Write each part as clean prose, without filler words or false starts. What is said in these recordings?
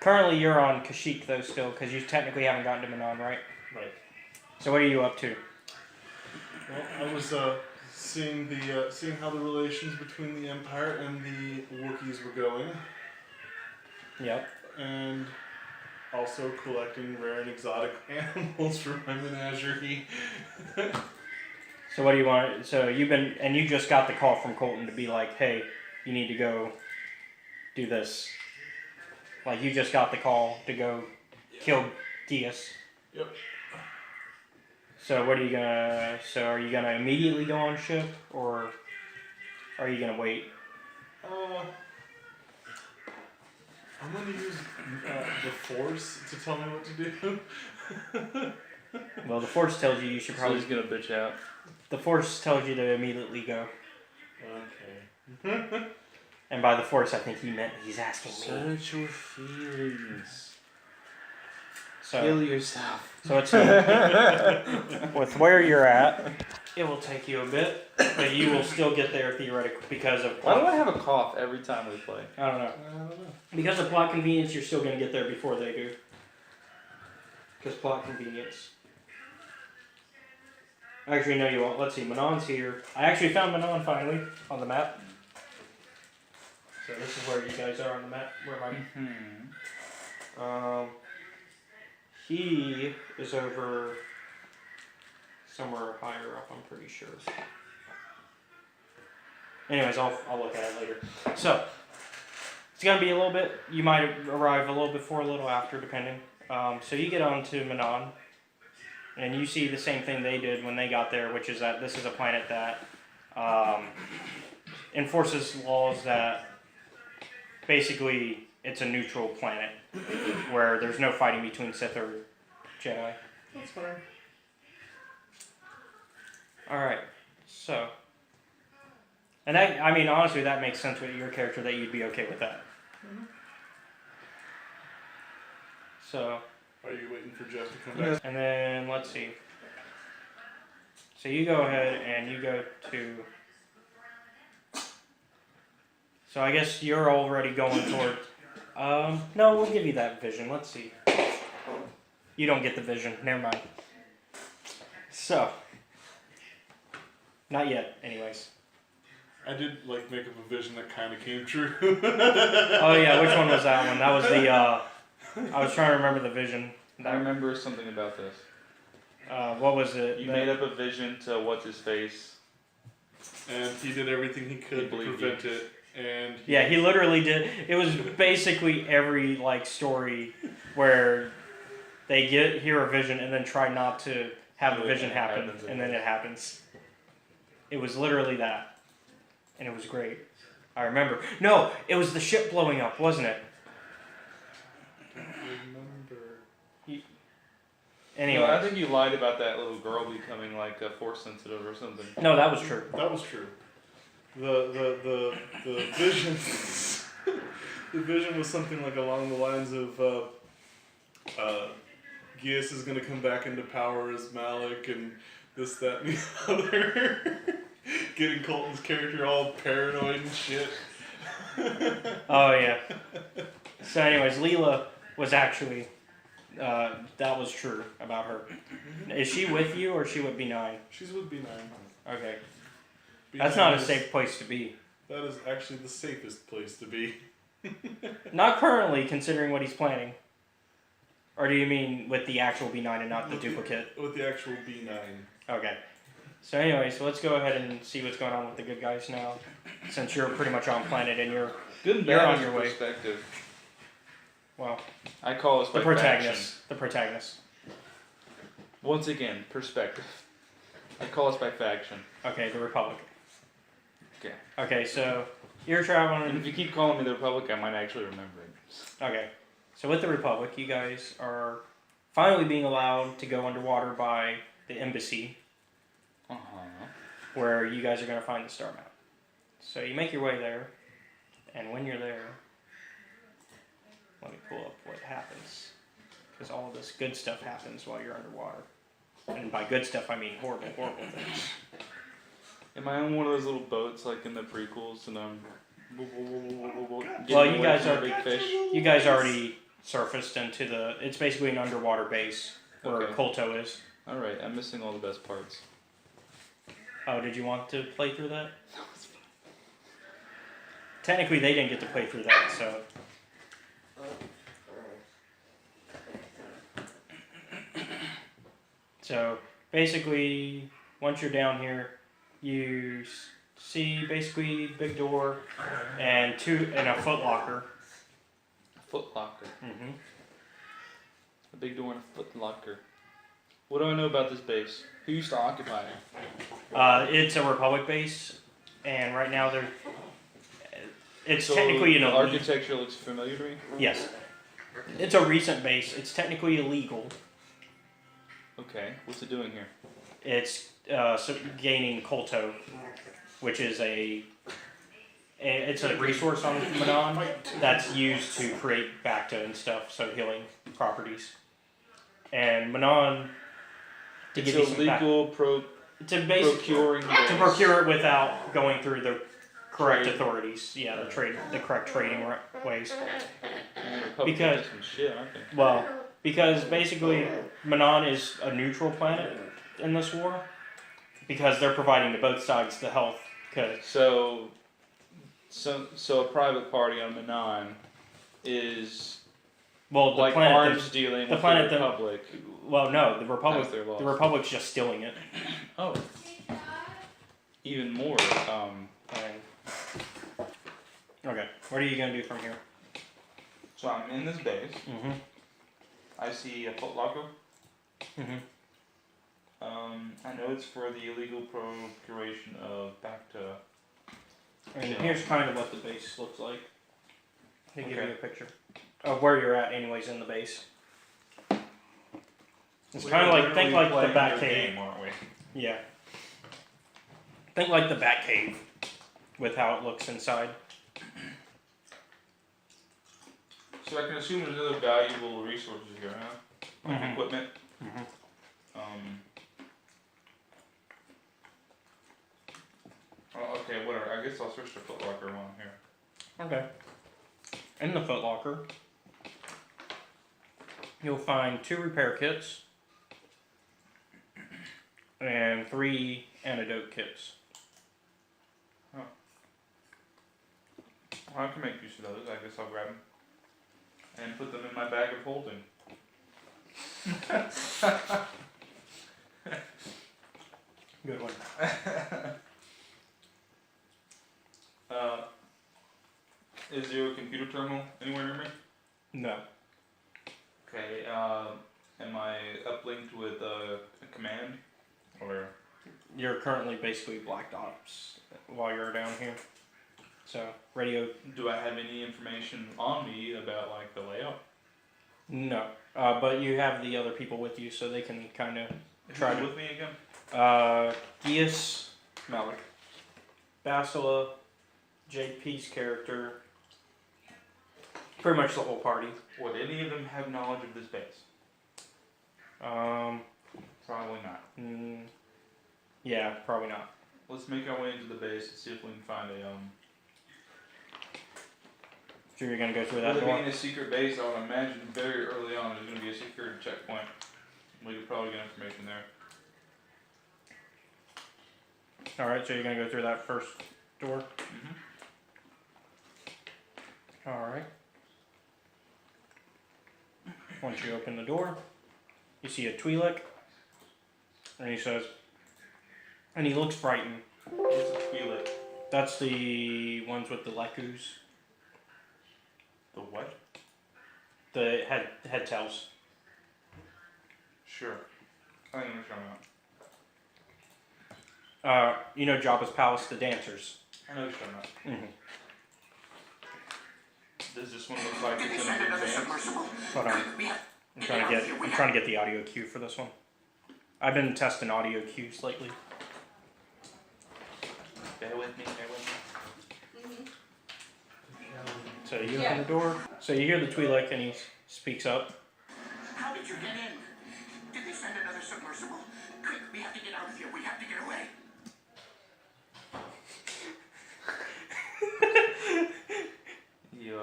Currently, you're on Kashyyyk, though, still, because you technically haven't gotten to Manon, right? Right. So what are you up to? Well, I was seeing how the relations between the Empire and the Wookiees were going. Yep. And also collecting rare and exotic animals for my menagerie. So what do you want? So you just got the call from Colton to be like, hey, you need to go do this. Like you just got the call to go kill Diaz. Yep. So what are you gonna? So are you gonna immediately go on ship, or are you gonna wait? I'm gonna use the Force to tell me what to do. Well, the Force tells you should probably. So he's gonna bitch out. The Force tells you to immediately go. Okay. And by the Force, I think he's asking me. Search your feelings. So, kill yourself. So it's with where you're at, it will take you a bit, but you will still get there theoretically because of Why do plot. I have a cough every time we play? I don't know. Because of plot convenience, you're still going to get there before they do. Because plot convenience. Actually, no, you won't. Let's see. Manon's here. I actually found Manon finally on the map. So this is where you guys are on the map. Where am I? He is over somewhere higher up, I'm pretty sure. Anyways, I'll look at it later. So, it's going to be a little bit, you might arrive a little before, a little after, depending. So you get on to Manon, and you see the same thing they did when they got there, which is that this is a planet that enforces laws that basically it's a neutral planet where there's no fighting between Sith or Jedi. That's fine. Alright, so. And that, I mean, honestly, that makes sense with your character that you'd be okay with that. Mm-hmm. So. Are you waiting for Jeff to come back? And then, let's see. So you go ahead and you go to. So I guess you're already going toward. No, we'll give you that vision. Let's see. You don't get the vision. Never mind. So. Not yet, anyways. I did make up a vision that kind of came true. Oh yeah, which one was that one? That was the. I was trying to remember the vision. I remember something about this. What was it? You made up a vision to what's his face. And he did everything he could to prevent it. And yeah, he literally did. It was basically every story where they hear a vision and then try not to have the vision happen, and then it happens. It was literally that, and it was great. I remember. No, it was the ship blowing up, wasn't it? Anyway, No, I think you lied about that little girl becoming force sensitive or something. No, that was true. That was true. The vision the vision was something along the lines of Gias is gonna come back into power as Malik and this, that, and the other. Getting Colton's character all paranoid and shit. Oh yeah. So anyways, Leela was actually that was true about her. Is she with you or is she with B9? She's with B9. Okay. B9 That's not a safe place to be. That is actually the safest place to be. Not currently, considering what he's planning. Or do you mean with the actual B9 and not the duplicate? With the actual B9. Okay. So anyway, so let's go ahead and see what's going on with the good guys now. Since you're pretty much on planet and you're on your way. Perspective. Well, I call us the protagonist. The protagonist. Once again, perspective. I call us by faction. Okay, the Republic. Okay. Okay, so you're And traveling. if you keep calling me the Republic, I might actually remember it. Okay, so with the Republic, you guys are finally being allowed to go underwater by the embassy, where you guys are going to find the star map. So you make your way there, and when you're there, let me pull up what happens, because all of this good stuff happens while you're underwater. And by good stuff, I mean horrible, horrible things. Am I on one of those little boats like in the prequels and I'm Well, you guys are big fish? You guys already surfaced into the. It's basically an underwater base where Okay. Kolto is. All right, I'm missing all the best parts. Oh, did you want to play through that? Technically, they didn't get to play through that, so. So basically, once you're down here, you see basically big door and a foot locker. Foot locker. Mm-hmm. A big door and a foot locker. What do I know about this base? Who used to occupy it? It's a Republic base, and right now it's So technically an the elite. architecture looks familiar to me. Yes, it's a recent base. It's technically illegal. Okay, what's it doing here? It's gaining Kolto, which is it's a resource on Manon that's used to create Bacta and stuff, so healing properties. And Manon, to It's give you some illegal procuring to base. procure it without going through the correct Trade. authorities. Yeah, the correct trading ways. Republicans Because- are some shit, aren't they? Well, because basically Manon is a neutral planet in this war, because they're providing to both sides the health. So a private party on Manon is Well, the like planet. arms dealing the with planet the that- Republic. Well, no, the Republic. After loss. The Republic's just stealing it. Oh. Even more. Okay, what are you gonna do from here? So I'm in this base. Mm-hmm. I see a foot locker. Mm-hmm. I know it's for the illegal procuration of Bacta. And Yeah. here's kind of what the base looks like. To give Okay. you a picture of where you're at, anyways, in the base. It's kind of like think like the Bat Cave. aren't we? Yeah. Think like the Bat Cave, with how it looks inside. So I can assume there's other valuable resources here, huh? Like Mhm. equipment. Mm-hmm. Oh, okay, whatever. I guess I'll switch to foot locker while I'm here. Okay. In the Foot Locker, you'll find 2 repair kits and 3 antidote kits. Well, I can make use of those. I guess I'll grab them and put them in my bag of holding. Good one. Is there a computer terminal anywhere near me? No. Okay, am I uplinked with a command? Or You're currently basically black ops while you're down here. So, radio, do I have any information on me about like the layout? no. But you have the other people with you, so they can kind of try Who's to... with me again? Gius, Malik, Basila, JP's character, pretty much the whole party. Would any of them have knowledge of this base? Probably not. Yeah, probably not. Let's make our way into the base and see if we can find a So you're gonna go through With that it door? being a secret base, I would imagine very early on there's going to be a security checkpoint. We could probably get information there. Alright, so you're gonna go through that first door? Mm-hmm. Alright. Once you open the door, you see a Twi'lek, and he says, and he looks frightened. What's a Twi'lek? That's the ones with the Lekus, The what? the head tails. Sure. I think I'm talking about. You know Jabba's palace, the dancers. I know what you're talking about. Mm-hmm. Does this one look like it's in a good advance? Hold on. I'm trying to get the audio cue for this one. I've been testing audio cues lately. Bear with me, bear with me. So you open the door. So you hear the Twi'lek and he speaks up. How did you get in? Did they send another submersible? Quick, we have to get out of here. We have to get away. You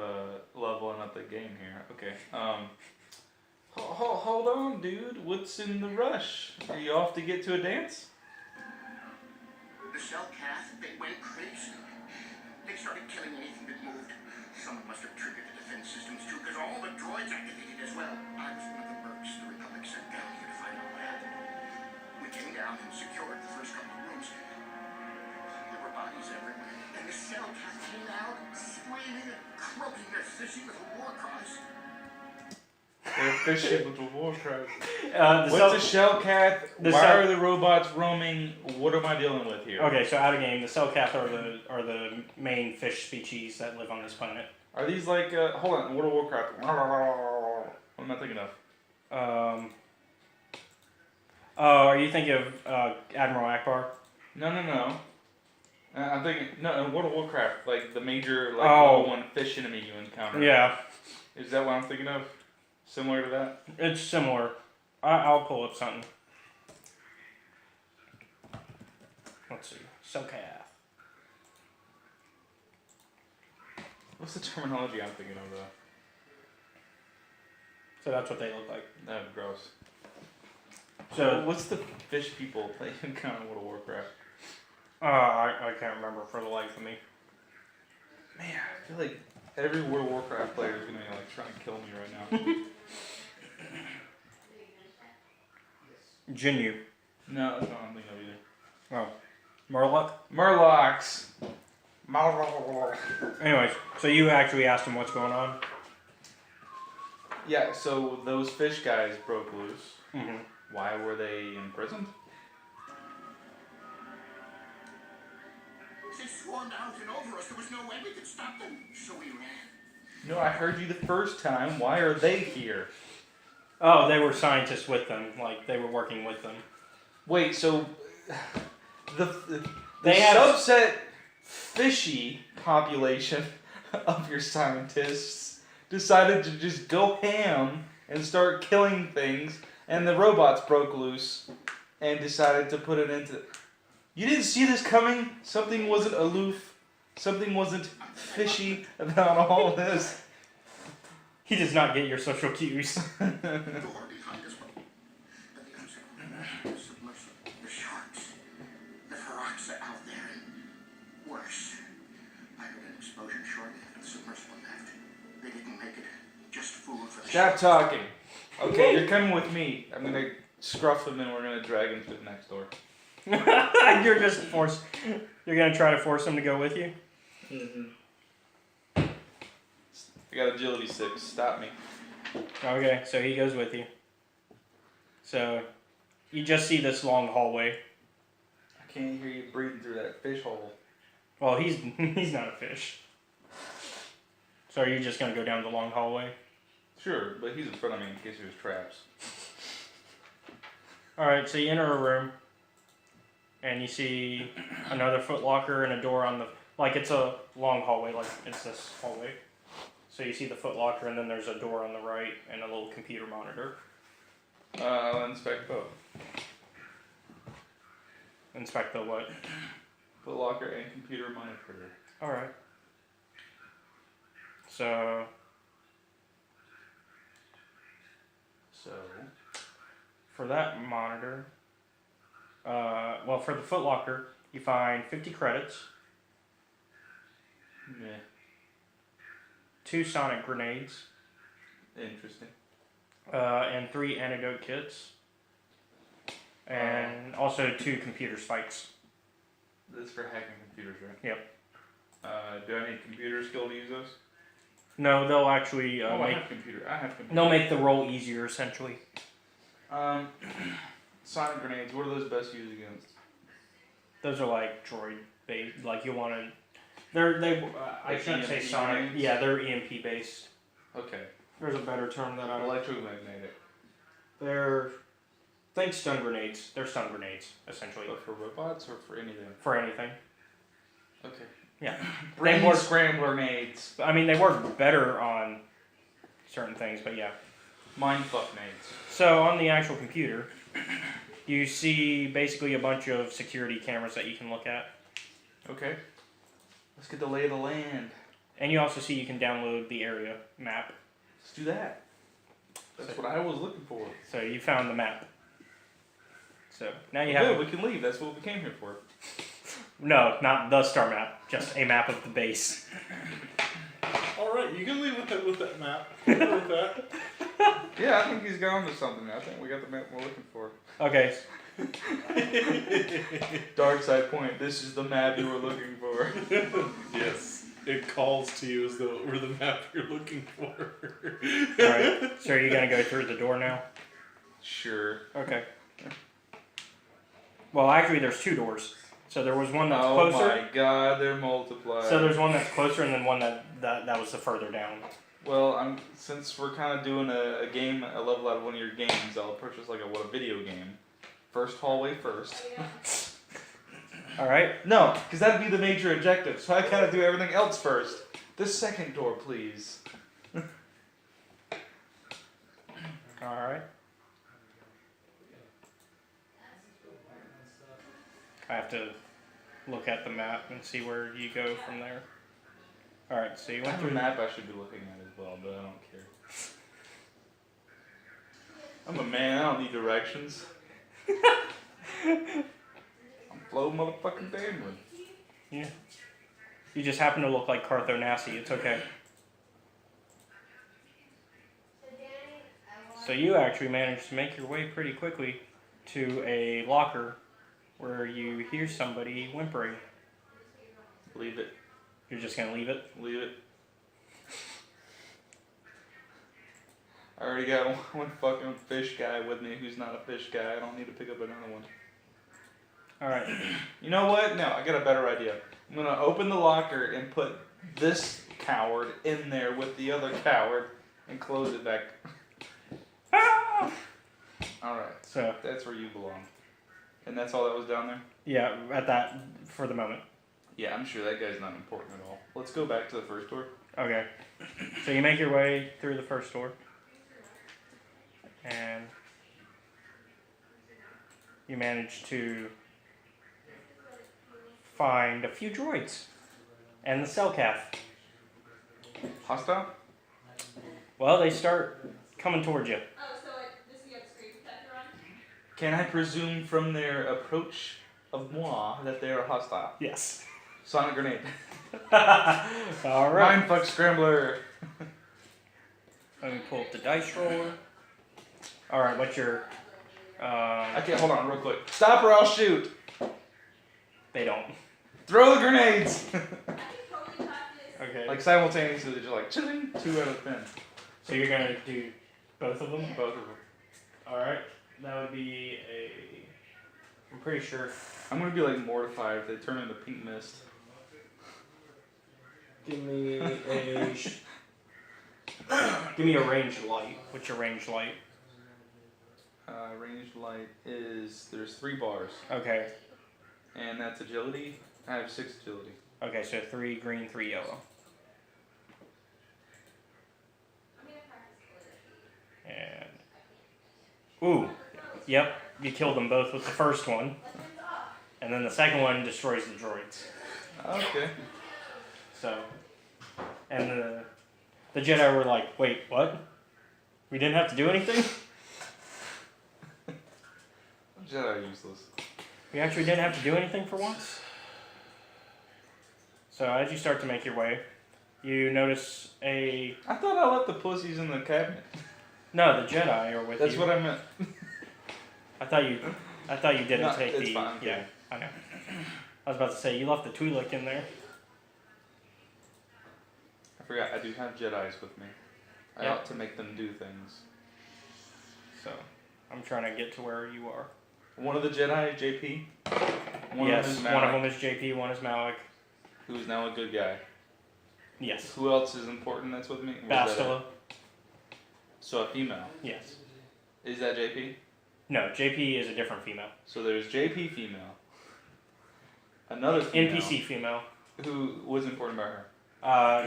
leveling up the play game here. Okay. Hold on, dude. What's in the rush? Are you off to get to a dance? The cell cath, they went crazy. They started killing anything that moved. Someone must have triggered the defense systems too, because all the droids activated as well. I was one of the mercs the Republic sent down here to find out what happened. We came down and secured the first couple of rooms. There were bodies everywhere. And the cell cath came out, screaming and croaking their fishy little war cries. They're fishing with the war cries. The What's a shell cat? the Why cell- are the robots roaming? What am I dealing with here? Okay, so out of game, the Selkath are the main fish species that live on this planet. Are these like, hold on, World of Warcraft? What am I thinking of? Are you thinking of Admiral Akbar? No. I'm thinking, no, in World of Warcraft, like the major, like, Oh. level 1 fish enemy you encounter. Yeah, Is that what I'm thinking of? Similar to that? it's similar. I'll pull up something. Let's see. Selkath. What's the terminology I'm thinking of, though? So that's what they look like. No, gross. So What's the fish people that you encounter in World of Warcraft? I can't remember for the life of me. Man, I feel like every World of Warcraft player is gonna be like trying to kill me right now. Jinyu. No, that's not what I'm thinking of either. Oh. Murloc? Murlocs. Anyways, so you actually asked him what's going on? Yeah, so those fish guys broke loose. Mm-hmm. Why were they imprisoned? They swarmed out and over us. There was no way we could stop them. So we ran. No, I heard you the first time. Why are they here? Oh, they were scientists with them. Like, they were working with them. Wait, so the They have- subset fishy population of your scientists decided to just go ham and start killing things, and the robots broke loose and decided to put it into. You didn't see this coming? Something wasn't aloof. Something wasn't fishy about all this. He does not get your social cues. Door behind us, but the submersible, the sharks, the Ferox are out there, and worse. I heard an explosion shortly after the submersible left. They didn't make it. Just food for the Stop sharks. talking. Okay, you're coming with me. I'm gonna scruff him and we're gonna drag him to the next door. You're just forced. You're gonna try to force him to go with you? Mm-hmm. I got agility 6. Stop me. Okay, so he goes with you. So, you just see this long hallway. I can't hear you breathing through that fish hole. Well, he's not a fish. So are you just gonna go down the long hallway? Sure, but he's in front of me in case there's traps. Alright, so you enter a room. And you see another footlocker and a door on the... Like, it's a long hallway, like, it's this hallway. So you see the footlocker, and then there's a door on the right, and a little computer monitor. I'll inspect both. Inspect the what? Foot locker and computer monitor. Alright. So, for that monitor, well, for the footlocker, you find 50 credits, Yeah. 2 sonic grenades, Interesting. and 3 antidote kits, and also 2 computer spikes. This is for hacking computers, right? Yep. Do I need computer skill to use those? No, they'll actually I have computer. they'll make the roll easier, essentially. Sonic grenades. What are those best used against? Those are like droid based. Like you want to, I Like shouldn't say EMP sonic. grenades? Yeah, they're EMP based. Okay. There's a better term that I. Electromagnetic. They're think stun grenades. They're stun grenades essentially But for robots or for anything? for anything. Okay. Yeah. Brain work- scrambler nades. I mean, they work better on certain things, but yeah. Mindfuck nades. So on the actual computer, you see basically a bunch of security cameras that you can look at, Okay. Let's get the lay of the land. and you also see you can download the area map. Let's do that. That's what I was looking for. So you found the map. So now you Good, have... we can leave. That's what we came here for. No, not the star map. Just a map of the base. Alright, you can leave with that map. With that. Yeah, I think he's gone to something. I think we got the map we're looking for. Okay. Dark side point. This is the map you were looking for. Yes. It calls to you as though it were the map you're looking for. Alright. So are you going to go through the door now? Sure. Okay. Well, actually, there's two doors. So there was one that's Oh closer. my god, they're multiplied. So there's one that's closer and then one that was the further down. Well, since we're kind of doing a game, a level out of one of your games, I'll approach this like a video game. First hallway first. Alright. No, because that'd be the major objective, so I gotta do everything else first. The second door, please. Alright. I have to look at the map and see where you go from there. Alright, so you I went have a through... map I should be looking at as well, but I don't care. I'm a man, I don't need directions. I'm Flo motherfucking Dameron. Yeah. You just happen to look like Cartho Nassi. It's okay. So you actually managed to make your way pretty quickly to a locker where you hear somebody whimpering. Leave it. You're just gonna leave it? Leave it. I already got one fucking fish guy with me who's not a fish guy. I don't need to pick up another one. Alright. You know what? No, I got a better idea. I'm gonna open the locker and put this coward in there with the other coward and close it back. Ah! Alright, So, that's where you belong. And that's all that was down there? yeah, at that, for the moment. Yeah, I'm sure that guy's not important at all. Let's go back to the first door. Okay. So you make your way through the first door. And you manage to find a few droids. And the cell calf. Hostile? Well, they start coming towards you. Oh, so this is the screen protector on? Can I presume from their approach of moi that they are hostile? Yes. Sonic grenade. Alright. Mindfuck scrambler. Let me pull up the dice roller. Alright, what's your... Okay, hold on real quick. Stop or I'll shoot. They don't. Throw the grenades. I can totally practice. Okay. Like simultaneously, they're just like chilling. 2 out of 10. So you're gonna do both of them? Both of them. Alright. That would be a... I'm pretty sure... I'm gonna be like mortified if they turn into pink mist. Give me a... Give me a ranged light. What's your ranged light? Ranged light is there's 3 bars, Okay. and that's agility. I have 6 agility. Okay, so 3 green, 3 yellow. I'm gonna practice glitter. And... Ooh. Yep. You killed them both with the first one. And then the second one destroys the droids. Okay. So... And the Jedi were like, wait, what? We didn't have to do anything? Jedi are useless. We actually didn't have to do anything for once? So as you start to make your way, you notice a... I thought I left the pussies in the cabinet. No, the Jedi are with you. That's what I meant. I thought you didn't No, take it's the... fine. Yeah, I know. I was about to say, you left the Twi'lek in there. I forgot, I do have Jedis with me. I Yeah. ought to make them do things. So, I'm trying to get to where you are. One of the Jedi, JP. One yes, of them is one of Malik, them is JP, one is Malik. who is now a good guy. Yes. Who else is important that's with me? Where's that Bastila. at? So a female. Yes. Is that JP? No, JP is a different female. So there's JP female. Another female. NPC female. Who was important about her?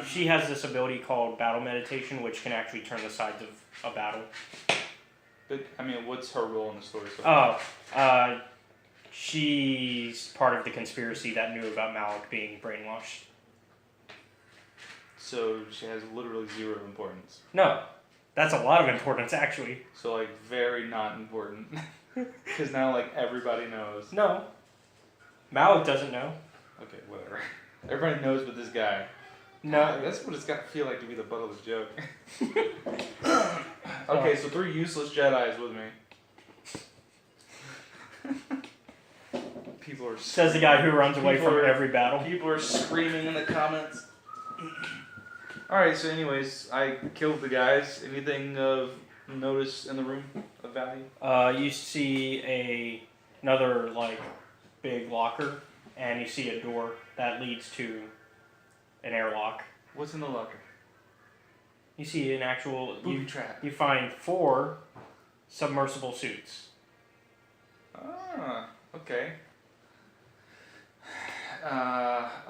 She has this ability called battle meditation, which can actually turn the sides of a battle. But, I mean, what's her role in the story so far? Oh, she's part of the conspiracy that knew about Malik being brainwashed. So she has literally 0 importance. No, That's a lot of importance, actually. So like very not important. Because now like everybody knows. No. Malik doesn't know. Okay, whatever. Everybody knows but this guy. No. God, that's what it's got to feel like to be the butt of the joke. Okay, so 3 useless Jedis with me. People are Says the guy who runs away People from are- every battle. People are screaming in the comments. Alright, so anyways, I killed the guys. Anything of notice in the room of value? You see another like big locker, and you see a door that leads to an airlock. What's in the locker? You see an actual. Booby trap. You find 4 submersible suits. Ah, okay.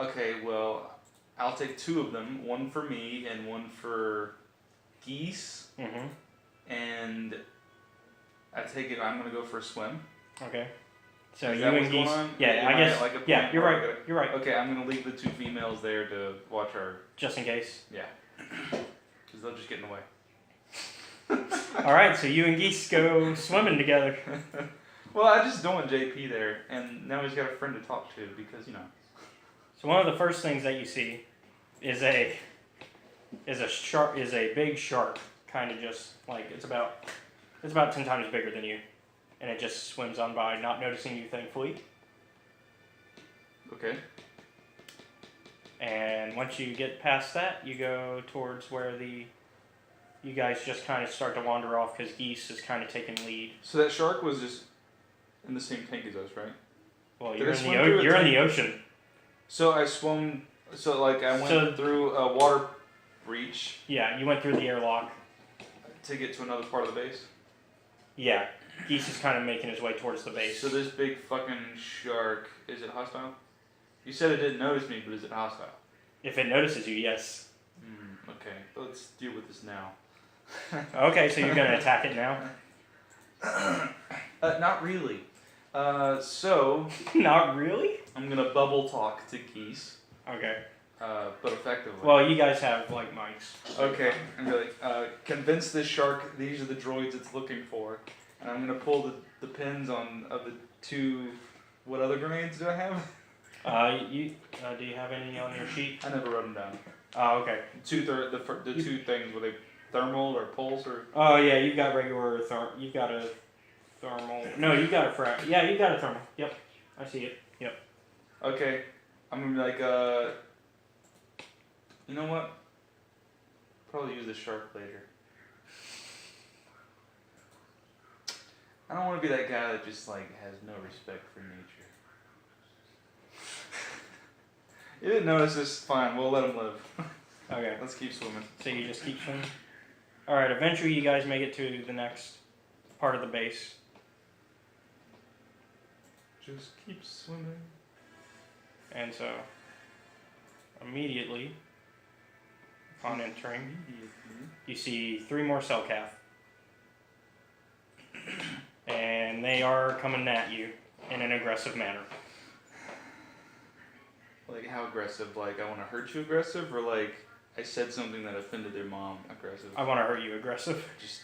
Okay, well, I'll take 2 of them. One for me and one for Geese. Mm-hmm. And I take it I'm gonna go for a swim. Okay. So Is you that and what's going Geese. on? Yeah, Am I I guess. at, like, a Yeah, point you're where right. I gotta- You're right. Okay, I'm gonna leave the 2 females there to watch our. Just in case. Yeah. Because they'll just get in the way. All right. So you and Geese go swimming together. Well, I just don't want JP there, and now he's got a friend to talk to because, you know. So one of the first things that you see is a big shark, kind of just like it's about 10 times bigger than you, and it just swims on by, not noticing you, thankfully. Okay. And once you get past that, you go towards where you guys just kind of start to wander off because Geese is kind of taking lead. So that shark was just in the same tank as us, right? Well, Did you're it in swim through a you're in tank? the ocean. So I swum. So like I went through a water breach Yeah, you went through the airlock. to get to another part of the base. Yeah, Geese is kind of making his way towards the base. So this big fucking shark, is it hostile? You said it didn't notice me, but is it hostile? If it notices you, yes. Okay, let's deal with this now. Okay, so you're gonna attack it now? Not really. So Not really. I'm gonna bubble talk to Geese, Okay. but effectively. Well, you guys have like mics. Okay, I'm really convince this shark these are the droids it's looking for, and I'm gonna pull the pins of the 2. What other grenades do I have? Do you have any on your sheet? I never wrote them down. Oh, okay. The 2 things were they thermal or pulse or? Oh yeah, you've got regular you've got a thermal. No, you've got a Yeah, you've got a thermal. Yep, I see it. Yep. Okay, I'm gonna be like you know what? Probably use the shark later. I don't want to be that guy that just like has no respect for nature. You didn't notice this, fine, we'll let him live. Okay. Let's keep swimming. So you just keep swimming. All right. Eventually, you guys make it to the next part of the base. Just keep swimming. And so, immediately, upon entering, you see 3 more Cellcath. And they are coming at you in an aggressive manner. Like how aggressive? Like I want to hurt you aggressive, or like I said something that offended their mom aggressive? I want to hurt you aggressive. Just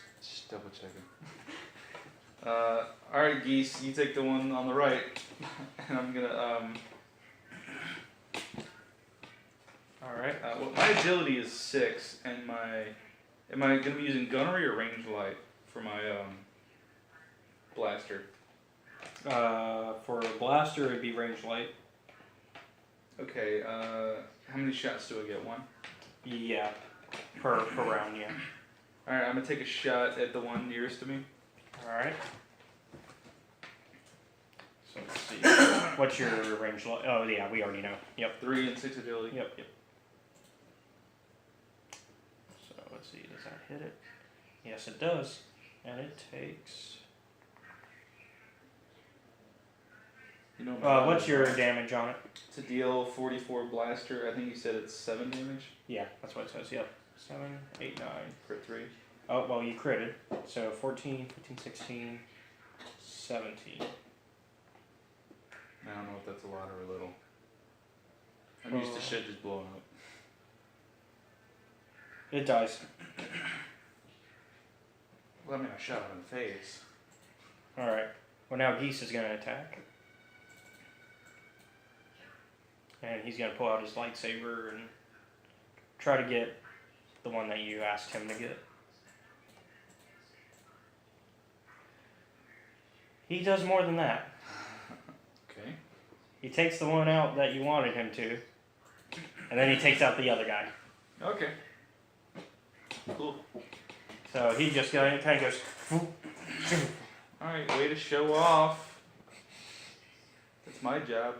double checking. Alright, Geese, you take the one on the right, and I'm gonna All right. well, my agility is 6, and am I gonna be using gunnery or range light for my blaster? For a blaster, it'd be range light. Okay. How many shots do I get? 1. Yeah. Per round, yeah. Alright, I'm gonna take a shot at the one nearest to me. All right. So let's see. What's your range light? Oh yeah, we already know. Yep. 3 and 6 agility. Yep. So let's see. Does that hit it? Yes, it does. And it takes. You know. What's your damage on it? To deal 44 blaster, I think you said it's 7 damage. Yeah, that's what it says. Yep. 7, 8, 9. Crit 3. Oh, well, you critted. So 14, 15, 16, 17. I don't know if that's a lot or a little. I'm used to shit just blowing up. It dies. Well, I mean, I shot him in the face. Alright. Well, now Geese is going to attack. And he's going to pull out his lightsaber and try to get the one that you asked him to get. He does more than that. Okay. He takes the one out that you wanted him to, and then he takes out the other guy. Okay. Cool. So he just kind of goes. Alright, way to show off. That's my job.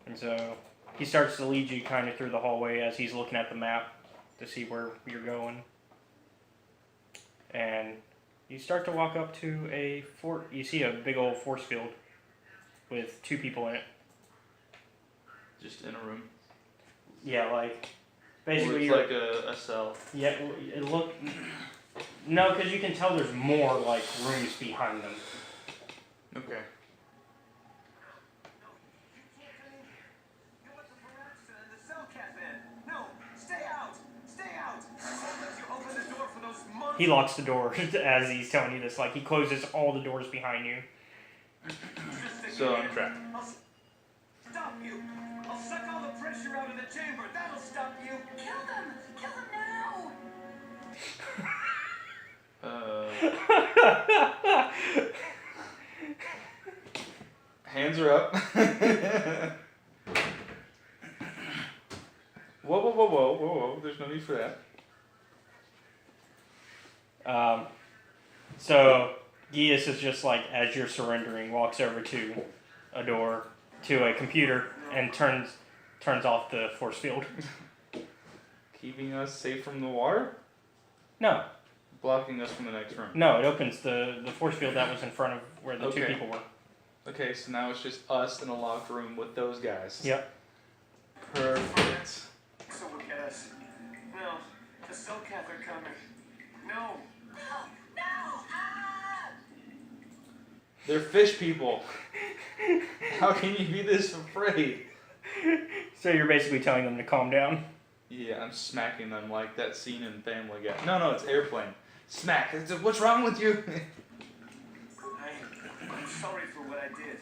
And so he starts to lead you kind of through the hallway as he's looking at the map to see where you're going. And you start to walk up to a fort. You see a big old force field with 2 people in it. Just in a room. Yeah, like Or basically it's like a cell. yeah. It look no, because you can tell there's more like rooms behind them. Okay. He locks the door as he's telling you this. Like he closes all the doors behind you. So I'm trapped. Stop you! I'll suck all the pressure out of the chamber. That'll stop you. Kill them! Kill them now! Hands are up. Whoa. There's no need for that. So Gius is just like, as you're surrendering, walks over to a door, to a computer, and turns off the force field. Keeping us safe from the water? No, Blocking us from the next room. no, it opens the force field that was in front of where the 2 Okay. people were. Okay, so now it's just us in a locked room with those guys. Yep. Perfect. So will get us. No, the Soulcath are coming. No. They're fish people. How can you be this afraid? So you're basically telling them to calm down. Yeah, I'm smacking them like that scene in Family Guy. No, it's Airplane. Smack. What's wrong with you? I'm sorry for what I did.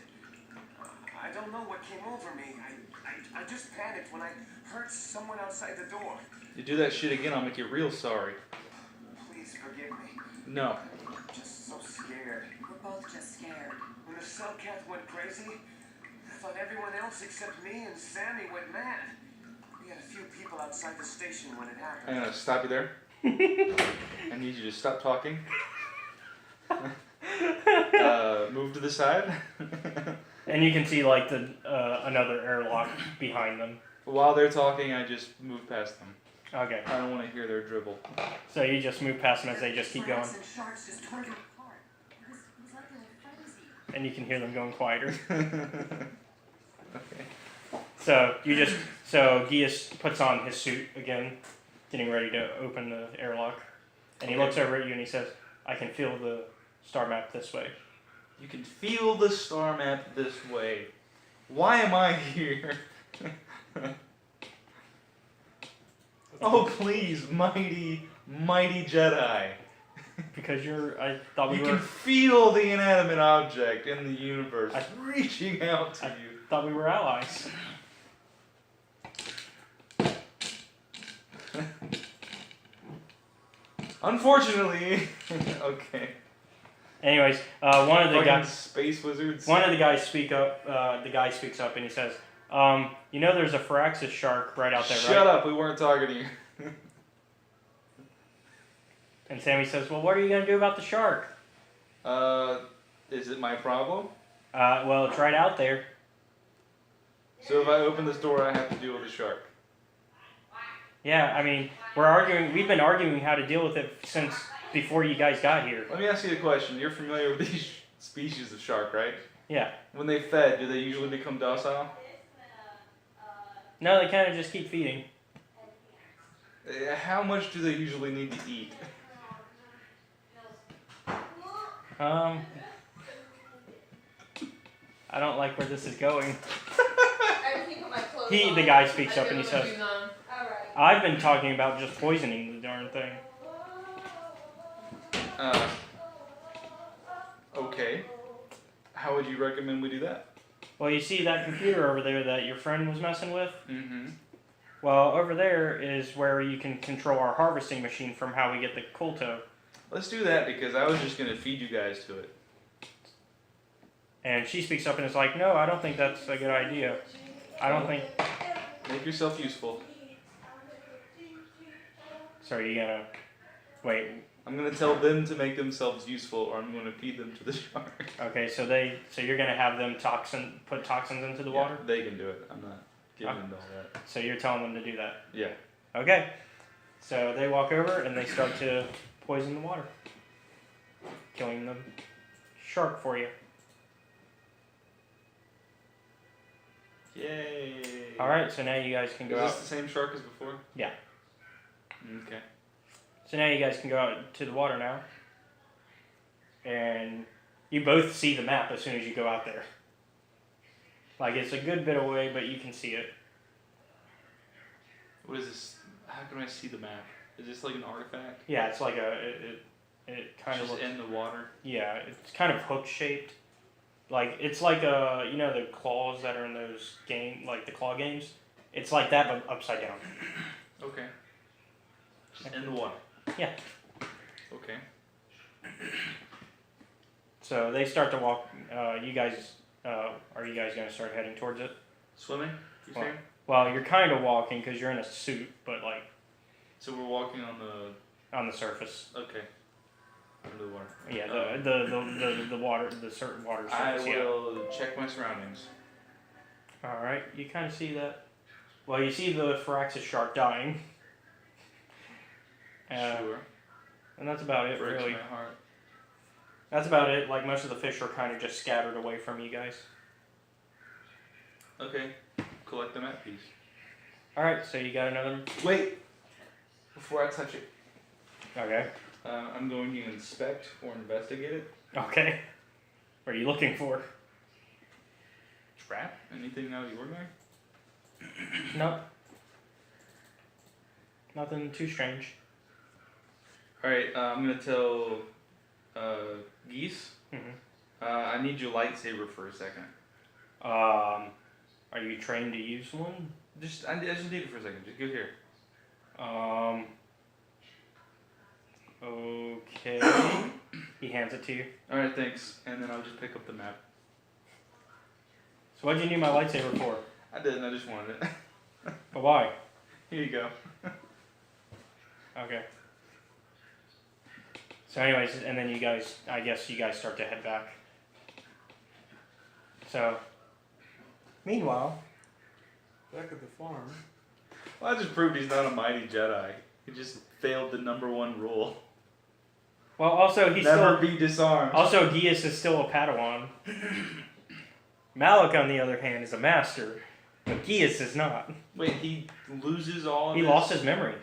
I don't know what came over me. I just panicked when I heard someone outside the door. You do that shit again, I'll make you real sorry. Please forgive me. No. I'm just so scared. We're both just scared. When the Soulcath went crazy, I thought everyone else except me and Sammy went mad. We had a few people outside the station when it happened. I'm gonna stop you there. I need you to stop talking. Move to the side. And you can see like the another airlock behind them. While they're talking, I just move past them. Okay. I don't want to hear their dribble. So you just move past them as they just keep going. Frogs and sharks just tore them apart. It was like they were frenzy. And you can hear them going quieter. Okay. So Gius puts on his suit again, getting ready to open the airlock. And he looks over at you and he says, I can feel the star map this way. You can feel the star map this way. Why am I here? Oh please, mighty Jedi. Because I thought we You were can feel the inanimate object in the universe reaching out to you. thought we were allies. Unfortunately, okay. Anyways, one of the Fucking guys space wizards. the guy speaks up and he says, you know there's a Firaxis shark right out there, right? Shut up, we weren't talking to you. And Sammy says, well, what are you going to do about the shark? Is it my problem? Well, it's right out there. So if I open this door, I have to deal with the shark. Yeah, I mean, we've been arguing how to deal with it since before you guys got here. Let me ask you a question. You're familiar with these species of shark, right? Yeah. When they fed, do they usually become docile? No, they kind of just keep feeding. How much do they usually need to eat? I don't like where this is going. I can put my clothes on. The guy speaks I up and he really says, do them. Alright. I've been talking about just poisoning the darn thing. How would you recommend we do that? Well, you see that computer over there that your friend was messing with? Mm-hmm. Well, over there is where you can control our harvesting machine from how we get the Kulto. Let's do that because I was just gonna feed you guys to it. And she speaks up and is like, no, I don't think that's a good idea. I don't think... Make yourself useful. Sorry, you gotta... Wait. I'm gonna tell them to make themselves useful, or I'm gonna feed them to the shark. Okay, so you're gonna have them put toxins into the water? They can do it. I'm not getting into all that. So you're telling them to do that? Yeah. Okay. So they walk over and they start to poison the water. Killing the shark for you. Yay. Alright, so now you guys can go Is out. this the same shark as before? Yeah. Okay. So now you guys can go out to the water now. And you both see the map as soon as you go out there. Like, it's a good bit away, but you can see it. What is this? How can I see the map? Is this like an artifact? Yeah, it's like it kind of Just looks... in the water? Yeah, it's kind of hook shaped. Like, it's like, you know the claws that are in those like the claw games? It's like that, but upside down. Okay. Just in the water? Yeah. Okay. So they start to walk, are you guys going to start heading towards it? Swimming, you Well, saying? Well, you're kind of walking because you're in a suit, but like So we're walking on on the surface. okay. Under the water. Yeah, the water, the certain water I surface. Yeah. will check my surroundings. All right, you kind of see that. Well, you see the Firaxis shark dying. Sure. And that's about it, Breaks really. my heart. That's about it. Like, most of the fish are kind of just scattered away from you guys. Okay. Collect the map piece. All right, so you got another. Wait. Before I touch it, Okay. I'm going to inspect or investigate it. Okay. What are you looking for? Trap? Anything out of the ordinary? Nope. Nothing too strange. Alright, I'm going to tell Geese. Mm-hmm. I need your lightsaber for a second. Are you trained to use one? I just need it for a second. Just go here. Okay. He hands it to you. Alright, thanks. And then I'll just pick up the map. So what'd you need my lightsaber for? I didn't, I just wanted it. But why? Here you go. Okay. So anyways, and then I guess you guys start to head back. So, meanwhile, Back at the farm. Well, I just proved he's not a mighty Jedi. He just failed the #1 rule. well, also he's Never still, be disarmed. also Gius is still a Padawan. Malik, on the other hand, is a master, but Gius is not. Wait, he loses all of He his... lost his memory.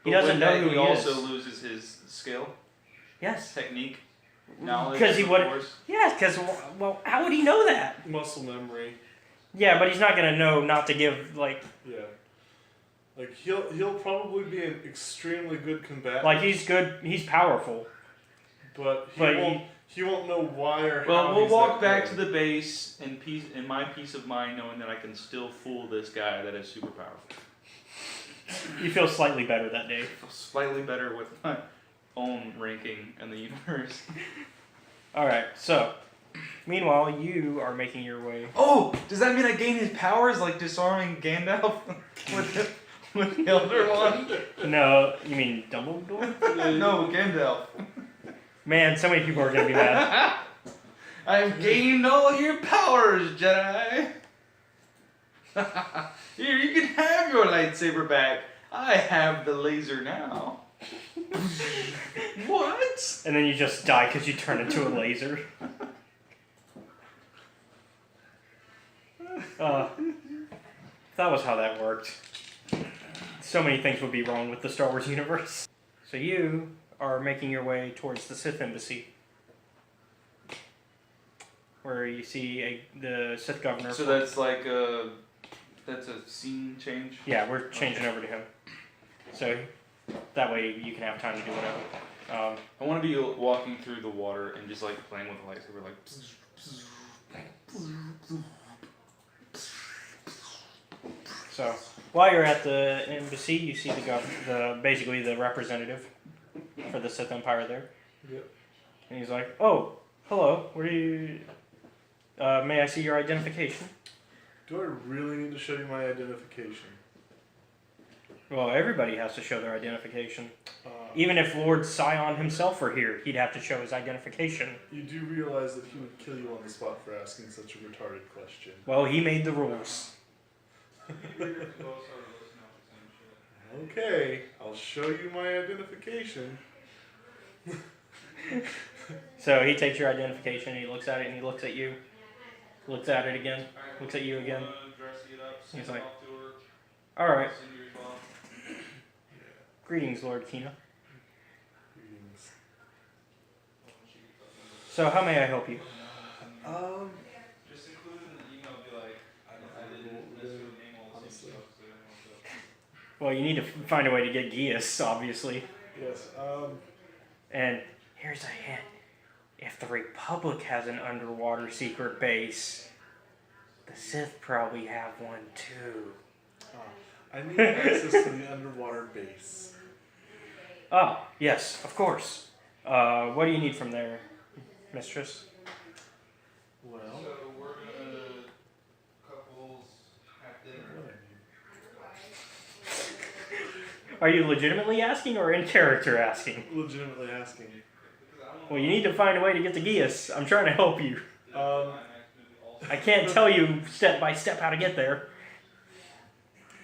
He But doesn't with know that, who he he also is. loses his skill, Yes. technique, knowledge, Because he of would. course. Yes, because well, how would he know that? Muscle memory. Yeah, but he's not gonna know not to give like Yeah. Like he'll probably be an extremely good combatant. like he's good. He's powerful. but but he won't know why or how. Well, we'll he's walk that back to good. the base in my peace of mind, knowing that I can still fool this guy that is super powerful. You feel slightly better that day. I feel slightly better with my own ranking in the universe. All right. So, meanwhile, you are making your way. Oh, does that mean I gain his powers like disarming Gandalf with the Elder One? No, you mean Dumbledore? No, Gandalf. Man, so many people are gonna be mad. I've gained all your powers, Jedi. Here, you can have your lightsaber back. I have the laser now. What? And then you just die because you turn into a laser. That was how that worked. So many things would be wrong with the Star Wars universe. So you are making your way towards the Sith embassy, where you see the Sith governor. So that's like that's a scene change? Yeah, we're changing over to him. So that way you can have time to do whatever. I want to be walking through the water and just like playing with the lightsaber, like. So while you're at the embassy, you see basically the representative for the Sith Empire there. Yep. And he's like, "Oh, hello. Where do you? May I see your identification?" Do I really need to show you my identification? Well, everybody has to show their identification. Uh, Even if Lord Scion himself were here, he'd have to show his identification. You do realize that he would kill you on the spot for asking such a retarded question. Well, he made the rules. Okay, I'll show you my identification. So he takes your identification, he looks at it, and he looks at you. Looks at it again. Looks at you again. He's like, "Alright. Greetings, Lord Kina. Greetings. So how may I help you?" Just include in the email, be like, I didn't necessarily name all the same stuff. Well, you need to find a way to get Gius, obviously. Yes, And here's a hint. If the Republic has an underwater secret base, the Sith probably have one too. I need access to the underwater base. Ah, yes, of course. What do you need from there, mistress? Well, So we're gonna couples have dinner. what I Are you legitimately asking or in character asking? need. Legitimately asking. Well, you need to find a way to get to Gius. I'm trying to help you. I can't tell you step by step how to get there.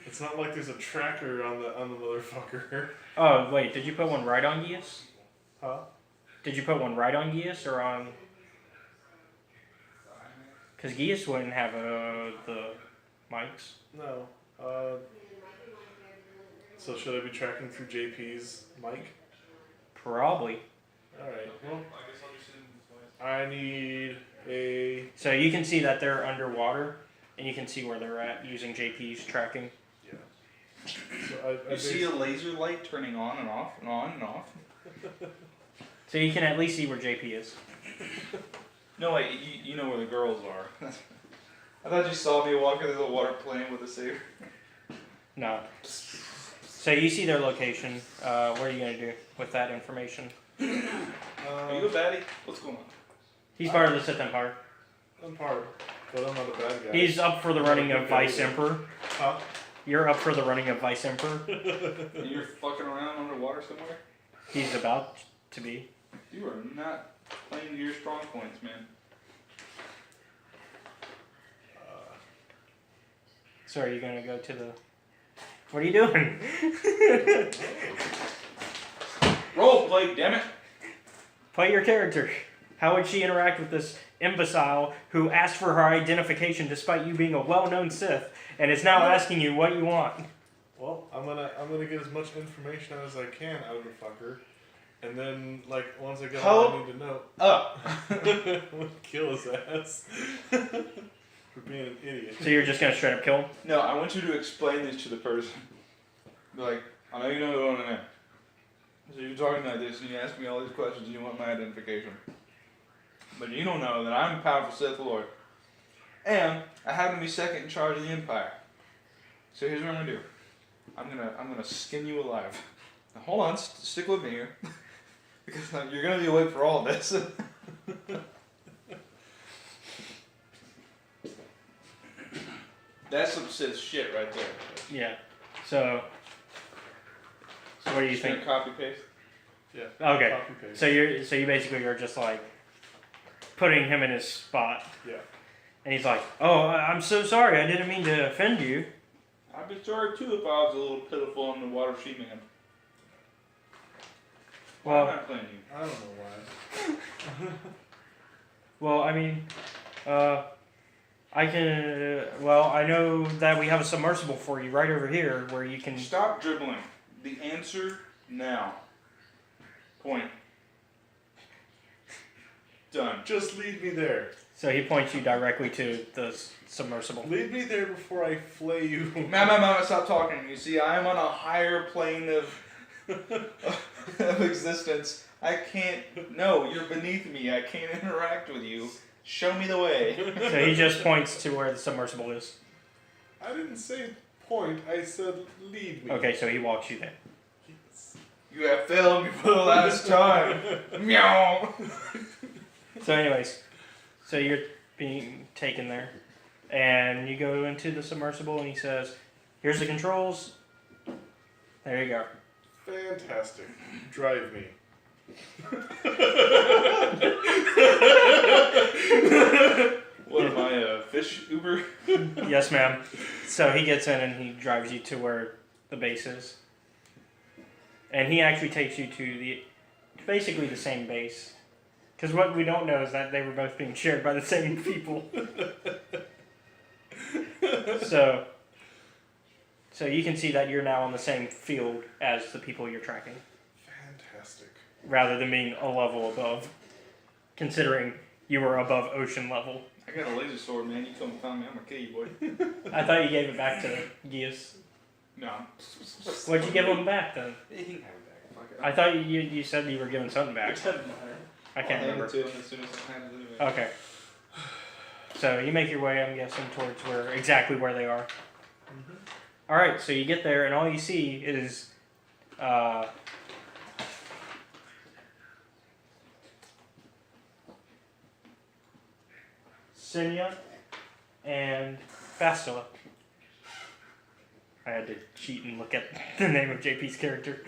It's not like there's a tracker on the motherfucker. Oh, wait, did you put one right on Gius? Huh? Did you put one right on Gius or on... Because Gius wouldn't have the mics. No. So should I be tracking through JP's mic? Probably. Alright, well, I need a... So you can see that they're underwater, and you can see where they're at using JP's tracking. Yeah. So I You see a laser light turning on and off and on and off. So you can at least see where JP is. No, wait, you know where the girls are. I thought you saw me walking through the water playing with a saber. No. So you see their location. What are you going to do with that information? Are you a baddie? What's going on? He's part of the Sith Empire. I'm part, but I'm not a bad guy. He's up for the running of Vice Emperor. Huh? You're up for the running of Vice Emperor. And you're fucking around underwater somewhere? He's about to be. You are not playing to your strong points, man. So are you going to go to the... What are you doing? Role play, damn it! Play your character. How would she interact with this imbecile who asked for her identification despite you being a well-known Sith and is now asking you what you want? Well, I'm gonna get as much information as I can out of the fucker, and then like once I get all I need to know, Up! I'm gonna kill his ass for being an idiot. So you're just going to straight up kill him? No, I want you to explain this to the person. Be like, I know you know who I am. So you're talking like this and you ask me all these questions and you want my identification. But you don't know that I'm a powerful Sith Lord. And I happen to be second in charge of the Empire. So here's what I'm gonna do. I'm gonna skin you alive. Now hold on, stick with me here. Because you're gonna be awake for all of this. That's some Sith shit right there. Yeah. So what do you Just gonna think? copy paste. Yeah. Okay. Copy paste. So you basically are just like putting him in his spot. Yeah. And he's like, "Oh, I'm so sorry. I didn't mean to offend you." I'd be sorry too if I was a little pitiful in the water sheet man. Why am I playing you? I don't know why. Well, I mean, I can. Well, I know that we have a submersible for you right over here where you can. Stop dribbling. The answer now. Point. Done. Just lead me there. So he points you directly to the submersible. Lead me there before I flay you. Mama, stop talking. You see, I am on a higher plane of existence. I can't. No, you're beneath me. I can't interact with you. Show me the way. So he just points to where the submersible is. I didn't say point. I said lead me. Okay, so he walks you there. Yes. You have failed me for the last time. Meow. So anyways, so you're being taken there. And you go into the submersible and he says, here's the controls. There you go. Fantastic. Drive me. What am I, a fish Uber? Yes, ma'am. So he gets in and he drives you to where the base is. And he actually takes you to basically the same base. Because what we don't know is that they were both being shared by the same people. So you can see that you're now on the same field as the people you're tracking, Fantastic. rather than being a level above, considering you were above ocean level. I got a laser sword, man. You come and find me. I'm gonna kill you, boy. I thought you gave it back to Gius. No. What'd you give him back then? He can have it back. Fuck it. I thought you said you were giving something back. It doesn't matter. I can't I'll hand remember. it to him as soon as I have it back. Okay. So you make your way, I'm guessing, towards exactly where they are. Mm-hmm. All right. So you get there, and all you see is, Sinya and Bastila. I had to cheat and look at the name of JP's character.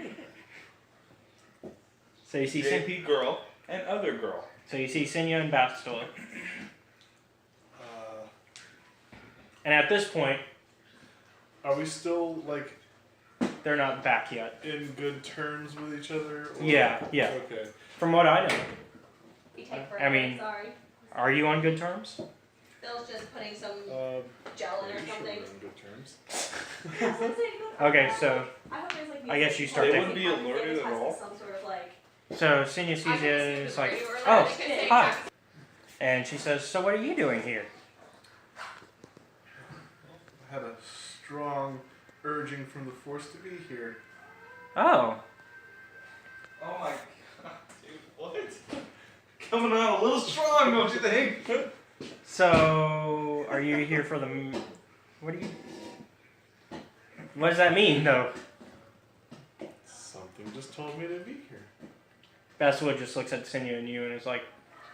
So you see JP girl and other girl. So you see Sinya and Bastila. And at this point, Are we still like they're not back yet. in good terms with each other? Or? Yeah. Okay. From what I know. We take I forever, mean- sorry. Are you on good terms? Bill's just putting some Uh, gel in or pretty sure something. we're in good terms. Okay, so I hope there's like I guess you start They there. wouldn't be alerted at all? Some sort of like. so Sinya sees you and is like, Oh, oh, hi. And she says, so what are you doing here? I had a strong urging from the Force to be here. Oh, Oh my god, dude, what? Coming out a little strong, don't you think? so are you here for the? What do you? What does that mean, though? Something just told me to be here. Bastila just looks at Sinya and you and is like,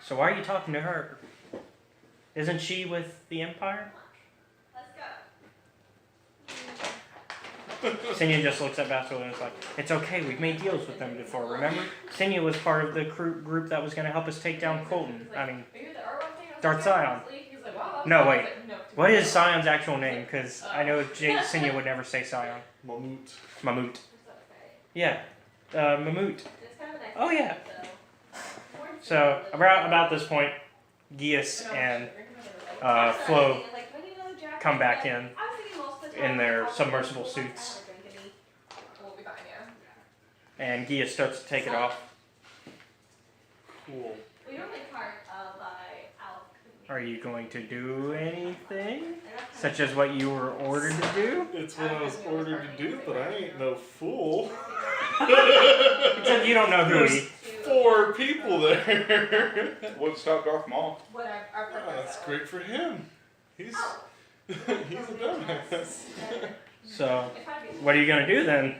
so why are you talking to her? Isn't she with the Empire? Let's go. Sinya just looks at Bastila and is like, it's okay, we've made deals with them before, remember? Sinya was part of the group that was going to help us take down Colton. I mean, Darth Sion. No, wait. What is Sion's actual name? Because I know Sinya would never say Sion. Mammoet. Mammoet. Yeah. Mammoet. Oh, yeah. So, about this point, Gius and Flo come back in their submersible suits. And Gius starts to take it off. Cool. Are you going to do anything? Such as what you were ordered to do? It's what I was ordered to do, but I ain't no fool. Except you don't know who he... 4 people there. Wouldn't stop Darth Maul. That's great for him. He's he's a dumbass. So, what are you going to do then?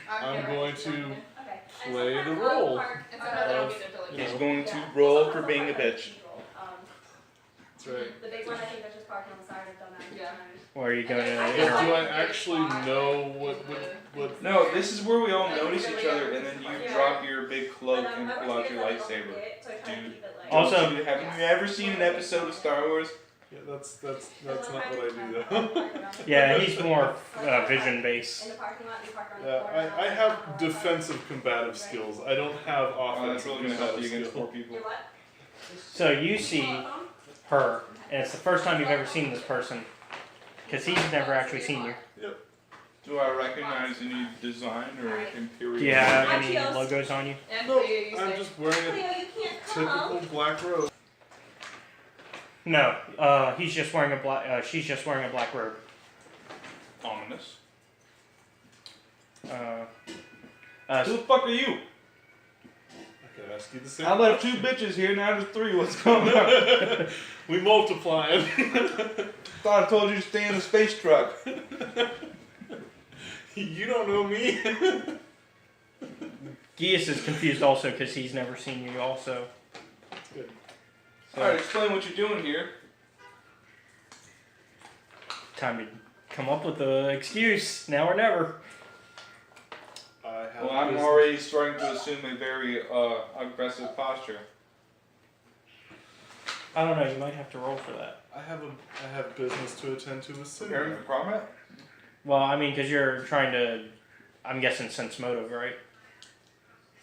I'm going to play the role. He's going to roll for being a bitch. That's right. The big one, I think, that's just parked on the side. I've done that a few times. Or are you going Do to... I actually know what No, this is where we all notice each other, and then you drop your big cloak and pull out your lightsaber. Dude. Also- Haven't you ever seen an episode of Star Wars? Yeah, that's not what I do though. Yeah, he's more vision-based. In the parking lot, you park around the Yeah, corner. I have defensive combative skills. I don't have Oh, that's offensive really gonna help you combative against 4 skills. people. You're what? So you see her, and it's the first time you've ever seen this person. Because he's never actually seen you. Do I recognize any design or imperial? Do you have Hi, any Chios. logos on you? No, I'm just wearing Cleo, a you can't typical come. black robe. No, he's just wearing a black. She's just wearing a black robe. Ominous. Uh, Who the fuck are you? Okay, ask you the same. I left 2 bitches here, now there's 3. What's going on? We multiplying. Thought I told you to stay in the space truck. You don't know me. Geas is confused also because he's never seen you also. Good. So, Alright, explain what you're doing here. time to come up with the excuse, now or never. I have Well, I'm business- already starting to assume a very aggressive posture. I don't know, you might have to roll for that. I have business to attend to with Preparing Cindy. for combat? Well, I mean, because you're trying to, I'm guessing sense motive, right?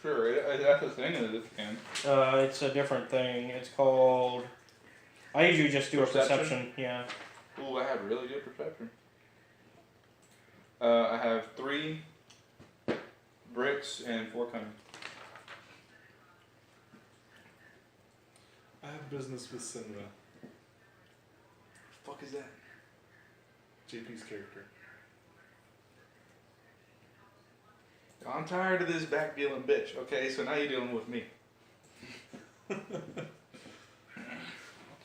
Sure, that's the thing in this game. It's a different thing. It's called, I usually just do Perception? a perception, yeah. Ooh, I have really good perception. I have 3 bricks and 4 cunning. I have business with Cindy. Fuck is that? JP's character. I'm tired of this back dealing bitch. Okay, so now you're dealing with me.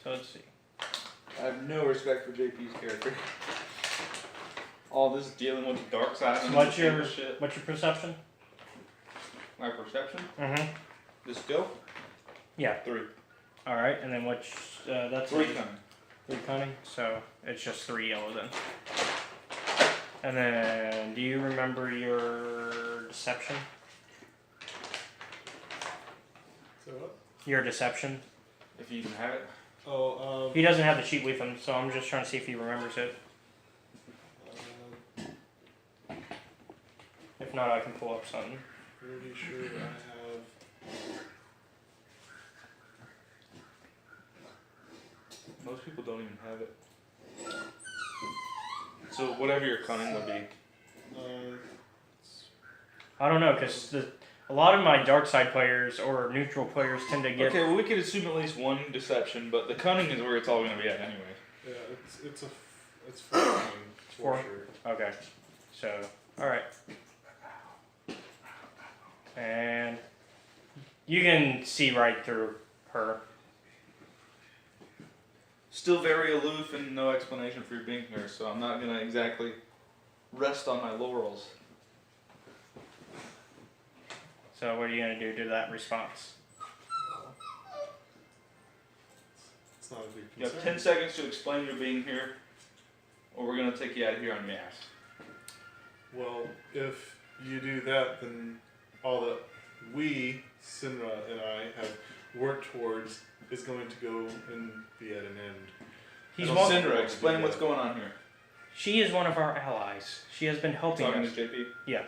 So let's see. I have no respect for JP's character. All this dealing with the dark side. So and what's this your shit. perception? My perception? Mm-hmm. The skill? Yeah. 3. All right, and then that's 3 cunning. 3 cunning, so it's just 3 yellow then. And then, do you remember your deception? So what? Your deception? If you can have it. Oh, He doesn't have the sheet with him, so I'm just trying to see if he remembers it. If not, I can pull up something. pretty sure I have. Most people don't even have it. So whatever your cunning would be. I don't know, because a lot of my dark side players or neutral players tend to get. Okay, well we could assume at least 1 deception, but the cunning is where it's all going to be at anyway. Yeah, it's 14 Four? for sure. Okay, so all right, and you can see right through her. Still very aloof and no explanation for your being here, so I'm not going to exactly rest on my laurels. So what are you gonna do to that response? It's not a big You have concern. 10 seconds to explain your being here, or we're going to take you out of here on mass. Well, if you do that, then all that we, Sinra and I, have worked towards is going to go and be at an end. He's I don't one. see- Syndra, explain what's going on here. She is one of our allies. She has been helping Talking us. to JP. Yeah,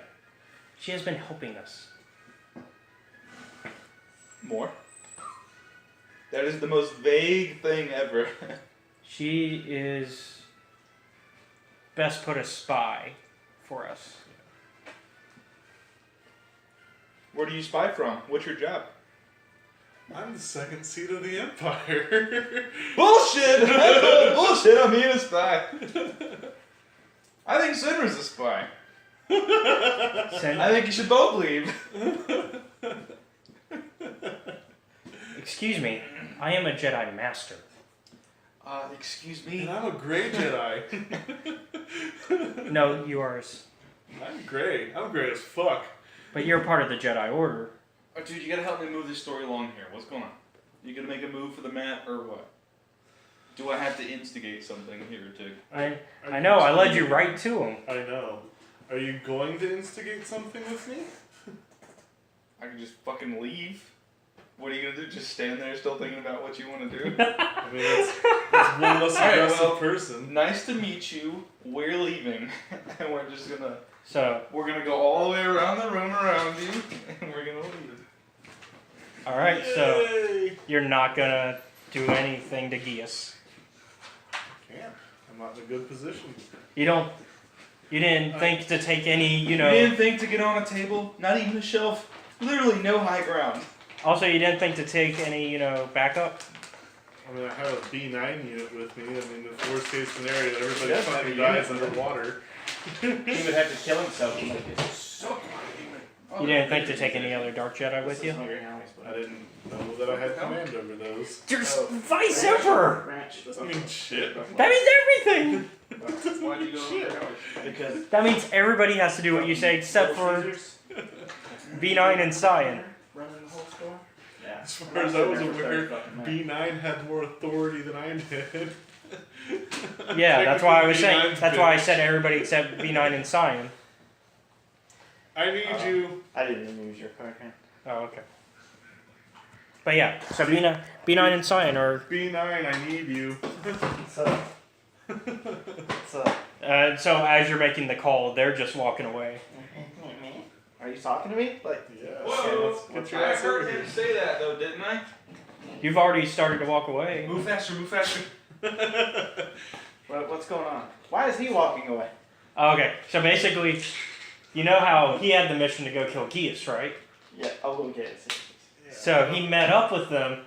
she has been helping us. More? That is the most vague thing ever. She is best put a spy for us. Where do you spy from? What's your job? I'm the second seat of the Empire. Bullshit! Bullshit, I'm being a spy. I think Syndra's a spy. I think you should both leave. Excuse me, I am a Jedi Master. Excuse And me. I'm a gray Jedi. No, yours. I'm gray. I'm gray as fuck. But you're part of the Jedi Order. Oh, dude, you gotta help me move this story along here. What's going on? You gonna make a move for the map or what? Do I have to instigate something here to... I know, I led you right to him. I know. Are you going to instigate something with me? I can just fucking leave? What are you gonna do? Just stand there still thinking about what you want to do? I mean, that's one less Alright, aggressive well, person. Nice to meet you. We're leaving. And we're just gonna... So, We're gonna go all the way around the room around you. And we're gonna leave. alright, so Yay! you're not gonna do anything to Geas. Can't. I'm not in a good position. You didn't think to take any, You didn't think to get on a table? Not even a shelf? Literally no high ground. also you didn't think to take any, backup? I mean, I have a B9 unit with me. I mean, the worst case scenario, everybody Yes, fucking have a dies unit. underwater. He would have to kill himself to make it. So Oh, You didn't think to take any other Dark Jedi with you? I didn't know that I had command over those. There's Vice Emperor! Ranch. Doesn't mean shit. That means everything! Why'd you go over there? Because That means everybody has to do what you say except for B9 and Cyan. running the whole store. Yeah. As far as I was aware, B9 had more authority than I did. Yeah, that's why I was saying. B9's That's why I bitch. said everybody except B9 and Cyan. I need you. I didn't even use your card. Oh, okay. But yeah, so B9 and Cyan are. B9, I need you. What's up? What's up? So as you're making the call, they're just walking away. Are you talking to me? Like, Yeah. Whoa! Get your I ass over heard here. him say that though, didn't I? You've already started to walk away. Move faster, move faster. what's going on? Why is he walking away? Okay, so basically, you know how he had the mission to go kill Geas, right? Yeah, I'll go get it. So he met up with them,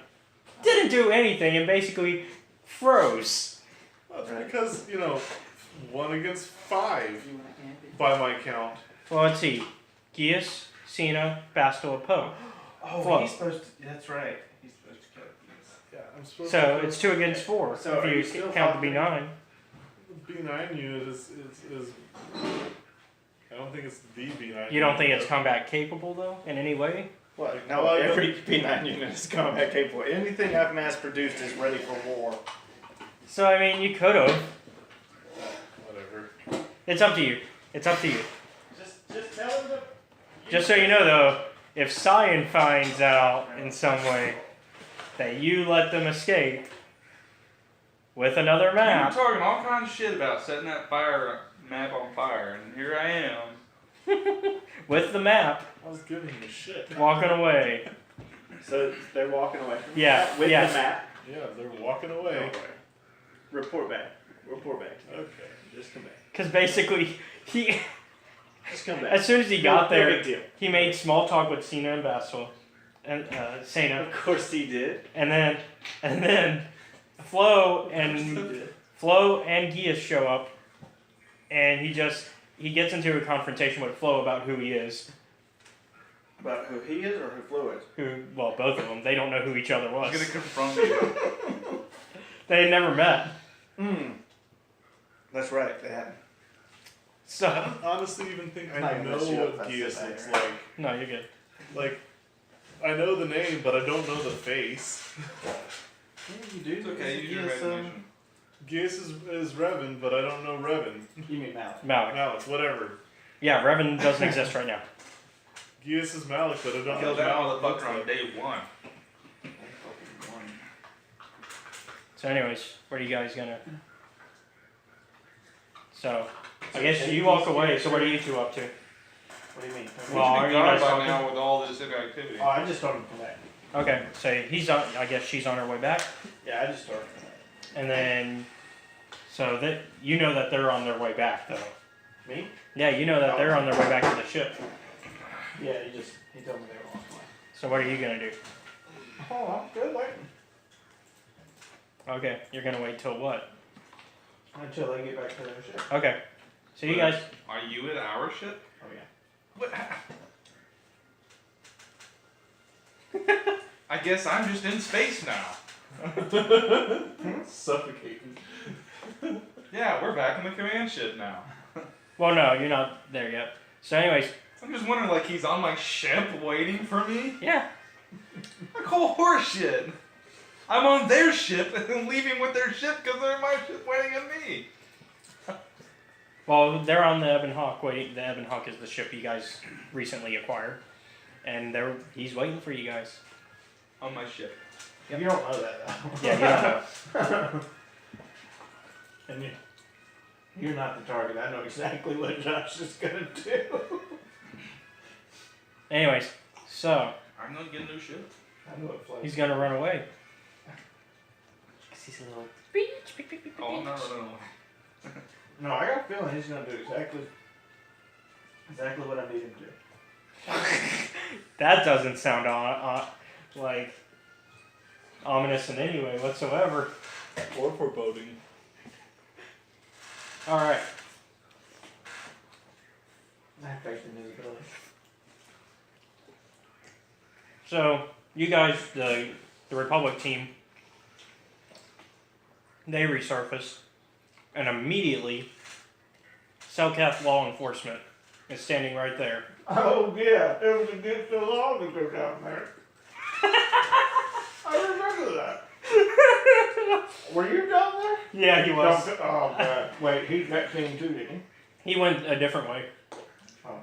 didn't do anything, and basically froze. Well, it's because, 1 against 5 by my count. Well, let's see. Geas, Cena, Bastel, Poe. Oh, Flo. he's supposed to. That's right. He's supposed to kill these. Yeah, I'm supposed So to. it's 2 against 4 So are you if you still count the talking? B9. The B9 unit is. I don't think it's the B9. You don't think it's unit. combat capable though in any way? What? No, Well, every P9 unit is combat capable. Anything I've mass produced is ready for war. So I mean, you could have. Whatever. It's up to you. It's up to you. Just tell him to. Just so you know though, if Cyan finds out in some way that you let them escape with another You were map, talking all kinds of shit about setting that map on fire, and here I am. with the map, I was giving him shit. walking away. So they're walking away from Yeah, with yeah. the map. Yeah, they're walking away. Report back. Report back. Okay. Just come back. Because basically, he Just come back. as soon as he got No there, big deal. he made small talk with Cena and Bastel, and Cena, Of course he did. and then Flo He and did. Gias show up, and he gets into a confrontation with Flo about who he is. About who he is or who Flo is? Well, both of them. They don't know who each other I'm was. gonna confront you. They had never met. That's right. They haven't. I So don't honestly even think Not I gonna know mess you up, what that's Geas the looks thing, like. no, you're good. Like, I know the name, but I don't know the face. Yeah, you do. It's okay, use your Yes, imagination. Geas is Revan, but I don't know Revan. You mean Malik? Malik. Malik, whatever. Yeah, Revan doesn't exist right now. Geas is Malik, but I don't know Kill what that Malik looks motherfucker on like. day 1. So, anyways, what are you guys gonna? So, I guess you walk away. So, what are you two up to? What do you mean? Well, are you guys by talking? now with all this activity? Oh, I just started from that. Okay, so he's on. I guess she's on her way back, Yeah, I just started from that. and then, so that you know that they're on their way back, though. Me? Yeah, you know that they're on their way back to the ship. Yeah, he told me they were walking away. So, what are you gonna do? Oh, I'm good waiting. Okay, you're gonna wait till what? Until they get back to their ship. Okay, so you guys. Are you at our ship? Oh yeah. What? I guess I'm just in space now. Suffocating. Yeah, we're back in the command ship now. Well, no, you're not there yet. So, anyways, I'm just wondering, like, he's on my ship waiting for me? yeah. I call horseshit. I'm on their ship and leaving with their ship because they're my ship waiting on me. Well, they're on the Ebon Hawk waiting. The Ebon Hawk is the ship you guys recently acquired, and he's waiting for you guys. On my ship. You don't know that though. Yeah, you don't know. And you're not the target. I know exactly what Josh is gonna do. Anyways, so I'm gonna get a new ship. I know it flies. he's gonna run away. 'Cause he's a little. Oh, I'm not running away. No, I got a feeling he's gonna do exactly what I need him to. That doesn't sound like ominous in any way whatsoever. Or foreboding. All right. I have faith in his ability. So you guys, the Republic team, they resurface, and immediately, Selkath law enforcement is standing right there. Oh yeah, it was against the law to go down there. I remember that. Were you down there? Yeah, he was. Oh god. Wait, he's that team too, didn't he? He went a different way. Oh.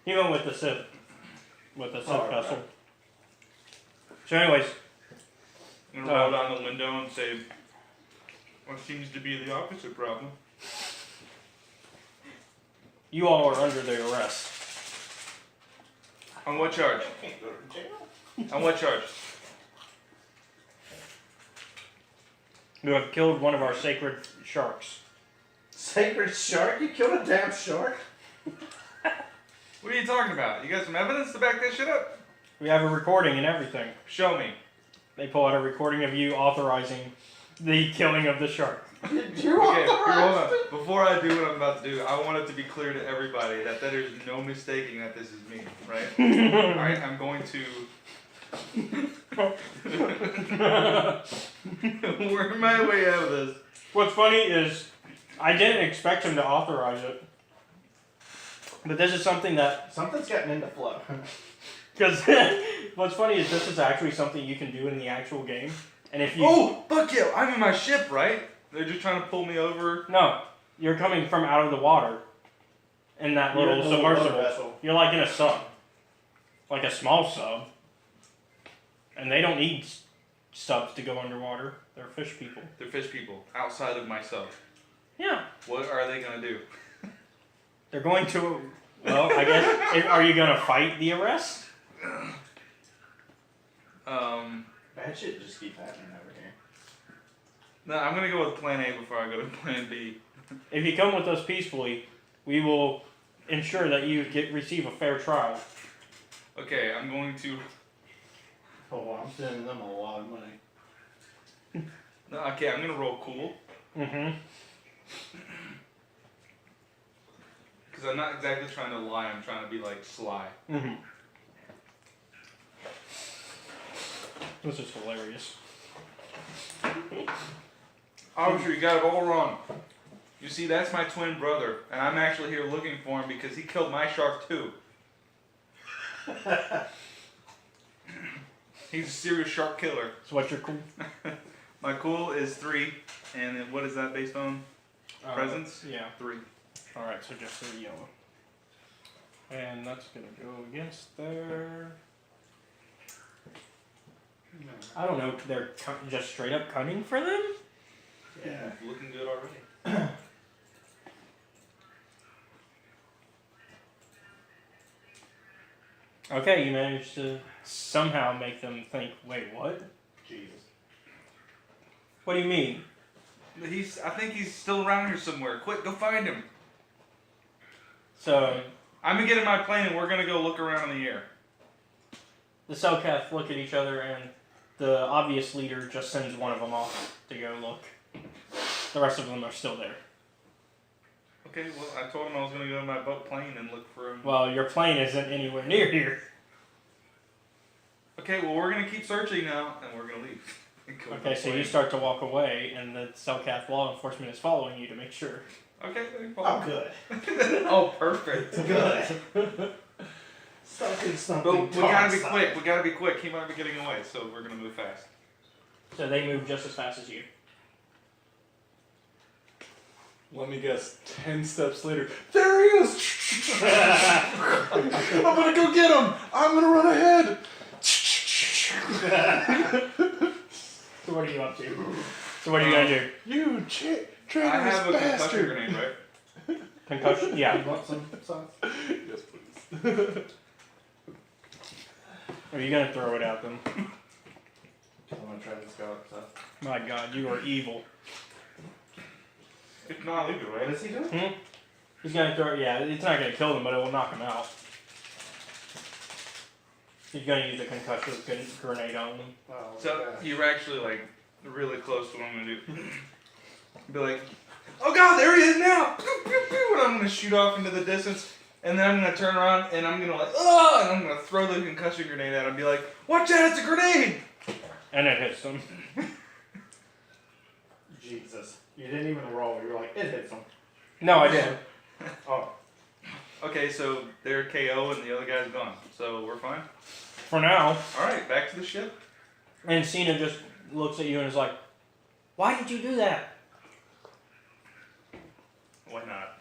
He went with the Sith. With the Sith Oh, okay. vessel. So anyways, I'm gonna roll down the window and say, what seems to be the opposite problem? you all are under the arrest. On what charge? Can't go to jail. On what charge? You have killed one of our sacred sharks. Sacred shark? You killed a damn shark? What are you talking about? You got some evidence to back that shit up? We have a recording and everything. Show me. They pull out a recording of you authorizing the killing of the shark. You Okay, here, hold authorized on. it? Before I do what I'm about to do, I want it to be clear to everybody that there's no mistaking that this is me, right? Alright, I'm going to... work my way out of this. What's funny is, I didn't expect him to authorize it. But this is something that, Something's getting into flow. because what's funny is this is actually something you can do in the actual game. And if you, Oh, fuck yeah, I'm in my ship, right? They're just trying to pull me over. no, you're coming from out of the water in that little submersible. vessel. You're like in a sub, like a small sub. And they don't need subs to go underwater. They're fish people. They're fish people, outside of myself. Yeah. What are they gonna do? They're going to, well, I guess, are you going to fight the arrest? That shit just keeps happening over here. No, I'm gonna go with plan A before I go to plan B. If you come with us peacefully, we will ensure that you receive a fair trial. Okay, I'm going to... Oh, I'm sending them a lot of money. No, okay, I'm gonna roll cool. Mm-hmm. Because I'm not exactly trying to lie, I'm trying to be like sly. Mm-hmm. This is hilarious. Officer, you got it all wrong. You see, that's my twin brother, and I'm actually here looking for him because he killed my shark too. He's a serious shark killer. So what's your cool? My cool is 3, and then what is that based on? Presence? Yeah. 3. Alright, so just the yellow. And that's going to go against their... I don't know, they're just straight up cunning for them? Yeah. Looking good already. Okay, you managed to somehow make them think, wait, what? Jesus. What do you mean? I think he's still around here somewhere. Quick, go find him. So, I'm gonna get in my plane and we're gonna go look around in the air. the Selkath look at each other and the obvious leader just sends one of them off to go look. The rest of them are still there. Okay, well, I told him I was gonna go in my boat plane and look for him. Well, your plane isn't anywhere near here. Okay, well, we're gonna keep searching now, and we're gonna leave. Go Okay, so you start to walk away, and the Selkath law enforcement is following you to make sure. Okay, I'm good. Oh, perfect. Good. Something. But we gotta be toxic. quick. We gotta be quick. He might be getting away, so we're gonna move fast. So they move just as fast as you. Let me guess, 10 steps later, there he is! I'm gonna go get him! I'm gonna run ahead! So what are you up to? So what are you gonna do? You I have a traitorous concussion bastard! grenade, right? Concussion? Yeah. You want some sauce? Yes, please. Are you gonna throw it at them? I'm gonna try this guy up, so. My God, you are evil. If not, leave it, What right? is he doing? He's gonna throw it. Yeah, it's not gonna kill them, but it will knock them out. He's gonna use a concussion grenade on them. Oh, So okay. you're actually like really close to what I'm gonna do. Be like, oh God, there he is now! Pew, pew, pew, and I'm gonna shoot off into the distance. And then I'm gonna turn around and I'm gonna like, oh, and I'm gonna throw the concussion grenade at him and be like, watch out, it's a grenade! And it hits them. Jesus. You didn't even roll. You were like, it hits him. No, I didn't. Oh. Okay, so they're KO and the other guy's gone. So we're fine. For now. Alright, back to the ship. And Cena just looks at you and is like, why did you do that? Why not?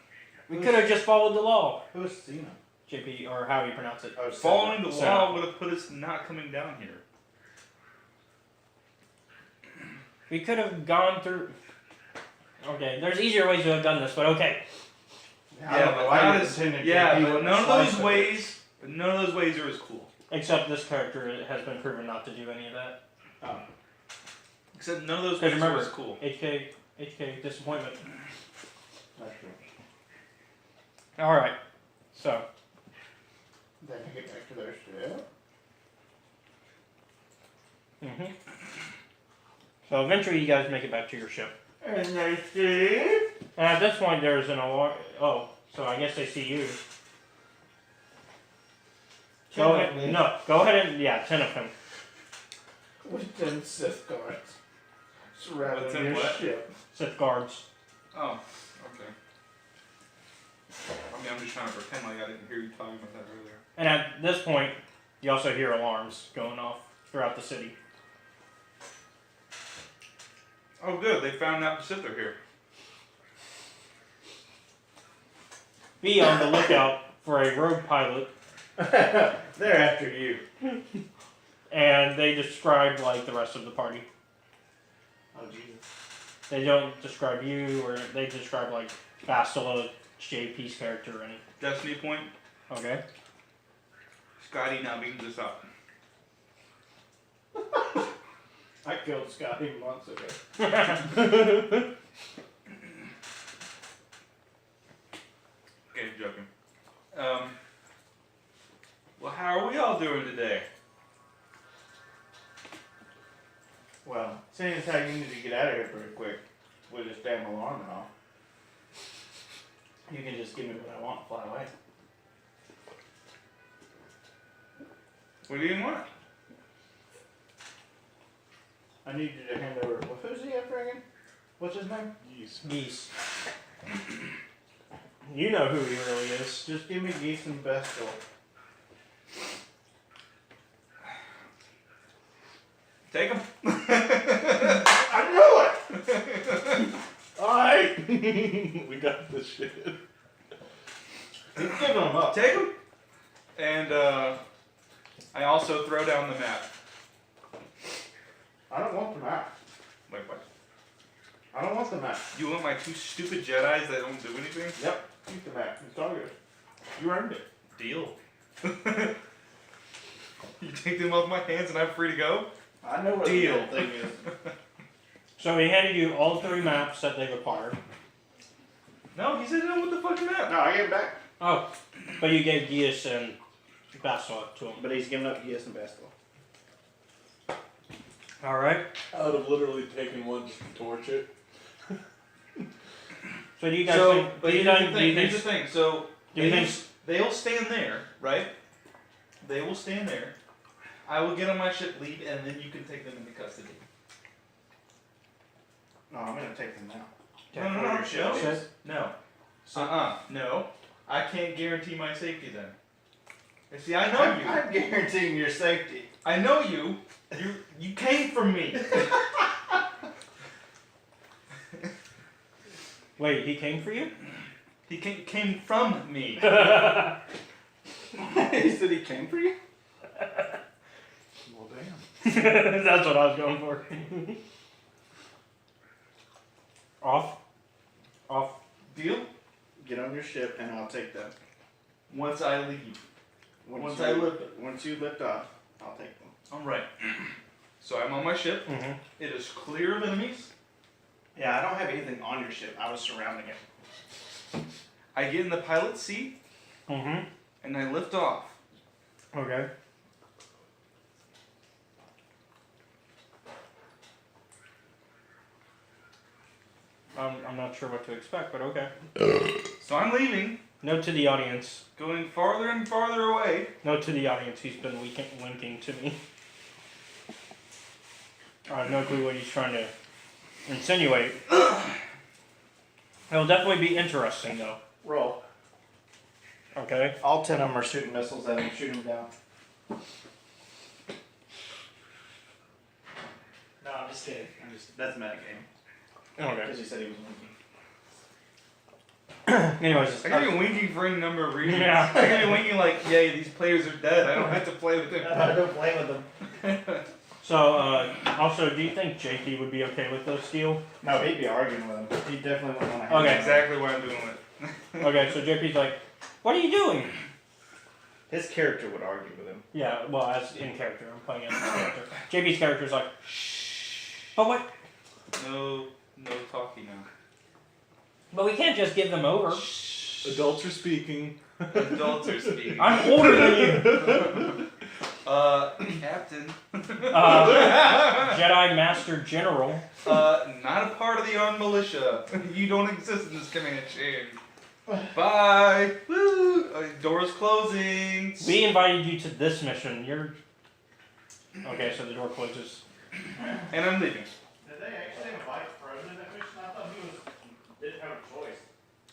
We could have just followed the law. Who's Cena? JP, or how you pronounce it. Oh, Following the Sarah. law would have put us not coming down here. We could have gone through... Okay, there's easier ways to have done this, but okay. I don't know why not you as- pretended yeah, JP but wouldn't none of slice those it. ways, are as cool. Except this character has been proven not to do any of that. Oh. Except none of those Because ways are remember, as cool. HK disappointment. That's true. Alright, so. Then you get back to their ship. Mm-hmm. So eventually you guys make it back to your ship. And they see. And at this point there's an alarm. Oh, so I guess they see you. Go ahead. No, go ahead and, yeah, 10 of them. With 10 Sith guards. Surrounding With 10 your what? ship. Sith guards. Oh, okay. I mean, I'm just trying to pretend like I didn't hear you talking about that earlier. And at this point, you also hear alarms going off throughout the city. Oh, good. They found out the Sith are here. Be on the lookout for a rogue pilot, They're after you. and they describe like the rest of the party. Oh, Jesus. They don't describe you, or they describe like Bastila, JP's character, or any. Destiny point. Okay. Scotty now beams us up. I killed Scotty months ago. Okay, joking. Well, how are we all doing today? Well, seeing as how you need to get out of here pretty quick with this damn alarm and all, you can just give me what I want and fly away. What do you want? I need you to hand over. Well, who's he after again? What's his name? Geese. You know who he really is. Just give me Geese and Bestel. Take him. I knew it! Alright! We got this shit. He's giving them up. Take him. And I also throw down the map. I don't want the map. Wait, what? I don't want the map. You want my two stupid Jedis that don't do anything? Yep, keep the map. It's all yours. You earned it. Deal. You take them off my hands and I'm free to go? I know what Deal. the damn thing is. So he handed you all 3 maps that they've acquired. No, he said no with the fucking map. No, I gave it back. Oh, but you gave Geas and Bastila to him. But he's giving up Geese and Bestel. All right. I would have literally taken one just to torch it. So do you guys So, think? but do you here's think? the Do you thing. Here's the think? thing. So Do you think? they'll stand there, right? They will stand there. I will get on my ship, leave, and then you can take them into custody. No, I'm gonna take them now. No, Your ship no. is. No. No. I can't guarantee my safety then. And see, I know you. I'm guaranteeing your safety. I know you. You came from me. Wait, he came for you? He came from me. He said he came for you? Well, damn. That's what I was going for. Off. Deal? Get on your ship and I'll take them. Once I leave. Once I lift. Once you lift off, I'll take them. Alright. So I'm on my ship. Mm-hmm. It is clear of enemies. Yeah, I don't have anything on your ship. I was surrounding it. I get in the pilot's seat Mm-hmm. and I lift off. Okay. I'm not sure what to expect, but okay. So I'm leaving. Note to the audience. Going farther and farther away. Note to the audience. He's been winking to me. I have no clue what he's trying to insinuate. It'll definitely be interesting, though. Roll. Okay. All 10 of them are shooting missiles at him. Shoot him down. No, I'm just kidding. That's meta game. Okay. Because you said he was winking. Anyways, I could be winking for any number of reasons. Yeah. I could be winking like, yay, these players are dead. I don't have to play with I them. don't play with them. so also, do you think JP would be okay with those steel? No, he'd be arguing with him. He definitely wouldn't want to. Okay. That's exactly what I'm doing with it. Okay, so JP's like, what are you doing? His character would argue with him. Yeah, well, as in character, I'm playing as his character. JP's character's like, shh. But what? No talking now. But we can't just give them over. Adults are speaking. Adults are speaking. I'm older than you. Captain. Jedi Master General. Not a part of the armed militia. You don't exist in this command chain. Bye. Woo. Door's closing. We invited you to this mission. You're... Okay, so the door closes. And I'm leaving. Did they actually invite President that mission? I thought he didn't have a choice.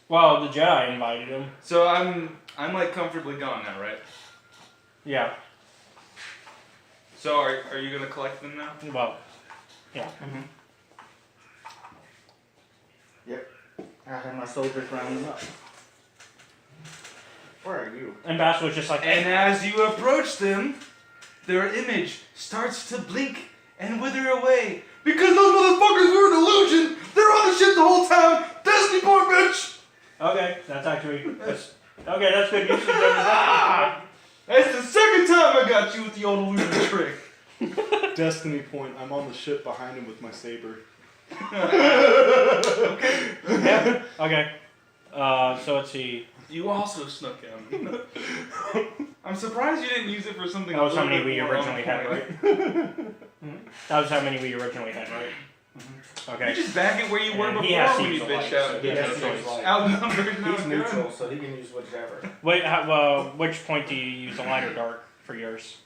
Well, the Jedi invited him. So I'm like comfortably gone now, right? Yeah. So are you gonna collect them now? Well, yeah. Mm-hmm. Yep. I have my soldiers rounding up. Where are you? And Bass was just like, And as you approach them, their image starts to blink and wither away. Because those motherfuckers were an illusion! They're on the ship the whole time! Destiny point, bitch! okay, that's good usage of the That's the second time I got you with the old illusion trick. Destiny point. I'm on the ship behind him with my saber. Okay. Yeah. Okay. So let's see. You also snuck in. I'm surprised you didn't use it for something That was a how little many bit we more originally on had, point. right? That was how many we originally had, right? You Okay. just back it where you were And before he has when you seems bitched alike, out. so he bitch has out. seems alike. Outnumbered, not He's good. neutral, so he can use whichever. Wait, which point do you use, the light or dark, for yours?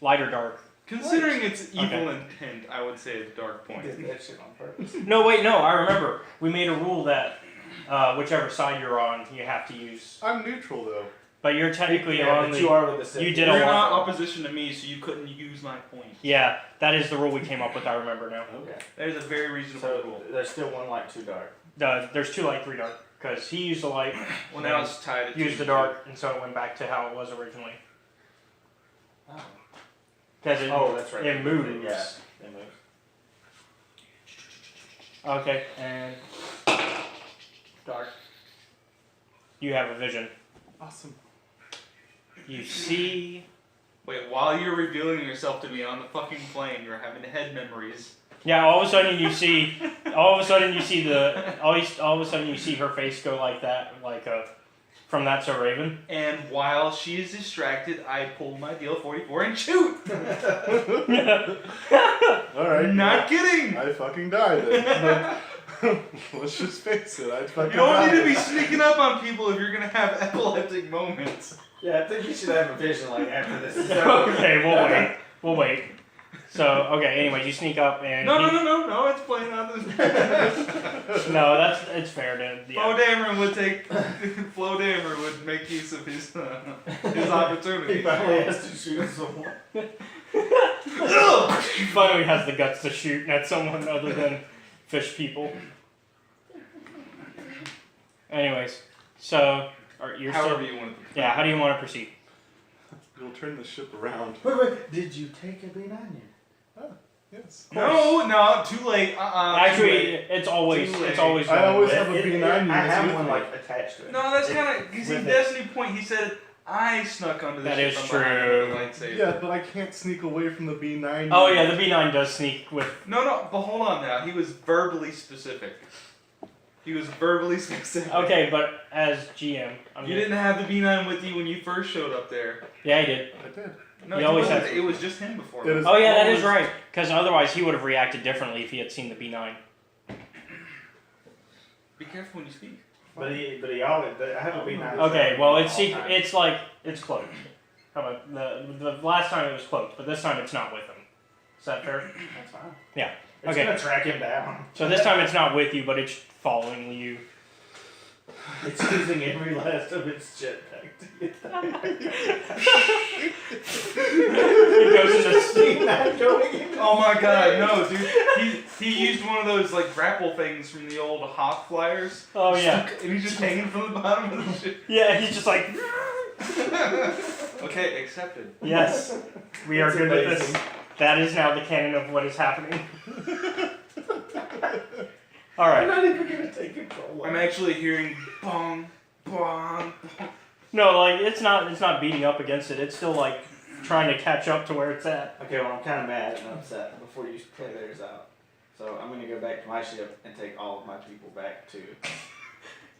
Light or dark? Considering its evil Okay. intent, I would say it's dark He point. did that shit on purpose. No, wait, no, I remember. We made a rule that whichever side you're on, you have to use. I'm neutral though. But you're technically Yeah, on but the... you are with the Sith. you did You're a not lot. opposition to me, so you couldn't use my point. Yeah, that is the rule we came up with, I remember now. Okay. That is a very reasonable So rule. there's still one light, two dark. There's 2 light, 3 dark. Because he used the light, Well, now it's tied. used the dark, and so it went back to how it was originally. Oh. Because it, Oh, that's right. it moves. Yeah, it moves. Okay, and dark. You have a vision. Awesome. You see... Wait, while you're revealing yourself to me on the fucking plane, you're having head memories. Yeah, all of a sudden you see her face go like that, like from That's So Raven. And while she is distracted, I pull my deal 44 and shoot! Alright. Not kidding! I fucking died then. Let's just face it. I fucking You don't died. need to be sneaking up on people if you're gonna have epileptic moments. Yeah, I think you should have a vision like after this is over. Okay, we'll wait. So, okay, anyways, you sneak up and... No, it's playing on this. No, it's fair to... Flo Yeah. Dameron would Flo Dameron would make use of his opportunity. He finally has to shoot someone. He finally has the guts to shoot at someone other than fish people. Anyways, so... You're However still... you want to. Yeah, how do you want to proceed? You'll turn the ship around. Wait, did you take a B9 yet? Yes. No, too late. Actually, it's always Too late. going I always with- have a B9 I have with one me. like attached to it. No, that's kind of because in With it. Destiny Point he said I snuck onto the That ship is from behind true. with a lightsaber. Yeah, but I can't sneak away from the B9. Oh yeah, the B9 does sneak with... No, but hold on now. He was verbally specific. He was verbally specific. Okay, but as GM... You didn't have the B9 with you when you first showed up there. Yeah, he did. I did. No, He he always wasn't. has- It was just him before. It is- Oh yeah, that is always- right. Because otherwise he would have reacted differently if he had seen the B9. Be careful when you speak. But he always. I have to be nice. Okay, well it's all secret. time. It's like it's cloaked. How about the last time it was cloaked, but this time it's not with him. Is that fair? That's fine. Yeah. It's Okay. gonna track him down. So this time it's not with you, but it's following you. It's using every last of its jetpack to get there. It goes into He's not going into Oh my space. god, no, dude. He used one of those like grapple things from the old Hawk flyers. Oh yeah. And he's just hanging from the bottom of the ship. Yeah, he's just like Okay, accepted. yes. We are It's good with amazing. this. That is now the canon of what is happening. Alright. I'm not even gonna take control. I'm actually hearing bong, bong. No, like it's not beating up against it. It's still like trying to catch up to where it's at. Okay, well I'm kind of mad and upset before you play theirs out. So I'm gonna go back to my ship and take all of my people back to.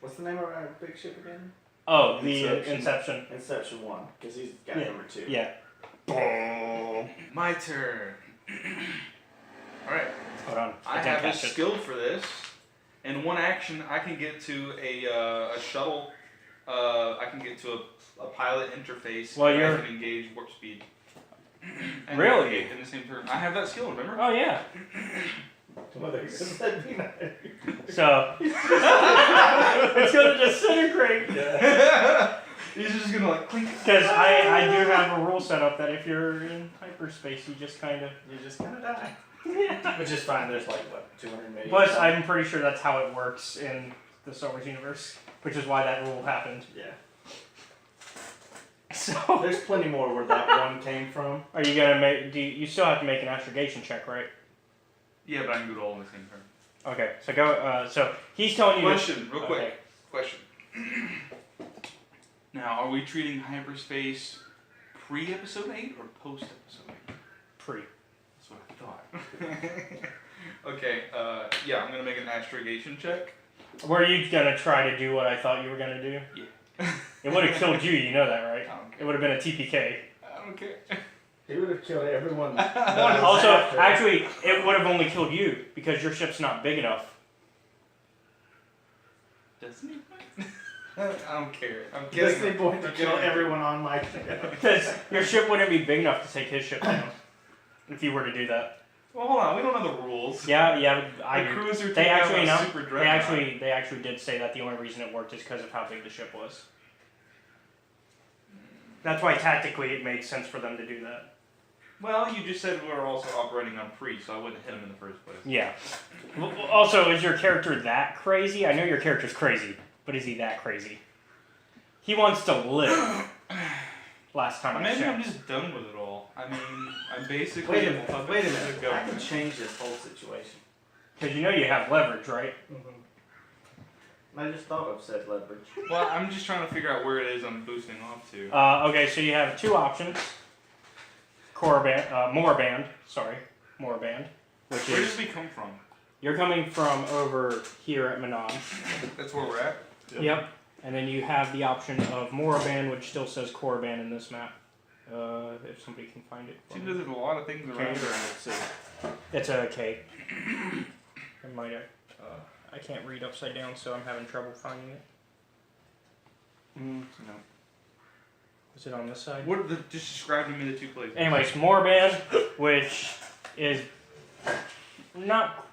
What's the name of our big ship again? Oh, the Inception. Inception. Inception 1, because he's got Yeah. number 2. Yeah. My turn. Alright, Hold on. I can't have catch this it. skill for this. In one action, I can get to a shuttle. I can get to a pilot interface. Well, and you're- I can engage warp speed. And Really? navigate in the same turn. I have that skill, remember? Oh yeah. Mother, that'd be nice. So it's gonna disintegrate. He's just gonna like clink. Because I do have a rule set up that if you're in hyperspace, you just kind of. You just kind of die. Which is fine, there's like, what, 200 million? Plus, I'm pretty sure that's how it works in the Star Wars universe, which is why that rule happened. Yeah. So, There's plenty more where that one came from. are you gonna make? You still have to make an astrogation check, right? Yeah, but I can do it all in the same turn. Okay, so go. So he's telling you. Question, real quick. Okay. Question. Now, are we treating hyperspace pre-episode 8 or post-episode 8? Pre. That's what I thought. Okay, yeah, I'm gonna make an astrogation check. Were you gonna try to do what I thought you were gonna do? Yeah. It would have killed you. You know that, right? I don't It care. would have been a TPK. I don't care. He would have killed everyone. Also, actually, it would have only killed you because your ship's not big enough. Doesn't he? I don't care. I'm Guess kidding. they going to I'm kill kidding. everyone on my ship. Because your ship wouldn't be big enough to take his ship down if you were to do that. Well, hold on. We don't know the rules. Yeah, The I. cruiser They took out actually a know. super They dreadnought. actually did say that the only reason it worked is because of how big the ship was. That's why tactically it made sense for them to do that. Well, you just said we were also operating on pre, so I wouldn't hit him in the first place. Yeah. Also, is your character that crazy? I know your character's crazy, but is he that crazy? He wants to live. Last time I Maybe I'm checked. just done with it all. I mean, I'm basically Wait a minute, puppet wait a to the minute. I government. can change this whole situation. Because you know you have leverage, right? I just thought of said leverage. Well, I'm just trying to figure out where it is I'm boosting off to. Okay, so you have two options. Moorband, which Where is did we come from? you're coming from over here at Manon. That's where we're at. Yep. And then you have the option of Moorband, which still says Corband in this map. If somebody can find it. for Seems me. there's a lot of things around Okay. there. Let's see. It's a K. I might. I can't read upside down, so I'm having trouble finding it. No. Is it on this side? What? Just describe to me the two places. Anyways, Moorband, which is not.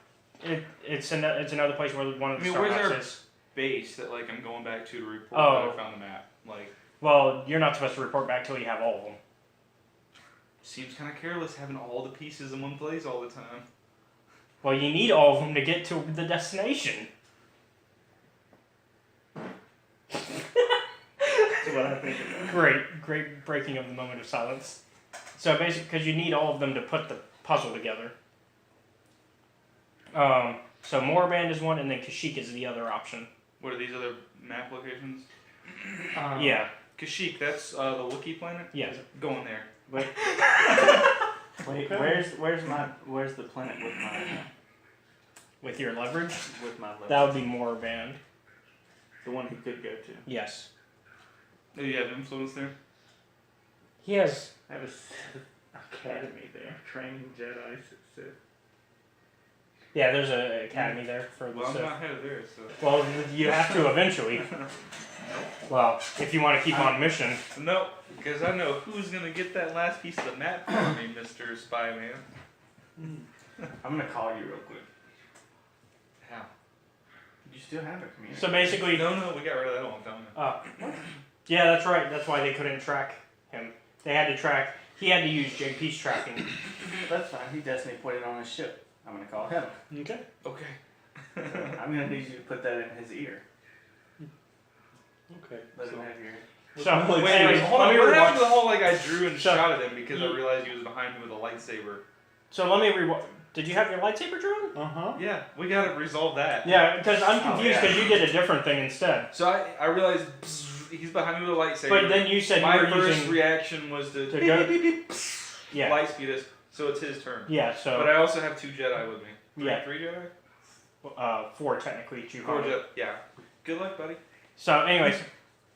It's another place where one of I the mean, where's Star our Maps is. base that like I'm going back to report Oh. that I found the map? Like, Well, you're not supposed to report back till you have all of them. seems kind of careless having all the pieces in one place all the time. Well, you need all of them to get to the destination. That's what I think of. Great breaking of the moment of silence. So basically, because you need all of them to put the puzzle together. So Moorband is one, and then Kashyyyk is the other option. What are these other map locations? Yeah. Kashyyyk, that's the Wookiee planet? Yeah. Going there. Wait, where's the planet With your leverage, with my leverage? that would be Moorband. The one he could go to. Yes. Do you have influence there? He has. I have a Sith academy there, training Jedi Sith. Yeah, there's an academy there for the Well, I'm Sith. not headed there, so. Well, you have to eventually. Well, if you want to keep on mission. No, because I know who's gonna get that last piece of the map for me, Mr. Spy Man. I'm gonna call you real quick. How? You still have it, community. So basically, No, we got rid of that a long time ago. yeah, that's right. That's why they couldn't track him. They had to track. He had to use JP's tracking. That's fine. He definitely put it on his ship. I'm gonna call him. Okay. Okay. I'm gonna need you to put that in his ear. Okay. Let so- him have your. So Wait, anyways, hold let on. me What rewind. happened to the whole like I drew and So- shot at him because I realized he was behind me with a lightsaber? So let me rewind. Did you have your lightsaber drawn? Yeah, we gotta resolve that. Yeah, because I'm confused yeah. because you did a different thing instead. So I realized he's behind me with a lightsaber. But then you said my you were first using. reaction was to To beep, go- beep, beep, beep, Yeah. light speed us. So it's his turn. Yeah. So. But I also have 2 Jedi with me. Yeah. 3 Jedi? 4 technically. 4 Chewbacca. Jedi. Yeah. Good luck, buddy. So, anyways,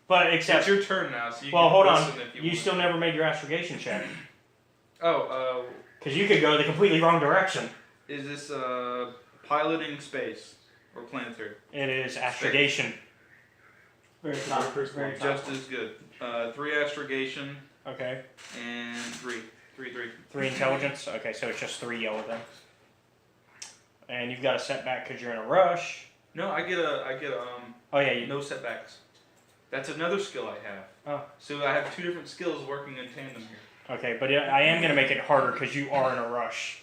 but It's except. your turn now, so you Well, can hold on. listen if you You want. still never made your astrogation check Oh, because you could go the completely wrong direction. is this piloting space or planetary? It is astrogation. Very top, first very one. Just as good. 3 astrogation Okay. and 3. 3. 3 intelligence. Okay, so it's just 3 yellow then. And you've got a setback because you're in a rush. No, I get Oh yeah, you. no setbacks. That's another skill I have. Oh. So I have 2 different skills working in tandem here. Okay, but I am gonna make it harder because you are in a rush.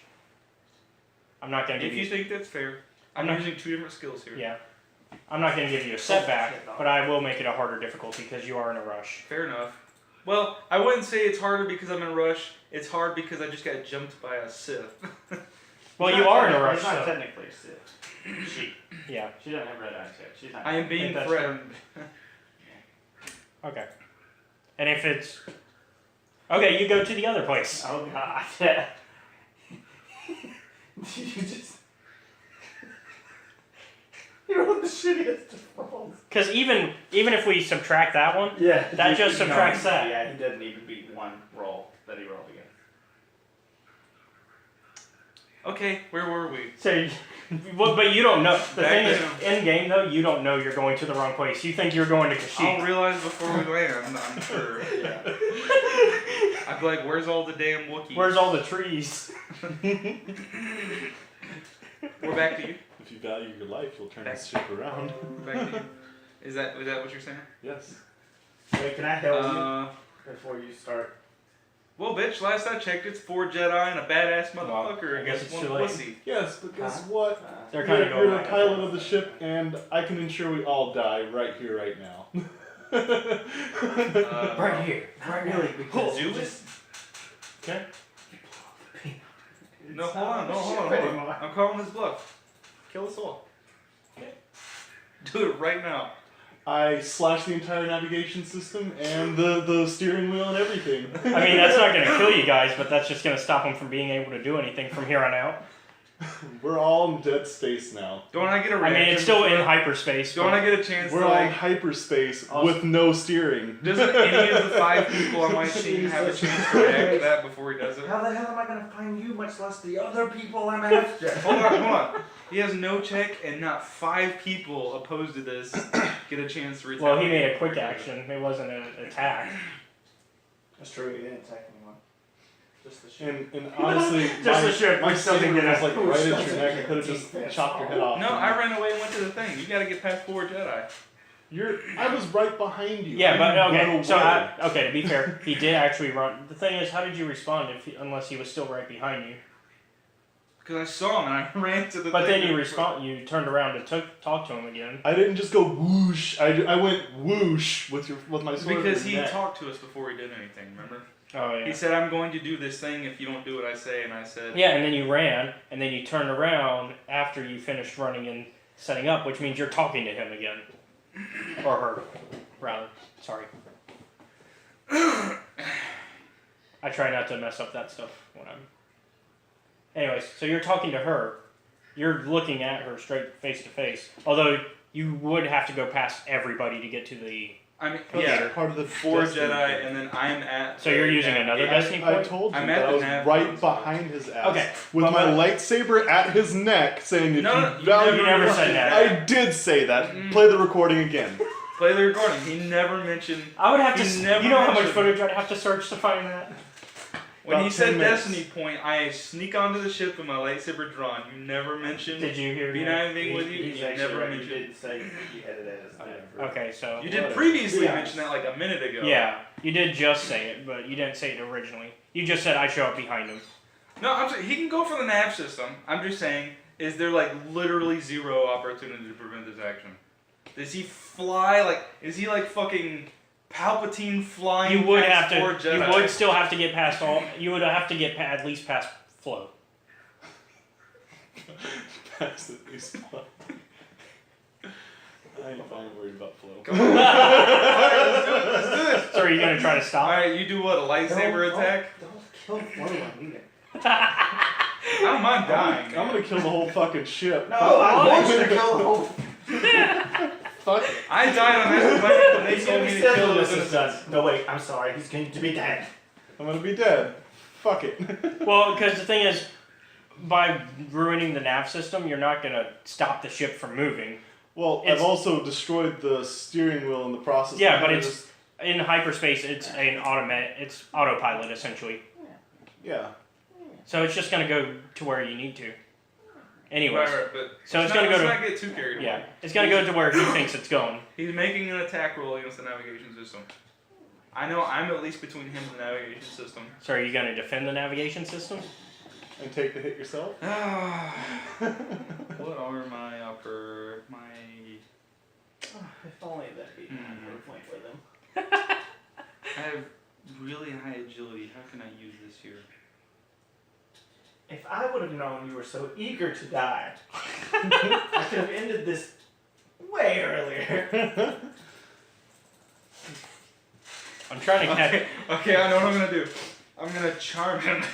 I'm not gonna give If you. you think that's fair, I'm I'm not- using 2 different skills here. Yeah. I'm not gonna give you a setback, but I will make it a harder difficulty because you are in a rush. Fair enough. Well, I wouldn't say it's harder because I'm in a rush. It's hard because I just got jumped by a Sith. Well, you are in a rush. It's not So. technically a Sith. She. Yeah. She doesn't have red eyes yet. She's not. I am being that's threatened. Okay. And if it's. Okay, you go to the other place. Oh God. you just. You're one of the shittiest of rolls. Because even if we subtract that one, Yeah. That just subtracts that. Yeah, he doesn't even beat one roll that he rolled again. Okay, where were we? so, but you don't know. The Back thing is, down. in game though, you don't know you're going to the wrong place. You think you're going to I'll Kashyyyk. realize before we land, I'm sure. Yeah. I'd be like, where's all the damn Wookiees? Where's all the trees? We're back to you. If you value your life, you'll turn Back- this ship around. Back to you. Is that what you're saying? Yes. Wait, can I help you Uh, before you start? well, bitch, last I checked, it's 4 Jedi and a badass motherfucker I guess against it's one too late. pussy. Yes, but guess Huh? what? They're kind of You're going the back and pilot forth. of the ship, and I can ensure we all die right here, right now. Right here. Right really, because Do you it? just. Okay. No, hold on, hold on. I'm calling his bluff. Kill us all. Do it right now. I slashed the entire navigation system and the steering wheel and everything. I mean, that's not going to kill you guys, but that's just going to stop them from being able to do anything from here on out. We're all in dead space now. Don't I get a I reaction? mean, it's still in before- hyperspace. Don't but- I get a chance We're to all in like? hyperspace Also- with no steering. Doesn't any of the 5 people on my team have a chance to react to that before he does it? How the hell am I gonna find you, much less the other people I'm after? Hold on. He has no check, and not 5 people opposed to this get a chance to retaliate. Well, he made a quick action. It wasn't an attack. That's true. He didn't attack anyone. Just the shit. And honestly, Just the ship, my which doesn't saber get was out. like right at your neck. I could have just chopped your head off. No, I ran away and went to the thing. You got to get past 4 Jedi. I was right behind you. Yeah, I but didn't okay. run So, away. okay, to be fair, he did actually run. The thing is, how did you respond unless he was still right behind you? Because I saw him and I ran to the But thing. then you turned around to talk to him again. I didn't just go whoosh. I went whoosh with my sword. Because in he your neck. talked to us before he did anything, remember? Oh yeah. He said, I'm going to do this thing if you don't do what I say, and I said... Yeah, and then you ran, and then you turned around after you finished running and setting up, which means you're talking to him again. Or her, rather. Sorry. I try not to mess up that stuff when I'm... Anyways, so you're talking to her. You're looking at her straight face to face. Although, you would have to go past everybody to get to the I mean, That's yeah, part of the 4 Destiny Jedi, thing. and then I'm at. So you're using another Destiny I point? told you I'm that at I the was nav right points. behind his ass. Okay, With but my my- lightsaber at his neck, saying if No, you you value You never said that. I did say that. Play the recording again. Play the recording. He never mentioned. I would have to. He never You know how much mentioned- footage I'd have to search to find that? When About he said 10 minutes. Destiny point, I sneak onto the ship with my lightsaber drawn. You never mentioned Did you hear me that? having with you. He's You actually never right. You mentioned. did say you had it as never. Okay, so You did Whatever. previously Yeah. mention that like a minute ago. yeah, you did just say it, but you didn't say it originally. You just said I show up behind him. No, I'm saying he can go for the nav system. I'm just saying, is there like literally zero opportunity to prevent this action? Does he fly like? Is he like fucking Palpatine flying? You would past have 4 to. Jedi? You would still have to get past all. You would have to get at least past Flo. That's at least one. I ain't fucking worried about flow. Come on. Alright, let's do this. So are you gonna try to stop? Alright, you do what? A lightsaber attack? Don't kill Flo on me. I don't mind dying. I'm gonna kill the whole fucking ship. No, I want you to kill the whole. Fuck it. I died on that planet when they told me to kill this those is done. No wait, I'm sorry. He's going to be dead. I'm gonna be dead. Fuck it. Well, because the thing is, by ruining the nav system, you're not gonna stop the ship from moving. Well, It's- I've also destroyed the steering wheel in the process. Yeah, of but just- it's in hyperspace. It's an It's autopilot essentially. yeah. So it's just gonna go to where you need to. Anyways, Right, but so it's gonna go let's to not get too carried away. yeah, it's gonna go to where he thinks it's going. He's making an attack roll against the navigation system. I know I'm at least between him and the navigation system. So are you gonna defend the navigation system? And take the hit yourself. What are my upper my? If only that'd be a point for them. I have really high agility. How can I use this here? If I would have known you were so eager to die, I could have ended this way earlier. I'm trying to catch. Okay, okay, I know what I'm gonna do. I'm gonna charm him.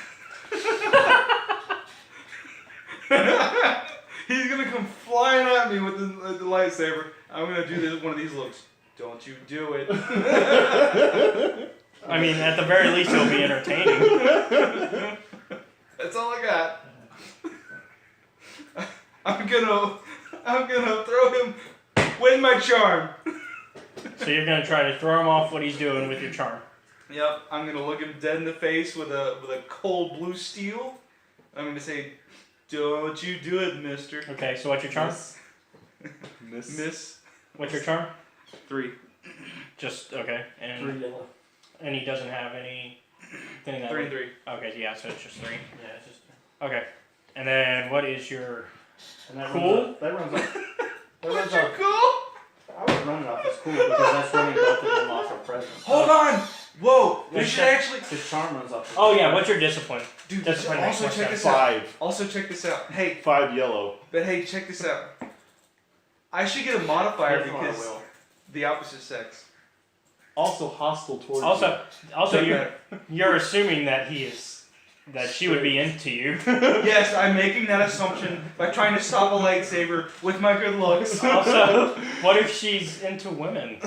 He's gonna come flying at me with the lightsaber. I'm gonna do this one of these looks. Don't you do it. I mean, at the very least, it'll be entertaining. That's all I got. I'm gonna throw him with my charm. So you're gonna try to throw him off what he's doing with your charm. Yep, I'm gonna look him dead in the face with a cold blue steel. I'm gonna say, "Don't you do it, Mister." Okay, so what's your charm? Miss. What's your charm? 3. Just okay, and yellow. and he doesn't have any thing that. 3 and 3. Okay, yeah, so it's just 3. Yeah, it's just. Okay, and then what is your? And that Cool? Runs off. That runs You're off. cool. I was running off as cool because that's running both of them off of present. Hold on. Whoa. We What's should that? actually. His charm runs off. Oh yeah, what's your discipline? Dude, Discipline makes also more check sense. this out. 5. Also check this out. Hey, 5 yellow. but hey, check this out. I should get a modifier Fifth one I because will. the opposite sex. Also hostile towards Also, Check you're assuming that she would be into you. Yes, I'm making that assumption by trying to stop a lightsaber with my good looks. Also, what if she's into women?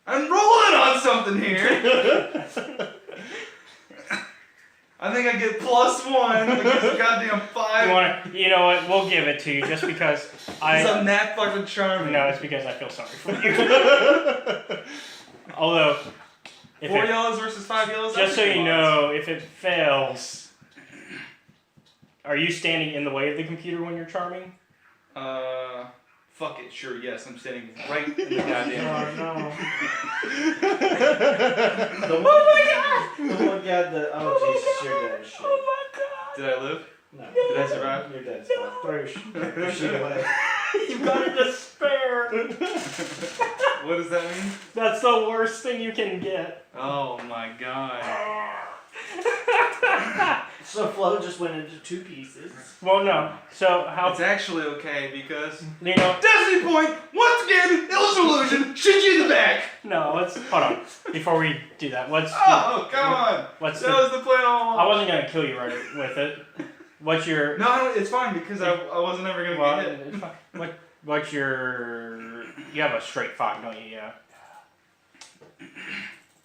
I'm rolling on something here. I think I get +1 against a goddamn 5. You know what? We'll give it to you just because I'm that fucking charming. No, it's because I feel sorry for you. Although, if 4 it, yellows versus 5 yellows. just so that's you a know, if it fails, are you standing in the way of the computer when you're charming? Fuck it, sure, yes, I'm standing right in the goddamn. no. The one guy that. Oh Jesus, you're dead as shit. Oh my god! Did I live? No. Did I survive? You're dead as fuck. Throw your shit away. You've got to despair. What does that mean? That's the worst thing you can get. Oh my god. So Flo just went into 2 pieces. Well, no. So how? It's actually okay because You know? Destiny point once again illusion shoot you in the back. No. Let's hold on. Before we do that, Oh come on. what's That the? was the plan all I along. wasn't gonna kill you right with it. What's your? No, it's fine because I wasn't ever gonna Well, get hit. what's your? You have a straight 5, don't you? Yeah.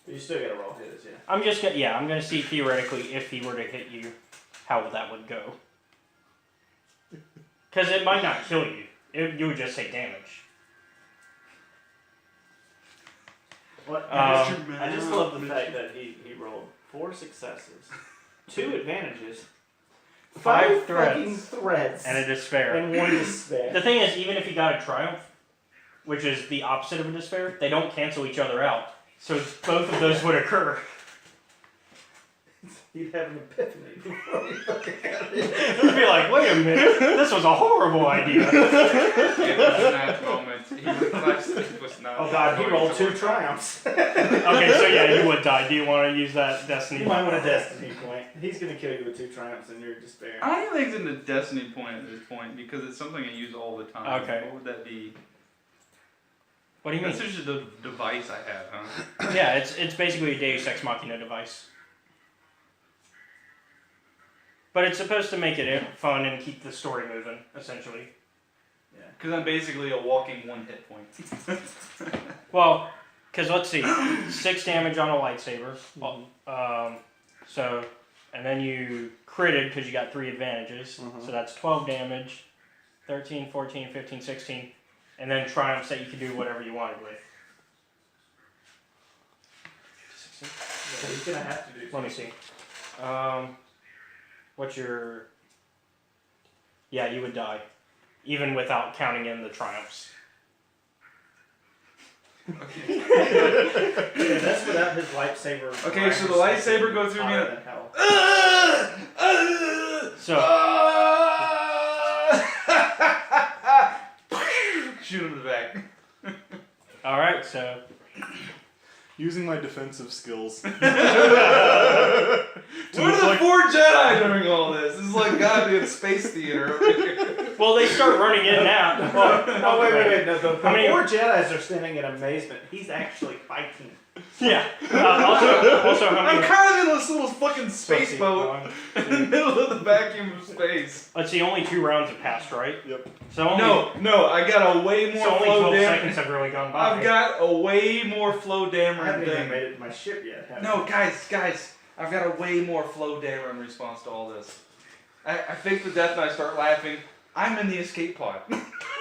You still gotta roll his, yeah. I'm gonna see theoretically if he were to hit you, how that would go. Because it might not kill you. You would just take damage. What? I just love the fact that he rolled 4 successes, 2 advantages, 5 fucking threats, and a despair. and 1 despair. The thing is, even if he got a triumph, which is the opposite of a despair, they don't cancel each other out. So both of those would occur. He'd have an epiphany before he fucking got it. He'd be like, wait a minute, this was a horrible idea. It was that moment. It was not. Oh god, he rolled 2 triumphs. Okay, so yeah, you would die. Do you want to use that destiny? You might want a destiny point. He's gonna kill you with 2 triumphs and you're in despair. I don't even think it's in the destiny point at this point because it's something I use all the time. Okay. What would that be? What do you mean? That's just the device I have, huh? Yeah, it's basically a Deus Ex Machina device. But it's supposed to make it fun and keep the story moving, essentially. Yeah. Because I'm basically a walking 1 hit point. Well, because let's see, 6 damage on a lightsaber. So, and then you critted because you got 3 advantages. So that's 12 damage, 13, 14, 15, 16. And then triumphs that you can do whatever you wanted with. So he's gonna have to do Let me see. What's your... Yeah, you would die. Even without counting in the triumphs. Yeah, that's without his lightsaber. Okay, so the lightsaber goes through me. So... Shoot him in the back. Alright, so... Using my defensive skills. Where are the 4 Jedi during all this? This is like goddamn space theater over here. Well, they start running in now. Well, Oh, wait. No, the How many- 4 Jedis are standing in amazement. He's actually fighting. Yeah. Also, how I'm many... kind of in this little fucking space Let's see, boat 1, in the middle of the vacuum of space. Let's see, only 2 rounds have passed, right? Yep. So only, No, I got a way more so only flow 12 damage. seconds have really gone by. I've got a way more flow I damage haven't even than. made it to my ship yet. have No, I? guys, I've got a way more flow damage in response to all this. I think the Death Knight start laughing. I'm in the escape pod.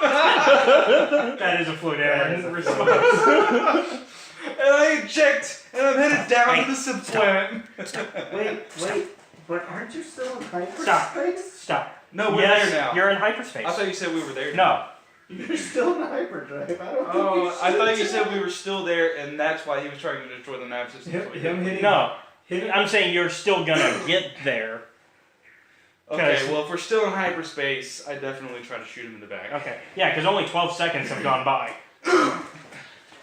That is a fluid That is error a response. And I eject, and I'm headed down to the Sith planet. Wait. But aren't you still in Stop. hyperspace? Stop. No, we're Yes, there now. you're in hyperspace. I thought you said we were there. No. You're still in hyperdrive. I don't think Oh, you I thought you should. said we were still there, and that's why he was trying to destroy the nav system. Him hitting. No. Hitting. I'm saying you're still gonna get there. Okay, well, if we're still in hyperspace, I definitely try to shoot him in the back. Okay. Yeah, because only 12 seconds have gone by.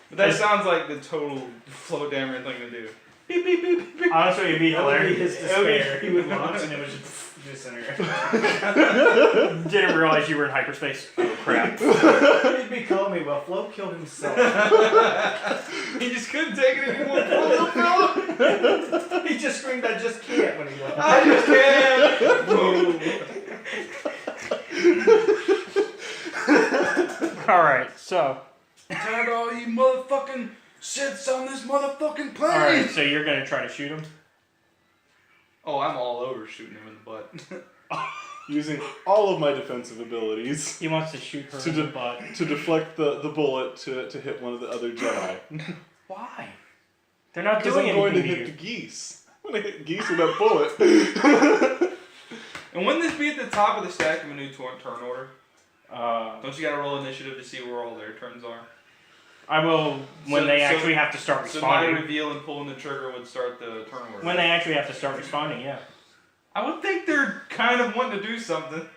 But that sounds like the total flow damage thing to do. Beep, beep, beep, beep, beep. Honestly, it'd be That would be hilarious. his despair. He would launch and it was just disintegrate. Didn't realize you were in hyperspace. Oh, crap. He'd be calling me, well, Flo killed himself. He just couldn't take it anymore. He just screamed, I just can't when he left. I just can't. Boom. Alright, so. Tired of all you motherfucking Siths on this motherfucking plane. Alright, so you're gonna try to shoot him? Oh, I'm all over shooting him in the butt. Using all of my defensive abilities He wants to shoot her To in the do- butt. to deflect the bullet to hit one of the other Jedi. Why? They're not Because doing I'm going to anything hit to the you. geese. I'm going to hit geese with that bullet. And wouldn't this be at the top of the stack of a new turn order? Uh, Don't you gotta roll initiative to see where all their turns are? I will when So- they so- actually have to start So my responding. reveal and pulling the trigger would start the turn order. When they actually have to start responding, yeah. I would think they're kind of wanting to do something.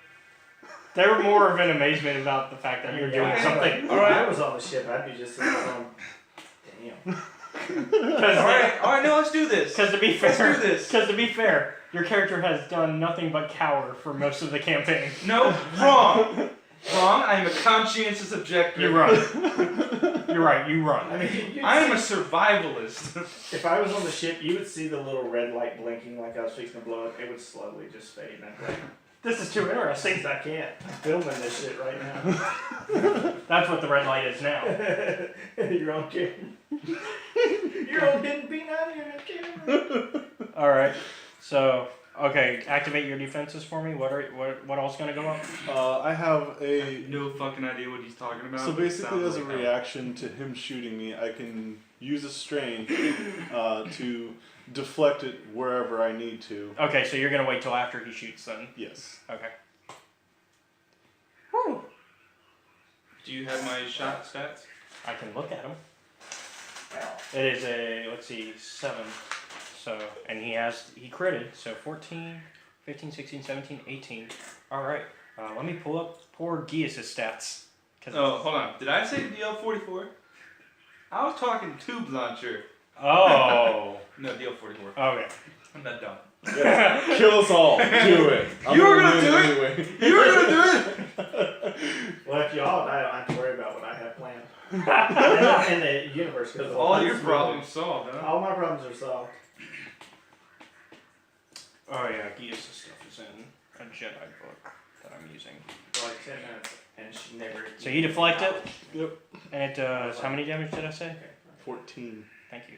They were more of an amazement about the fact that you're doing Yeah, something. If I was on the ship, I'd be just sitting there going, damn. Alright, no, let's do this. Because to be Let's fair, do this. your character has done nothing but cower for most of the campaign. No, wrong. Wrong, I am a conscientious objector. You run. You're right. You run. I mean, I am a survivalist. if I was on the ship, you would see the little red light blinking like I was fixing to blow up. It would slowly just fade that way. This is too interesting. I can't. I'm filming this shit right now. That's what the red light is now. You're on camera. You're on hidden P90 on the camera. All right. So, okay, activate your defenses for me. What else gonna go up? I have a. No fucking idea what he's talking about. So but it basically, sounds as a like reaction to him shooting me, I can use a strain to deflect it wherever I need to. Okay, so you're gonna wait till after he shoots then. Yes. Okay. Do you have my shot stats? I can look at him. It is a, let's see, 7. So, and he critted, so 14, 15, 16, 17, 18. Alright, let me pull up poor Gius' stats. Oh, hold on. Did I say DL44? I was talking tube launcher. Oh. No, DL44. Okay. I'm not dumb. Yeah. Kill us all. Do it. You were gonna do it? anyway. You were gonna do it? Well, if y'all die, I don't have to worry about what I have planned. In the universe. Cause All your problems solved, huh? All my problems are solved. Oh yeah, Gius' stuff is in a Jedi book that I'm using. For like 10 minutes. And she never. So you deflect it, Yep. and it does, how many damage did I say? 14. Thank you.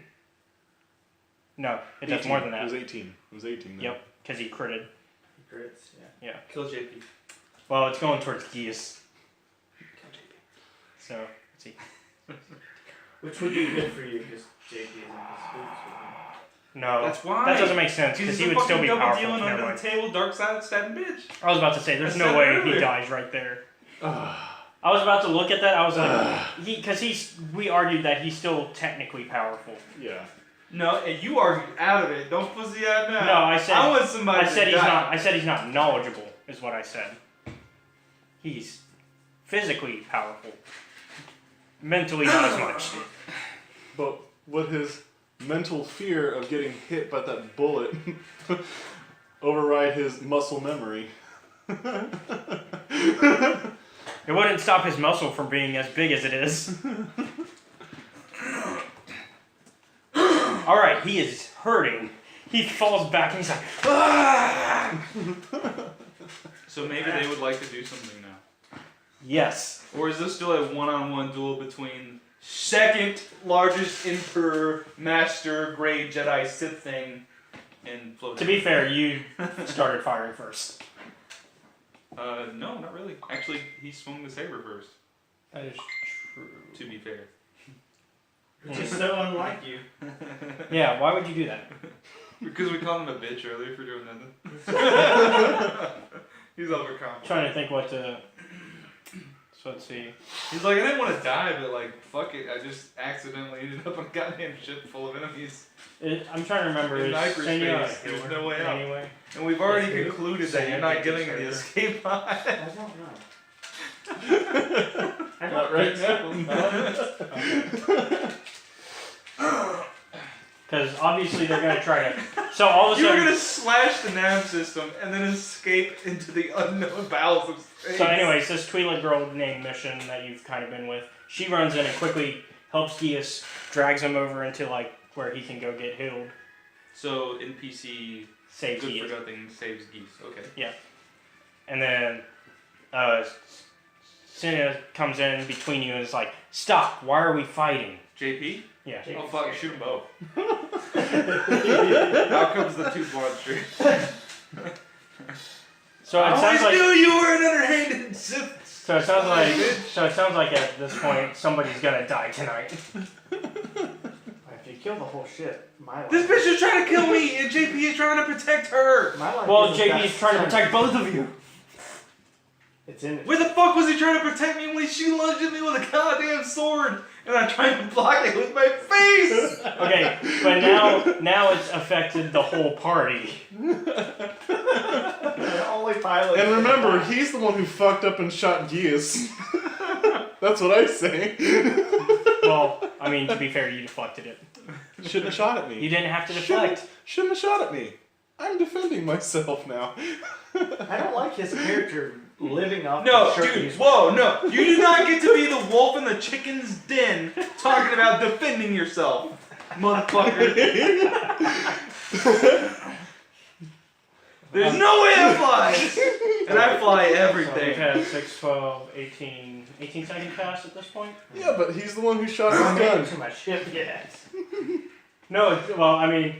No, it does more than It was that. 18. It was 18. Then. Yep, because he critted. Crits, yeah. Kill JP. Well, it's going towards Gius. So, let's see. Which would be good for you because JP isn't as spooks with me. No, That's why. that doesn't make sense because he would still be powerful. Dealing Never under mind. the table, dark side stabbing bitch. I was about to say, there's I no said way earlier. he dies right there. I was about to look at that. I was like, we argued that he's still technically powerful. Yeah. No, and you argued out of it. Don't pussy out now. No, I said. I want somebody. I said to he's die. not. I said he's not knowledgeable. Is what I said. He's physically powerful. Mentally, not as much. But would his mental fear of getting hit by that bullet override his muscle memory? It wouldn't stop his muscle from being as big as it is. Alright, he is hurting. He falls back and he's like, ah! So maybe they would like to do something now. Yes. Or is this still a one-on-one duel between second largest Emperor Master Grade Jedi Sith thing and floating? To be fair, you started firing first. No, not really. Actually, he swung the saber first. That is true. To be fair. Which is so unlike you. Yeah, why would you do that? Because we called him a bitch earlier for doing nothing. He's overconfident. Trying to think what to. So let's see. He's like, I didn't want to die, but like, fuck it. I just accidentally ended up on a goddamn ship full of enemies. I'm trying to remember. In Is hyperspace, Senya there's no way out. anyway? And we've already Yes, dude. concluded that you're not getting the escape pod. I don't know. I Not don't right now. Because obviously they're going to try to. So all of a You were sudden. gonna slash the nav system and then escape into the unknown bowels of space. So, anyways, this Twi'lek girl named Mission that you've kind of been with, she runs in and quickly helps Gius, drags him over into like where he can go get healed. So NPC Saves good Gius. for nothing saves geese. Okay. And then Senya comes in between you and is like, "Stop! Why are we fighting?" JP? Yeah. Oh fuck! Shoot them both. Out comes the two monsters. So I it sounds always like. knew you were an underhanded Sith. So it sounds like. So it sounds like at this point somebody's gonna die tonight. If you kill the whole shit, my life. This bitch is trying to kill me, and JP is trying to protect her. My life Well, isn't JP that is trying to protect both of you. It's in it. Where the fuck was he trying to protect me when she lunged at me with a goddamn sword, and I tried to block it with my face? Okay, but now it's affected the whole party. The only pilot. And remember, he's the one who fucked up and shot Gius. That's what I say. Well, I mean, to be fair, you deflected it. Shouldn't have shot at me. You didn't have to deflect. Shouldn't have shot at me. I'm defending myself now. I don't like his character living off No, the shirt dude, he's whoa, no. You do not get to be the wolf in the chicken's den talking about defending yourself, motherfucker. There's no way I fly! And I fly So we've everything. had 6, 12, 18 seconds pass at this point? Yeah, but he's the one who shot I his made gun. it to my ship yet. No, well, I mean,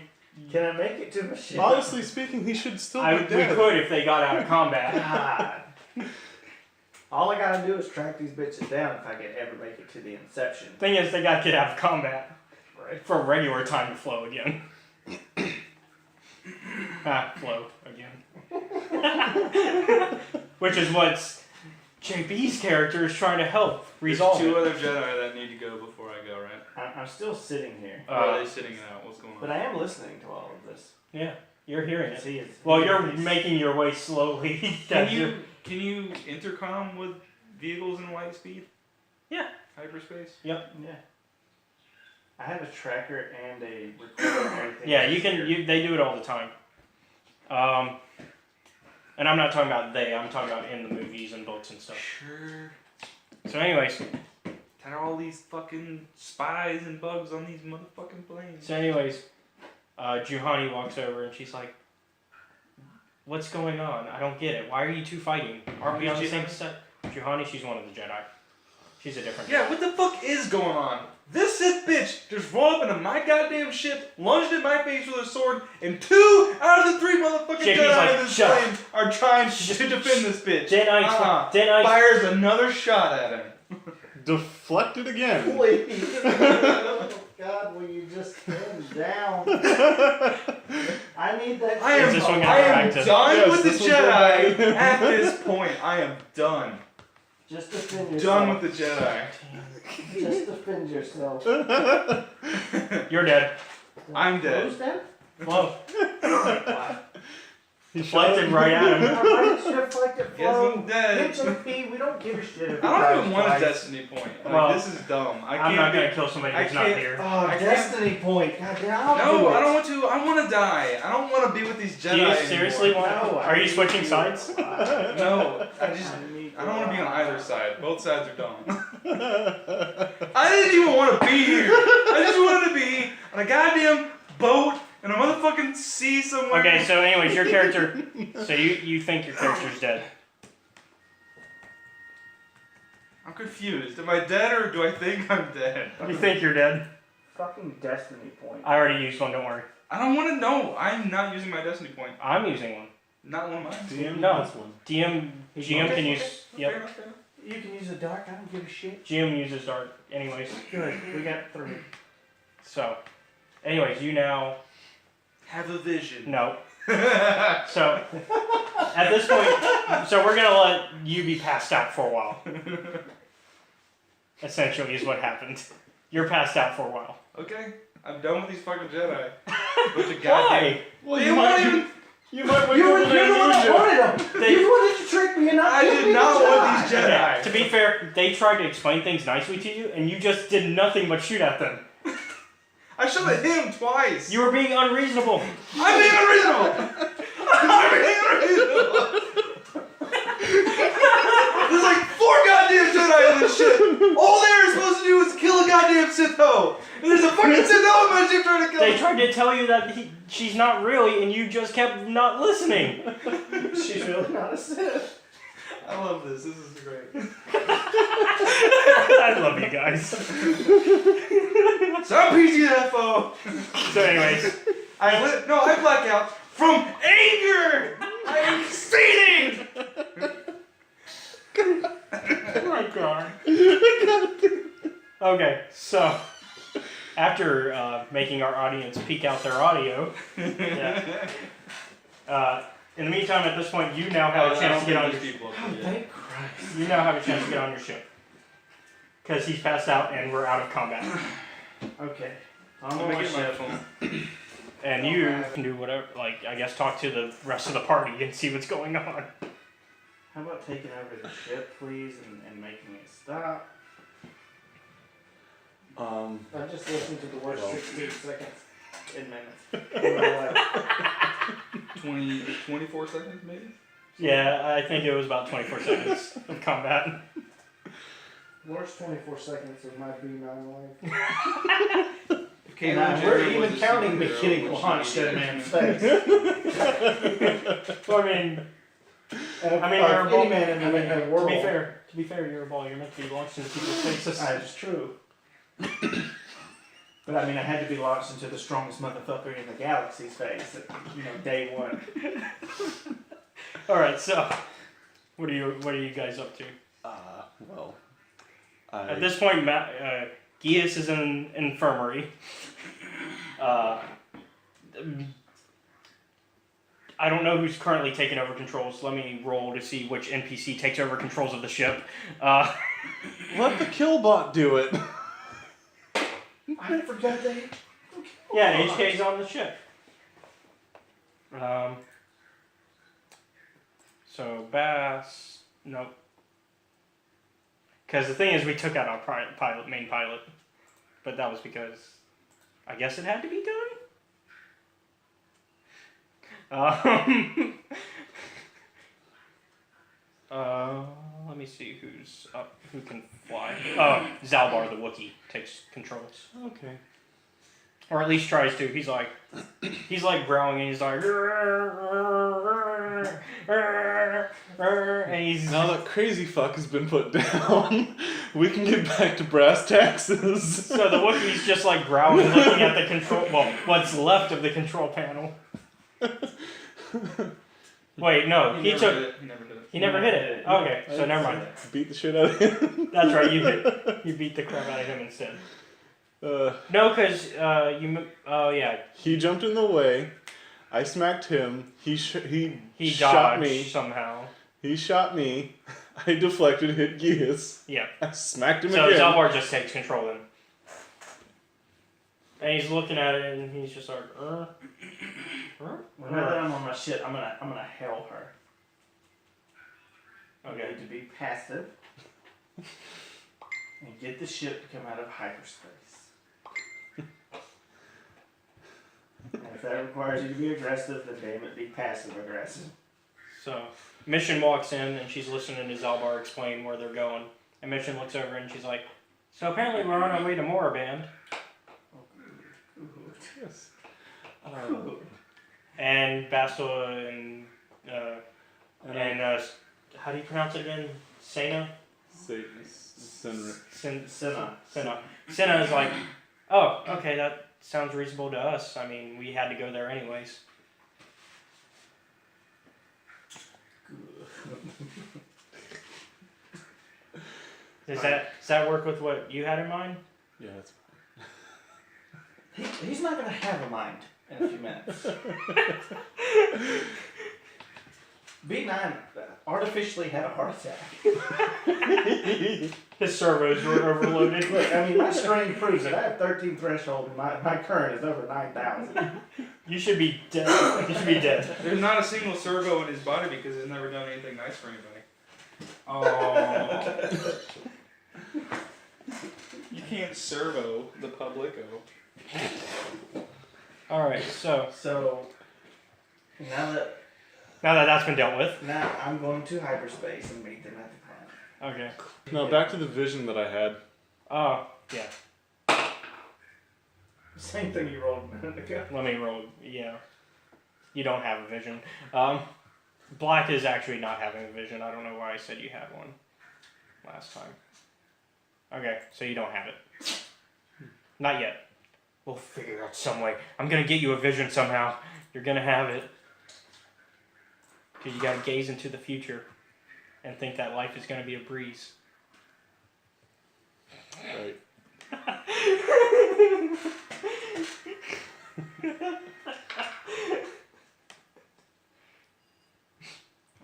Can I make it to my ship? Honestly speaking, he should still be we dead. could if they got out of combat. God. All I gotta do is track these bitches down if I could ever make it to the Inception. Thing is, they got to get out of combat Right. for regular time to flow again. Flow again. Which is what JB's character is trying to help resolve. There's 2 it. other Jedi that need to go before I go, right? I'm still sitting here, Or are they sitting it out? What's going on? but I am listening to all of this. Yeah, you're hearing it. See, it's Well, you're making your way slowly. Can you intercom with vehicles in light speed? Yeah. Hyperspace? Yeah. I have a tracker and a recorder and everything. Yeah, you can. They do it all the time. And I'm not talking about they. I'm talking about in the movies and books and stuff. Sure. So, anyways, There are all these fucking spies and bugs on these motherfucking planes. Juhani walks over and she's like, "What's going on? I don't get it. Why are you two fighting? Aren't we on the same set?" Juhani, she's one of the Jedi. She's a different. Yeah, what the fuck is going on? This Sith bitch just rolled up into my goddamn ship, lunged in my face with a sword, and 2 out of the 3 motherfucking JP's Jedi like, in this "Shut plane are trying to defend this bitch. Deadeye. Fires another shot at him. Deflected again. Please. Oh, God, will you just stand down? I need that. I am, Is this one gonna I go am back to- done Yes, with the this one's going Jedi back. at this point. I am done. Just defend yourself. Done with the Jedi. Just defend yourself. You're dead. I'm dead. Who's dead? Flo. He shot Deflected him. right at him. Why did you deflect it, Guess Flo? I'm dead. HMP, we don't give a shit if I don't even want a twice. destiny point. Like, Well, this is dumb. I I'm can't not be- gonna kill somebody I who's not can't- here. Oh, I can't- destiny point. God damn, I'll No, do it. I don't want to. I want to die. I don't want to be with these Jedi Do you seriously anymore. want? No, Are you need switching to- sides? No, I just. I don't want to be on either side. Both sides are dumb. I didn't even want to be here. I just wanted to be on a goddamn boat in a motherfucking sea somewhere. Okay, so anyways, your character. So you think your character's dead? I'm confused. Am I dead or do I think I'm dead? You think you're dead? Fucking destiny point. I already used one. Don't worry. I don't want to know. I'm not using my destiny point. I'm using one. Not one of mine. DM No. this one. GM can use. Yep. Fair enough, fair enough. You can use a dark, I don't give a shit. GM uses dark. Anyways, Good, we got 3. so, anyways, you now Have a vision. no. So, at this point, so we're gonna let you be passed out for a while. Essentially, is what happened. You're passed out for a while. Okay, I'm done with these fucking Jedi. Bunch of Why? goddamn. Well, They you won't might, even. you might wake You're up with the an one that illusion. wanted them. They- You wanted to trick me and not I give did me not the want Jedi. these Jedi. To be fair, they tried to explain things nicely to you, and you just did nothing but shoot at them. I shot at him twice. You were being unreasonable. I'm being unreasonable. I'm being unreasonable. There's like 4 goddamn Jedi in this ship. All they were supposed to do was kill a goddamn Sith Ho. And there's a fucking Sith Ho in my ship trying to kill They him. tried to tell you that she's not really, and you just kept not listening. She's really not a Sith. I love this. This is great. I love you guys. So I'm PTFO. So, anyways, I black out from anger. I am exceeding. oh my god. Okay, so after making our audience peek out their audio, in the meantime, at this point, you now have a chance to get on your people. Thank Christ. You now have a chance to get on your ship because he's passed out and we're out of combat. Okay. I'm gonna get my phone. And you can do whatever, like I guess talk to the rest of the party and see what's going on. How about taking over the ship, please, and making it stop? Um, I've just listened to the worst Well. 16 seconds in minutes. In my life. 24 seconds maybe? Yeah, I think it was about 24 seconds of combat. Worst 24 seconds of my B9 life. And we're even counting me getting launched at a man's face. So I mean, Any man in the world. to be fair, you're a ball. You're meant to be launched into people's faces. That is true. But I mean, I had to be launched into the strongest motherfucker in the galaxy's face at, day one. All right, so what are you guys up to? Well, At this point, Gius is in an infirmary. I don't know who's currently taking over controls. Let me roll to see which NPC takes over controls of the ship. let the killbot do it. I forgot that. Yeah, HK's on the ship. So Bass, nope. Because the thing is, we took out our main pilot, but that was because I guess it had to be done. Let me see who's up, who can fly. Zalbar the Wookiee takes controls. Okay. Or at least tries to. He's like growling and he's like, and he's Now that crazy fuck has been put down, we can get back to brass taxes. so the Wookiee's just like growling, looking at the control. Well, what's left of the control panel. Wait, no, he never took. did it. He never did it. He never hit it. Okay, so never mind. Beat the shit out of him. That's right. You beat the crap out of him instead. No, because oh yeah. He jumped in the way. I smacked him. He shot dodged me somehow. He shot me. I deflected, hit Gius. Yeah. I smacked him So again. Zalbar just takes control then. And he's looking at it and he's just like, Now that I'm on my shit, I'm gonna hail her. Okay. To be passive and get the ship to come out of hyperspace. And if that requires you to be aggressive, then damn it, be passive aggressive. So Mission walks in and she's listening to Zalbar explain where they're going. And Mission looks over and she's like, so apparently we're on our way to Moraband. Yes. And Bastila and how do you pronounce it again? Sena? Senna is like, oh, okay, that sounds reasonable to us. I mean, we had to go there anyways. Does that work with what you had in mind? Yeah, that's He's not gonna have a mind in a few minutes. B9 artificially had a heart attack. His servos were overloaded. Look, I mean, my screen proves it. I have 13 threshold and my current is over 9,000. You should be dead. You should be dead. There's not a single servo in his body because he's never done anything nice for anybody. Oh. You can't servo the publico. Alright, so So, now that that's been dealt with. now I'm going to hyperspace and meet them at the planet. Okay. No, back to the vision that I had. Oh, yeah. Same thing you rolled a minute ago. Let me roll. Yeah. You don't have a vision. Black is actually not having a vision. I don't know why I said you had one last time. Okay, so you don't have it. Not yet. We'll figure out some way. I'm gonna get you a vision somehow. You're gonna have it. Because you gotta gaze into the future and think that life is gonna be a breeze. Right.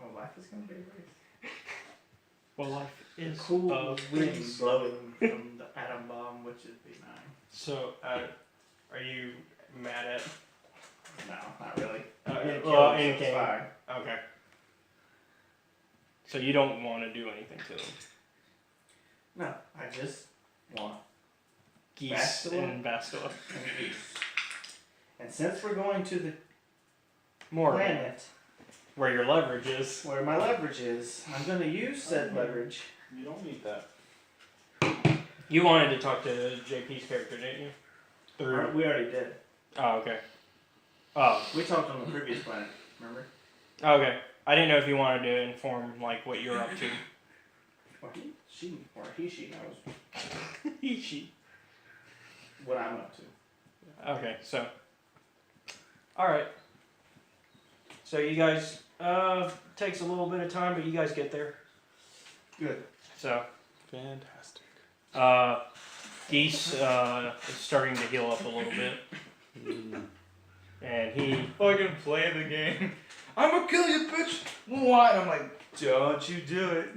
Oh, life is going to be great. Well, life is Cool a wind breeze. blowing from the atom bomb, which is B9. So, are you mad at? No, not really. Well, in in game. fine. Okay. So you don't want to do anything to them. No, I just want Geese Bastila? and Bastila. and geese. And since we're going to the More planet where your leverage is. where my leverage is, I'm going to use said leverage. You don't need that. You wanted to talk to JP's character, didn't you? Through. We already did. Oh, okay. Oh, We talked on the previous planet, remember? okay. I didn't know if you wanted to inform like what you're up to. Or she knows He. what I'm up to. Okay, so. All right. So you guys, takes a little bit of time, but you guys get there. Good. So, Fantastic. Geese is starting to heal up a little bit, and he. Fucking play the game. I'm gonna kill you, bitch. What? I'm like, don't you do it.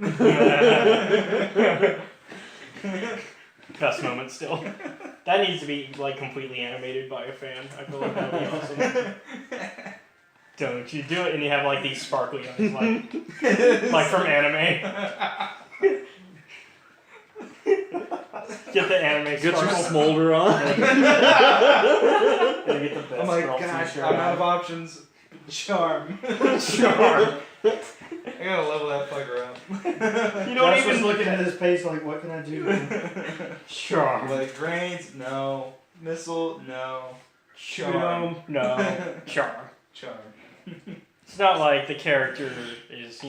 Best moment still. That needs to be like completely animated by a fan. I feel like that would be awesome. Don't you do it, and you have like these sparkly eyes, like from anime. Get the anime Get your sparkle. smolder on. Gotta get the best Oh my girl gosh, t-shirt I'm on. out of options. Charm. Charm. I gotta level that fucker up. You don't Josh was even looking at his face like, what can I do? Charm. Like, grenades? No. Missile? No. Charm. No. Charm. Charm. It's not like the character is,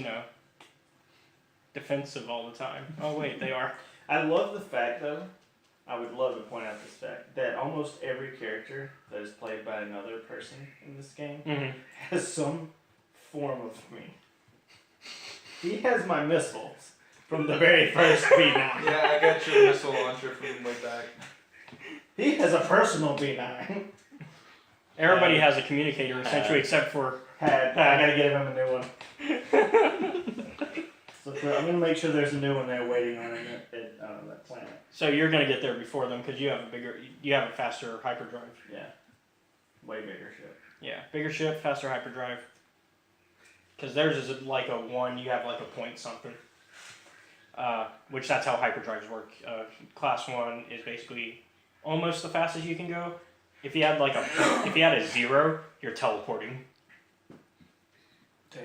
defensive all the time. Oh wait, they are. I love the fact, though, I would love to point out this fact, that almost every character that is played by another person in this game Mm-hmm. has some form of me. He has my missiles from the very first B9. Yeah, I got your missile launcher from way back. He has a personal B9. Everybody has a communicator essentially, except for. I gotta get him a new one. So I'm gonna make sure there's a new one there waiting on him at that planet. So you're gonna get there before them because you have a faster hyperdrive. Yeah. Way bigger ship. Yeah, bigger ship, faster hyperdrive. Because theirs is like a 1, you have like a point something. Which that's how hyperdrives work. Class 1 is basically almost the fastest you can go. If you had a 0, you're teleporting. Damn.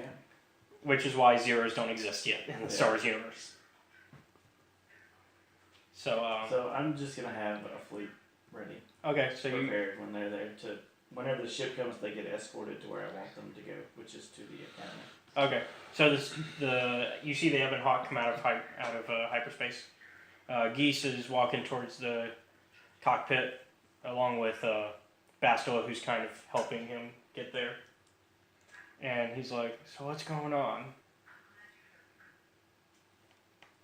Which is why zeros don't exist yet in the Star Wars universe. So I'm just gonna have a fleet ready, okay, so you prepared when they're there to. Whenever the ship comes, they get escorted to where I want them to go, which is to the academy. okay. So you see the Ebon Hawk come out of hyperspace. Geese is walking towards the cockpit along with Bastila, who's kind of helping him get there. And he's like, "So what's going on?"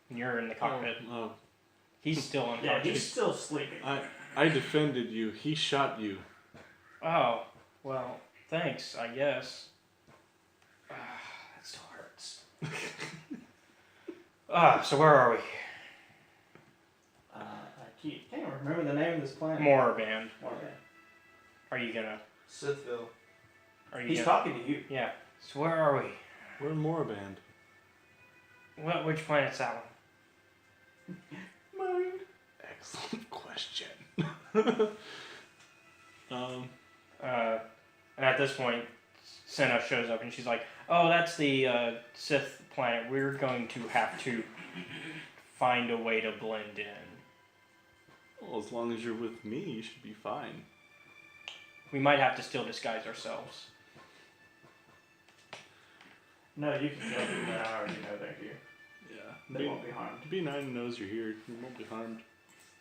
And you're in the cockpit. Oh, He's still Yeah, unconscious. he's still sleeping. I defended you. He shot you. Oh, well, thanks, I guess. That still hurts. So where are we? I can't remember the name of this planet. Moraband. Okay. Are you gonna? Sithville. Are you? He's gonna, talking to you. Yeah. So where are we? We're in Moraband. Which planet's that one? Mine. Excellent question. And at this point, Senna shows up and she's like, "Oh, that's the Sith planet. We're going to have to find a way to blend in. Well, as long as you're with me, you should be fine. We might have to still disguise ourselves." No, you can tell me that I already know they're here. Yeah. They won't be harmed. B9 knows you're here. You won't be harmed.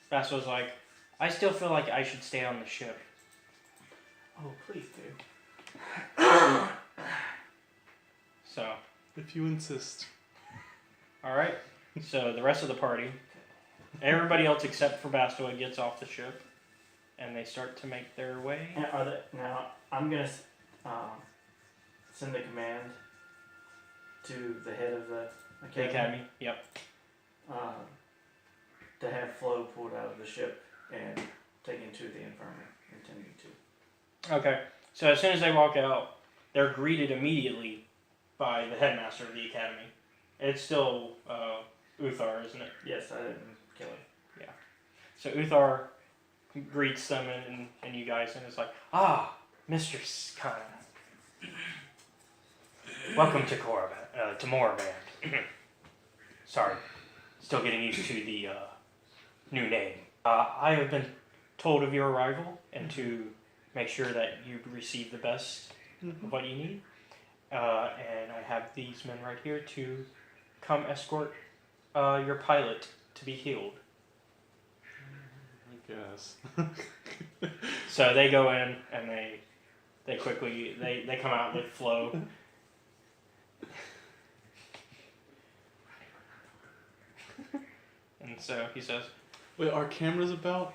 Bastila's like, "I still feel like I should stay on the ship." Oh, please do. So, If you insist. alright. So the rest of the party, everybody else except for Bastila gets off the ship, and they start to make their way. Now, I'm gonna send a command to the head of the The academy. Yep. to have Flo pulled out of the ship and taken to the infirmary, intending to. Okay. So as soon as they walk out, they're greeted immediately by the headmaster of the academy. It's still Uthar, isn't it? Yes, I didn't kill him. So Uthar greets them and you guys and is like, "Ah, Mistress Kana. Welcome to Moraband. Sorry, still getting used to the new name. I have been told of your arrival and to make sure that you receive the best of what you need. And I have these men right here to come escort your pilot to be healed. I guess. So they go in and they quickly they come out with Flo. And so he says, Wait, are cameras about?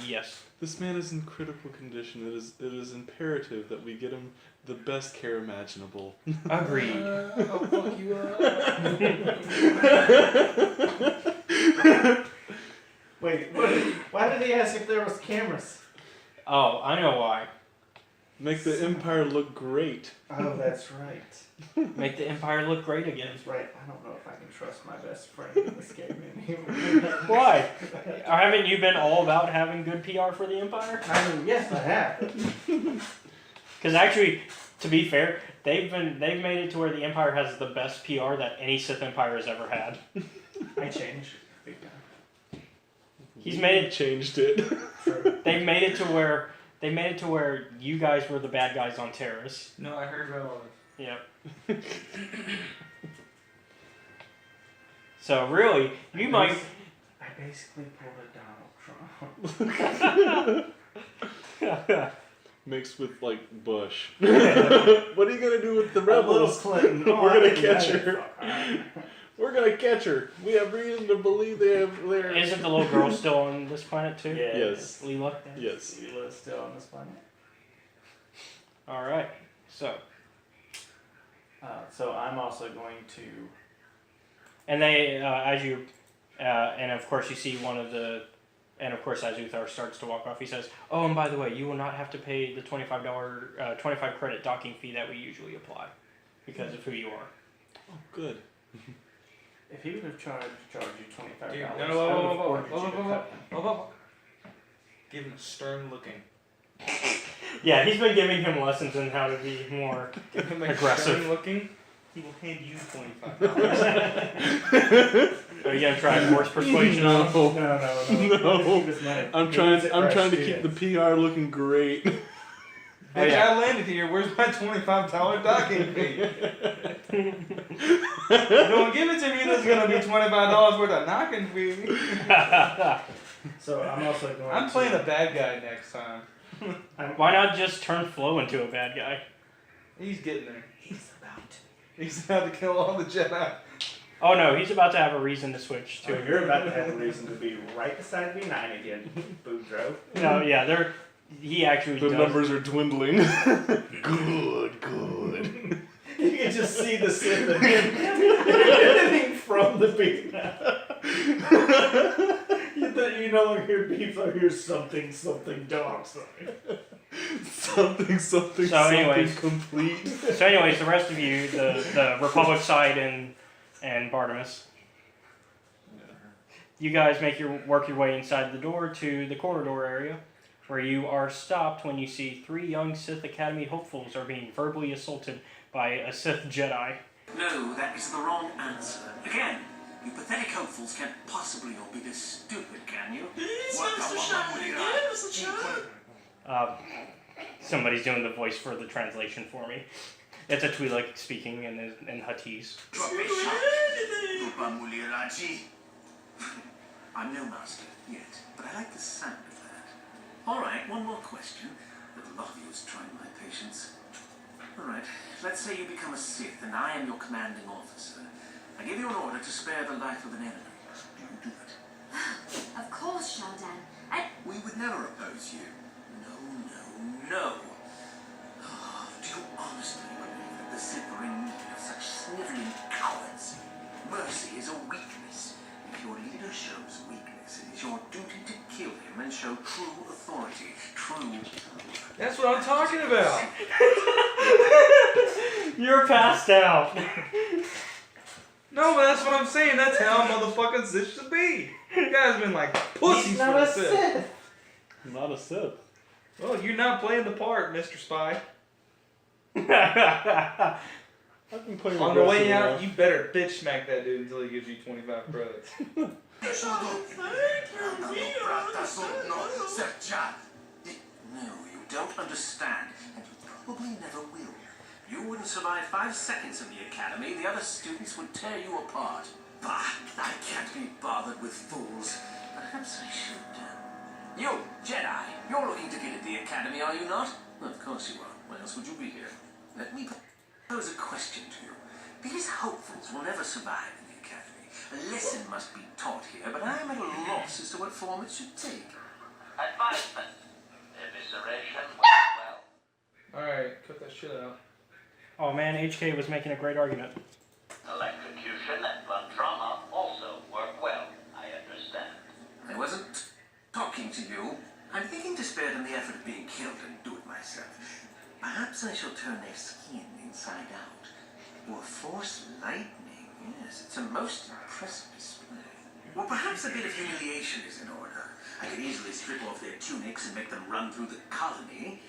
yes. This man is in critical condition. It is imperative that we get him the best care imaginable. Agreed. I'll fuck you up. Wait, why did he ask if there was cameras? Oh, I know why. Make the Empire look great. Oh, that's right. Make the Empire look great again. That's right. I don't know if I can trust my best friend in this game anymore. Why? Haven't you been all about having good PR for the Empire? I mean, yes, I have. Because actually, to be fair, they've made it to where the Empire has the best PR that any Sith Empire has ever had. I changed. Big time. He's made it. Changed it. True. They made it to where you guys were the bad guys on Taris. No, I heard about all this. Yep. So really, you might. I basically pulled a Donald Trump. Mixed with like Bush. What are you gonna do with the rebels? Clinton. We're gonna catch her. We're gonna catch her. We have reason to believe they're. Isn't the little girl still on this planet too? Yeah. Yes. Leela. Yes. Leela's still on this planet. All right. So. So I'm also going to. And they, and of course you see one of the, and of course as Uthar starts to walk off, he says, "Oh, and by the way, you will not have to pay the $25, 25 credit docking fee that we usually apply, because of who you are." Oh, good. If he would have charged you $25, Dude, I no, would have ordered you to cut him. Give him a stern looking. Yeah, he's been giving him lessons on how to be more Give him a aggressive. stern looking. He will hand you $25. Are you gonna try force persuasion on him? No. I'm trying to keep the PR looking great. Bitch, I landed here. Where's my $25 docking fee? Don't give it to me. There's gonna be $25 worth of knocking fee. So I'm also going. I'm playing a bad guy next time. Why not just turn Flo into a bad guy? He's getting there. He's about to. He's about to kill all the Jedi. Oh no, he's about to have a reason to switch to. So you're about to have a reason to be right beside V9 again, Boudreaux. No, yeah, he actually The does. numbers are dwindling. Good. You can just see the Sith emanating from the V9. You no longer hear beeps, I hear something dark side. Something anyways. complete. So anyways, the rest of you, the Republic side and Bartimus, you guys work your way inside the door to the corridor area, where you are stopped when you see 3 young Sith Academy hopefuls are being verbally assaulted by a Sith Jedi. No, that is the wrong answer. Again, you pathetic hopefuls can't possibly all be this stupid, can you? Somebody's doing the voice for the translation for me. It's a Twi'lek speaking in Huttese. I'm no master yet, but I like the sound of that. Alright, one more question. A lot of you is trying my patience. Alright, let's say you become a Sith and I am your commanding officer. I give you an order to spare the life of an enemy. Do you do it? Of course, Shaldan. We would never oppose you. No. Oh, do you honestly believe that the Sith are in need of such sniveling cowards? Mercy is a weakness. If your leader shows weakness, it is your duty to kill him and show true authority, true power. That's what I'm talking about. You're passed out. No, but that's what I'm saying. That's how motherfucking Sith should be. You guys been like pussies He's for not the a Sith. Sith. Not a Sith. Well, you're not playing the part, Mr. Spy. I've been playing On the way aggressive out, enough. you better bitch smack that dude until he gives you 25 credits. No, you don't understand, and you probably never will. You wouldn't survive 5 seconds in the academy. The other students would tear you apart. Bah, I can't be bothered with fools. Perhaps I should. You, Jedi, you're looking to get at the academy, are you not? Well, of course you are. Why else would you be here? Let me pose a question to you. These hopefuls will never survive in the academy. A lesson must be taught here, but I'm at a loss as to what form it should take. Advisement. Evisceration went well. Alright, cut that shit out. Oh man, HK was making a great argument. Electrocution and blood trauma also work well. I understand. I wasn't talking to you. I'm thinking to spare them the effort of being killed and do it myself. Perhaps I shall turn their skin inside out. Or force lightning. Yes, it's a most impressive display. Or perhaps a bit of humiliation is in order. I could easily strip off their tunics and make them run through the colony.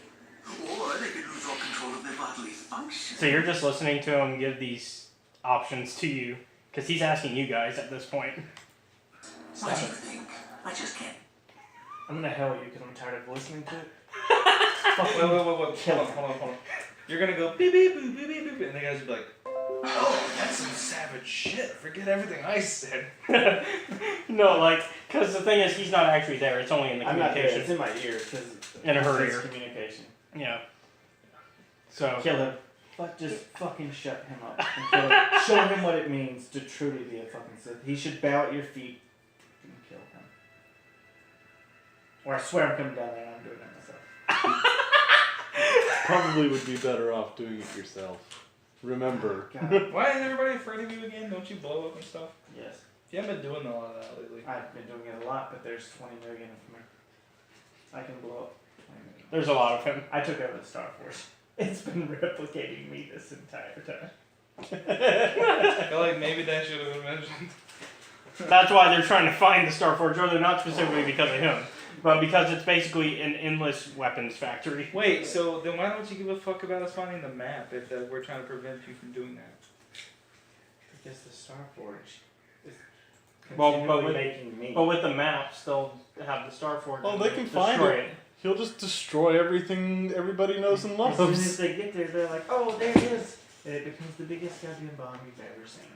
Or they could lose all control of their bodily functions. So you're just listening to him give these options to you, because he's asking you guys at this point. What do you think? I just can't. I'm gonna hell you because I'm tired of listening to it. Wait. Hold on. You're gonna go beep beep boop beep beep boop, and the guys will be like, oh, that's some savage shit. Forget everything I said. No, like, because the thing is, he's not actually there. It's only in the I'm not there. communication. It's in my ear because In her it's ear. communication. Yeah. So. Kill him. Just fucking shut him up. And kill him. Show him what it means to truly be a fucking Sith. He should bow at your feet and kill him. Or I swear I'm coming down there and I'm doing it myself. Probably would be better off doing it yourself. Remember. God. Why is everybody afraid of you again? Don't you blow up and stuff? Yes. You haven't been doing a lot of that lately. I've been doing it a lot, but there's 20 million of me. I can blow up 20 million. There's a lot of him. I took over the Star Force. It's been replicating me this entire time. I feel like maybe that should have been mentioned. That's why they're trying to find the Star Forge, or they're not specifically because of him, but because it's basically an endless weapons factory. Wait, so then why don't you give a fuck about us finding the map if we're trying to prevent you from doing that? Because the Star Forge is Well, continually but with- making me. But with the maps, they'll have the Star Forge. Oh, and they they'll can find destroy it. He'll just destroy everything everybody knows and As soon as loves. they get there, they're like, oh, there it is. And it becomes the biggest goddamn bomb you've ever seen.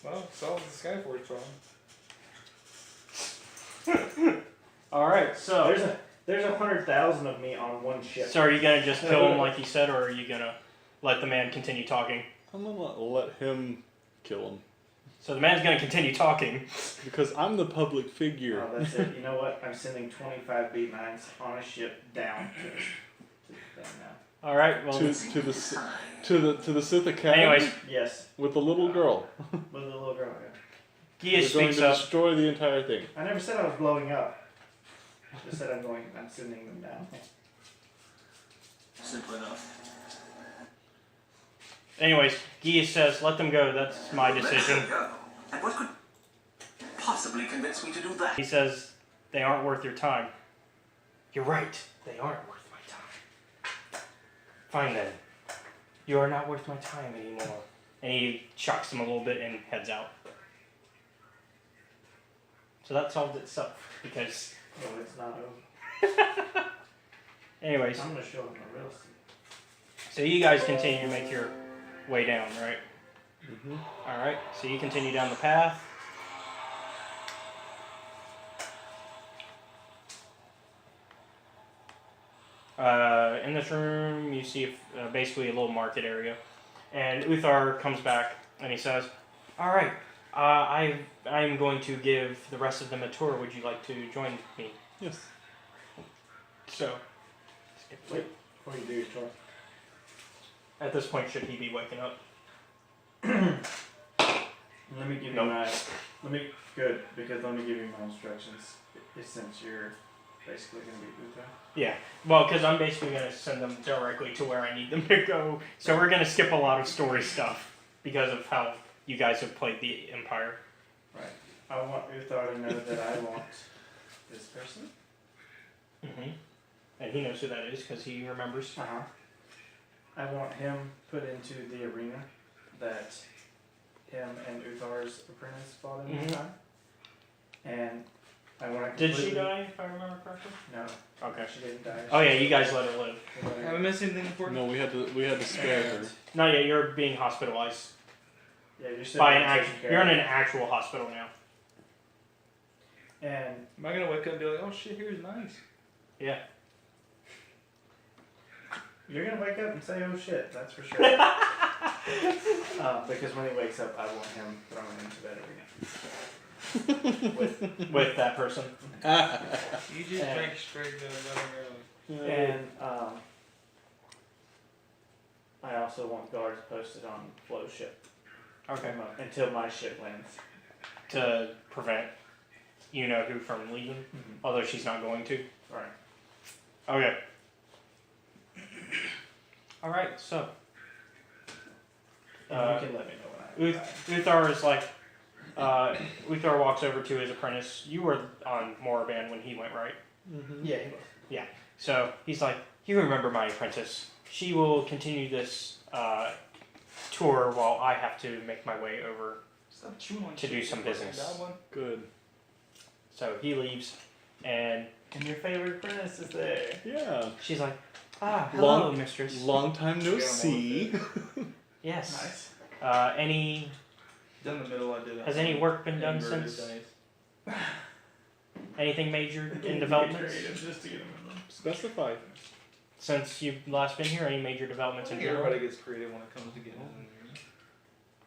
Well, solve the Skyforge problem. All right, so There's 100,000 of me on one ship. so are you gonna just kill him like he said, or are you gonna let the man continue talking? I'm gonna let him kill him. So the man's gonna continue talking. Because I'm the public figure. Oh, that's it. You know what? I'm sending 25 B9s on a ship down to the thing now. All right, well, to the Sith Academy anyways, Yes, with the little girl. with the little girl. Yeah. Gia We're going speaks to up. destroy the entire thing. I never said I was blowing up. I just said I'm sending them down. Simple enough. Anyways, Gia says, "Let them go. That's my Let decision." them go. And what could possibly convince me to do that? He says, "They aren't worth your time." You're right. They aren't worth my time. Fine then. You are not worth my time anymore. And he shocks him a little bit and heads out. So that solved itself because, No, it's not over. anyways, I'm gonna show them the real Sith. so you guys continue to make your way down, right? Mm-hmm. All right. So you continue down the path. In this room, you see basically a little market area, and Uthar comes back and he says, "All right, I'm going to give the rest of them a tour. Would you like to join me?" Yes. So, Wait, before you do your tour. at this point, should he be waking up? Let me give you my. Good, because let me give you my instructions. Since you're basically gonna be Utah. Yeah. Well, because I'm basically going to send them directly to where I need them to go. So we're going to skip a lot of story stuff because of how you guys have played the Empire. Right. I want Uthar to know that I want this person. Mm-hmm. And he knows who that is because he remembers. Uh huh. I want him put into the arena that him and Uthar's apprentice fought in this time. And I want to. Did she die? If I remember correctly. No. Okay. She didn't die. Oh yeah, you guys let her live. Have I missed anything important? No, we had to spare her. Not yet. You're being hospitalized Yeah, you're still by an taking actual. care You're in of an actual hospital now. it. And Am I gonna wake up and be like, oh shit, here's nice? Yeah. you're gonna wake up and say, "Oh shit," that's for sure. Because when he wakes up, I want him thrown into bed again. With that person. You just And- drank straight to the And I also want guards posted on Flo's ship. Okay. Until my ship lands. To prevent you know who from leaving, although she's not going to. Right. Okay. All right. So. You can let me know when I. Uthar is like. Uthar walks over to his apprentice. You were on Moraband when he went, right? Mm-hmm. Yeah, he was. So he's like, you remember my apprentice. She will continue this tour while I have to make my way over Stop chewing on to do some business. Good. So he leaves, and And your favorite apprentice is there. Yeah. she's like, hello, Long- mistress. Long time no Yeah, see. Yes. Nice. Any Down the middle, I did that. has any work been done Inverted since? dice. Anything major in developments Just to get him in them. Specify. since you've last been here? Any major developments I in think general? everybody gets creative when it comes to getting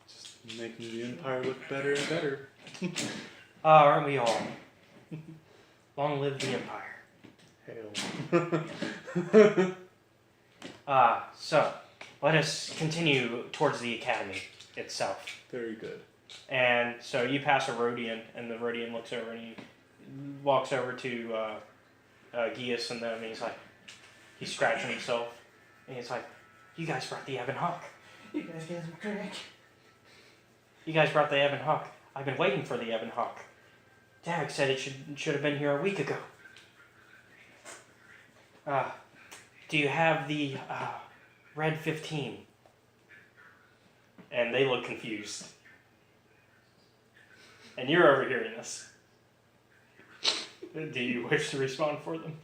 Just making the Empire look better and better. Aren't we all? Long live the Empire. Hail. So let us continue towards the academy itself. Very good. And so you pass a Rhodian, and the Rhodian looks over and he walks over to Gius and them, and he's like, he's scratching himself, and he's like, you guys brought the Ebon Hawk. You guys get some drink. You guys brought the Ebon Hawk. I've been waiting for the Ebon Hawk. Dag said it should have been here a week ago. Do you have the Red 15? And they look confused. And you're overhearing this. Do you wish to respond for them?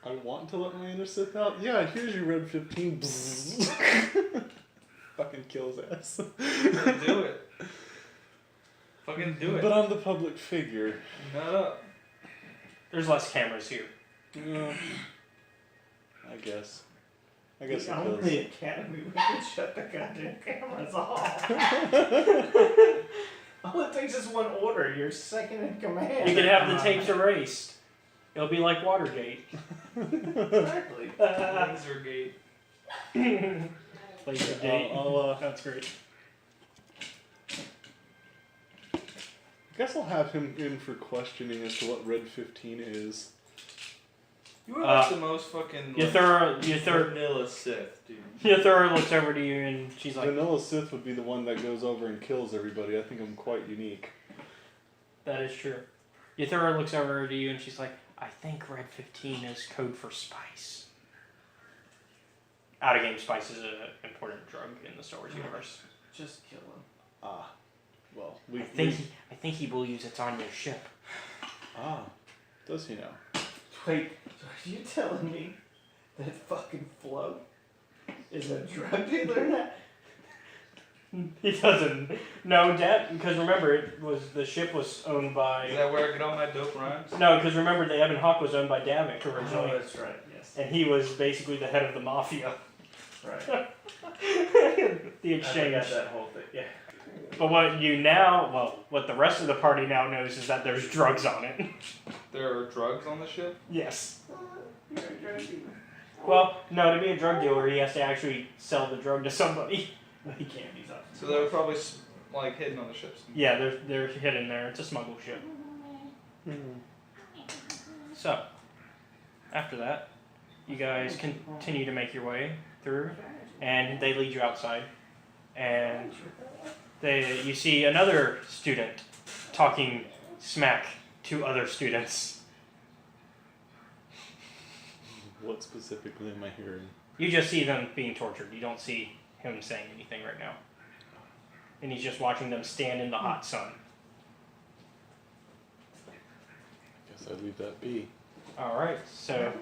I want to let my inner Sith out. Yeah, here's your red 15. Fucking kills ass. Do it. Fucking do it. But I'm the public figure. Nut up. There's less cameras here. Yeah. I guess. I guess The it only does. academy we can shut the goddamn cameras off. All it takes is one order. You're second in command. You can have the tapes erased. It'll be like Watergate. Exactly. Lasergate. Lasergate. That's great. I guess I'll have him in for questioning as to what Red 15 is. You are like the most fucking vanilla Sith, dude. Yathura looks over to you and she's like, Vanilla Sith would be the one that goes over and kills everybody. I think I'm quite unique. that is true. Yathura looks over to you and she's like, I think Red 15 is code for spice. Out of game spice is an important drug in the Star Wars universe. Just kill him. Ah. Well, I think he believes it's on your ship. Ah. Does he know? Wait, are you telling me that fucking Flo is a drug dealer now? He doesn't know that because remember the ship was owned by. Is that where I get all my dope rhymes? No, because remember the Ebon Hawk was owned by Davik originally, Oh, that's right. Yes. and he was basically the head of the mafia. Right. The I exchange. forgot that whole thing. Yeah. But what the rest of the party now knows is that there's drugs on it. There are drugs on the ship? Yes. You're a drug dealer. Well, no, to be a drug dealer, he has to actually sell the drug to somebody. He can't be something. So they were probably like hidden on the ships. Yeah, they're hidden there. It's a smuggle ship. So, after that, you guys continue to make your way through, and they lead you outside, and you see another student talking smack to other students. What specifically am I hearing? You just see them being tortured. You don't see him saying anything right now. And he's just watching them stand in the hot sun. Guess I leave that be. Alright, so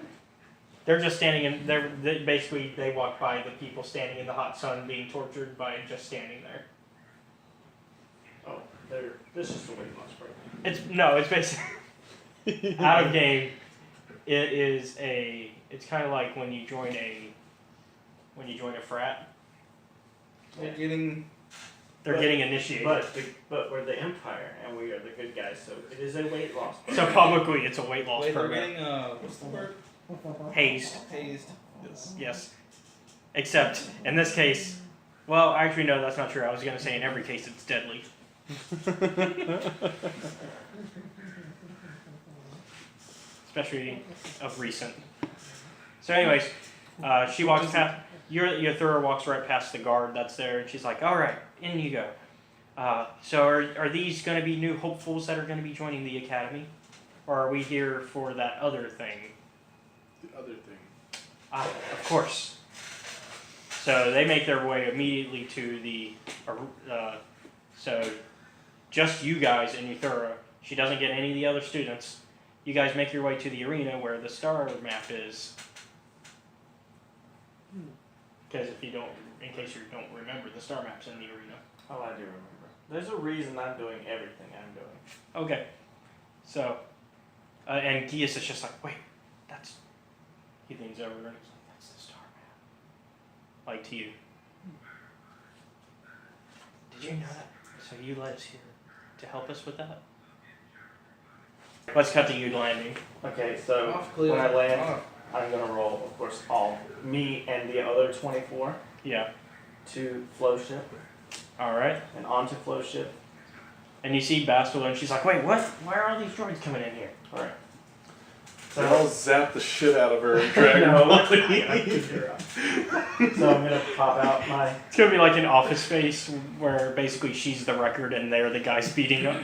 they're just standing in, they walk by the people standing in the hot sun being tortured by just standing there. Oh, this is the weight loss program. It's basically, out of game, it's kind of like when you join a frat. They're getting. They're getting initiated. But we're the Empire and we are the good guys, so it is a weight loss So program. publicly, it's a weight loss Wait, they're program. getting what's the word? Hazed. Hazed. Yes. Yes. Except in this case, well, actually no, that's not true. I was gonna say in every case it's deadly. Especially of recent. So, anyways, she walks past. Yathura walks right past the guard that's there, and she's like, "All right, in you go." So, are these going to be new hopefuls that are going to be joining the academy, or are we here for that other thing? The other thing. Of course. So they make their way immediately to the. So, just you guys and Yathura. She doesn't get any of the other students. You guys make your way to the arena where the star map is. Because in case you don't remember, the star map's in the arena. Oh, I do remember. There's a reason I'm doing everything I'm doing. Okay. So, and Gius is just like, wait, he leans over and he's like, that's the star map. Like to you. Did you know that? So you led us here to help us with that? Let's cut to you landing. Okay, so Off, Cleo. when I land, Off. I'm gonna roll, of course, me and the other 24 Yeah. to flow ship Alright. and onto flow ship. And you see Bastila and she's like, wait, what? Why are all these droids coming in here? All right. So I'll zap the shit out of her and drag her No, away. I kicked her out. So I'm gonna pop out my. It's gonna be like an Office Space where basically she's the record and they're the guys beating up.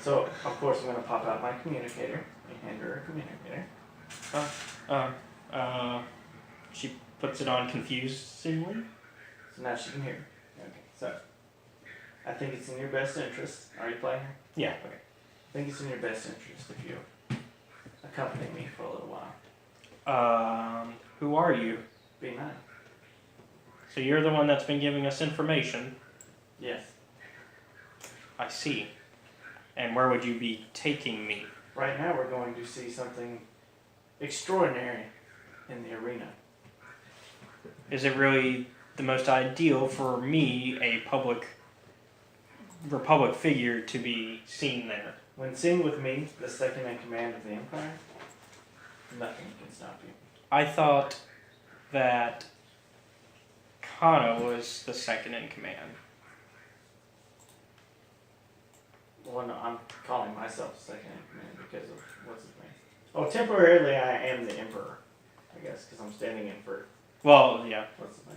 So of course I'm gonna pop out my communicator and hand her a communicator. She puts it on confusedly. So now she can hear me. Okay. So I think it's in your best interest. Are you playing her? Yeah. Okay. I think it's in your best interest if you accompany me for a little while. Who are you? B9. So you're the one that's been giving us information. Yes. I see. And where would you be taking me? Right now we're going to see something extraordinary in the arena. Is it really the most ideal for me, a public Republic figure, to be seen there? When seen with me, the second in command of the Empire, nothing can stop you. I thought that Kana was the second in command. Well, no, I'm calling myself second in command because of what's his name. Oh, temporarily I am the Emperor, I guess, because I'm standing in for Well, yeah. what's his name.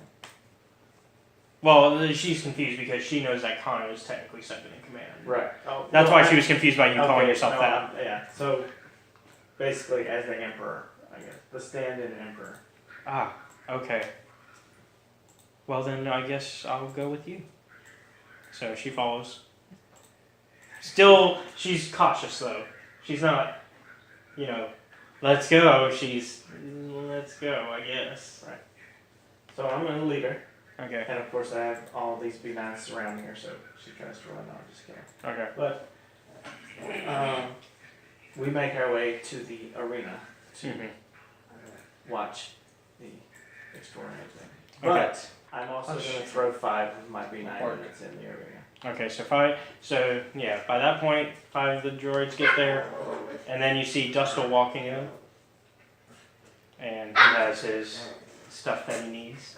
Well, she's confused because she knows that Kana is technically second in command. Right. Oh, That's well, why she was confused by you calling yourself no, that. Yeah. So basically, as the Emperor, I guess, the stand-in Emperor. Ah, okay. Well, then I guess I'll go with you. So she follows. Still, she's cautious though. She's not, let's go. She's, let's go, I guess. Right. So I'm going to lead her. Okay. And of course I have all these B9s surrounding her, so she tries to run, I'll just kill her. Okay. But we make our way to the arena to watch the extraordinary thing. Okay. But I'm also going to throw 5 of my B9 units in the arena. Okay, so by that point, 5 of the droids get there, and then you see Dustil walking in, and he has his stuff that he needs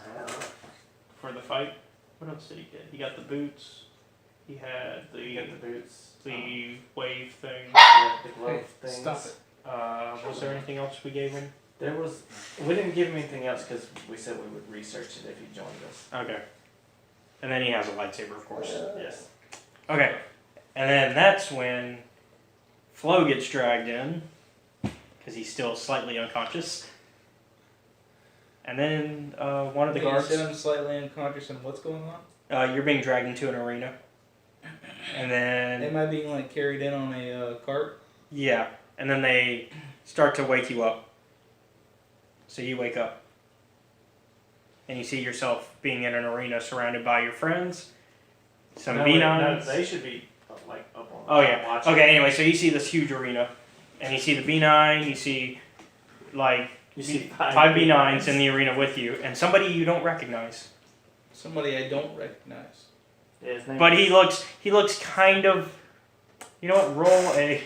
for the fight. What else did he get? He got the boots. He had You get the boots, the wave thing. the glove things. Stop it. Was there anything else we gave him? We didn't give him anything else because we said we would research it if he joined us. Okay. And then he has a lightsaber, of course. Yes. Okay. And then that's when Flo gets dragged in, because he's still slightly unconscious. And then one of the You guards. said I'm slightly unconscious, and what's going on? You're being dragged into an arena. And then Am I being like carried in on a cart? yeah, and then they start to wake you up. So you wake up. And you see yourself being in an arena surrounded by your friends. Some B9s. They should be like up on. Oh yeah. Watching. Okay. Anyway, so you see this huge arena, and you see the B9. You see, like, You see 5 B9s in the arena with you, and somebody you don't recognize. Somebody I don't recognize. Yeah, his name But is- he looks kind of. You know what? Roll a.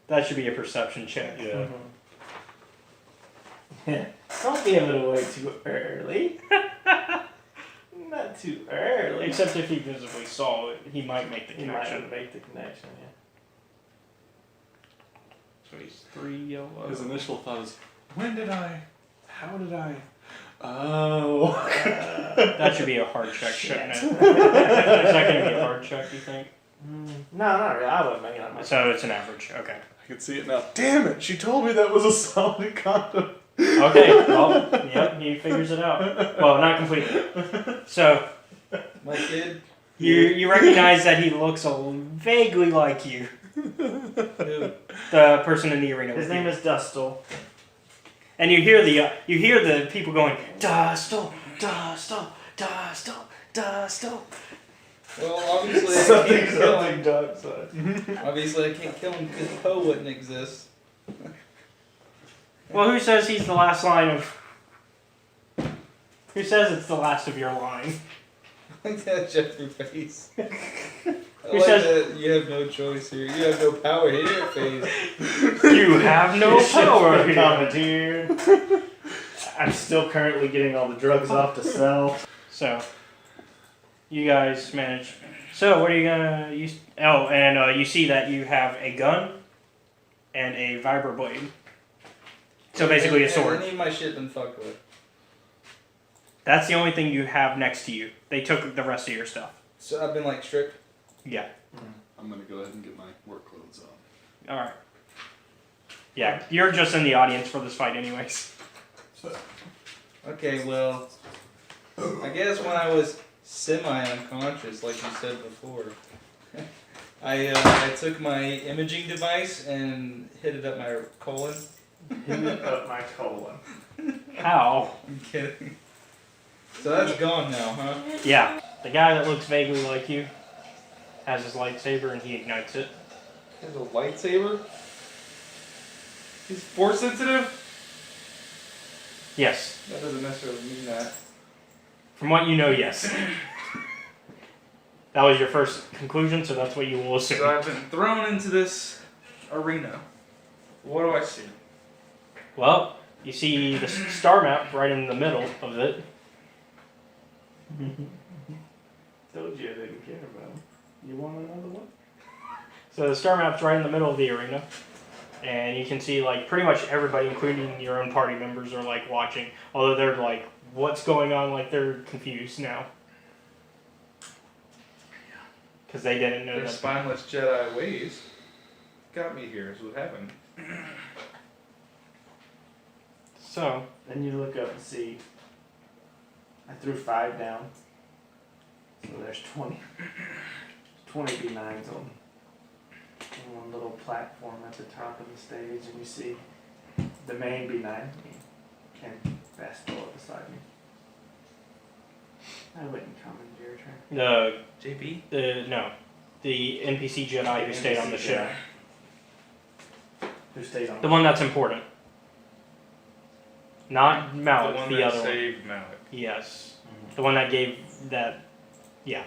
That should be a perception check. Yeah. Don't give it away too early. Not too early. Except if he visibly saw it, he might make the He might connection. not make the connection. Yeah. So he's 3 yellow. His initial thought is, when did I? How did I? Oh. That should be a hard check, shouldn't it? Is that going to be a hard check, you think? No, not really. I wouldn't make it on my. So it's an average. Okay. I can see it now. Damn it! She told me that was a solid condom. Okay. Well, yep. He figures it out. Well, not completely. So My kid? you recognize that he looks vaguely like you, Who? the person in the arena. His with name you. is Dustle. And you hear the people going Dustle, Dustle, Dustle, Dustle. Well, obviously I can't kill him. dark side. Obviously I can't kill him because Poe wouldn't exist. Well, who says he's the last line of? Who says it's the last of your line? I like that Jeffrey face. I Who like says- that you have no choice here. You have no power here, face. You have no power here. Commandeered. I'm still currently getting all the drugs off to sell. So, you guys manage. So, what are you gonna use? Oh, and you see that you have a gun and a vibroblade. So basically a sword. Any of my shit been fucked with. That's the only thing you have next to you. They took the rest of your stuff. So I've been like stripped. Yeah. I'm gonna go ahead and get my work clothes on. All right. Yeah, you're just in the audience for this fight, anyways. Okay, well, I guess when I was semi-unconscious, like you said before, I took my imaging device and hit it up my colon. Hit up my colon. How? I'm kidding. So that's gone now, huh? Yeah. The guy that looks vaguely like you has his lightsaber and he ignites it. He has a lightsaber? He's force sensitive? Yes. That doesn't necessarily mean that. From what you know, yes. That was your first conclusion, so that's what you will assume. So I've been thrown into this arena. What do I see? Well, you see the star map right in the middle of it. Told you I didn't care about him. You want another one? So the star map's right in the middle of the arena. And you can see like pretty much everybody, including your own party members, are like watching. Although they're like, what's going on? Like they're confused now. Because they didn't know Their that. spineless Jedi ways got me here, is what happened. So, Then you look up and see. I threw 5 down. So there's 20. 20 B9s on one little platform at the top of the stage, and you see the main B9 and Bastille beside me. I wouldn't commandeer her. the NPC Jedi who stayed on the ship. Who stays on The one that's important. Not Malik, one the that other one. saved Malik. Yes. The one that gave that, yeah.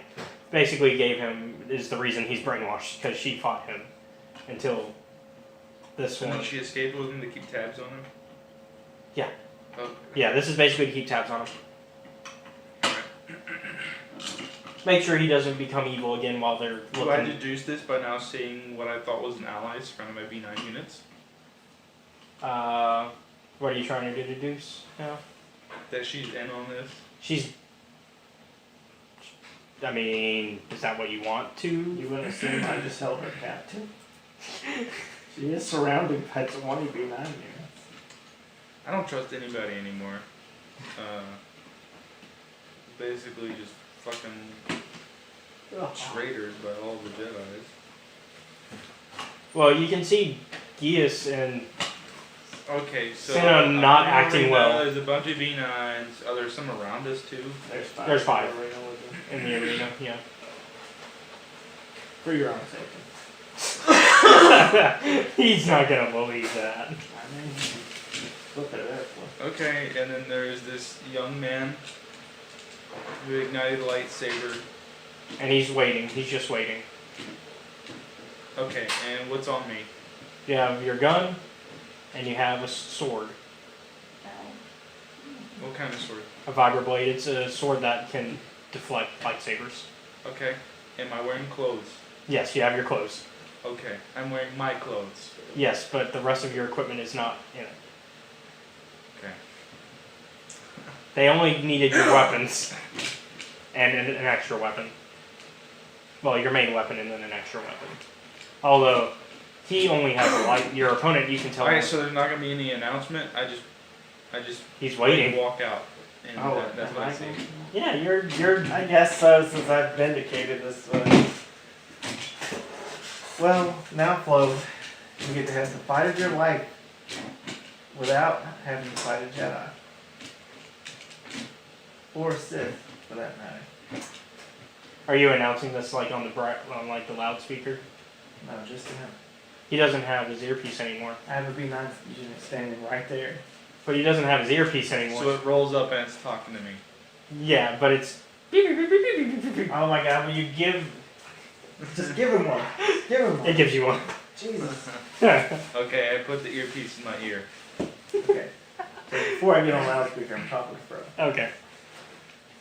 Basically gave him, is the reason he's brainwashed, because she fought him until this And one. then she escaped with him to keep tabs on him? Yeah. Oh, Yeah, this is basically to keep tabs on him. Make sure he doesn't become evil again while they're do I looking. deduce this by now seeing what I thought was an allies from my B9 units? What are you trying to deduce now? That she's in on this? She's. I mean, is that what you want to? You wouldn't assume I just held her captive? She is surrounded by 20 B9 units. I don't trust anybody anymore. Basically just fucking traitors by all the Jedis. Well, you can see Gius and Okay, so Senna not I'm acting reading well. There's a bunch of V9s. Oh, there's some around us too. There's 5 in the arena. Yeah. For your own safety. He's not gonna believe that. I mean, what they're there for. Okay, and then there's this young man who ignited a lightsaber. And he's waiting. He's just waiting. Okay, and what's on me? You have your gun, and you have a sword, What kind of sword? a vibroblade. It's a sword that can deflect lightsabers. Okay, am I wearing clothes? Yes, you have your clothes. Okay, I'm wearing my clothes. Yes, but the rest of your equipment is not in it. Okay. They only needed your weapons and an extra weapon. Well, your main weapon and then an extra weapon. Although he only has a light. Your opponent, you can tell. Alright, so there's not gonna be any announcement. I just He's waiting. walk out, and that's what I see. Yeah, you're. I guess so, since I've vindicated this one. Well, now, Flo, you get to have the fight of your life without having to fight a Jedi. Or a Sith, for that matter. Are you announcing this like on on like the loudspeaker? No, just him. He doesn't have his earpiece anymore. I have a B9 unit standing right there. But he doesn't have his earpiece anymore. So it rolls up and it's talking to me. Yeah, but it's. Oh my god, will you give... Just give him one. Give him one. It gives you one. Jesus. Okay, I put the earpiece in my ear. Okay. So before I get on loudspeaker, I'm talking to Fro. Okay.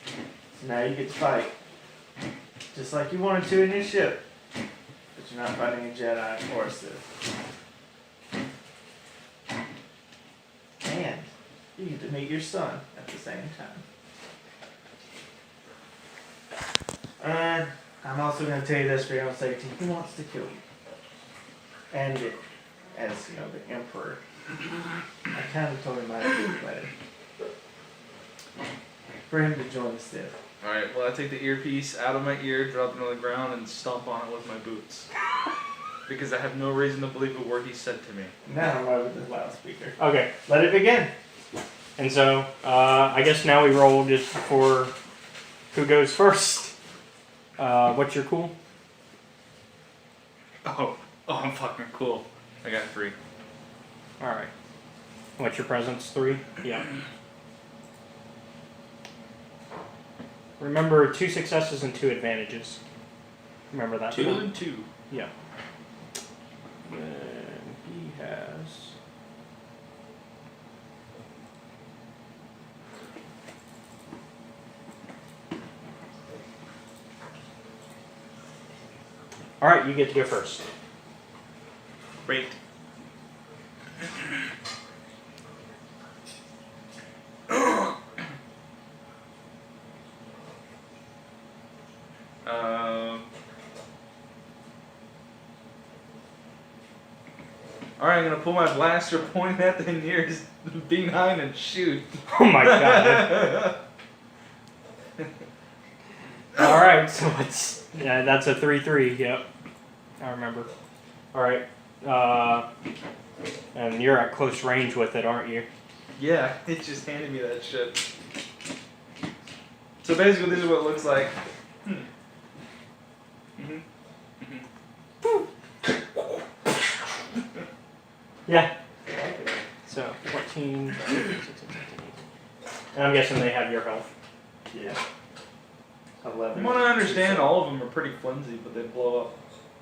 So now you get to fight. Just like you wanted to in your ship. But you're not fighting a Jedi or a Sith. And you get to meet your son at the same time. And I'm also going to tell you this for your own safety. He wants to kill you. And it, as, you know, the Emperor. I kind of told him I would be glad for him to join the Sith. Alright, well I take the earpiece out of my ear, drop it on the ground, and stomp on it with my boots. Because I have no reason to believe a word he said to me. Now I'm over the loudspeaker. Okay. Let it begin. And so, I guess now we roll just for who goes first. What's your cool? Oh, I'm fucking cool. I got 3. Alright. What's your presence? 3? Yeah. Remember 2 successes and 2 advantages. Remember that? 2 and 2. Yeah. And he has. Alright, you get to go first. Great. Alright, I'm gonna pull my blaster, point at the nearest B9 and shoot. Oh my god. Alright, so it's. Yeah, that's a 3-3, yep. I remember. Alright. And you're at close range with it, aren't you? Yeah, it just handed me that shit. So basically, this is what it looks like. Yeah. So, 14. And I'm guessing they have your health. Yeah. From 11. what I understand, all of them are pretty flimsy, but they blow up.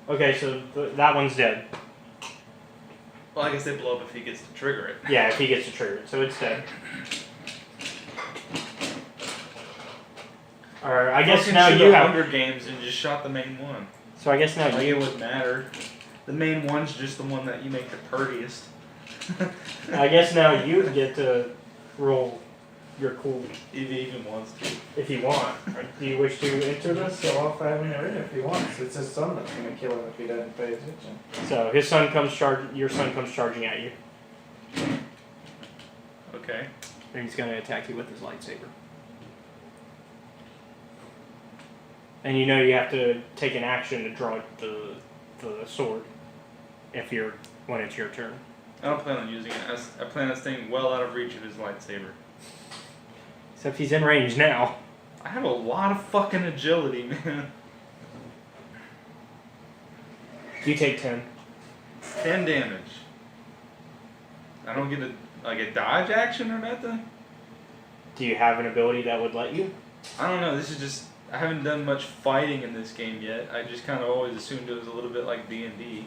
Okay, so that one's dead. Well, I guess they blow up if he gets to trigger it. Yeah, if he gets to trigger it, so it's dead. Alright, I guess now you have. Hunger Games and just shot the main one. So I guess now Like, you. it wouldn't matter. The main one's just the one that you make the purtiest. I guess now you get to roll your cool If he even wants to. if you want. Or do you wish to enter this? So I'll fight him in if he wants. It's his son that's gonna kill him if he doesn't pay attention. So his son comes your son comes charging at you. Okay. And he's going to attack you with his lightsaber. And you know you have to take an action to draw the sword when it's your turn. I don't plan on using it. I plan on staying well out of reach of his lightsaber. Except he's in range now. I have a lot of fucking agility, man. You take 10. 10 damage. I don't get a dodge action or nothing? Do you have an ability that would let you? I don't know. This is just... I haven't done much fighting in this game yet. I just kind of always assumed it was a little bit like D&D.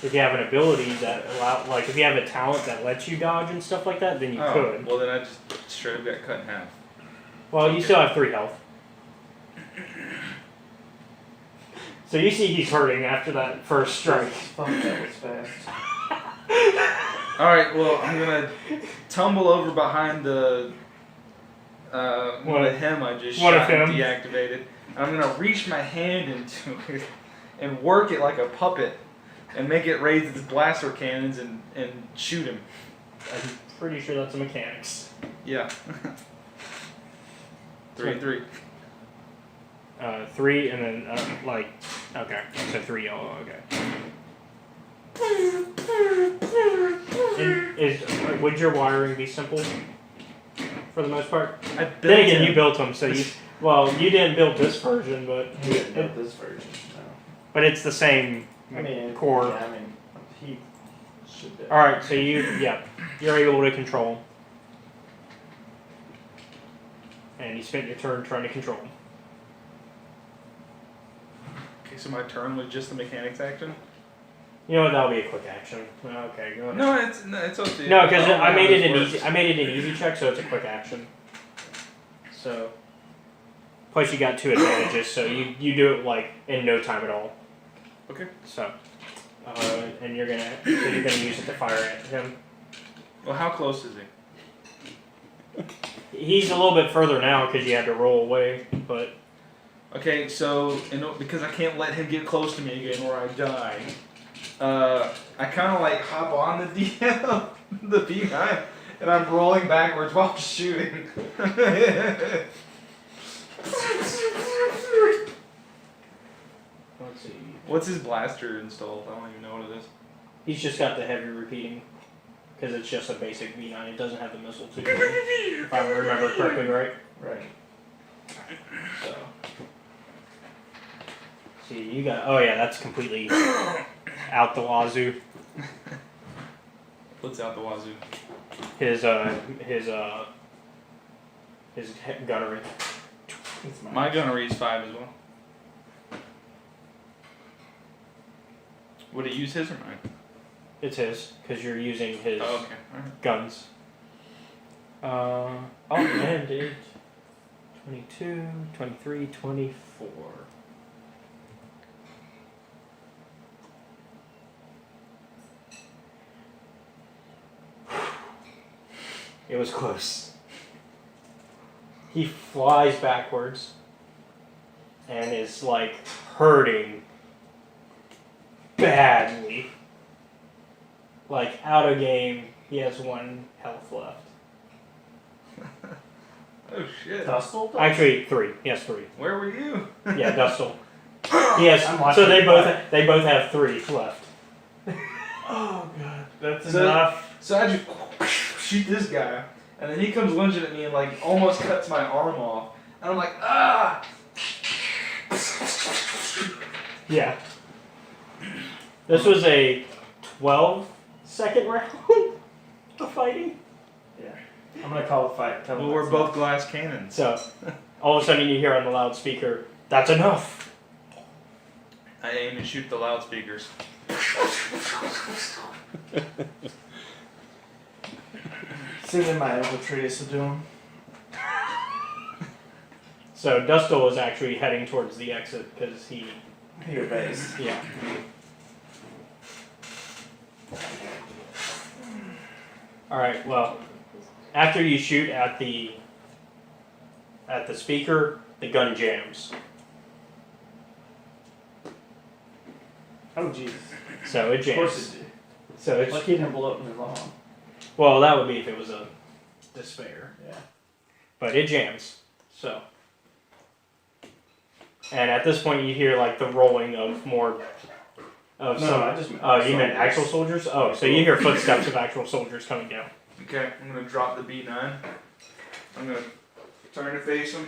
If you have an ability that like if you have a talent that lets you dodge and stuff like that, then you could. Well, then I just straight up got cut in half. Well, you still have 3 health. So you see he's hurting after that first strike. Fuck, that was fast. Alright, well, I'm gonna tumble over behind the one of him I just shot and deactivated. I'm gonna reach my hand into it and work it like a puppet and make it raise its blaster cannons and shoot him. I'm pretty sure that's a mechanics. Yeah. 3-3. 3 and then okay, so 3 yellow. Okay. Would your wiring be simple for the most part? Then again, you built them, so you didn't build this version, but He didn't build this version, no. But it's the same core. Yeah, he should do. All right, so you're able to control him, and you spent your turn trying to control him. Okay, so my turn was just the mechanics action? You know what? That'll be a quick action. Okay, go ahead. No, it's up to you. No, because I made it an easy check, so it's a quick action. So, plus you got 2 advantages, so you do it like in no time at all. Okay. So, and you're gonna use it to fire at him. Well, how close is he? He's a little bit further now because you had to roll away, but. Okay, so because I can't let him get close to me again or I die, I kind of like hop on the DM, the beehive, and I'm rolling backwards while shooting. Let's see. What's his blaster installed? I don't even know what it is. He's just got the heavy repeating, because it's just a basic V9. It doesn't have the missile too. If I remember correctly, right? Right. So. See, you got. Oh yeah, that's completely out the wazoo. What's out the wazoo? His gunnery. My gunnery is 5 as well. Would it use his or mine? It's his, because you're using his Oh, okay. Alright. guns. And it 22, 23, 24. It was close. He flies backwards and is like hurting badly. Like out of game, he has 1 health left. Oh shit. Dustle? Actually, 3. He has 3. Where were you? Yeah, Dustle. Yes. So they both have 3 left. Oh god, that's So- enough. So I just shoot this guy, and then he comes lunging at me and like almost cuts my arm off, and I'm like, ah! Yeah. This was a 12-second round of fighting. Yeah. I'm gonna call the fight. Tell Well, them we're that's both enough. glass cannons. So, all of a sudden you hear on the loudspeaker, "That's enough." I aim and shoot the loudspeakers. Singing my Elvitrius to do him. So Dustle was actually heading towards the exit because he, Your base. yeah. All right. Well, after you shoot at the speaker, the gun jams. Oh Jesus. So it Of course jams. it did. So it's Like he didn't blow up in his arm. well, that would be if it was a despair. Yeah. But it jams. So. And at this point, you hear like the rolling of more. Of No, some. I just meant Oh, you meant soldiers. actual soldiers? Oh, so you hear footsteps of actual soldiers coming down. Okay, I'm gonna drop the B9. I'm gonna turn to face him.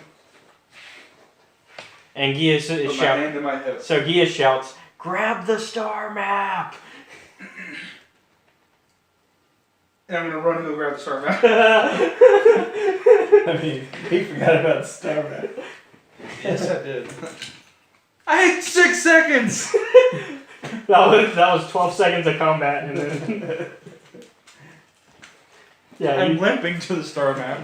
And Gia is Put my shouting. hand to my hip. So Gia shouts, "Grab the star map!" And I'm gonna run and go grab the star map. I mean, he forgot about the star map. Yes, I did. I had 6 seconds! That was 12 seconds of combat, and then yeah, I'm limping to the star map.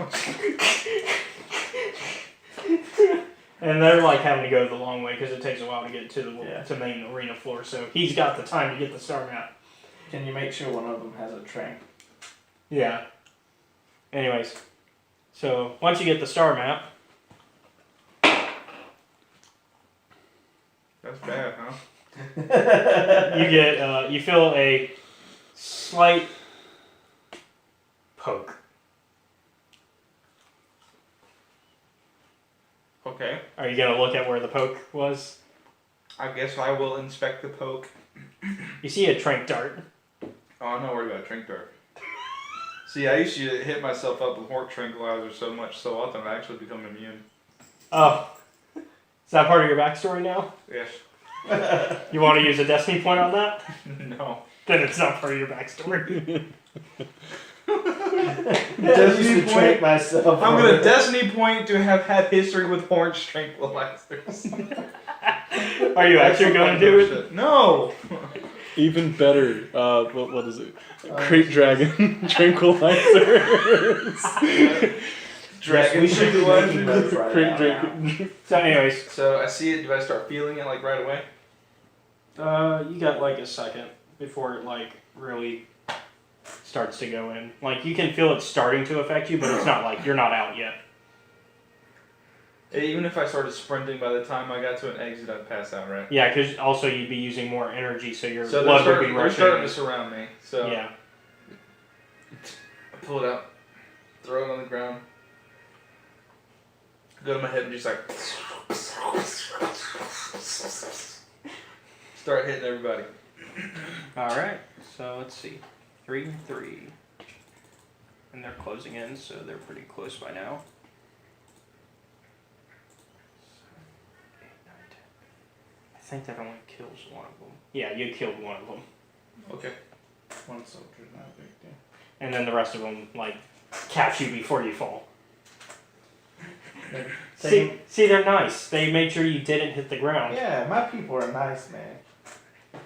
and they're like having to go the long way because it takes a while to get to the Yeah. to main arena floor. So he's got the time to get the star map. Can you make sure one of them has a train? Yeah. Anyways, so once you get the star map, That's bad, huh? you get you feel a slight poke. Okay. Are you gonna look at where the poke was? I guess I will inspect the poke. You see a trank dart. Oh, I'm not worried about Trink Dart. See, I used to hit myself up with Hort Tranquilizer so much so often I actually become immune. Oh, is that part of your backstory now? Yes. You want to use a destiny point on that? No. Then it's not part of your backstory. Destiny to trick point. myself. I'm gonna Destiny point to have had history with Orange Tranquilizers. Are you actually going to do it? Shit. No! Even better. What is it? Creep Dragon Tranquilizers. Dragon we should be making those right Creep now. Dragon. So, anyways, So I see it, do I start feeling it like right away? you got like a second before it like really starts to go in. Like you can feel it starting to affect you, but it's not like you're not out yet. Even if I started sprinting by the time I got to an exit, I'd pass out, right? Yeah, because also you'd be using more energy, so your So blood would be they're rushing. starting to surround me. So Yeah. I pull it out, throw it on the ground, go to my hip and just like start hitting everybody. All right. So let's see, 3 and 3, and they're closing in, so they're pretty close by now. 7, 8, 9, 10. I think that only kills one of them. Yeah, you killed one of them, Okay. One soldier, not a big deal. and then the rest of them like catch you before you fall. See, they're nice. They made sure you didn't hit the ground. Yeah, my people are nice, man.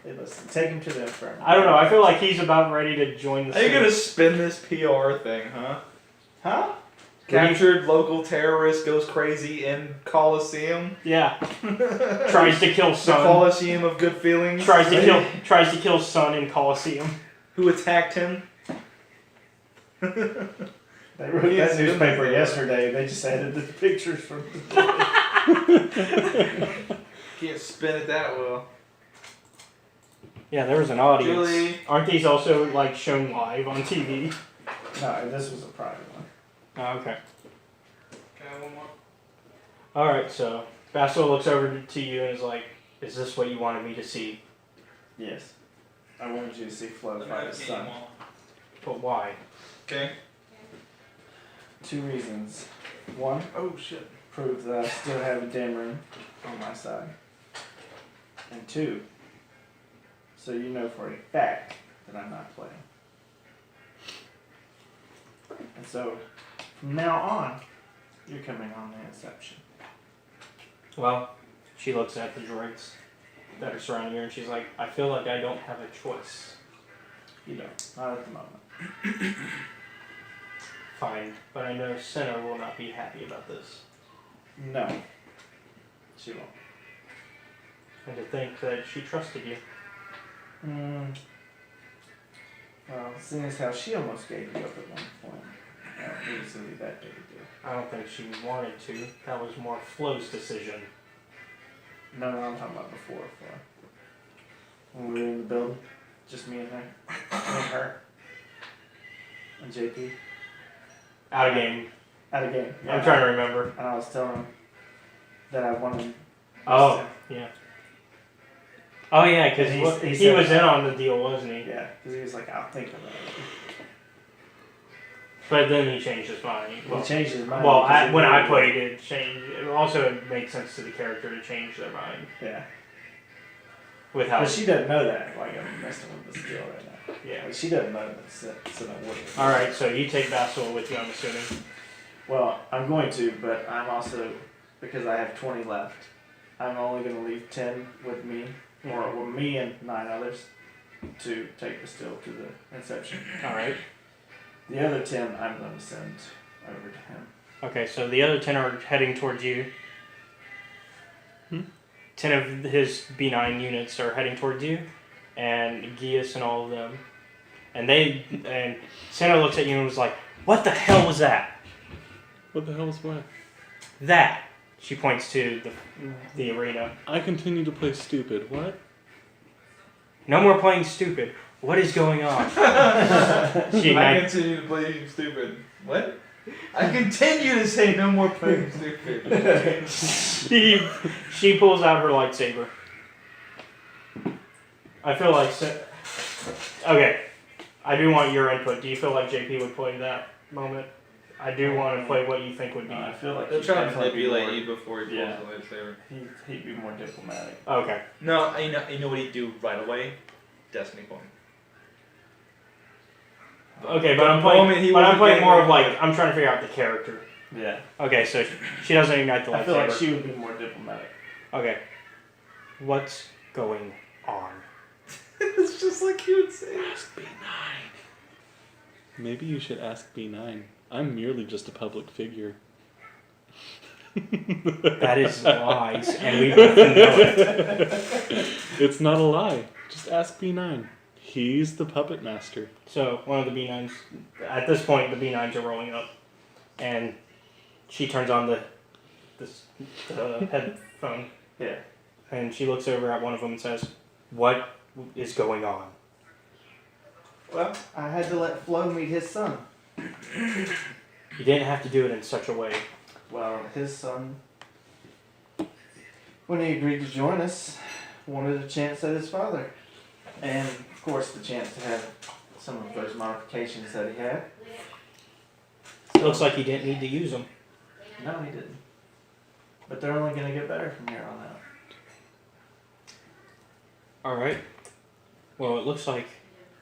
Hey, listen, take him to the infirmary. I don't know. I feel like he's about ready to join the. Are you Sith. gonna spin this PR thing, huh? Huh? Captured local terrorist goes crazy in Coliseum. Yeah. Tries to kill The son. Coliseum of good feelings. Tries to kill son in Coliseum. Who attacked him? They wrote Yes, that newspaper yesterday. They just added the pictures from the Can't spin it that well. Yeah, there was an audience. Julie. Aren't these also like shown live on TV? No, this was a private one. Oh, okay. Can I have one more? All right. So Basil looks over to you and is like, "Is this what you wanted me to see?" Yes. I wanted you to see Flo fight his son. But why? Okay. 2 reasons. 1, Oh shit. prove that I still have a Dameron on my side. And 2, so you know for a fact that I'm not playing. And so, from now on, you're coming on the Inception. Well, she looks at the droids that are surrounding her and she's like, "I feel like I don't have a choice." You don't. Not at the moment. Fine, but I know Senna will not be happy about this. No. She won't. And to think that she trusted you. Well, seeing as how she almost gave you up at one point, I don't think it's going to be that big a deal. I don't think she wanted to. That was more Flo's decision. No, I'm talking about before. When we were in the building, just me and her. And JP. Out of game. Out of game. I'm trying to remember. And I was telling him that I wanted. Oh, yeah. Oh, yeah, because He he said- was in on the deal, wasn't he? Yeah, because he was like, I'll think about it. But then he changed his mind. He changed his mind. Well, because he when knew I what- played it, changed. It also made sense to the character to change their mind Yeah. with how. But she doesn't know that. Like, I'm messing with this deal right now. Yeah. Like, she doesn't know that. So I wouldn't. All right, so you take Bastille with you, I'm assuming. Well, I'm going to, but I'm also, because I have 20 left, I'm only going to leave 10 with me, or with me and 9 others, to take the still to the Inception. All right. The other 10 I'm going to send over to him. Okay, so the other 10 are heading towards you. 10 of his B9 units are heading towards you, and Gius and all of them. And Santa looks at you and was like, "What the hell was that?" What the hell is what? That. She points to the arena. I continue to play stupid. What? No more playing stupid. What is going on? She I ignites. continue to play stupid. What? I continue to say no more playing stupid. She pulls out her lightsaber. I feel like. Okay. I do want your input. Do you feel like JP would play that moment? I do want to play what you think would be. I feel like They'll he'd try to definitely be manipulate more- you before he pulls Yeah. the lightsaber. He'd be more diplomatic. Okay. No, you know what he'd do right away? Destiny point. Okay, but The I'm playing. moment he But I'm wasn't playing getting more of rewarded. like I'm trying to figure out the character. Yeah. Okay, so she doesn't ignite the lightsaber. I feel like she would be more diplomatic. Okay. What's going on? It's just like you would say. Ask B9. Maybe you should ask B9. I'm merely just a public figure. That is lies, and we both know it. It's not a lie. Just ask B9. He's the puppet master. So one of the B9s. At this point, the B9s are rolling up, and she turns on the headphone, Yeah. and she looks over at one of them and says, "What is going on?" Well, I had to let Flo meet his son. You didn't have to do it in such a way. Well, his son, when he agreed to join us, wanted a chance at his father. And, of course, the chance to have some of those modifications that he had. It looks like you didn't need to use them. No, he didn't. But they're only going to get better from here on out. All right. Well, it looks like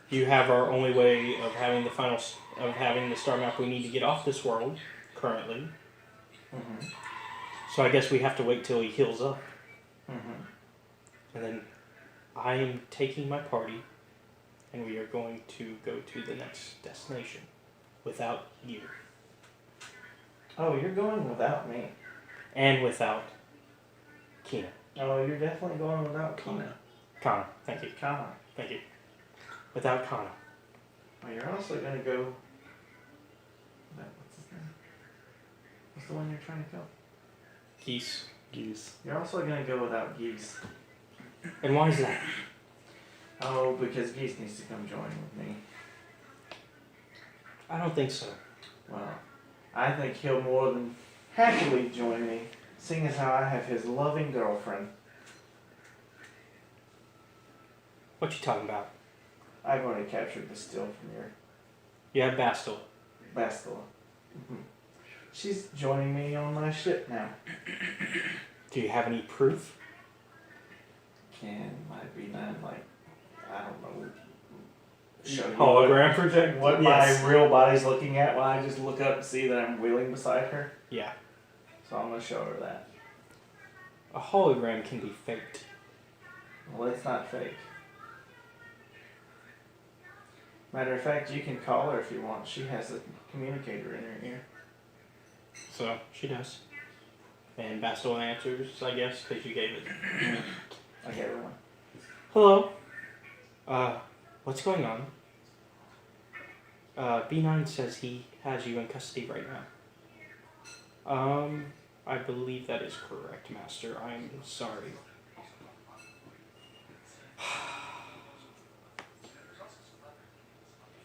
you have our only way of having the star map we need to get off this world currently. Mm-hmm. So I guess we have to wait till he heals up, Mm-hmm. and then I am taking my party, and we are going to go to the next destination without you Oh, you're going without me. and without Kina. Oh, you're definitely going without Kina. Kana. Thank you. Kana. Thank you. Without Kana. Well, you're also going to go... What's his name? What's the one you're trying to kill? Geese. Geese. You're also going to go without Geese. And why is that? Oh, because Geese needs to come join with me. I don't think so. Well, I think he'll more than happily join me, seeing as how I have his loving girlfriend. What you talking about? I've already captured the still from your You have Bastille. Bastila. She's joining me on my ship now. Do you have any proof? Can my B9, like, I don't know, show you Hologram project? what Yes. my real body's looking at while I just look up and see that I'm wheeling beside her? Yeah. So I'm going to show her that. A hologram can be faked. Well, it's not fake. Matter of fact, you can call her if you want. She has a communicator in her ear. So, she does. And Bastille answers, I guess, because you gave it. I gave her one. Hello. What's going on? B9 says he has you in custody right now. I believe that is correct, Master. I'm sorry.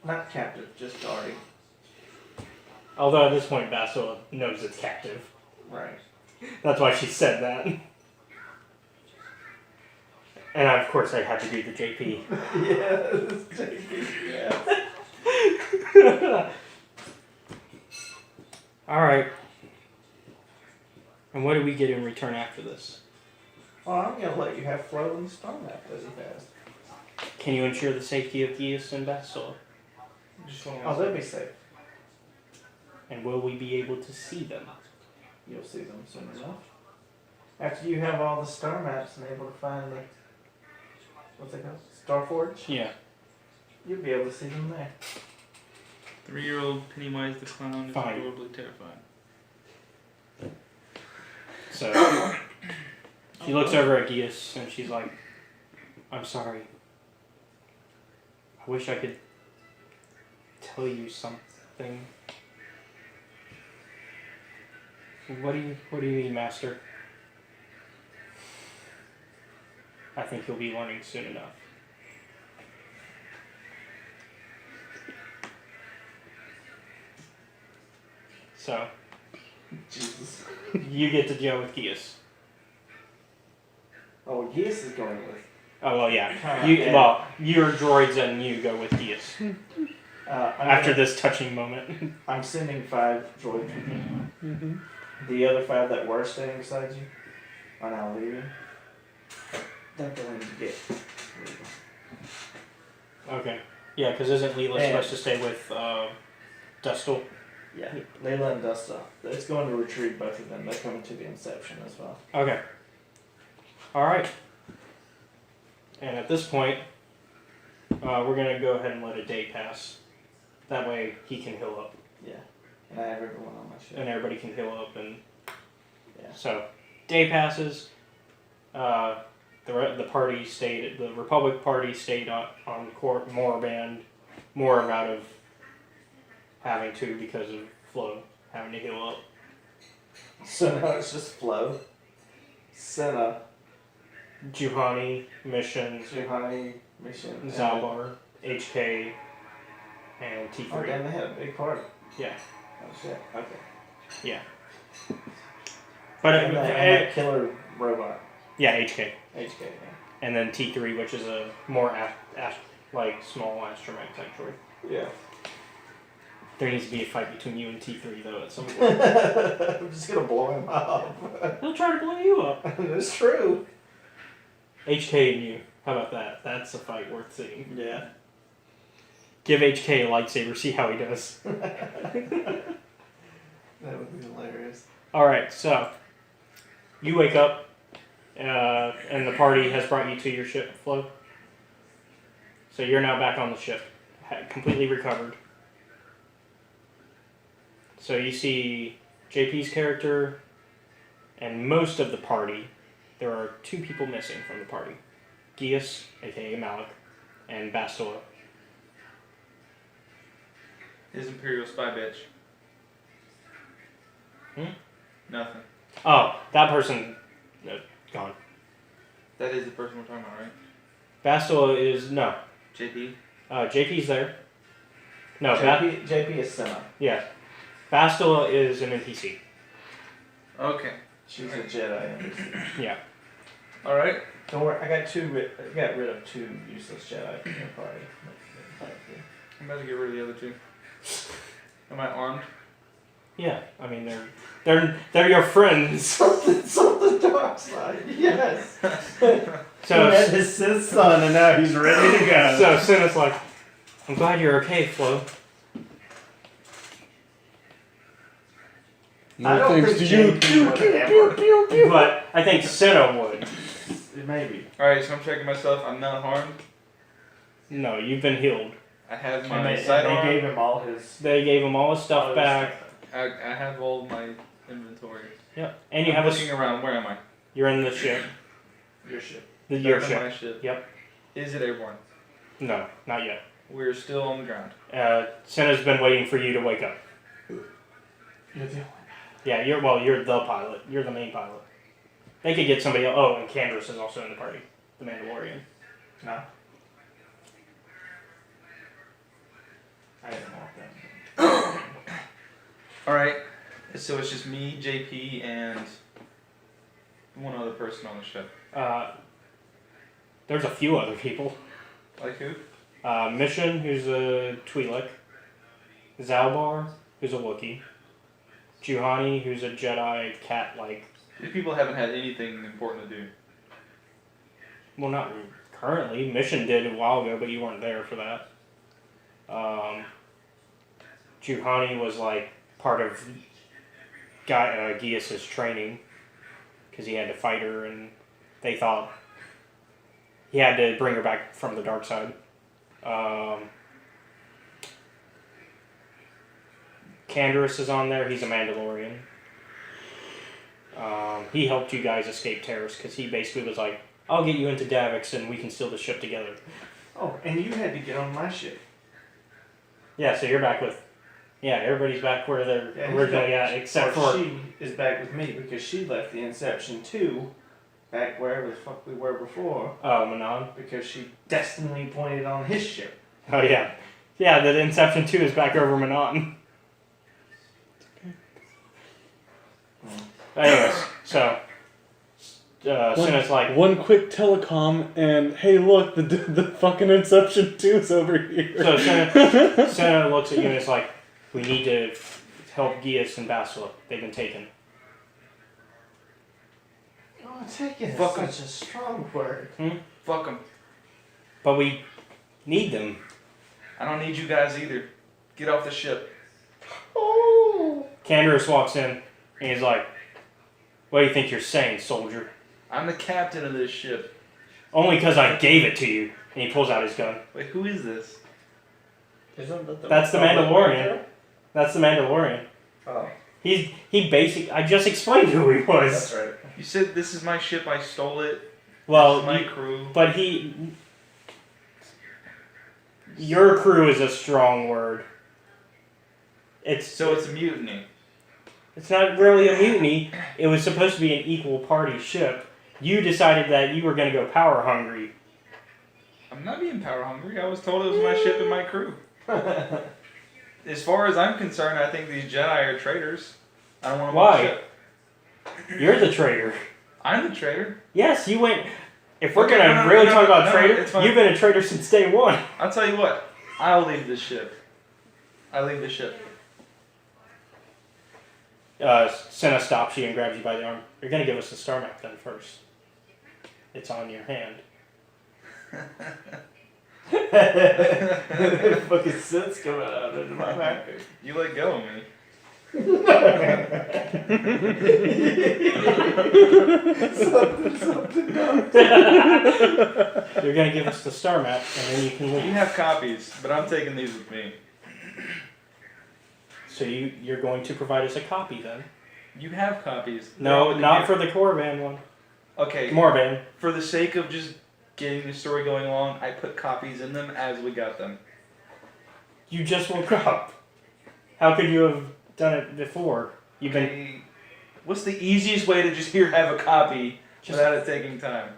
Not captive, just guarding. Although at this point, Bastila knows it's captive. Right. That's why she said that. And of course, I had to do the JP. Yes, yeah. All right. And what do we get in return after this? Well, I'm gonna let you have Flo and Star Map as fast. Can you ensure the safety of Geas and Bastila? Oh, they'll be safe. And will we be able to see them? You'll see them soon enough. After you have all the star maps and able to find the what's it called? Starforge? Yeah. You'll be able to see them there. 3-year-old Pennywise the Clown is Fine. adorably terrified. So she looks over at Geas and she's like, I'm sorry. I wish I could tell you something. What do you mean, Master? I think you'll be learning soon enough. So Jesus. you get to deal with Geas. Oh, Geas is going with. Oh well, yeah. Yeah. Well, your droids and you go with Geas after I'm this touching moment. I'm sending 5 droids with you. The other 5 that were staying beside you are now leaving. They're going to get. Okay. Yeah, because isn't Leela And- supposed to stay with Dustle? Yeah, Layla and Dusta. It's going to retrieve both of them. They're coming to the Inception as well. Okay. All right. And at this point, we're gonna go ahead and let a day pass. That way he can heal up, Yeah, and I have everyone on my ship. and everybody can heal up, and Yeah. so day passes. The party stayed. The Republic party stayed on court. Moriband, more out of having to because of Flo having to heal up. So now it's just Flo, Senna, Juhani, Mission, Juhani, Mission, and- Zalbar, HK, and T3. Oh damn, they had a big party. Yeah. Oh shit. Okay. Yeah. But and that killer robot, yeah, HK. HK. Yeah. And then T3, which is a more like small astromech type droid. Yeah. There needs to be a fight between you and T3 though at some point. I'm just gonna blow him up. He'll try to blow you up. It's true. HK and you. How about that? That's a fight worth seeing. Yeah. Give HK a lightsaber, see how he does. That would be hilarious. Alright, so you wake up and the party has brought you to your ship, Flo. So you're now back on the ship, completely recovered. So you see JP's character and most of the party. There are 2 people missing from the party. Geas, aka Malik, and Bastila. His Imperial spy bitch. Nothing. Oh, that person gone. That is the person we're talking about, right? Bastila is no. JP? JP's there. No, JP is Senna. yeah. Bastila is an NPC. Okay. She's a Jedi. Yeah. Alright. Don't worry, I got rid of 2 useless Jedi from the party. I'm about to get rid of the other 2. Am I armed? Yeah. I mean, they're your friends. Something dark side. Yes. So he had his Sith son, and now he's ready to go. So Senna's like, I'm glad you're okay, Flo. I don't think JP would ever. But I think Senna would. Maybe. Alright, so I'm checking myself. I'm not harmed. No, you've been healed. I have And my they sidearm. gave him all his. They gave him all his stuff back. I have all my inventory. Yep. And you I'm have looking around. Where am I? You're in the ship. Your ship. Your Back on ship. my ship. Yep. Is it airborne? No, not yet. We're still on the ground. Senna's been waiting for you to wake up. You're the only. Yeah, you're the pilot. You're the main pilot. They could get somebody else. Oh, and Candace is also in the party. The Mandalorian. No. I didn't want that. Alright, so it's just me, JP, and one other person on the ship. There's a few other people. Like who? Mission, who's a Twi'lek. Zalbar, who's a Wookiee. Juhani, who's a Jedi cat-like. These people haven't had anything important to do. Well, not currently. Mission did a while ago, but you weren't there for that. Juhani was like part of Gias's training because he had to fight her, and they thought he had to bring her back from the dark side. Canderous is on there. He's a Mandalorian. He helped you guys escape Taris because he basically was like, I'll get you into Davix and we can steal the ship together. Oh, and you had to get on my ship. Yeah, so you're back with... Yeah, everybody's back where they're originally at, except for... She is back with me because she left the Inception 2 back wherever the fuck we were before. Oh, Manon. Because she destinally pointed on his ship. Oh, yeah. Yeah, the Inception 2 is back over Manon. Anyways, so... Senna's like... One quick telecom, and hey, look, the fucking Inception 2 is over here. So Senna looks at you and is like, we need to help Gias and Basila. They've been taken. Oh, taking is Fuck such a strong word. Fuck them. But we need them. I don't need you guys either. Get off the ship. Oh! Canderous walks in and he's like, what do you think you're saying, soldier? I'm the captain of this ship. Only because I gave it to you. And he pulls out his gun. Wait, who is this? That's the Mandalorian. That's the Mandalorian. Oh. I just explained who he was. That's right. You said this is my ship, I stole it. Well, this is my crew. But your crew is a strong word. So it's a mutiny. It's not really a mutiny. It was supposed to be an equal party ship. You decided that you were going to go power hungry. I'm not being power hungry. I was told it was my ship and my crew. As far as I'm concerned, I think these Jedi are traitors. I don't want them on the ship. You're the traitor. I'm the traitor. Yes, you went... If we're going to really talk about traitor, you've been a traitor since day one. I'll tell you what. I'll leave this ship. I leave the ship. Senna stops you and grabs you by the arm. You're going to give us the star map then first. It's on your hand. Fucking Sith's coming out of my back. You let go of me. something dumb. You're going to give us the star map and then you can leave. You have copies, but I'm taking these with me. So you're going to provide us a copy then? You have copies. No, not for the Korriban one. Okay. Morban. For the sake of just getting the story going along, I put copies in them as we got them. You just woke up. How could you have done it before? You've been... What's the easiest way to just have a copy without it taking time?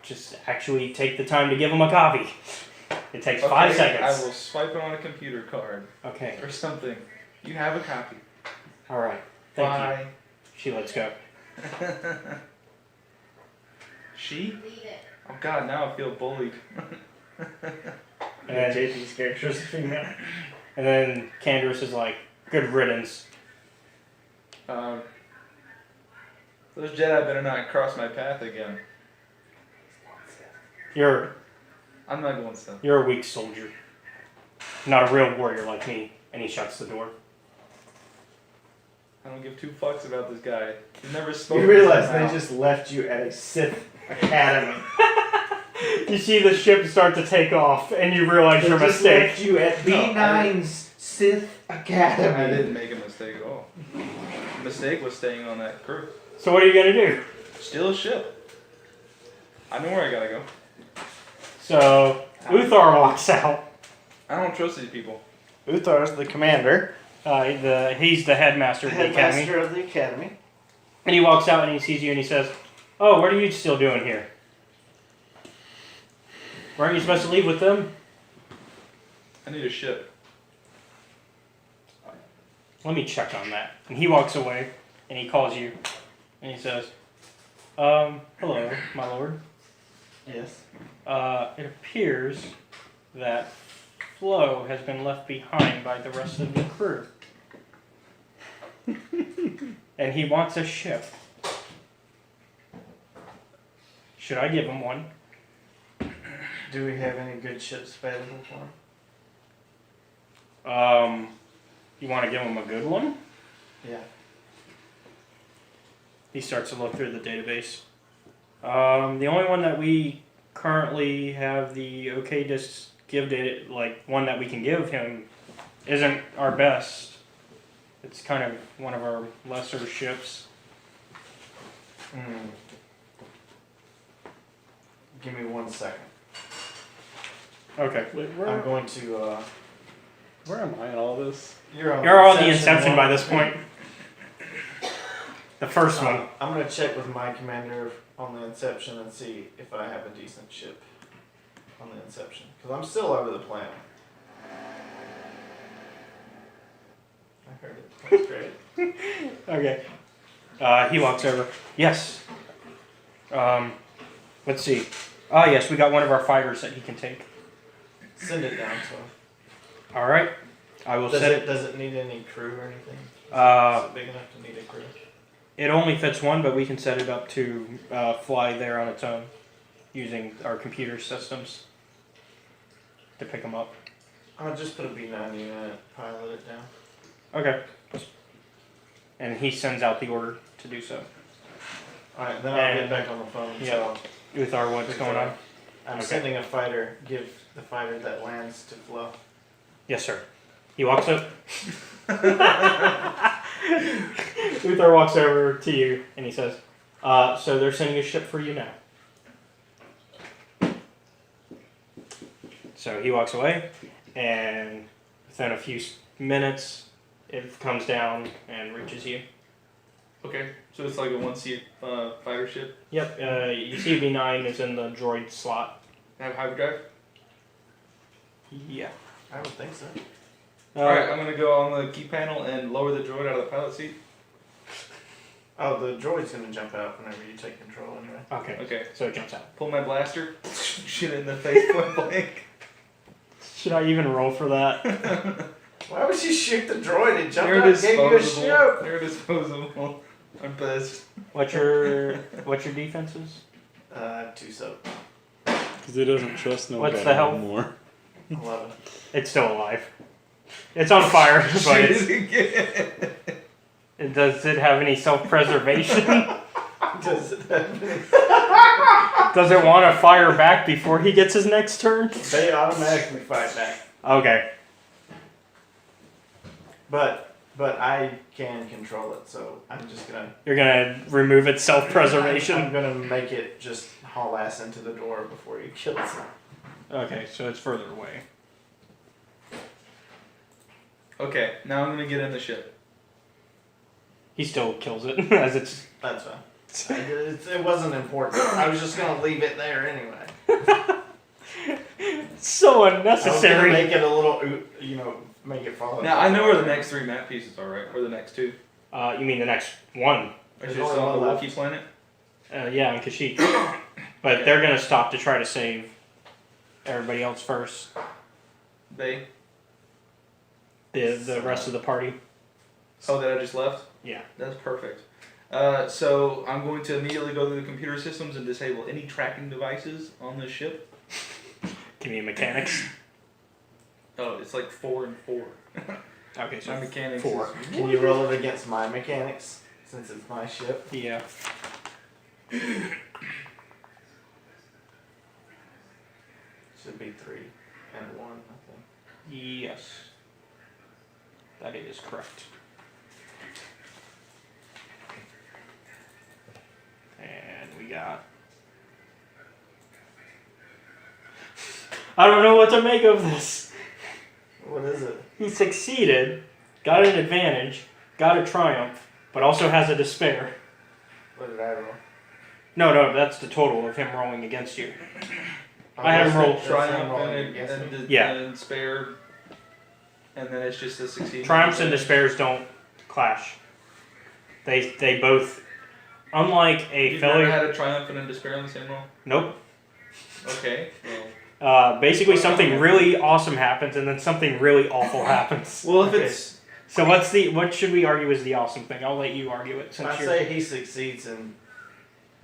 Just actually take the time to give them a copy. It takes 5 seconds. I will swipe it on a computer card. Okay. Or something. You have a copy. Alright. Thank Bye. you. She lets go. She? Oh god, now I feel bullied. And JP's character is a female. And then Canderous is like, good riddance. Those Jedi better not cross my path again. I'm not going Sith. You're a weak soldier. Not a real warrior like me. And he shuts the door. I don't give two fucks about this guy. He's never spoken. You realize they just left you at a Sith academy. You see the ship start to take off, and you realize your just mistake. left you at B9's Sith academy. I didn't make a mistake at all. The mistake was staying on that crew. So what are you gonna do? Steal a ship. I know where I gotta go. So Uthar walks out. I don't trust these people. Uthar's the commander. He's the headmaster of the academy. Headmaster of the academy. And he walks out and he sees you and he says, "Oh, what are you still doing here? Weren't you supposed to leave with them?" I need a ship. Let me check on that. And he walks away, and he calls you, and he says, hello, my lord. Yes. It appears that Flo has been left behind by the rest of the crew. And he wants a ship. Should I give him one? Do we have any good ships available for him? You want to give him a good one? Yeah. He starts to look through the database. The only one that we currently have the okay to give data, like one that we can give him, isn't our best. It's kind of one of our lesser ships. Give me 1 second. Okay. Wait, I'm going to. where am I in all this? You're on the Inception by one. this point. The first one. I'm gonna check with my commander on the Inception and see if I have a decent ship on the Inception, because I'm still over the planet. I heard it. That's great. Okay. He walks over. Yes. Let's see. Yes, we got one of our fighters that he can take. Send it down to him. All right. I will set it. Does it need any crew or anything? Is it big enough to need a crew? It only fits one, but we can set it up to fly there on its own using our computer systems to pick them up. I'll just put a B-90 in it, pilot it down. Okay. And he sends out the order to do so. Alright, then I'll get back on the phone. Yeah. So Uthar, what's going on? I'm Okay. sending a fighter. Give the fighter that lands to Flo. Yes, sir. He walks up. Uthar walks over to you and he says, so they're sending a ship for you now. So he walks away, and within a few minutes, it comes down and reaches you. Okay, so it's like a one-seat fighter ship. Yep, you see V9 is in the droid slot. Have hyperdrive. Yeah. I would think so. Alright, I'm gonna go on the key panel and lower the droid out of the pilot seat. Oh, the droid's gonna jump out whenever you take control anyway. Okay. Okay. So it jumps out. Pull my blaster, shoot it in the face point blank. Should I even roll for that? Why would you shoot the droid? It jumped They're out and gave you a disposable. ship. They're disposable. I'm pissed. What's your defenses? 2-7. Because he doesn't trust nobody What's the health? anymore. 11. It's still alive. It's on fire, but Shoot it's, it again. does it have any self-preservation? Does it have any- Does it want to fire back before he gets his next turn? They automatically fight back. Okay. But I can control it, so I'm just gonna. You're gonna remove its I'm self-preservation? gonna make it just haul ass into the door before he kills it. Okay, so it's further away. Okay, now I'm gonna get in the ship. He still kills it as it's... That's fine. It wasn't important. I was just gonna leave it there anyway. So I was gonna unnecessary. make it a little, make it fall. Now I know where the next 3 map pieces are, right? Or the next 2. You mean the next one? Or There's just only on the one left. Wookiee planet? Yeah, on Kashyyyk. But they're gonna stop to try to save everybody else first. They? The rest of the party. Oh, that I just left? Yeah. That's perfect. So I'm going to immediately go to the computer systems and disable any tracking devices on the ship. Give me mechanics. Oh, it's like 4 and 4. Okay, so My mechanics 4. is- Can you roll it against my mechanics since it's my ship? Yeah. Should be 3 and 1, I think. Yes. That is correct. And we got... I don't know what to make of this. What is it? He succeeded, got an advantage, got a triumph, but also has a despair. What did I roll? No, that's the total of him rolling against you. I had him roll That's him Triumph rolling and, against me. Yeah. and spare, and then it's just a succeed. Triumphs and despairs don't clash. They both, unlike a You've failure. never had a triumphant and despair on the same roll? Nope. Okay. Well, Basically, something really awesome happens, and then something really awful happens. Well, if Okay. it's, So what should we argue is the awesome thing? I'll let you argue it since I you're. say he succeeds in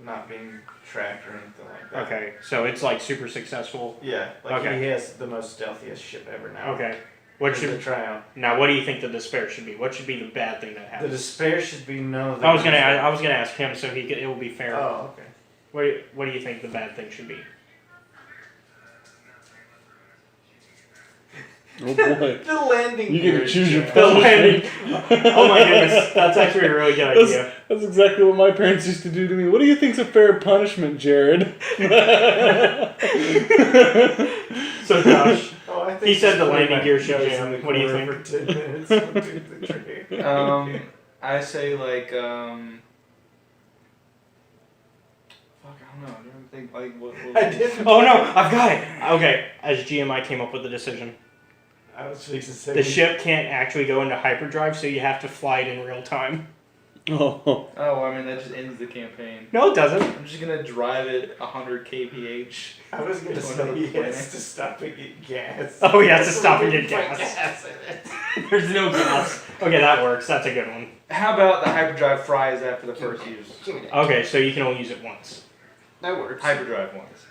not being tracked or anything like that. Okay, so it's like super successful. Yeah, like Okay. he has the most stealthiest ship ever now. Okay. What Is the should triumph. now? What do you think the despair should be? What should be the bad thing that The happens? despair should be no. I was gonna ask him so it will be fair. Oh, okay. What do you think the bad thing should be? Oh boy. The landing. You get to gear choose your jam. punishment. Oh my goodness, that's actually a really good idea. That's exactly what my parents used to do to me. What do you think's a fair punishment, Jared? So Josh, Oh, I think he said the just landing put gear my should nose jam. in the What do you corner think? For 10 minutes will do the trick. I say like fuck, I don't know. I don't think like what. I didn't. oh no, I've got it. Okay, as GM, I came up with the decision. I was fixing to say. The ship can't actually go into hyperdrive, so you have to fly it in real time. Oh. Oh, I mean that just ends the campaign. No, it doesn't. I'm just gonna drive it 100 kph. I was gonna Going say to the he planet. has to stop and get gas. Oh, he has to stop and get Put gas. in it. There's no gas. Okay, that works. That's a good one. How about the hyperdrive fries after the first use? Give me that. Okay, so you can only use it once. That works. Hyperdrive ones.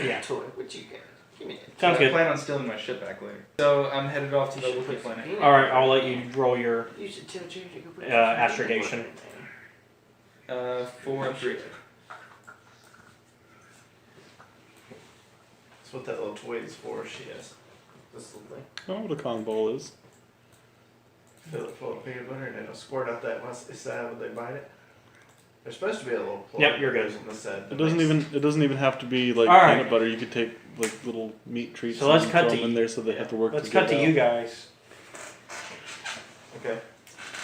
Yeah. Toy, what you got? Give me that. Sounds I good. plan on stealing my ship back later. So I'm headed off to the Wookiee planet. All right, I'll let you roll your You should tell Jerry to go put astrogation. 4 and 3. That's what that little toy is for. She has this little thing. I don't know what a Kong ball is. Fill it full of peanut butter and it'll squirt out that once they side when they bite it. There's supposed to be a little plug. Yep, you're good. In the side It doesn't even have to be like All right. peanut butter. You could take like little meat treats So let's and cut throw to them in you. there so they have to work Let's together. cut to you guys. Okay.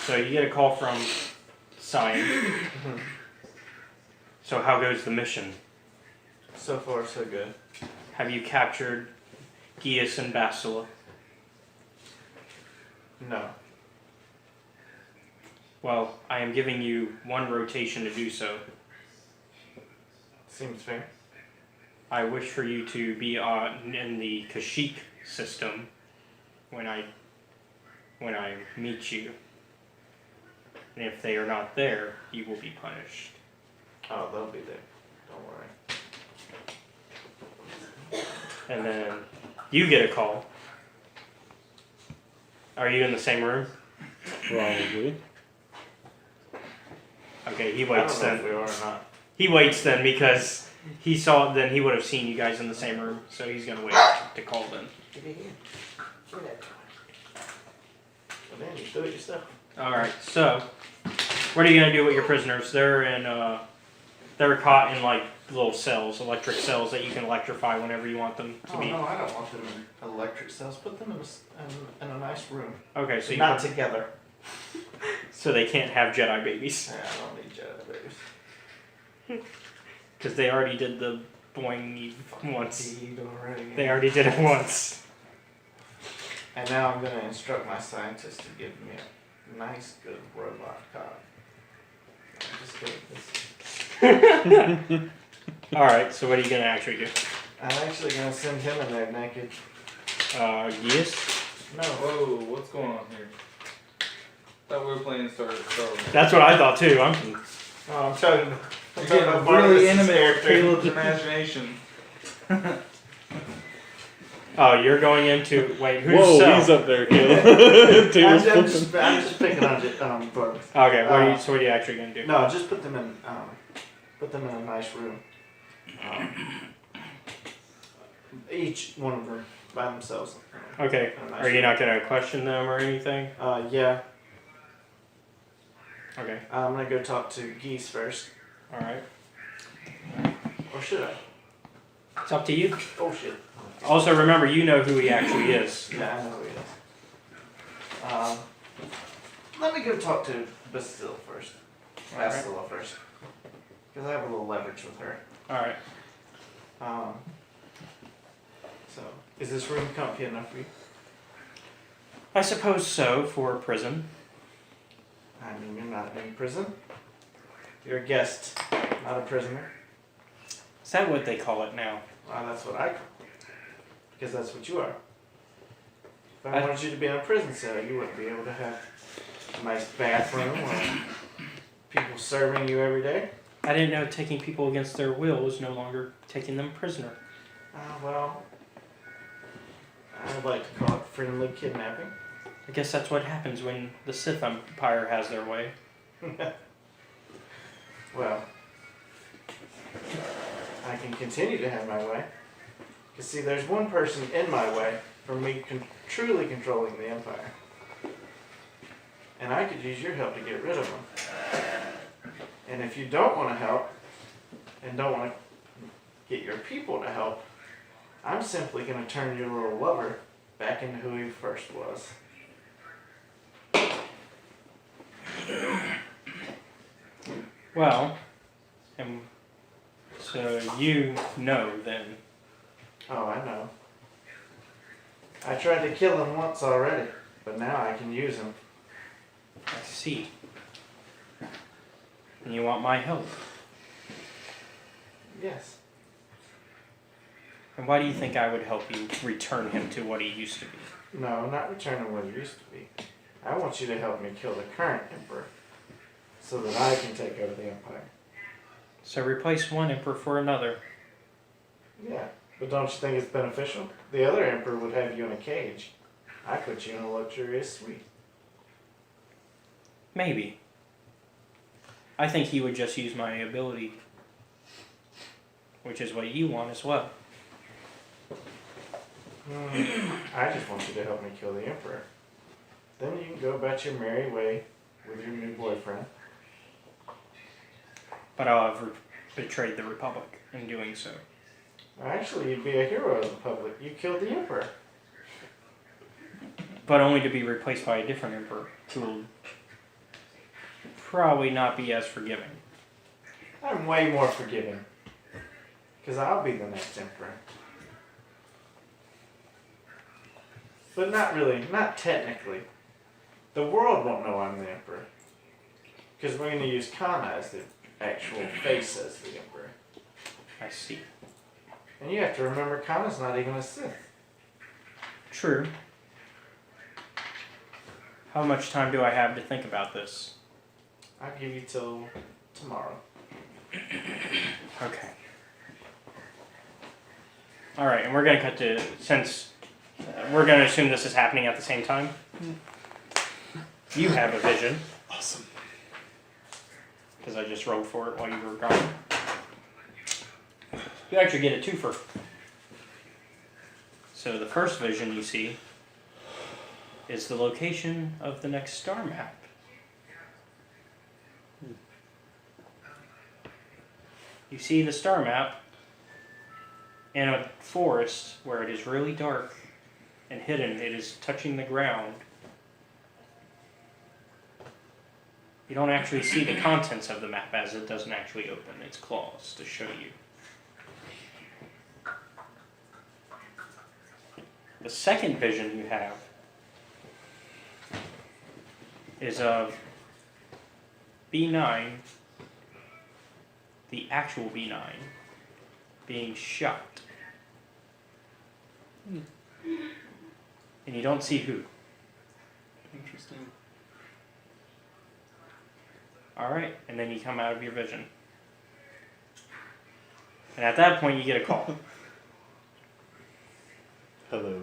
So you get a call from Cyan. So how goes the mission? So far, so good. Have you captured Gius and Basila? No. Well, I am giving you one rotation to do so. Seems fair. I wish for you to be in the Kashyyyk system when I meet you. And if they are not there, you will be punished. Oh, they'll be there. Don't worry. And then you get a call. Are you in the same room? Probably. Okay, he I waits don't know then. if we are or not. He waits then because he saw then he would have seen you guys in the same room, so he's gonna wait to call then. Give it here. Give me that toy. Well, then you do it yourself. Alright, so what are you gonna do with your prisoners? They're caught in like little cells, electric cells that you can electrify whenever you want them to Oh, be. no, I don't want them in electric cells. Put them in a nice room. Okay, so you Not together. so they can't have Jedi babies. Yeah, I don't need Jedi babies. Because they already did the boing once. Indeed, already. They already did it once. And now I'm going to instruct my scientists to give me a nice, good robot cop. I'm just kidding. Alright, so what are you gonna actually do? I'm actually going to send him in there naked. Yes? No. Whoa, what's going on here? Thought we were playing Star Wars. That's what I thought too. Oh, I'm talking. You're getting really intimate with Caleb's imagination. Oh, you're going into wait, who's Whoa, Cell? he's up there, Caleb. Tables I'm flipping. just picking on both. Okay, so what are you actually gonna do? No, just put them in a nice room. Each one of them by themselves. Okay. In a nice Are you room. not gonna question them or anything? Yeah. Okay. I'm gonna go talk to Geese first. Alright. Or should I? It's up to you. Oh shit. Also remember you know who he actually is. Yeah, I know who he is. Let me go talk to Bastille first. Alright. Bastille first. Because I have a little leverage with her. Alright. So, is this room comfy enough for you? I suppose so for prison. I mean, you're not in prison. You're a guest, not a prisoner. Is that what they call it now? Well, that's what I call it. Because that's what you are. If I wanted you to be in a prison cell, you wouldn't be able to have a nice bathroom or people serving you every day. I didn't know taking people against their will was no longer taking them prisoner. Well, I would like to call it friendly kidnapping. I guess that's what happens when the Sith Empire has their way. Well, I can continue to have my way. Because, see, there's one person in my way from me truly controlling the Empire. And I could use your help to get rid of them. And if you don't want to help, and don't want to get your people to help, I'm simply going to turn your little lover back into who he first was. Well, and so you know then. Oh, I know. I tried to kill him once already, but now I can use him. I see. And you want my help? Yes. And why do you think I would help you return him to what he used to be? No, not return him what he used to be. I want you to help me kill the current emperor, so that I can take over the Empire. So replace one emperor for another. Yeah, but don't you think it's beneficial? The other emperor would have you in a cage. I put you in a luxurious suite. Maybe. I think he would just use my ability, which is what you want as well. I just want you to help me kill the emperor. Then you can go about your merry way with your new boyfriend. But I'll have betrayed the Republic in doing so. Actually, you'd be a hero of the Republic. You killed the emperor. But only to be replaced by a different emperor who will probably not be as forgiving. I'm way more forgiving. Because I'll be the next emperor. But not really, not technically. The world won't know I'm the emperor. Because we're going to use Kana as the actual face as the emperor. I see. And you have to remember, Kana's not even a Sith. True. How much time do I have to think about this? I'll give you till tomorrow. Okay. Alright, and we're going to cut to, since we're going to assume this is happening at the same time. You have a vision. Awesome. Because I just rolled for it while you were gone. You actually get a twofer. So the first vision you see is the location of the next star map. You see the star map in a forest where it is really dark and hidden. It is touching the ground. You don't actually see the contents of the map as it doesn't actually open its claws to show you. The second vision you have is of B9, the actual B9, being shot. And you don't see who. Interesting. Alright, and then you come out of your vision. And at that point you get a call. Hello.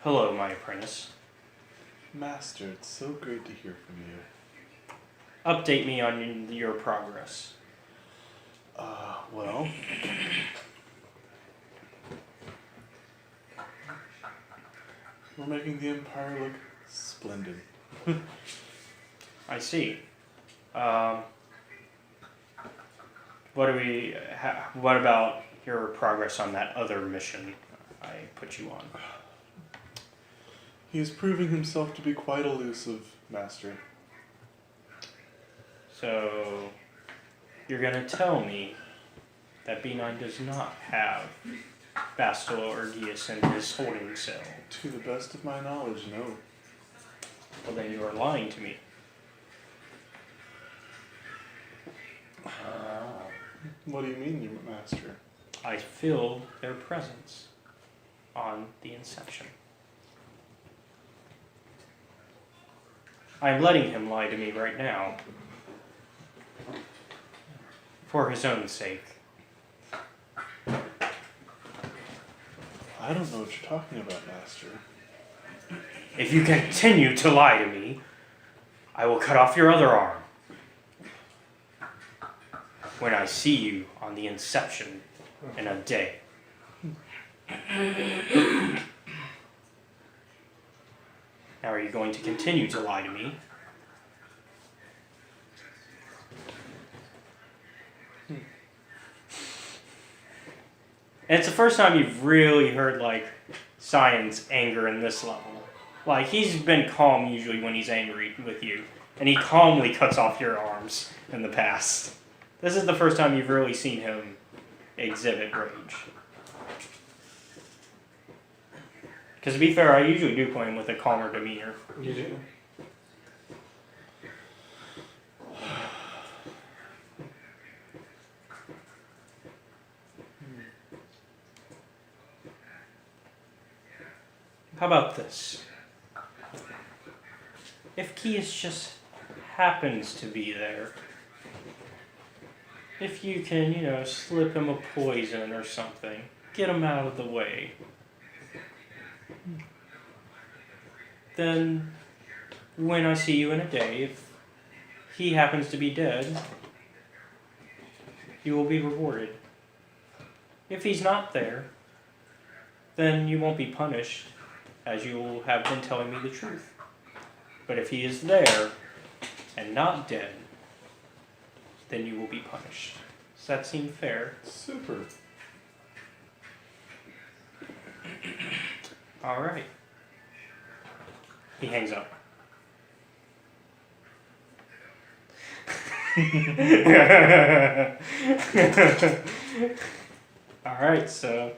Hello, my apprentice. Master, it's so great to hear from you. Update me on your progress. Well... We're making the Empire look splendid. I see. What about your progress on that other mission I put you on? He is proving himself to be quite elusive, Master. So, you're gonna tell me that B9 does not have Bastil Orgius in his holding cell? To the best of my knowledge, no. Well, then you are lying to me. What do you mean, your master? I feel their presence on the Inception. I am letting him lie to me right now. For his own sake. I don't know what you're talking about, master. If you continue to lie to me, I will cut off your other arm. When I see you on the Inception in a day. Now are you going to continue to lie to me? And it's the first time you've really heard, like, Cyan's anger in this level. Like, he's been calm usually when he's angry with you. And he calmly cuts off your arms in the past. This is the first time you've really seen him exhibit rage. Because to be fair, I usually do play him with a calmer demeanor. You do. How about this? If Kias just happens to be there, if you can, slip him a poison or something, get him out of the way, then when I see you in a day, if he happens to be dead, you will be rewarded. If he's not there, then you won't be punished, as you will have been telling me the truth. But if he is there and not dead, then you will be punished. Does that seem fair? Super. All right. He hangs up. All right, so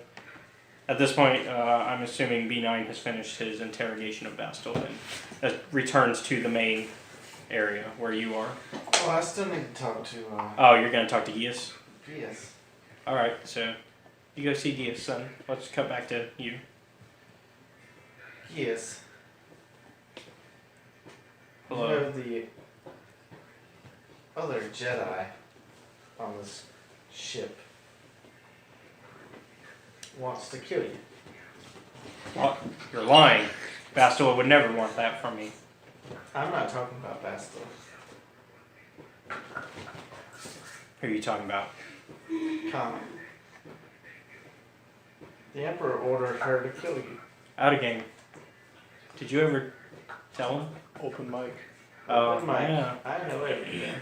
at this point, I'm assuming B9 has finished his interrogation of Bastel and returns to the main area where you are. Well, I still need to talk to Oh, you're going to talk to Gias? Gias. All right, so you go see Gias, son. Let's cut back to you. Gias. Hello. You know the other Jedi on this ship wants to kill you. What? You're lying. Bastel would never want that from me. I'm not talking about Bastel. Who are you talking about? Kama. The Emperor ordered her to kill you. Out of game. Did you ever tell him? Open mic. Oh, Open mic. yeah. I know everything.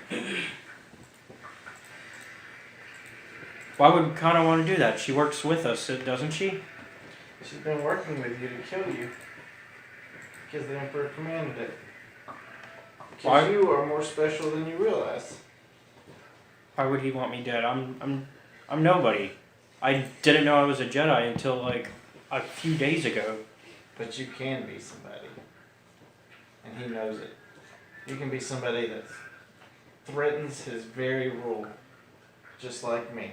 Why would Kana want to do that? She works with us, doesn't she? She's been working with you to kill you. Because the Emperor commanded it. Why? Because you are more special than you realize. Why would he want me dead? I'm nobody. I didn't know I was a Jedi until like a few days ago. But you can be somebody. And he knows it. You can be somebody that threatens his very rule. Just like me.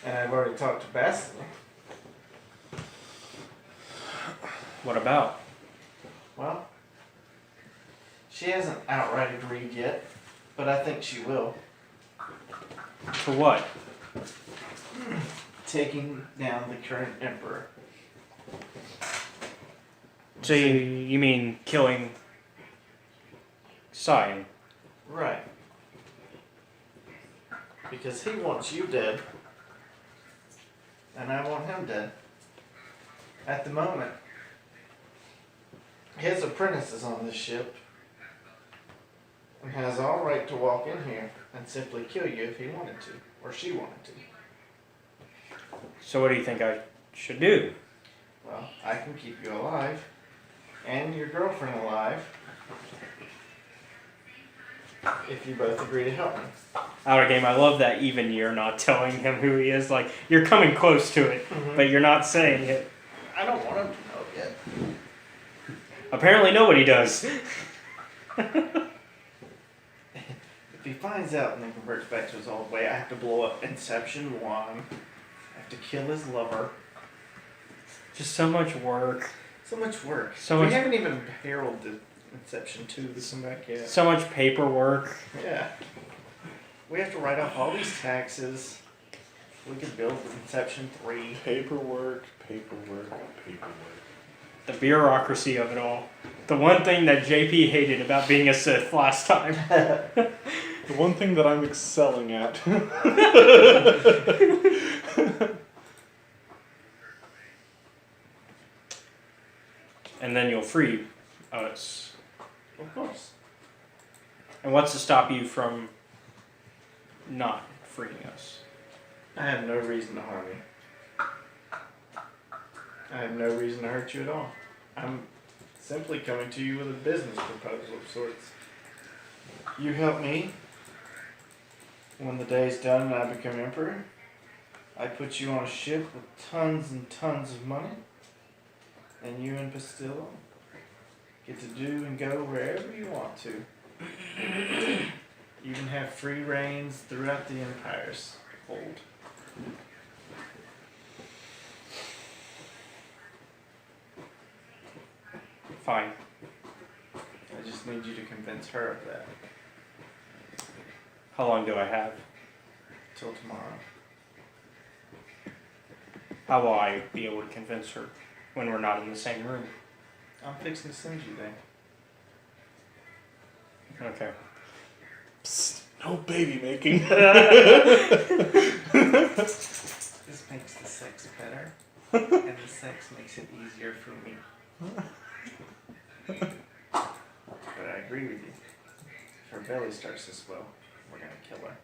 And I've already talked to Bastel. What about? Well, she hasn't outright agreed yet, but I think she will. For what? Taking down the current emperor. So you mean killing Cyan? Right. Because he wants you dead, and I want him dead. At the moment, his apprentice is on this ship, and has all right to walk in here and simply kill you if he wanted to, or she wanted to. So what do you think I should do? Well, I can keep you alive, and your girlfriend alive, if you both agree to help me. Out of game, I love that even you're not telling him who he is. Like, you're coming close to it, but you're not saying it. I don't want him to know yet. Apparently nobody does. he finds out and then converts back to his old way, I have to blow up Inception 1. I have to kill his lover. Just so much work. So much work. So we much- haven't even heralded Inception 2 to come back yet. So much paperwork. Yeah. We have to write off all these taxes. We could build Inception 3. Paperwork. The bureaucracy of it all. The one thing that JP hated about being a Sith last time. The one thing that I'm excelling at. And then you'll free us. Of course. And what's to stop you from not freeing us? I have no reason to harm you. I have no reason to hurt you at all. I'm simply coming to you with a business proposal of sorts. You help me. When the day's done and I become emperor, I put you on a ship with tons and tons of money. And you and Pastillo get to do and go wherever you want to. You can have free reigns throughout the Empire's hold. Fine. I just need you to convince her of that How long do I have? till tomorrow. How will I be able to convince her when we're not in the same room? I'm fixing to send you there. Okay. Psst, no baby making. This makes the sex better, and the sex makes it easier for me. But I agree with you. If her belly starts to swell, we're gonna kill her.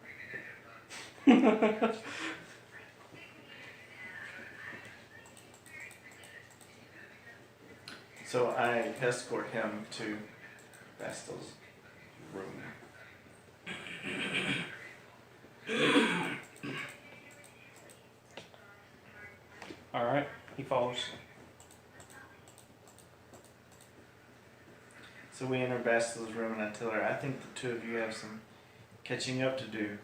So I escort him to Vestal's room. Alright, he follows. So we enter Vestal's room and I tell her, I think the two of you have some catching up to do.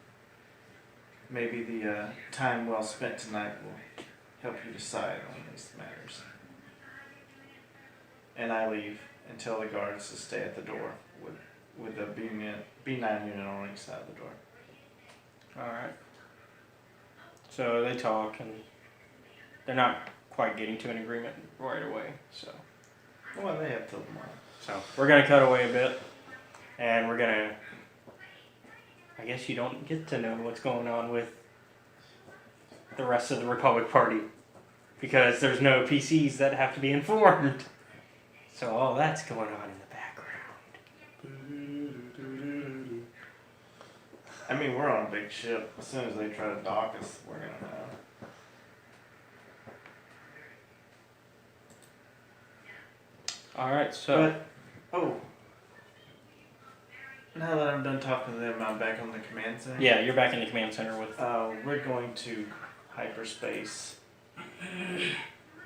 Maybe the time well spent tonight will help you decide on these matters. And I leave and tell the guards to stay at the door with the B9 unit on each side of the door. Alright. So they talk and they're not quite getting to an agreement right away, so. Well, they have till tomorrow. So we're gonna cut away a bit and we're gonna, I guess you don't get to know what's going on with the rest of the Republic Party because there's no PCs that have to be informed. So all that's going on in the background. I mean, we're on a big ship. As soon as they try to dock us, we're gonna know. Alright, so. Now that I'm done talking to them, I'm back on the command center. Yeah, you're back in the command center with. We're going to hyperspace.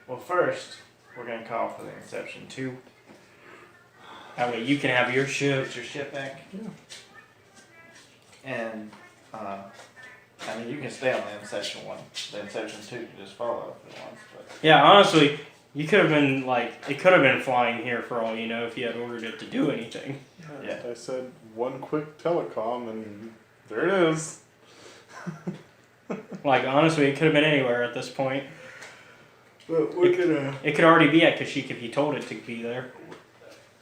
Well, first, we're going to call for the Inception 2. That way you can have your ship. Get your ship back. Yeah. And, I mean, you can stay on the Inception 1. The Inception 2 can just follow if it wants. But Yeah, honestly, you could have been it could have been flying here for all you know if you had ordered it to do anything. Yeah. I said one quick telecom and there it is. Like, honestly, it could have been anywhere at this point. But we're gonna... It could already be at Kashyyyk if you told it to be there.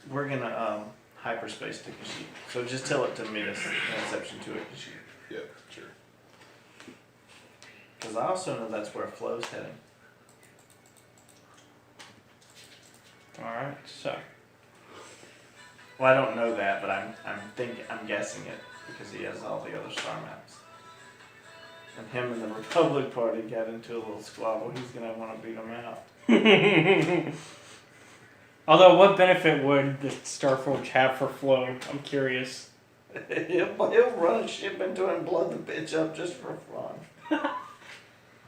We're gonna, hyperspace to Kashyyyk. So just tell it to meet us in Inception 2 at Kashyyyk. Yeah, sure. Because I also know that's where Flo's heading. Alright, so. Well, I don't know that, but I'm guessing it because he has all the other star maps. And him and the Republic Party got into a little squabble. He's gonna want to beat them out. Although, what benefit would the Starforge have for Flo? I'm curious. he'll run a ship into it and blow the bitch up just for fun.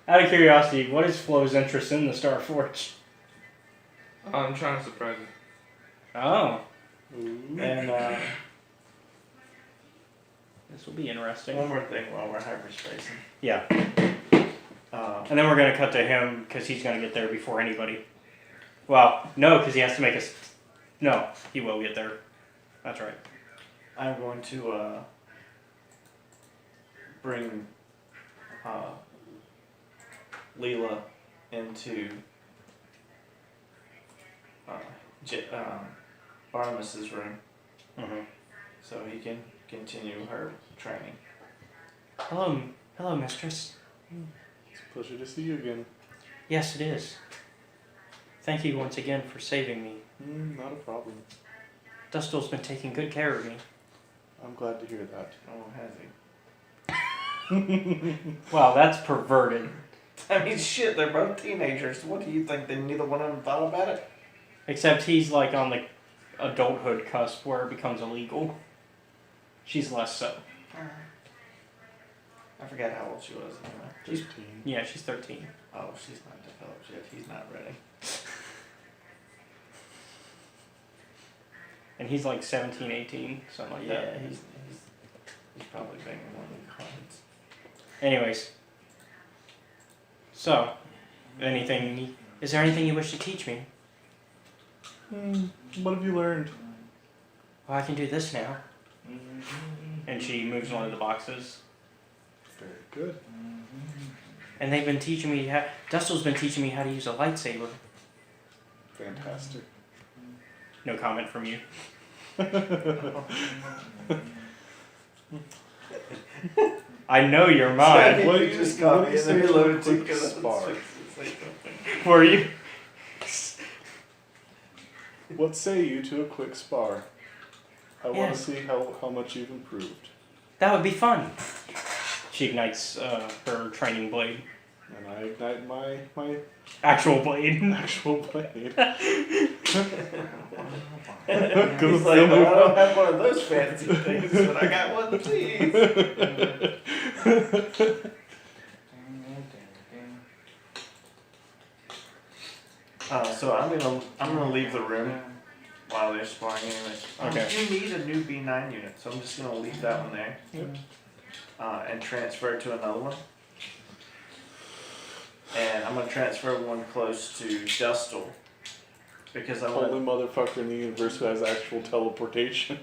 Out of curiosity, what is Flo's interest in the Starforge? I'm trying to surprise him. Oh. And This will be interesting. One more thing while we're hyperspacing. Yeah. Um, And then we're going to cut to him because he's going to get there before anybody. Well, no, because he has to make us. No, he will get there. That's right. I'm going to bring Leela into Barnabas's room Mm-hmm. so he can continue her training. Hello, mistress. It's a pleasure to see you again. Yes, it is. Thank you once again for saving me. Not a problem. Dustel's been taking good care of me. I'm glad to hear that. Oh, has he? Wow, that's perverted. I mean, shit, they're both teenagers. What do you think? They neither one of them thought about it? Except he's like on the adulthood cusp where it becomes illegal. She's less so. I forgot how old she was anyway. 13. Yeah, she's 13. Oh, she's not developed yet. He's not ready. And he's like 17, 18, something like that. Yeah, he's probably banging one of the cards. Anyways. So, is there anything you wish to teach me? What have you learned? Well, I can do this now. And she moves one of the boxes. Very good. And they've been teaching me Dustel's been teaching me how to use a lightsaber. Fantastic. No comment from you. I know you're mine. What you did just you- got what me did in you the say middle to of a a quick ticket. spark? Were you? What say you to a quick spar? I want Yes. to see how much you've improved. That would be fun. She ignites her training blade. And I ignite my Actual blade. actual blade. He's like, well, I don't have one of those fancy things, but I got one of these. So I'm gonna leave the room while they're sparring anyway. Okay. You need a new B9 unit, so I'm just gonna leave that one there. Yep. And transfer it to another one. And I'm gonna transfer one close to Dustel. Because I Only want. motherfucker in the universe who has actual teleportation.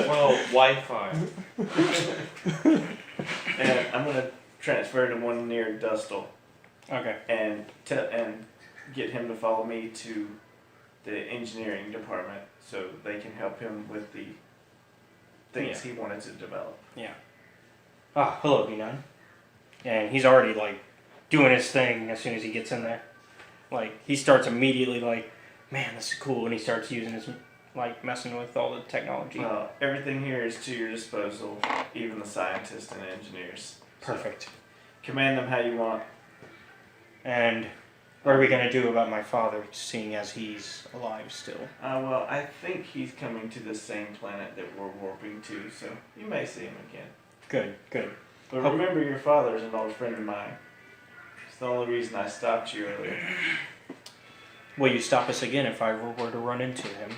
Well, Wi-Fi. And I'm gonna transfer to one near Dustel. Okay. And get him to follow me to the engineering department so they can help him with the things he wanted to develop. Ah, hello, B9. And he's already like doing his thing as soon as he gets in there. Like he starts immediately like, man, this is cool, and he starts using his like messing with all the technology. Well, everything here is to your disposal, even the scientists and engineers. Perfect. So, command them how you want. And what are we gonna do about my father, seeing as he's alive still? Well, I think he's coming to the same planet that we're warping to, so you may see him again. Good, good. But remember, your father's an old friend of mine. It's the only reason I stopped you earlier. Will you stop us again if I were to run into him?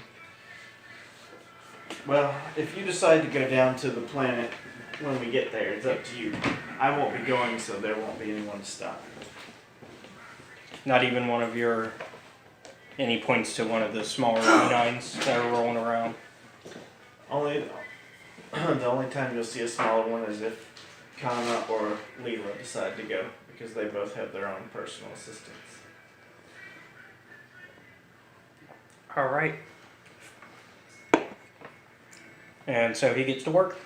Well, if you decide to go down to the planet when we get there, it's up to you. I won't be going, so there won't be anyone to stop. Not even one of your. And he points to one of the smaller B9s that are rolling around. The only time you'll see a smaller one is if Kana or Leela decide to go, because they both have their own personal assistants. All right. And so he gets to work.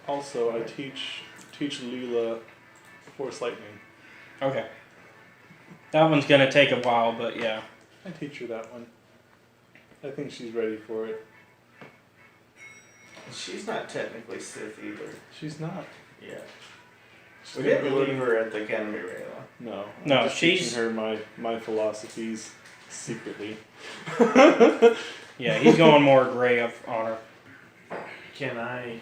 Also, I teach Leela Force Lightning. Okay. That one's gonna take a while, but yeah. I teach her that one. I think she's ready for it. She's not technically Sith either. She's not. Yeah. She's We gonna didn't be leave learning- her at the academy, Rayla. No. No, I'm just she's- teaching her my philosophies secretly. Yeah, he's going more gray up on her. Can I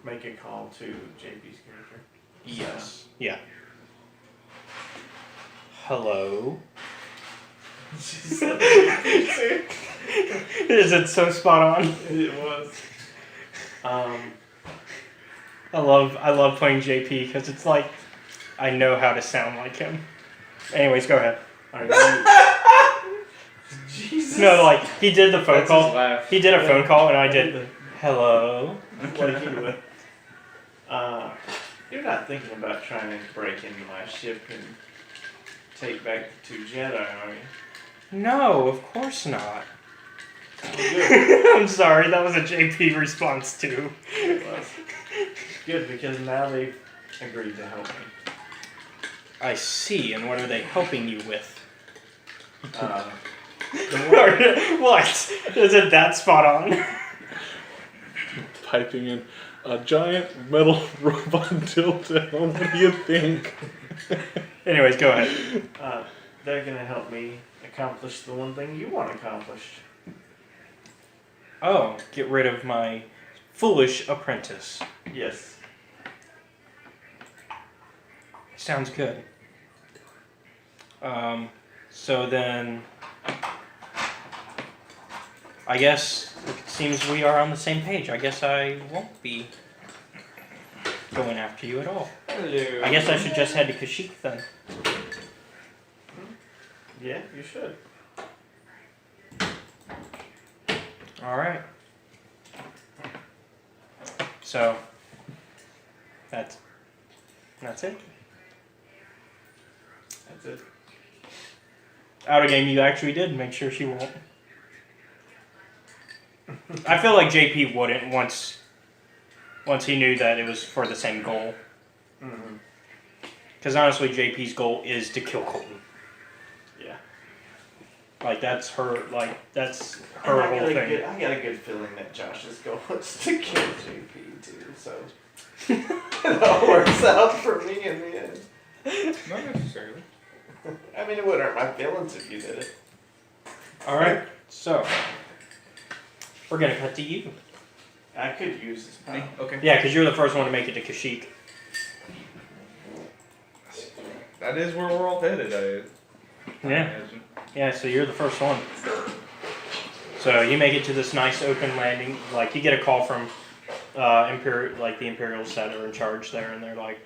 make a call to JP's character? Yes. Yeah. Hello? Is it so spot on? It was. I love playing JP because it's like I know how to sound like him. Anyways, go ahead. Are you? Jesus. No, like he did the phone That's call. his laugh. He did a phone call, and I did hello. Like you would. You're not thinking about trying to break into my ship and take back the 2 Jedi, are you? No, of course not. Good. I'm sorry, that was a JP response too. It was. Good, because now they've agreed to help me. I see, and what are they helping you with? What? Isn't that spot on? Piping in a giant metal robot dildo. What do you think? Anyways, go ahead. They're going to help me accomplish the one thing you want accomplished. Oh, get rid of my foolish apprentice. Yes. Sounds good. So then, I guess it seems we are on the same page. I guess I won't be going after you at all. Hello. I guess I should just head to Kashyyyk then. Yeah, you should. All right. So that's it. That's it. Out of game, you actually did make sure she won't. I feel like JP wouldn't once he knew that it was for the same goal. Mm-hmm. Because honestly, JP's goal is to kill Colton. Yeah. Like that's her. Like that's And her I whole got a thing. good, I got a good feeling that Josh's goal was to kill JP too, so it all works out for me in the end. Not necessarily. I mean, it wouldn't hurt my feelings if you did it. All right. So we're gonna cut to you. I could use this power. Okay. Yeah, because you're the first one to make it to Kashyyyk. That is where we're all headed, I Yeah. imagine. Yeah. So you're the first one. So you make it to this nice open landing. Like you get a call from the Imperials that are in charge there, and they're like,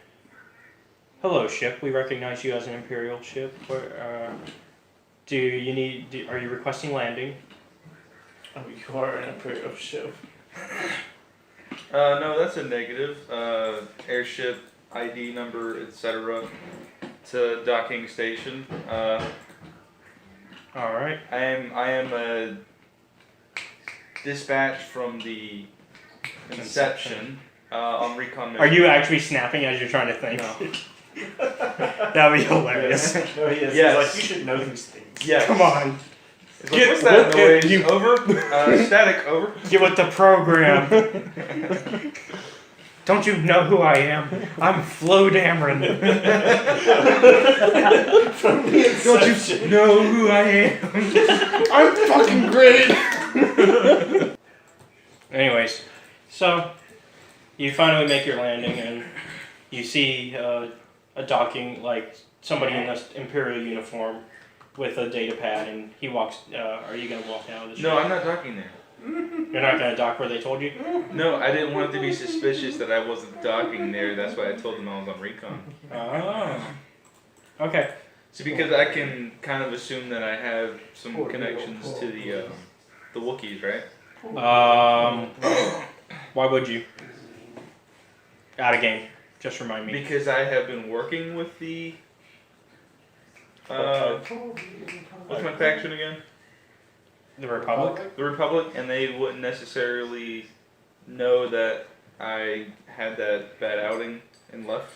"Hello, ship. We recognize you as an Imperial ship. Are you requesting landing?" Oh, you are an Imperial ship. No, that's a negative. Airship ID number, etc. to docking station. All right. I am a dispatch from the Inception on recon mission. Are you actually snapping as you're trying to think? No. That'd be hilarious. No, he is. Yes. He's like, you should know these things. Yes. Come on. It's like, what's that noise? Over? Static, over. Get with the program. Don't you know who I am? I'm Flo Dameron. From the Inception. Don't you know who I am? I'm fucking great! Anyways, so you finally make your landing and you see a docking, like somebody in this Imperial uniform with a data pad, and he walks. Are you gonna walk down the ship? No, I'm not docking there. You're not gonna dock where they told you? No, I didn't want it to be suspicious that I wasn't docking there. That's why I told them I was on recon. Oh. Okay. See, because I can kind of assume that I have some connections to the Wookiees, right? Why would you? Out of game. Just remind me. Because I have been working with the what's my faction again? The Republic? The Republic, and they wouldn't necessarily know that I had that bad outing and left.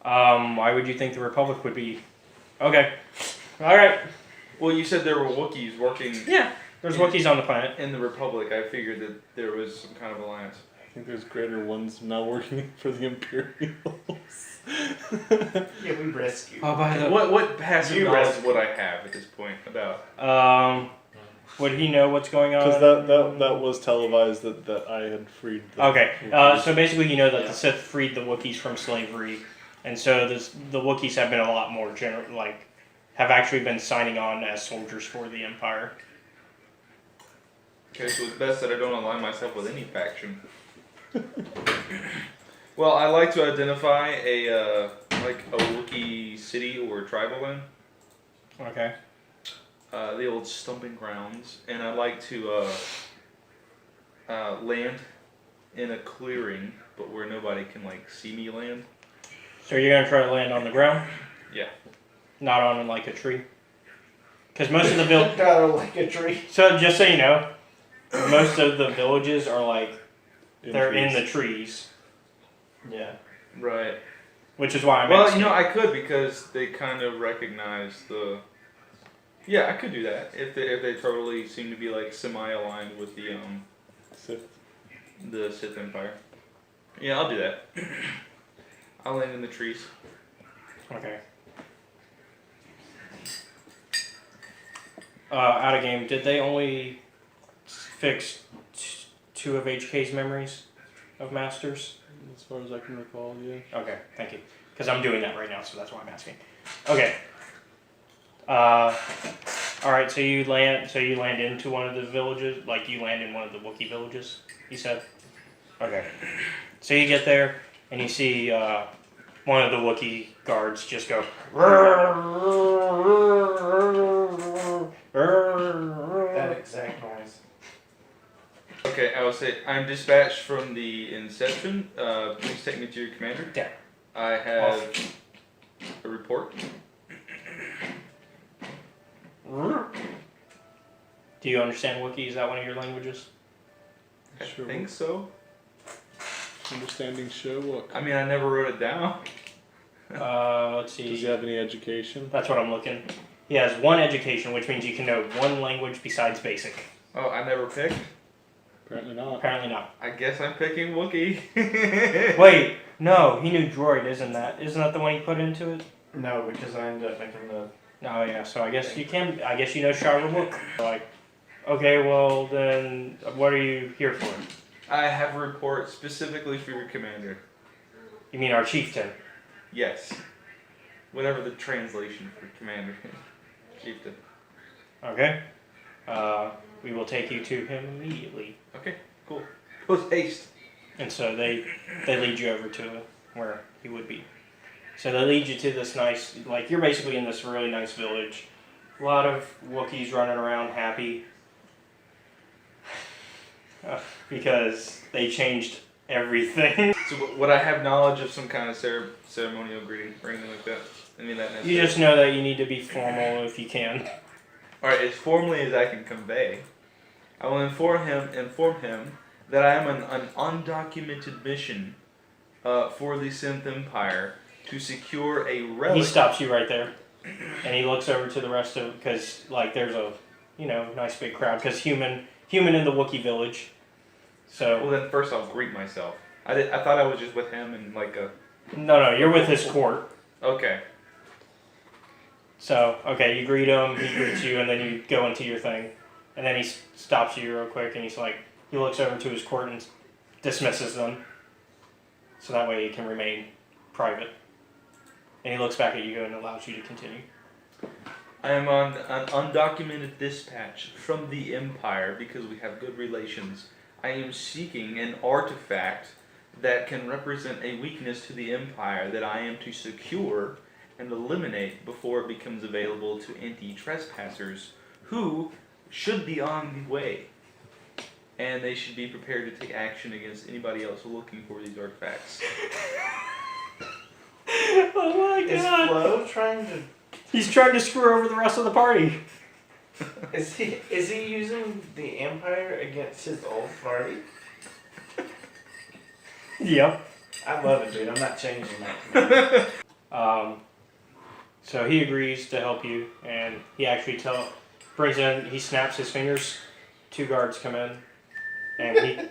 Why would you think the Republic would be? Okay. Alright. Well, you said there were Wookiees working Yeah. There's Wookiees on the planet. in the Republic. I figured that there was some kind of alliance. I think there's greater ones now working for the Imperials. Yeah, we rescued. Oh, by the What passive You knowledge rescued. would I have at this point about? would he know what's going on? Because that was televised that I had freed the Okay, Wookiees. so basically you know that Yeah. the Sith freed the Wookiees from slavery, and so the Wookiees have been a lot more have actually been signing on as soldiers for the Empire. Okay, so it's best that I don't align myself with any faction. Well, I like to identify a Wookiee city or tribal land. Okay. The old stomping grounds, and I like to land in a clearing, but where nobody can like see me land. So you're gonna try to land on the ground? Yeah. Not on like a tree? Because most of the villages. Not like a tree. So just so you know, most of the villages are like they're in trees. the trees, Yeah. Right. which is why I'm. Well, asking. I could because they kind of recognize the. Yeah, I could do that if they totally seem to be like semi-aligned with the Sith. the Sith Empire. Yeah, I'll do that. I'll land in the trees. Okay. Out of game, did they only fix 2 of HK's memories of Masters? As far as I can recall, yeah. Okay, thank you. Because I'm doing that right now, so that's why I'm asking. Okay. All right. So you land into one of the villages, like you land in one of the Wookiee villages. You said. Okay. So you get there and you see one of the Wookiee guards just go. That exact noise. Okay, I will say I'm dispatched from the Inception. Please take me to your commander. Yeah. I have a report. Do you understand Wookiee? Is that one of your languages? I Sure. think so. Understanding show what? I mean, I never wrote it down. Let's see. Does he have any education? That's what I'm looking. He has 1 education, which means you can know 1 language besides basic. Oh, I never picked. Apparently not. Apparently not. I guess I'm picking Wookiee. Wait, no, he knew droid, isn't that? Isn't that the one he put into it? No, because I ended up making the. Oh yeah, so I guess you can. I guess you know Sharabook. Like, okay, well then, what are you here for? I have a report specifically for your commander. You mean our chieftain? Yes. Whatever the translation for commander is. Chieftain. Okay. We will take you to him immediately. Okay, cool. Post haste. And so they lead you over to where he would be. So they lead you to this nice, like you're basically in this really nice village. A lot of Wookiees running around happy. Because they changed everything. So would I have knowledge of some kind of ceremonial greeting or anything like that? I mean that necessary. You just know that you need to be formal if you can. Alright, as formally as I can convey, I will inform him that I am on an undocumented mission for the Sith Empire to secure a relic. He stops you right there, and he looks over to the rest of, because like there's a, nice big crowd, because human in the Wookiee village. So Well then first I'll greet myself. I thought I was just with him and like a. no, you're with his court. Okay. So okay, you greet him, he greets you, and then you go into your thing, and then he stops you real quick, and he looks over to his court and dismisses them, so that way he can remain private. And he looks back at you and allows you to continue. I am on an undocumented dispatch from the Empire because we have good relations. I am seeking an artifact that can represent a weakness to the Empire that I am to secure and eliminate before it becomes available to anti-trespassers who should be on the way. And they should be prepared to take action against anybody else looking for these artifacts. Oh my Is god! Flo trying to? He's trying to screw over the rest of the party. Is he using the Empire against his old party? Yep. I love it, dude. I'm not changing that. So he agrees to help you, and he actually brings in. He snaps his fingers. 2 guards come in, and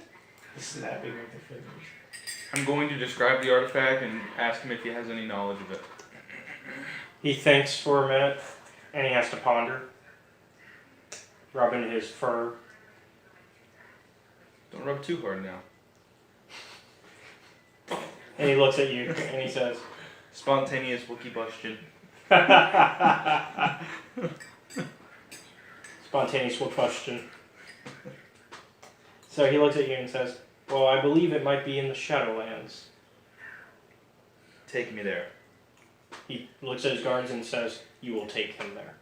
He's snapping with the fingers. I'm going to describe the artifact and ask him if he has any knowledge of it. he thinks for a minute, and he has to ponder, rubbing his fur. Don't rub too hard now. And he looks at you, and he says, Spontaneous Wookiee bustion. "Spontaneous question." So he looks at you and says, Well, I believe it might be in the Shadowlands. Take me there. He looks at his guards and says, "You will take him there."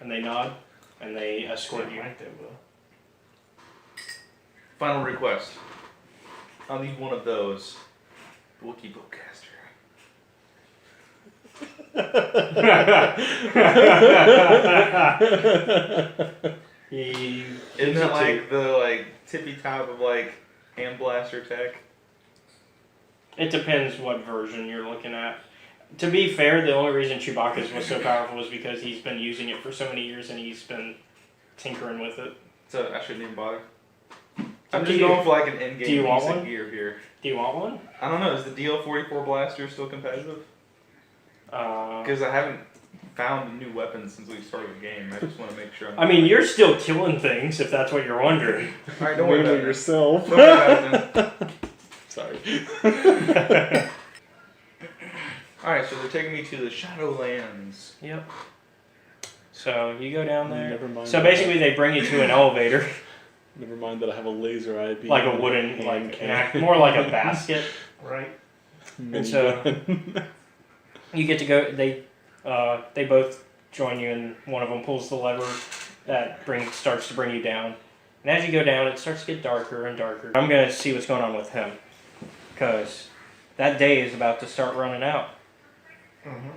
And they nod, and they escort you. Right there, Will. Final request. I'll need one of those. Wookiee bowcaster. Isn't that like the tippy top of hand blaster tech? It depends what version you're looking at. To be fair, the only reason Chewbacca's was so powerful was because he's been using it for so many years and he's been tinkering with it. So I shouldn't even bother. Up I'm to just you. going for an in-game Do you want piece of one? gear here. Do you want one? I don't know. Is the DL-44 blaster still competitive? Uh, Because I haven't found a new weapon since we started the game. I just want to make sure. I mean, you're still killing things, if that's what you're wondering. All right, don't worry Mainly about it. yourself. Don't worry about it then. Sorry. Alright, so they're taking me to the Shadowlands. Yep. So you go down there. Never mind So that. basically, they bring you to an elevator, Never mind that I have a laser eye beam. like a and wooden, hand cannon. more like a basket, right? Mini so- gun. You get to go. They both join you, and one of them pulls the lever that starts to bring you down. And as you go down, it starts to get darker and darker. I'm gonna see what's going on with him, because that day is about to start running out. Mm-hmm.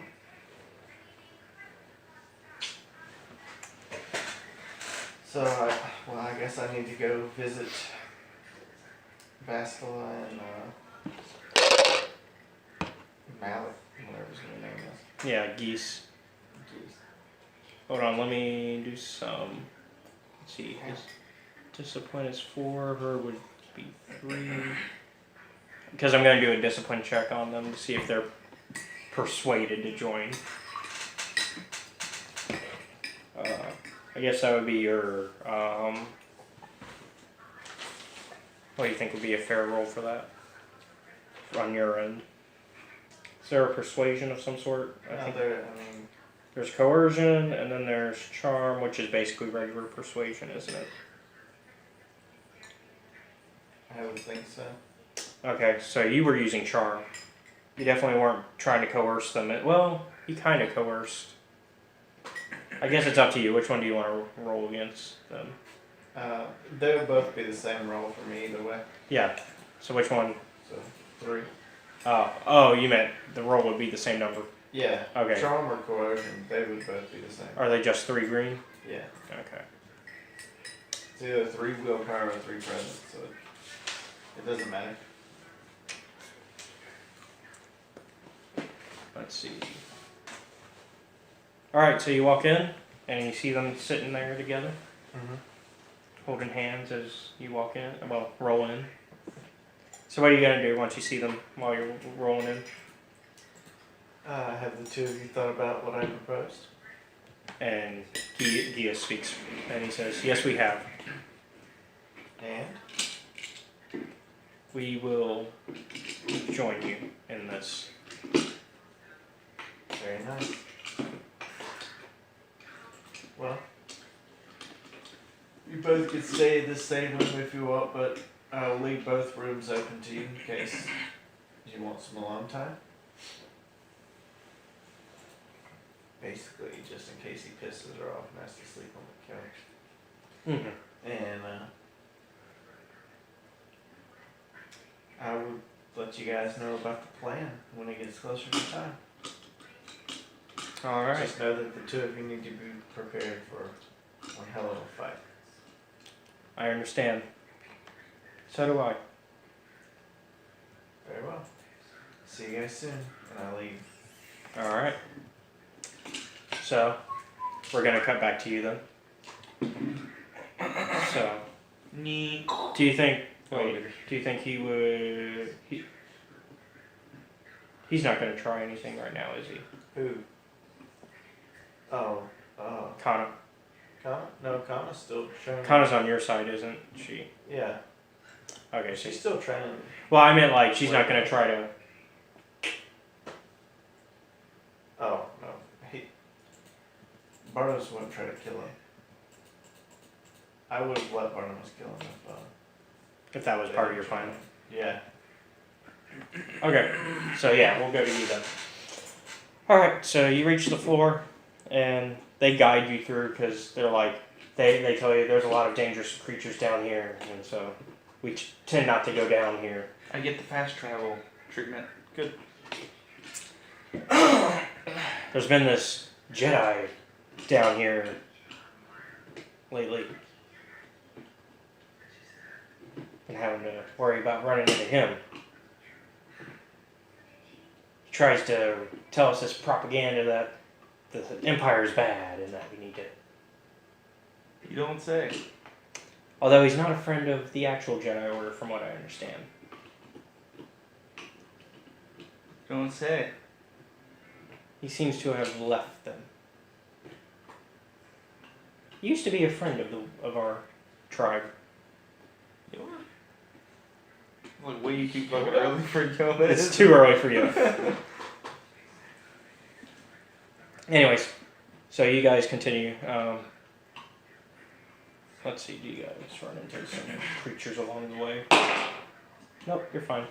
So, I guess I need to go visit Bastila and Malik, whatever his new name is. Yeah, geese. Jeez. Hold on, let me do some. Let's see. His discipline is 4. Her would be 3. Because I'm gonna do a discipline check on them to see if they're persuaded to join. I guess that would be your. What do you think would be a fair roll for that? On your end. Is there a persuasion of some sort? I think there's coercion, and then there's charm, which is basically regular persuasion, isn't it? I would think so. Okay, so you were using charm. You definitely weren't trying to coerce them. Well, you kind of coerced. I guess it's up to you. Which one do you want to roll against them? They would both be the same roll for me either way. Yeah. So which one? So 3. Oh, you meant the roll would be the same number. Yeah. Okay. Charm or coercion, they would both be the same. Are they just 3 green? Yeah. Okay. It's either 3 willpower or 3 presence, so it doesn't matter. Let's see. Alright, so you walk in, and you see them sitting there together, Mm-hmm. holding hands as you walk in, well, roll in. So what are you going to do once you see them while you're rolling in? Have the two of you thought about what I proposed? And Gia speaks, and he says, "Yes, we have. And? We will join you in this." Very nice. Well, you both could stay in the same room if you want, but I'll leave both rooms open to you in case you want some alone time. Basically, just in case he pisses her off and has to sleep on the couch. Mm-hmm. And I would let you guys know about the plan when it gets closer to time. Alright. Just know that the two of you need to be prepared for one hell of a fight. I understand. So do I. Very well. See you guys soon, and I leave. Alright. So, we're going to cut back to you then. So, do you think... Wait, do you think he would... He's not going to try anything right now, is he? Who? Oh, Kana. Kana? No, Kana's still training. Kana's on your side, isn't she? Yeah, Okay, so... she's still training. Well, I meant like, she's not going to try to... Oh, no. Barnos wouldn't try to kill him. I would have let Barnos kill him If that was part of your plan. Yeah. Okay, so yeah, we'll go to you then. Alright, so you reach the floor, and they guide you through because they're like, they tell you there's a lot of dangerous creatures down here, and so we tend not to go down here. I get the fast travel treatment. Good. There's been this Jedi down here lately. And having to worry about running into him. He tries to tell us this propaganda that the Empire is bad and that we need to. You don't say. Although he's not a friend of the actual Jedi Order, from what I understand. Don't say. He seems to have left them. He used to be a friend of our tribe. Like, way too fucking early for Yoda. It's too early for you. Anyways, so you guys continue. Let's see, do you guys run into some creatures along the way? Nope, you're fine.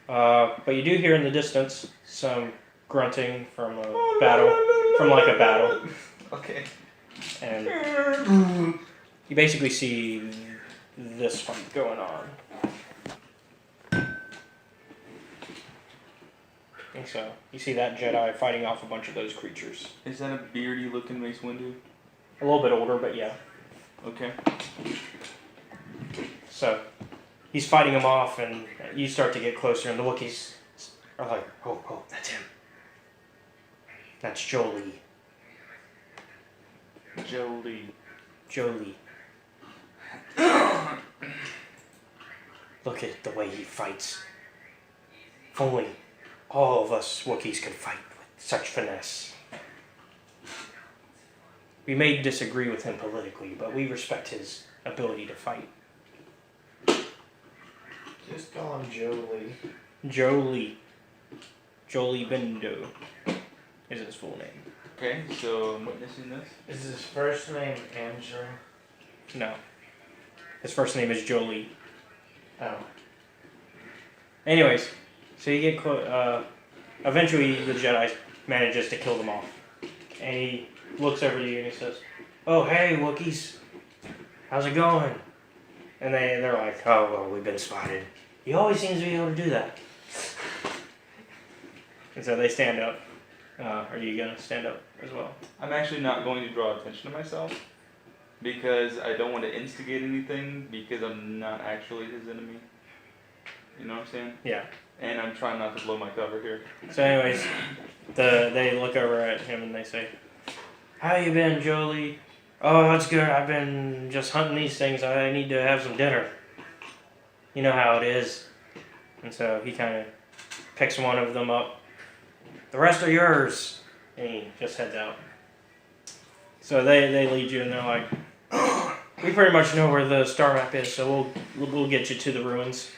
But you do hear in the distance some grunting from a battle, from like a battle. Okay. And you basically see this fight going on. And so you see that Jedi fighting off a bunch of those creatures. Is that a beardy looking Mace Windu? A little bit older, but yeah. Okay. So he's fighting him off, and you start to get closer, and the Wookiees are like, oh, that's him. That's Jolie. Jolie. Look at the way he fights. If only all of us Wookiees could fight with such finesse. We may disagree with him politically, but we respect his ability to fight. Just call him Jolie. Jolie Bendo is his full name. Okay, so I'm witnessing this. Is his first name Andrew? No. His first name is Jolie. Oh. Anyways, so you get close. Eventually, the Jedi manages to kill them off. And he looks over to you and he says, "Oh, hey, Wookiees. How's it going?" And they're like, "Oh, well, we've been spotted." He always seems to be able to do that. And so they stand up. Are you going to stand up as well? I'm actually not going to draw attention to myself because I don't want to instigate anything because I'm not actually his enemy. You know what I'm saying? Yeah. And I'm trying not to blow my cover here. So anyways, they look over at him and they say, "How you been, Jolie?" "Oh, that's good. I've been just hunting these things. I need to have some dinner. You know how it is." And so he kind of picks one of them up. "The rest are yours." And he just heads out. So they lead you and they're like, "We pretty much know where the star map is, so we'll get you to the ruins."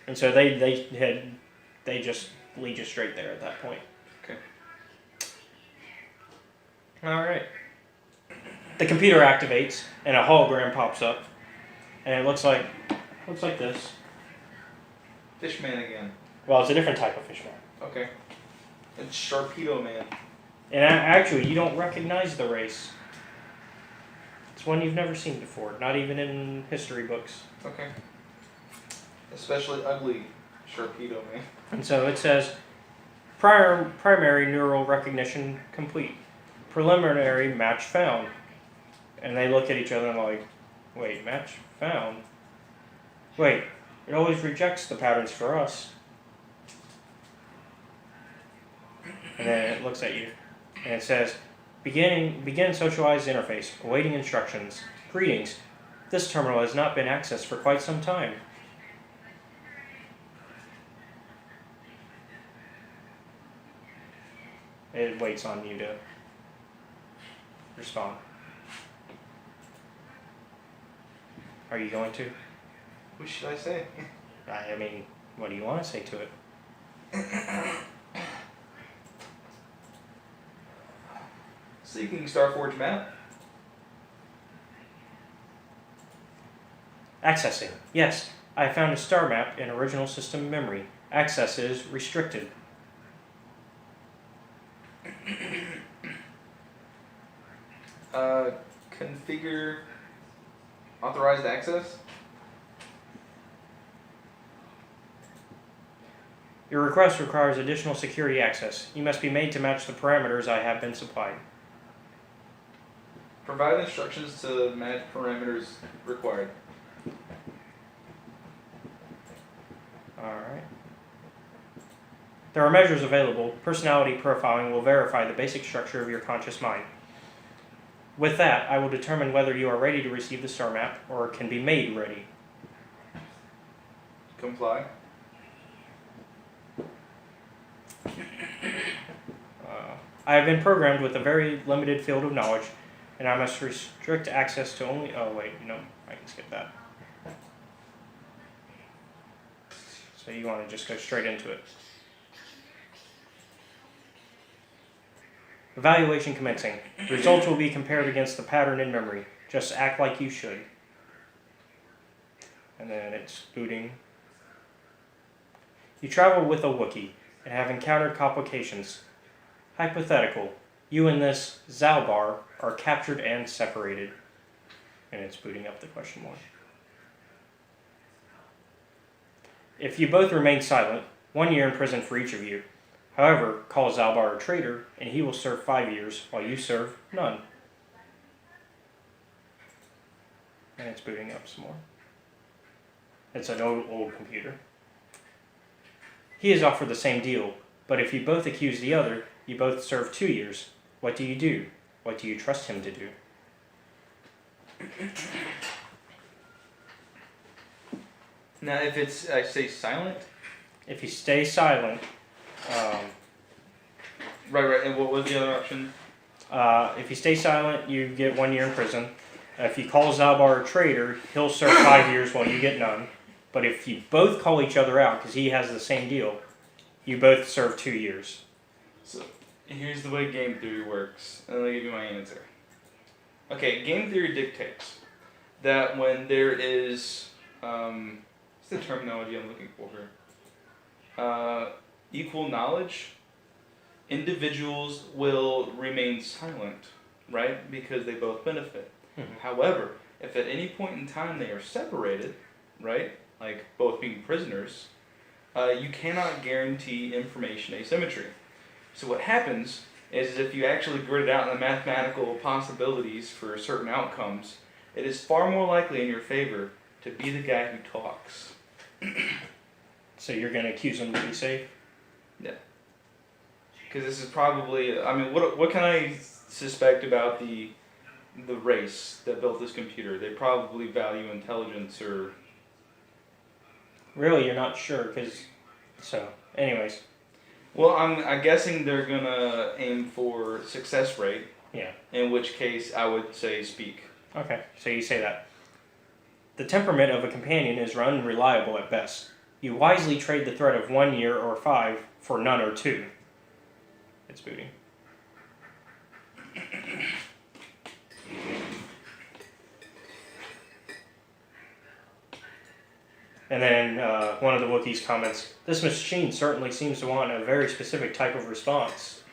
And so they just lead you straight there at that point. Okay. All right. The computer activates and a hologram pops up, and it looks like this. Fishman again. Well, it's a different type of fishman. Okay. It's Sharpedo Man. And actually, you don't recognize the race. It's one you've never seen before, not even in history books. Okay. Especially ugly Sharpedo Man. And so it says, primary neural recognition complete. Preliminary match found. And they look at each other and like, wait, match found? Wait, it always rejects the patterns for us. And then it looks at you. And it says, begin socialized interface, awaiting instructions. Greetings. This terminal has not been accessed for quite some time. It waits on you to respond. Are you going to? What should I say? I mean, what do you want to say to it? Seeking Starforge map. Accessing. Yes, I found a star map in original system memory. Access is restricted. Configure authorized access. Your request requires additional security access. You must be made to match the parameters I have been supplied. Provide instructions to match parameters required. Alright. There are measures available. Personality profiling will verify the basic structure of your conscious mind. With that, I will determine whether you are ready to receive the star map or can be made ready. Comply. I have been programmed with a very limited field of knowledge, and I must restrict access to only... Oh, wait, no, I can skip that. So you want to just go straight into it. Evaluation commencing. Results will be compared against the pattern in memory. Just act like you should. And then it's booting. You travel with a Wookiee and have encountered complications. Hypothetical. You and this Zalbar are captured and separated. And it's booting up the question mark. If you both remain silent, 1 year in prison for each of you. However, call Zalbar a traitor, and he will serve 5 years, while you serve none. And it's booting up some more. It's an old computer. He is offered the same deal, but if you both accuse the other, you both serve 2 years. What do you do? What do you trust him to do? Now, if it's, I say silent. If you stay silent, Right. And what was the other option? if you stay silent, you get 1 year in prison. If you call Zalbar a traitor, he'll serve 5 years while you get none. But if you both call each other out, because he has the same deal, you both serve 2 years. So, here's the way game theory works, and I'll give you my answer. Okay, game theory dictates that when there is, what's the terminology I'm looking for here? Equal knowledge, individuals will remain silent, right? Because they both benefit. Mm-hmm. However, if at any point in time they are separated, right, like both being prisoners, you cannot guarantee information asymmetry. So what happens is if you actually grid it out in the mathematical possibilities for certain outcomes, it is far more likely in your favor to be the guy who talks. So you're going to accuse him to be safe? Yeah. Because this is probably, I mean, what can I suspect about the race that built this computer? They probably value intelligence or... Really, you're not sure, because... So, anyways. Well, I'm guessing they're going to aim for success rate. Yeah. In which case, I would say speak. Okay, so you say that. The temperament of a companion is unreliable at best. You wisely trade the threat of 1 year or 5 for none or 2. It's booting. And then one of the Wookiees comments, "This machine certainly seems to want a very specific type of response."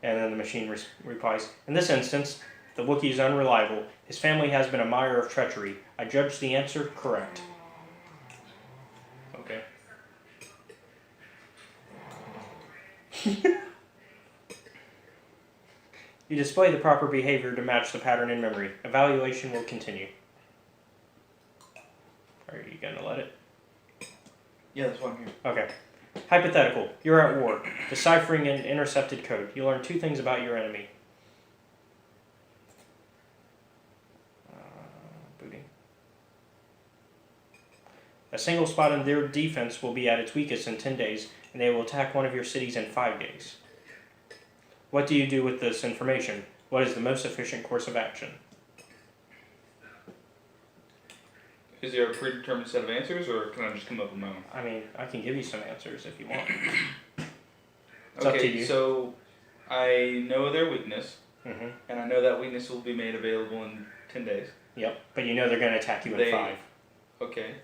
And then the machine replies, "In this instance, the Wookiee is unreliable. His family has been a mire of treachery. I judge the answer correct." Okay. You display the proper behavior to match the pattern in memory. Evaluation will continue. Are you going to let it? Yeah, that's why I'm here. Okay. Hypothetical. You're at war. Deciphering an intercepted code. You learn 2 things about your enemy. Booting. A single spot in their defense will be at its weakest in 10 days, and they will attack one of your cities in 5 days. What do you do with this information? What is the most efficient course of action? Is there a predetermined set of answers, or can I just come up with my own? I mean, I can give you some answers if you want. It's up to Okay, you. so I know their weakness, Mm-hmm. and I know that weakness will be made available in 10 days. Yep, but you know they're going to attack you in 5. Okay.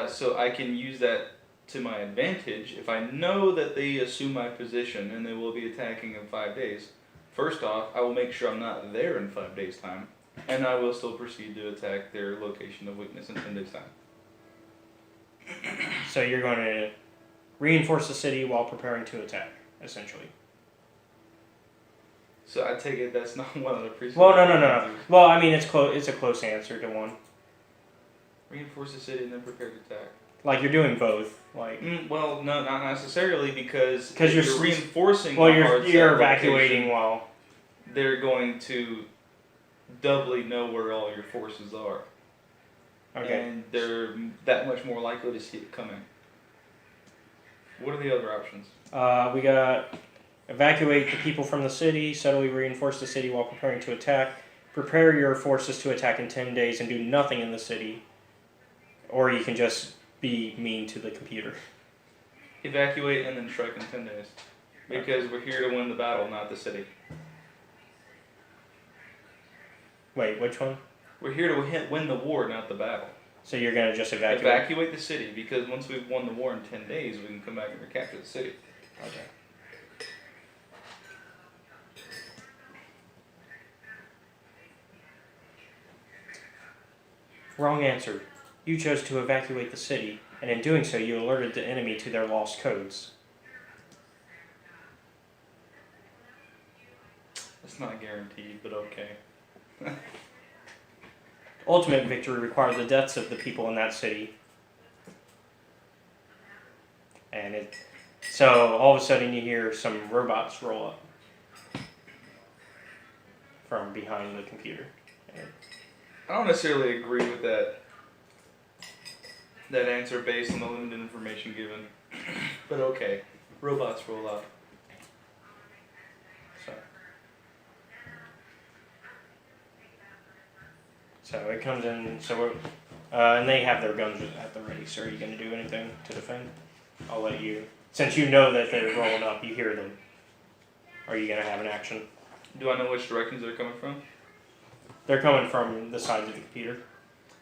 So I can use that to my advantage if I know that they assume my position and they will be attacking in 5 days. First off, I will make sure I'm not there in 5 days' time, and I will still proceed to attack their location of weakness in 10 days' time. So you're going to reinforce the city while preparing to attack, essentially. So I take it that's not one of the precepts. Well, no. Well, I mean, it's close. It's a close answer to one. Reinforce the city and then prepare to attack. Like you're doing both. Like Well, no, not necessarily because you're reinforcing. Well, the hard you're set evacuating location, while they're going to doubly know where all your forces are. Okay. And they're that much more likely to see it coming. What are the other options? We got evacuate the people from the city, subtly reinforce the city while preparing to attack, prepare your forces to attack in 10 days and do nothing in the city, or you can just be mean to the computer. Evacuate and then strike in 10 days. Because we're here to win the battle, not the city. Wait, which one? We're here to win the war, not the battle. So you're going to just evacuate? Evacuate the city, because once we've won the war in 10 days, we can come back and recapture the city. Okay. Wrong answer. You chose to evacuate the city, and in doing so, you alerted the enemy to their lost codes. That's not guaranteed, but okay. Ultimate victory required the deaths of the people in that city. And so all of a sudden you hear some robots roll up from behind the computer. I don't necessarily agree with that answer based on the limited information given. But okay, robots roll up. So it comes in, and they have their guns at the ready, so are you going to do anything to defend? I'll let you, since you know that they're rolling up, you hear them. Are you going to have an action? Do I know which directions they're coming from? They're coming from the sides of the computer.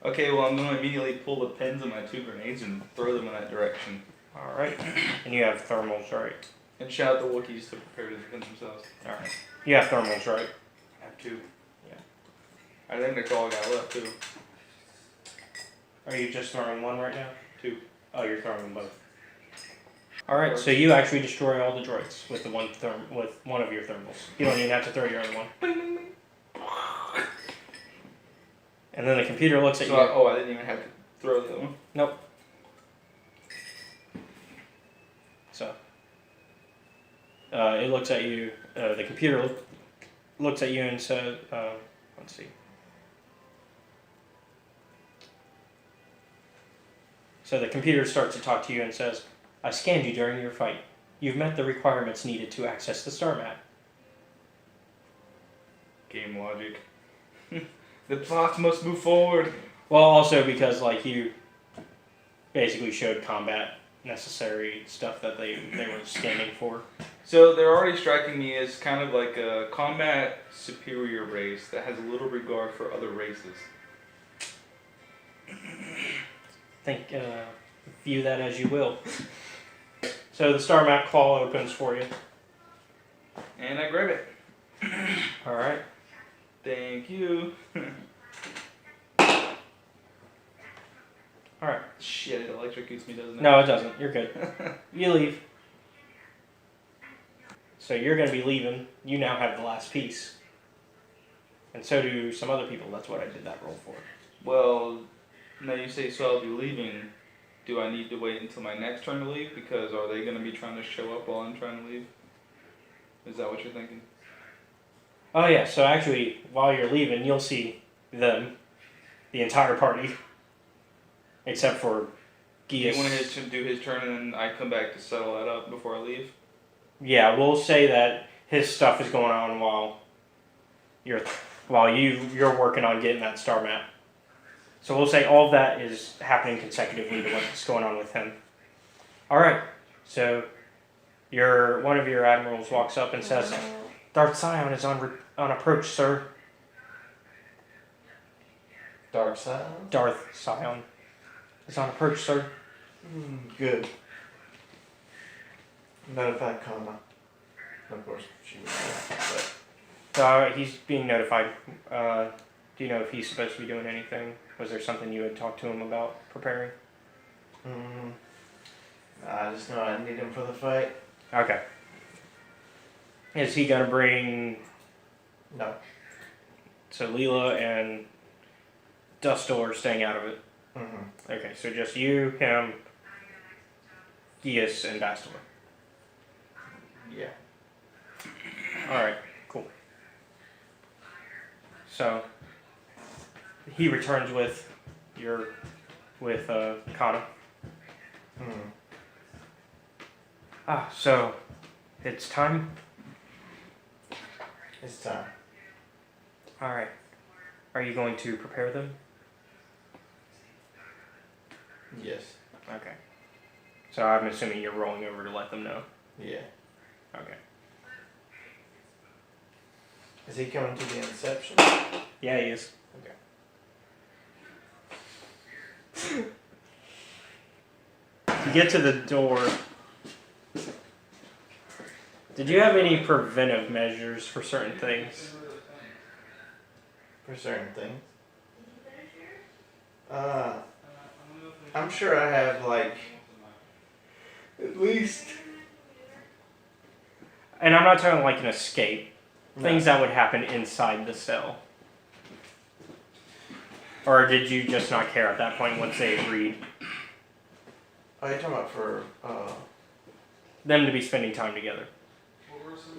Okay, well I'm going to immediately pull the pins of my 2 grenades and throw them in that direction. Alright. And you have thermals, right? And shout out the Wookiees to prepare to defend themselves. Alright. You have thermals, right? I have 2. Yeah. I think that's all I got left too. Are you just throwing one right now? 2. Oh, you're throwing them both. Alright, so you actually destroy all the droids with with one of your thermals. You don't even have to throw your other one. Bing, bing, bing. And then the computer looks at you. I didn't even have to throw the other one? Nope. So, it looks at you, the computer looks at you and says, let's see. So the computer starts to talk to you and says, I scanned you during your fight. You've met the requirements needed to access the star map. Game logic. The plots must move forward. Well, also because like you basically showed combat necessary stuff that they were scanning for. So they're already striking me as kind of like a combat superior race that has a little regard for other races. View that as you will. So the star map claw opens for you. And I grab it. Alright. Thank you. Alright. Shit, it electrocutes me, doesn't it? No, it doesn't. You're good. You leave. So you're going to be leaving. You now have the last piece. And so do some other people. That's what I did that roll for. Well, now you say so I'll be leaving. Do I need to wait until my next turn to leave? Because are they going to be trying to show up while I'm trying to leave? Is that what you're thinking? Oh yeah, so actually, while you're leaving, you'll see them, the entire party, except for Gius. You want to do his turn and then I come back to settle that up before I leave? Yeah, we'll say that his stuff is going on while you're working on getting that star map. So we'll say all of that is happening consecutively to what's going on with him. All right, so one of your admirals walks up and says, Darth Sion is on approach, sir. Dark Silence? Darth Scion is on a perch, sir. Good. Notify Kana. Of course, she would know, but He's being notified. Do you know if he's supposed to be doing anything? Was there something you had talked to him about preparing? I just know I need him for the fight. Okay. Is he gonna bring? No. So Leela and Dustil are staying out of it. Mm-hmm. Okay, so just you, him, Gius, and Bastila. Yeah. Alright, cool. So he returns with Kana. Hmm. So it's time? It's time. Alright. Are you going to prepare them? Yes. Okay. So I'm assuming you're rolling over to let them know. Yeah. Okay. Is he coming to the Inception? Yeah, he is. Okay. You get to the door. Did you have any preventive measures for certain things? For certain things. I'm sure I have like at least. And I'm not talking like an escape. No. Things that would happen inside the cell. Or did you just not care at that point once they agreed? Oh, you're talking about for Them to be spending time together.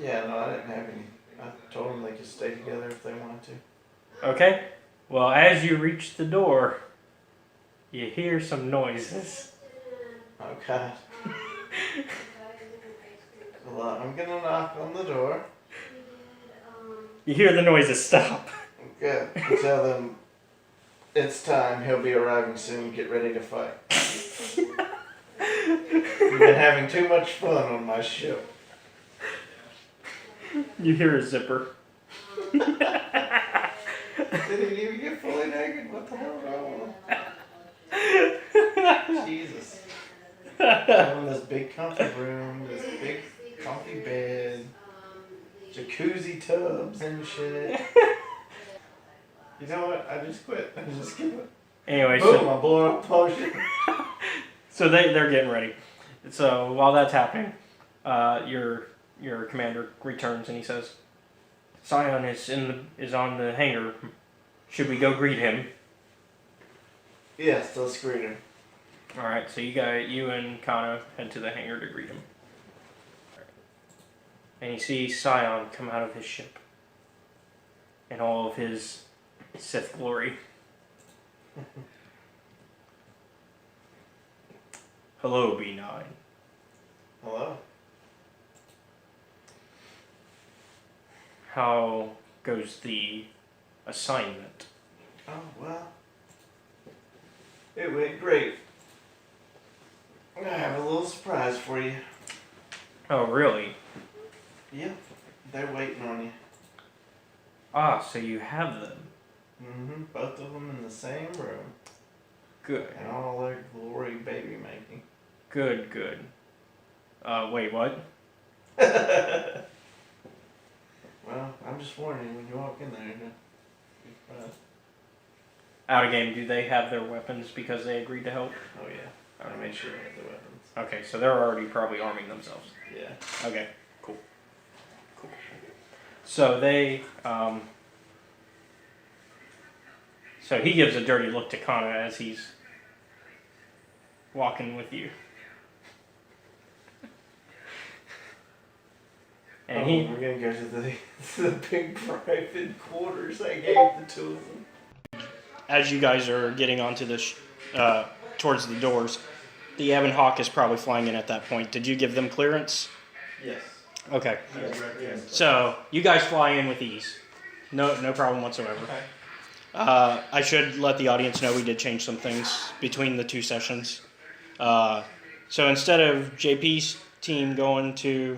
yeah, no, I didn't have any. I told them they could stay together if they wanted to. Okay. Well, as you reach the door, you hear some noises. Oh God. Well, I'm gonna knock on the door. You hear the noises stop. Good. And tell them it's time. He'll be arriving soon. Get ready to fight. You've been having too much fun on my ship. You hear a zipper. Did he even get fully naked? What the hell is wrong with him? Jesus. I'm in this big comfy room, this big comfy bed, jacuzzi tubs and shit. You know what? I just quit. I just give it. Anyway, Boom, I'm blowing up potion. So they're getting ready. So while that's happening, your commander returns and he says, "Scion is on the hangar. Should we go greet him?" Yes, let's greet him. All right. So you and Kana head to the hangar to greet him. And you see Scion come out of his ship in all of his Sith glory. Hello, B9. Hello. How goes the assignment? Oh, well. It went great. I have a little surprise for you. Oh, really? Yep, they're waiting on you. So you have them. Mm-hmm. Both of them in the same room. Good. And all their glory baby making. Good. Wait, what? Well, I'm just warning you when you walk in there. You know, be surprised. Out of game, do they have their weapons because they agreed to help? Oh yeah, I made sure they had the weapons. Okay, so they're already probably arming themselves. Yeah. Okay, cool. So they, so he gives a dirty look to Kana as he's walking with you. And we're gonna go to the big private quarters I gave the two of them. as you guys are getting onto the towards the doors, the Ebon Hawk is probably flying in at that point. Did you give them clearance? Yes. Okay. Yes. So you guys fly in with ease. No problem whatsoever. Okay. I should let the audience know we did change some things between the two sessions. So instead of JP's team going to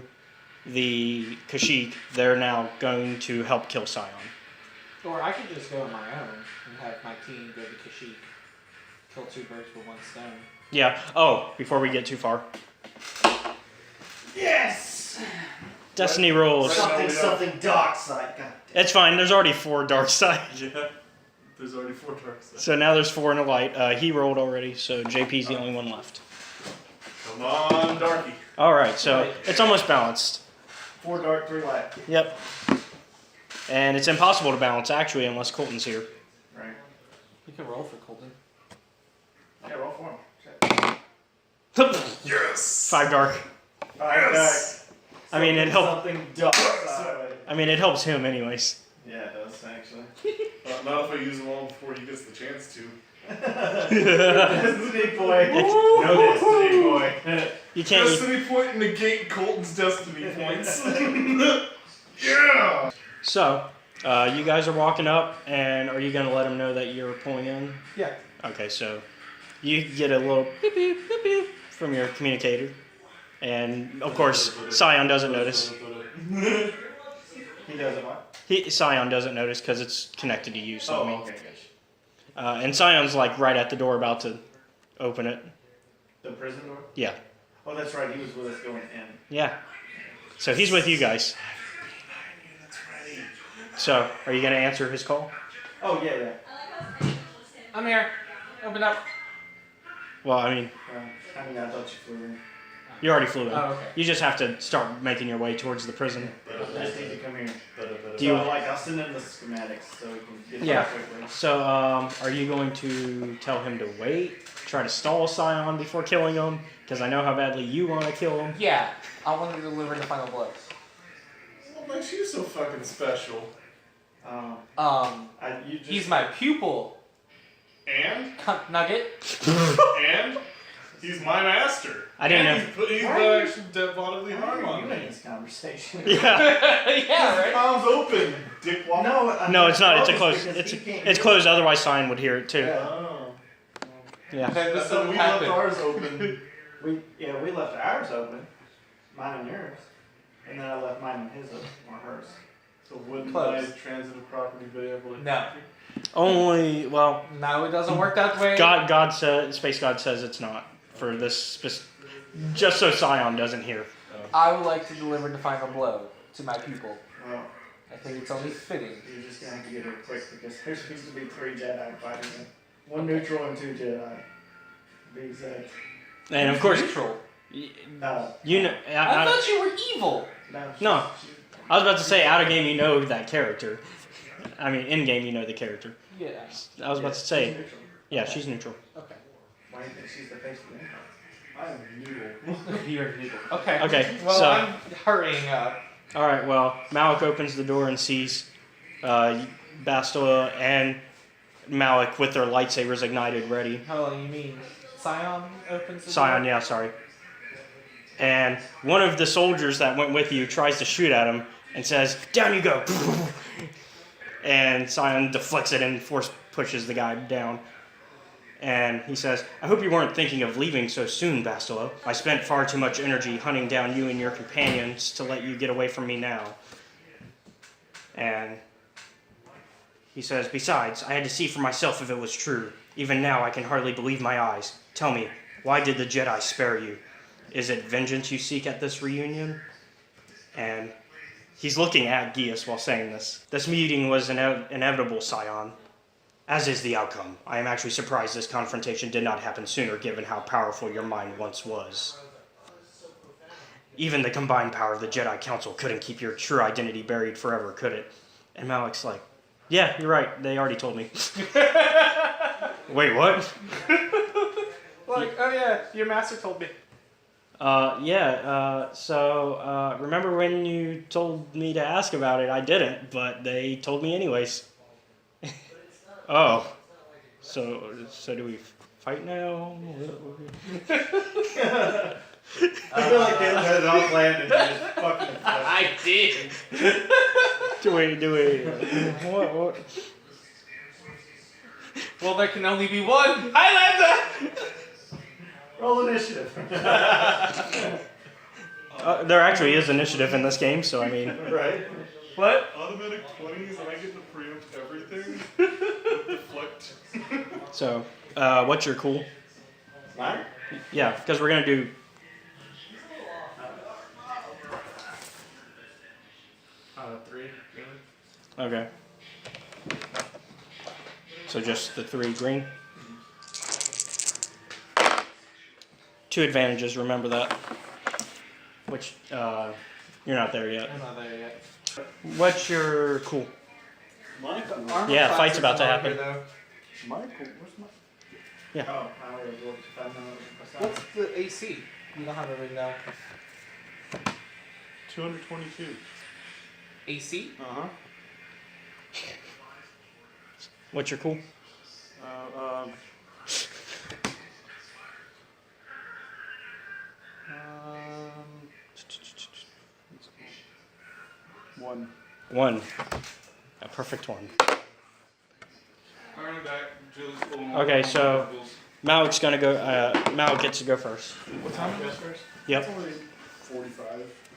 the Kashyyyk, they're now going to help kill Scion. Or I could just go on my own and have my team go to Kashyyyk. Kill 2 birds with 1 stone. Yeah. Oh, before we get too far. Yes! Destiny rolls. Something dark side. God damn. It's fine. There's already 4 dark side. Yeah. There's already 4 dark sides. So now there's 4 in a light. He rolled already, so JP's the only one left. Come on, Darky. All right, so it's almost balanced. 4 dark, 3 light. Yep. And it's impossible to balance actually unless Colton's here. Right. You can roll for Colton. Yeah, roll for him. Yes. 5 dark. Yes! I mean, it helps. Something dark side. I mean, it helps him anyways. Yeah, it does, actually. Not if I use them all before he gets the chance to. Destiny point. No destiny point. You can't. Destiny point and negate Colton's destiny points. Yeah! So, you guys are walking up, and are you going to let him know that you're pulling in? Yeah. Okay, so you get a little beep beep beep beep from your communicator, and of course, Scion doesn't notice. He doesn't what? Scion doesn't notice because it's connected to you. So I mean, okay, gotcha. and Scion's like right at the door, about to open it. The prison door? Yeah, Oh, that's right. He was with us going in. yeah. So he's with you guys. So, are you going to answer his call? Oh, yeah. I'm here. Open up. Well, I mean, I thought you flew in. you already flew in. Oh, okay. You just have to start making your way towards the prison. I just need to come here. Do you? So, I'll send in the schematics so we can get Yeah. there quickly. So, are you going to tell him to wait? Try to stall Scion before killing him? Because I know how badly you want to kill him. Yeah, I want to deliver the final blows. What makes you so fucking special? He's my pupil. And? Cunt nugget. And? He's my master. I didn't and He's not actually dead bodily harm on me. This conversation. Yeah. Yeah, right? Palms open, dick walk. No, it's not. It's a closed. It's closed. Otherwise, Scion would hear it too. Oh. Yeah. Okay, this That's how will we happen. left ours open. We left ours open. Mine and yours. And then I left mine and his open, or hers. So wouldn't Close. my transitive property be able to... No. Only, well, No, it doesn't work that way. God said, Space God says it's not for this. Just so Scion doesn't hear. I would like to deliver the final blow to my pupil. Well, I think it's only fitting. you're just gonna have to get here quick because there's supposed to be 3 Jedi fighting him. 1 neutral and 2 Jedi. To be exact. And of course, Neutral. you know. I thought you were evil. No. I was about to say, out of game, you know that character. I mean, in game, you know the character. Yeah. I was about to say, She's neutral. yeah, she's neutral. Okay. Why do you think she's the face of the Empire? I am noodle. You're evil. Okay. Okay, Well, so- I'm hurrying up. All right. Well, Malik opens the door and sees Bastila and Malik with their lightsabers ignited, ready. Hold on, you mean Scion opens the Scion, door? yeah, sorry. And one of the soldiers that went with you tries to shoot at him and says, "Down you go!" And Scion deflects it and force pushes the guy down. And he says, "I hope you weren't thinking of leaving so soon, Bastilo. I spent far too much energy hunting down you and your companions to let you get away from me now." And he says, "Besides, I had to see for myself if it was true. Even now, I can hardly believe my eyes. Tell me, why did the Jedi spare you? Is it vengeance you seek at this reunion?" And he's looking at Gius while saying this. "This meeting was inevitable, Scion. As is the outcome. I am actually surprised this confrontation did not happen sooner, given how powerful your mind once was. Even the combined power of the Jedi Council couldn't keep your true identity buried forever, could it?" And Malik's like, "Yeah, you're right. They already told me." Wait, what? Like, oh yeah, your master told me. So remember when you told me to ask about it? I didn't, but they told me anyways. Oh. So do we fight now? I feel like getting that off land and just fucking. I did. Do we? What? Well, there can only be one. Highlander! Roll initiative. There actually is initiative in this game, so I mean. Right. What? Automatic 20s and I get to preempt everything with deflect. So, what's your cool? Mine? Yeah, because we're gonna do. Three. Okay. So just the 3 green. 2 advantages. Remember that. Which you're not there yet. I'm not there yet. What's your cool? The armor Yeah, class fight's is about to on happen. here, though. Michael, where's my... Yeah. Oh, I would have looked if I know. What's the AC? You don't have to really know. 222. AC? Uh-huh. What's your cool? One. 1. A perfect 1. Alright, back. Julie's pulling Okay, all so- the rules. Malik's gonna go. Malik gets to go first. What time goes first? Yep. It's only 45,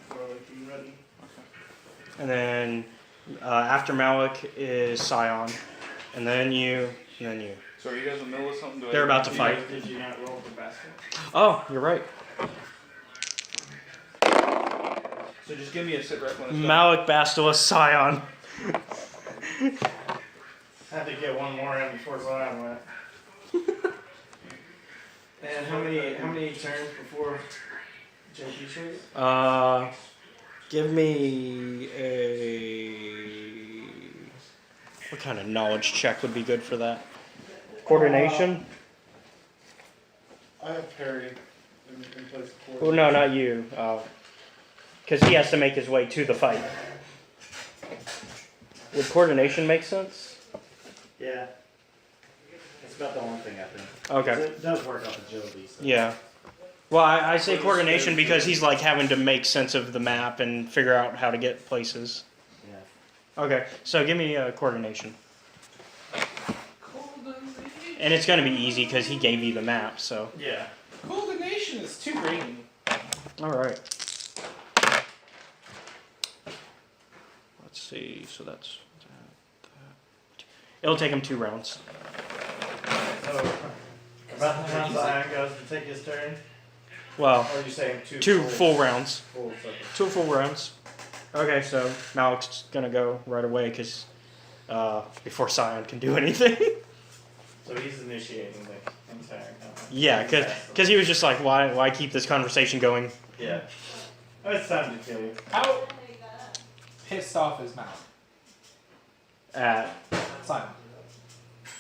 so I like to be ready. And then after Malik is Scion, and then you, and then you. So are you guys in the middle of something? Do I- They're about to fight. Did you not roll the basket? Oh, you're right. So just give me a sit rep when it's done. Malik Bastila Scion. Had to get one more in before Zion went. And how many turns before JP shows? Give me a. What kind of knowledge check would be good for that? Coordination? I have parry in place of Well, no, not you. Because he has to make his way to the fight. Would coordination make sense? Yeah. It's about the only thing I think. Okay. It does work off agility. So. Yeah. Well, I say coordination because he's like having to make sense of the map and figure out how to get places. Yeah. Okay, so give me coordination. And it's going to be easy because he gave you the map, so. Yeah. Coordination is 2 green. All right. Let's see, so that's that. It'll take him 2 rounds. So, about the time Zion goes to take his turn? Well, Or are you saying 2 2 full rounds. full seconds? 2 full rounds. Okay, so Malik's gonna go right away because before Scion can do anything. So he's initiating the entire time. Yeah, because he was just like, why keep this conversation going? Yeah. Oh, it's time to kill you. How pissed off is Mal? Simon.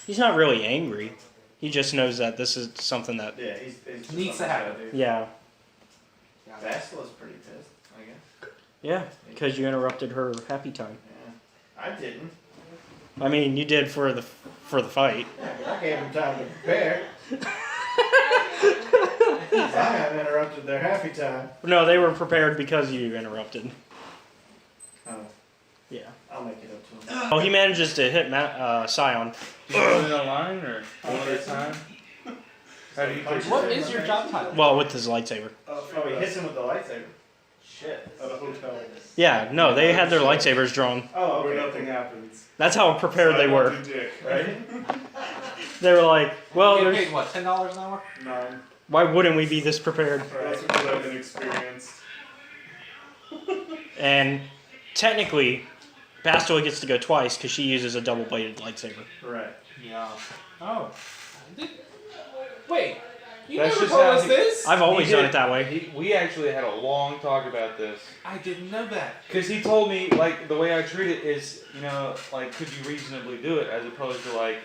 He's not really angry. He just knows that this is something that. Yeah, he's Needs to happen. Yeah. Bastila's pretty pissed, I guess. Yeah, because you interrupted her happy time. Yeah. I didn't. I mean, you did for the fight. Yeah, but I gave him time to prepare. Zion interrupted their happy time. No, they were prepared because you interrupted. Oh, Yeah. I'll make it up to him. Oh, he manages to hit Scion. You put it online or one at a time? How do you put What is your job title? Well, with his lightsaber. Oh, he hits him with the lightsaber. Shit. At a hotel. Yeah, no, they had their lightsabers drawn. Oh, Where okay. nothing happens. That's how prepared they were. Dick. Right? They were like, well, You get there's, paid what, $10 an hour? 9. why wouldn't we be this prepared? That's because I've been experienced. And technically, Bastila gets to go twice because she uses a double-bladed lightsaber. Right. Yeah. Oh. Wait. You That's never just told how us he- this? I've always He done did. it that way. We actually had a long talk about this. I didn't know that. Because he told me, like, the way I treat it is, you know, like, could you reasonably do it as opposed to, like,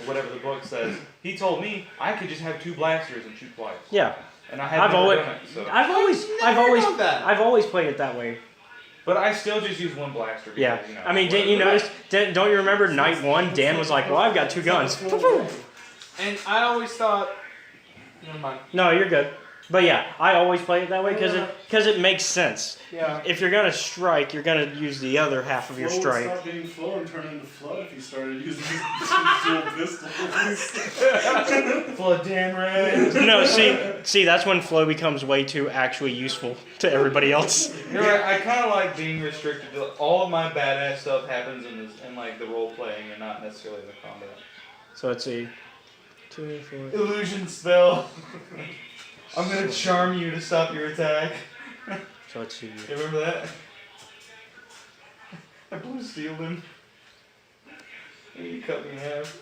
whatever the book says. He told me I could just have 2 blasters and shoot twice. Yeah, And I had I've never always, done it, so. I've always played it that way. But I still just use 1 blaster. Because, Yeah, you know, I mean, didn't you whatever. notice? Don't you remember night 1? Dan was like, "Well, I've got 2 guns." And I always thought, never mind. No, you're good. But yeah, I always play it that way because it makes sense. Yeah. If you're gonna strike, you're gonna use the other half of your Flow would strike. stop being flow and turn into flood if you started using dual pistols. Flood damn right. No, see, that's when flow becomes way too actually useful to everybody else. You're right. I kind of like being restricted to all of my badass stuff happens in like the role playing and not necessarily the combat. So let's see. 2, 4. Illusion spell. I'm gonna charm you to stop your attack. So let's see. You remember that? I blue steeled him. And he cut me in half.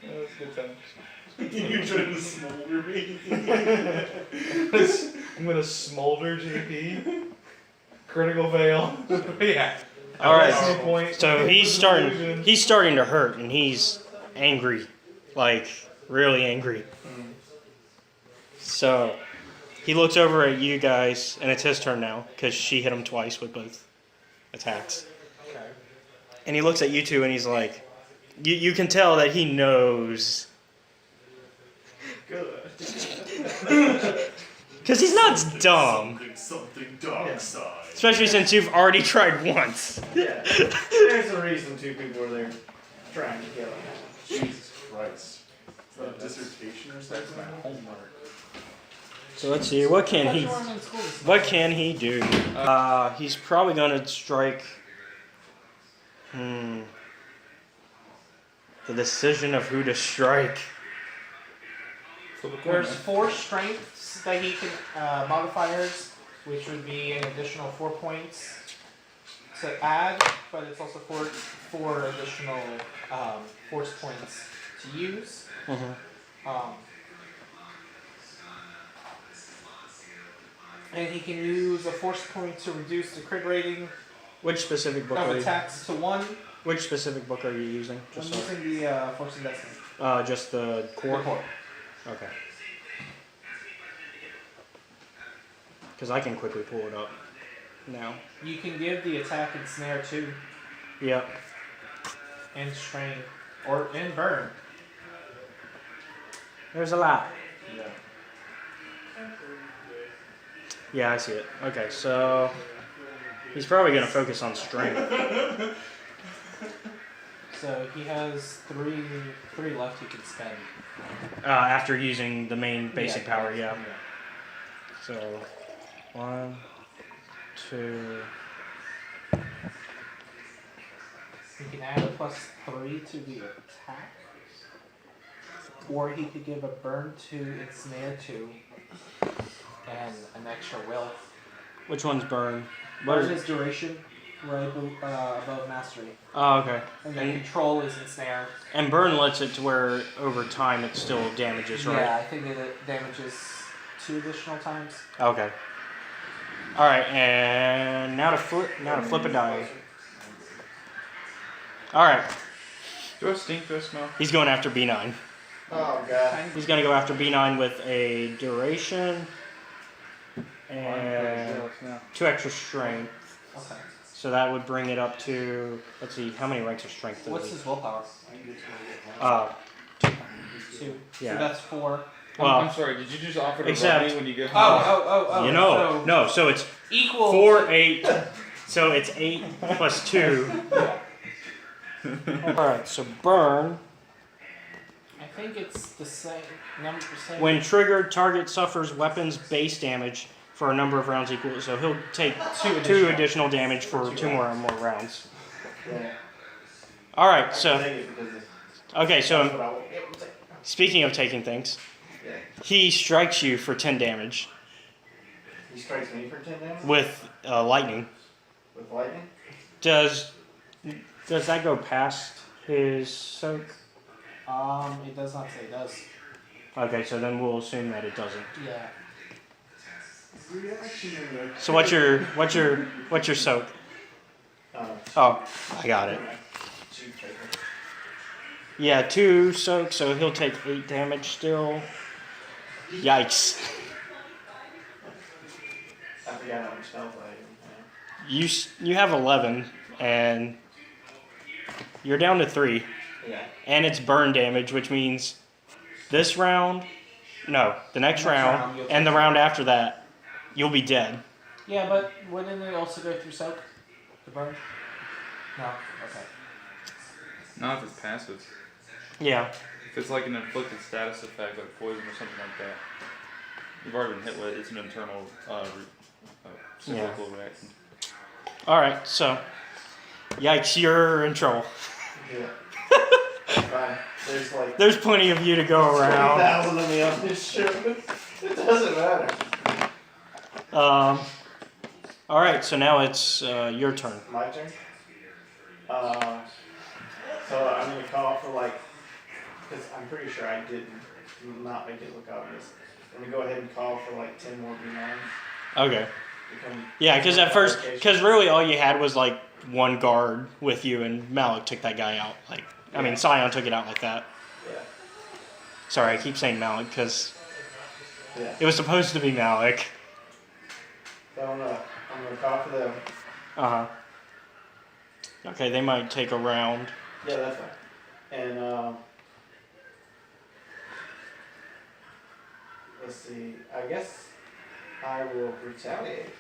That was a good time. You're trying to smolder me. I'm gonna smolder JP. Critical fail. Yeah. All right. That's the point. So he's starting to hurt, and he's angry, like really angry. So he looks over at you guys, and it's his turn now because she hit him twice with both attacks. Okay. And he looks at you two, and he's like, you can tell that he knows. Good. Because he's not dumb. Something dark side. Especially since you've already tried once. Yeah. There's a reason 2 people are there trying to kill him. Jesus Christ. Is that a dissertation or something? Homework. So let's see, what can he do? He's probably gonna strike. The decision of who to strike. There's 4 strengths that he can modifiers, which would be an additional 4 points to add, but it's also 4 additional force points to use. And he can use a force point to reduce the crit rating Which specific book of are you? attacks to 1. Which specific book are you using? I'm Just so, using the force investment. just the core. The core. Okay. Because I can quickly pull it up now. You can give the attack and snare too, Yep. and strain, or and burn. There's a lot. Yeah. Yeah, I see it. Okay, so he's probably gonna focus on strength. So he has three left he can spend. After using the main basic Yeah. power, yeah. So 1, 2. He can add a +3 to the attack, or he could give a burn 2 and snare 2, and an extra will. Which one's burn? What Burn is? is duration, right above mastery, Oh, okay. and then control is ensnare. And burn lets it to where over time it still damages, right? Yeah, I think it damages 2 additional times. Okay. All right, and now to flip a die. All right, Do I stink? Do I smell? he's going after B9. Oh god. He's gonna go after B9 with a duration and 2 extra strength. Okay. So that would bring it up to, let's see, how many ranks of strength does What's he? his willpower? 2. Yeah. So that's 4. Well, I'm sorry. Did you just offer to except- run me when you get home? Oh. you know, no. So it's Equal. 4, 8. So it's 8 plus 2. All right. So burn. I think it's the same number. Same. When triggered, target suffers weapons base damage for a number of rounds equal. So he'll take 2 additional damage for 2 more rounds. Yeah. All right. So Take it because it's okay. what So I want. speaking of taking things, Yeah. he strikes you for 10 damage He strikes me for 10 damage with lightning. with lightning. Does that go past his soak? It does not say it does. Okay, so then we'll assume that it doesn't. Yeah. So what's your soak? Oh, I got it. Yeah, 2 soak, so he'll take 8 damage still. Yikes. I forgot how much spells I You have 11, and you're down to 3. Yeah. And it's burn damage, which means this round No, the next Next round, round you'll and the take- round after that, you'll be dead. Yeah, but wouldn't it also go through soak? The burn? No. Okay. Not if it's passive. Yeah. If it's like an inflicted status effect, like poison or something like that, you've already been hit with it. It's an internal cyclical reaction. All right. So, yikes! You're in trouble. Yeah. Fine. There's like There's plenty of you to go around. 20,000 of me on this ship. It doesn't matter. All right. So now it's your turn. My turn. So I'm gonna call for like, because I'm pretty sure I didn't not make it look obvious. I'm gonna go ahead and call for like 10 more B9s. Okay. Yeah, because at first, because really all you had was like one guard with you, and Malik took that guy out. Like, I mean, Scion took it out like that. Yeah. Sorry, I keep saying Malik because Yeah. it was supposed to be Malik. So I'm gonna call for them. Okay, they might take a round. Yeah, that's fine. And let's see. I guess I will retaliate.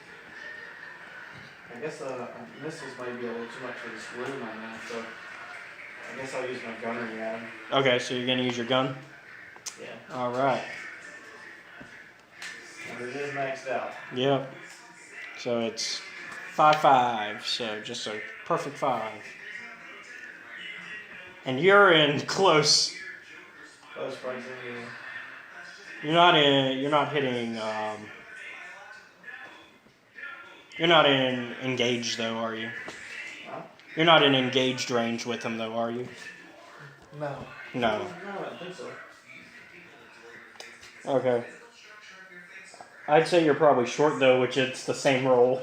I guess missiles might be a little too much for this room I'm in, so I guess I'll use my gunnery at him. Okay, so you're gonna use your gun. Yeah. All right. And it is maxed out. Yep. So it's 5-5. So just a perfect 5. And you're in close. Close proximity. You're not in. You're not hitting. You're not in engaged though, are you? Huh? You're not in engaged range with them though, are you? No. No. No, I don't think so. Okay. I'd say you're probably short though, which it's the same roll.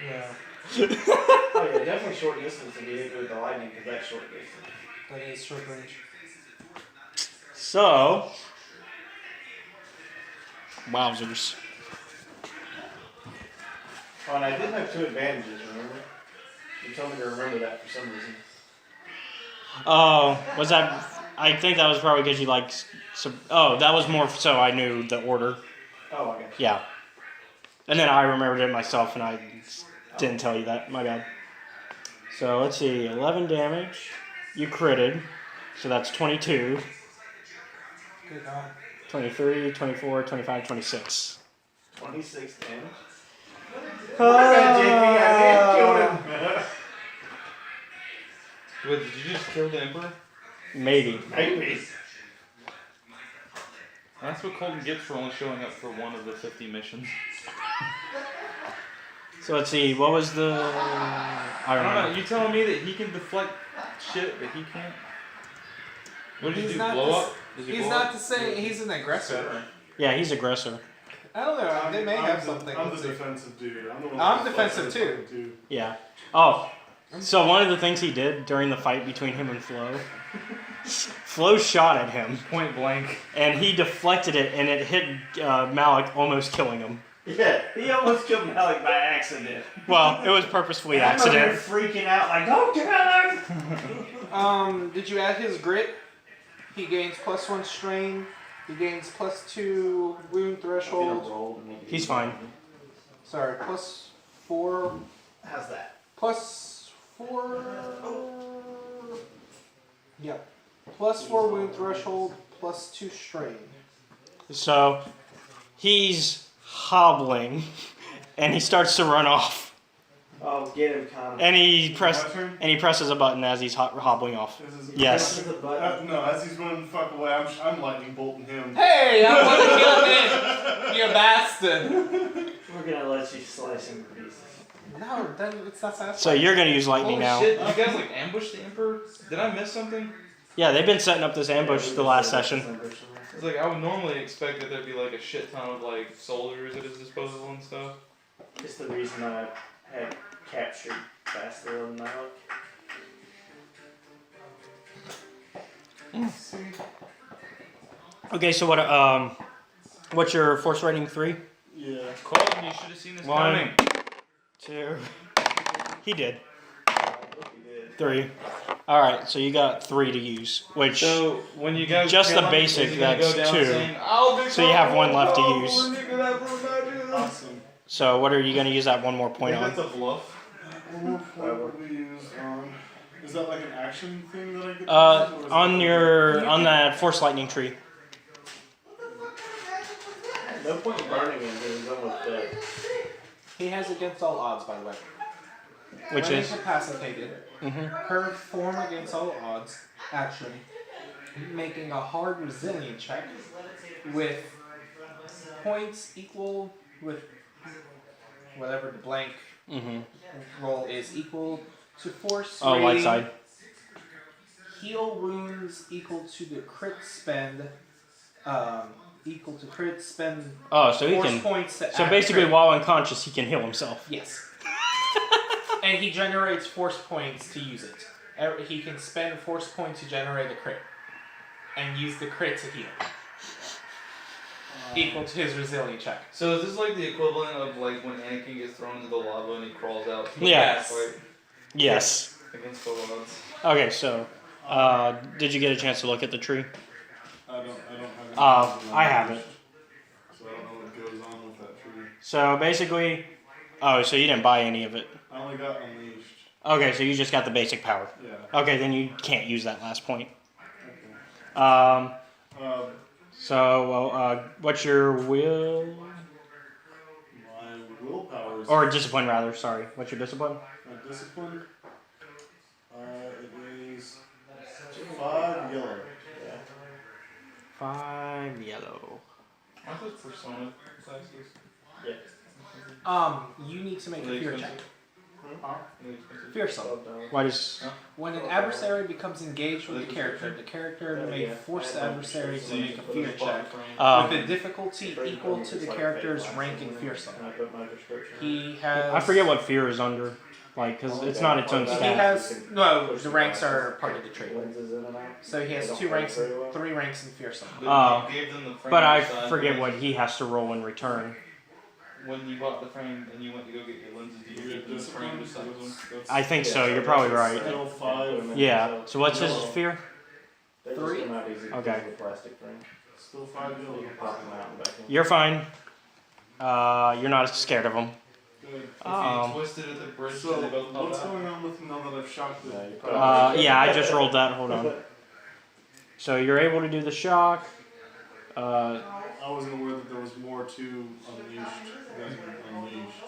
Yeah. Oh yeah, definitely short distance if you hit with the lightning, because that's short distance. That is short range. So, wowzers. Oh, and I did have 2 advantages, remember? You told me to remember that for some reason. Oh, was that? I think that was probably because you like. Oh, that was more so I knew the order. Oh, I got you. Yeah. And then I remembered it myself, and I didn't tell you that. My bad. So let's see, 11 damage. You critted, so that's 22. Good God. 23, 24, 25, 26. 26 damage. JP, I killed him. Wait, did you just kill the Emperor? Maybe. Maybe. That's what Colton gets for only showing up for one of the 50 missions. So let's see, what was the... I I don't know, remember. you telling me that he can deflect shit, but he can't? What did he He's do, not blow the- up? Does he He's blow not up? the same. He's an aggressor. Yeah, he's aggressor. I don't know. They may have the, something. I'm Let's the see. defensive dude. I'm the one I'm that defensive deflects too. Yeah. Oh, so one of the things he did during the fight between him and Flo, Flo shot at him, Point blank. and he deflected it, and it hit Malik, almost killing him. Yeah, he almost killed Malik by accident. Well, it was purposefully And I'm over here accident. freaking out like, don't kill him! Did you add his grit? He gains +1 strain. He gains +2 wound threshold. He's fine. Sorry, +4. How's that? +4. Yeah. +4 wound threshold, +2 strain. So he's hobbling, and he starts to run off. Oh, get him, Connor. And he My turn? presses a button as he's hobbling off. This is- Yes. No, as he's running the fuck away, I'm lightning bolting him. Hey, I want to kill him, you bastard. We're gonna let you slice him to pieces. No, then it's not satisfying. So you're gonna use lightning Holy now. shit, did you guys like ambush the Emperor? Did I miss something? Yeah, they've been setting up this ambush the last session. It's like I would normally expect that there'd be like a shit ton of like soldiers at his disposal and stuff. It's the reason I had captured faster than Malik. Okay, so what's your force rating? 3? Yeah. Colton, you should have seen this 1, coming. 2. He did. He did. 3. All right, so you got 3 to use, which So when you guys Just kill the him, basic, is he gonna that's go down 2. saying, "I'll be So you have 1 left to powerful, use. and you can have revenge." Awesome. So what are you going to use that 1 more I point think on? that's a bluff. What would we use on? Is that like an action thing that I get? To use, or is On that Force Lightning tree. No point in burning him because he's almost dead. He has against all odds, by the way. Which when is? incapacitated, perform against all odds action, making a hard resilience check with points equal with whatever the blank roll is equal to force Oh, light rating, side. heal wounds equal to the crit spend, equal to crit spend. Oh, so he force can. points to So add basically, crit. while unconscious, he can heal himself. Yes. And he generates force points to use it. He can spend force points to generate a crit. And use the crit to heal. Equal to his resilience check. So is this like the equivalent of like when Anakin gets thrown into the lava and he crawls out? Yes. Like, Yes. against all odds. Okay, so did you get a chance to look at the tree? I don't have any. I haven't. So I don't know what goes on with that tree. So basically, so you didn't buy any of it. I only got unleashed. Okay, so you just got the basic power. Yeah. Okay, then you can't use that last point. Okay. So what's your will? My willpower is. Or discipline, rather. Sorry. What's your discipline? My discipline. It is 5 yellow. 5 yellow. Aren't those persona classes? You need to make Are a they fear check. expensive? Fearsome. Why does? When an adversary becomes engaged with the character may force the adversary to make a fear check with a difficulty equal to the character's rank in fearsome. He has. I forget what fear is under, like, because it's not its own He stat. has no. The ranks are part of the trait. So he has 2 ranks, 3 ranks in fearsome. Oh. You gave them the frame But I design forget what he has to roll in return. When you bought the frame and you went to go get your lenses, did you give them the frame design? I think so. You're probably right. Still 5. Yeah. So what's his fear? 3. Okay. Still 5 yellow. You're fine. You're not scared of him. Good. If you twisted at the bridge, So they both pop what's out. going on with him now that I've shocked it? Yeah, I just rolled that. Hold on. So you're able to do the shock. I wasn't aware that there was more to Unleashed than Unleashed.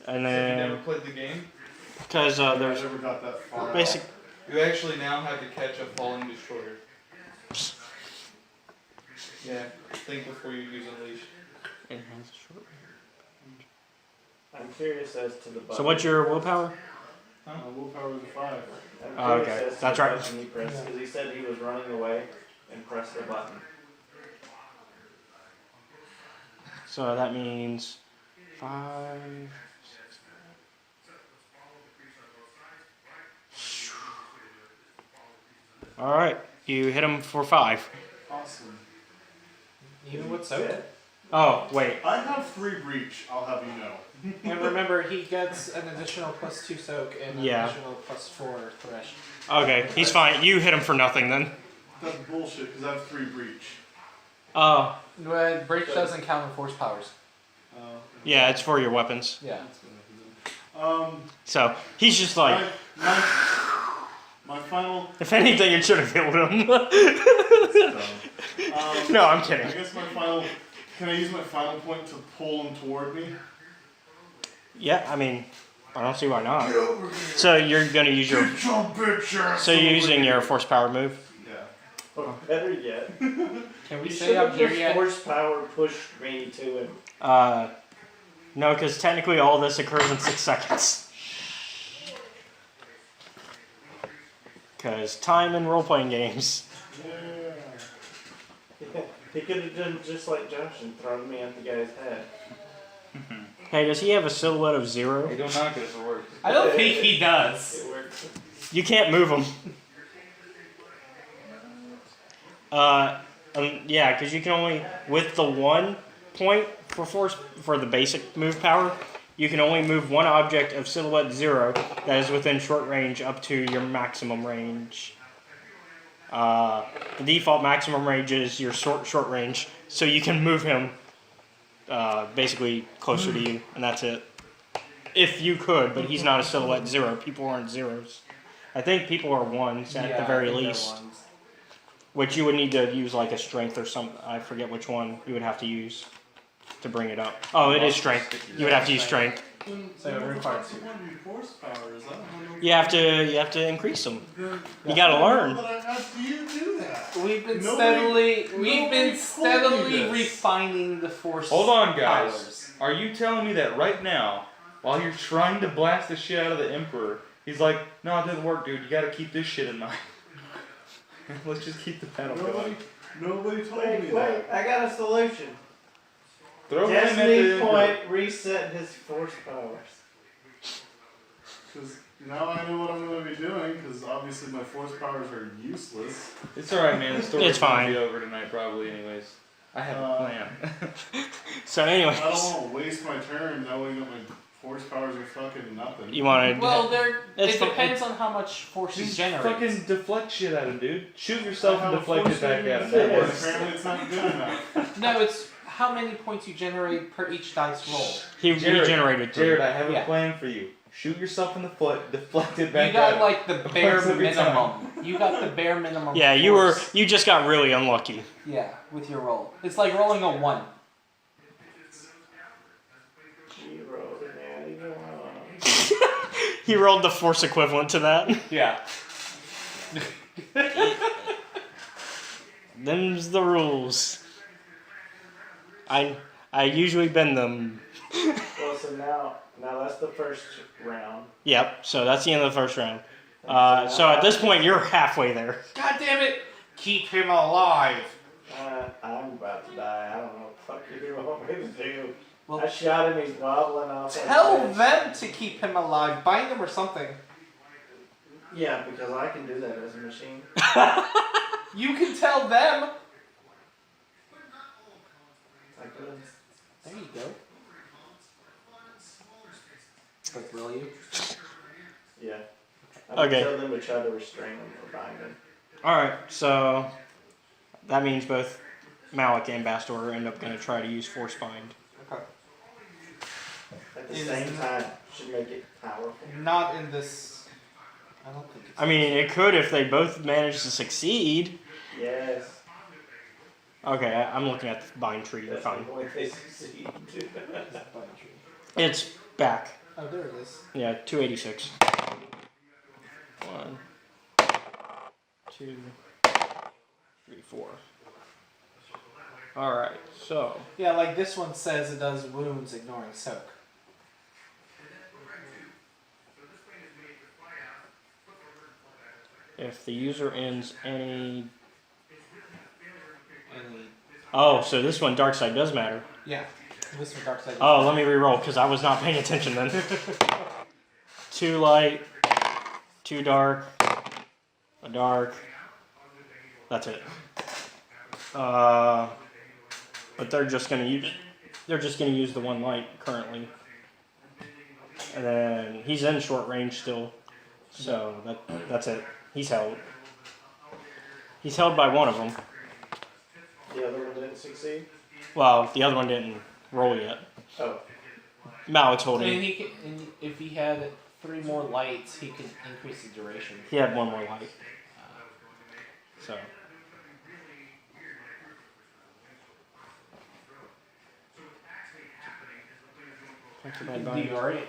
And Have you never then played the game? because I there's never got that far. basic. You actually now have to catch a falling destroyer. Yeah, think before you use Unleashed. I'm curious as to the button. So what's your willpower? My willpower was a 5. I'm Oh, curious okay. as to That's the right. button he pressed, because he said he was running away and pressed the button. So that means 5. 6. All right, you hit him for 5. Awesome. Even with soak. Oh wait. I have 3 breach, I'll have you know. And remember, he gets an additional +2 soak and an Yeah. additional +4 thresh. Okay, he's fine. You hit him for nothing then. That's bullshit, because I have 3 breach. Oh, But breach doesn't count in force powers. yeah, it's for your weapons. Yeah. So he's just like, My final. if anything, it should have killed him. No, I'm kidding. I guess my final. Can I use my final point to pull him toward me? Yeah, I mean, I don't see why not. So you're gonna use your. So you're using your force power move. Yeah. Or better yet, Can we you say should I'm have here just yet? force power pushed me to him. No, because technically all this occurs in 6 seconds. Because time in role-playing games. Yeah. He could have done just like Josh and thrown me at the guy's head. Hey, does he have a silhouette of 0? Hey, don't knock it if it works. I don't think he does. It works. You can't move him. Yeah, because you can only, with the 1 point for force, for the basic move power, You can only move one object of silhouette 0 that is within short range up to your maximum range. The default maximum range is your short range, so you can move him basically closer to you, and that's it. If you could, but he's not a silhouette 0. People aren't zeros. I think people are ones at the very least. Which you would need to use like a strength or something. I forget which one you would have to use to bring it up. Oh, it is strength. You would have to use strength. So it requires two. You have to increase them. You got to learn. How do you do that? We've been Nobody steadily this. refining the force. Hold on, guys. powers. Are you telling me that right now, while you're trying to blast the shit out of the Emperor, he's like, no, it didn't work, dude. You gotta keep this shit in mind. Let's just keep the battle going. Nobody told me Wait, that. I got a solution. Throw him at Destiny the Emperor. point, reset his force powers. Because now I know what I'm going to be doing, because obviously my force powers are useless. It's alright, man. The story's It's fine. gonna be over tonight, probably, anyways. I have a plan. So anyways, I don't want to waste my turn knowing that my force powers are fucking nothing. you want to... Well, It's it fu- depends on how much force you Just generate. fucking deflect shit at him, dude. Shoot yourself and How deflect it force back saving at him. is That it? works. Apparently it's not good enough. No, it's how many points you generate per each dice roll. He Jared, regenerated 3. Jared, I have a Yeah. plan for you. Shoot yourself in the foot, deflect it back You got at like the bare Once every minimum. You got the bare minimum. Yeah, force. you just got really unlucky. Yeah, with your roll. It's like rolling a 1. You rolled an natty one. He rolled the force equivalent to that. Yeah. Them's the rules. I usually bend them. Well, so now that's the first round. Yep. So that's the end of the first round. So at this point, you're halfway there. God damn it! Keep him alive. I'm about to die. I don't know what the fuck you want me to do. Well, I shot him. He's wobbling off. tell like them to keep him alive. Bind him or something. Yeah, because I can do that as a machine. You can tell them. I could. There you go. But will you? Yeah. I Okay. tell them to try to restrain him or bind him. All right. So that means both Malik and Bastor end up going to try to use force bind. Okay. At the Is same it- time, should make it powerful. Not in this. I don't think it's. I mean, it could if they both manage to succeed. Yes. Okay, I'm looking at the bind tree. You're That's fine. the point they succeed. It's back. Oh, there it is. Yeah, 286. 1, 2, 3, 4. All right. So Yeah, like this one says it does wounds ignoring soak. if the user ends any. Any. Oh, so this one dark side does matter. Yeah. This one dark side. Oh, let me re-roll because I was not paying attention then. 2 light, 2 dark, a dark. That's it. But they're just gonna use. They're just gonna use the 1 light currently. And then he's in short range still, so that's it. He's held. He's held by one of them. The other one didn't succeed? Well, the other one didn't roll yet. Oh. Malik's holding. And he can, and if he had 3 more lights, he could increase the duration. He had 1 more light. So. Do you already?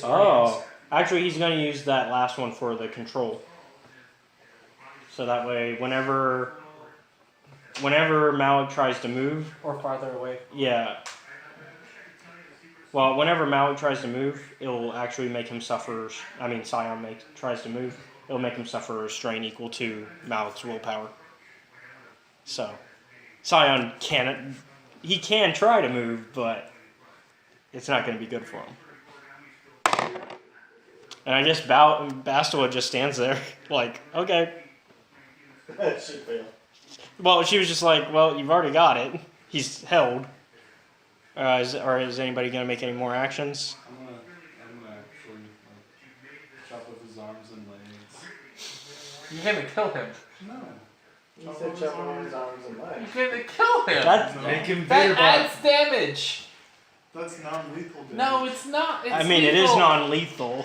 Oh, actually, he's going to use that last one for the control. So that way, whenever Malik tries to move, Or farther away. yeah. Well, whenever Malik tries to move, it'll actually make him suffer. I mean, Scion tries to move, it'll make him suffer a strain equal to Malik's willpower. So, Scion can try to move, but it's not going to be good for him. And I guess Bastila just stands there, like, okay. That should fail. Well, she was just like, well, you've already got it. He's held. Is anybody gonna make any more actions? I'm gonna actually like, chop off his arms and legs. You're gonna kill him. No. He said chop off his arms and legs. You're gonna kill him. That's No. Make him That bitter adds damage. That's non-lethal damage. No, it's not. It's I mean, it is lethal. non-lethal.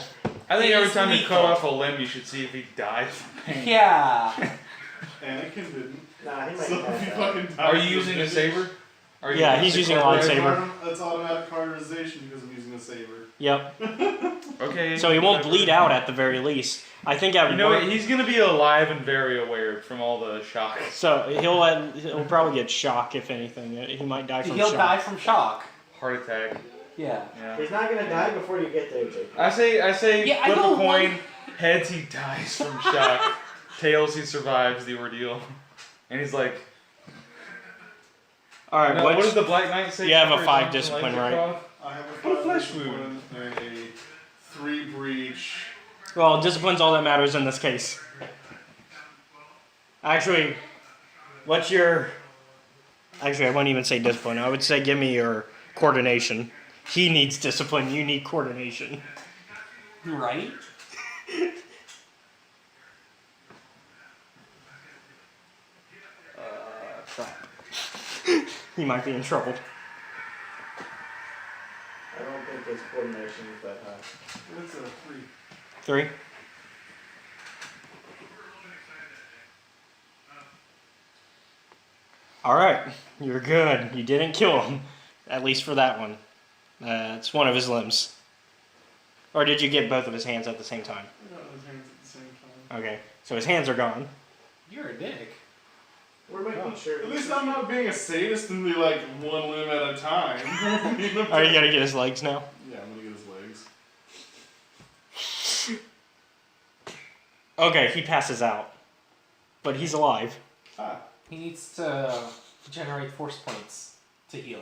I think It every is time you lethal. cut off a limb, you should see if he dies from pain. Yeah. Anakin didn't. Nah, he might So have if he that. fucking dies, Are you using a saber? Are you Yeah, he's using a lightsaber. That's automatic cauterization because I'm using a saber. Yep. Okay. So he won't bleed out at the very least. I think at You know work- what? He's gonna be alive and very aware from all the shock. So he'll probably get shock if anything. He might die from He'll shock. die from shock. Heart attack. Yeah. Yeah. He's not gonna die before you get there, Jake. I say, Yeah, I flip a don't coin. want- Heads, he dies from shock. Tails, he survives the ordeal. And he's like, All right. no, what does the Black Knight say? You have a after his 5 arms and discipline, legs are right? cut off? I have a What a 5 flesh discipline and a 3 breach. Well, discipline's all that matters in this case. Actually, what's your... Actually, I wouldn't even say discipline. I would say give me your coordination. He needs discipline. You need coordination. Right? Crap. He might be in trouble. I don't think his coordination is that high. It's a 3. 3. All right, you're good. You didn't kill him, at least for that one. It's one of his limbs. Or did you get both of his hands at the same time? I got his hands at the same time. Okay, so his hands are gone. You're a dick. We're making sure. At least I'm not being a sadist and be like one limb at a time. Are you gonna get his legs now? Yeah, I'm gonna get his legs. Okay, he passes out, but he's alive. Ah. He needs to generate force points to heal.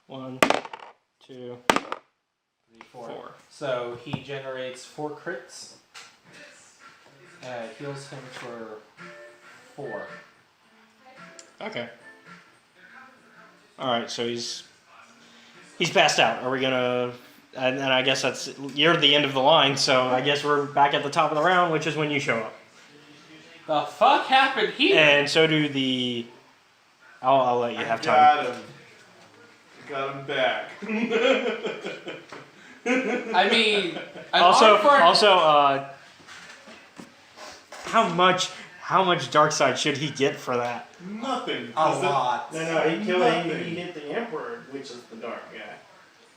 1, 2, 3, 4. 4. So he generates 4 crits. Heals him for 4. Okay. All right, so he's passed out. Are we gonna? And I guess you're the end of the line. So I guess we're back at the top of the round, which is when you show up. The fuck happened here? And so do the. I'll let you have time. Got him back. I mean, I'm Also, on for how much dark side should he get for that? Nothing. a 'cause lot. No, he killed Nothing. he hit the Emperor, which is the dark guy.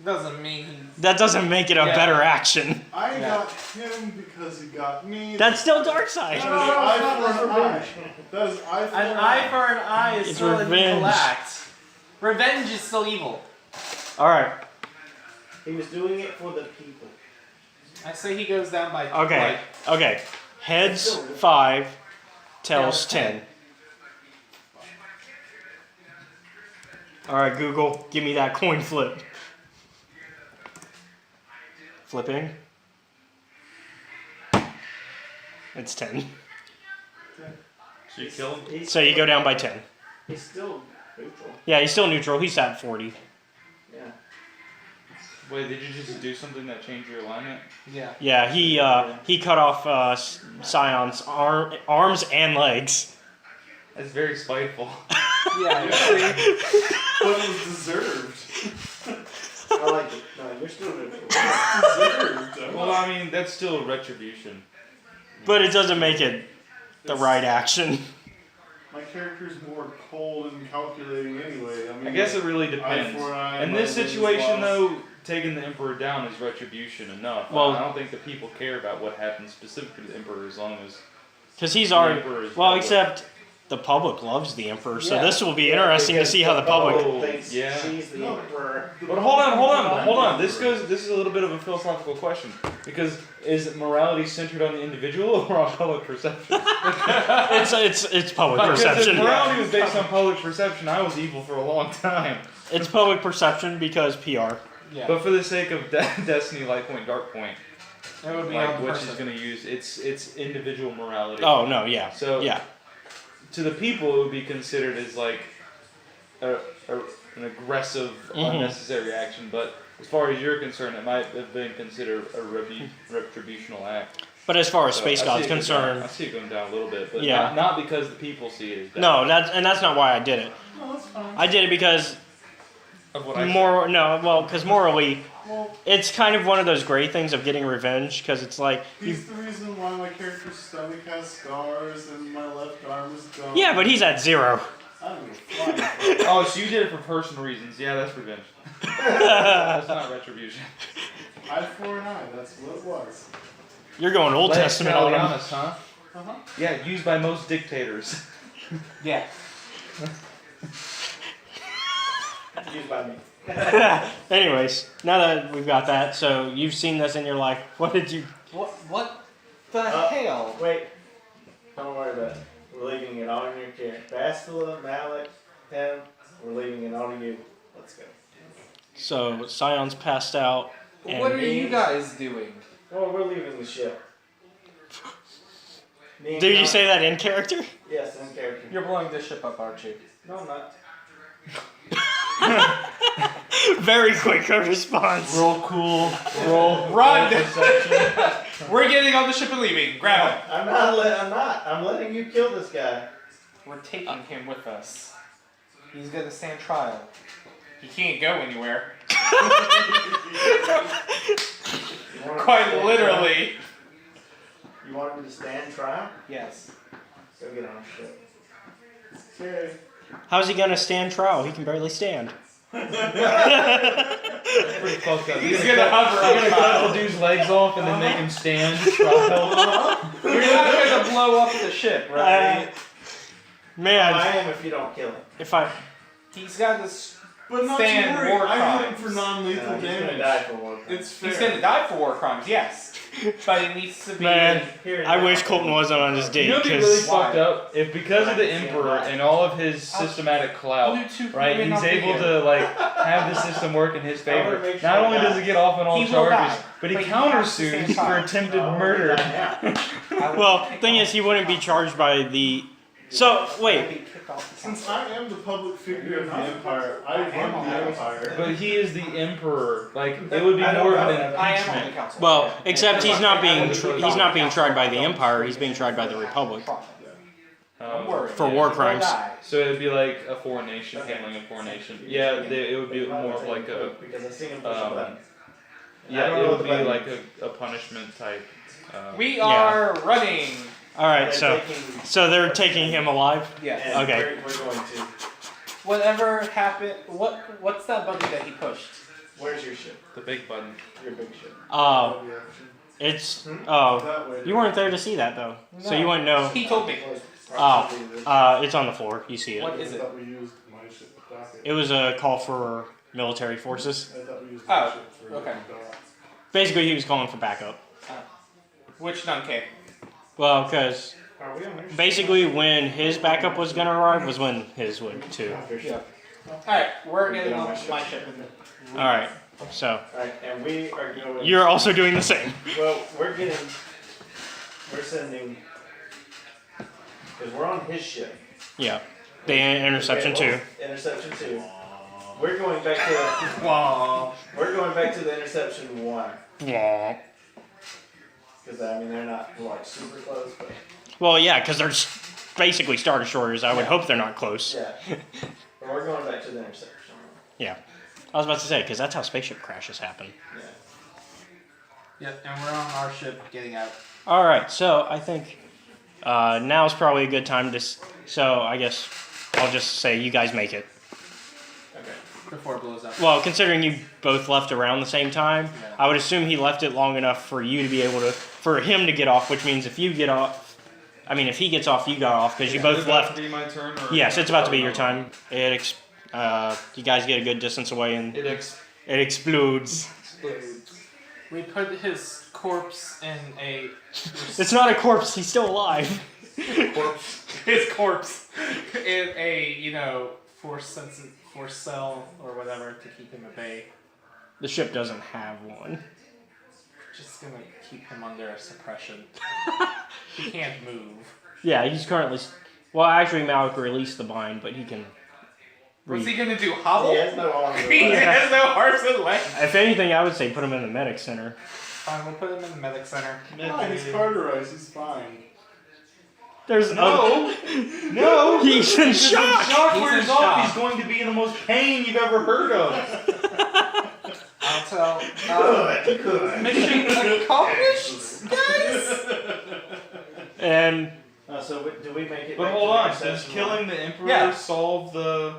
Doesn't mean he's... That doesn't make it a Yeah. better action. I Yeah. got him because he got me. That's still dark side. That is No, eye it's not, for that's an eye. revenge. That is eye for An an eye for an eye is It's still an revenge. evil act. Revenge is still evil. All right. He was doing it for the people. I say he goes down by... Okay. Okay. Heads 5, tails Tails 10. All right, Google, give me that coin flip. Flipping. It's 10. So you kill him? So you go down by 10. He's still neutral. Yeah, he's still neutral. He's at 40. Yeah. Wait, did you just do something that changed your alignment? Yeah. Yeah, he cut off Scion's arms and legs. That's very spiteful. Yeah, you see? But it was deserved. I like it. No, you're still neutral. Deserved. Well, I mean, that's still retribution. But it doesn't make it the right action. My character's more cold and calculating anyway. I mean, I guess it really eye depends. for an eye, In this my wings situation, lost. though, taking the Emperor down is retribution enough. Well- I don't think the people care about what happens specifically to the Emperor as long as Because he's the already. Emperor is Well, dealt with. except the public loves the Emperor, so Yeah. this will be interesting to see how the public. Oh, thinks yeah. she's the Emperor. But hold on. This is a little bit of a philosophical question because is morality centered on the individual or on public perception? It's public Because if perception. morality was based on public perception, I was evil for a long time. It's public perception because PR. Yeah. But for the sake of Destiny, Light Point, Dark Point, It would be like on which person. is going to use its individual morality. Oh no, yeah. So Yeah. to the people, it would be considered as like an aggressive, unnecessary action, but as far as you're concerned, it might have been considered a retributional act. But as far as Space I God's see it concerned, I see it going down a little bit, but Yeah. not because the people see it as no, that's not why I did it. No, that's fine. I did it because of what I because morally, it's kind of one of those great things of getting revenge, because it's like He's the reason why my character's stomach has scars and my left arm is gone. yeah, but he's at 0. I don't give a fuck. Oh, so you did it for personal reasons. Yeah, that's revenge. That's not retribution. Eye for an eye, that's what it was. You're going Old Testament on him. Alianis, huh? Uh-huh. Yeah, used by most dictators. Yeah. Used by me. Anyways, now that we've got that, so you've seen this in your life. What did you? What the hell? Wait. Don't worry about it. We're leaving it all in your care. Bastila, Malik, him, we're leaving it all to you. Let's go. So Scion's passed out. And What are you guys doing? Well, we're leaving the ship. Me and Did you Con- say that in character? Yes, in character. You're blowing this ship up, aren't you? No, I'm not. Very quick response. Roll cool. Roll. Run! We're getting on the ship and leaving. Grab him. I'm not. I'm letting you kill this guy. We're taking him with us. He's gonna stand trial. He can't go anywhere. Quite literally. You want him to stand trial? Yes. Go get on the ship. Okay. How's he gonna stand trial? He can barely stand. Pretty fucked up. He's gonna hover You're on gonna cut trial. the dude's legs off and then make him stand. Trial. You're not gonna blow up the ship, right? Man, I am if you don't kill him. if I He's got this. But not Stand to worry, war I hit him crimes. for non-lethal He's gonna damage. die for war. It's fair. He's gonna die for war crimes, yes. But it needs to be. Man, Here, I now. wish Colton wasn't on his date You know what'd be really because fucked up? If because of the Emperor and all of his systematic clout, right, he's able to like have the system work in his favor. make sure Not he only does dies. he get off on all He will charges, die, but he but he has to countersues stand for trial. attempted Oh, murder. well, thing is he wouldn't be charged by the. So wait, Since I am the public figure of the Empire, I run the Empire. But he is the Emperor. Like it would be more of an I am on the impeachment. council. well, except he's not being tried by the Empire. He's being tried by the Republic Don't worry. for war crimes. So it would be like a foreign nation handling a foreign nation. Yeah, it would be more of like a. Because I seen him push a button. Yeah, it would be like a punishment type. We are running. All right, so they're taking him alive. Yes. And Okay. We're going to. Whatever happened. What's that button that he pushed? Where's your ship? The big button. Your big ship. It's That way. you weren't there to see that though, so you wouldn't know. He told me. It's on the floor. You see it. What is I it? thought we used my ship for docket. It was a call for military forces. I thought we used Oh, my ship for okay. dock. Basically, he was calling for backup. Which none came. Well, because Are we on your ship? basically when his backup was gonna arrive was when his would too. Yeah. Alright, we're getting on my ship. All right, so Alright, and we are going. you're also doing the same. Well, we're sending. Because we're on his ship. Yeah, the interception Okay, too. well, Interception 2. We're going back to. We're going back to the interception 1. Yeah. Because I mean they're not like super close, but Well, yeah, because they're basically Star Destroyers. I would hope they're not close. yeah. But we're going back to the interception. Yeah, I was about to say because that's how spaceship crashes happen. Yeah. Yep, and we're on our ship getting out. All right, so I think now is probably a good time to. So I guess I'll just say you guys make it. Okay. Before it blows up. Well, considering you both left around the same time, Yeah. I would assume he left it long enough for you to be able to, for him to get off. Which means if you get off, I mean, if he gets off, you got off because you both Is it about left. to be my turn, or Yes, it's about to be your time. You guys get a good distance away and It it explodes. We put his corpse in a. It's not a corpse. He's still alive. His corpse in a force cell or whatever to keep him at bay. The ship doesn't have one. Just gonna keep him under a suppression. He can't move. Yeah, he's currently. Well, actually, Malik released the bind, but he can. What's he gonna do? Hobble? He has no arms. He has no arms and legs. If anything, I would say put him in the medic center. Fine, we'll put him in the medic center. Fine, he's cauterized. He's fine. There's No, no. He's in shock. Shock He's wears in off. shock. He's going to be in the most pain you've ever heard of. I'll tell. Mission accomplished, guys. And So do we make it? But back hold to the on. Does reception killing the emperor Yeah. solve the?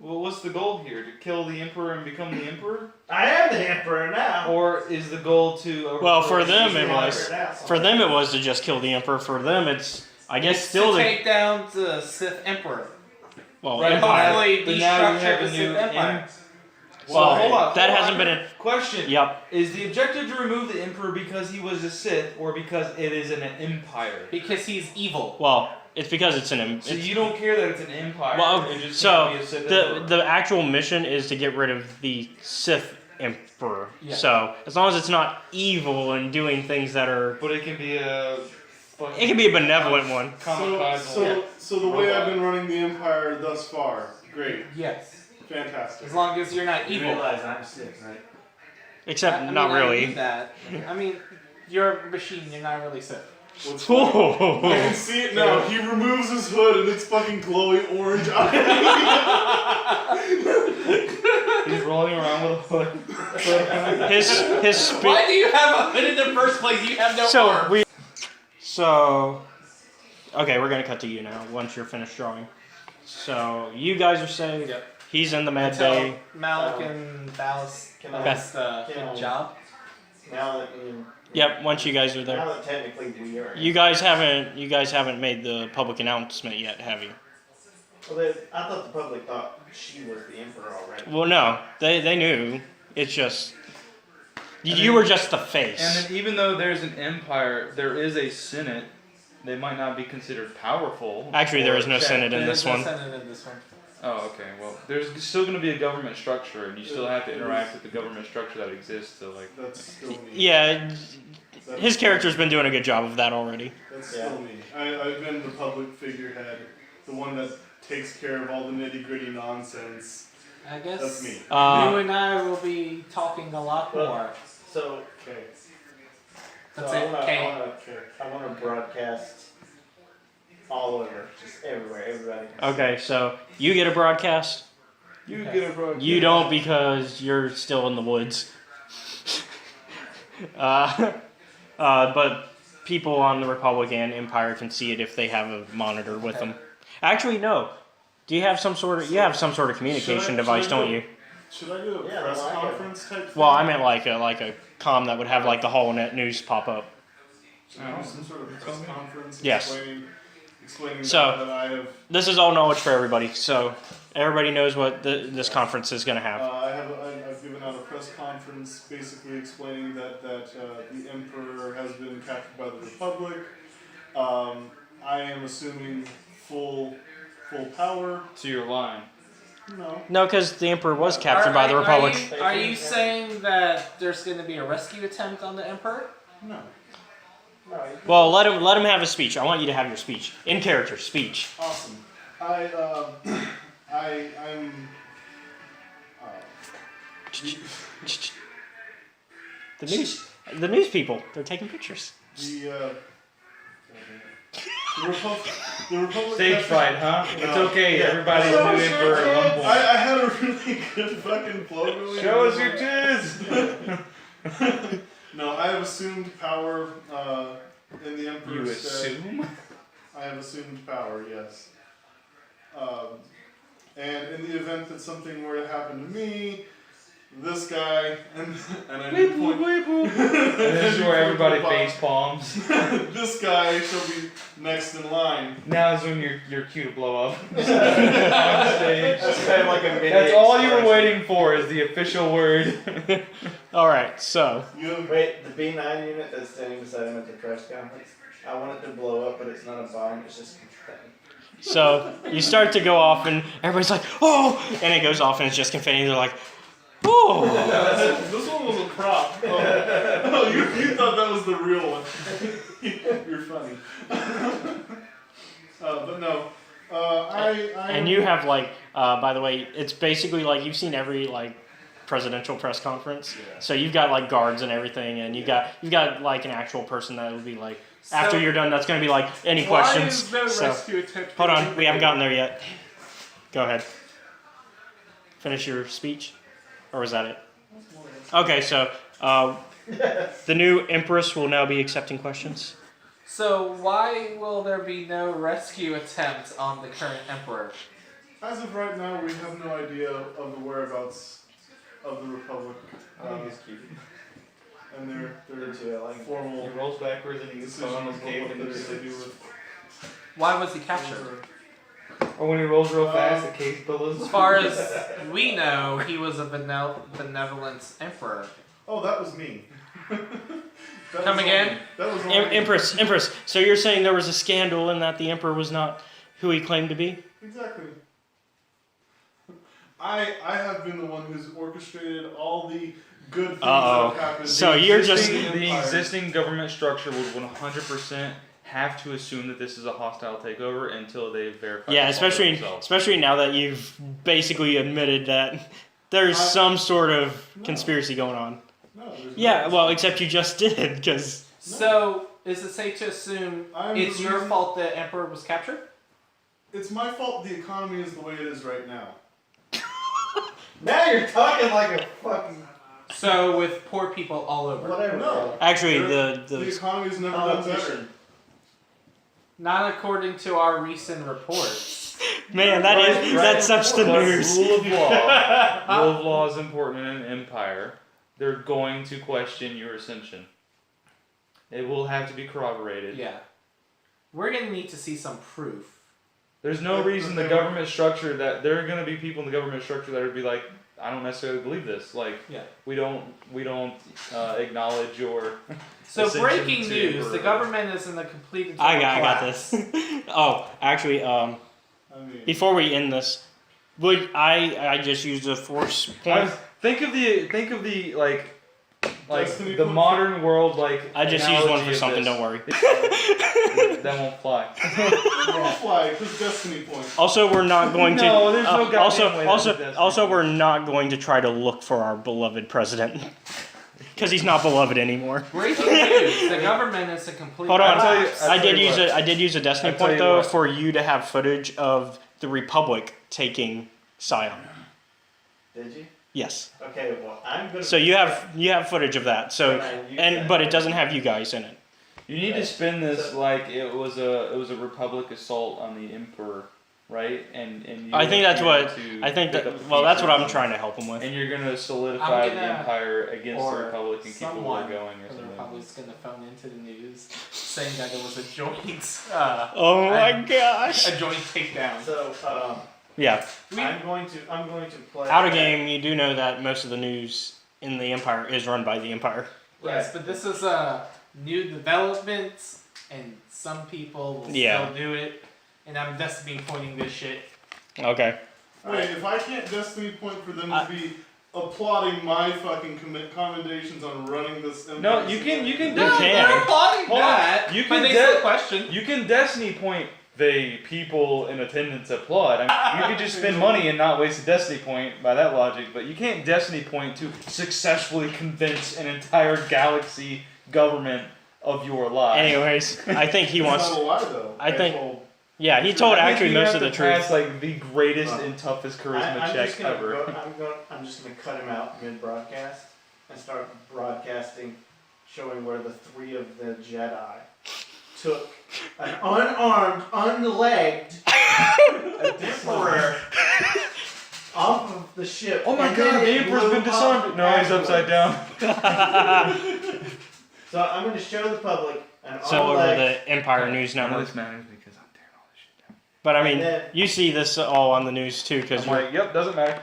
Well, what's the goal here? To kill the emperor and become the emperor, room? I am the emperor now. or is the goal to? well, for them He's it the was. emperor now, For them it was to just kill the emperor. For them it's, I guess, still to the take down the Sith Emperor. well Right, empire. hopefully But now you destructure have the a new Sith Empire. Well, hold on. that hold hasn't on. been a Question. Yep. Is the objective to remove the emperor because he was a Sith, or because it is an empire? Because he's evil. Well, it's because it's an. So It's, you don't care that it's an empire. well, it just so can't be a Sith emperor. the actual mission is to get rid of the Sith Emperor. Yeah. So as long as it's not evil and doing things that are, But it can be a. it can be a benevolent one. Kamikaze. So the way I've been running the Empire thus far, great, Yes. fantastic. As long as you're not You evil. realize I'm Sith, right? Except I mean, not I really. get that. I mean, you're a machine. You're not really Sith. What's funny, I Whoa. can see it now. He removes his hood and it's fucking glowing orange eyes. He's rolling around with a hood. His Why do you have a hood in the first place? You have no arms. So okay, we're gonna cut to you now once you're finished drawing. So you guys are saying Yep. he's in the med Tell bay. Malik and Dallas Can I- best can I- job. Now that you, Yep. Once you guys are there. now that technically we are. You guys haven't made the public announcement yet, have you? Well, I thought the public thought she was the emperor already. Well, no, they knew. It's just you, And you then- were just the face. And then even though there's an empire, there is a senate. They might not be considered powerful. Actually, there or is no checked. senate in There this is no one. Senate in this one. Oh, okay. Well, there's still going to be a government structure, and you still have to interact with the government structure that exists. So, like, That's still me. Yeah, That's his character's been doing a good job of that already. That's still me. I've been the public figurehead, the one that takes care of all the nitty gritty nonsense. I guess That's me. you Uh, and I will be talking a lot more. So, okay. That's so it. Okay. I want to broadcast all over, just everywhere, everybody. okay, so you get a broadcast. you Okay. get a broad. You don't because you're still in the woods. But people on the Republic and Empire can see it if they have a monitor with them. Actually, no. Do you have some sort of communication Should I- device, should I don't do- you? Should I do a Yeah, press well, I got- conference type thing? Well, I meant like a comm that would have like the HoloNet news pop up. Should I do some sort of press conference Yes. explaining So- that I have This is all knowledge for everybody, so everybody knows what this conference is going to have. I've given out a press conference basically explaining that the Emperor has been captured by the Republic. I am assuming full power. So you're lying. No. No, because the Emperor was captured by the Republic. Are you saying that there's going to be a rescue attempt on the Emperor? No. Well, let him have a speech. I want you to have your speech in character speech. Awesome. I'm. The news people, they're taking pictures. The Republic. Stage captured- fright, huh? It's No. okay. Yeah. Everybody's No, new sure, emperor sure. at one point. I had a really good fucking flow going. Show us your tits. No, I have assumed power in the You Emperor's stead. assume? I have assumed power, yes. And in the event that something were to happen to me, this guy, and I do point. And this is where everybody face palms. This guy shall be next in line. Now is when your cue to blow up. On stage. That's kind of like a mini That's all you were explosion. waiting for is the official word. All right, so You have, Wait, the B9 unit that's standing beside him at the press conference, I want it to blow up, but it's not a bomb, it's just confetti. so you start to go off, and everybody's like, "Oh!" and it goes off, and it's just confetti. And they're like, "Oh!" this one was a prop. Oh, you thought that was the real one. You're funny. But no, And you have like, by the way, it's basically like you've seen every like presidential press conference. Yeah. So you've got like guards and everything, and you've got like an actual person that would be like after you're done. That's going to be like any questions. Why is no So- rescue attempt? Hold on, we haven't gotten there yet. Go ahead. Finish your speech, or was that it? Okay, so the new Empress will now be accepting questions. So why will there be no rescue attempt on the current emperor? As of right now, we have no idea of the whereabouts of the Republic. And their formal. He rolls backwards and he gets caught on his cape and what just they do with Why was he captured? or when he rolls real fast, the cape billows. As far as we know, he was a benevolent emperor. Oh, that was me. That Come was again? only- That was only, Empress. So you're saying there was a scandal and that the Emperor was not who he claimed to be? Exactly. I have been the one who's orchestrated all the good things Uh-oh. that have happened. So you're just- The existing government structure would 100% have to assume that this is a hostile takeover until they verify. Yeah, the especially themselves. especially now that you've basically admitted that there's some sort of conspiracy going on. No, there's Yeah, no- well, except you just did, because So is it safe to assume I'm it's the your reason- fault the emperor was captured? It's my fault the economy is the way it is right now. Now you're talking like a fucking So with poor people all over. whatever. No. actually The the economy's never done better. Politician. Not according to our recent reports. man that's such the But news. Rule of law. Rule of law is important in an empire. They're going to question your ascension. It will have to be corroborated. Yeah. We're gonna need to see some proof. There's no reason the government structure that there are going to be people in the government structure that would be like, I don't necessarily believe this. Like, Yeah. we don't acknowledge your. So ascension breaking to news: emperor. the government is in the complete. I got collapse. this. Oh, actually, I mean, before we end this, would I just used a force point? Think of the like Destiny the point. modern world like. I just used one analogy for of something. this. Don't worry. That won't fly. don't fly, because Destiny point. Also, we're not going to. No, there's no goddamn way that's a destiny also, point. we're not going to try to look for our beloved president because he's not beloved anymore. Breaking news: the government is a complete. Hold on, collapse. I'll tell you what. I did use a destiny I'll tell point you though what. for you to have footage of the Republic taking Sion. Did you? Yes. Okay, well I'm gonna. So you have footage of that. So but it doesn't have you guys in it. You need to spin this like it was a Republic assault on the Emperor, right? And you I think that's are what to I think pick that. up the Well, that's what I'm pieces. trying to help him with. And you're gonna solidify I'm the gonna- Empire against the or Republic and keep the war someone going or The something. Republic's gonna phone into the news saying that it was a joint. Oh my I'm- gosh. A joint takedown. So Yeah. I'm going to play Out of game, you do know that most of the news in the Empire is run by the Empire. Yes, but this is a new development, and some people will Yeah. still do it. And I'm destiny pointing this shit. Okay. Wait, if I can't Destiny point for them to be applauding my fucking commendations on running this empire. No, you can You They're can. applauding Hold on. that. You but can they de- still question. You can Destiny point the people in attendance applaud. I mean, you could just spend money and not waste a Destiny point by that logic, but you can't Destiny point to successfully convince an entire galaxy government of your lie. Anyways, I think he It's wants. not a lie though. I think- told- Yeah, he told I think actually you most have of the to truth. pass, like the greatest and toughest charisma I'm check just gonna ever. I'm just gonna cut him out mid-broadcast and start broadcasting, showing where the three of the Jedi took an unarmed, unlegged Emperor off of the ship. Oh my and god, then the it Emperor's blew been disarmed. up No, he's upside afterwards. down. So I'm going to show the public an So over unlegged. the Empire News None of Network. this matters because I'm tearing all this shit down. But I And mean, then- you see this all on the news too, because I'm like, yep, doesn't matter.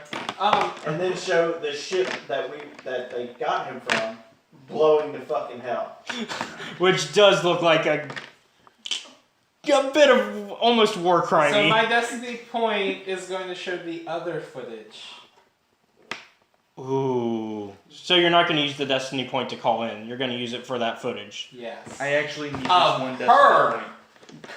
And then show the ship that they got him from blowing to fucking hell. which does look like a bit of almost war So crime. my destiny point is going to show the other footage. Ooh. So you're not going to use the Destiny point to call in. You're going to use it for that footage. Yes. I actually need this Of one her. Destiny point.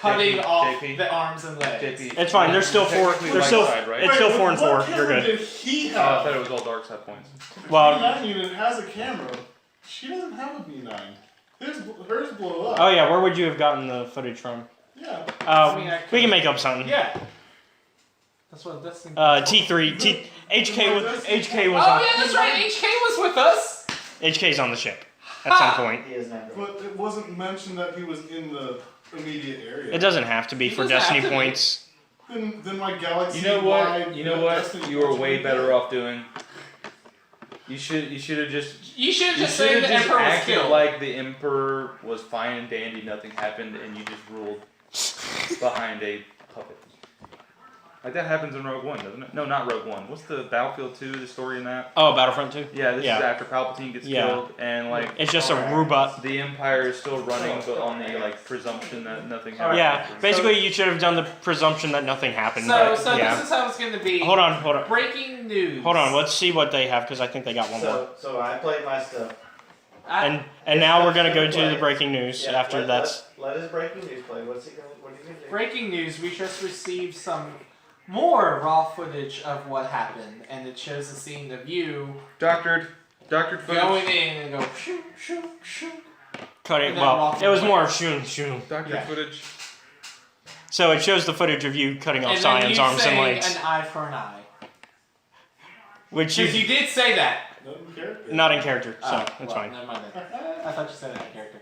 cutting JP, off JP. the arms and legs. JP. It's fine. There's still four. Technically There's light still. side, right? It's still 4 and 4. What You're camera good. did he I have? thought it was all dark side points. Well. B9 unit has a camera. She doesn't have a B9. Hers blow up. Oh yeah. Where would you have gotten the footage from? Yeah. We can make up something. Yeah. That's what. That's. T3. HK was. HK was Oh on. yeah, that's right. HK was with us. HK's on the ship at some point. He is not But it wasn't mentioned that he was in the immediate area. It doesn't have to be He for doesn't have Destiny to be. points. Then my galaxy. You know what? wide You know what? Destiny You were points way would better get. off doing. You should have just. You should have You just should said have the just Emperor was acted killed. like the Emperor was fine and dandy, nothing happened, and you just ruled behind a puppet. Like that happens in Rogue One, doesn't it? No, not Rogue One. What's the Battlefield 2, the story in that? Oh, Battlefront 2. Yeah, this Yeah. is after Palpatine gets killed, and like It's just a robot. the Empire is still running, but on the like presumption that nothing happened. Yeah. Basically, you should have done the presumption that nothing happened. So, but, so yeah. this is how it's going to be. Hold on. Breaking news. Hold on. Let's see what they have because I think they got one more. So I played my stuff. And now we're gonna go to the breaking news Yeah, after that's. Let his breaking news play. What's he gonna? What are you gonna do? Breaking news, we just received some more raw footage of what happened, and it shows the scene of you Doctored footage. going in and go shoot, shoot, shoot. Cutting. And then Well, walking it was away. more shoom shoom. Doctored Yeah. footage. So it shows the footage of you cutting off And then Sion's you arms and saying legs, an eye for an eye. which Because you did say that. Doesn't care. not in character, so Oh, it's well, fine. Never mind then. I thought you said that in character.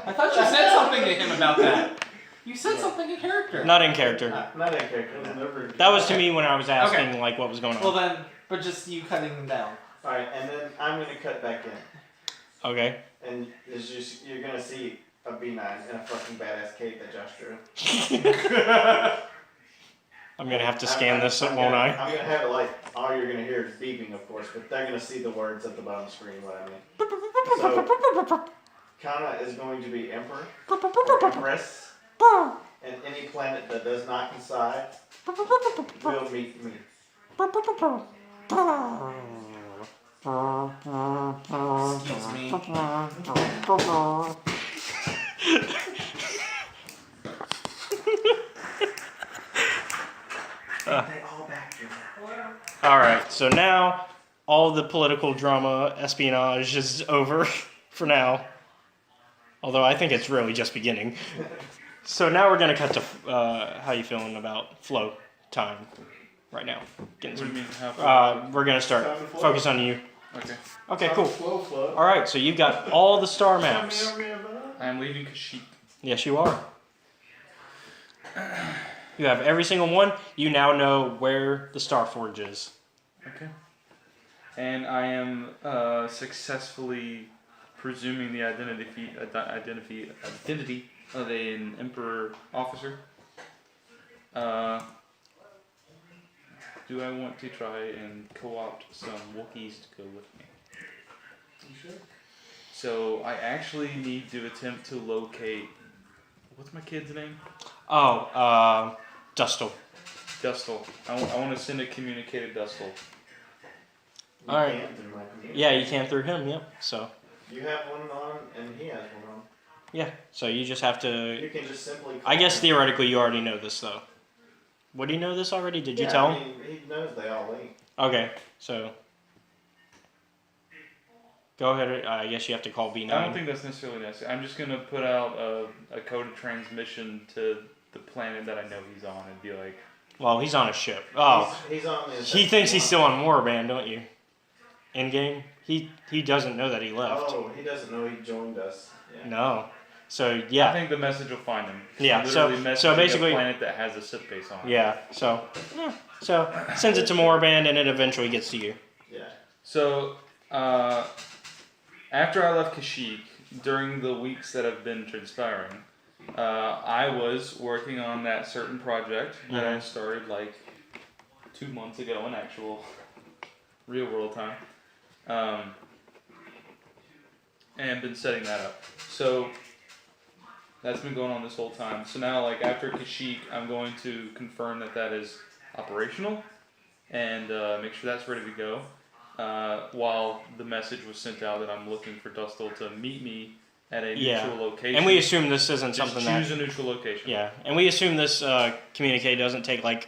I thought you said something to him about that. You said something in character. Not in character. Not in character. It was No. never. That was to me when I was asking like what was going Well on. then, but just you cutting them down. All right, and then I'm gonna cut back in, Okay. and it's just you're gonna see a B9 and a fucking badass cape that Josh drew. I'm gonna have to scan this, I'm won't gonna, I? I'm gonna have it like all you're gonna hear is beeping, of course, but they're gonna see the words at the bottom of the screen. What I mean. So Kana is going to be Emperor or Empress, and any planet that does not coincide will meet me. Excuse me. They all back you. All right. So now all the political drama, espionage is over for now. Although I think it's really just beginning. So now we're gonna cut to how you feeling about flow time right now. Getting What do you some. mean? How We're gonna start Time to flow. focus on you. okay. Okay, cool. Flow. All right. So you've got all the star maps. I'm leaving Kashyyyk. Yes, you are. You have every single one. You now know where the Star Forge is. Okay. And I am successfully presuming the identity of an Emperor officer. Do I want to try and co-opt some Wookiees to go with me? So I actually need to attempt to locate. What's my kid's name? Oh, Dustle. Dustle. I want to send a communicated Dustle. All right. Yeah, you can through him. Yep. So You have one on, and he has one on. yeah. So you just have to. You can just simply. I guess call him. theoretically you already know this though. Would he know this already? Did you Yeah, tell I him? mean, he knows they all link. Okay. So go ahead. I guess you have to call B9. I don't think that's necessarily necessary. I'm just gonna put out a coded transmission to the planet that I know he's on and be like, Well, he's on a ship. Oh, He's on the. he thinks he's still on Warband, don't you? In game, he doesn't know that he left. Oh, he doesn't know he joined us. Yeah. No. So I yeah, think the message will find him. Yeah, I'm so- literally so messaging basically- a planet that has a Sith base on it. yeah. So sends it to Warband, and it eventually gets to you. Yeah. So after I left Kashyyyk, during the weeks that have been transpiring, I was working on that certain project that I started like 2 months ago in actual real world time. And been setting that up. So that's been going on this whole time. So now, like after Kashyyyk, I'm going to confirm that that is operational and make sure that's ready to go. While the message was sent out that I'm looking for Dustle to meet me at a Yeah. neutral location. And we assume this isn't Just something choose that. a neutral location. Yeah, and we assume this communique doesn't take like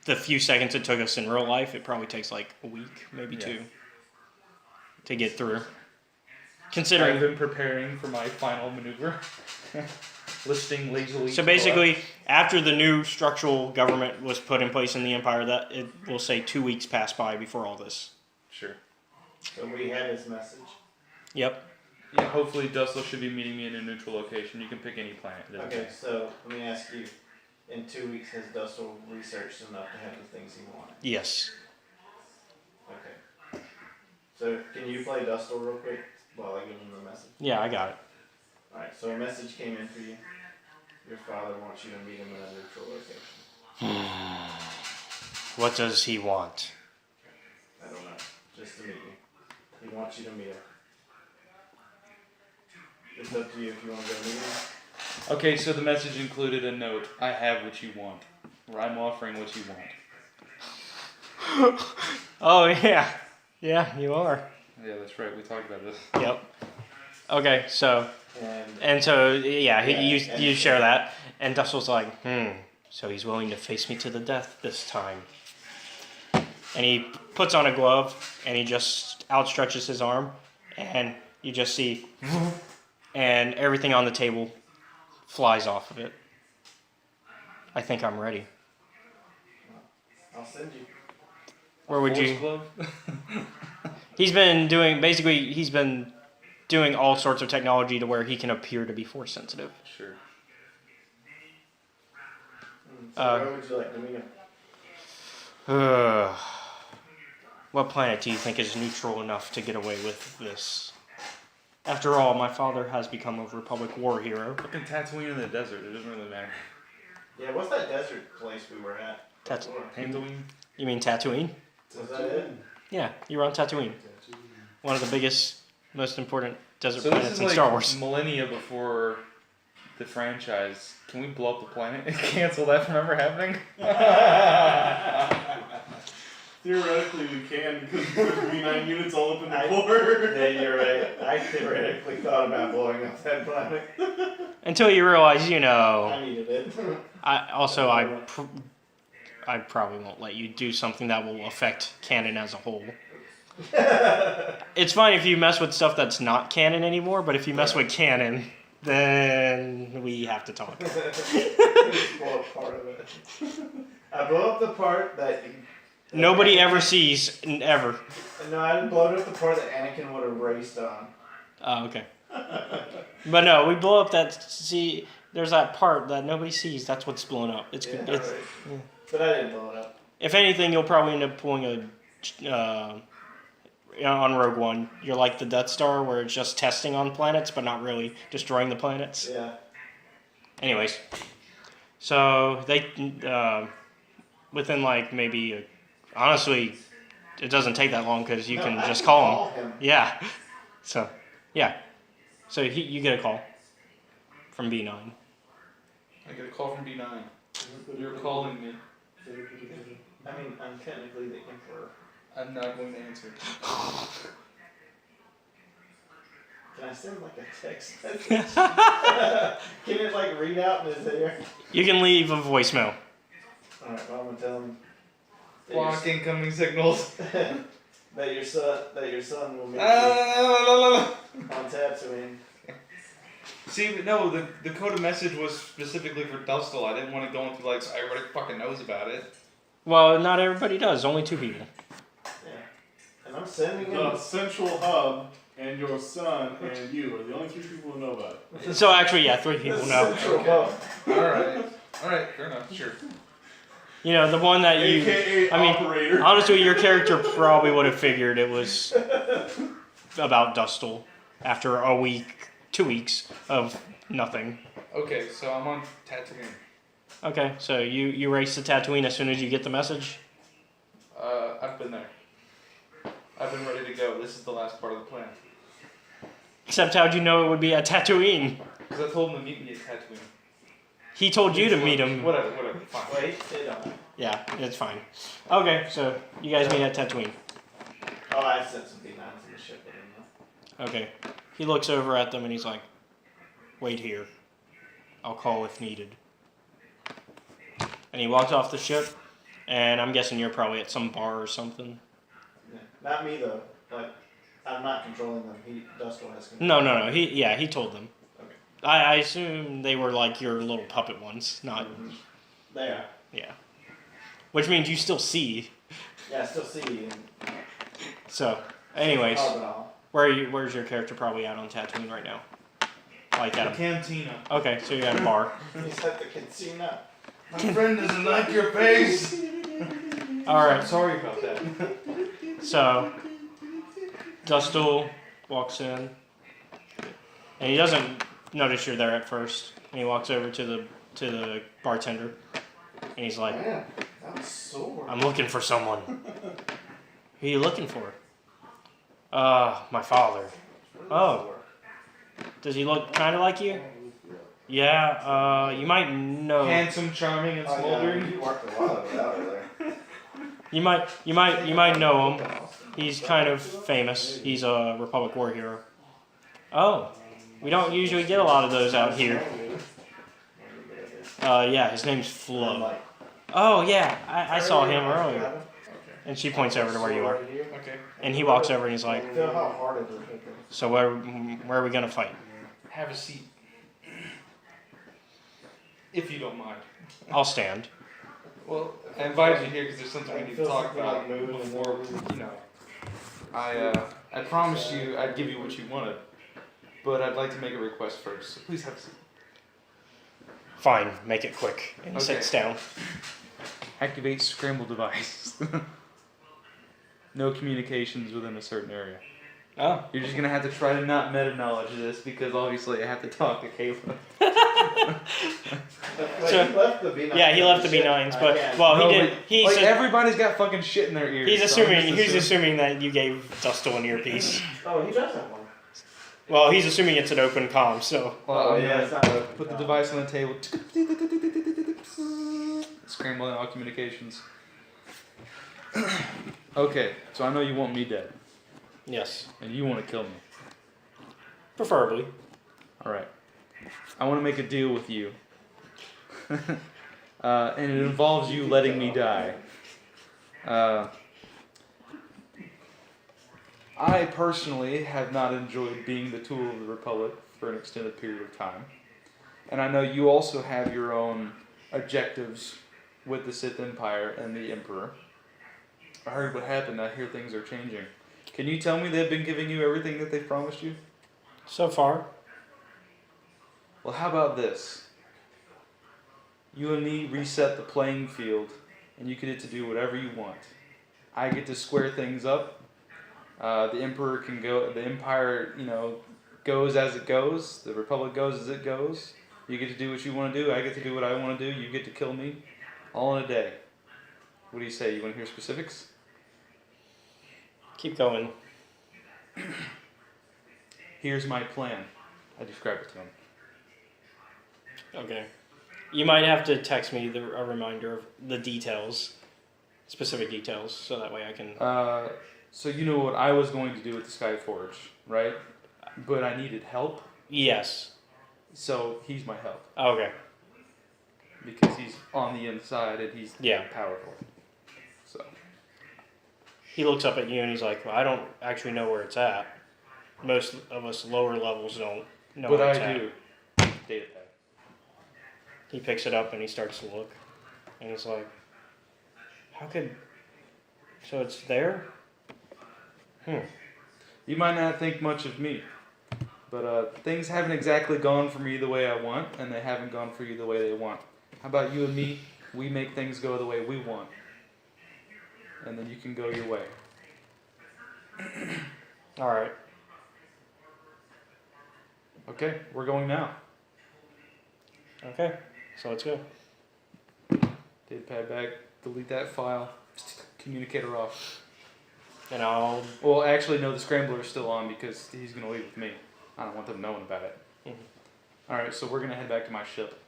the few seconds it took us in real life. It probably takes like a week, maybe Yeah. 2, to get through. I've Considering. been preparing for my final maneuver. Listing lazily. So basically, after the new structural government was put in place in the empire, that it will say 2 weeks passed by before all this. Sure. So we have his message. Yep. Yeah, hopefully Dustle should be meeting me in a neutral location. You can pick any planet. it doesn't Okay, matter. so let me ask you. In 2 weeks, has Dustle researched enough to have the things he wanted? Yes. Okay. So can you play Dustle real quick while I give him the message? Yeah, I got it. Alright, so a message came in for you. Your father wants you to meet him in a neutral location. What does he want? I don't know. Just to meet you. He wants you to meet him. It's up to you if you want to go meet him. Okay, so the message included a note. I have what you want. Or I'm offering what you want. Oh yeah, yeah, you are. Yeah, that's right. We talked about this. Yep. Okay, so and so yeah, you share that, and Dustle's like, so he's willing to face me to the death this time. And he puts on a glove, and he just outstretches his arm, and you just see, and everything on the table flies off of it. I think I'm ready. I'll send you. Where would Force you? glove? He's been doing all sorts of technology to where he can appear to be force sensitive. Sure. So where would you like to meet him? What planet do you think is neutral enough to get away with this? After all, my father has become a Republic war hero. Fucking Tatooine in the desert. It doesn't really matter. Yeah, what's that desert place we were at? Tatooine? You mean Tatooine? Was that it? Yeah, you were on Tatooine. One of the biggest, most important desert So this planets is in like Star Wars. millennia before the franchise. Can we blow up the planet and cancel that from ever happening? Theoretically, we can because there's V9 units all up in the core. Yeah, you're right. I theoretically thought about blowing up that planet. Until you realize, I needed it. I probably won't let you do something that will affect canon as a whole. It's fine if you mess with stuff that's not canon anymore, but if you mess with canon, then we have to talk. Just blow up part of it. I blew up the part that... Nobody ever sees, ever. No, I blew up the part that Anakin would have raced on. Oh, okay. But no, we blow up that. See, there's that part that nobody sees. That's what's blown up. It's Yeah, it's. right. Yeah. But I didn't blow it up. If anything, you'll probably end up pulling a. On Rogue One, you're like the Death Star, where it's just testing on planets, but not really destroying the planets. Yeah. Anyways, so they within like maybe honestly, it doesn't take that long because you No, can I just can call him. him. Yeah. So, yeah. So you get a call from B9. I get a call from B9. You're calling me. I mean, I'm technically the Emperor. I'm not going to answer. Can I send like a text message? Can it like read out in his ear? You can leave a voicemail. Alright, well I'm gonna tell him Block incoming signals. that your son will meet you on Tatooine. See, no, the code of message was specifically for Dustle. I didn't want to go into like so everybody fucking knows about it. Well, not everybody does. Only 2 people. Yeah. And I'm sending The him. central hub and your son and you are the only 3 people who know about it. So actually, yeah, 3 people know. Central hub. Alright, fair enough, sure. You know, the one that you. AKA I mean, operator. honestly, your character probably would have figured it was about Dustle after a week, 2 weeks of nothing. Okay, so I'm on Tatooine. Okay, so you race to Tatooine as soon as you get the message? I've been there. I've been ready to go. This is the last part of the plan. Except how'd you know it would be at Tatooine? Because I told him to meet me at Tatooine. He told you to meet him. Whatever, fine. Wait, they don't. Yeah, it's fine. Okay, so you guys meet at Tatooine. Oh, I sent some B9s in the ship with him though. Okay. He looks over at them and he's like, "Wait here. I'll call if needed." And he walks off the ship, and I'm guessing you're probably at some bar or something. Yeah. Not me though. Like, I'm not controlling them. Dustle has control. No. He told them. Okay. I assume they were like your little puppet ones, not. They are. Yeah. Which means you still see. Yeah, I still see you. So, anyways, Oh, where's your character probably at on Tatooine right now? Like at a Cantina. Okay, so you're at a bar. He's at the casino. My friend doesn't like your face. All right. Sorry about that. So, Dustle walks in, and he doesn't notice you're there at first. And he walks over to the bartender, and he's like, Man, that was sore. "I'm looking for someone." "Who are you looking for?" My father." "Oh, does he look kind of like you?" "Yeah, you might know. Handsome, charming, and smoldering. You worked a lot of that over there. You might know him. He's kind of famous. He's a Republic war hero." "Oh, we don't usually get a lot of those out here." Yeah, his name's Flo." "Oh yeah, I saw him earlier." And she points over to where you are. Okay. And he walks over and he's like, Feel how hard it is. "So where are we gonna fight?" Have a seat. If you don't mind. "I'll stand." Well, I invited you here because there's something we need to talk about before, you know. I promised you I'd give you what you wanted, but I'd like to make a request first, so please have a seat. "Fine, make it quick." And he Okay. sits down. Activate scramble device. No communications within a certain area. Oh. You're just gonna have to try to not meta knowledge this because obviously I have to talk to Caleb. So, he left the B9s. yeah, he left the B9s, but well, No, he did. but, He's like everybody's got fucking shit in their ears. he's so I'm assuming just he's assuming that you gave Dustle an earpiece. Oh, he does have one. Well, he's assuming it's an open comm, so Well, I'm it's gonna not put the device on the table. Scrambling all communications. Okay, so I know you want me dead, yes, and you want to kill me. preferably. All right. I want to make a deal with you, and it involves you letting me die. I personally have not enjoyed being the tool of the Republic for an extended period of time, and I know you also have your own objectives with the Sith Empire and the Emperor. I heard what happened. I hear things are changing. Can you tell me they've been giving you everything that they've promised you? So far, Well, how about this? You and me reset the playing field, and you get to do whatever you want. I get to square things up. The Emperor can go. The Empire, goes as it goes. The Republic goes as it goes. You get to do what you want to do. I get to do what I want to do. You get to kill me, all in a day. What do you say? You want to hear specifics? keep going. Here's my plan. I described it to him. Okay. You might have to text me a reminder of the details, specific details, so that way I can. So you know what I was going to do with the Skyforge, right? But I needed help, Yes. so he's my help. Okay. Because he's on the inside and he's Yeah. powerful. So He looks up at you and he's like, "Well, I don't actually know where it's at. Most of us lower levels don't know but where I it's at." do. Data pad. He picks it up and he starts to look, and he's like, "How could? So it's there? You might not think much of me, but things haven't exactly gone for me the way I want, and they haven't gone for you the way they want. How about you and me? We make things go the way we want, and then you can go your way. All right. Okay, we're going now. Okay. So let's go." Data pad back. Delete that file. Communicator off. And I'll. Well, actually, no. The scrambler is still on because he's gonna leave with me. I don't want them knowing about it. Mhm. All right, so we're gonna head back to my ship.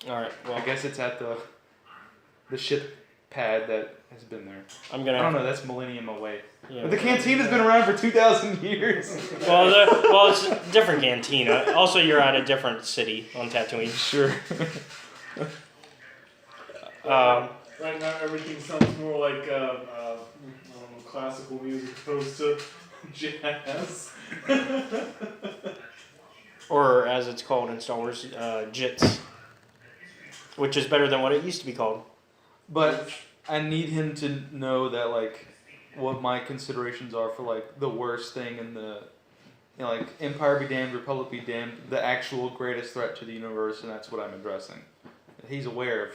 All right. Well, I guess it's at the ship pad that has been there. I'm I gonna. don't know. That's millennium away. Yeah. But the cantina's been around for 2,000 years. Well, it's a different cantina. Also, you're at a different city on Tatooine. Sure. Right now, everything sounds more like I don't know, classical music opposed to jazz. Or as it's called in Star Wars, jits, which is better than what it used to be called. But I need him to know that like what my considerations are for like the worst thing in the, you know, like Empire be damned, Republic be damned, the actual greatest threat to the universe, and that's what I'm addressing. He's aware of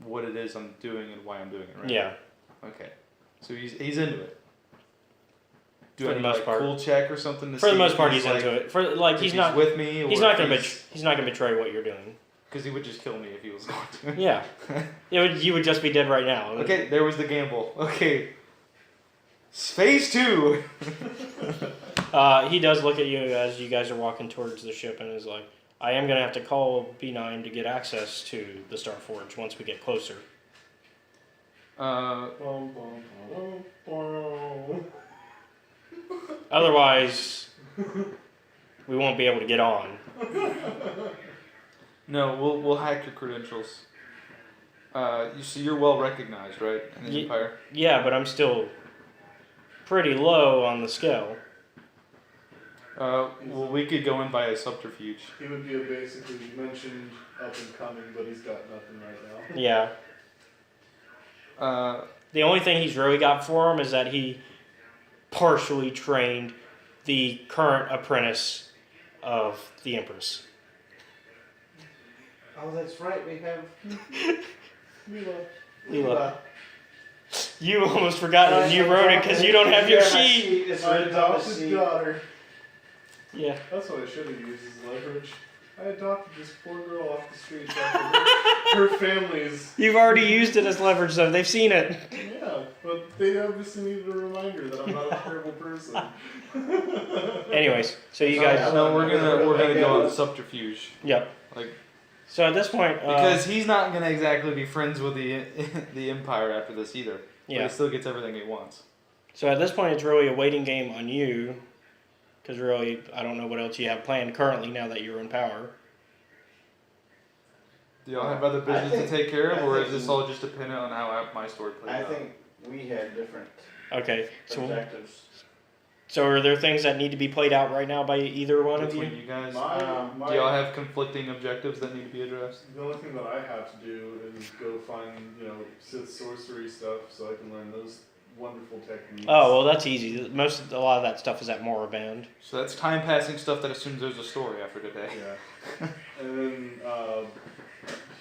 what it is I'm doing and why I'm doing it, right? Yeah. Okay. So he's into it. Do For I the need most like part. cool check or something to For the see most if part, he's into like, it. For like, if he's not with me. Or He's not if gonna he's not gonna betray what you're doing. Because he would just kill me if he was going to. Yeah. You would just be dead right now. Okay, there was the gamble. Okay. Phase 2. He does look at you as you guys are walking towards the ship and is like, I am going to have to call B9 to get access to the Star Forge once we get closer. Otherwise, we won't be able to get on. No, we'll hack your credentials. You're well recognized, right? In the Empire? Yeah, but I'm still pretty low on the scale. Well, we could go in by a subterfuge. He would be a basically mentioned up and coming, but he's got nothing right now. Yeah. The only thing he's really got for him is that he partially trained the current apprentice of the Empress. Oh, that's right. We have Leela. You almost forgot it and you wrote it because you don't have your sheet. It's My written on the adopted sheet. daughter. Yeah. That's what I should have used as leverage. I adopted this poor girl off the street after her family's. You've already used it as leverage though. They've seen it. Yeah, but they obviously needed a reminder that I'm not a terrible person. Anyways, so you guys. No, we're gonna go on subterfuge. Yep. Like. So at this point. Because he's not gonna exactly be friends with the Empire after this either. Yeah. But he still gets everything he wants. So at this point, it's really a waiting game on you. Because really, I don't know what else you have planned currently now that you're in power. Do y'all have other business to take care of, or is this think- all just dependent on how my story plays out? I think we had different Okay. objectives. So are there things that need to be played out right now by either one of Between you? you guys, My, do y'all have conflicting objectives that need to be addressed? the only thing that I have to do is go find, Sith sorcery stuff so I can learn those wonderful techniques. Oh, well, that's easy. A lot of that stuff is at Moraband. So that's time passing stuff that assumes there's a story after today. Yeah. And then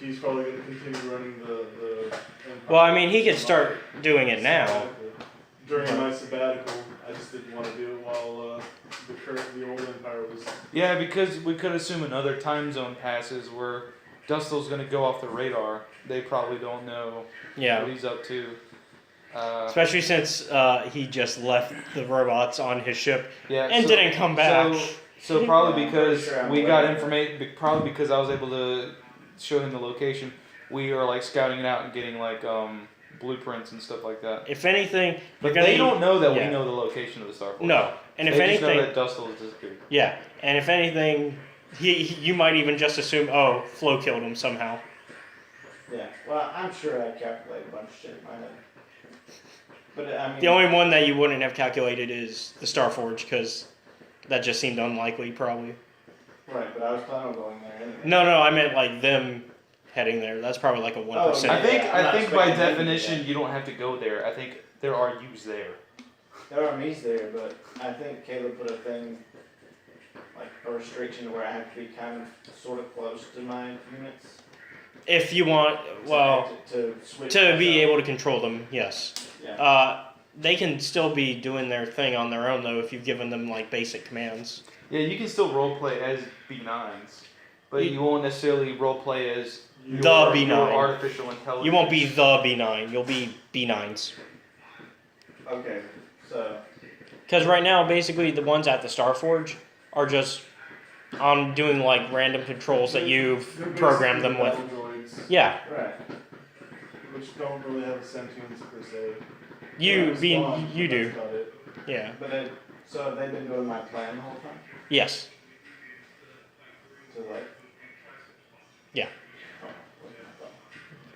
he's probably going to continue running the Empire. Well, I mean, he could start doing it now. During my sabbatical, I just didn't want to do it while the old Empire was. Yeah, because we could assume another time zone passes where Dustel's going to go off the radar. They probably don't know Yeah. what he's up to. Especially since he just left the robots on his ship Yeah, and didn't come back. So probably Yeah, I'm because pretty sure I'm we aware got of that. information, probably because I was able to show him the location, we are like scouting it out and getting like blueprints and stuff like that. If anything, But you're they gonna don't know that yeah. we know the location of the Star Forge. No, and if they just anything, know that Dustel has disappeared. yeah, and if anything, you might even just assume, oh, Flo killed him somehow. Yeah. Well, I'm sure I calculated a bunch of shit in my head. But I mean, The only one that you wouldn't have calculated is the Star Forge, because that just seemed unlikely, probably. right. But I was planning on going there anyway. No, I meant like them heading there. That's probably like a 1%. Oh, I think I'm not by expecting them to do definition that. you don't have to go there. I think there are yous there. There are me's there, but I think Caleb put a thing, like a restriction where I have to be kind of sort of close to my units. If you want, well, to switch to be myself. able to control them, yes. Yeah. They can still be doing their thing on their own, though, if you've given them like basic commands. Yeah, you can still roleplay as B9s, but you won't necessarily roleplay as The your B9. artificial intelligence. You won't be the B9. You'll be B9s. Okay. So. Because right now, basically, the ones at the Star Forge are just on doing like random controls that you've They're programmed them basically with. battle droids, Yeah. Right. which which don't really have a sentience per se. You Respond, being you that's do. about it. Yeah. But so have they been doing my plan the whole time? Yes. So like. Yeah. Oh,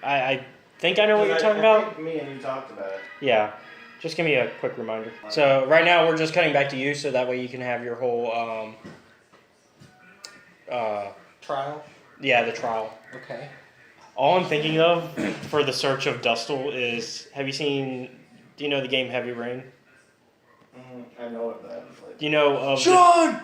I think I know what you're talking I about. think me and you talked about it. Yeah. Just give me a quick reminder. So right now we're just cutting back to you, so that way you can have your whole Trial. yeah, the trial. Okay. All I'm thinking of for the search of Dustle is, do you know the game Heavy Rain? I know what that is like. Do you know of Sean!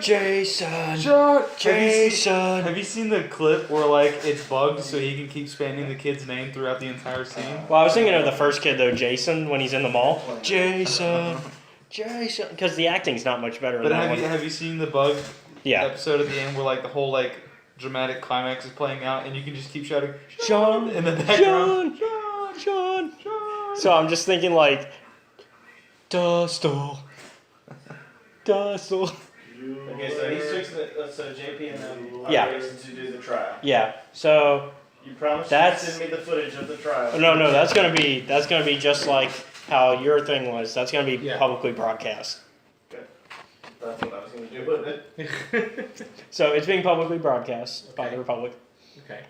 Jason? Sean! Jason! Have you seen the clip where like it's bugged so he can keep spamming the kid's name throughout the entire scene? Well, I was thinking of the first kid though, Jason, when he's in the mall. Jason! Jason! Because the acting's not much better in But that one. have you seen the bug Yeah. episode at the end where like the whole like dramatic climax is playing out and you can just keep shouting Sean! in the background? Sean! So I'm just thinking like, Dustle. Dustle. Okay, so he's fixing it. So JP and them are Yeah. fixing to do the trial. Yeah. So You promised That's- to send me the footage of the trial. no, that's gonna be just like how your thing was. That's gonna be Yeah. publicly broadcast. That's what I was going to do with it. So it's being publicly broadcast by the Republic. Okay.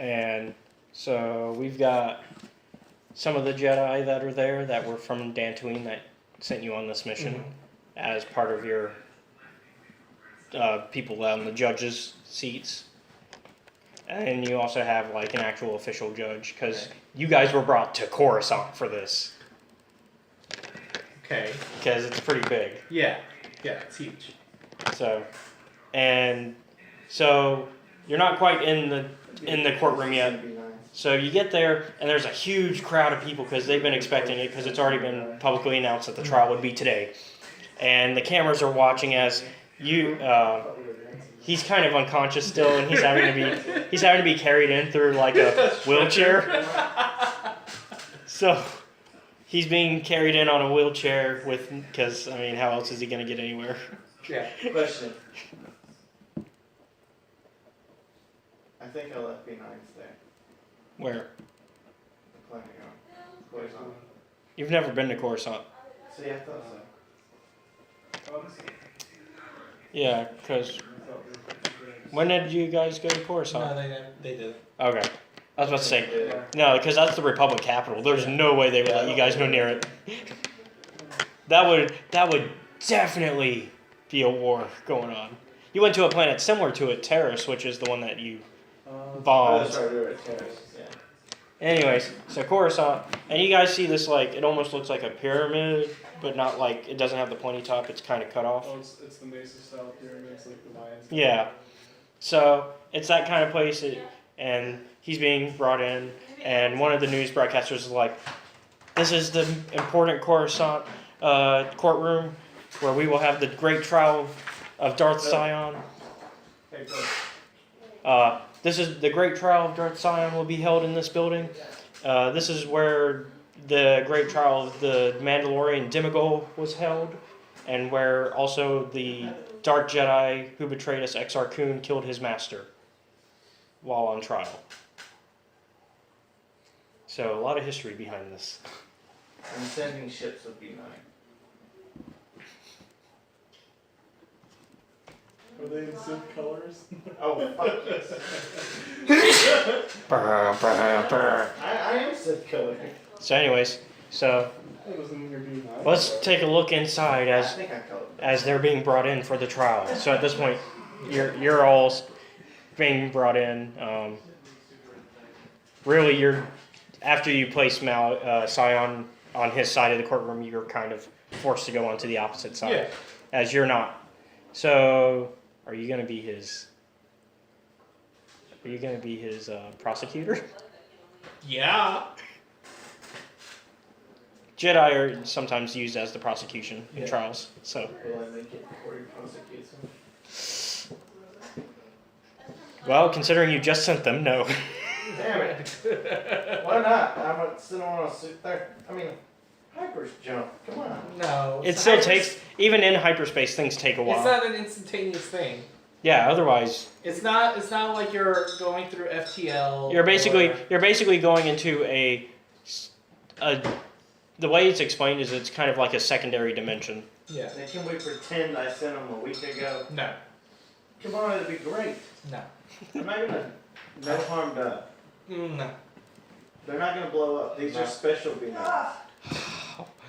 And so we've got some of the Jedi that are there that were from Dantooine that sent you on this mission as part of your people on the judges' seats. And you also have like an actual official judge because you guys were brought to Coruscant for this Okay. because it's pretty big. Yeah. Yeah, it's huge. So you're not quite in the courtroom yet. So you get there, and there's a huge crowd of people because they've been expecting it because it's already been publicly announced that the trial would be today. And the cameras are watching as he's kind of unconscious still, and he's having to be carried in through like a wheelchair. So he's being carried in on a wheelchair because I mean, how else is he going to get anywhere? Yeah. Question. I think I left B9s there. Where? Planning on. Coruscant. You've never been to Coruscant. See, I thought so. Yeah, because when did you guys go to Coruscant? No, they did. Okay. I was about to say, no, because that's the Republic capital. There's no way they would let you guys go near it. That would definitely be a war going on. You went to a planet similar to it, Taris, which is the one that you bombed. Sorry, we were at Taris, yeah. Anyways, so Coruscant, and you guys see this like, it almost looks like a pyramid, but not like, it doesn't have the pointy top, it's kind of cut off. Oh, it's the Mesa style pyramids like the Mayans. Yeah. So it's that kind of place, and he's being brought in, and one of the news broadcasters is like, "This is the important Coruscant courtroom where we will have the great trial of Darth Sion. Hey, go. This is the great trial of Darth Sion will be held in this building. This is where the great trial of the Mandalorian Demigod was held, and where also the Dark Jedi who betrayed us, Exar Kun, killed his master while on trial." So a lot of history behind this. I'm sending ships of B9. Are they in Sith colors? Oh, fuck yes. I am Sith killer. So anyways, so That wasn't in your B9. let's take a look inside I think I colored. as they're being brought in for the trial. So at this point, you're all being brought in. Really, you're after you place Sion on his side of the courtroom, you're kind of forced to go onto the opposite side, Yeah. as you're not. So, are you going to be his? Are you going to be his prosecutor? Yeah. Jedi are sometimes used as the prosecution in trials. So, Will I make it before he prosecutes him? well, considering you just sent them, no. Damn it. Why not? I'm gonna sit on a suit there. I mean, hypers jump. Come on. No. It still takes, even in hyperspace, things take a It's while. not an instantaneous thing. Yeah. Otherwise, It's not like you're going through FTL. you're or- basically going into the way it's explained is it's kind of like a secondary dimension. Yeah. Now, can we pretend I sent them a week ago? No. Come on, it'd be great. No. I'm not gonna. No harm done. No. They're not gonna blow up. These are special B9s.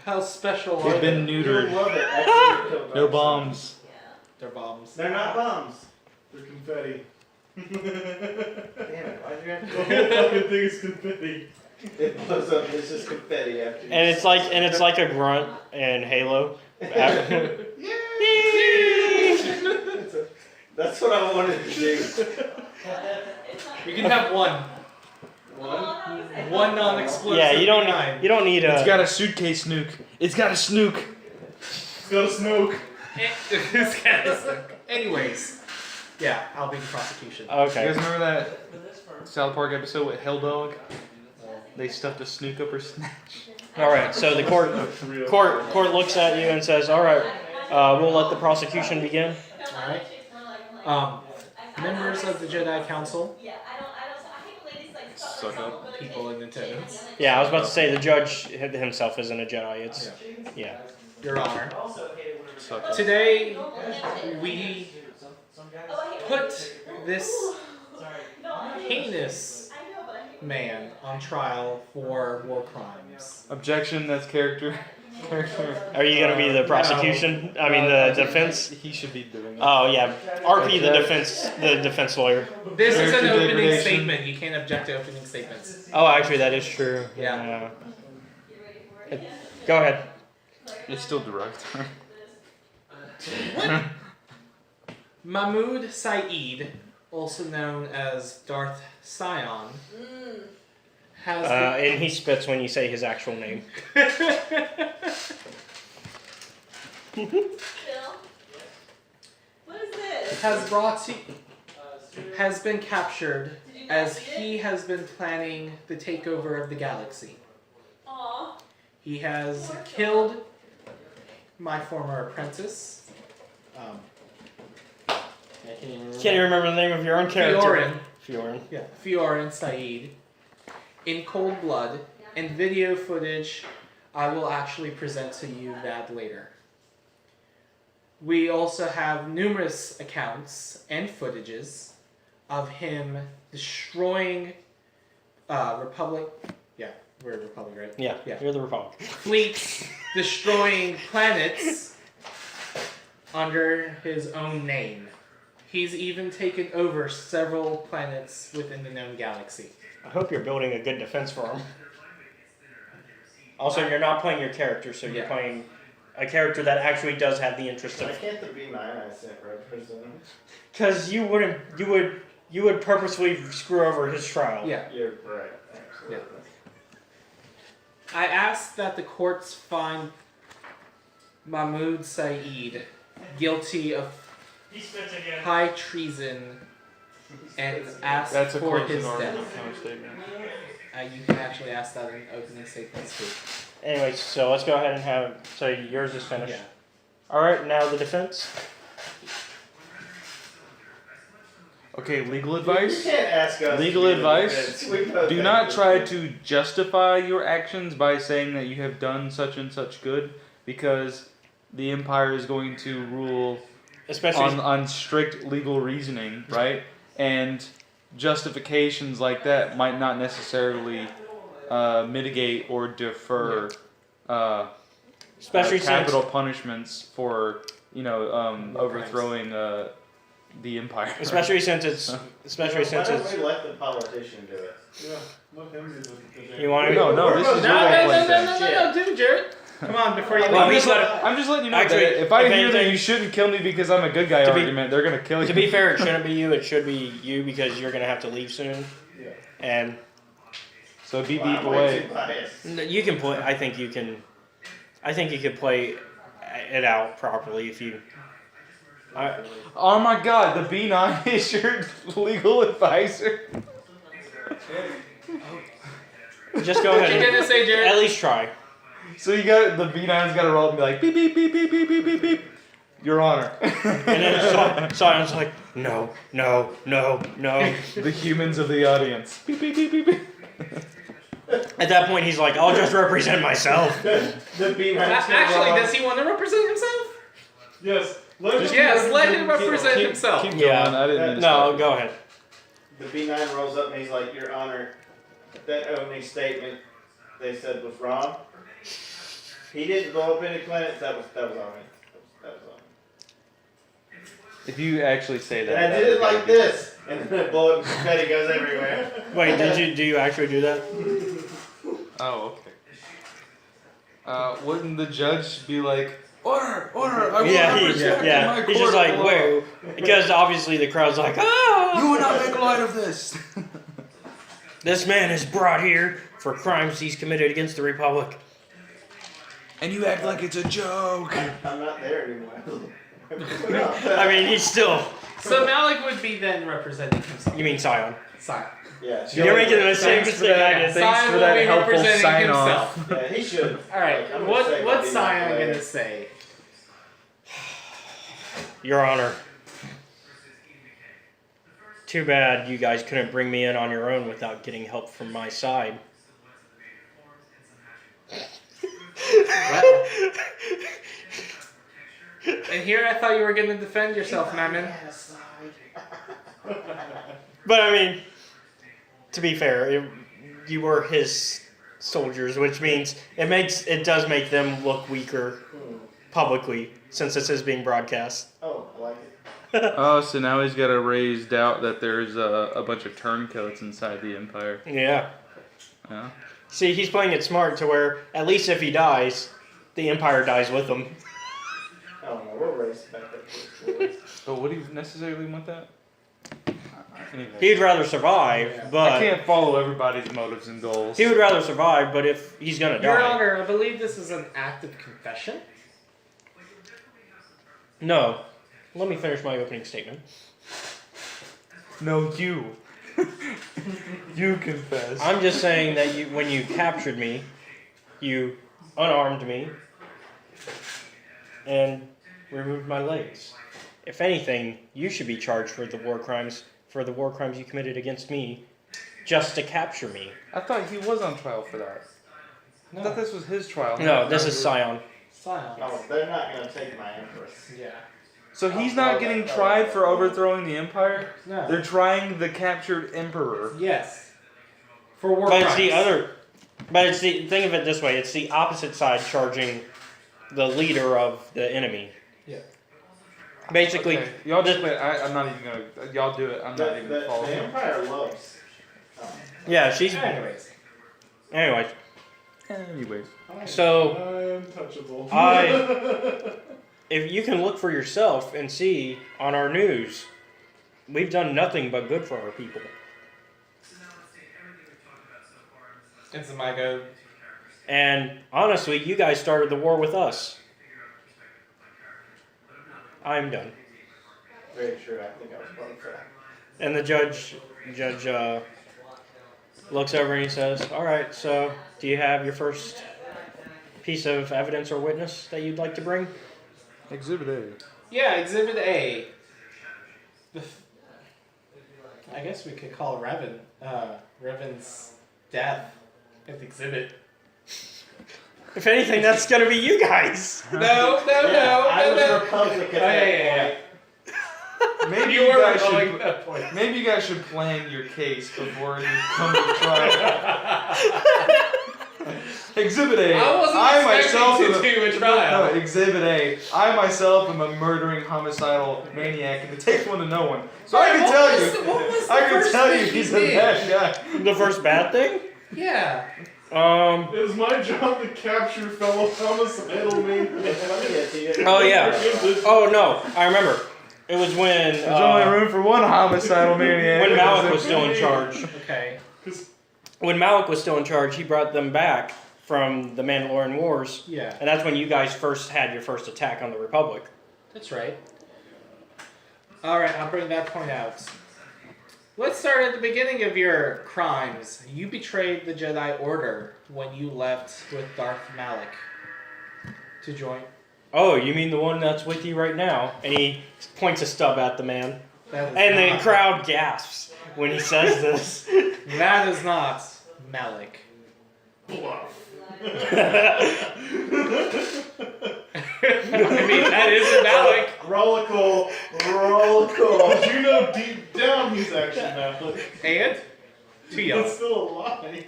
How special are They've they? been You neutered. would love it after you killed No our bombs. They're bombs. son. They're not bombs. They're confetti. Damn it! Why'd you have The to? whole fucking thing is confetti. It blows up. It's just confetti after. And it's like a grunt in Halo. That's what I wanted to do. You can have one. One non-explosive. Yeah, you don't B9. need It's a. got a suitcase nuke. It's got a snook. It's got a smoke. It's kind of anyways, yeah, I'll be the prosecution. You Okay. guys remember that South Park episode with Hell Dog? They stuffed a snook up her snatch. All right. So the court looks at you and says, "All right, we'll let the prosecution begin." All right. Members of the Jedi Council, Suck up. people in attendance, Yeah, I was about to say the judge himself isn't a Jedi. It's yeah. Your Honor. Suck up. Today we put this heinous man on trial for war crimes. Objection, that's character. Are you gonna be the prosecution? I mean the defense. He should be doing it. Oh yeah, RP the defense lawyer. This is an Character opening degradation. statement. You can't object to opening statements. Oh, actually that is true. Yeah. Go ahead. It's still direct. Mahmoud Saeed, also known as Darth Sion, has And he spits when you say his actual name. has been captured as he has been planning the takeover of the galaxy. He has killed my former apprentice. I can't even remember. Can't you remember the name of your own character? Fiorin. Yeah, Fiorin Saeed, in cold blood, and video footage. I will actually present to you that later. We also have numerous accounts and footages of him destroying Republic. Yeah, we're a Republic, right? Yeah, Yeah. you're the Republic. Fleets destroying planets under his own name. He's even taken over several planets within the known galaxy. I hope you're building a good defense for him. Also, you're not playing your character, so you're playing a character that actually does have the interest Why of. can't the B9 I sent represent him? Because you would purposely screw over his trial. Yeah. You're right. Absolutely. I ask that the courts find Mahmoud Saeed guilty of high treason and ask That's a for close his and death. argument statement. You can actually ask that in opening statements too. Anyway, so let's go ahead and have. So yours is finished. Yeah. All right, now the defense. Okay, legal You advice. can't ask us. Legal to do the advice? defense. We both Do have not to try do it. to justify your actions by saying that you have done such and such good, because the Empire is going to rule Especially. on strict legal reasoning, right? And justifications like that might not necessarily mitigate or defer especially capital since. punishments for overthrowing the Empire. Especially since it's. Especially Why since don't it's. we let the politician do it? Yeah, let him do the You want to? No, this is your role-playing thing. No, do it, Jared. Come on, before you Well, leave. he's let- I'm just letting you know Actually, that if I if hear that anything- you shouldn't kill me because I'm a good guy To be- argument, they're gonna kill you. To be fair, it shouldn't be you. It should be you because you're gonna have to leave soon. Yeah. And So beep Wow, beep I'm way away. too biased. you can play. I think you can. I think you could play it out properly if you. Oh my God, the B9 is your legal advisor. Just go What ahead. you And gonna say, Jared? at least try. So you got the B9's got to roll and be like beep beep beep beep beep beep beep beep. Your Honor. And then Sion's like, no, no, no, no. The humans of the audience. Beep, beep, beep, beep, beep. At that point, he's like, I'll just represent myself. The B9's Actually, does he want to represent himself? Yes. Let him represent himself. Keep Yeah. going. I didn't mean to No, stop. go ahead. The B9 rolls up and he's like, Your Honor, that opening statement they said was wrong. He didn't blow up any planets. That was on me. That was on me. If you actually say that. And I did it like this, and then the bullet confetti goes everywhere. Wait, do you actually do that? Oh, okay. Wouldn't the judge be like, order, I will Yeah, represent my he's just court like, of law." wait, because obviously the crowd's like, ah! You will not make light of this. This man is brought here for crimes he's committed against the Republic. And you act like it's a joke. I'm not there anymore. I mean, he's still... So Malik would be then representing himself. You mean Scion. Scion. Yeah. You're making the same Thanks for mistake that. I did. Thanks Scion for will that be helpful representing sign himself. off. Yeah, he should. Alright, I'm gonna say what's B9 Scion player. gonna say? Your Honor. Too bad you guys couldn't bring me in on your own without getting help from my side. Well. And here I thought you were gonna defend yourself, Mammon. But I mean, to be fair, you were his soldiers, which means it does make them look weaker publicly since this is being broadcast. Oh, I like it. Oh, so now he's got to raise doubt that there's a bunch of turncoats inside the Empire. Yeah. Yeah. See, he's playing it smart to where at least if he dies, the Empire dies with him. I don't know. We'll race back up to the But would he necessarily want that? Anyway. He'd rather survive, but I can't follow everybody's motives and goals. he would rather survive. But if he's gonna Your die, Honor, I believe this is an act of confession. no. Let me finish my opening statement. No, you. You confess. I'm just saying that when you captured me, you unarmed me and removed my legs. If anything, you should be charged for the war crimes you committed against me, just to capture me. I thought he was on trial for that. I thought this was his trial. No, this is Scion. Scion. Oh, they're not going to take my Empress. Yeah. So he's not getting tried for overthrowing the Empire? No. They're trying the captured Emperor. Yes. For war But crimes. think of it this way: it's the opposite side charging the leader of the enemy. Yeah. Basically, Okay. Y'all just wait. I'm not even gonna. Y'all do it. I'm not even The following. Empire loves. yeah, she's. Anyways. Anyways, Anyways. so Untouchable. if you can look for yourself and see on our news, we've done nothing but good for our people. It's my go. And honestly, you guys started the war with us. I'm done. Very sure. I think I was part of that. And the judge looks over and he says, "All right, so do you have your first piece of evidence or witness that you'd like to bring?" Exhibit A. Yeah, Exhibit A. I guess we could call Revan's death an exhibit. If anything, that's gonna be you guys. No. I was Republican. Yeah. Maybe You you were guys going should. that point. Maybe you guys should plan your case before you come to trial. Exhibit A. I wasn't myself am expecting to do a trial. No, Exhibit A. I myself am a murdering, homicidal maniac, and it takes one to know one. So I can tell you. What was the I can first tell thing you he he's a did? bad guy. The first bad thing? Yeah. It was my job to capture fellow homicidal maniacs. Oh yeah. Oh no, I remember. It was when There's only room for one homicidal maniac. when Malik was still in charge. Okay. When Malik was still in charge, he brought them back from the Mandalorian Wars, Yeah. and that's when you guys first had your first attack on the Republic. That's right. Alright, I'll bring that point out. Let's start at the beginning of your crimes. You betrayed the Jedi Order when you left with Darth Malik to join. Oh, you mean the one that's with you right now? And he points a stub at the man. That is And the not- crowd gasps when he says this. That is not Malik. Bluff. I mean, that isn't Malik. Rollicle. You know deep down he's actually Malik. And? Too young. It's still a lie.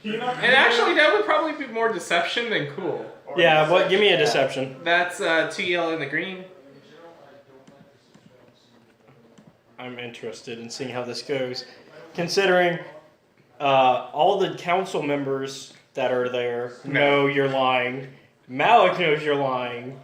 And actually, that would probably be more deception than cool. Yeah, what? Give me a deception. That's too yellow in the green. I'm interested in seeing how this goes, considering all the council members that are there know you're lying. Malik knows you're lying.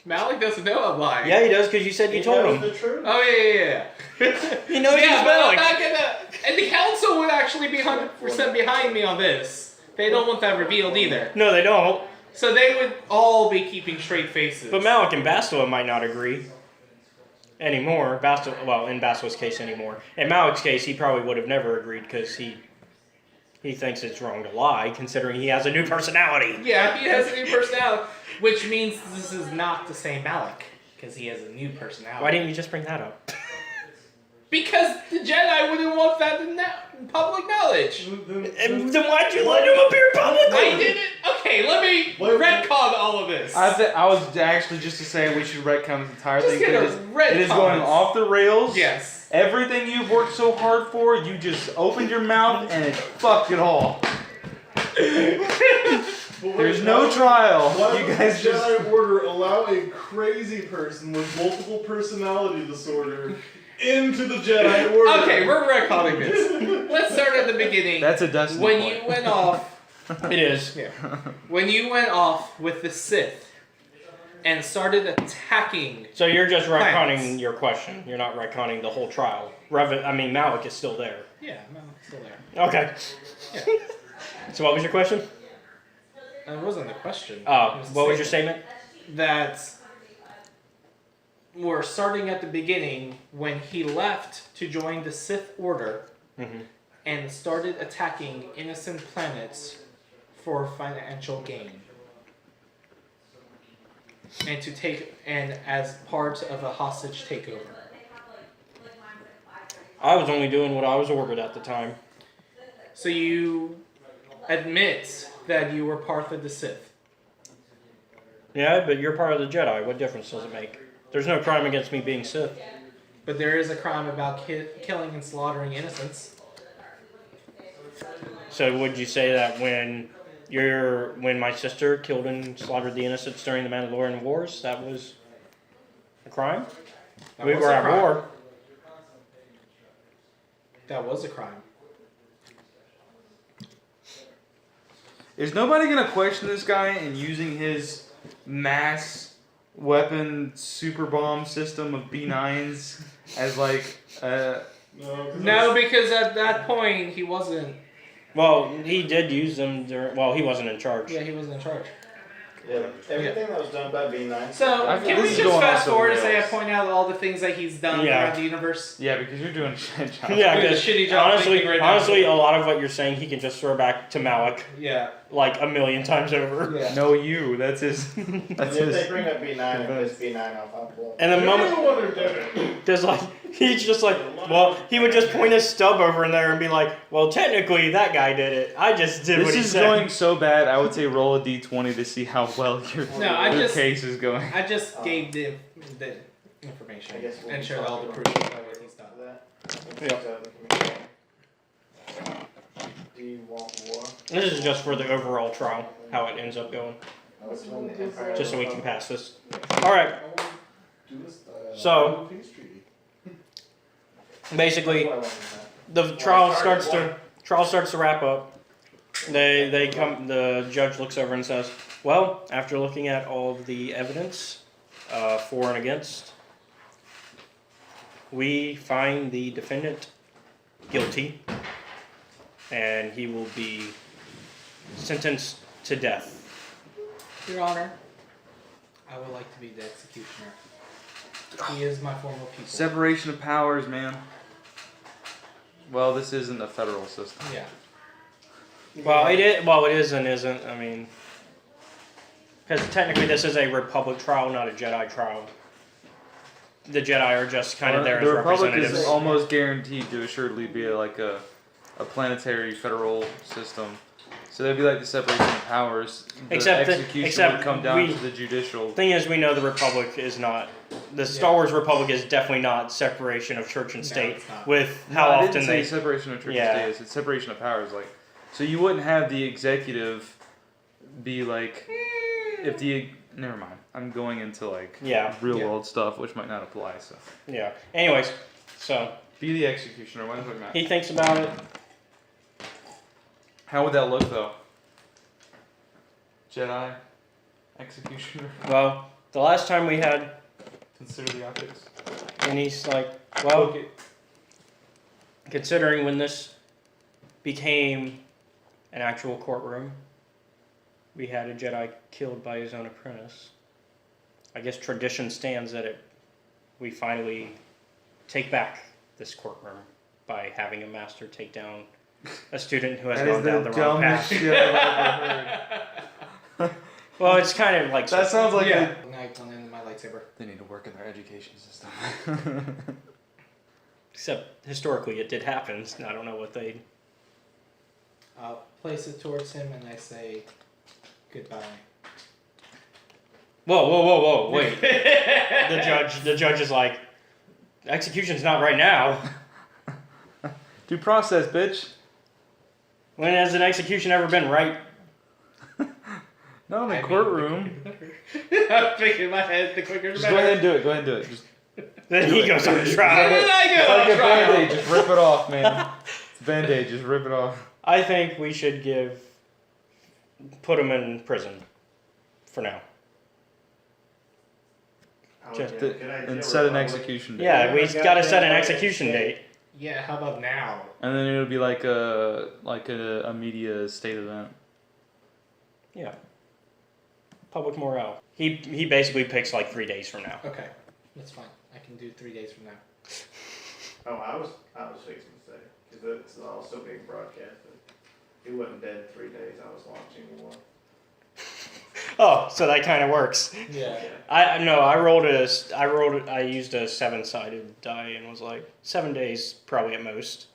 Malik doesn't know I'm lying. Yeah, he does because you said you told him. The truth. Oh yeah. He knows Yeah, he's but I'm Malik. not gonna. And the council would actually be 100% behind me on this. They don't want that revealed either. No, they don't. So they would all be keeping straight faces. But Malik and Bastila might not agree anymore. Well, in Bastila's case anymore. In Malik's case, he probably would have never agreed because he thinks it's wrong to lie, considering he has a new personality. Yeah, he has a new personality, which means this is not the same Malik because he has a new personality. Why didn't you just bring that up? Because the Jedi wouldn't want that in public knowledge. And then why'd you let him appear publicly? I didn't. Okay, let me retcon all of this. I was actually just to say we should retcon this entire Just thing. get a It is retcon. going off the rails. Yes. Everything you've worked so hard for, you just opened your mouth and it fucked it all. There's no trial. Why You would guys the just. Jedi Order allow a crazy person with multiple personality disorder into the Jedi Order? Okay, we're retconning this. Let's start at the beginning. That's a Destiny When point. you went off. It is. Yeah. When you went off with the Sith and started attacking. So you're just Planets. retconning your question. You're not retconning the whole trial. Malik is still there. Yeah, no, it's still there. Okay. Yeah. So what was your question? That wasn't the question. Oh, It was a what was your statement? That we're starting at the beginning when he left to join the Sith Order Mm-hmm. and started attacking innocent planets for financial gain. And as part of a hostage takeover. I was only doing what I was ordered at the time. So you admit that you were part of the Sith. Yeah, but you're part of the Jedi. What difference does it make? There's no crime against me being Sith. But there is a crime about killing and slaughtering innocents. So would you say that when my sister killed and slaughtered the innocents during the Mandalorian Wars, that was a crime? That We was were a at crime. war. That was a crime. Is nobody gonna question this guy and using his mass weapon super bomb system of B9s as like No, because at that point he wasn't. Well, he did use them during... Well, he wasn't in charge. Yeah, he wasn't in charge. Yeah, everything that was done by B9. So I can feel we this is just going fast off the forward and say I rails. point out all the things that he's done Yeah. around the universe? yeah, because you're doing a shit job. Yeah, Doing a because shitty job thinking right now. honestly, a lot of what you're saying, he can just throw back to Malik Yeah. like a million times over. Yeah. No, you. That's his. That's If they his. bring up B9 and piss B9 off, I'll blow. And the You're moment, the one who did it. because like he's just like, well, he would just point his stub over in there and be like, well, technically that guy did it. I just did what This he is said. going so bad. I would say roll a d20 to see how well your case is going. I just gave the information I guess we'll and be shared all the talking proof about of what he's done. That. Do you want war? This is just for the overall trial, how it ends up going, Let's win the Empire. just so we can pass this. All right. Do this, So- peace treaty. Basically, the trial starts to wrap up. The judge looks over and says, well, after looking at all of the evidence for and against, we find the defendant guilty and he will be sentenced to death. Your Honor, I would like to be the executioner. He is my former pupil. Separation of powers, man. Well, this isn't a federal system. Yeah. Well, it is and isn't. I mean, because technically this is a Republic trial, not a Jedi trial. the Jedi are just kind of there as the Republic representatives. is almost guaranteed to assuredly be like a planetary federal system. So that'd be like the separation of powers. The execution would come down to the judicial. Thing is, we know the Republic is not. The Star Wars Republic is definitely not separation of church and state. With how I often didn't they say separation of church and state. It's separation of powers. Like, so you wouldn't have the executive be like, if the never mind. I'm going into like real world stuff, which might not apply. So yeah. Anyways, so be the executioner. Why the fuck not? He thinks about it. How would that look though? Jedi executioner. Well, the last time we had. Consider the optics. And he's like, well, considering when this became an actual courtroom, we had a Jedi killed by his own apprentice. I guess tradition stands that we finally take back this courtroom by having a master take down a student who has gone down the wrong path. Shit I've ever heard. Well, it's kind of like that sounds like Now I'll end my lightsaber. They need to work in their education system. Except historically, it did happen. I don't know what they. I'll place it towards him and I say goodbye. Whoa! Wait. The judge is like, execution's not right now. Due process, bitch. When has an execution ever been right? No, in the courtroom. I'm thinking in my head, the quicker the Just go ahead and do it. Go ahead and do it. Just then he goes on trial. It's like a Band-Aid. Just rip it off, man. It's a Band-Aid. Just rip it off. I think we should put him in prison for now. And set an execution date. Yeah, we got to set an execution date. Yeah, how about now? And then it would be like a media state event. Yeah. Public morale. He basically picks like 3 days from now. Okay, that's fine. I can do 3 days from now. Oh, I was fixing to say, because it's also being broadcasted. He wasn't dead in 3 days. I was launching one. Oh, so that kind of works. Yeah. I used a 7-sided die and was like 7 days probably at most.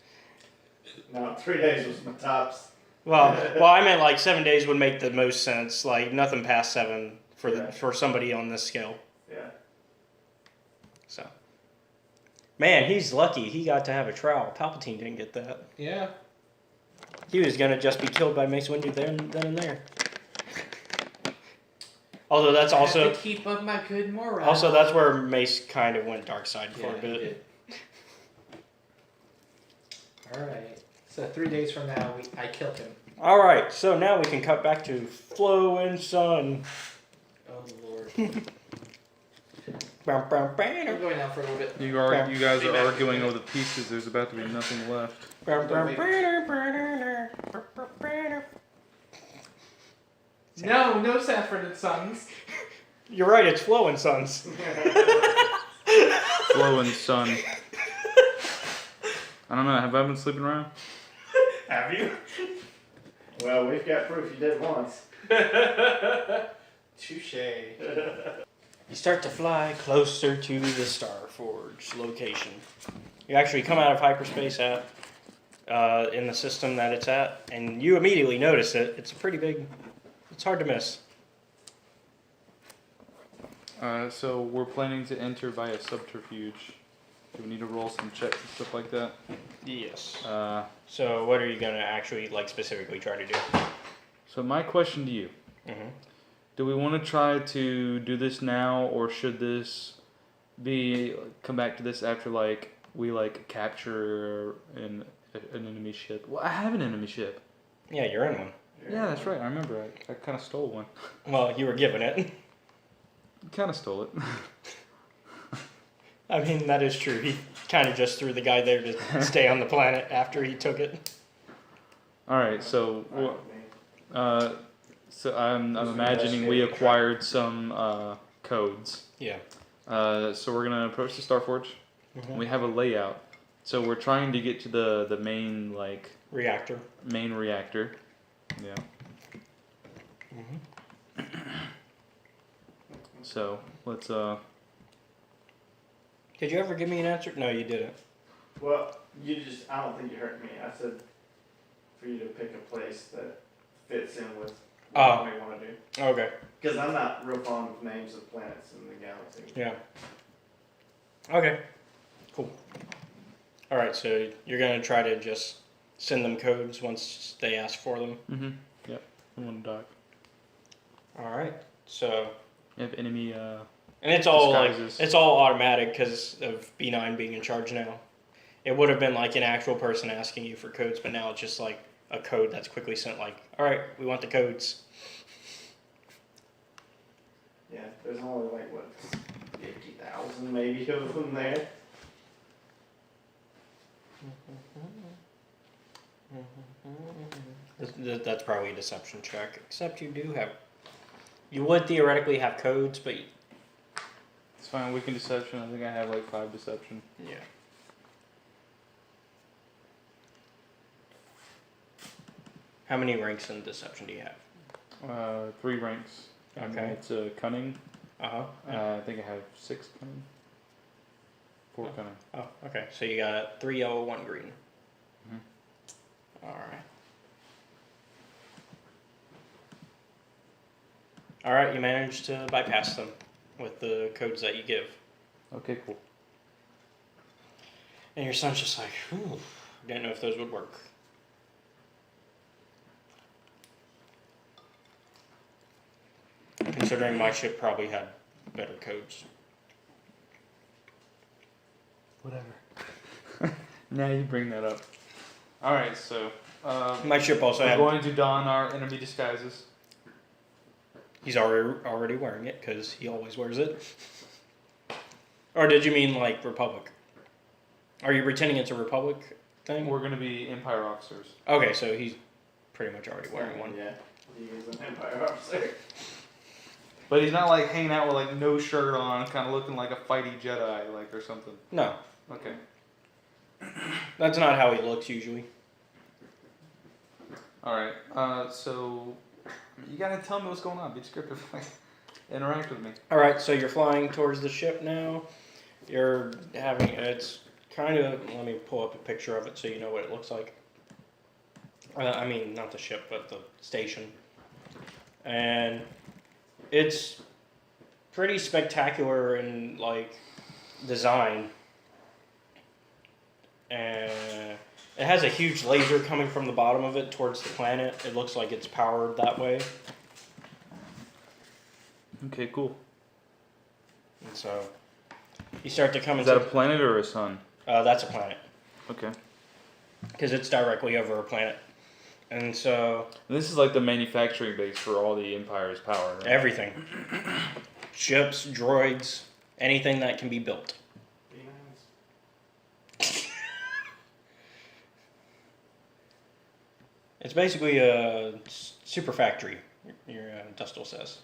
No, 3 days was my tops. Well, I meant like 7 days would make the most sense. Like nothing past 7 for somebody on this scale. Yeah. So, man, he's lucky. He got to have a trial. Palpatine didn't get that. Yeah. He was gonna just be killed by Mace Windu then and there. Although that's also I have to keep up my good morale. Also, that's where Mace kind of went dark side for a bit. All right. So 3 days from now, I kill him. All right. So now we can cut back to Flo and Sun. Oh Lord. I'm I'm going out for a little bit. You guys are arguing over the pieces. There's about to be nothing left. No Saffron and Sons. You're right. It's Flo and Sons. Flo and Sun. I don't know. Have I been sleeping around? Have you? Well, we've got proof you did once. Touche. You start to fly closer to the Starforge location. You actually come out of hyperspace in the system that it's at, and you immediately notice it. It's a pretty big. It's hard to miss. So we're planning to enter via subterfuge. Do we need to roll some checks and stuff like that? Yes. So what are you gonna actually specifically try to do? So my question to you: do we want to try to do this now, or should this come back to this after we capture an enemy ship? Well, I have an enemy ship. Yeah, you're in one. Yeah, that's right. I remember. I kind of stole one. Well, you were given it. Kind of stole it. I mean, that is true. He kind of just threw the guy there to stay on the planet after he took it. All right, so I'm imagining we acquired some codes. Yeah. So we're gonna approach the Starforge. We have a layout. So we're trying to get to the main reactor. Main reactor. Yeah. So let's Did you ever give me an answer? No, you didn't. Well, I don't think you heard me. I said for you to pick a place that fits in with what we want to do. Okay. Because I'm not real fond of names of planets in the galaxy. Yeah. Okay. Cool. All right, so you're gonna try to just send them codes once they ask for them. Mm-hmm. Yep. I'm on the dock. All right. So. You have enemy. And it's all disguises. it's all automatic because of B9 being in charge now. It would have been like an actual person asking you for codes, but now it's just like a code that's quickly sent. Like, all right, we want the codes. Yeah, there's only like what 50,000 maybe of them there. That's probably a deception check. Except you would theoretically have codes, but It's fine. Weekend deception. I think I have like 5 deception. yeah. How many ranks in deception do you have? 3 ranks. And Okay. It's cunning. Uh-huh. I think I have 6 cunning. 4 cunning. Oh, okay. So you got 3 yellow, 1 green. Mhm. All right. All right, you managed to bypass them with the codes that you give. Okay, cool. And your son's just like, whew, didn't know if those would work. Considering my ship probably had better codes. Whatever. Now you bring that up. Alright, so. My ship also we're had. going to don our enemy disguises. He's already wearing it because he always wears it. Or did you mean like Republic? Are you pretending it's a Republic thing? We're going to be Empire officers. Okay, so he's pretty much already wearing one. Yeah, he is an Empire officer. But he's not like hanging out with like no shirt on, kind of looking like a fighty Jedi, like or something. No, Okay. that's not how he looks usually. Alright, so you gotta tell me what's going on. Be descriptive. Like, interact with me. All right, so you're flying towards the ship now. You're having it's kind of. Let me pull up a picture of it so you know what it looks like. I mean, not the ship, but the station. And it's pretty spectacular in like design. And it has a huge laser coming from the bottom of it towards the planet. It looks like it's powered that way. Okay, cool. And so you start to come Is into that a planet or a sun? that's a planet Okay. because it's directly over a planet. And so And this is like the manufacturing base for all the Empire's power, right? everything, ships, droids, anything that can be built. It's basically a super factory, your Dustil says.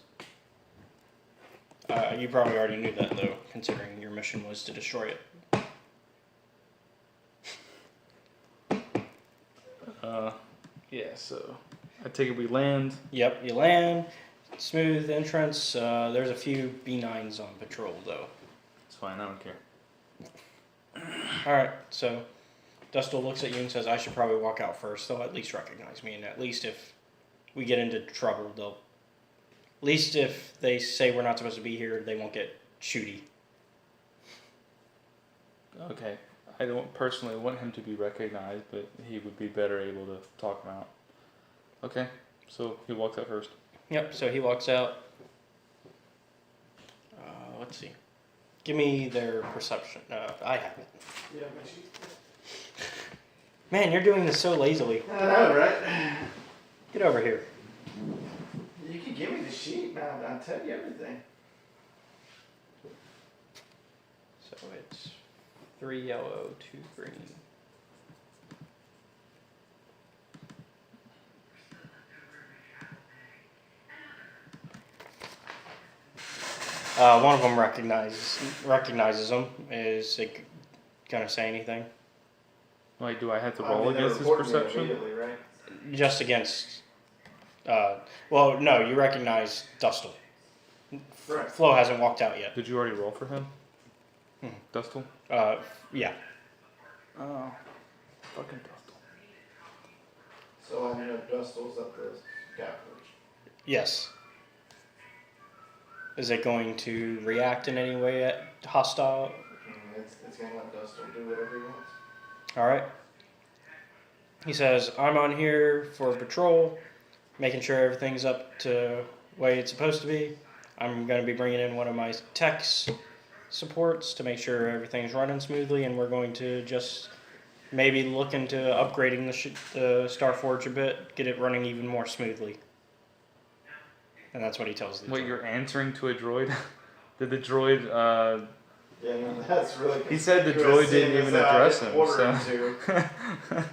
You probably already knew that, though, considering your mission was to destroy it. Yeah, so I take it we land. Yep, you land, smooth entrance. There's a few B9s on patrol, though. It's fine, I don't care. Alright, so Dustil looks at you and says, I should probably walk out first. They'll at least recognize me, and at least if we get into trouble, they'll... At least if they say we're not supposed to be here, they won't get shooty. Okay. I don't personally want him to be recognized, but he would be better able to talk him out. Okay, so he walks out first. Yep, so he walks out. Let's see. Give me their perception. I have it. Yeah, my sheet. Man, you're doing this so lazily. I know, right? Get over here. You can give me the sheet, man. I'll tell you everything. So it's 3 yellow, 2 green. One of them recognizes him. Is it gonna say anything? Like, do I have to roll against his perception? Right? Just against. Well, no, you recognize Dustil. Right. Flo hasn't walked out yet. Did you already roll for him? Dustle? Yeah. Oh. Fucking Dustle. So I know Dustle's at the gap bridge. Yes. Is it going to react in any way at hostile? It's gonna let Dustle do whatever he wants. All right. He says, I'm on here for patrol, making sure everything's up to the way it's supposed to be. I'm going to be bringing in one of my techs supports to make sure everything's running smoothly, and we're going to just maybe look into upgrading the Starforge a bit, get it running even more smoothly. And that's what he tells the Wait, droid. you're answering to a droid? Did the droid, Yeah, no, that's really. he said the Chris droid seeing didn't even this out, address it's him, ordering so.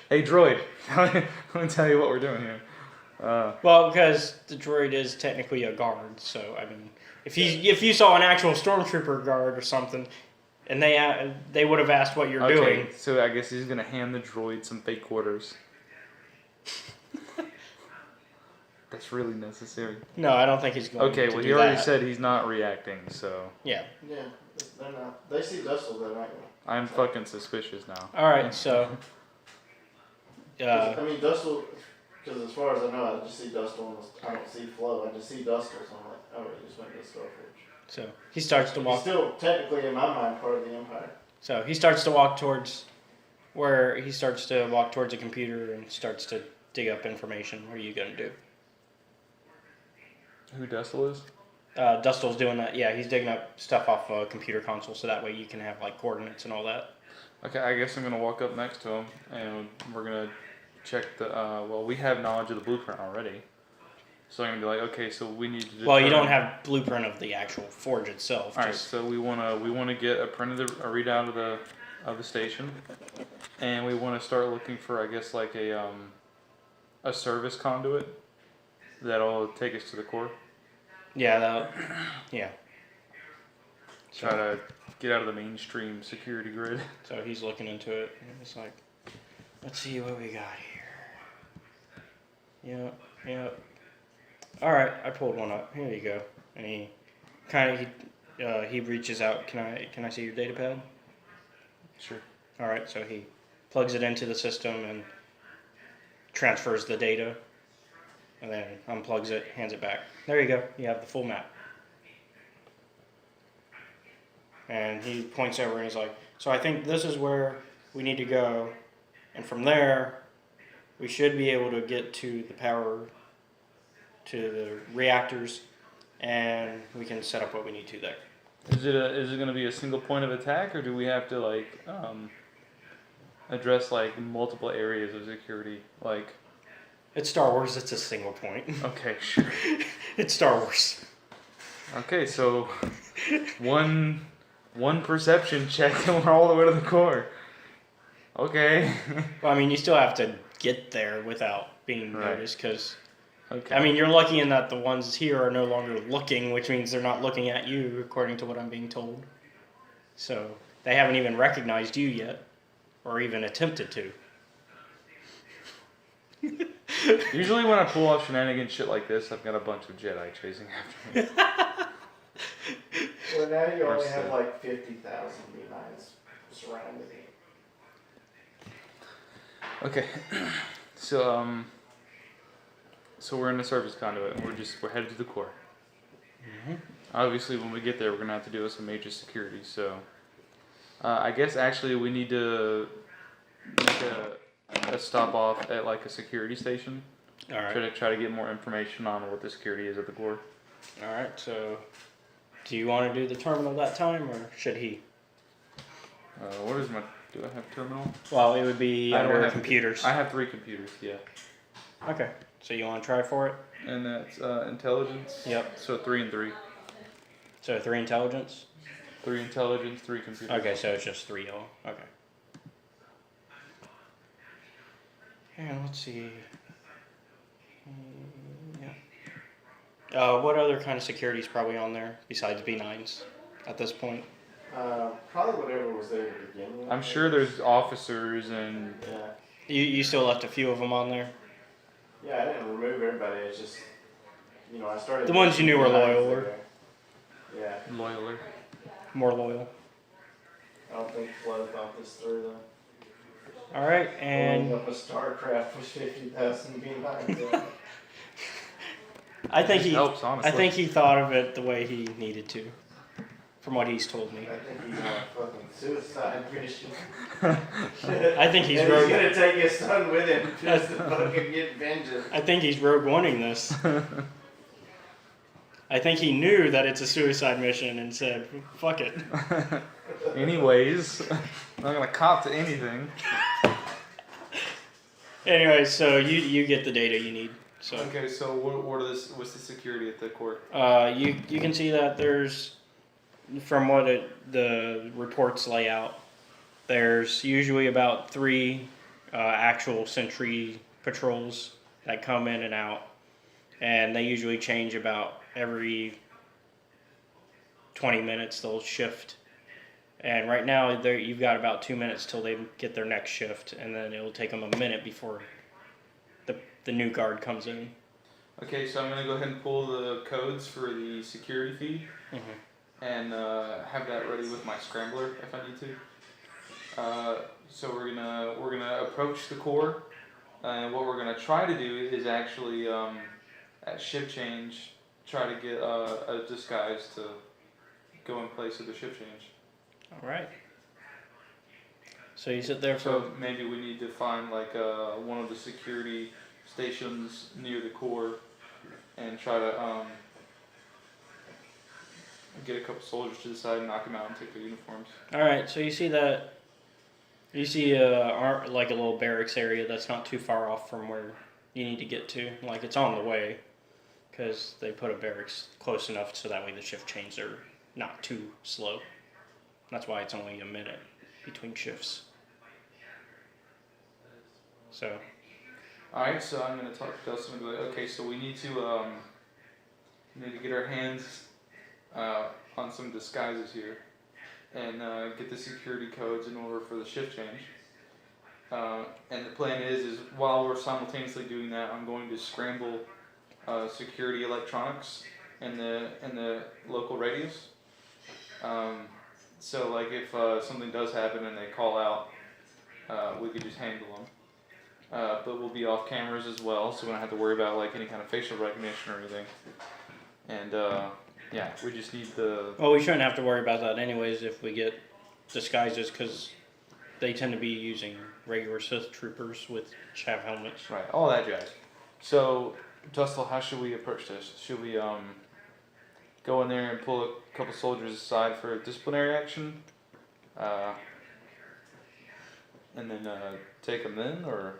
Hey, droid, let me tell you what we're doing here. Well, because the droid is technically a guard, so I mean, if you saw an actual stormtrooper guard or something, and they would have asked what you're doing. So I guess he's gonna hand the droid some fake quarters. That's really necessary. No, I don't think he's going to Okay, well, do he already that. said he's not reacting, so Yeah. Yeah, they're not. They see Dustle, they're not gonna. I'm fucking suspicious now. All right, so. 'Cause, I mean, Dustle, because as far as I know, I just see Dustle, and I don't see Flo. I just see Dustle, so I'm like, oh, he just went to the Starforge. So he starts to He's walk. still technically, in my mind, part of the Empire. So he starts to walk towards a computer and starts to dig up information. What are you gonna do? Who Dustle is? Dustel's doing that. Yeah, he's digging up stuff off a computer console, so that way you can have like coordinates and all that. Okay, I guess I'm gonna walk up next to him, and we're gonna check the. Well, we have knowledge of the blueprint already, so I'm gonna be like, okay, so we need to. Well, you don't have blueprint of the actual forge itself. All right, so we wanna get a readout of the station, and we wanna start looking for, I guess, like a service conduit that'll take us to the core. Yeah, yeah. Try to get out of the mainstream security grid. So he's looking into it, and it's like, let's see what we got here. Yep. All right, I pulled one up. Here you go. And he reaches out. Can I see your data pad? Sure. All right, so he plugs it into the system and transfers the data, and then unplugs it, hands it back. There you go. You have the full map. And he points over and he's like, so I think this is where we need to go. And from there, we should be able to get to the power, to the reactors, and we can set up what we need to there. Is it going to be a single point of attack, or do we have to like address like multiple areas of security? Like, it's Star Wars. It's a single point. Okay, sure. It's Star Wars. Okay, so one perception check and we're all the way to the core. Okay. Well, I mean, you still have to get there without being Right. noticed, because Okay. I mean, you're lucky in that the ones here are no longer looking, which means they're not looking at you, according to what I'm being told. So they haven't even recognized you yet, or even attempted to. Usually when I pull off shenanigans shit like this, I've got a bunch of Jedi chasing after me. Well, now you Or only have Sith. like 50,000 B9s surrounding you. Okay. So we're in the service conduit and we're headed to the core. Mm-hmm. Obviously when we get there we're gonna have to deal with some major security, so I guess actually we need to make a stop off at like a security station. All right. Try to get more information on what the security is at the core. All right. So, do you want to do the terminal that time, or should he? What is my? Do I have terminal? Well, it would be I don't under have- computers. I have 3 computers. Yeah. Okay. So you want to try for it? And that's intelligence. Yep. So 3 and 3. So 3 intelligence. 3 intelligence, 3 computers. Okay, so it's just 3 yellow. Okay. And let's see. Yeah. What other kind of security is probably on there besides B9s at this point? Probably whatever was there to begin with. I'm sure there's officers and Yeah. You still left a few of them on there? Yeah, I didn't remove everybody. It's just, I started. The ones you knew were B9s loyal, there. Yeah. loyaler. More loyal. I don't think Blood thought this through though. All right, Blowing and up a StarCraft with 50,000 B9s. I think It he, helps, honestly. I think he thought of it the way he needed to, from what he's told me. I think he's on a fucking suicide mission. I think he's and rogue. he's gonna take his son with him just to fucking get vengeance. I think he's rogue oneing this. I think he knew that it's a suicide mission and said, "Fuck it." Anyways, I'm not gonna cop to anything. Anyway, so you get the data you need. So Okay, so what's the security at the court? you can see that there's, from what the reports lay out, there's usually about 3 actual sentry patrols that come in and out, and they usually change about every 20 minutes. They'll shift, and right now you've got about 2 minutes till they get their next shift, and then it'll take them a minute before the new guard comes in. Okay, so I'm gonna go ahead and pull the codes for the security feed Mm-hmm. and have that ready with my scrambler if I need to. So we're gonna approach the core, and what we're gonna try to do is actually at shift change try to get a disguise to go in place of the shift change. All right. So you sit there for. So maybe we need to find like one of the security stations near the core and try to get a couple soldiers to the side and knock them out and take their uniforms. All right. So you see that. You see like a little barracks area that's not too far off from where you need to get to. Like it's on the way, because they put a barracks close enough so that way the shift changes are not too slow. That's why it's only a minute between shifts. So. Alright, so I'm going to talk to Dustin and be like, okay, so we need to get our hands on some disguises here and get the security codes in order for the shift change. And the plan is while we're simultaneously doing that, I'm going to scramble security electronics in the local radius. So like if something does happen and they call out, we could just handle them. But we'll be off cameras as well, so we don't have to worry about like any kind of facial recognition or anything. And yeah, we just need the. Well, we shouldn't have to worry about that anyways if we get disguises, because they tend to be using regular Sith troopers which have helmets. Right, all that jazz. So, Dustin, how should we approach this? Should we go in there and pull a couple soldiers aside for disciplinary action, and then take them in, or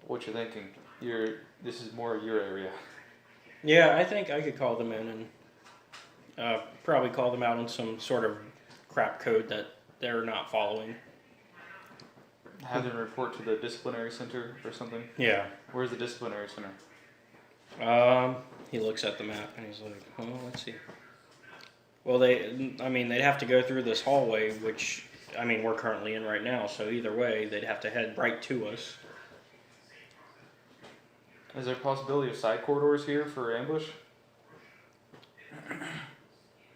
what you thinking? This is more your area. Yeah, I think I could call them in and probably call them out on some sort of crap code that they're not following. Have them report to the disciplinary center or something? Yeah. Where's the disciplinary center? He looks at the map and he's like, well, let's see. Well, they'd have to go through this hallway, which, we're currently in right now, so either way, they'd have to head right to us. Is there a possibility of side corridors here for ambush?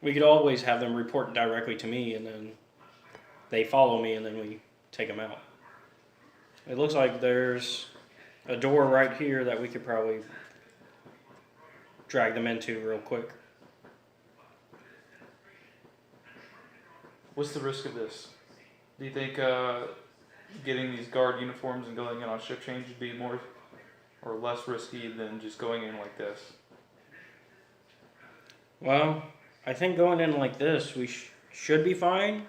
We could always have them report directly to me, and then they follow me, and then we take them out. It looks like there's a door right here that we could probably drag them into real quick. What's the risk of this? Do you think getting these guard uniforms and going in on shift change would be more or less risky than just going in like this? Well, I think going in like this, we should be fine.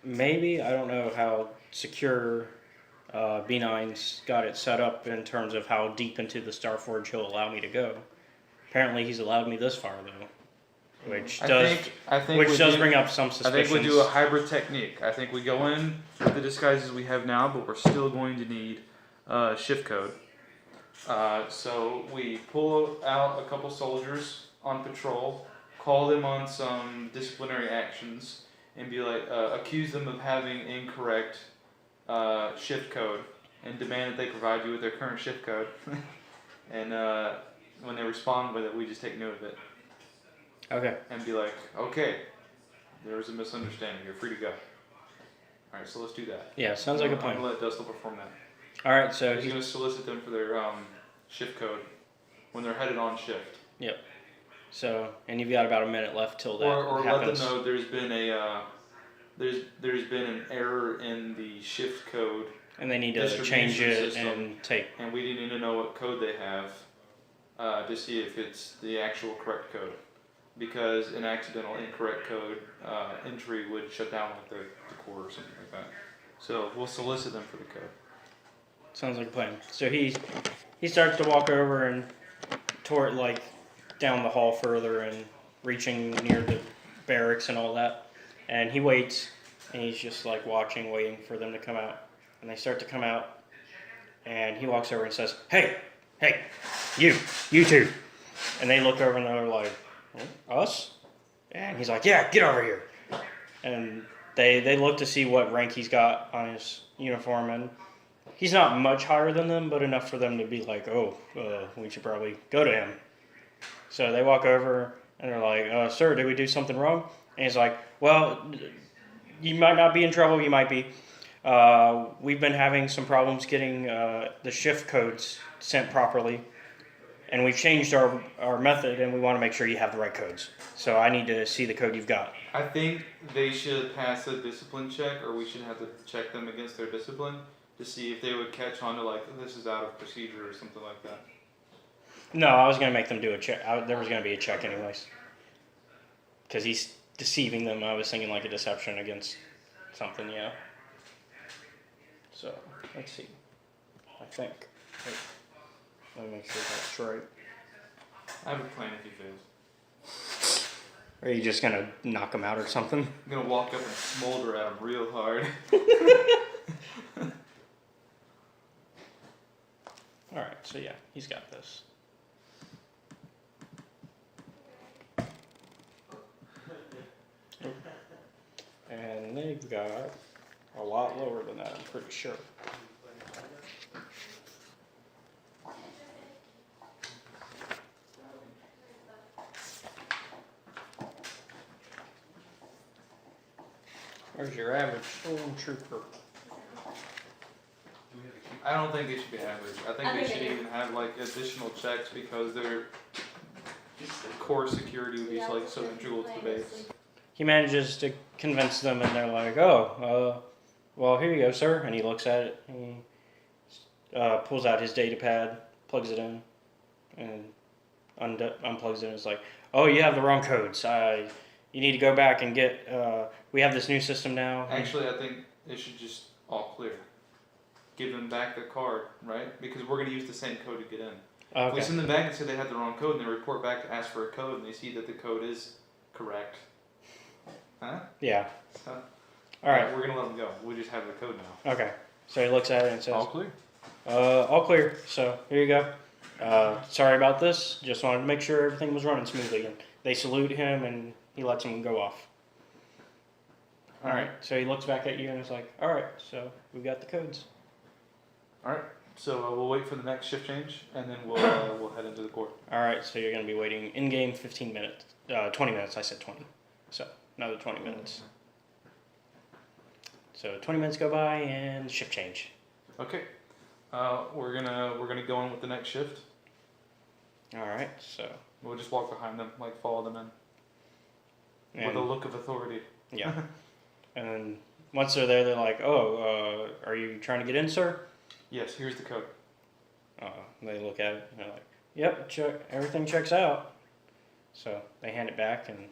Maybe. I don't know how secure B9's got it set up in terms of how deep into the Starforge he'll allow me to go. Apparently he's allowed me this far, though. Which does bring up some suspicions. I think we do a hybrid technique. I think we go in with the disguises we have now, but we're still going to need shift code. So we pull out a couple soldiers on patrol, call them on some disciplinary actions, and be like, accuse them of having incorrect shift code, and demand that they provide you with their current shift code. And when they respond with it, we just take note of it. Okay. And be like, okay, There was a misunderstanding. You're free to go. Alright, so let's do that. Yeah, sounds like a I'm plan. gonna let Dustin perform that. All right, so He's gonna solicit them for their shift code when they're headed on shift. and you've got about a minute left till that Or happens. let them know there's been a there's been an error in the shift code, And they need to distribution change it system. and take. and we need to know what code they have to see if it's the actual correct code. Because an accidental incorrect code entry would shut down like the core or something like that. So we'll solicit them for the code. Sounds like a plan. So he starts to walk over and toward like down the hall further and reaching near the barracks and all that. And he waits and he's just like watching, waiting for them to come out. And they start to come out and he walks over and says, "Hey, you two." And they look over and they're like, "Us?" And he's like, "Yeah, get over here." And they look to see what rank he's got on his uniform, and he's not much higher than them, but enough for them to be like, "Oh, we should probably go to him." So they walk over and they're like, "Sir, did we do something wrong?" And he's like, "Well, you might not be in trouble, you might be. We've been having some problems getting the shift codes sent properly. And we've changed our method, and we want to make sure you have the right codes. So I need to see the code you've got." I think they should pass a discipline check, or we should have to check them against their discipline to see if they would catch on to like, this is out of procedure or something like that. No, I was going to make them do a check. There was going to be a check anyways. Because he's deceiving them. I was thinking like a deception against something, yeah. So, let's see. I think. Wait. Let me make sure that's right. I have a plan if he fails. Or are you just going to knock him out or something? I'm gonna walk up and smolder at him real hard. Alright, so yeah, he's got this. And they've got a lot lower than that, I'm pretty sure. Where's your average stormtrooper? I don't think it should be average. I think they should even have like additional checks because their core security would be like so integral to the base. He manages to convince them, and they're like, "Oh, well, here you go, sir." And he looks at it. He pulls out his data pad, plugs it in, and unplugs it. And is like, "Oh, you have the wrong codes. You need to go back and get. We have this new system now." Actually, I think it should just all clear. Give them back the card, right? Because we're going to use the same code to get in. Okay. If we send them back and say they had the wrong code, and they report back to ask for a code, and they see that the code is correct. Huh? Yeah. Huh? All right. We're going to let them go. We just have the code now. Okay. So he looks at it and says, All clear. All clear. So here you go. Sorry about this. Just wanted to make sure everything was running smoothly." And they salute him, and he lets him go off. All right. So he looks back at you and is like, "All right. So we've got the codes." All right. So we'll wait for the next shift change, and then we'll head into the court. All right. So you're going to be waiting in game 15 minutes. 20 minutes. I said 20. So another 20 minutes. So 20 minutes go by and shift change. Okay. We're gonna go in with the next shift. All right. So We'll just walk behind them, like follow them in, with and, a look of authority. yeah. And then once they're there, they're like, "Oh, are you trying to get in, sir?" Yes. Here's the code. They look at it and they're like, "Yep, check. Everything checks out." So they hand it back and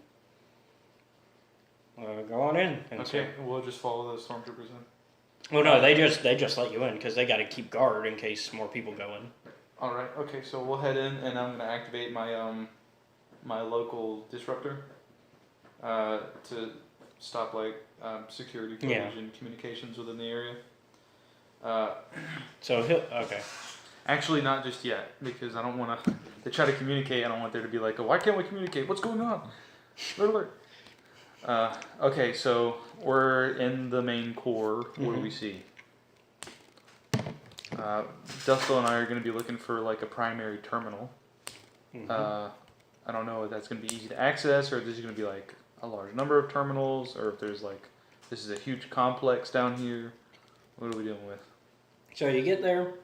go on in. And Okay. We'll just follow the stormtroopers in. Well, no, they just let you in because they got to keep guard in case more people go in. All right. Okay. So we'll head in, and I'm gonna activate my my local disruptor to stop like security coverage and communications within the area. So okay. Actually, not just yet, because I don't want to. They try to communicate. I don't want there to be like, "Oh, why can't we communicate? What's going on?" Alert. Okay, so we're in the main core. What do we see? Dustle and I are going to be looking for like a primary terminal. I don't know if that's going to be easy to access or if this is going to be like a large number of terminals, or if there's like, this is a huge complex down here. What are we dealing with? So you get there,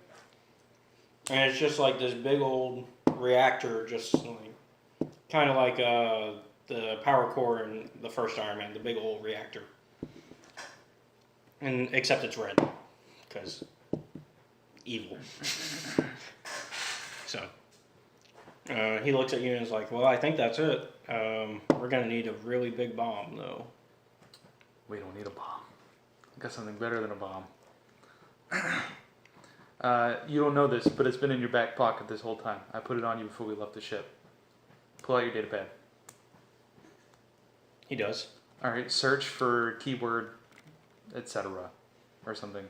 and it's just like this big old reactor, just like kind of like the power core in the first Iron Man, the big old reactor. And except it's red, because evil. So he looks at you and is like, "Well, I think that's it. We're gonna need a really big bomb, though." We don't need a bomb. I got something better than a bomb. You don't know this, but it's been in your back pocket this whole time. I put it on you before we left the ship. Pull out your data pad. He does. All right, search for keyword, etc., or something.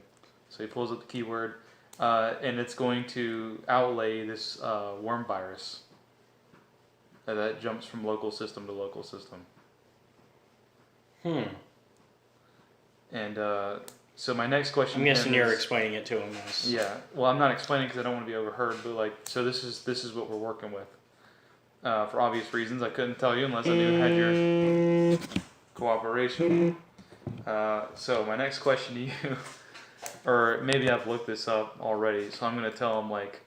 So he pulls up the keyword, and it's going to outlay this worm virus that jumps from local system to local system. And so my next question. I'm guessing you're is, explaining it to him. Yeah. Well, I'm not explaining because I don't want to be overheard. But like, so this is what we're working with. For obvious reasons, I couldn't tell you unless I knew I had your cooperation. So my next question to you, or maybe I've looked this up already. So I'm going to tell him like,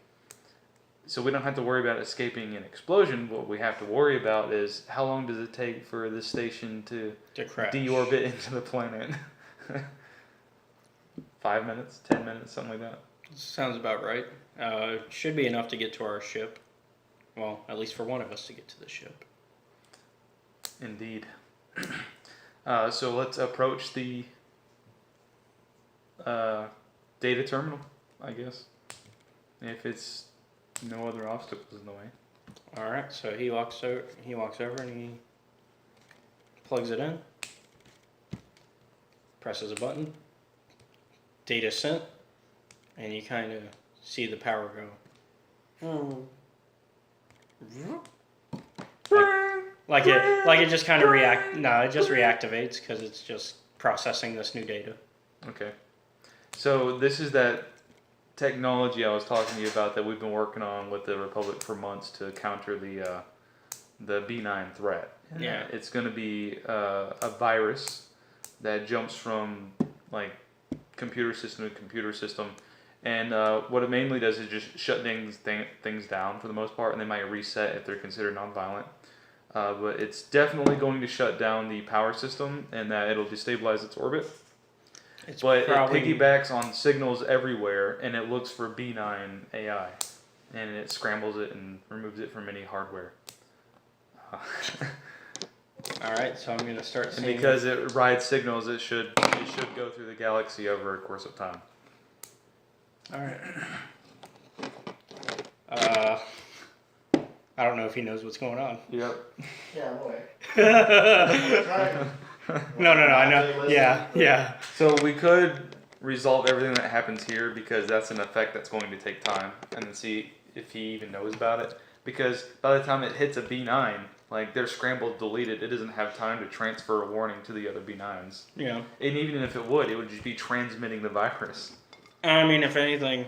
so we don't have to worry about escaping an explosion. What we have to worry about is how long does it take for this station to crash, deorbit into the planet? 5 minutes, 10 minutes, something like that. Sounds about right. Should be enough to get to our ship. Well, at least for one of us to get to the ship. Indeed. So let's approach the data terminal, I guess. If it's no other obstacles in the way. All right. So he walks over. And he plugs it in. Presses a button. Data sent, and you kind of see the power go. Like it just kind of it just reactivates because it's just processing this new data. Okay. So this is that technology I was talking to you about that we've been working on with the Republic for months to counter the B9 threat. Yeah. It's going to be a virus that jumps from like computer system to computer system, and what it mainly does is just shut things down for the most part, and they might reset if they're considered nonviolent. But it's definitely going to shut down the power system, and that it'll destabilize its orbit. It piggybacks on signals everywhere, and it looks for B9 AI, and it scrambles it and removes it from any hardware. All right, so I'm going to start seeing... And because it rides signals, it should go through the galaxy over a course of time. All right. I don't know if he knows what's going on. Yep. Yeah, I'm away. No, I know. Yeah. So we could resolve everything that happens here because that's an effect that's going to take time, and then see if he even knows about it. Because by the time it hits a B9, like they're scrambled, deleted, it doesn't have time to transfer a warning to the other B9s. Yeah. And even if it would just be transmitting the virus. I mean, if anything,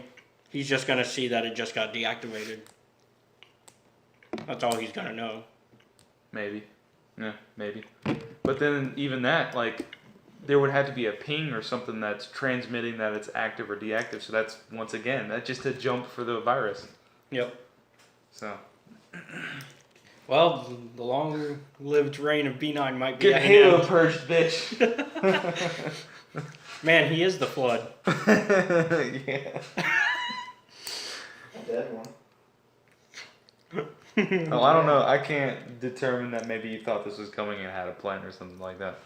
he's just going to see that it just got deactivated. That's all he's going to know. Maybe. Yeah, maybe. But then even that, like, there would have to be a ping or something that's transmitting that it's active or deactive. So that's, once again, that's just a jump for the virus. Yep. So. Well, the long-lived reign of B9 might be... Get Halo purged, bitch. Man, he is the Flood. Yeah. Dead one. Oh, I don't know. I can't determine that maybe you thought this was coming and had a plan or something like that.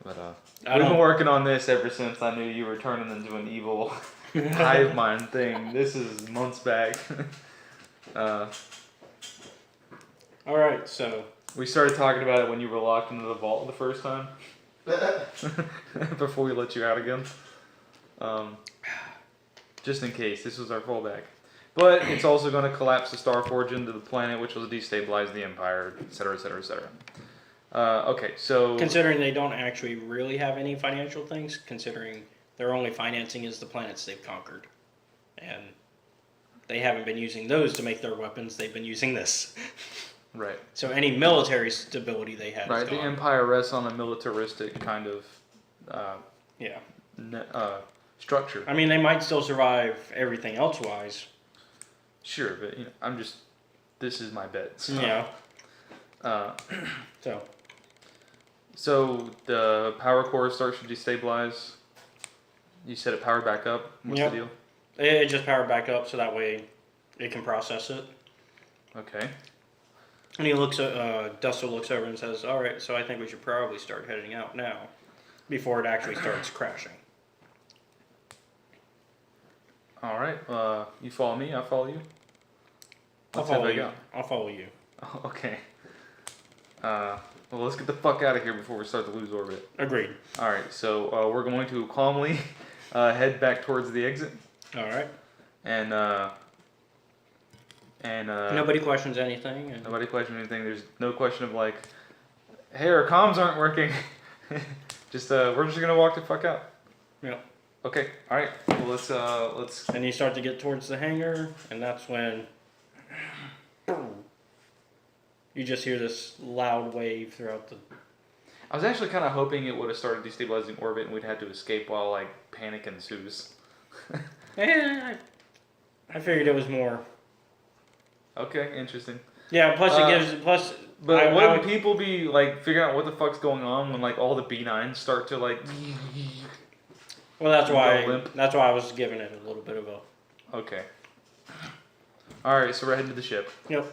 But we've been working on this ever since I knew you were turning into an evil hive mind thing. This is months back. All right, so we started talking about it when you were locked into the vault the first time. Before we let you out again. Just in case, this was our fallback. But it's also going to collapse the Starforge into the planet, which will destabilize the Empire, etc., etc., etc. Okay, so... Considering they don't actually really have any financial things, considering their only financing is the planets they've conquered. And they haven't been using those to make their weapons, they've been using this. Right. So any military stability they had Right. is The gone. Empire rests on a militaristic kind of Yeah. structure. I mean, they might still survive everything else wise. Sure, but this is my bet. So. Yeah. Uh, So. so the power core starts to destabilize. You set it powered back up. What's Yep. the deal? It just powered back up so that way it can process it. Okay. And he looks at, Dustin looks over and says, alright, so I think we should probably start heading out now. Before it actually starts crashing. All right. You follow me. I follow you. I'll Let's head follow back you. out. I'll follow you. Oh, okay. Well, let's get the fuck out of here before we start to lose orbit. Agreed. All right. So we're going to calmly head back towards the exit, Alright. and Nobody questions anything. And nobody question anything. There's no question of like, hey, our comms aren't working. Just we're just gonna walk the fuck out. Yeah. Okay. All right. Well, let's. And you start to get towards the hangar, and that's when you just hear this loud wave throughout the. I was actually kind of hoping it would have started destabilizing orbit, and we'd had to escape while like panic ensues. I figured it was more. Okay, interesting. Yeah. Plus, it gives. Plus, But I wouldn't would- people be like figuring out what the fuck's going on when like all the B9s start to like? Well, that's Go why. limp. That's why I was giving it a little bit of a. Okay. All right, so we're heading to the ship. Yep.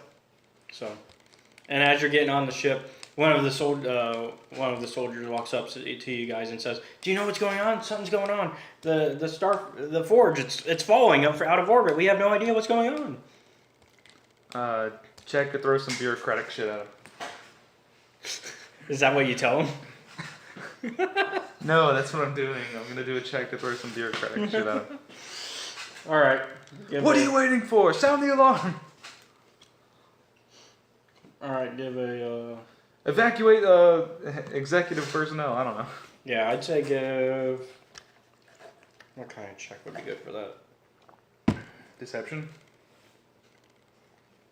So, and as you're getting on the ship, one of the soldiers walks up to you guys and says, "Do you know what's going on? Something's going on. The forge, it's falling out of orbit. We have no idea what's going on." Check to throw some bureaucratic shit at him. Is that what you tell him? No, that's what I'm doing. I'm gonna do a check to throw some bureaucratic shit at him. All right. What are you waiting for? Sound the alarm! All right. Give a. Evacuate executive personnel. I don't know. Yeah, I'd say give. What kind of check would be good for that? Deception.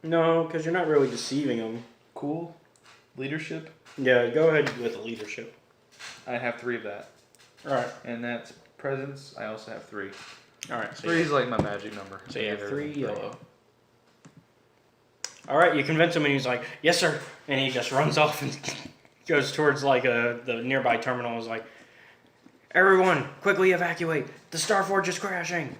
No, because you're not really deceiving them. Cool. Leadership. Yeah, go ahead with the leadership. I have 3 of that. All right. And that's presence. I also have 3. All right. So 3 is like my magic number. So you have Yeah, 3 they're- yellow. All right, you convince him, and he's like, "Yes, sir," and he just runs off and goes towards like the nearby terminal. And is like, "Everyone, quickly evacuate! The Star Forge is crashing!"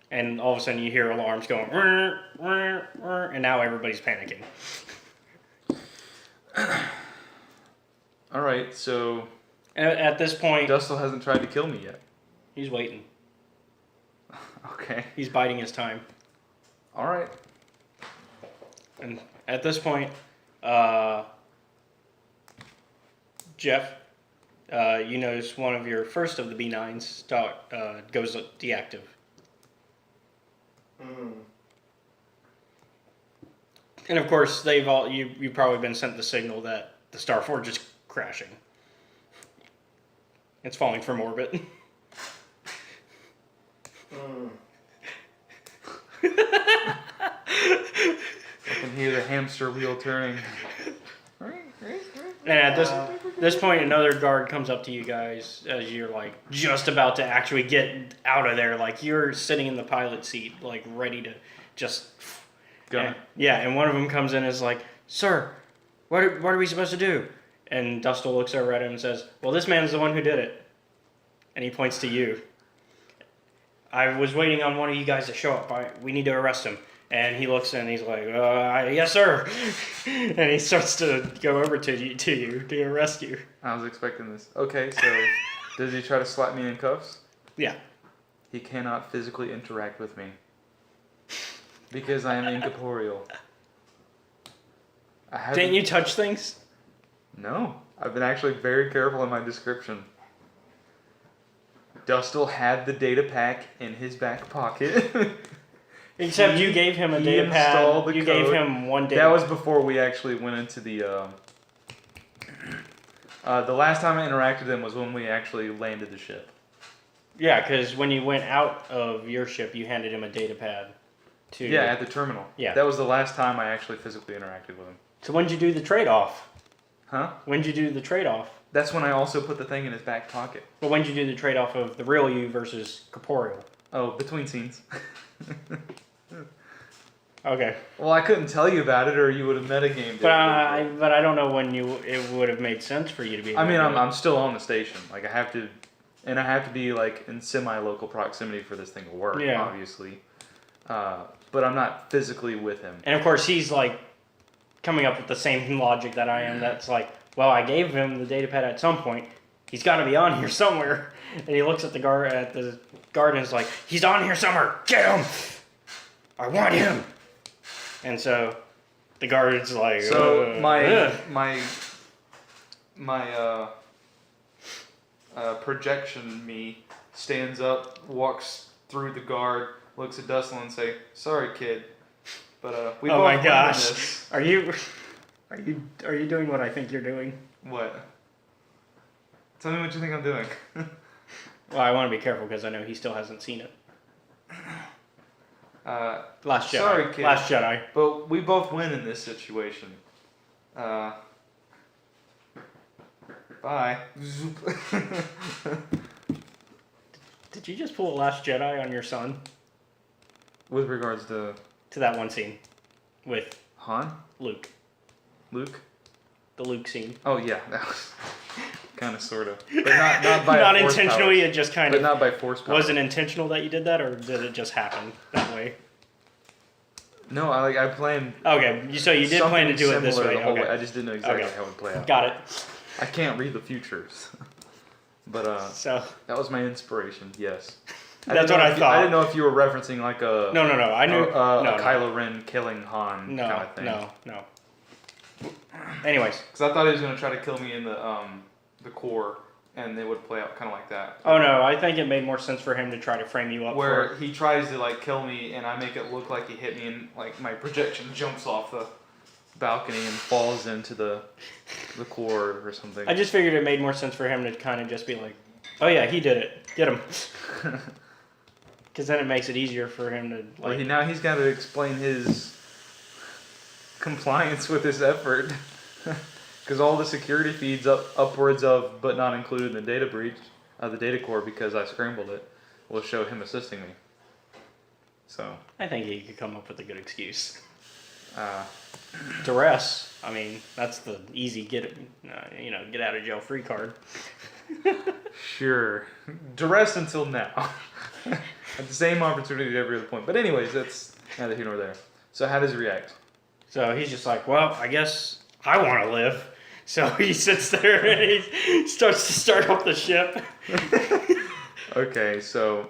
And all of a sudden, you hear alarms going, "Rrr, rrr, rrr," and now everybody's panicking. All right, so At this point, Dustle hasn't tried to kill me yet. he's waiting. Okay. He's biding his time. All right. And at this point, Jeff, you notice one of your first of the B9s goes deactive. And of course, you've probably been sent the signal that the Star Forge is crashing. It's falling from orbit. I can hear the hamster wheel turning. And at this point, another guard comes up to you guys as you're like just about to actually get out of there. Like you're sitting in the pilot seat, like ready to just Go. and one of them comes in and is like, "Sir, what are we supposed to do?" And Dustle looks over at him and says, "Well, this man's the one who did it." And he points to you. "I was waiting on one of you guys to show up. We need to arrest him." And he looks in and he's like, "Yes, sir." And he starts to go over to you to arrest you. I was expecting this. Okay, so does he try to slap me in cuffs? Yeah. He cannot physically interact with me because I am incorporeal. Didn't you touch things? No, I've been actually very careful in my description. Dustle had the data pack in his back pocket. Except you gave him a He data installed pad. the You gave code. him one data. That was before we actually went into the. The last time I interacted with him was when we actually landed the ship. Yeah, because when you went out of your ship, you handed him a data pad. to. Yeah, at the terminal. Yeah. That was the last time I actually physically interacted with him. So when'd you do the trade-off? Huh? When'd you do the trade-off? That's when I also put the thing in his back pocket. But when'd you do the trade-off of the real you versus corporeal? Oh, between scenes. Okay. Well, I couldn't tell you about it, or you would have metagamed it. But I don't know when it would have made sense for you to be. Able I mean, to do it. I'm still on the station. Like I have to be like in semi-local proximity for this thing to work. Yeah. Obviously. But I'm not physically with him. And of course, he's like coming up with the same logic that I am. That's like, well, I gave him the data pad at some point. He's got to be on here somewhere. And he looks at the guard and is like, he's on here somewhere. Get him! I want him. And so the guard's like, So my projection me stands up, walks through the guard, looks at Dustin and say, "Sorry, kid, but we oh both my win gosh, this." are you doing what I think you're doing? What? Tell me what you think I'm doing. Well, I want to be careful because I know he still hasn't seen it. Last Jedi. Sorry, kid. Last Jedi. But we both win in this situation. Bye. Did you just pull a Last Jedi on your son? With regards to that one scene with Han? Luke. Luke? The Luke scene. Oh yeah, that was kind of, sort of, but not by not force intentionally. powers. It just kind But of. not by force power. Was it intentional that you did that, or did it just happen that way? No, I planned. Okay, so you did plan to do it this similar way. the whole Okay. way. I just didn't know exactly Okay. how it would play out. Got it. I can't read the futures, but So that was my inspiration. Yes. that's what I thought. I didn't know if you were referencing like a No. I knew. a Kylo Ren killing Han No, kind of thing. no. Anyways. Because I thought he was gonna try to kill me in the core, and it would play out kind of like that. Oh no, I think it made more sense for him to try to frame you up. Where he tries to like kill me, and I make it look like he hit me, and like my projection jumps off the balcony and falls into the core or something. I just figured it made more sense for him to kind of just be like, oh yeah, he did it. Get him. Because then it makes it easier for him to like. Well, now he's got to explain his compliance with this effort. Because all the security feeds upwards of, but not included in the data breach, the data core, because I scrambled it, will show him assisting me. So. I think he could come up with a good excuse. Uh, Duress. I mean, that's the easy get out of jail free card. Sure. Duress until now. At the same opportunity at every other point. But anyways, that's neither here nor there. So how does he react? So he's just like, well, I guess I want to live. So he sits there and he starts to start up the ship. Okay, so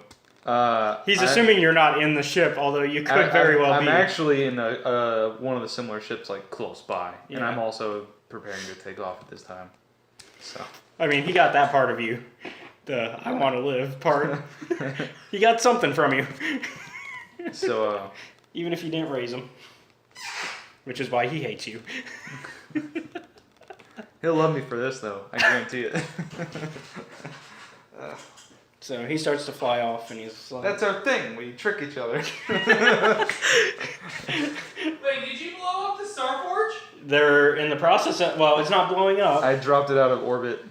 he's assuming you're not in the ship, although you could very well be. I'm actually in one of the similar ships, like close by, and Yeah. I'm also preparing to take off at this time. So I mean, he got that part of you, the "I want to live" part. He got something from you, so even if you didn't raise him, which is why he hates you. he'll love me for this, though. I guarantee it. So he starts to fly off, and he's like, That's our thing. We trick each other. Wait, did you blow up the Starforge? They're in the process of, well, it's not blowing up. I dropped it out of orbit.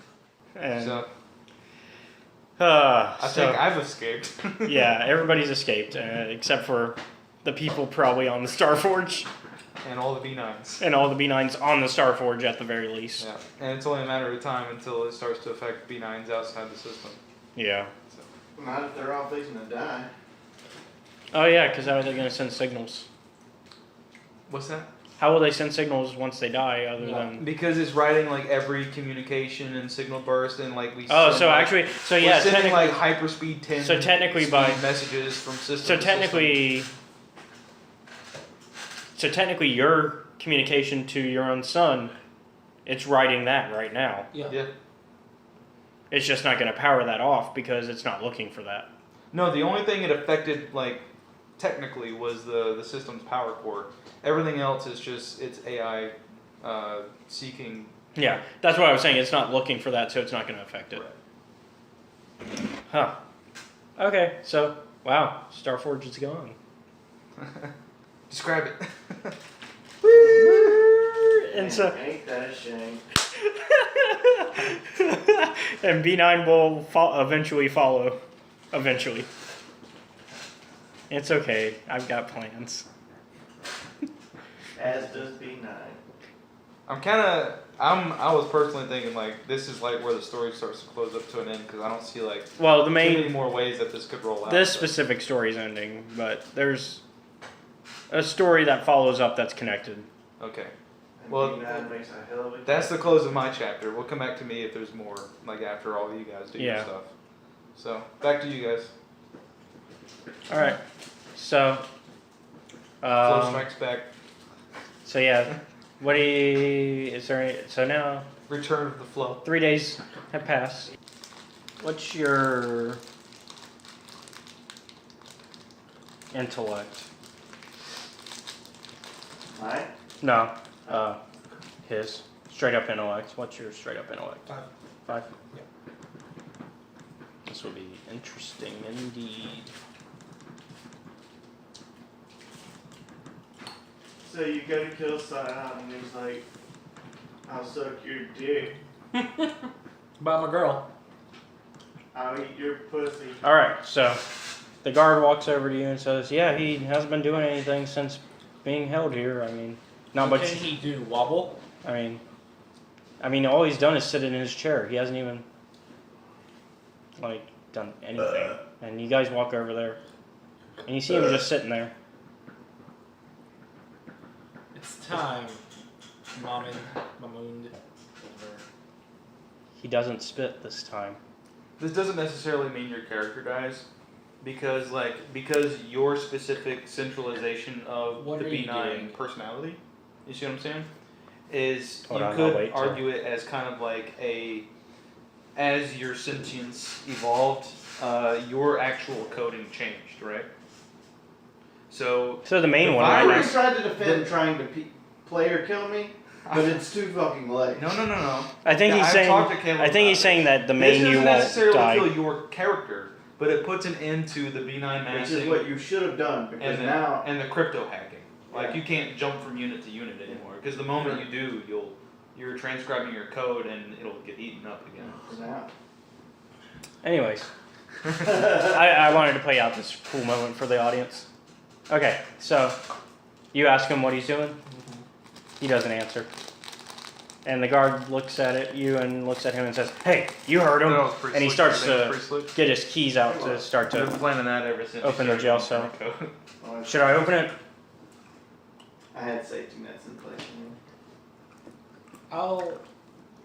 And, So I think I've escaped. yeah, everybody's escaped, except for the people probably on the Starforge. And all the B9s. And all the B9s on the Starforge at the very least. Yeah, and it's only a matter of time until it starts to affect B9s outside the system. Yeah. Not if they're all fixing to die. Oh yeah, because how are they going to send signals? What's that? How will they send signals once they die other than... Because it's writing like every communication and signal burst, and like we Oh, send, so like, actually, so we're yeah, sending technically... like hyperspeed 10 So technically speed by... messages from system So to technically... So technically your communication to your own son, it's writing that right now. system. Yeah. It's just not going to power that off because it's not looking for that. No, the only thing it affected, like, technically was the system's power core. Everything else is just, it's AI seeking. Yeah, that's what I was saying. It's not looking for that, so it's not going to affect it. Right. Huh. Okay, so, wow, Starforge is gone. Describe it. And so, Ain't that a shame? and B9 will eventually follow. Eventually. It's okay. I've got plans. As does B9. I was personally thinking like this is like where the story starts to close up to an end because I don't see like Well, the too many main more ways that this could roll out. this but- specific story's ending, but there's a story that follows up that's connected. Okay. And Well, B9 makes a hell of a That's the close of my chapter. We'll come back to me if there's more, like after all you guys do your Yeah. stuff. So back to you guys. All right. So. Flow strikes back. So yeah, what do you, is there any, so now Return of the flow. 3 days have passed. What's your intellect? Mine? No, his straight up intellect. What's your straight up intellect? 5. 5. Yeah. This will be interesting indeed. So you go to kill Scion and he's like, I'll suck your dick. About my girl. I'll eat your pussy. All right, so the guard walks over to you and says, "Yeah, he hasn't been doing anything since being held here. I mean, not What much. can he do? Wobble? I mean, all he's done is sit in his chair. He hasn't even like done anything." And you guys walk over there, and you see him just sitting there. It's time. Mamoon. He doesn't spit this time. This doesn't necessarily mean your character dies, because your specific centralization of What the are you B9 doing? personality, you see what I'm saying? Is Hold you on, I'll could wait till- argue it as kind of like as your sentience evolved, your actual coding changed, right? So So the main The one, I right? already Now, tried to defend trying to player kill me, but it's too fucking late. no. I think Yeah, he's I've saying. talked to Caleb I think he's about saying that the main this you doesn't won't necessarily die. kill your character, but it puts an end to the B9 Which massing is what you should have done, because now and the crypto hacking. Like Yeah. you can't jump from unit to unit anymore because the moment you do, you're transcribing your code and it'll get eaten up again. for now. Anyways, I wanted to play out this cool moment for the audience. Okay, so you ask him what he's doing. He doesn't answer. And the guard looks at you and looks at him and says, "Hey, you heard him." That was pretty And he slick. starts Everything to was pretty slick. get his keys out to start I've been to. planning that ever since. Open you the jail started cell. doing my code. Should I open it? I had safety nets in place. I'll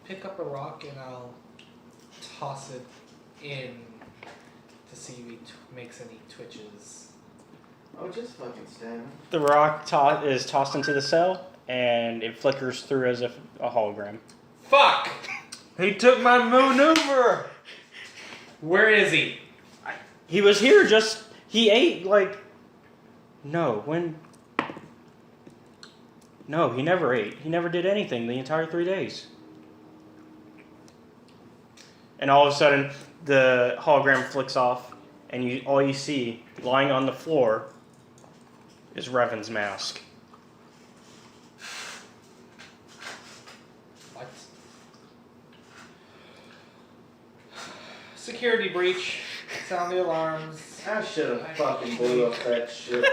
pick up a rock and I'll toss it in to see if it makes any twitches. Oh, just fucking stab him. The rock is tossed into the cell, and it flickers through as if a hologram. Fuck! He took my maneuver. Where is he? He was here just. He ate like. No, when. No, he never ate. He never did anything the entire 3 days. And all of a sudden, the hologram flicks off, and all you see lying on the floor is Revan's mask. What? Security breach. Sound the alarms. I should have fucking blew up that shit.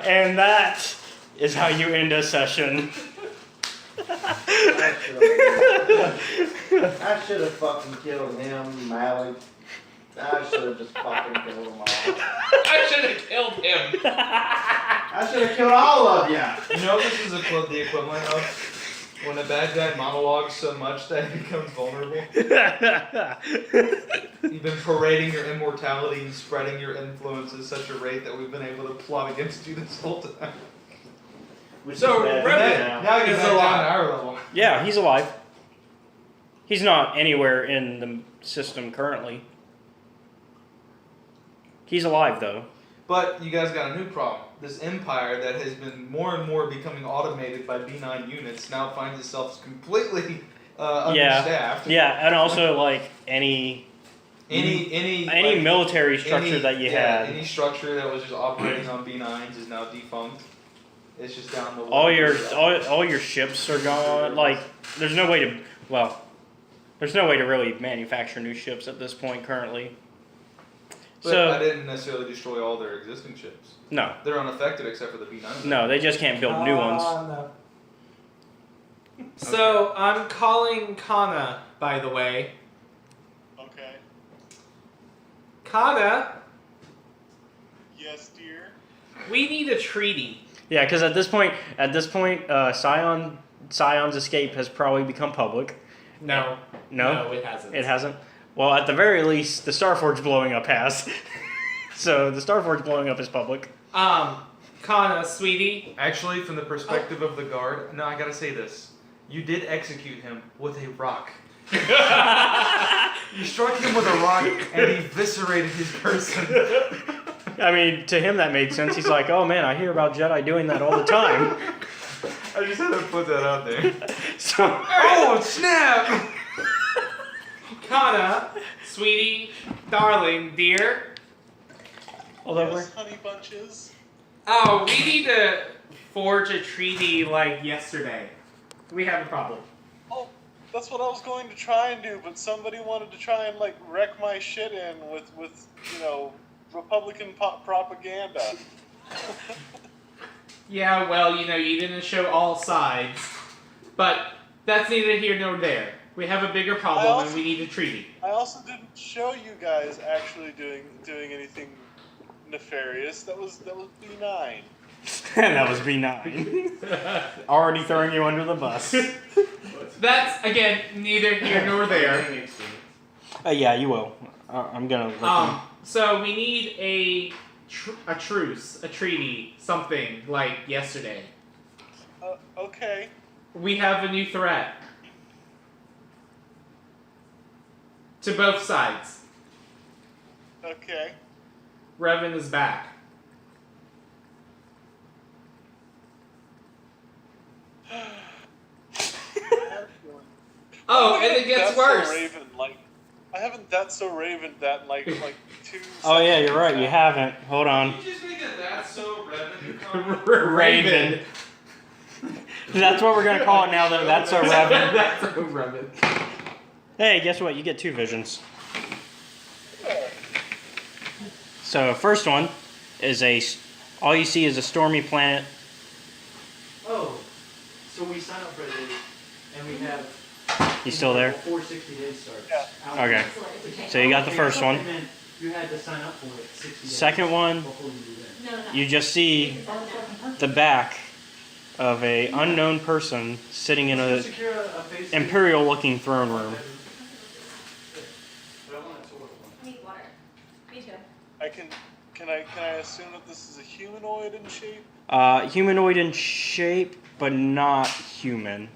And that is how you end a session. I should have fucking killed him, Malik. I should have just fucking killed them all. I should have killed him. I should have killed all of you. You know this is the equivalent of when a bad guy monologues so much that he becomes vulnerable. You've been parading your immortality and spreading your influence at such a rate that we've been able to plot against you this whole time. Which So, is bad Revan, Now you're He's back down alive. to our level. Yeah, he's alive. He's not anywhere in the system currently. He's alive, though. But you guys got a new problem. This empire that has been more and more becoming automated by B9 units now finds itself completely understaffed. Yeah, and also, like, any Any military structure that you had. Any structure that was just operating on B9s is now defunct. It's just down the All your ships are gone. Like there's no way to really manufacture new ships at this point currently. But So I didn't necessarily destroy all their existing ships. no, They're unaffected except for the B9. no, they just can't build new ones. No. So I'm calling Kana, by the way. Okay. Kana, Yes, dear. we need a treaty. Yeah, because at this point, Scion's escape has probably become public. No. No, it hasn't. it hasn't. Well, at the very least, the Starforge blowing up has. So the Starforge blowing up is public. Kana, sweetie. Actually, from the perspective of the guard, no, I gotta say this. You did execute him with a rock. You struck him with a rock and eviscerated his person. I mean, to him that made sense. He's like, oh man, I hear about Jedi doing that all the time. I just had to put that out there. So, oh, snap! Kana, sweetie, darling, dear. hold over. Yes, honey bunches. Oh, we need to forge a treaty like yesterday. We have a problem. Oh, that's what I was going to try and do, but somebody wanted to try and like wreck my shit in with Republican propaganda. Yeah, well, you didn't show all sides. But that's neither here nor there. We have a bigger problem and we need a treaty. I also didn't show you guys actually doing anything nefarious. That was B9. That was B9. Already throwing you under the bus. That's, again, neither here nor there. Yeah, you will. I'm gonna let you. So we need a truce, a treaty, something like yesterday. Okay. We have a new threat. To both sides. Okay. Revan is back. Oh, and it gets worse. I haven't That's So Raven that in like 2 Oh yeah, you're right. You haven't. Hold on. Did you just make a That's So Revan Raven. That's what we're gonna call it now. Though. That's a Revan. That's a Revan. Hey, guess what? You get 2 visions. So first one is all you see is a stormy planet. Oh, so we sign up for this, and we have. You still there? 460 days starts. Yeah. Okay. So you got the first one. And then you had to sign up for it 60 days. Second one, Before you do that. you just see the back of a unknown person sitting in a imperial-looking throne room. I need water. Me too. Can I assume that this is a humanoid in shape? Humanoid in shape, but not human.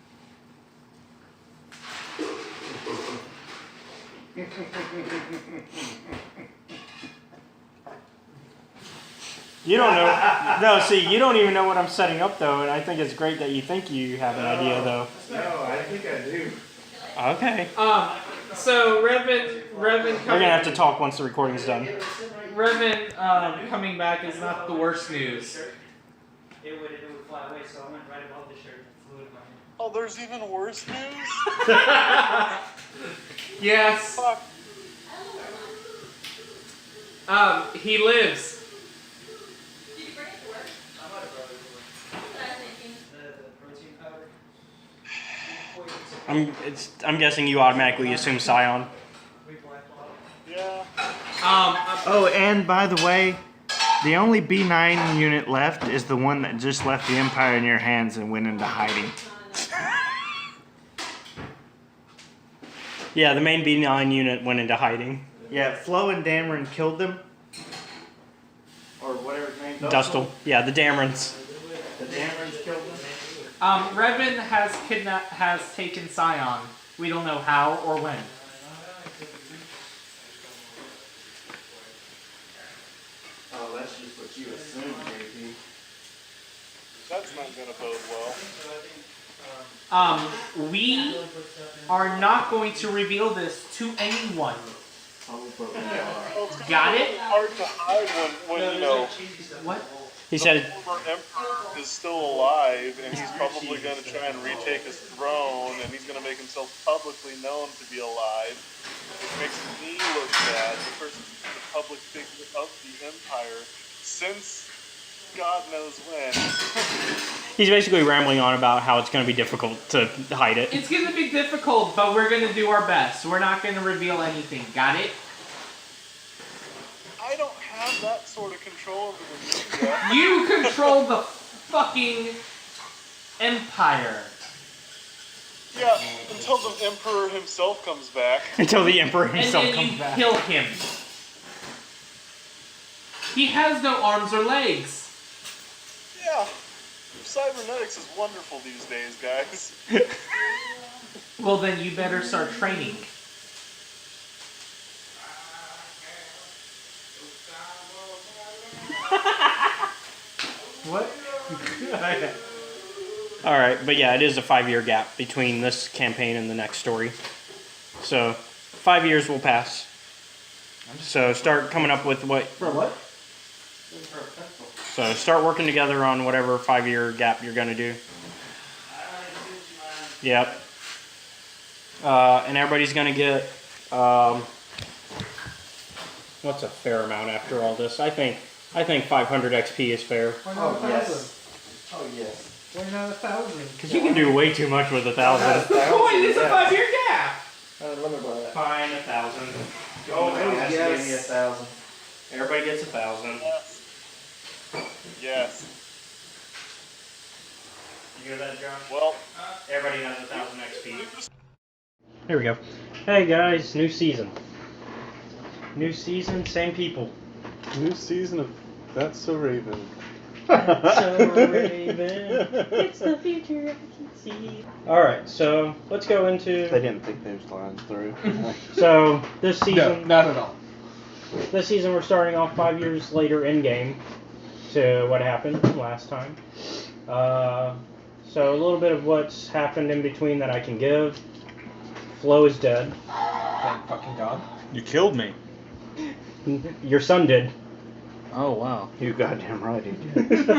You don't know. No, see, you don't even know what I'm setting up, though, and I think it's great that you think you have an idea, though. No, I think I do. Okay. So Revan We're coming. gonna have to talk once the recording's done. Revan coming back is not the worst news. It would fly away, so I went right above the shirt and flew it in my hand. Oh, there's even worse news? Yes. Fuck. He lives. Did you bring it to work? I might have brought it over. That's what I was thinking. The protein powder. I'm guessing you automatically assume Scion. We blacked out. Yeah. Oh, and by the way, the only B9 unit left is the one that just left the Empire in your hands and went into hiding. Yeah, the main B9 unit went into hiding. Yeah, Flo and Dameron killed them. Or whatever his name is. Dustle. Yeah, the Damerons. The Damerons killed them. Revan has taken Scion. We don't know how or when. Oh, that's just what you assume, JP. That's not gonna bode well. We are not going to reveal this to anyone. Oh, but we are. Got it? Hard to hide when you know What? He the said, former emperor is still alive, and he's probably going to try and retake his throne, and he's going to make himself publicly known to be alive, which makes me look bad, the person who's the public figure of the empire since God knows when. he's basically rambling on about how it's going to be difficult to hide it. It's gonna be difficult, but we're gonna do our best. We're not gonna reveal anything. Got it? I don't have that sort of control over the media. You control the fucking empire. Yeah, until the emperor himself comes back. Until the Emperor And himself then comes you back. kill him. He has no arms or legs. Yeah, cybernetics is wonderful these days, guys. Well, then you better start training. What? Alright, but yeah, it is a 5-year gap between this campaign and the next story. So, 5 years will pass. So, start coming up with what. For what? So, start working together on whatever 5-year gap you're going to do. Yep. And everybody's going to get. What's a fair amount after all this? I think 500 XP is fair. Why Oh, not 1,000? yes. Oh, yes. Why not 1,000? Because you can do way too much with 1,000. Boy, it's a 5-year gap. Let me buy that. Fine, 1,000. Oh, Yes. yes. Give me 1,000. Everybody gets 1,000. Yes. You hear that, John? Well, Everybody has 1,000 XP. Here we go. Hey guys, new season. New season, same people. New season of That's So Raven. So Raven, it's the future I can see. Alright, so let's go They into. didn't think they was flying through. So this season, not at all. this season we're starting off 5 years later in game to what happened last time. So a little bit of what's happened in between that I can give. Flo is dead. Thank fucking God. You killed me. Your son did. Oh wow. You goddamn right he did.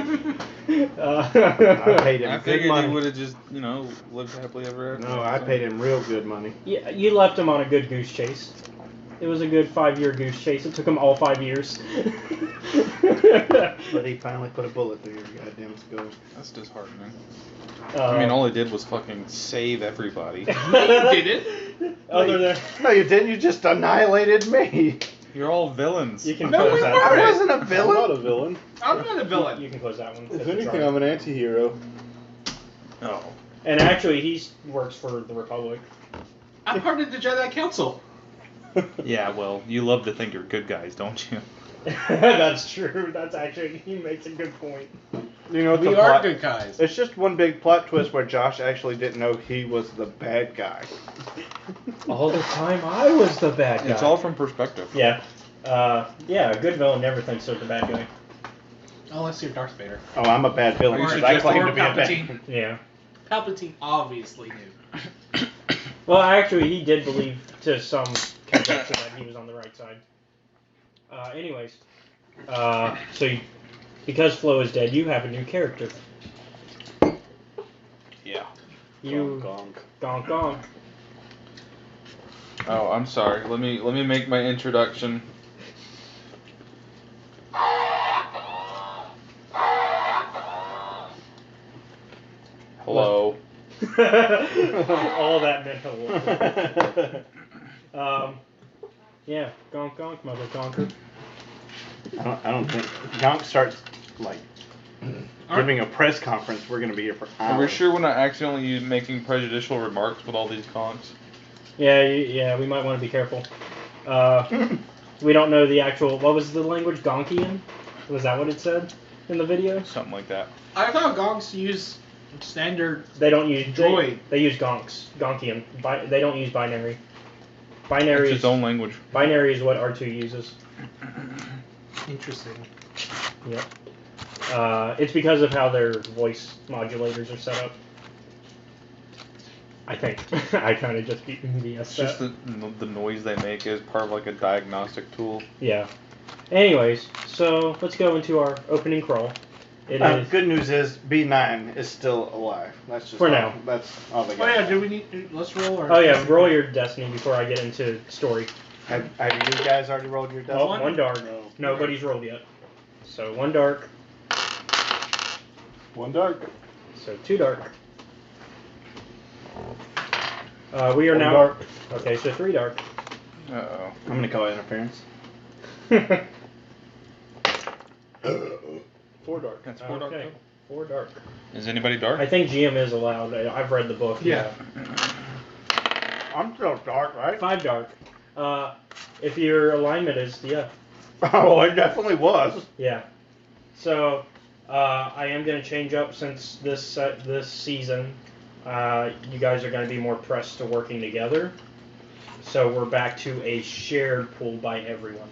uh, I paid him I good figured money. he would have just, lived happily ever after. No, I paid him real good money. Yeah, you left him on a good goose chase. It was a good 5-year goose chase. It took him all 5 years. But he finally put a bullet through your goddamn skull. That's disheartening. I mean, all he did was fucking save everybody. You did it. Other than No, you didn't. You just annihilated me. You're all villains. you can No, close we that. weren't. I wasn't a I'm villain. not a villain. I'm not a villain. You can close that one. If anything, I'm an anti-hero. Oh. And actually, he works for the Republic. I'm part of the Jedi Council. Yeah, well, you love to think you're good guys, don't you? That's true. That's actually, he makes a good point. You know, it's We a are plot. good guys. It's just one big plot twist where Josh actually didn't know he was the bad guy. All the time, I was the bad guy. It's all from perspective. Yeah. Yeah, a good villain never thinks they're the bad guy. Unless you're Darth Vader. Oh, I'm a bad villain Or because I just- claim or to be a bad. Palpatine. Yeah. Palpatine obviously knew. Well, actually, he did believe to some conjecture that he was on the right side. Anyways, because Flo is dead, you have a new character. Yeah. You Gonk. gonk gonk. Oh, I'm sorry. Let me make my introduction. Hello. All that meant hello. Yeah, gonk gonk, mother gonker. I don't think Gonk starts like giving a press conference. We're gonna be here for hours. Are we sure we're not accidentally making prejudicial remarks with all these conks? Yeah, we might want to be careful. We don't know the actual. What was the language? Gonkian? Was that what it said in the video? Something like that. I thought Gonks use standard. They don't use Droid. They use gonks. Gonkian. They don't use binary. Binary. It's its own language. Binary is what R2 uses. Interesting. Yep. It's because of how their voice modulators are set up. I think. I kind of just BS It's just the noise they make is part of like a diagnostic tool. Yeah. Anyways, so let's go into our opening crawl. It is Good news is B9 is still alive. That's just For all, now. That's all they Oh got. yeah, do we need? Let's roll our. Oh yeah, roll your destiny before I get into story. Have you guys already rolled your Oh, destiny? one dark. No. Nobody's rolled yet. So 1 dark. One dark. So 2 dark. We are One now. dark. Okay, so 3 dark. Uh-oh. I'm gonna call it interference. 4 dark. That's 4 dark. Okay, 4 dark. Is anybody dark? I think GM is allowed. I've read the book. Yeah. I'm still dark, right? 5 dark. If your alignment is, yeah. Oh, it definitely was. Yeah. So, I am going to change up since this season. You guys are going to be more pressed to working together. So we're back to a shared pool by everyone.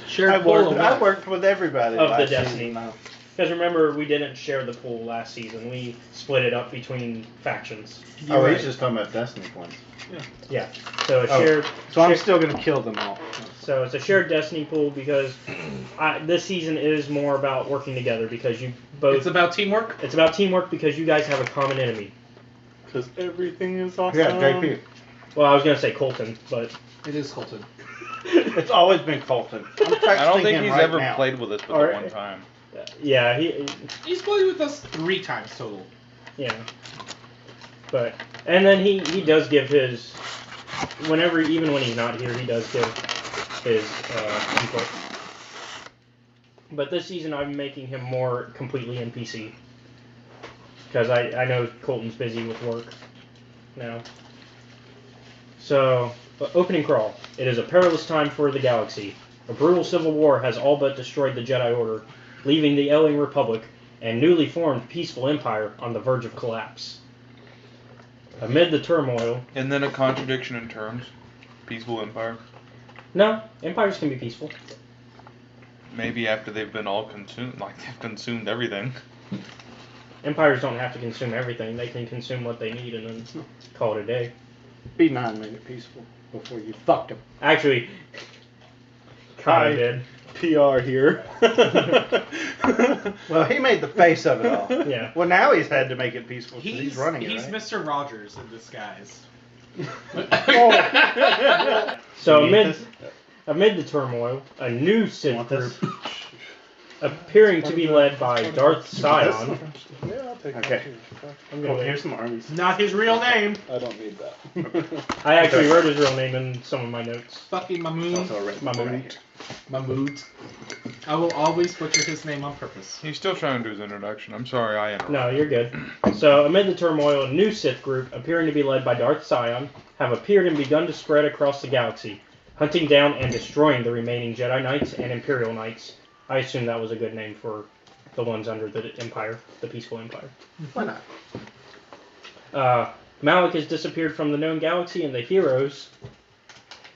Share I pool worked with everybody Of the last destiny. season, now. Because remember, we didn't share the pool last season. We split it up between factions. Oh, he's just talking about destiny points. Yeah. So a Oh, shared. So I'm shared- still gonna kill them all. So it's a shared destiny pool because this season is more about working together because you both. It's about teamwork. It's about teamwork because you guys have a common enemy. Because everything is awesome. Yeah, JP. Well, I was gonna say Colton, but It is Colton. It's always been Colton. I'm I don't texting think him he's right ever now. played with us but Or- the one time. yeah, He's played with us 3 times total. yeah. But and then he does give his even when he's not here, he does give his input. But this season, I'm making him more completely NPC because I know Colton's busy with work now. So, opening crawl. It is a perilous time for the galaxy. A brutal civil war has all but destroyed the Jedi Order, leaving the ailing Republic and newly formed peaceful empire on the verge of collapse. Amid the turmoil... And then a contradiction in terms. Peaceful empire. No, empires can be peaceful. Maybe after they've been all consumed, like they've consumed everything. Empires don't have to consume everything. They can consume what they need and then call it a day. B9 made it peaceful before you fucked him. Actually, Hi. kinda did. PR here. Well, he made the face of it all. Yeah. Well, now he's had to make it peaceful because he's running it, He's right? Mr. Rogers in disguise. So You need amid the turmoil, a new Sith Want group this? appearing to be led by Darth Sion. Yeah, I'll take Okay. I'm Well, gonna here's some armies. Not his real name. I don't need that. I actually wrote his real name in some of my notes. Fucking Mahmood. Also a red Mahmood. Mahmood. I will always butcher his name on purpose. He's still trying to do his introduction. I'm sorry I interrupted. No, you're good. So, amid the turmoil, a new Sith group, appearing to be led by Darth Sion, have appeared and begun to spread across the galaxy, hunting down and destroying the remaining Jedi Knights and Imperial Knights. I assume that was a good name for the ones under the Empire, the Peaceful Empire. Why not? Malik has disappeared from the known galaxy, and the heroes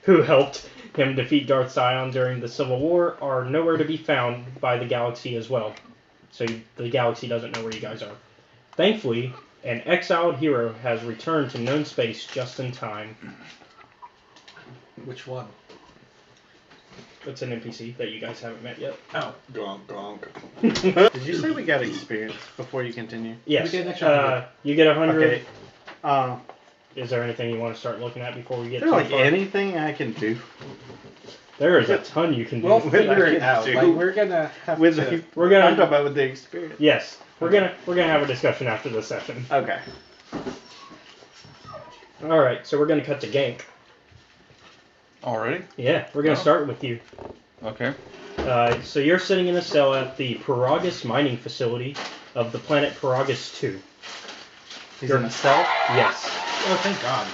who helped him defeat Darth Sion during the Civil War are nowhere to be found by the galaxy as well. So the galaxy doesn't know where you guys are. Thankfully, an exiled hero has returned to known space just in time. Which one? It's an NPC that you guys haven't met yet. Oh. Gonk, gonk. Did you say we got experience before you continue? Yes. We get an extra 100. You get 100. Okay. Is there anything you want to start looking at before we get Is there too like far? anything I can do? There is a ton you can do. We'll With figure I it can out. do. Like, we're gonna have With to. the, We're gonna- I'm talking about with the experience. Yes, we're gonna have a discussion after this session. Okay. All right, so we're gonna cut to Gank. Already? Yeah, we're gonna start with you. Okay. So you're sitting in a cell at the Paragus mining facility of the planet Paragus 2. He's in a cell? Yes. Oh, thank God.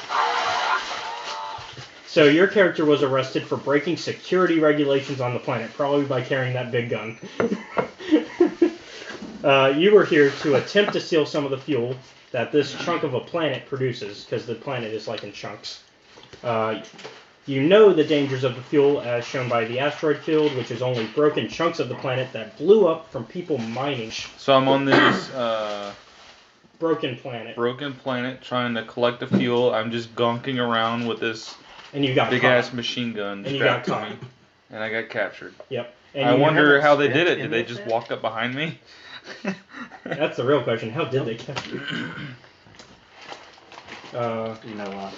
So your character was arrested for breaking security regulations on the planet, probably by carrying that big gun. You were here to attempt to steal some of the fuel that this chunk of a planet produces, because the planet is like in chunks. You know the dangers of the fuel as shown by the asteroid field, which is only broken chunks of the planet that blew up from people mining. So I'm on this broken planet, Broken planet, trying to collect the fuel. I'm just gonking around with this and you got big caught. ass machine gun And you got strapped to caught. me, and I got captured. Yep. And I you wonder haven't how they did stepped it. Did in they this just yet? walk up behind me? That's the real question. How did they catch you? You know what?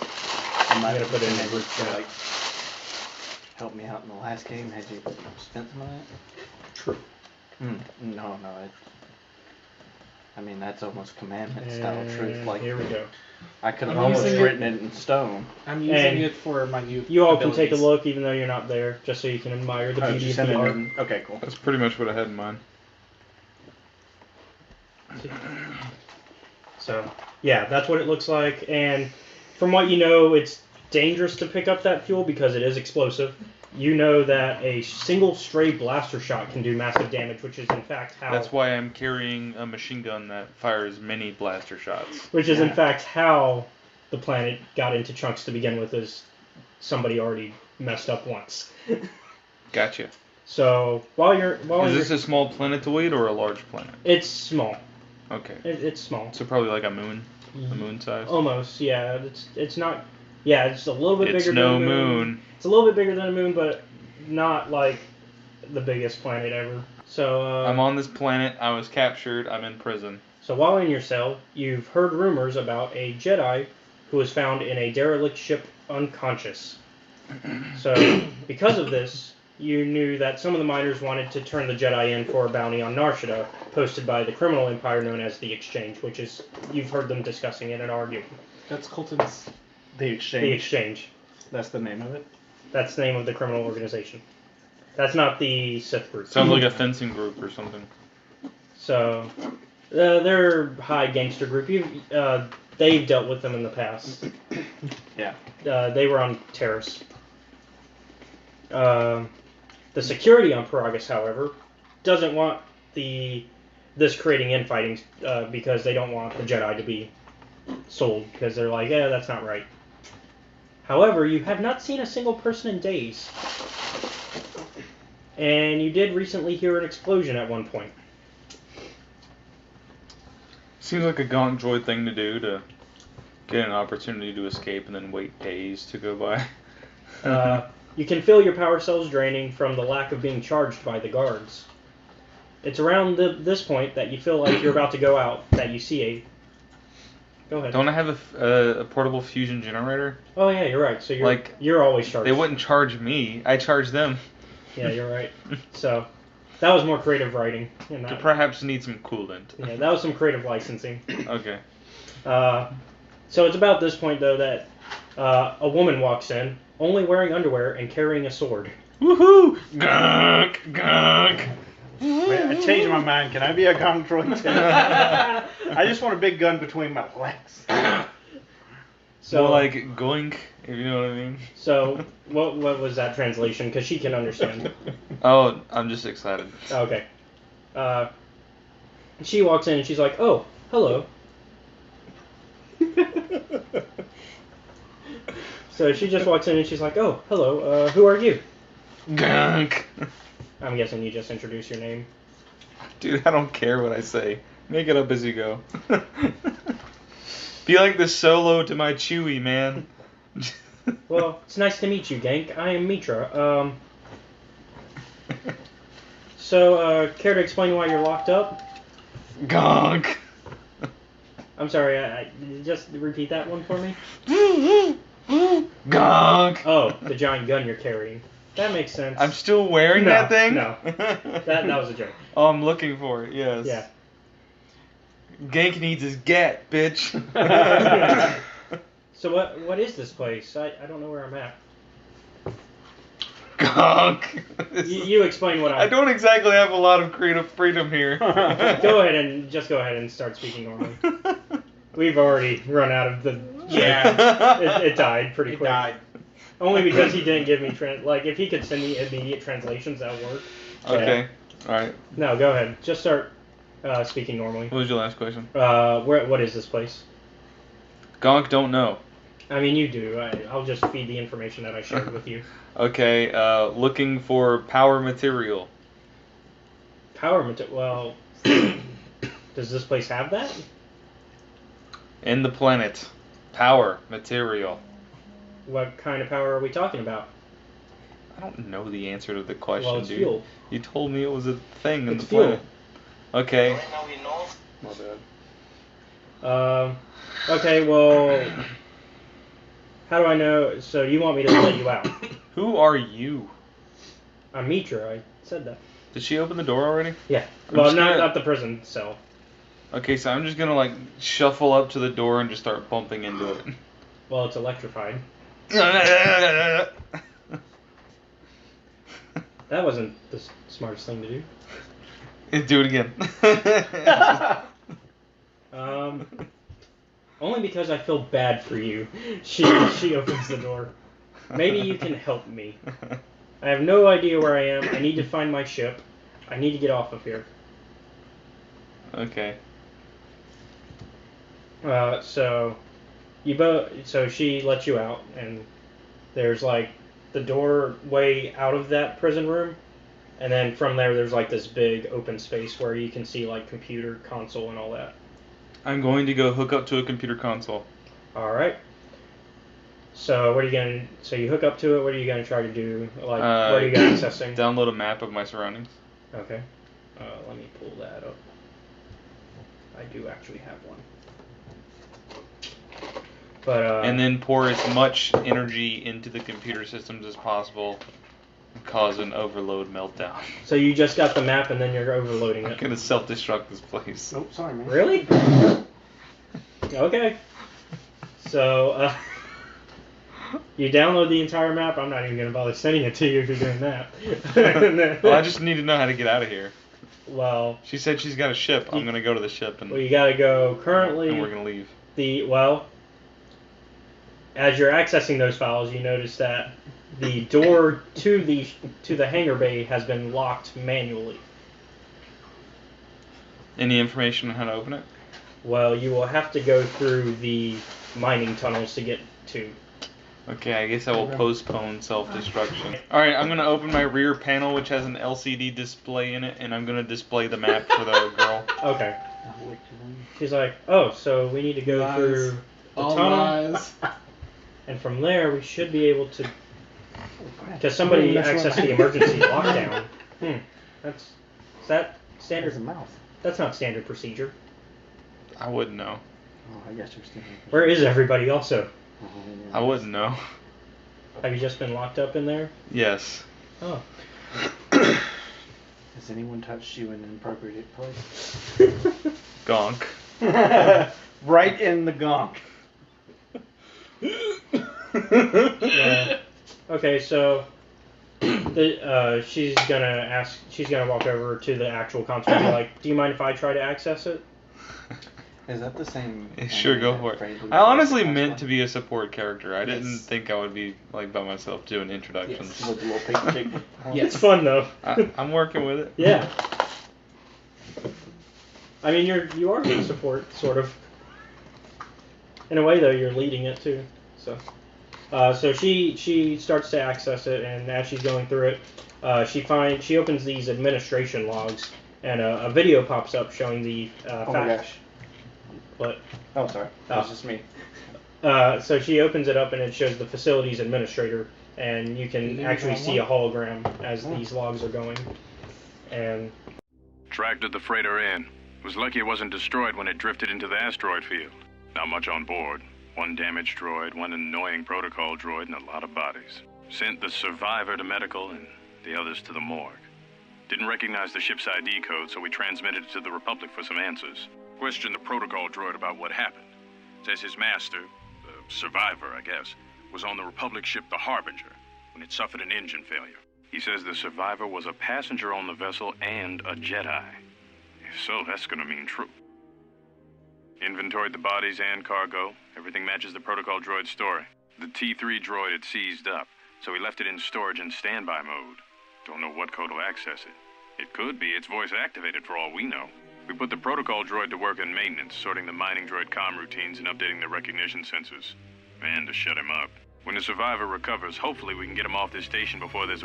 I might gonna have put it in the able group to, chat. like, help me out in the last game. Had you spent some of that? True. No. I mean, that's almost commandment style truth. Like, Here we go. I could have I'm almost using it- written it in stone. I'm using And it for my new. You all can take a abilities. look, even though you're not there, just so you can admire the Oh, beauty you of sent the it art. in. Okay, cool. That's pretty much what I had in mind. So, yeah, that's what it looks like. And from what you know, it's dangerous to pick up that fuel because it is explosive. You know that a single stray blaster shot can do massive damage, which is in fact how. That's why I'm carrying a machine gun that fires many blaster shots. Which is in fact how the planet got into chunks to begin with, is somebody already messed up once. Gotcha. So while you're Is this a small planetoid or a large planet? it's small. Okay. It's small. So probably like a moon size. Almost, yeah. It's not. Yeah, it's a little bit It's bigger no than a moon. It's a little bit bigger than a moon, but not like the biggest planet ever. So I'm on this planet. I was captured. I'm in prison. So while in your cell, you've heard rumors about a Jedi who was found in a derelict ship unconscious. So because of this, you knew that some of the miners wanted to turn the Jedi in for a bounty on Narshada, posted by the criminal empire known as the Exchange, which is, you've heard them discussing it and arguing. That's Colton's. The exchange. The Exchange. That's the name of it. That's the name of the criminal organization. That's not the Sith group. Sounds like a fencing group or something. So, they're a high gangster group. They've dealt with them in the past. Yeah. They were on Taris. The security on Paragus, however, doesn't want this creating infighting because they don't want the Jedi to be sold, because they're like, yeah, that's not right. However, you have not seen a single person in days. And you did recently hear an explosion at one point. Seems like a Gonk droid thing to do, to get an opportunity to escape and then wait days to go by. You can feel your power cells draining from the lack of being charged by the guards. It's around this point that you feel like you're about to go out that you see a... Go ahead. Don't I have a portable fusion generator? Oh yeah, you're right. So you're always charged. They wouldn't charge me. I charge them. Yeah, you're right. So that was more creative writing. In To that. perhaps need some coolant. Yeah, that was some creative licensing. Okay. So it's about this point though that a woman walks in, only wearing underwear and carrying a sword. Woohoo! Gonk! Gonk! Wait, I changed my mind. Can I be a gong droid too? I just want a big gun between my legs. So More like goink, if you know what I mean. So what was that translation? Because she can understand. Oh, I'm just excited. Okay. She walks in and she's like, "Oh, hello." So she just walks in and she's like, "Oh, hello. Who are you?" Gonk! I'm guessing you just introduce your name. Dude, I don't care what I say. Make it up as you go. Be like the Solo to my Chewie, man. Well, it's nice to meet you, Gank. I am Mitra. So, care to explain why you're locked up? Gonk! I'm sorry, I just repeat that one for me. Gonk! Oh, the giant gun you're carrying. That makes sense. I'm still wearing No, that thing? no. That was a joke. Oh, I'm looking for it, yes. Yeah. Gank needs his gat, bitch. So what is this place? I don't know where I'm at. Gonk! You explain what I don't exactly have a lot of creative freedom here. Go ahead and start speaking normally. We've already run out of the... Yeah. It died pretty quick. It died. Only because he didn't give me... if he could send me immediate translations, that would work. Okay, alright. No, go ahead. Just start speaking normally. What was your last question? What is this place? Gonk don't know. I mean, you do. I'll just feed the information that I shared with you. Okay, looking for power material. Power material. Well, does this place have that? In the planet. Power. Material. What kind of power are we talking about? I don't know the answer to the question, Well, it's dude. fuel. You told me it was a thing in It's the fuel. planet. Okay. My bad. Okay, well, how do I know? So you want me to let you out? Who are you? I'm Mitra. I said that. Did she open the door already? Yeah. I'm Well, just not gonna- not the prison cell. Okay, so I'm just gonna like shuffle up to the door and just start bumping into it. Well, it's electrified. That wasn't the smartest thing to do. Do it again. Only because I feel bad for you. She opens the door. Maybe you can help me. I have no idea where I am. I need to find my ship. I need to get off of here. Okay. So she lets you out, and there's like the doorway out of that prison room, and then from there's like this big open space where you can see like computer console and all that. I'm going to go hook up to a computer console. All right. So what are you gonna? So you hook up to it. What are you gonna try to do? Like, what are you gonna accessing? Download a map of my surroundings. Okay. Let me pull that up. I do actually have one. But and then pour as much energy into the computer systems as possible and cause an overload meltdown. So you just got the map and then you're overloading I'm it. gonna self-destruct this place. Oh, sorry, man. Really? Okay. So you download the entire map. I'm not even gonna bother sending it to you if you're doing that. Well, I just need to know how to get out of here. Well, she said she's got a ship. I'm gonna go to the ship and. Well, you gotta go currently. And we're gonna leave. As you're accessing those files, you notice that the door to the hangar bay has been locked manually. Any information on how to open it? Well, you will have to go through the mining tunnels to get to. Okay, I guess I will postpone self-destruction. Alright, I'm gonna open my rear panel, which has an LCD display in it, and I'm gonna display the map for the girl. Okay. She's like, oh, so we need to go through the tunnel. And from there, we should be able to... Because somebody accessed the emergency lockdown. Is that standard? That's not standard procedure. I wouldn't know. Oh, I guess you're standard. Where is everybody also? I wouldn't know. Have you just been locked up in there? Yes. Oh. Has anyone touched you in an inappropriate place? Gonk. Right in the gonk. Yeah. Okay, so she's gonna walk over to the actual console and be like, do you mind if I try to access it? Is that the same? Sure, go for it. I honestly meant to be a support character. I didn't think I would be like by myself doing introductions. Yes. With a little pig. Yeah, it's fun though. I'm working with it. Yeah. I mean, you are being support, sort of. In a way, though, you're leading it too. So she starts to access it, and as she's going through it, she opens these administration logs, and a video pops up showing the Oh my gosh. What? Oh, sorry. That was just me. So she opens it up, and it shows the facilities administrator, and you can actually see a hologram as these logs are going. And Tracked the freighter in. Was lucky it wasn't destroyed when it drifted into the asteroid field. Not much on board. One damaged droid, one annoying protocol droid, and a lot of bodies. Sent the survivor to medical and the others to the morgue. Didn't recognize the ship's ID code, so we transmitted it to the Republic for some answers. Questioned the protocol droid about what happened. Says his master, the survivor, I guess, was on the Republic ship the Harbinger when it suffered an engine failure. He says the survivor was a passenger on the vessel and a Jedi. If so, that's gonna mean true. Inventoried the bodies and cargo. Everything matches the protocol droid's story. The T3 droid had seized up, so we left it in storage and standby mode. Don't know what code will access it. It could be it's voice activated for all we know. We put the protocol droid to work in maintenance, sorting the mining droid comm routines and updating the recognition sensors. And to shut him up. When the survivor recovers, hopefully we can get him off this station before there's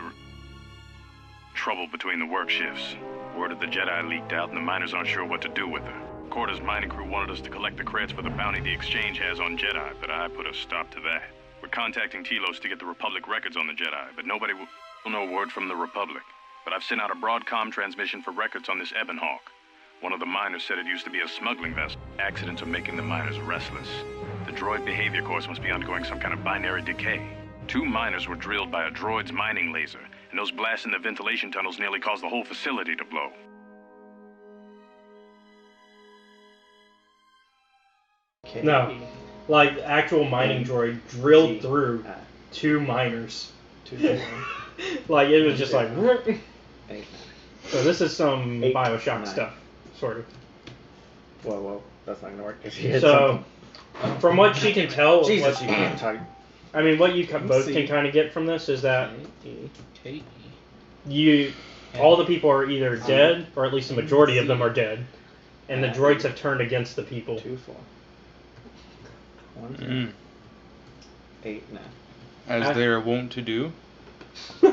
trouble between the work shifts. Word of the Jedi leaked out and the miners aren't sure what to do with her. Headquarters mining crew wanted us to collect the credits for the bounty the Exchange has on Jedi, but I put a stop to that. We're contacting Telos to get the Republic records on the Jedi, but nobody will know word from the Republic. But I've sent out a broadcom transmission for records on this Ebon Hawk. One of the miners said it used to be a smuggling vessel. Accidents are making the miners restless. The droid behavior course must be undergoing some kind of binary decay. 2 miners were drilled by a droid's mining laser, and those blasts in the ventilation tunnels nearly caused the whole facility to blow. No, like actual mining droid drilled through 2 miners. Like it was just like. So this is some Bioshock stuff, sort of. Whoa, that's not gonna work. So, from what she can tell, Jesus, what you can't type. I mean, what you both can kind of get from this is that all the people are either dead, or at least the majority of them are dead, and the droids have turned against the people. 2, 4. 1, 8, 9. As they are wont to do. Do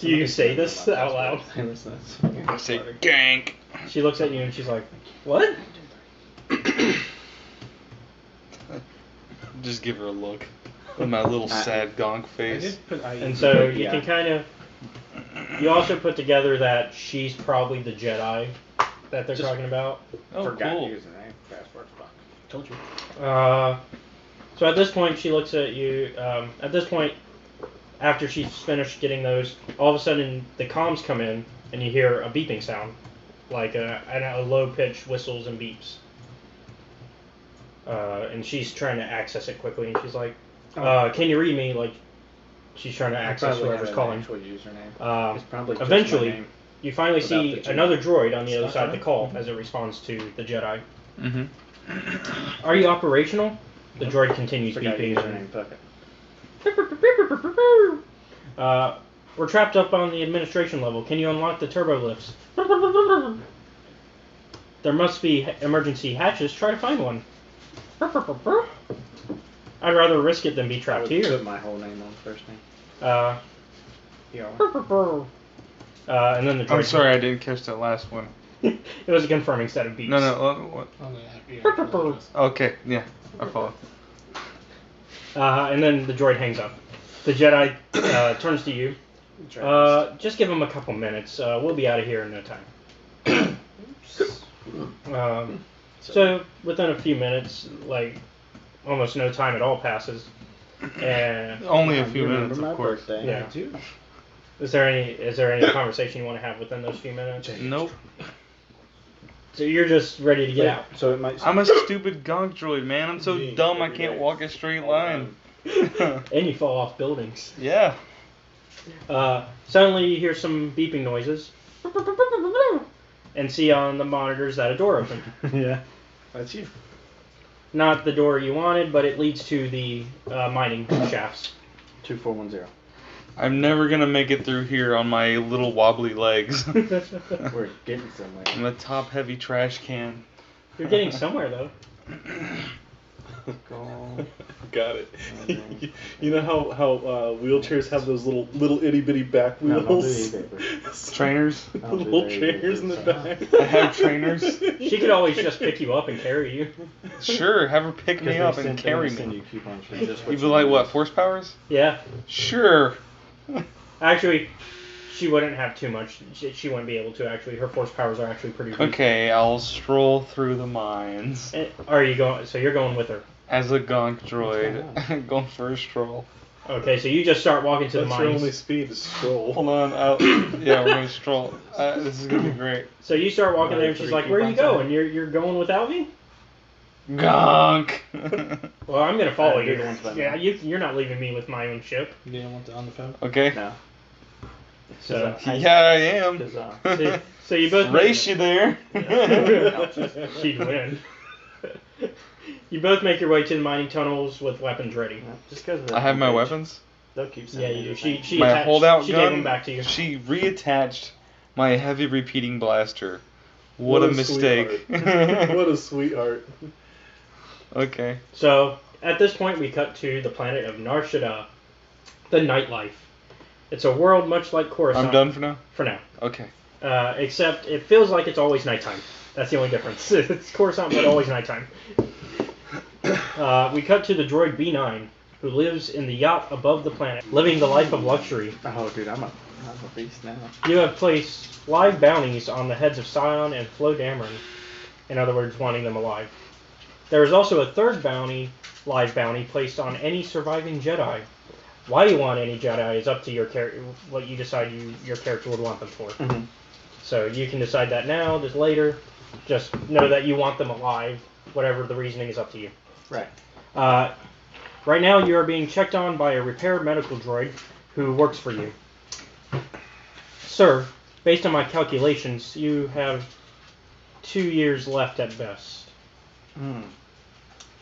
you say this out loud? I say gank. She looks at you and she's like, "What?" Just give her a look with my little sad gonk face. And so you can kind of. You also put together that she's probably the Jedi that they're talking about. Oh, Forgot cool. to use the name. Password block. Told you. So at this point, she looks at you. At this point, after she's finished getting those, all of a sudden the comms come in, and you hear a beeping sound, like a low-pitched whistles and beeps. And she's trying to access it quickly, and she's like, "Can you read me?" Like, she's trying to access whoever's calling. Actual username. It's probably just Eventually, my name you finally without see the G. another droid on the other side of the call as it responds to the Jedi. Mm-hmm. Are you operational? The droid continues Forgot beeping. username. Fuck it. We're trapped up on the administration level. Can you unlock the turbo lifts? There must be emergency hatches. Try to find one. I'd rather risk it than be I trapped would here. put my whole name on first name. And then the droid. I'm sorry, I didn't catch that last one. It was a confirming set of beeps. No. What? Okay, yeah, I follow. And then the droid hangs up. The Jedi turns to you. Just give him a couple minutes. We'll be out of here in no time. So within a few minutes, like almost no time at all passes. And Only a few minutes, of course. yeah. Is there any conversation you want to have within those few minutes? Nope. So you're just ready to get out. So it might. I'm a stupid gonk droid, man. I'm so dumb I can't walk a straight line. And you fall off buildings. Yeah. Suddenly you hear some beeping noises. And see on the monitors that a door opened. Yeah, that's you. Not the door you wanted, but it leads to the mining shafts. 2410. I'm never gonna make it through here on my little wobbly legs. We're getting somewhere. I'm a top-heavy trash can. You're getting somewhere, though. Got it. You know how wheelchairs have those little itty bitty back No, wheels? don't do e-paper. Trainers? Little chairs in the back. I have trainers. She could always just pick you up and carry you. Sure, have her pick me up and carry Send me. you coupons for just You'd be like, what, force powers? Yeah. Sure. Actually, she wouldn't have too much. She wouldn't be able to, actually. Her force powers are actually pretty weak. Okay, I'll stroll through the mines. Are you going? So you're going with her. As a gonk droid. Going for a stroll. Okay, so you just start walking to the That's your mines. only speed is stroll. Hold on. Yeah, we're going to stroll. This is going to be great. So you start walking there, and she's like, "Where are you going? You're going without me?" Gonk! Well, I'm gonna follow you. you're the one to Yeah, you're not leaving me with my own ship. You don't want the on the phone? Okay. No. So, Yeah, I am. so you both Race you there. She'd win. You both make your way to the mining tunnels with weapons ready. Just because I have my weapons. They'll keep Yeah, sending you do. me She My attached, holdout she gun. gave them back to you. She reattached my heavy repeating blaster. What a mistake. Sweetheart. What a sweetheart. Okay. So at this point, we cut to the planet of Nar Shaddaa, the nightlife. It's a world much like Coruscant. I'm done for now? For now. Okay. Except it feels like it's always nighttime. That's the only difference. It's Coruscant, but always nighttime. We cut to the droid B9, who lives in the yacht above the planet, living the life of luxury. Oh, dude, I'm a beast now. You have placed live bounties on the heads of Scion and Flo Dameron. In other words, wanting them alive. There is also a third live bounty placed on any surviving Jedi. Why you want any Jedi is up to your what you decide your character would want them for. Mm-hmm. So you can decide that now, just later. Just know that you want them alive. Whatever the reasoning is up to you. Right. Right now you are being checked on by a repair medical droid who works for you. Sir, based on my calculations, you have 2 years left at best.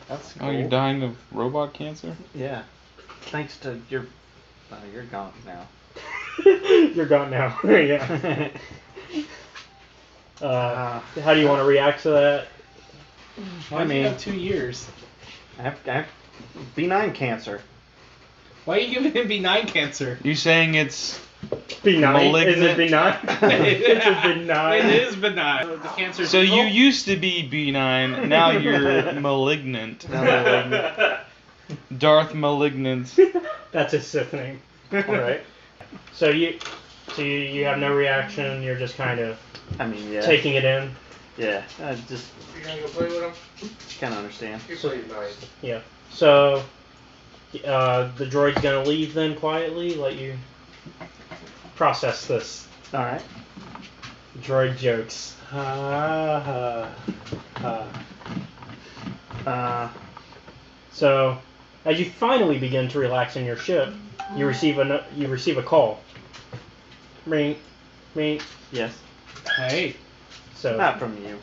That's cool. Oh, you're dying of robot cancer? Yeah. Thanks to your... you're gone now. You're gone now. Yeah. How do you want to react to that? Why do you have 2 years? I have B9 cancer. Why are you giving him B9 cancer? You saying it's B9? malignant? Is it B9? It's B9. It is benign. The cancer. So you used to be B9, now you're malignant. Darth Malignant. That's his Sith name. Alright. So you have no reaction, you're just kind of taking it in? Yeah, I just... You're gonna go play with him? Kind of understand. You play nice. Yeah. So, the droid's gonna leave then quietly, let you process this. Alright. Droid jokes. So, as you finally begin to relax in your ship, you receive a call. Ring, ring. Yes. Hey. So not from you.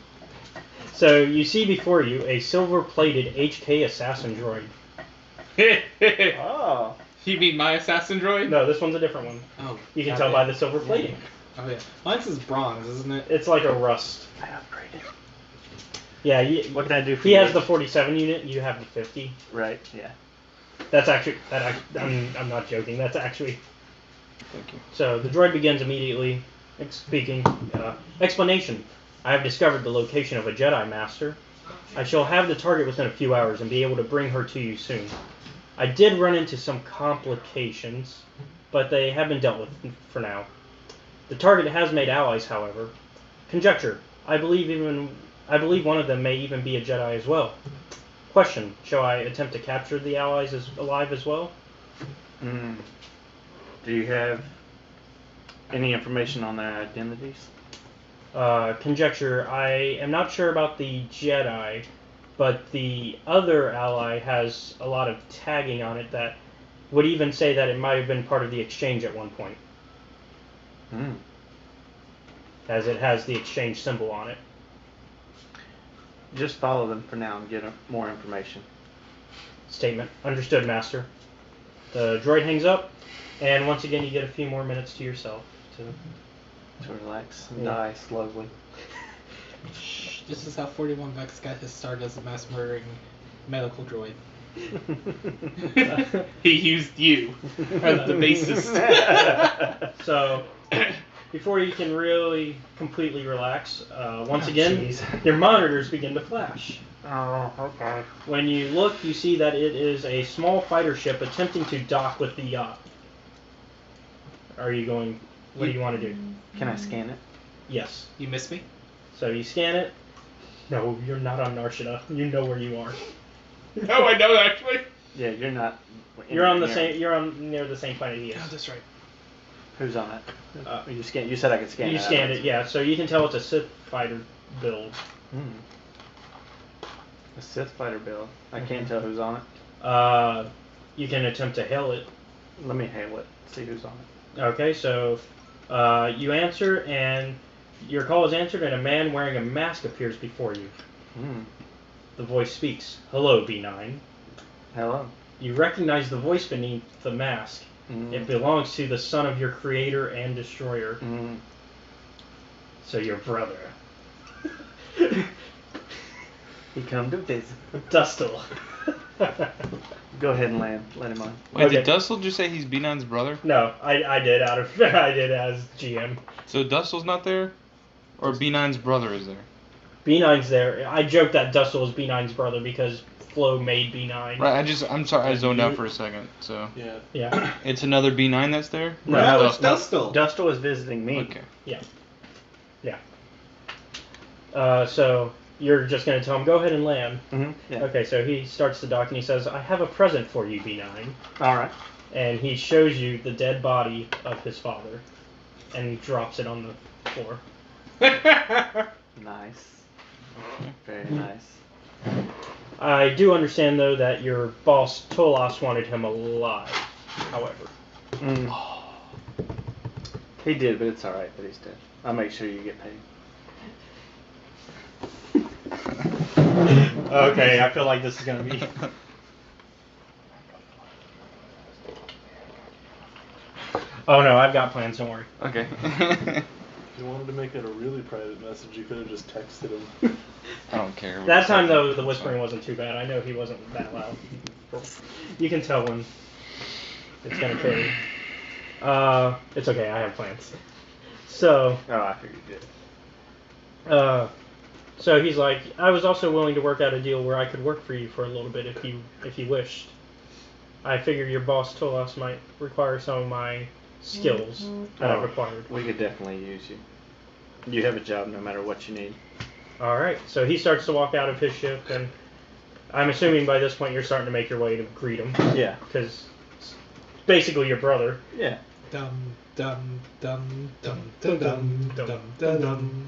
So you see before you a silver-plated HK assassin droid. Oh. You mean my assassin droid? No, this one's a different one. Oh. You can tell by the silver plating. Oh yeah. Mine's is bronze, isn't it? It's like a rust. I upgraded. Yeah. What can I do for you? you? He has the 47 unit. You have the 50. Right. Yeah. That's actually I'm not joking. That's actually. Thank you. So the droid begins immediately, speaking. Explanation. I have discovered the location of a Jedi Master. I shall have the target within a few hours and be able to bring her to you soon. I did run into some complications, but they have been dealt with for now. The target has made allies, however. Conjecture. I believe one of them may even be a Jedi as well. Question. Shall I attempt to capture the allies alive as well? Do you have any information on their identities? Conjecture. I am not sure about the Jedi, but the other ally has a lot of tagging on it that would even say that it might have been part of the exchange at one point. As it has the exchange symbol on it. Just follow them for now and get more information. Statement. Understood, Master. The droid hangs up, and once again you get a few more minutes to yourself to relax and die slowly. This is how 41 Vex got his start as a mass murdering medical droid. He used you as the basis. So, before you can really completely relax, once again, your monitors begin to flash. Oh, okay. When you look, you see that it is a small fighter ship attempting to dock with the yacht. Are you going... What do you want to do? Can I scan it? Yes. You miss me? So you scan it. No, you're not on Narshada. You know where you are. No, I know actually. Yeah, you're not. You're on the same. You're on near the same planet he is. Oh, that's right. Who's on it? You scan. You said I could scan it. You scanned it, yeah. So you can tell it's a Sith fighter build. A Sith fighter build. I can't tell who's on it. You can attempt to hail it. Let me hail it. See who's on it. Okay, so you answer, and your call is answered, and a man wearing a mask appears before you. The voice speaks. Hello, B9. Hello. You recognize the voice beneath the mask. It belongs to the son of your creator and destroyer. So your brother. He come to visit. Dustil. Go ahead and land. Let him on. Wait, Okay. did Dustle just say he's B9's brother? No, I did I did as GM. So Dustle's not there? Or B9's brother is there? B9's there. I joked that Dustle was B9's brother because Flo made B9. Right, I'm sorry, I zoned out for a second, so. Yeah. Yeah. It's another B9 that's there? No, No, no, it's Dustle. Dustle was visiting me. Okay. So you're just gonna tell him, go ahead and land. Mm-hmm. Yeah. Okay, so he starts the dock and he says, I have a present for you, B9. All right. And he shows you the dead body of his father. And he drops it on the floor. Nice. Very nice. I do understand, though, that your boss, Tolos, wanted him alive, however. Mm. He did, but it's all right that he's dead. I'll make sure you get paid. Okay, I feel like this is gonna be... Oh no, I've got plans, don't worry. Okay. If you wanted to make it a really private message, you could have just texted him. I don't care. That time, though, the whispering wasn't too bad. I know he wasn't that loud. You can tell when it's gonna carry. It's okay, I have plans. So... Oh, I figured you did. So he's like, I was also willing to work out a deal where I could work for you for a little bit if you wished. I figured your boss Tolos might require some of my skills that I've acquired. We could definitely use you. You have a job no matter what you need. Alright, so he starts to walk out of his ship, and I'm assuming by this point you're starting to make your way to greet him. Yeah. Because it's basically your brother. Yeah. Dum dum dum dum dum dum dum dum dum.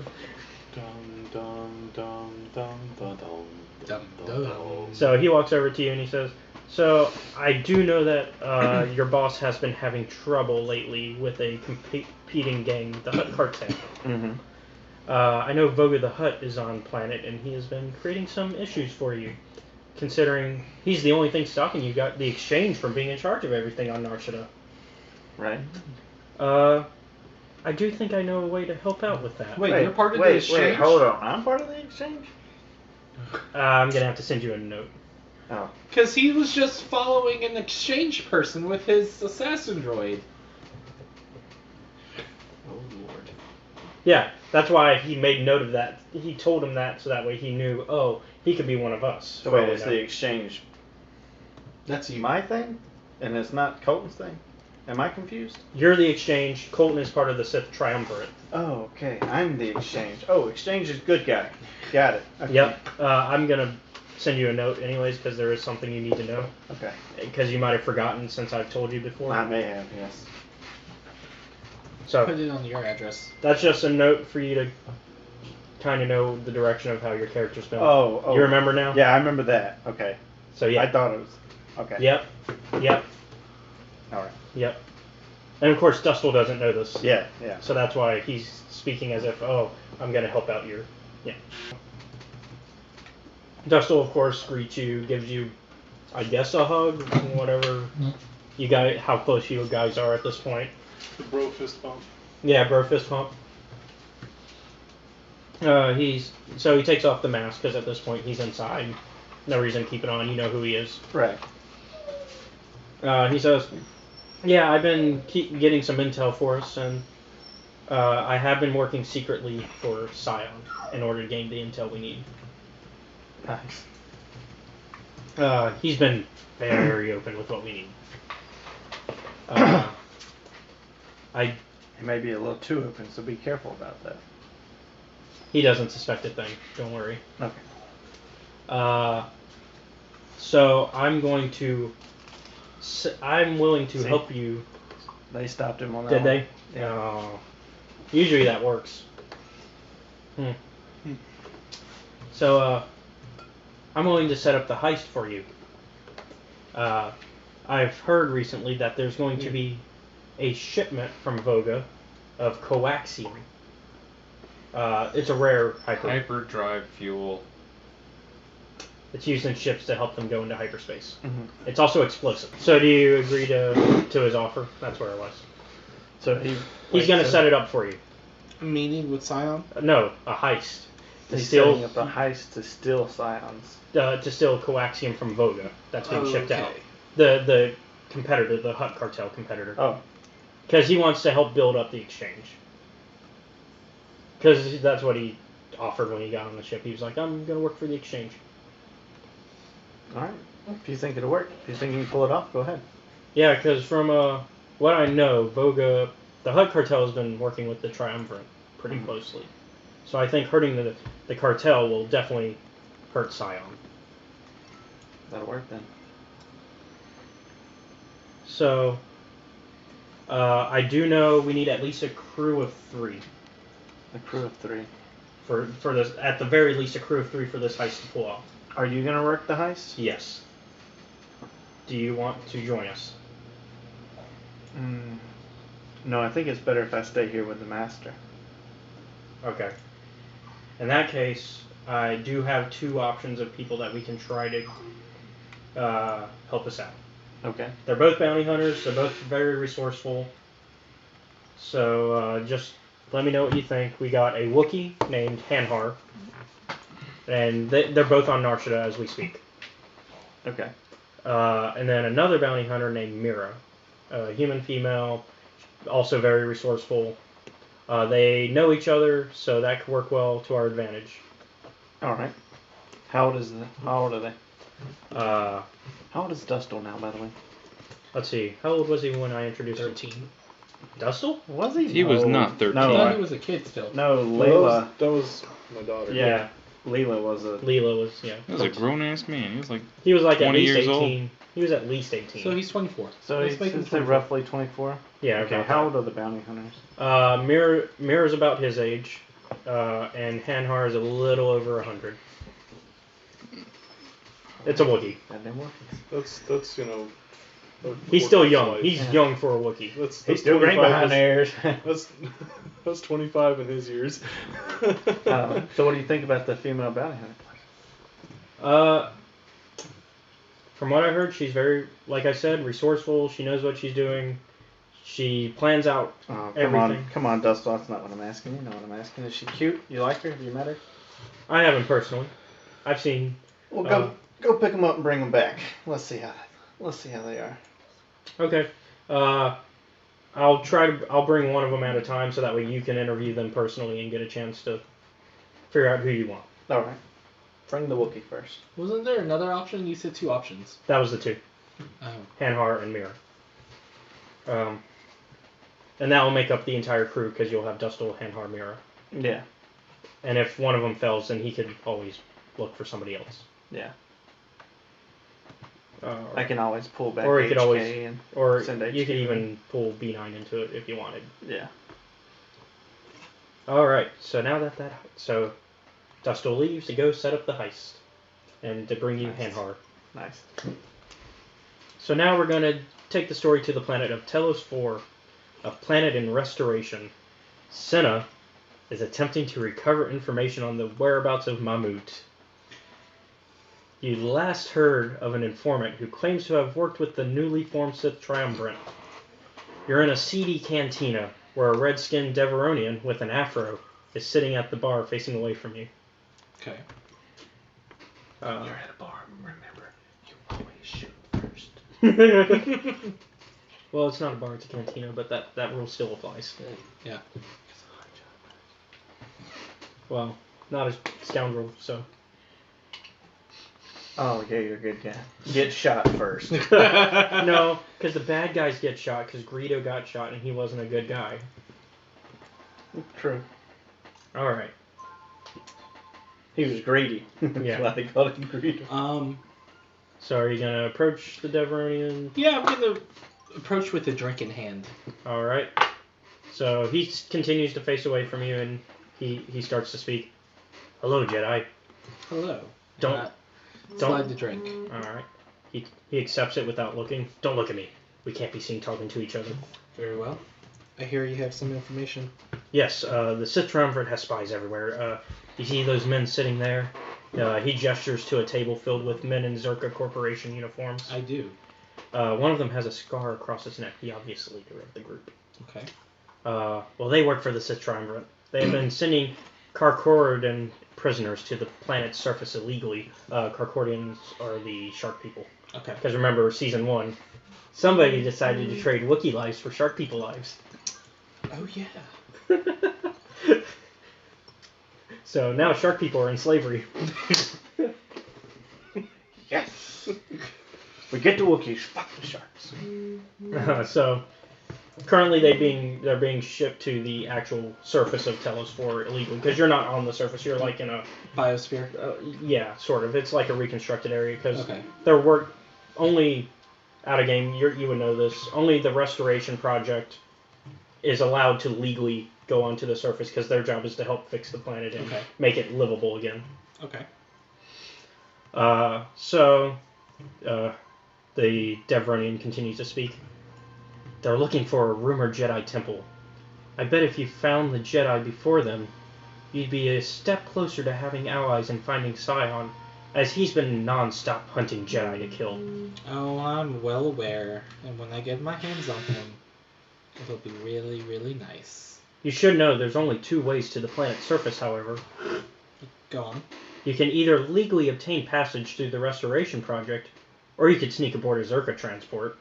Dum dum dum dum dum Dum dum. So he walks over to you and he says, so I do know that your boss has been having trouble lately with a competing gang, the Hutt Cartel. Mm-hmm. I know Voga the Hutt is on planet and he has been creating some issues for you. Considering he's the only thing stopping you got the exchange from being in charge of everything on Narshada. Right. I do think I know a way to help out with that. Wait, you're part of the exchange? Wait, hold on. I'm part of the exchange? I'm gonna have to send you a note. Oh. Because he was just following an exchange person with his assassin droid. Oh lord. Yeah, that's why he made note of that. He told him that so that way he knew, oh, he could be one of us. So wait, is the exchange That's you. my thing? And it's not Colton's thing? Am I confused? You're the exchange. Colton is part of the Sith Triumvirate. Oh, okay. I'm the exchange. Oh, exchange is good guy. Got it. Okay. Yep. I'm gonna send you a note anyways because there is something you need to know. Okay. Because you might have forgotten since I've told you before. I may have, yes. So Put it on your address. that's just a note for you to kind of know the direction of how your character's going. Oh. You remember now? Yeah, I remember that. Okay. So yeah. I thought it was. Okay. Yep. Yep. All right. Yep. And of course, Dustle doesn't know this. Yeah, yeah. So that's why he's speaking as if, oh, I'm going to help out your... Yeah. Dustle, of course, greets you, gives you, I guess, a hug, whatever you guys, how close you guys are at this point. The bro fist bump. Yeah, bro fist pump. So he takes off the mask because at this point he's inside. No reason to keep it on. You know who he is. Right. He says, yeah, I've been getting some intel for us, and I have been working secretly for Scion in order to gain the intel we need. Nice. He's been very open with what we need. He may be a little too open, so be careful about that. He doesn't suspect a thing. Don't worry. Okay. So I'm going to. I'm willing to help you. They stopped him on that. Did one. they? Yeah. Usually that works. So I'm willing to set up the heist for you. I've heard recently that there's going to be a shipment from Voga of coaxium. It's a rare hyperdrive fuel. It's used in ships to help them go into hyperspace. Mm-hmm. It's also explosive. So do you agree to his offer? That's where it was. So he's going to set it up for you. A meeting with Scion? No, a heist. to He's steal setting up a heist to steal Scions. to steal coaxium from Voga. That's being shipped out. The competitor, the Hutt cartel competitor. Oh. Because he wants to help build up the exchange. Because that's what he offered when he got on the ship. He was like, I'm going to work for the exchange. Alright. If you think it'll work, if you think you can pull it off, go ahead. Yeah, because from what I know, Voga, the Hutt cartel has been working with the Triumvirate pretty closely. So I think hurting the cartel will definitely hurt Scion. That'll work then. So, I do know we need at least a crew of 3. A crew of 3. For this, at the very least, a crew of 3 for this heist to pull off. Are you gonna work the heist? Yes. Do you want to join us? No, I think it's better if I stay here with the master. Okay. In that case, I do have 2 options of people that we can try to help us out. Okay. They're both bounty hunters. They're both very resourceful. So just let me know what you think. We got a Wookiee named Hanhar, and they're both on Narshada as we speak. Okay. And then another bounty hunter named Mira, a human female, also very resourceful. They know each other, so that could work well to our advantage. All right. How old are they? How old is Dustle now, by the way? Let's see. How old was he when I introduced 13. him? Dustle? Was he? He was not 13. No, I thought he was a kid still. No, Layla. That was my daughter. Yeah. Leela was yeah. He was a grown ass man. He was like at 20 least years 18. old. He was at least 18. So he's 24. So Let's he's make him 24. roughly 24? Yeah, Okay, about how that. old are the bounty hunters? Mira's about his age, and Hanhar is a little over 100. It's a Wookiee. That's He's still young. life. He's young for a Wookiee. That's He's still great 25 behind his- theirs. That's 25 in his years. So what do you think about the female bounty hunter? From what I heard, she's very, like I said, resourceful. She knows what she's doing. She plans out everything. Come on, Dustle. That's not what I'm asking. You know what I'm asking. Is she cute? You like her? Have you met her? I haven't personally. I've seen. Well, go pick them up and bring them back. Let's see how they are. Okay. I'll bring one of them at a time so that way you can interview them personally and get a chance to figure out who you want. All right. Bring the Wookiee first. Wasn't there another option? You said 2 options. That was the 2. Oh. Hanhar and Mira. And that will make up the entire crew because you'll have Dustle, Hanhar, Mira. Yeah. And if one of them fails, then he could always look for somebody else. Yeah. I can always pull back or you HK could always, and or send you HK could even pull B9 into it if you wanted. Yeah. All right. So now so Dustle leaves to go set up the heist and to bring you Hanhar. Nice. So now we're going to take the story to the planet of Telos 4, a planet in restoration. Senna is attempting to recover information on the whereabouts of Mammoet. You last heard of an informant who claims to have worked with the newly formed Sith Triumvirate. You're in a seedy cantina where a red-skinned Deveronian with an afro is sitting at the bar facing away from you. Okay. You're at a bar. Remember, you always shoot first. Well, it's not a bar, it's a cantina, but that rule still applies. Yeah. Well, not a scoundrel, so. Oh, yeah, you're a good guy. Get shot first. No, because the bad guys get shot because Greedo got shot and he wasn't a good guy. True. Alright. He was greedy. Yeah. That's why they called him greedy. So are you going to approach the Deveronian? Yeah, I'm going to approach with a drink in hand. Alright. So he continues to face away from you and he starts to speak. Hello, Jedi. Hello. Don't slide the drink. Alright. He accepts it without looking. Don't look at me. We can't be seen talking to each other. Very well. I hear you have some information. Yes, the Sith Triumvirate has spies everywhere. You see those men sitting there? He gestures to a table filled with men in Zerka Corporation uniforms. I do. One of them has a scar across his neck, the obvious leader of the group. Okay. Well, they work for the Sith Triumvirate. They have been sending Karkoridan prisoners to the planet's surface illegally. Carcordians are the shark people. Okay. Because remember, season 1, somebody decided to trade Wookiee lives for shark people lives. Oh yeah. So now shark people are in slavery. Yes. We get the Wookiees. Fuck the sharks. So currently they're being shipped to the actual surface of Telos for illegal. Because you're not on the surface. You're like in a biosphere. Yeah, sort of. It's like a reconstructed area because Okay. there were only out of game. You would know this. Only the restoration project is allowed to legally go onto the surface because their job is to help fix the planet and make it livable again. Okay. The Devronian continues to speak. They're looking for a rumored Jedi temple. I bet if you found the Jedi before them, you'd be a step closer to having allies and finding Scion, as he's been non-stop hunting Jedi to kill. Oh, I'm well aware, and when I get my hands on him, it'll be really, really nice. You should know there's only 2 ways to the planet's surface, however. Go on. You can either legally obtain passage through the Restoration Project, or you could sneak aboard a Zerka transport.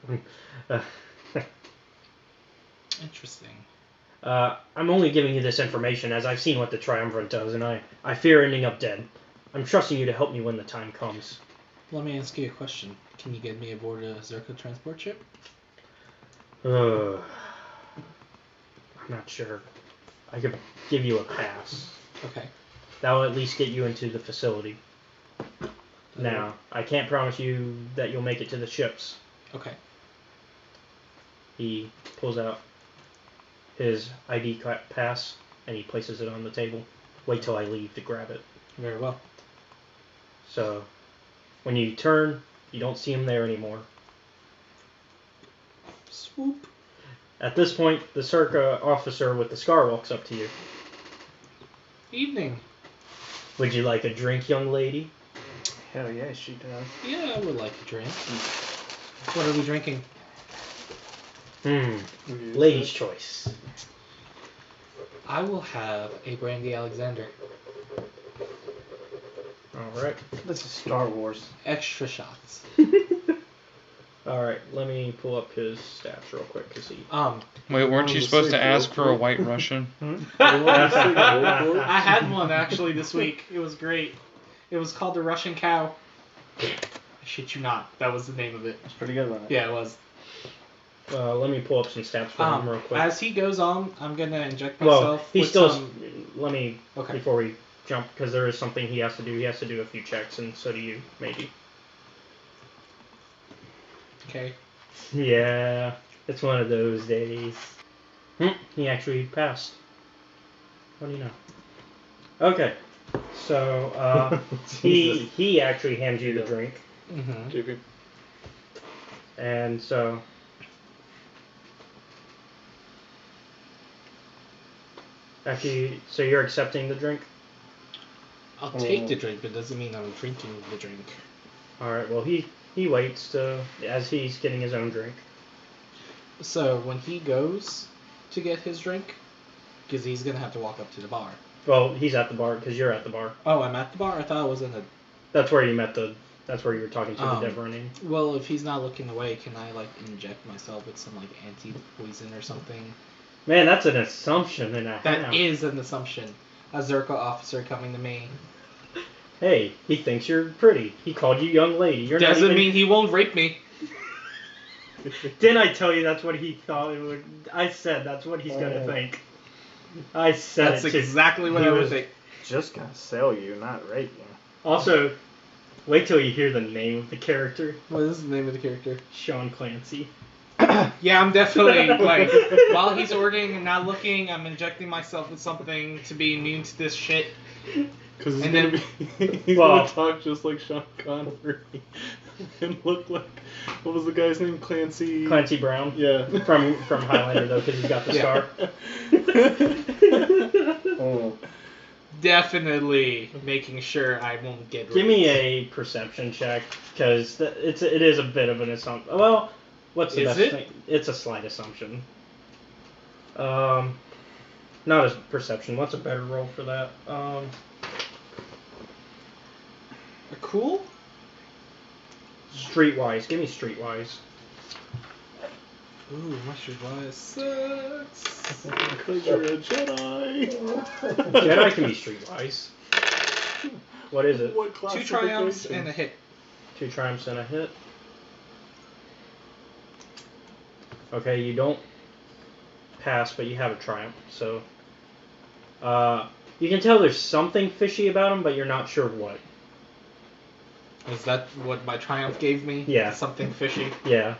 Interesting. I'm only giving you this information as I've seen what the Triumvirate does, and I fear ending up dead. I'm trusting you to help me when the time comes. Let me ask you a question. Can you get me aboard a Zerka transport ship? I'm not sure. I could give you a pass. Okay. That will at least get you into the facility. Now, I can't promise you that you'll make it to the ships. Okay. He pulls out his ID pass and he places it on the table. Wait till I leave to grab it. Very well. So, when you turn, you don't see him there anymore. Swoop. At this point, the Circa officer with the scar walks up to you. Evening. Would you like a drink, young lady? Hell yeah, she does. Yeah, I would like a drink. What are we drinking? Lady's choice. I will have a Brandy Alexander. Alright. This is Star Wars. Extra shots. Alright, let me pull up his stats real quick to see. Wait, weren't you supposed to ask for a White Russian? I had one actually this week. It was great. It was called the Russian Cow. I shit you not. That was the name of it. It's pretty good, wasn't it? Yeah, it was. Let me pull up some stats for him real quick. As he goes on, I'm gonna inject myself. Well, he with still. some... Let me Okay. before we jump because there is something he has to do. He has to do a few checks, and so do you, maybe. Okay. Yeah, it's one of those days. He actually passed. What do you know? Okay, so he actually hands you the drink, Mm-hmm. and so. So you're accepting the drink? I'll take the drink, but doesn't mean I'm drinking the drink. Alright, well he waits as he's getting his own drink. So when he goes to get his drink, because he's gonna have to walk up to the bar. Well, he's at the bar because you're at the bar. Oh, I'm at the bar? I thought I was in the... That's where you met that's where you were talking to the Devronian. Well, if he's not looking away, can I inject myself with some anti-poison or something? Man, that's an assumption and a half. That is an assumption. A Zerka officer coming to me. Hey, he thinks you're pretty. He called you young lady. Doesn't mean he won't rape me. Didn't I tell you that's what he thought it would? I said that's what he's gonna think. I said That's it too. exactly what I would think. Just gonna sell you, not rape you. Also, wait till you hear the name of the character. What is the name of the character? Sean Clancy. Yeah, I'm definitely while he's ordering and not looking, I'm injecting myself with something to be immune to this shit. Because he's And gonna then- be, he's gonna talk just like Sean Connery and look like, what was the guy's name? Clancy. Clancy Brown. Yeah. From Highlander though, because he's got the scar. Definitely making sure I won't get. Give me a perception check, because it is a bit of an assumption. Well, what's the Is best it? thing? It's a slight assumption. Not a perception. What's a better roll for that? A cool? Streetwise. Give me streetwise. Ooh, my streetwise sucks. Because you're a Jedi. Jedi can be streetwise. What is it? What 2 triumphs and a hit. 2 triumphs and a hit. Okay, you don't pass, but you have a triumph. So, you can tell there's something fishy about him, but you're not sure what. Is that what my triumph gave me? Yeah. Something fishy? Yeah.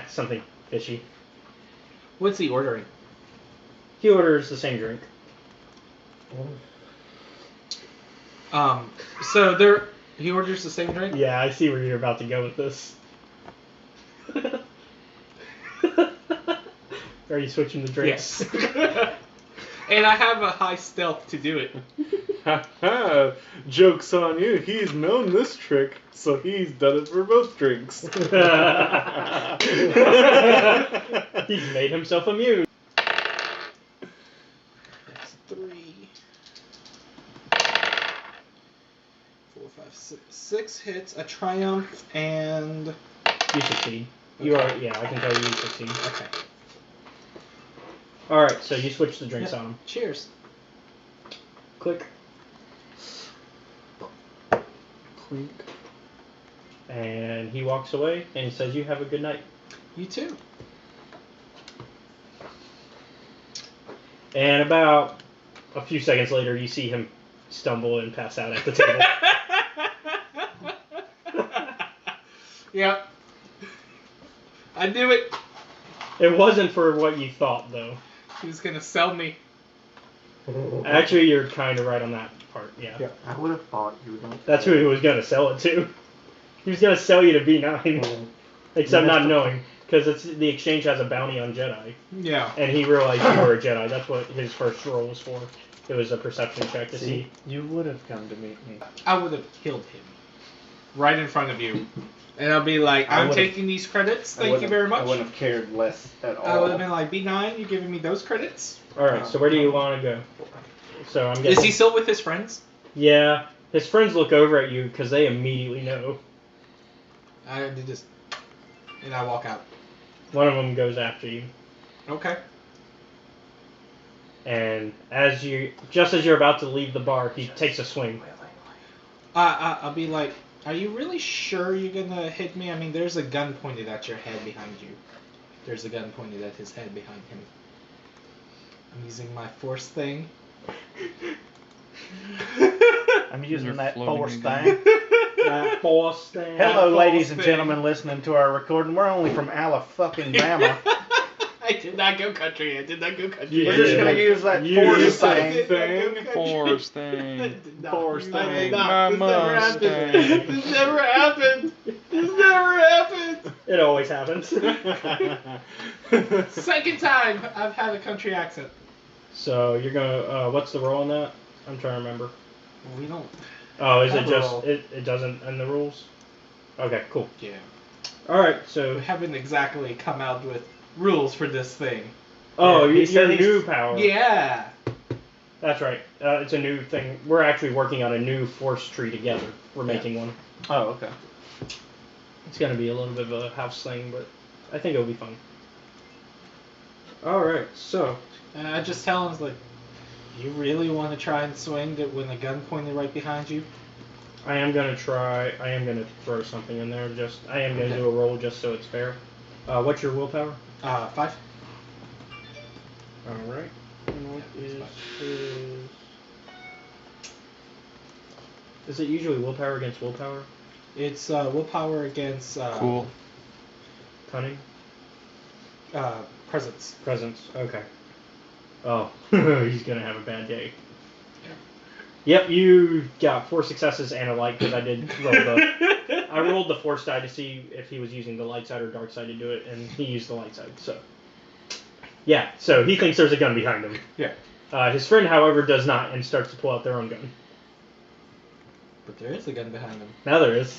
Something fishy. What's he ordering? He orders the same drink. So he orders the same drink? Yeah, I see where you're about to go with this. Are you switching the drinks? Yes. And I have a high stealth to do it. Ha! Joke's on you. He's known this trick, so he's done it for both drinks. He's made himself immune. That's 3, 4, 5, 6 hits, a triumph, and You succeed. You are, yeah, I can tell you succeed. okay. Alright, so you switch the drinks on him. Cheers. Click. Clink. And he walks away and he says, "You have a good night." You too. And about a few seconds later, you see him stumble and pass out at the table. Yep. I knew it. It wasn't for what you thought, though. He was gonna sell me. Actually, you're kind of right on that part, yeah. I would have thought you were going to. That's who he was going to sell it to. He was going to sell you to B9. Except not knowing, because the exchange has a bounty on Jedi. Yeah. And he realized you were a Jedi. That's what his first roll was for. It was a perception check to see. You would have come to meet me. I would have killed him. Right in front of you. And I'll be like, I'm taking these credits, thank you very much. I wouldn't have cared less at all. I would have been like, B9, you giving me those credits? Alright, so where do you want to go? So I'm guessing. Is he still with his friends? Yeah. His friends look over at you because they immediately know. I did just... And I walk out. One of them goes after you. Okay. And just as you're about to leave the bar, he takes a swing. I'll be like, are you really sure you're gonna hit me? I mean, there's a gun pointed at your head behind you. There's a gun pointed at his head behind him. I'm using my force thing. I'm using You're that floating force again. thing. That force thing. Hello, That ladies force and thing. gentlemen listening to our recording. We're only from Alabama. I did not go country. Yeah. We're just going to use that force thing. Force thing. Force thing. My Mustang. This never happened. This never happened. It always happens. Second time I've had a country accent. So you're gonna. What's the roll on that? I'm trying to remember. We don't. Oh, is it Have just roll. it doesn't in the rules? Okay, cool. Yeah. All right, so We haven't exactly come out with rules for this thing. oh, he your said new he's- power. Yeah. That's right. It's a new thing. We're actually working on a new force tree together. We're making one. Oh, okay. It's gonna be a little bit of a house thing, but I think it'll be fun. All right, so And I just tell him, like, you really want to try and swing it when a gun pointed right behind you? I am gonna try. I am gonna throw something in there. I am gonna do a roll just so it's fair. What's your willpower? 5. All right. And what is his? Is it usually willpower against willpower? It's willpower against Cool. Cunning? presence. Presence. Okay. Oh, he's gonna have a bad day. Yep, you got 4 successes and a light because I did roll the. I rolled the force die to see if he was using the light side or dark side to do it, and he used the light side. So. Yeah, so he thinks there's a gun behind him. Yeah. His friend, however, does not and starts to pull out their own gun. But there is a gun behind him. Now there is.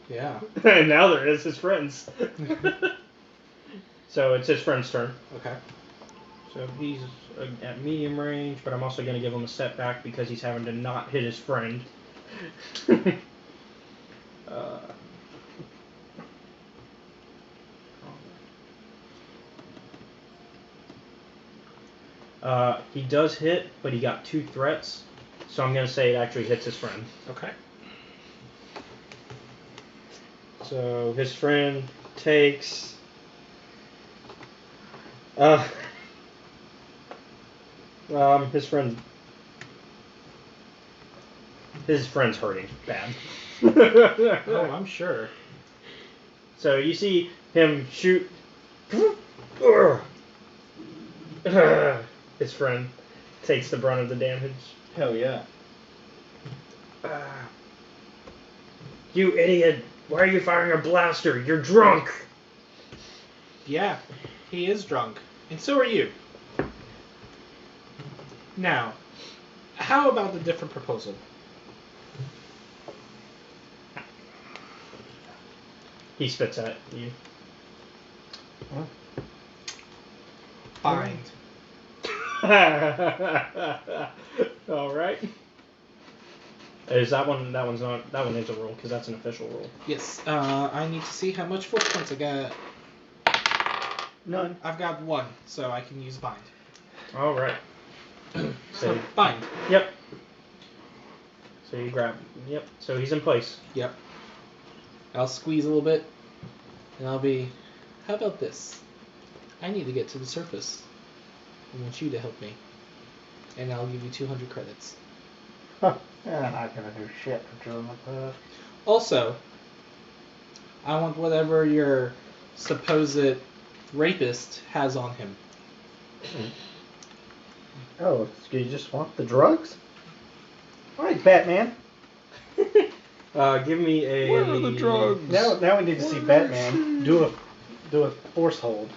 Yeah. And now there is his friend's. So it's his friend's turn. Okay. So he's at medium range, but I'm also going to give him a setback because he's having to not hit his friend. He does hit, but he got 2 threats, so I'm gonna say it actually hits his friend. Okay. So his friend takes. His friend. His friend's hurting bad. Oh, I'm sure. So you see him shoot. His friend takes the brunt of the damage. Hell yeah. You idiot! Why are you firing a blaster? You're drunk! Yeah, he is drunk. And so are you. Now, how about a different proposal? He spits at you. Bind. Alright. Is that one? That one's not. That one is a roll because that's an official roll. Yes, I need to see how much force points I got. None. I've got 1, so I can use bind. Alright. So bind. Yep. So you grab. Yep. So he's in place. Yep. I'll squeeze a little bit, and I'll be. How about this? I need to get to the surface. I want you to help me, and I'll give you 200 credits. Huh. Yeah, I'm not gonna do shit for drilling up that. Also, I want whatever your supposed rapist has on him. Oh, so you just want the drugs? Alright, Batman. Give me a. Where are the drugs? Now we need to see Batman do a force hold.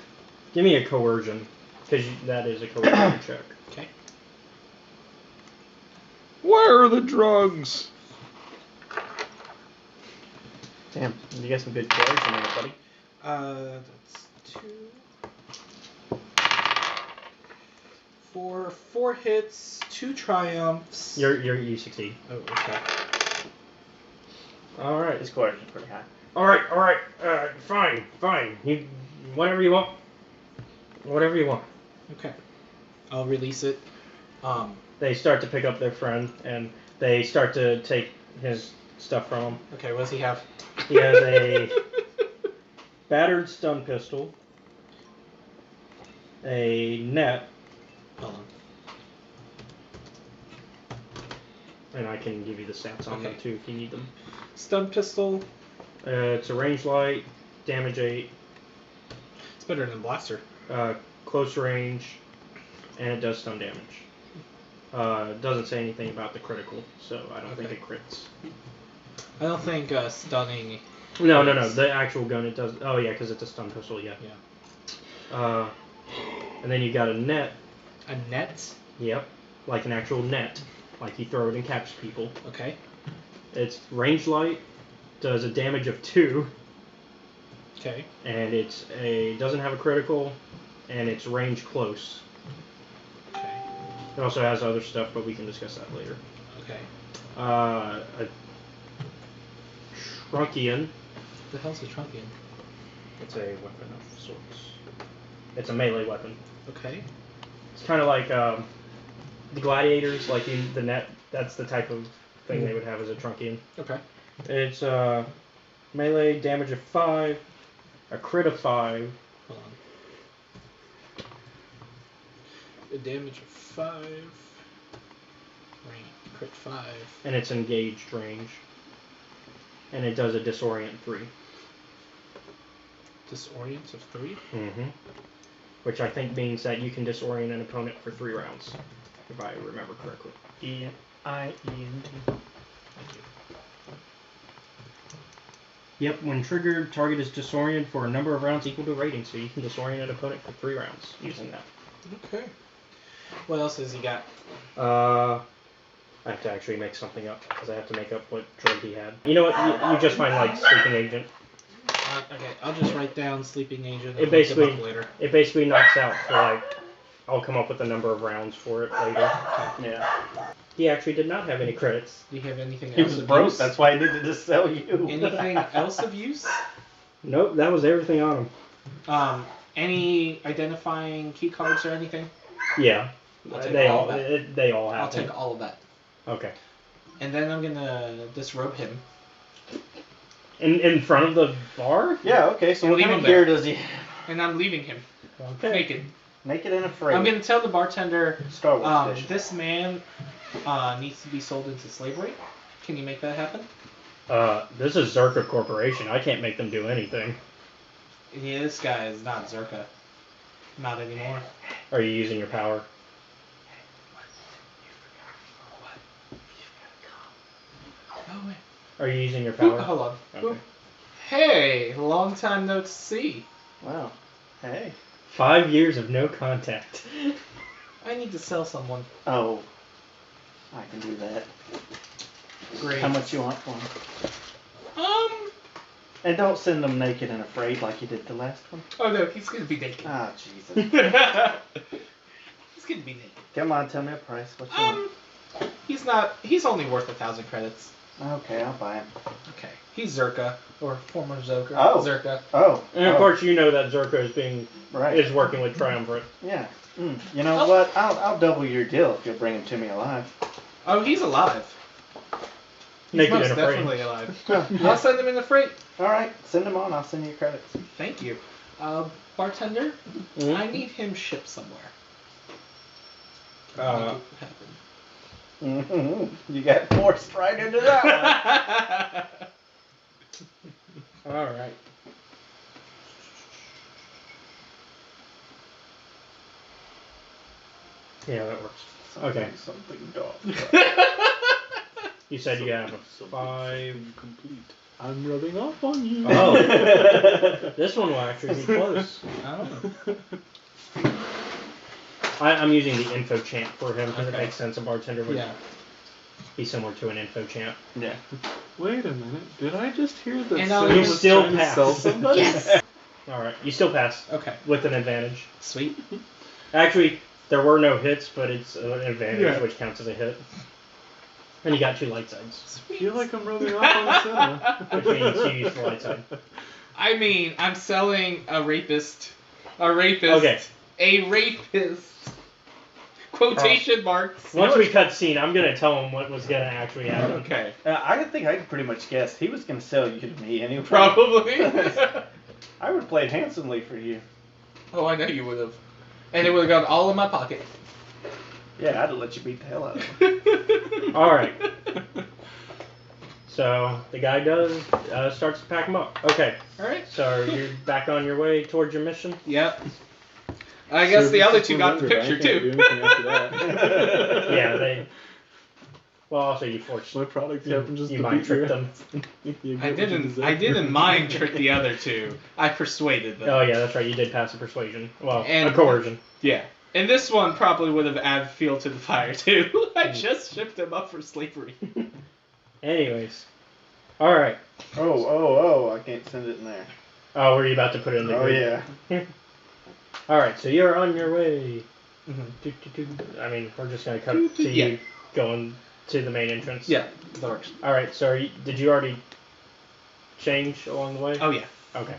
Give me a coercion, because that is a coercion check. Okay. Where are the drugs? Damn, you got some good coercion there, buddy. That's 2. 4 hits, 2 triumphs. You succeed. Oh, okay. All right. His coercion's pretty high. All right. Fine. You, whatever you want. Whatever you want. Okay. I'll release it. They start to pick up their friend, and they start to take his stuff from him. Okay, what does he have? He has a battered stun pistol, a net, Hold on. and I can give you the stats on them Okay. too if you need them. Stun pistol. It's a range light, damage 8, It's better than blaster. close range, and it does stun damage. It doesn't say anything about the critical, so I don't think it crits. I don't think stunning. No. The actual gun, it does. Oh yeah, because it's a stun pistol. Yeah. And then you got a net. A net? Yep, like an actual net, like you throw it and catch people. Okay. It's range light, does a damage of 2. Okay. And doesn't have a critical, and it's range close. Okay. It also has other stuff, but we can discuss that later. Okay. A truncheon. What the hell's a truncheon? It's a weapon of sorts. It's a melee weapon. Okay. It's kind of like the gladiators, like in the net. That's the type of thing they would have as a truncheon. Okay. It's melee damage of 5, a crit of 5. Hold on. A damage of 5. Range. Crit 5. And it's engaged range. And it does a disorient 3. Disorient of 3? Mm-hmm. Which I think means that you can disorient an opponent for 3 rounds, if I remember correctly. E-I-E-N-T. Thank you. Yep, when triggered, target is disoriented for a number of rounds equal to rating, so you can disorient an opponent for 3 rounds using that. Okay. What else has he got? I have to actually make something up, because I have to make up what drug he had. You know what, you just find, like, sleeping agent. Okay, I'll just write down sleeping agent. It basically knocks out for, like, I'll come up with a number of rounds for it later. Yeah. He actually did not have any credits. Do you have anything He else was of broke. use? That's why he needed to sell you. Anything else of use? Nope, that was everything on him. Any identifying key cards or anything? Yeah, I'll take they all all of that. they all have. I'll take them. all of that. Okay. And then I'm gonna disrobe him. In front of the bar? Yeah. Okay. So And what leave kind him of gear there. does he? And I'm leaving him. Okay. Naked. Naked and afraid. I'm gonna tell the bartender, Star Wars edition. this man needs to be sold into slavery. Can you make that happen? This is Zerka Corporation. I can't make them do anything. Yeah, this guy is not Zerka. Not anymore. Are you using your power? Oh, wait. Are you using your Ooh, power? hold on. Okay. Ooh. Hey, long time no see. Wow. Hey. 5 years of no contact. I need to sell someone. Oh. I can do that. Great. How much you want for him? And don't send them naked and afraid like you did the last one. Oh no, he's gonna be naked. Ah, Jesus. He's gonna be naked. Come on, tell me a price. What you want? He's only worth 1,000 credits. Okay, I'll buy him. Okay. He's Zerka, or former Zerka. Oh. Zerka. Oh. And of course, you know that Zerka is working with Triumvirate. Yeah. You know what? I'll double your deal if you'll bring him to me alive. Oh, he's alive. He's Naked most and afraid. definitely alive. I'll send him in the freight. All right, send him on. I'll send you your credits. Thank you. Bartender, I need him shipped somewhere. Make it happen. You got forced right into that one. All right. Yeah, that works. Okay. Something dog. You said you have a 5. Complete. I'm rubbing off on you. Oh. This one will actually be close. Oh. I'm using the info champ for him because Okay. it makes sense. A bartender would Yeah. be similar to an info champ. Yeah. Wait a minute. Did I just hear that And someone you was still trying to pass. sell somebody? Yes. All right, you still pass Okay. with an advantage. Sweet. Actually, there were no hits, but it's an advantage, Yeah. which counts as a hit. And you got 2 light sides, I feel like I'm rubbing off on Senna. which means you use the light side. I mean, I'm selling a rapist. A rapist. Okay. A rapist. Quotation marks. Once we cut scene, I'm gonna tell him what was gonna actually happen. Okay. I think I pretty much guessed he was going to sell you to me anyway. Probably. I would have played handsomely for you. Oh, I know you would have. And it would have gone all in my pocket. Yeah, I'd have let you beat the hell out of him. All right. So the guy starts to pack them up. Okay. All right. So you're back on your way towards your mission. Yep. I guess the other two got the picture too. Yeah, they. Well, also you forced. My products happen just You to mind beat your tricked them. You I get what you didn't. deserve. I didn't mind trick the other two. I persuaded them. Oh yeah, that's right. You did pass a persuasion. Well, And- a coercion. Yeah. And this one probably would have added fuel to the fire too. I just shipped him up for slavery. Anyways. All right. Oh, I can't send it in there. Oh, were you about to put it in the Oh, group? yeah. All right. So you're on your way. Mm-hmm. I mean, we're just gonna cut to you Yeah. going to the main entrance. Yeah, that works. All right. So did you already change along the way? Oh yeah. Okay.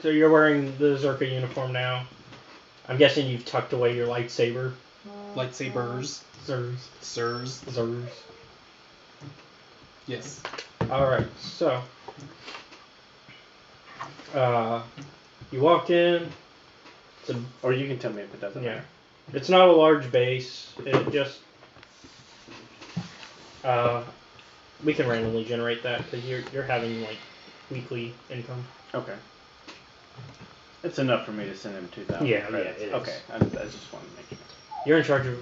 So you're wearing the Zerka uniform now. I'm guessing you've tucked away your lightsaber. Lightsabers. Zers. Sirs. Zers. Yes. Alright, so. You walk in. It's a, Or you can tell me if it doesn't yeah. matter. It's not a large base. It just. We can randomly generate that because you're having like weekly income. Okay. It's enough for me to send him 2,000 Yeah, credits. yeah, it is. Okay, I just wanted to make sure. You're in charge of.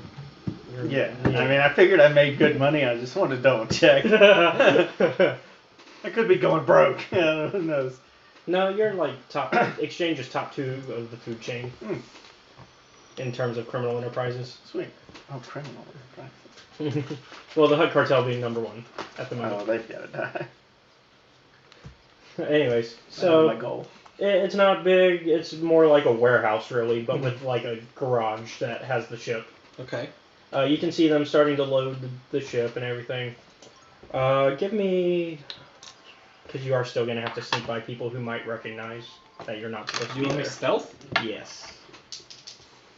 Yeah, I mean, I figured I made good money. I just wanted to double check. I could be going broke. Who knows? No, you're like top. Exchange is top 2 of the food chain. In terms of criminal enterprises. Sweet. Oh, criminal enterprises. Well, the Hut Cartel being number 1 at the moment. Oh, they've got to die. Anyways, That so was my goal. It's not big. It's more like a warehouse, really, but with like a garage that has the ship. Okay. You can see them starting to load the ship and everything. Give me, because you are still going to have to sneak by people who might recognize that you're not supposed to You be want me there. stealth? Yes.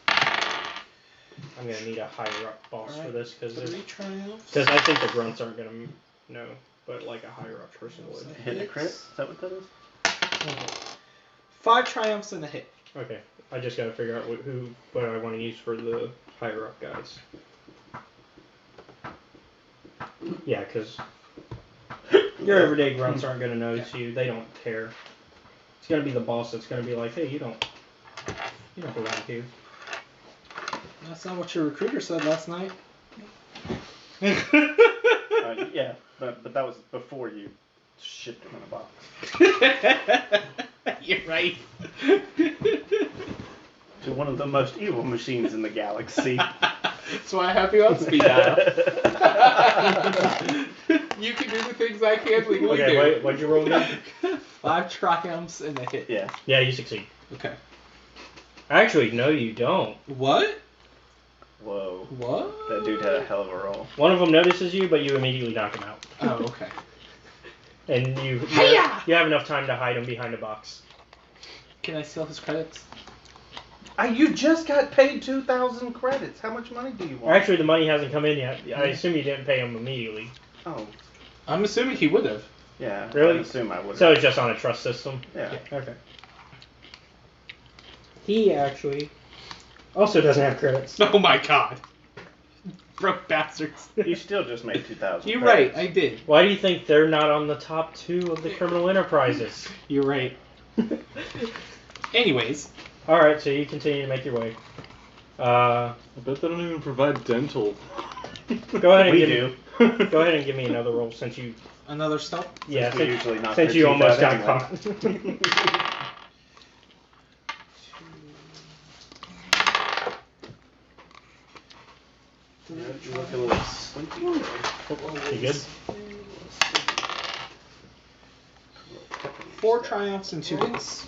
I'm going to need a higher up boss for this because Three triumphs. I think the grunts aren't going to know, but like a higher up person would. Hit a crit? Is that what that is? 5 triumphs and a hit. Okay, I just got to figure out what I want to use for the higher up guys. Yeah, because your everyday grunts aren't going to notice you. They don't care. It's going to be the boss that's going to be like, hey, you don't belong here. That's not what your recruiter said last night. Yeah, but that was before you shipped him in a box. You're right. To one of the most evil machines in the galaxy. That's why I have you on speed dial. You can do the things I can't legally do. Okay, wait, what'd you roll again? 5 triumphs and a hit. Yeah. Yeah, you succeed. Okay. Actually, no, you don't. What? Whoa. What? That dude had a hell of a roll. One of them notices you, but you immediately knock him out. Oh, okay. And you have enough time to hide him behind a box. Can I steal his credits? You just got paid 2,000 credits. How much money do you want? Actually, the money hasn't come in yet. I assume you didn't pay him immediately. Oh. I'm assuming he would have. Yeah. Really? I assume I would have. So it's just on a trust system? Yeah. Okay. He actually also doesn't have credits. Oh my god. Broke bastards. You still just made 2,000 You're credits. right, I did. Why do you think they're not on the top 2 of the criminal enterprises? You're right. Anyways. Alright, so you continue to make your way. I bet they don't even provide dental. Go ahead and We give me, go ahead and give me another roll since you. Another stealth? Yeah, we usually knock since their you teeth almost out got anyway. caught. You look a little sleepy. You good? 4 triumphs and 2 hits.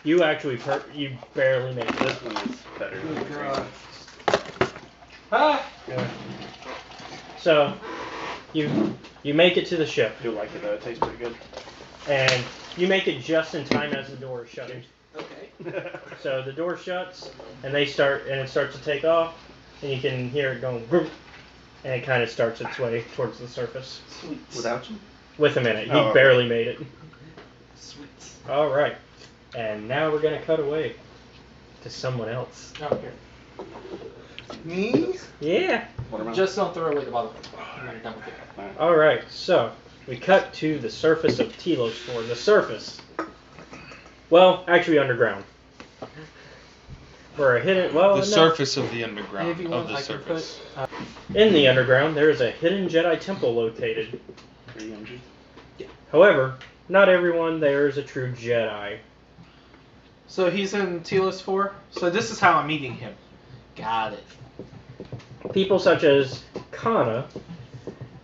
You actually you barely made it. This one is better than the green. Ah! Yeah. So you make it to the ship. I do like it though. It tastes pretty good. And you make it just in time as the door is shutting. Okay. So the door shuts, and it starts to take off, and you can hear it going, vroom, and it kind of starts its way towards the surface. Sweet. Without you? With him in it. He Oh, okay. barely made it. Sweet. All right. And now we're going to cut away to someone else. Oh, here. Me? Yeah. Just don't throw away the bottle. I'm gonna double kick it. All right. So we cut to the surface of Telos 4. The surface. Well, actually underground. We're a hidden. Well, The no. surface of the underground. Maybe Of one the I can surface. In the underground, there is a hidden Jedi temple located. Pretty MG. However, not everyone there is a true Jedi. So he's in Telos 4. So this is how I'm meeting him. Got it. People such as Kana.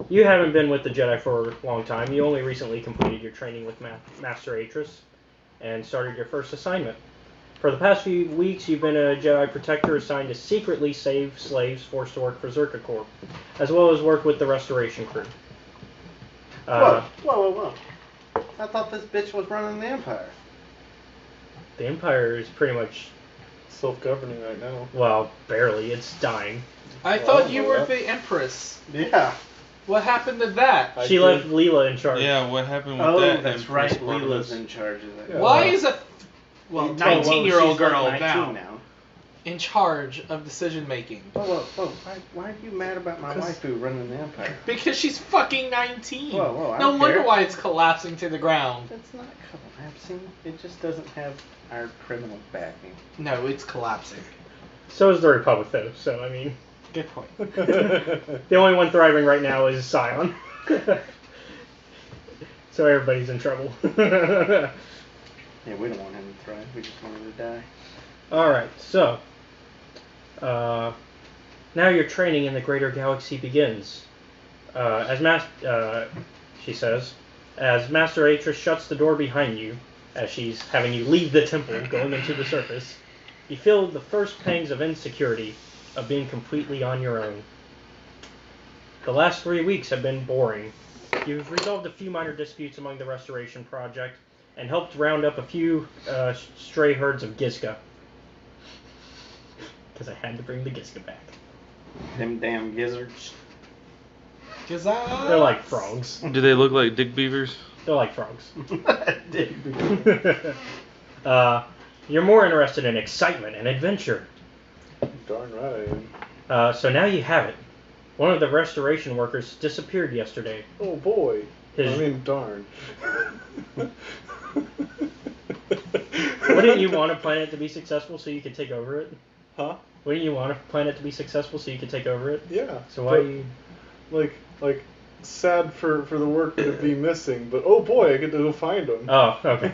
You haven't been with the Jedi for a long time. You only recently completed your training with Master Atris and started your first assignment. For the past few weeks, you've been a Jedi Protector assigned to secretly save slaves forced to work for Zerka Corp, as well as work with the Restoration crew. Whoa. I thought this bitch was running the Empire. The Empire is pretty much, Self-governing right now. well, barely. It's dying. I thought you were the Empress. Yeah. What happened to that? She left Leela in charge. Yeah, what happened with Oh, that? that's right. Leela's in charge of that. Yeah. Why is a 19-year-old she's like girl 19 now in charge of decision making? Whoa. Why are you mad about my waifu running the Empire? Because she's fucking 19. Whoa, I no don't wonder care. why it's collapsing to the ground. It's not collapsing. It just doesn't have our criminal backing. No, it's collapsing. So is the Republic, though, so, I mean... Good point. The only one thriving right now is Scion. So everybody's in trouble. Yeah, we don't want him to thrive. We just want him to die. Alright, so... now your training in the greater galaxy begins. She says, as Master Atris shuts the door behind you, as she's having you leave the temple, going into the surface, You feel the first pangs of insecurity of being completely on your own. The last 3 weeks have been boring. You've resolved a few minor disputes among the restoration project and helped round up a few stray herds of Gizka. Because I had to bring the Gizka back. Them damn gizzards. They're like frogs. Do they look like dick beavers? They're like frogs. You're more interested in excitement and adventure. Darn right I am. So now you have it. One of the restoration workers disappeared yesterday. Oh boy. His- I mean, darn. Wouldn't you want a planet to be successful so you could take over it? Huh? Wouldn't you want a planet to be successful so you could take over it? Yeah. So why but, you... Like, sad for the work to be missing, but oh boy, I get to go find him. Oh, okay.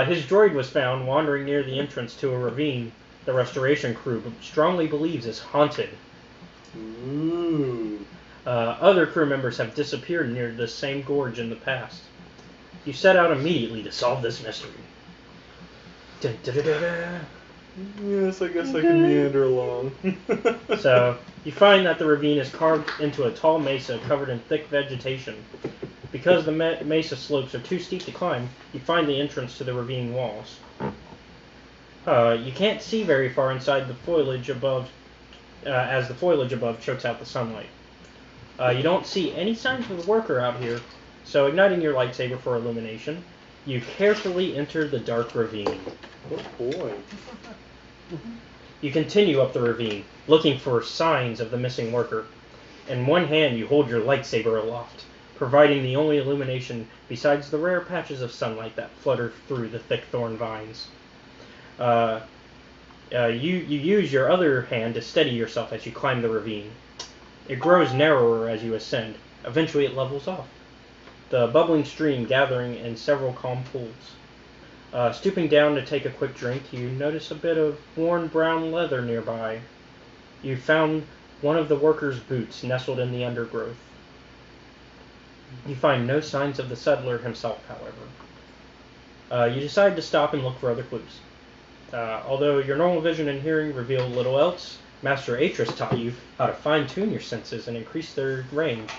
His droid was found wandering near the entrance to a ravine the restoration crew strongly believes is haunted. Ooh. Other crew members have disappeared near this same gorge in the past. You set out immediately to solve this mystery. Dun, dun, dun, dun, dun. Yes, I guess I can meander along. So, you find that the ravine is carved into a tall mesa covered in thick vegetation. Because the mesa slopes are too steep to climb, you find the entrance to the ravine walls. You can't see very far inside the foliage above, as the foliage above chokes out the sunlight. You don't see any signs of the worker out here, so igniting your lightsaber for illumination, you carefully enter the dark ravine. Oh boy. You continue up the ravine, looking for signs of the missing worker. In one hand, you hold your lightsaber aloft, providing the only illumination besides the rare patches of sunlight that flutter through the thick thorn vines. You use your other hand to steady yourself as you climb the ravine. It grows narrower as you ascend. Eventually it levels off, the bubbling stream gathering in several calm pools. Stooping down to take a quick drink, you notice a bit of worn brown leather nearby. You found one of the workers' boots nestled in the undergrowth. You find no signs of the settler himself, however. You decide to stop and look for other clues. Although your normal vision and hearing reveal little else, Master Atris taught you how to fine-tune your senses and increase their range.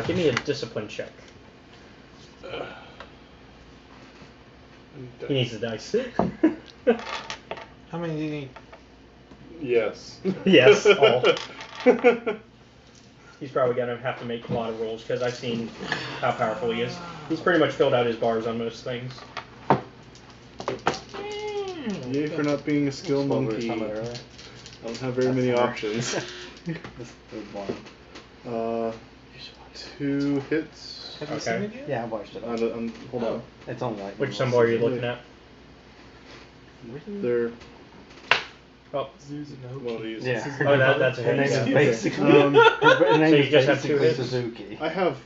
Give me a discipline check. He needs the dice. How many do you need? Yes. Yes, all. He's probably going to have to make a lot of rolls because I've seen how powerful he is. He's pretty much filled out his bars on most things. Yay for not being a skill monkey. I don't have very many options. 2 hits. Have you seen it yet? Yeah, I watched it. Hold on. It's on like. Which symbol are you looking at? They're Oh. one of these. Yeah. Oh, that's a Her hit. name is Yeah. basically. Um, her name so you is just have 2 basically hits? Suzuki. I have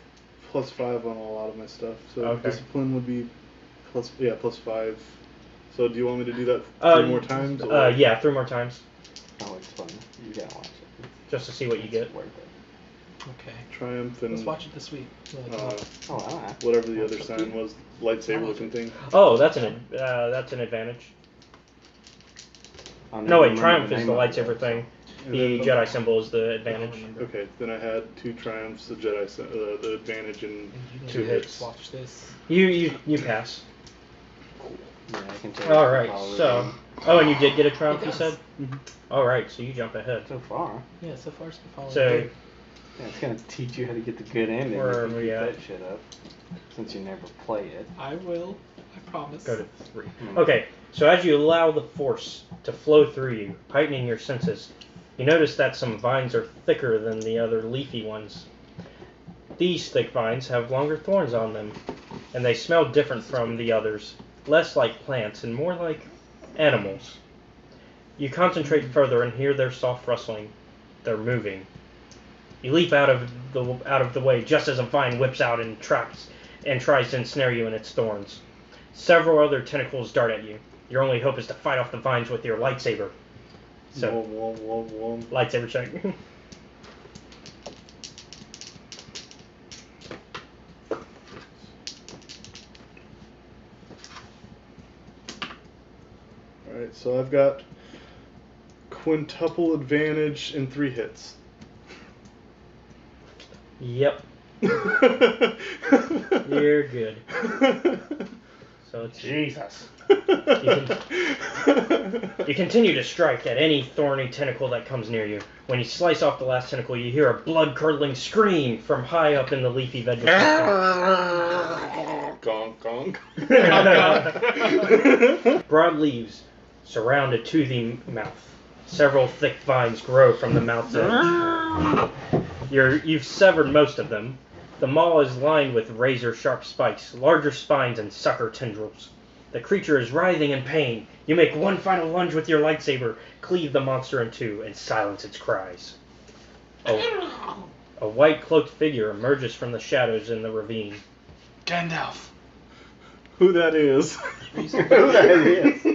+5 on a lot of my stuff, so Okay. discipline would be +5. So do you want me to do that 3 more times? Or? Yeah, 3 more times. Oh, it's fun. You gotta watch it. Just to see what you get. It's worth it. Okay. Triumph and Let's watch it this week. whatever the other sign was, lightsaber looking thing. Oh, that's an advantage. No, wait, Triumph is the lightsaber thing. The Jedi symbol is the advantage. Okay, then I had 2 triumphs, the Jedi, the advantage, and 2 hits. Watch this. You pass. Yeah, I can tell. All right, so. Oh, and you did get a triumph, It you does. said? All right, so you jump ahead. So far. Yeah, so far it's been following. So, Yeah, it's gonna teach you how to get the good ending. Where if are you we keep at? that shit up. Since you never play it. I will. I promise. go to 3. Okay, so as you allow the force to flow through you, heightening your senses, you notice that some vines are thicker than the other leafy ones. These thick vines have longer thorns on them, and they smell different from the others, less like plants and more like animals. You concentrate further and hear their soft rustling. They're moving. You leap out of the way just as a vine whips out and tries to ensnare you in its thorns. Several other tentacles dart at you. Your only hope is to fight off the vines with your lightsaber. So, lightsaber check. So I've got quintuple advantage in 3 hits. Yep. You're good. So it's Jesus. You continue to strike at any thorny tentacle that comes near you. When you slice off the last tentacle, you hear a blood-curdling scream from high up in the leafy vegetation. Gonk, gonk. Broad leaves surround a toothy mouth. Several thick vines grow from the mouth's edge. You've severed most of them. The maw is lined with razor-sharp spikes, larger spines, and sucker tendrils. The creature is writhing in pain. You make one final lunge with your lightsaber, cleave the monster in two, and silence its cries. A white cloaked figure emerges from the shadows in the ravine. Gandalf. Who that is? Who that is?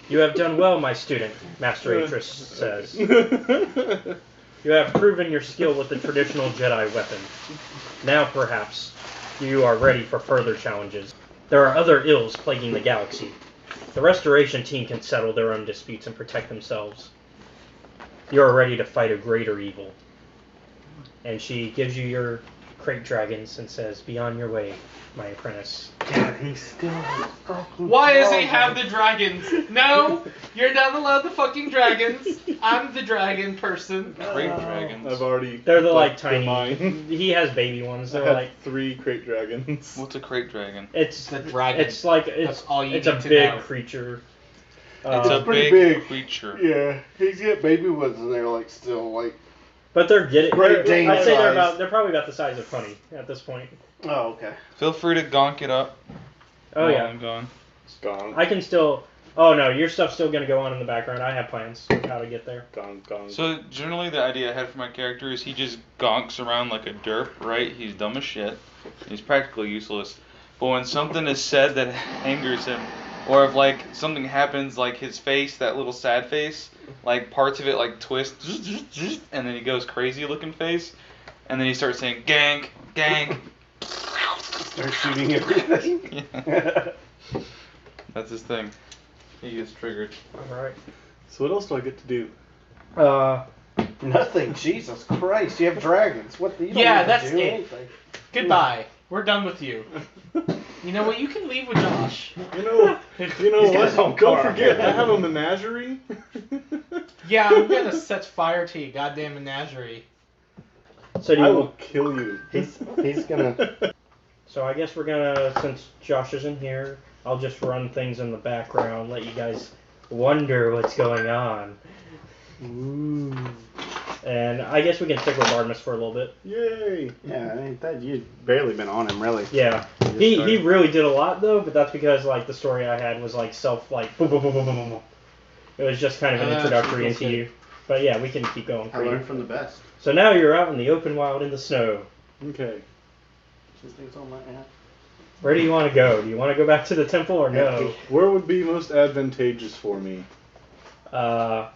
You have done well, my student, Master Atris says. You have proven your skill with the traditional Jedi weapon. Now, perhaps, you are ready for further challenges. There are other ills plaguing the galaxy. The Restoration team can settle their own disputes and protect themselves. You are ready to fight a greater evil. And she gives you your crate dragons and says, "Be on your way, my apprentice." God, he's still Why does he have the dragons? No, you're not allowed the fucking dragons. I'm the dragon person. Crate dragons. I've already. They're the like they're tiny. mine. He has baby ones. I They're had like 3 crate dragons. What's a crate dragon? it's The dragon. it's like That's all you it's need a to big know. creature. It's a pretty big big. creature. Yeah, he's got baby ones and they're like still like. But they're getting. Great Dane I'd say size. they're probably about the size of Honey at this point. Oh, okay. Feel free to gonk it up. Oh while yeah, I'm gone. It's gone. I can still. Oh no, your stuff's still gonna go on in the background. I have plans of how to get there. Gone, gone. So generally, the idea I had for my character is he just gonks around like a derp, right? He's dumb as shit. He's practically useless. But when something is said that angers him, or if like something happens, like his face, that little sad face, like parts of it like twist, and then he goes crazy looking face, and then he starts saying gank, gank. Start shooting everything. Yeah. That's his thing. He gets triggered. Alright. So what else do I get to do? Nothing. Jesus Christ! You have dragons. What? You don't Yeah, need to that's do it. anything. Goodbye. We're done with you. You know what? You can leave with Josh. You know He's got what? his own Don't car. forget, I have a menagerie. Yeah, I'm gonna set fire to your goddamn menagerie. So do I you? will kill you. He's gonna. So I guess we're gonna, since Josh isn't here, I'll just run things in the background, let you guys wonder what's going on. Ooh. And I guess we can stick with Artemis for a little bit. Yay! Yeah, I mean, that you've barely been on him, really. Yeah. He really did a lot though, but that's because like the story I had was like boom boom boom boom boom boom boom. It was just kind of an introductory into you. But yeah, we can keep going. I learned from the best. So now you're out in the open wild in the snow. Okay. This thing's on my app. Where do you want to go? Do you want to go back to the temple or no? Where would be most advantageous for me? Well,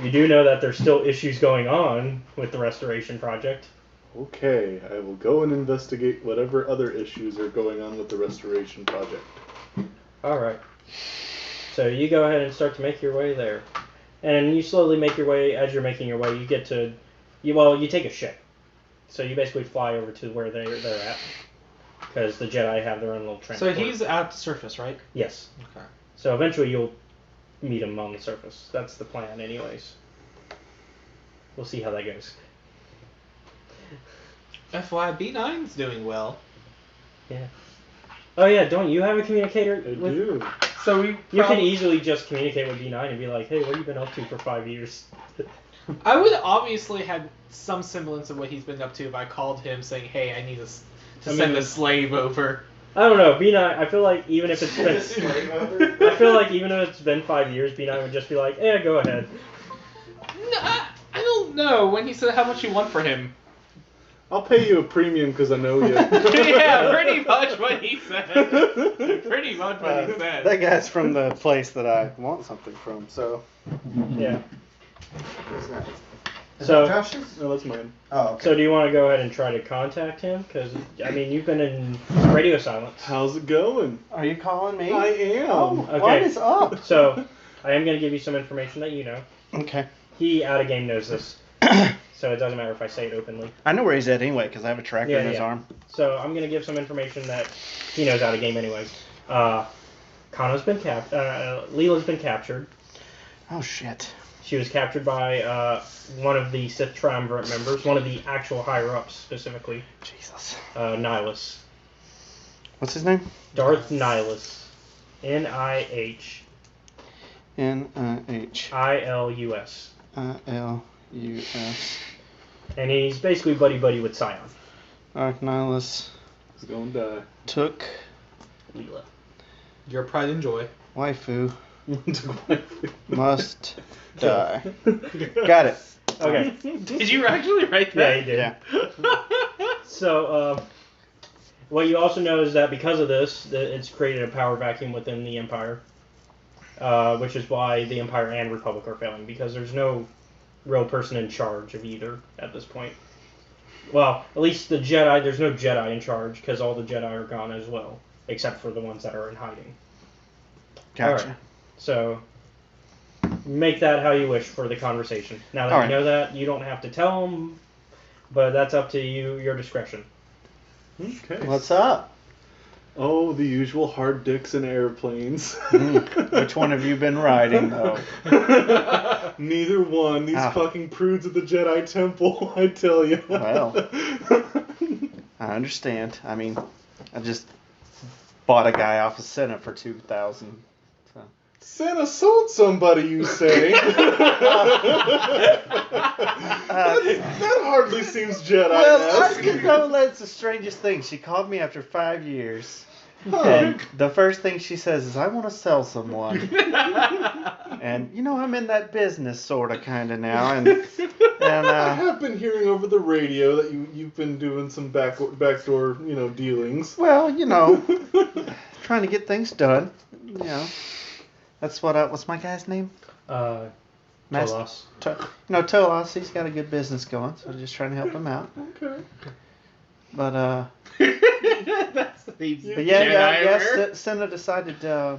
you do know that there's still issues going on with the restoration project. Okay, I will go and investigate whatever other issues are going on with the restoration project. Alright. So you go ahead and start to make your way there. And you slowly make your way, as you're making your way, you get to, you take a ship. So you basically fly over to where they're at. Because the Jedi have their own little So transport. he's at the surface, right? Yes. Okay. So eventually you'll meet him on the surface. That's the plan anyways. We'll see how that goes. FYI, B9's doing well. Yeah. Oh yeah, don't you have a communicator? I do. So we You can easily just communicate with B9 and be like, hey, what have you been up to for 5 years? I would obviously had some semblance of what he's been up to if I called him saying, hey, I need to send a slave over. I don't know, B9, I feel like even if it's been... I feel like even if it's been 5 years, B9 would just be like, yeah, go ahead. No, I don't know. When he said how much you want for him. I'll pay you a premium because I know you. Yeah, pretty much what he said. Pretty much what he said. That guy's from the place that I want something from, so. Yeah. So, Josh's? No, that's mine. Oh, okay. so do you want to go ahead and try to contact him? Because I mean, you've been in radio silence. How's it going? Are you calling me? I am. Oh, Okay. what is up? So, I am going to give you some information that you know. Okay. He out of game knows this, so it doesn't matter if I say it openly. I know where he's at anyway because I have a tracker in his arm. So I'm gonna give some information that he knows out of game anyway. Kano's been Leela's been captured. Oh shit. She was captured by one of the Sith Triumvirate members, one of the actual higher ups specifically. Jesus. Nihilus. What's his name? Darth Nihilus. Nihilus. Nihilus. ILUS. And he's basically buddy with Scion. Darth Nihilus. He's gonna die. Took Leela. Your pride and joy. waifu. Must die. Got it. Okay. Did you actually write that? Yeah, he did. Yeah. So, what you also know is that because of this, it's created a power vacuum within the Empire, which is why the Empire and Republic are failing, because there's no real person in charge of either at this point. Well, at least the Jedi, there's no Jedi in charge, because all the Jedi are gone as well, except for the ones that are in hiding. Gotcha. Alright, so make that how you wish for the conversation. Now that Alright. you know that, you don't have to tell them, but that's up to you, your discretion. Okay. What's up? Oh, the usual hard dicks in airplanes. Which one have you been riding, though? Neither one. These Ah. fucking prudes at the Jedi Temple, I tell you. Well, I understand. I mean, I just bought a guy off of Senna for 2,000. So. Santa sold somebody, you say? that hardly seems Jedi-esque. Well, that's the strangest thing. She called me after 5 years. Huh. And the first thing she says is, I want to sell someone. And, you know, I'm in that business sort of kind of now. And I have been hearing over the radio that you've been doing some backdoor, dealings. well, you know, trying to get things done. You know, that's what's my guy's name? Tolos. Tolos, he's got a good business going, so just trying to help him out. Okay. But, That's the but yeah, Senna decided to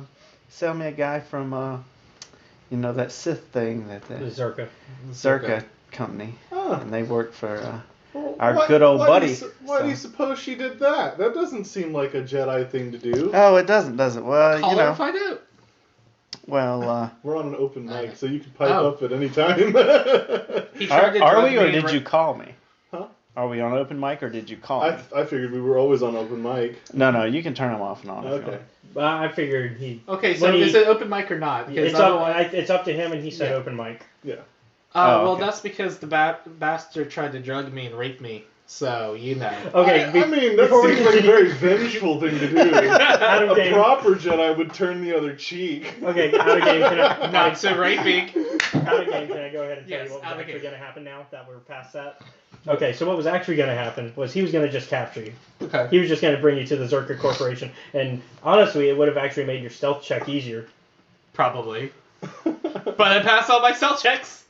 sell me a guy from, that Sith thing, the Zerka. company. Huh. And they work for Well, our good old buddy. Why do you suppose she did that? That doesn't seem like a Jedi thing to do. Oh, it doesn't, does it? Well, Call her and find out. Well, we're on an open mic, so you can pipe up at any time. Are we, or did you call me? Huh? Are we on open mic, or did you call me? I figured we were always on open mic. No, you can turn them off and on. Okay. I figured he. Okay, so is it open mic or not? Because It's up to him, and he said open mic. Yeah. Well, okay. that's because the bastard tried to drug me and rape me. So, you know. Okay, I mean, that seems like a very vengeful thing to do. A proper Jedi would turn the other cheek. Okay, out of game, can I... Not so raping. Out of game, can I go ahead and tell you what was actually going to happen now that we're past that? Okay, so what was actually going to happen was he was going to just capture you. Okay. He was just going to bring you to the Zerka Corporation, and honestly, it would have actually made your stealth check easier. Probably. But I passed all my stealth checks.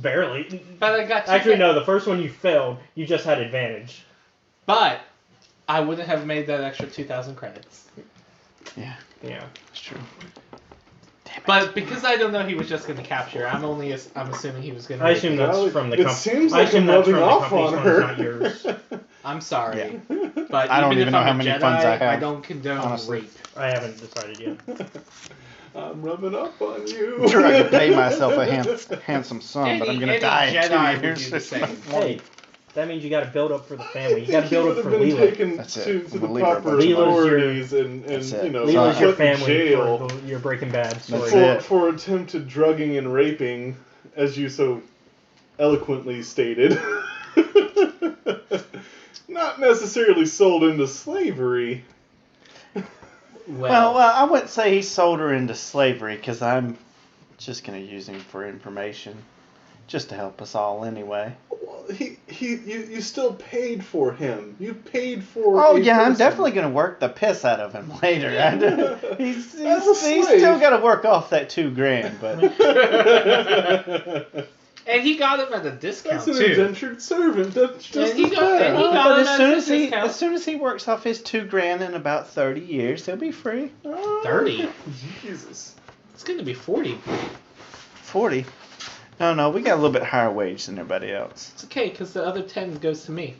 Barely. But I got Actually, no, the first one you failed, you just had advantage. But I wouldn't have made that extra 2,000 credits. Yeah, it's true. But because I don't know he was just going to capture, I'm assuming he was going to. I assume that's from the company. It seems like I'm rubbing off on her. Not yours. I'm sorry, but I don't even even if know I'm how a many Jedi, funds I have, I don't condone honestly. rape. I haven't decided yet. I'm rubbing up on you. I'm sure I could pay myself a handsome sum, but I'm going to die in Jedi 2 would years. do the same. Hey, that means you got to build up for the family. You got to build up for been Leela. taken That's to it. the I'm a leader, proper but- authorities and That's it. Leela's your put in family jail for your Breaking Bad story. That's it. for attempted drugging and raping, as you so eloquently stated. Not necessarily sold into slavery. Well, I wouldn't say he sold her into slavery, because I'm just going to use him for information, just to help us all anyway. Well, you still paid for him. You paid for. Oh a yeah, I'm person. definitely going to work the piss out of him later. He's As a still slave. got to work off that $2,000, but And he got him at a discount That's an too. indentured servant. That's just he as got- bad. and he got But him at a discount. as soon as he works off his $2,000 in about 30 years, he'll be free. 30. Jesus. It's gonna be 40. 40. No, we got a little bit higher wage than everybody else. It's okay because the other 10 goes to me.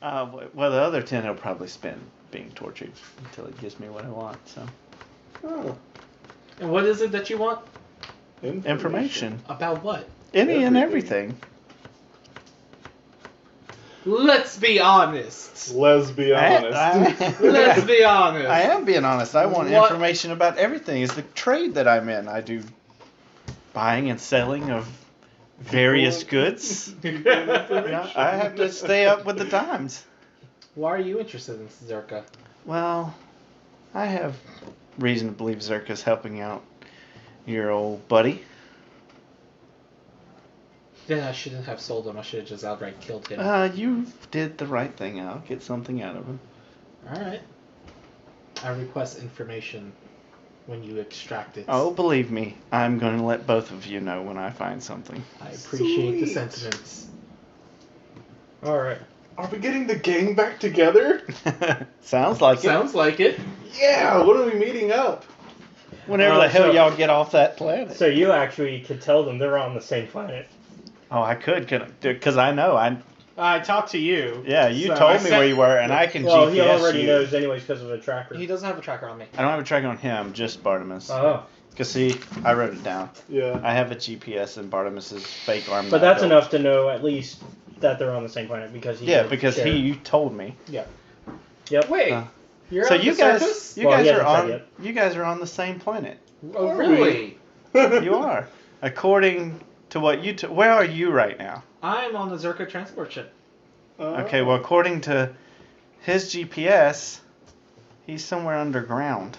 Well, the other 10 he'll probably spend being tortured until he gives me what I want. So Oh. And what is it that you want? information, About what? any and everything. Let's be honest. Let's be honest. Let's be honest. I am being honest. I want What- information about everything. It's the trade that I'm in. I do buying and selling of various goods. Yeah, I have to stay up with the times. Why are you interested in Zerka? Well, I have reason to believe Zerka's helping out your old buddy. Then I shouldn't have sold him. I should have just outright killed him. You did the right thing. I'll get something out of him. Alright. I request information when you extract it. Oh, believe me, I'm going to let both of you know when I find something. I appreciate the Sweet. sentiments. Alright. Are we getting the gang back together? Sounds like Sounds like it. Yeah, when are we meeting up? it. Whenever the hell y'all get off that planet. So you actually could tell them they're on the same planet. Oh, I could, because I know. I talked to you. Yeah, you So told I me sent- where you were, and I can Well, GPS he already you. knows anyways because of a tracker. He doesn't have a tracker on me. I don't have a track on him, just Bartimus. Oh. Because see, I wrote it down. Yeah. I have a GPS in Bartimus's fake arm. But that's enough to know at least that they're on the same planet because he. Yeah, did because share. you told me. Yep. Wait, you're So on you the guys, surface? you Well, guys he are hasn't on. said You guys are on the same planet. Oh, really? You are. According to what you. Where are you right now? I'm on the Zerka transport ship. Okay, well, according to his GPS, he's somewhere underground.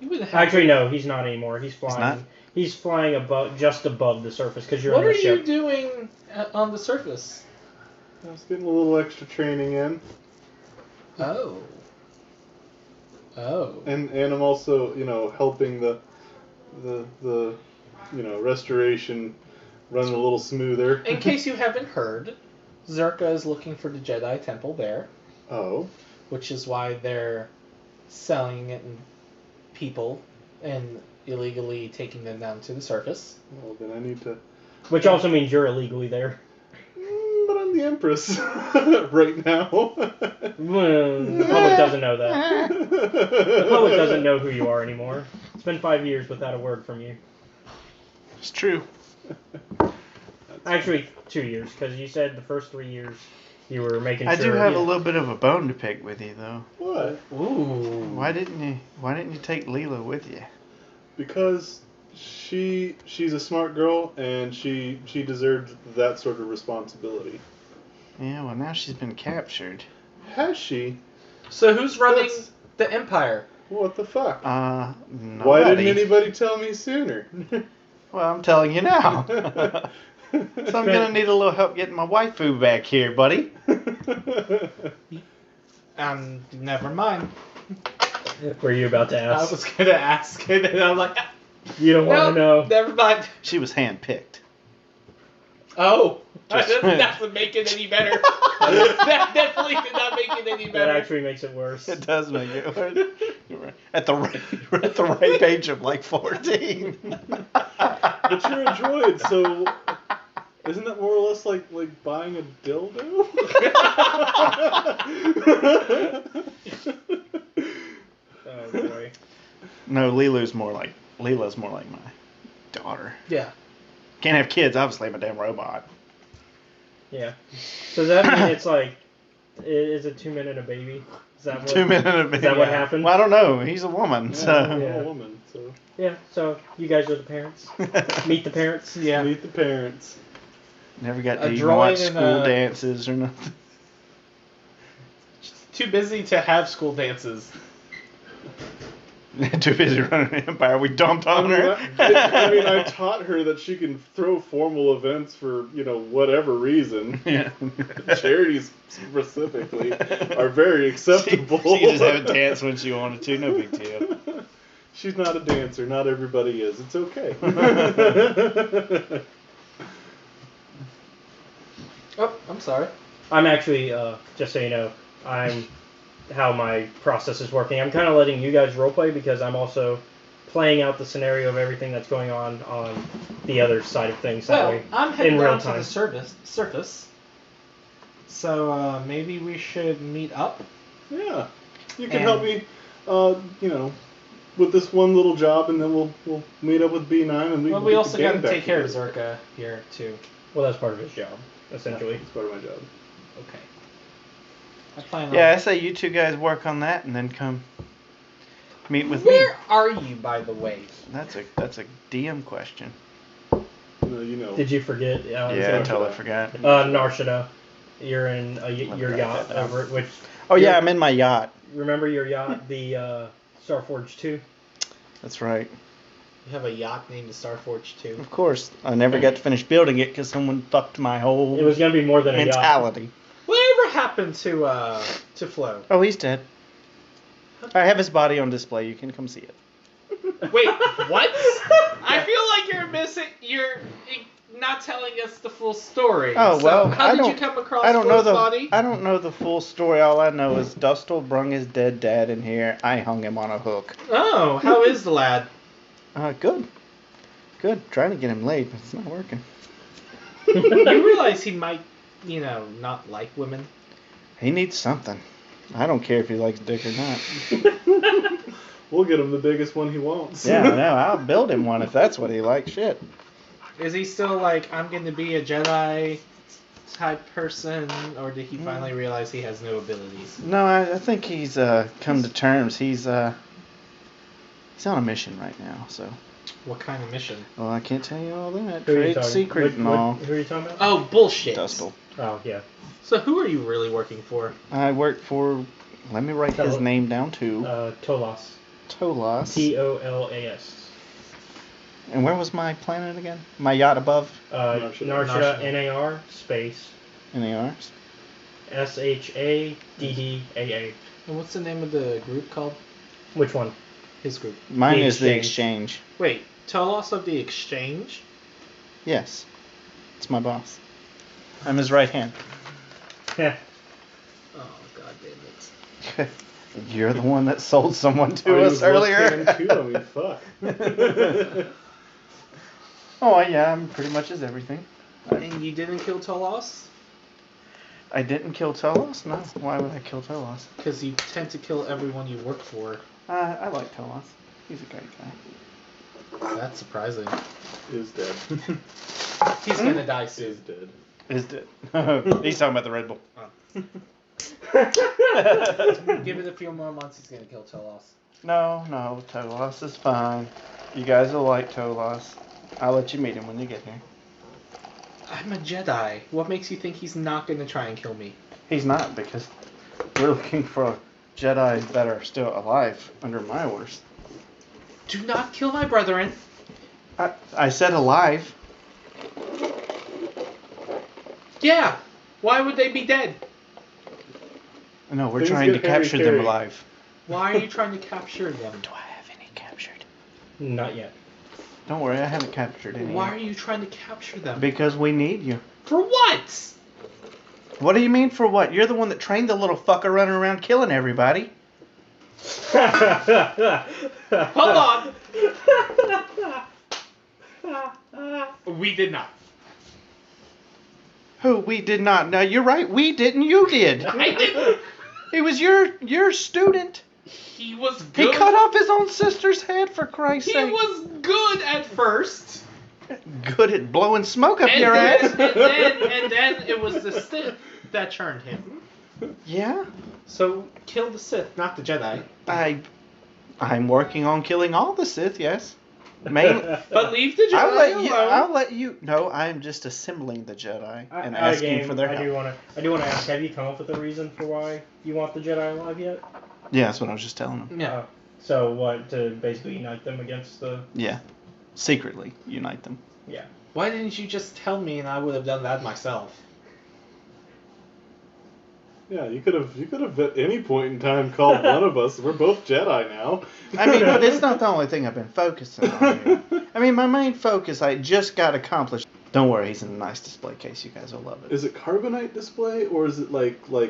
You wouldn't have Actually, no, he's not anymore. He's flying. not? He's flying just above the surface because you're What on are the you ship. doing on the surface? I was getting a little extra training in. Oh. Oh. And I'm also, helping the restoration run a little smoother. In case you haven't heard, Zerka is looking for the Jedi Temple there, Oh. which is why they're selling it and people and illegally taking them down to the surface. Well, then I need to. Which also means you're illegally there. But I'm the Empress right now. Well, the public doesn't know that. The public doesn't know who you are anymore. It's been 5 years without a word from you. It's true. Actually, 2 years, because you said the first 3 years you were making sure. I do have a little bit of a bone to pick with you, though. What? Ooh. Why didn't you take Leela with you? Because she's a smart girl and she deserved that sort of responsibility. Yeah, well, now she's been captured. Has she? So who's running That's- the Empire? What the fuck? Nobody. Why didn't anybody tell me sooner? Well, I'm telling you now. So I'm gonna need a little help getting my waifu back here, buddy. Never mind. Were you about to I ask? was gonna ask it, and I'm like, You don't want to know. never mind. She was handpicked. Oh, Just- that doesn't make it any better. That definitely did not make it any That better. actually makes it worse. It does make it worse. At the right age of like 14. But you're a droid, so isn't that more or less like buying a dildo? Oh boy. No, Leela's more like my daughter. Yeah. Can't have kids, obviously. I'm a damn robot. Yeah. So does that mean it's like, is it 2 men and a baby? Is that what? 2 men and a baby. Is that what happened? Well, I don't know. He's a woman, so. I'm Yeah. a woman, so Yeah. So you guys are the parents. Meet the parents. Yeah. meet the parents. Never got A to even droid watch and school a- dances or nothing. Too busy to have school dances. Too busy running an empire. We dumped on her. I taught her that she can throw formal events for, whatever reason. Yeah. Charities specifically are very acceptable. She could just have a dance when she wanted to. No big deal. She's not a dancer. Not everybody is. It's okay. Oh, I'm sorry. I'm actually, just so you know, how my process is working. I'm kind of letting you guys roleplay because I'm also playing out the scenario of everything that's going on the other side of things. That Well, way, I'm heading in real down to time. the surface. So maybe we should meet up. Yeah. You can help me, with this one little job, and then we'll meet up with B9, and Well, we also got to take care of Zerka here too. Well, that's part of his job, essentially. It's part of my job. Okay. I plan on. Yeah, I say you two guys work on that, and then come meet with me. Where are you, by the way? That's a DM question. Did you forget? Yeah, I totally forgot. Narshada. You're in your yacht over at which. Oh yeah, I'm in my yacht. Remember your yacht, the Starforge 2? That's right. You have a yacht named the Starforge 2. Of course, I never got to finish building it because someone fucked my whole. It was gonna be more than a yacht. mentality. Whatever happened to Flo? Oh, he's dead. I have his body on display. You can come see it. Wait, what? I feel like you're missing. You're not telling us the full story. Oh well, so how did you come across I don't know Flo's body? I don't know the full story. All I know is Dustle brung his dead dad in here. I hung him on a hook. Oh, how is the lad? Good. Trying to get him laid, but it's not working. You realize he might, not like women. He needs something. I don't care if he likes dick or not. We'll get him the biggest one he wants. Yeah, I know. I'll build him one if that's what he likes. Shit. Is he still like, I'm going to be a Jedi type person, or did he finally realize he has no abilities? No, I think he's come to terms. He's on a mission right now. So. What kind of mission? Well, I can't tell you all that. Who are you Trade talking- secret and all. Who are you talking about? Oh, bullshit. Dustle. Oh, yeah. So who are you really working for? I work for. Let me write his name down too. Tolas. Tolas. Tolas. And where was my planet again? My yacht above? Narshada, NAR, space. NAR? SHADDAA. And what's the name of the group called? Which one? His group. Mine is the Exchange. Wait, Tolos of the Exchange? Yes. It's my boss. I'm his right hand. Yeah. Oh, god damn it. You're the one that sold someone to us earlier. Too, I mean, fuck. Oh, yeah, I'm pretty much his everything. And you didn't kill Tolos? I didn't kill Tolos? No. Why would I kill Tolos? Because you tend to kill everyone you work for. I like Tolos. He's a great guy. That's surprising. Is dead. He's gonna die soon. Is dead. Is dead. He's talking about the Red Bull. Give it a few more months, he's gonna kill Tolos. No, Tolos is fine. You guys will like Tolos. I'll let you meet him when you get here. I'm a Jedi. What makes you think he's not gonna try and kill me? He's not, because we're looking for Jedi that are still alive under my orders. Do not kill my brethren. I said alive. Yeah. Why would they be dead? No, we're Things trying to get hairy, capture them hairy. alive. Why are you trying to capture them? Do I have any captured? Not yet. Don't worry, I haven't captured any. Why yet. are you trying to capture them? Because we need you. For what? What do you mean for what? You're the one that trained the little fucker running around killing everybody. Hold on. We did not. Who? We did not. No, you're right. We didn't. You did. I didn't. He was your student. He was good. He cut off his own sister's head, for Christ's He sake. was good at first. Good at blowing smoke up And your then, ass. and then it was the Sith that turned him. Yeah. So kill the Sith, not the Jedi. I'm working on killing all the Sith. Yes. But leave the Jedi I'll let you. No, I'm just assembling the Jedi and asking for their help. I do want to ask. Have you come up with a reason for why you want the Jedi alive yet? Yeah, that's what I was just telling them. Yeah. So what? To basically unite them against the. Yeah. Secretly unite them. Yeah. Why didn't you just tell me and I would have done that myself? Yeah, you could have at any point in time called one of us. We're both Jedi now. I mean, but it's not the only thing I've been focusing on here. I mean, my main focus I just got accomplished. Don't worry, he's in a nice display case. You guys will love it. Is it carbonite display or is it like a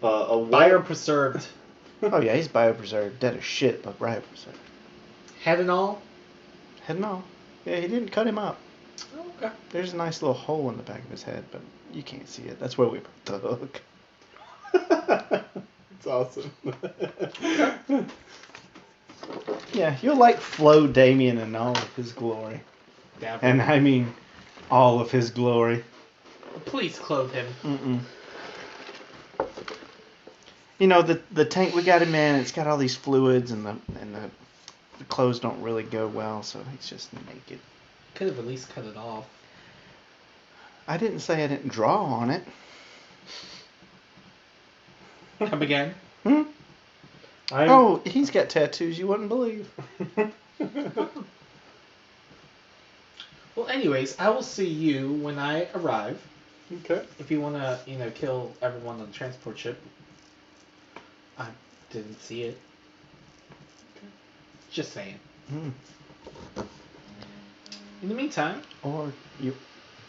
Biopreserved. Oh yeah, he's biopreserved. Dead as shit, but biopreserved. Head and all? Head and all. Yeah, he didn't cut him up. Oh, okay. There's a nice little hole in the back of his head, but you can't see it. That's where we put the hook. It's awesome. Yeah, you'll like Flo Damien in all of his glory. Definitely. And I mean, all of his glory. Please clothe him. You know, the tank we got him in, it's got all these fluids, and the clothes don't really go well, so he's just naked. Could have at least cut it off. I didn't say I didn't draw on it. Come again? Oh, he's got tattoos you wouldn't believe. Well, anyways, I will see you when I arrive. Okay. If you want to, kill everyone on the transport ship. I didn't see it. Just saying. In the meantime... Or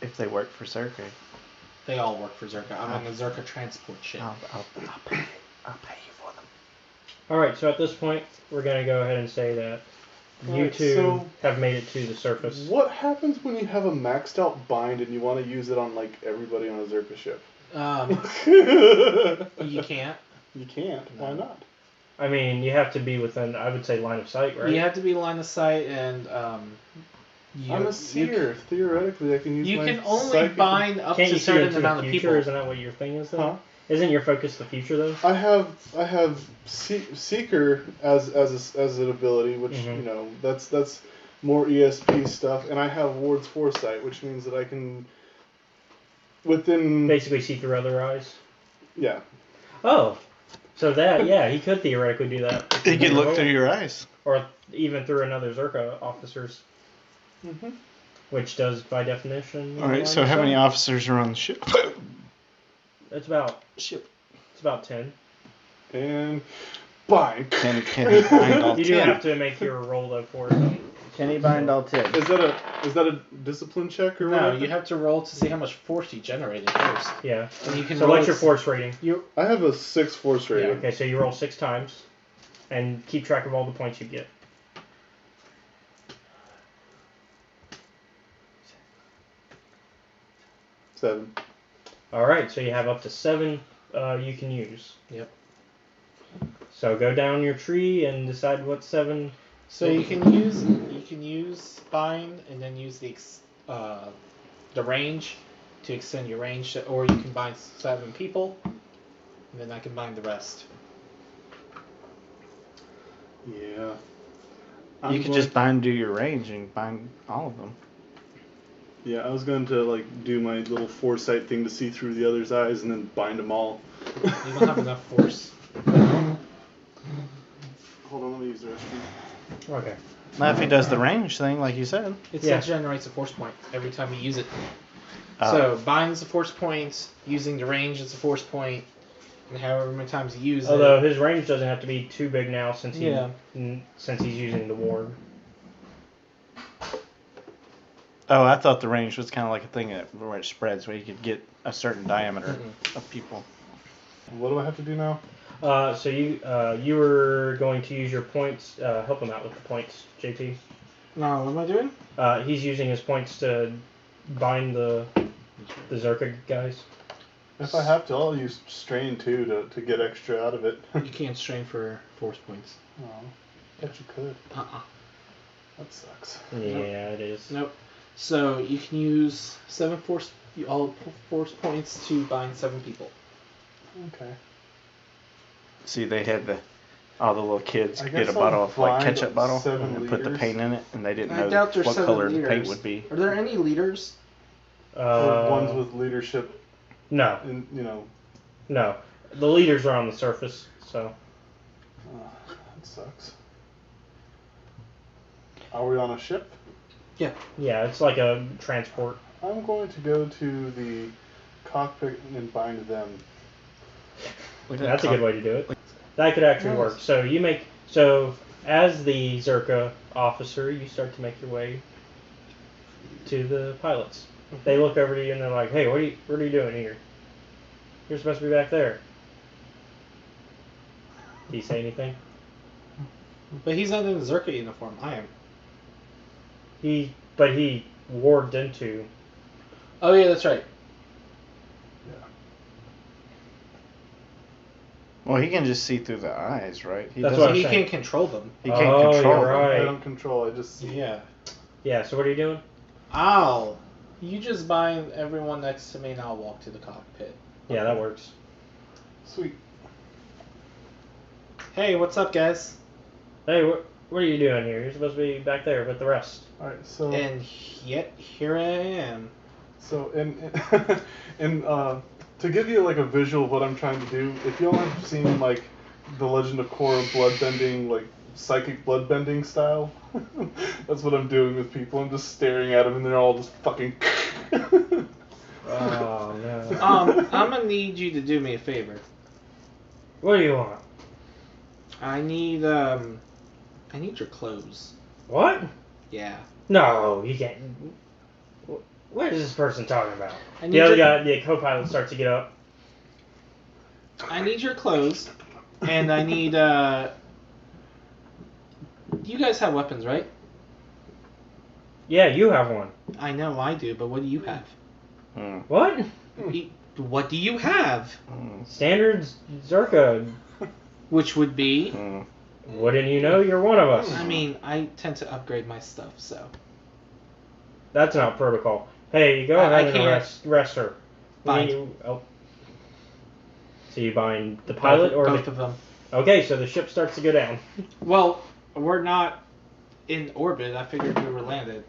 if they work for Zerka. They all work for Zerka. I'm on the Zerka transport ship. I'll pay you for them. Alright, so at this point, we're going to go ahead and say that you two have made it to the surface. What happens when you have a maxed out bind and you want to use it on like everybody on a Zerka ship? You can't. You can't. No. Why not? I mean, you have to be within, I would say, line of sight, right? You have to be line of sight, and I'm a seer. Theoretically, I can use. You my can only psychic bind up Can't to you a see certain into amount the of future? people. Isn't that what your thing is, though? Huh? Isn't your focus the future, though? I have seeker as an ability, which that's more ESP stuff, and I have Ward's foresight, which means that I can within basically see through other eyes. Yeah. Oh, so that he could theoretically do that. He could look through your eyes, or even through another Zerka officers. Mm-hmm. Which does, by definition. All right. So how many officers are on the ship? It's about 10. And bind. Can he bind all 10? You do have to make your roll though for it. Can he bind all 10? Is that a discipline check or No, whatever? you have to roll to see how much force you generated first. Yeah. And you can So roll what's your force rating? I have a 6 force rating. Okay, so you roll 6 times, and keep track of all the points you get. Seven. All right, so you have up to 7 you can use. Yep. So go down your tree and decide what 7. So you can use bind and then use the range to extend your range, or you can bind 7 people, and then I can bind the rest. Yeah. You could just bind to your range and bind all of them. Yeah, I was going to do my little foresight thing to see through the other's eyes and then bind them all. You don't have enough force. Hold on, let me use the restroom. Okay. Now if he does the range thing, like you said. It still generates a force point every time you use it. So bind is a force point, using the range is a force point, and however many times you use Although his range doesn't have to be too big now since since he's using the ward. Oh, I thought the range was kind of like a thing where it spreads, where you could get a certain diameter of people. What do I have to do now? So you were going to use your points. Help him out with the points, JT. No, what am I doing? He's using his points to bind the Zerka guys. If I have to, I'll use strain too to get extra out of it. You can't strain for force points. Oh, bet you could. That sucks. Yeah, it is. Nope. So you can use 7 force points to bind 7 people. Okay. See, they had all the little kids I get a guess bottle I'll of like bind ketchup bottle 7 and put the liters. paint in it, and they didn't I know doubt there's what 7 color the paint liters. would be. Are there any leaders? Or ones with leadership. No. In, No. The leaders are on the surface, so. That sucks. Are we on a ship? Yeah. Yeah, it's like a transport. I'm going to go to the cockpit and bind them. That's a good way to do it. That could actually work. So as the Zerka officer, you start to make your way to the pilots. They look over to you and they're like, "Hey, what are you doing here? You're supposed to be back there." Do you say anything? But he's not in a Zerka uniform. I am. But he warped into. Oh yeah, that's right. Well, he can just see through the eyes, right? That's what he can control them. He can't control them. Right. I don't control. I just see. Yeah. Yeah. So what are you doing? You just bind everyone next to me and I'll walk to the cockpit. Yeah, that works. Sweet. Hey, what's up, guys? Hey, what are you doing here? You're supposed to be back there with the rest. All right. So. And yet here I am. So and to give you like a visual of what I'm trying to do, if y'all have seen like the Legend of Korra bloodbending, like psychic bloodbending style, that's what I'm doing with people. I'm just staring at them and they're all just fucking. Oh no. I'm gonna need you to do me a favor. What do you want? I need your clothes. What? Yeah. No, you can't. What is this person talking about? I The other guy, the co-pilot, starts to get up. I need your clothes, and I need you guys have weapons, right? Yeah, you have one. I know I do, but what do you have? What? What do you have? Standard Zerka. Which would be? Wouldn't you know? You're one of us. I mean, I tend to upgrade my stuff, so. That's not protocol. Hey, go ahead and rest her. Bind. So you bind the pilot or both of them? Okay, so the ship starts to go down. Well, we're not in orbit. I figured we were landed.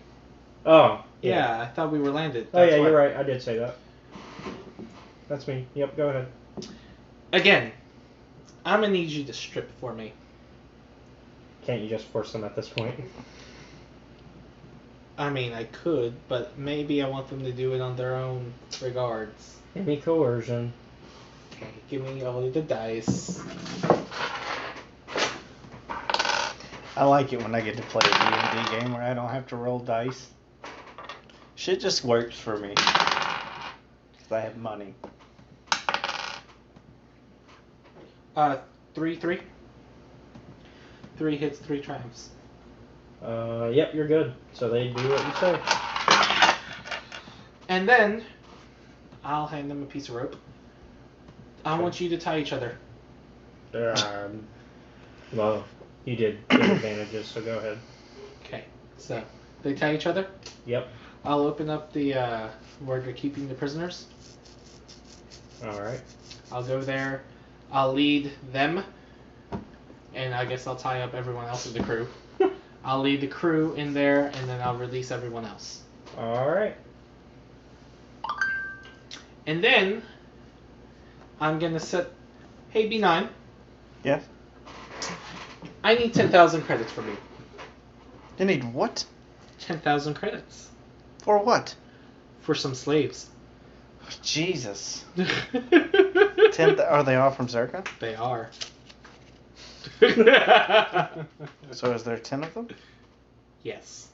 Oh. Yeah, I thought we were landed. That's you're right. I did say that. That's me. Yep, go ahead. Again, I'm gonna need you to strip for me. Can't you just force them at this point? I mean, I could, but maybe I want them to do it on their own regards. Give me coercion. Okay, give me all of the dice. I like it when I get to play a D&D game where I don't have to roll dice. Shit just works for me. 'Cause I have money. 3. 3 hits, 3 triumphs. Yep, you're good. So they do what you say. And then, I'll hand them a piece of rope. I want you to tie each other. Well, you did get advantages, so go ahead. Okay, so they tie each other? Yep. I'll open up the where they're keeping the prisoners. Alright. I'll go there. I'll lead them. And I guess I'll tie up everyone else in the crew. I'll lead the crew in there, and then I'll release everyone else. Alright. And then, I'm going to set... Hey, B9. Yes? I need 10,000 credits from you. You need what? 10,000 credits. For what? For some slaves. Jesus. Are they all from Zerka? They are. So is there 10 of them? Yes.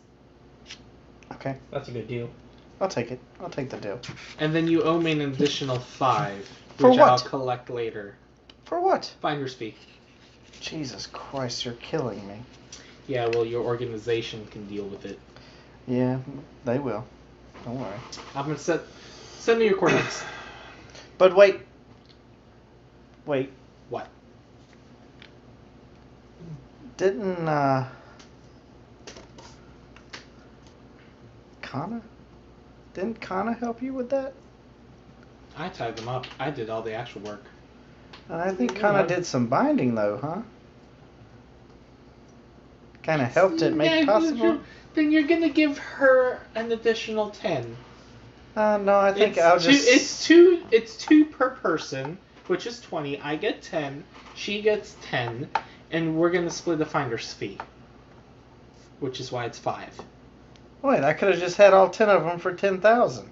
Okay. That's a good deal. I'll take it. I'll take the deal. And then you owe me an additional 5. For which what? I'll collect later. For what? Finder's fee. Jesus Christ, you're killing me. Yeah, well, your organization can deal with it. Yeah, they will. Don't worry. I'm gonna send me your coordinates. But wait. Wait. What? Didn't, Kana? Didn't Kana help you with that? I tied them up. I did all the actual work. I think Kana did some binding, though, huh? Kind of helped it make possible. Then you're gonna give her an additional 10. No, I think I'll just... It's 2 per person, which is 20. I get 10. She gets 10. And we're gonna split the finder's fee. Which is why it's 5. Wait, I could have just had all 10 of them for 10,000.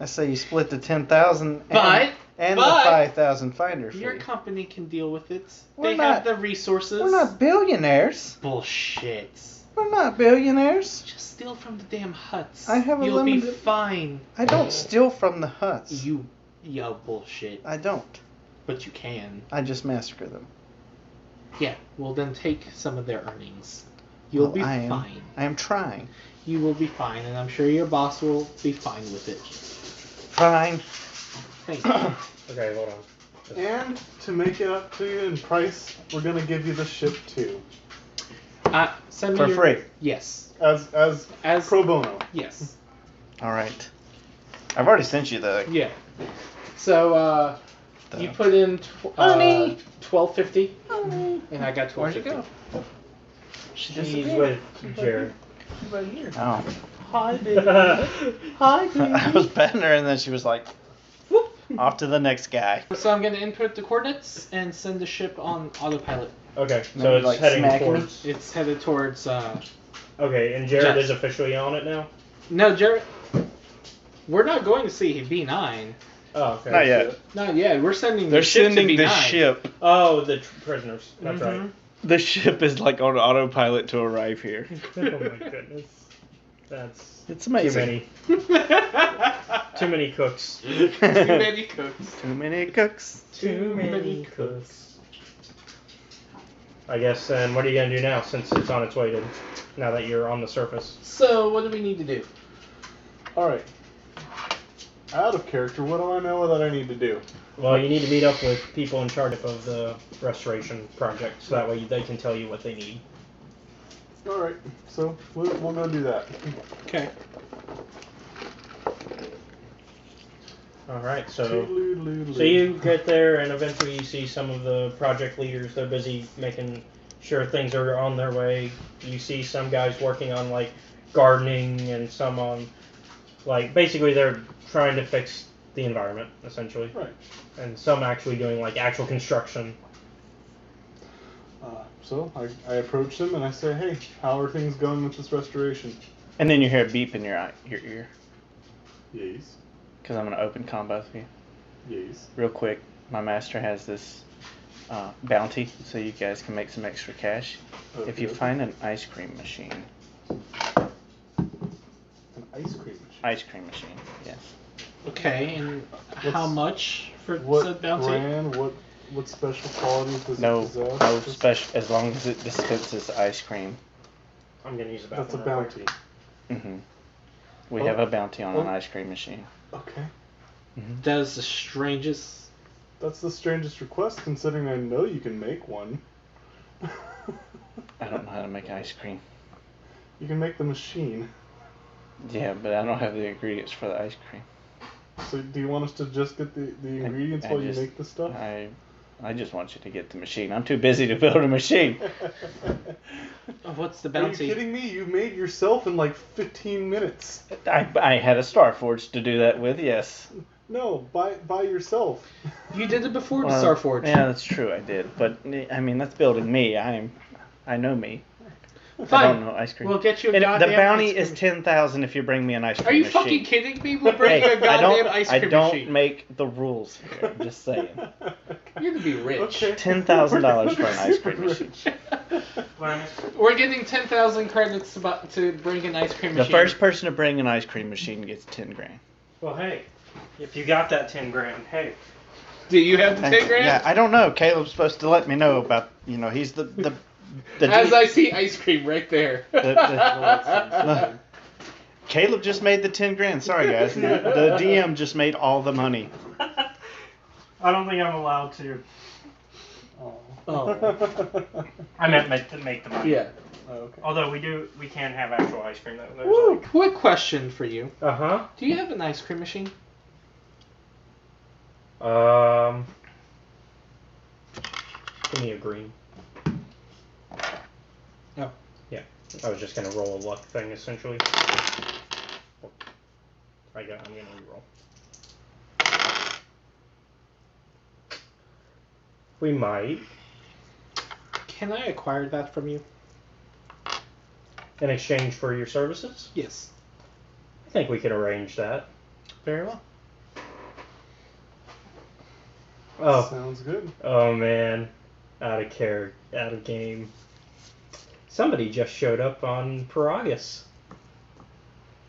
I say you split the 10,000. But And the But 5,000 finder fee. your company can deal with it. We're They not- have the resources. We're not billionaires. Bullshit. We're not billionaires. Just steal from the damn huts. I have a You'll be limited- fine. I don't steal from the huts. Yo, bullshit. I don't. But you can. I just massacre them. Yeah, well then take some of their earnings. You'll Well, be I fine. am trying. You will be fine, and I'm sure your boss will be fine with it. Fine. Thank you. Okay, hold on. And to make it up to you in price, we're gonna give you the ship too. Send me For your... free. Yes. As pro bono. Yes. All right. I've already sent you the. Yeah. So you put in Honey. $12.50, and I got $12.50. Where'd you go? She's disappeared. with Jared. She's right here. Oh. Hi, baby. Hi, baby. I was petting her, and then she was like, whoop, off to the next guy. So I'm going to input the coordinates and send the ship on autopilot. Okay, so Maybe, it's like, heading smacking me? towards. It's headed towards. Okay, and Jared Jeff. is officially on it now? No, Jared. We're not going to see B9. Oh, okay. Not yet. Not yet. We're sending They're the ship sending to B9. the ship. Oh, the prisoners. That's Mhm. The ship is like on autopilot to arrive here. right. Oh my goodness. That's It's too amazing. many. Too many cooks. Too many cooks. Too many cooks. Too many cooks. I guess, and what are you going to do now since it's on its way to, now that you're on the surface? So, what do we need to do? Alright. Out of character, what do I know that I need to do? Well, you need to meet up with people in charge of the restoration project, so that way they can tell you what they need. Alright, so we'll go do that. Okay. Alright, so you get there and eventually you see some of the project leaders. They're busy making sure things are on their way. You see some guys working on like gardening and some on like basically they're trying to fix the environment essentially. Right. And some actually doing like actual construction. So I approach them and I say, hey, how are things going with this restoration? And then you hear a beep in your ear. Yes. Because I'm going to open combo with you. Yes. Real quick, my master has this bounty, so you guys can make some extra cash. Okay. If you find an ice cream machine. An ice cream machine? Ice cream machine, yes. Okay, and how much for What said bounty? brand? What special qualities does No, it possess? no special, as long as it dispenses ice cream. I'm going to use a That's a bathroom real quick. bounty. Mm-hmm. We have a bounty on an ice cream machine. Okay. Mm-hmm. That is the strangest. That's the strangest request, considering I know you can make one. I don't know how to make ice cream. You can make the machine. Yeah, but I don't have the ingredients for the ice cream. So do you want us to just get the ingredients I while just- you make the stuff? I just want you to get the machine. I'm too busy to build a machine. Oh, what's the Are bounty? you kidding me? You made yourself in like 15 minutes. I had a Starforge to do that with, yes. No, by yourself. You did it before the Well, Starforge. Yeah, that's true, I did. But, I mean, that's building me. I know me. Fine. I don't know ice cream. We'll get you a And goddamn the bounty ice is cream. 10,000 if you bring me an ice cream Are you machine. fucking kidding me? We'll bring you a Hey, goddamn ice cream I don't machine. make the rules here. I'm just saying. You're gonna be rich. Okay. $10,000 for an ice cream machine. We're getting 10,000 credits to bring an ice cream The machine. first person to bring an ice cream machine gets 10 grand. Well, hey, if you got that 10 grand, hey. Do you have the 10 grand? Yeah, I don't know. Caleb's supposed to let me know about, he's the As I see ice cream right there. Caleb just made the 10 grand. Sorry, guys. The DM just made all the money. I don't think I'm allowed to. Oh. I meant to make the money. Yeah. Okay. Although we can have actual ice cream though. There's Woo. Quick question for you. Uh-huh. Do you have an ice cream machine? Give me a green. Oh. Yeah. I was just gonna roll a luck thing essentially. I'm gonna reroll. We might. Can I acquire that from you? In exchange for your services? Yes. I think we could arrange that. Very well. Oh. Sounds good. Oh man, out of game. Somebody just showed up on Paragus.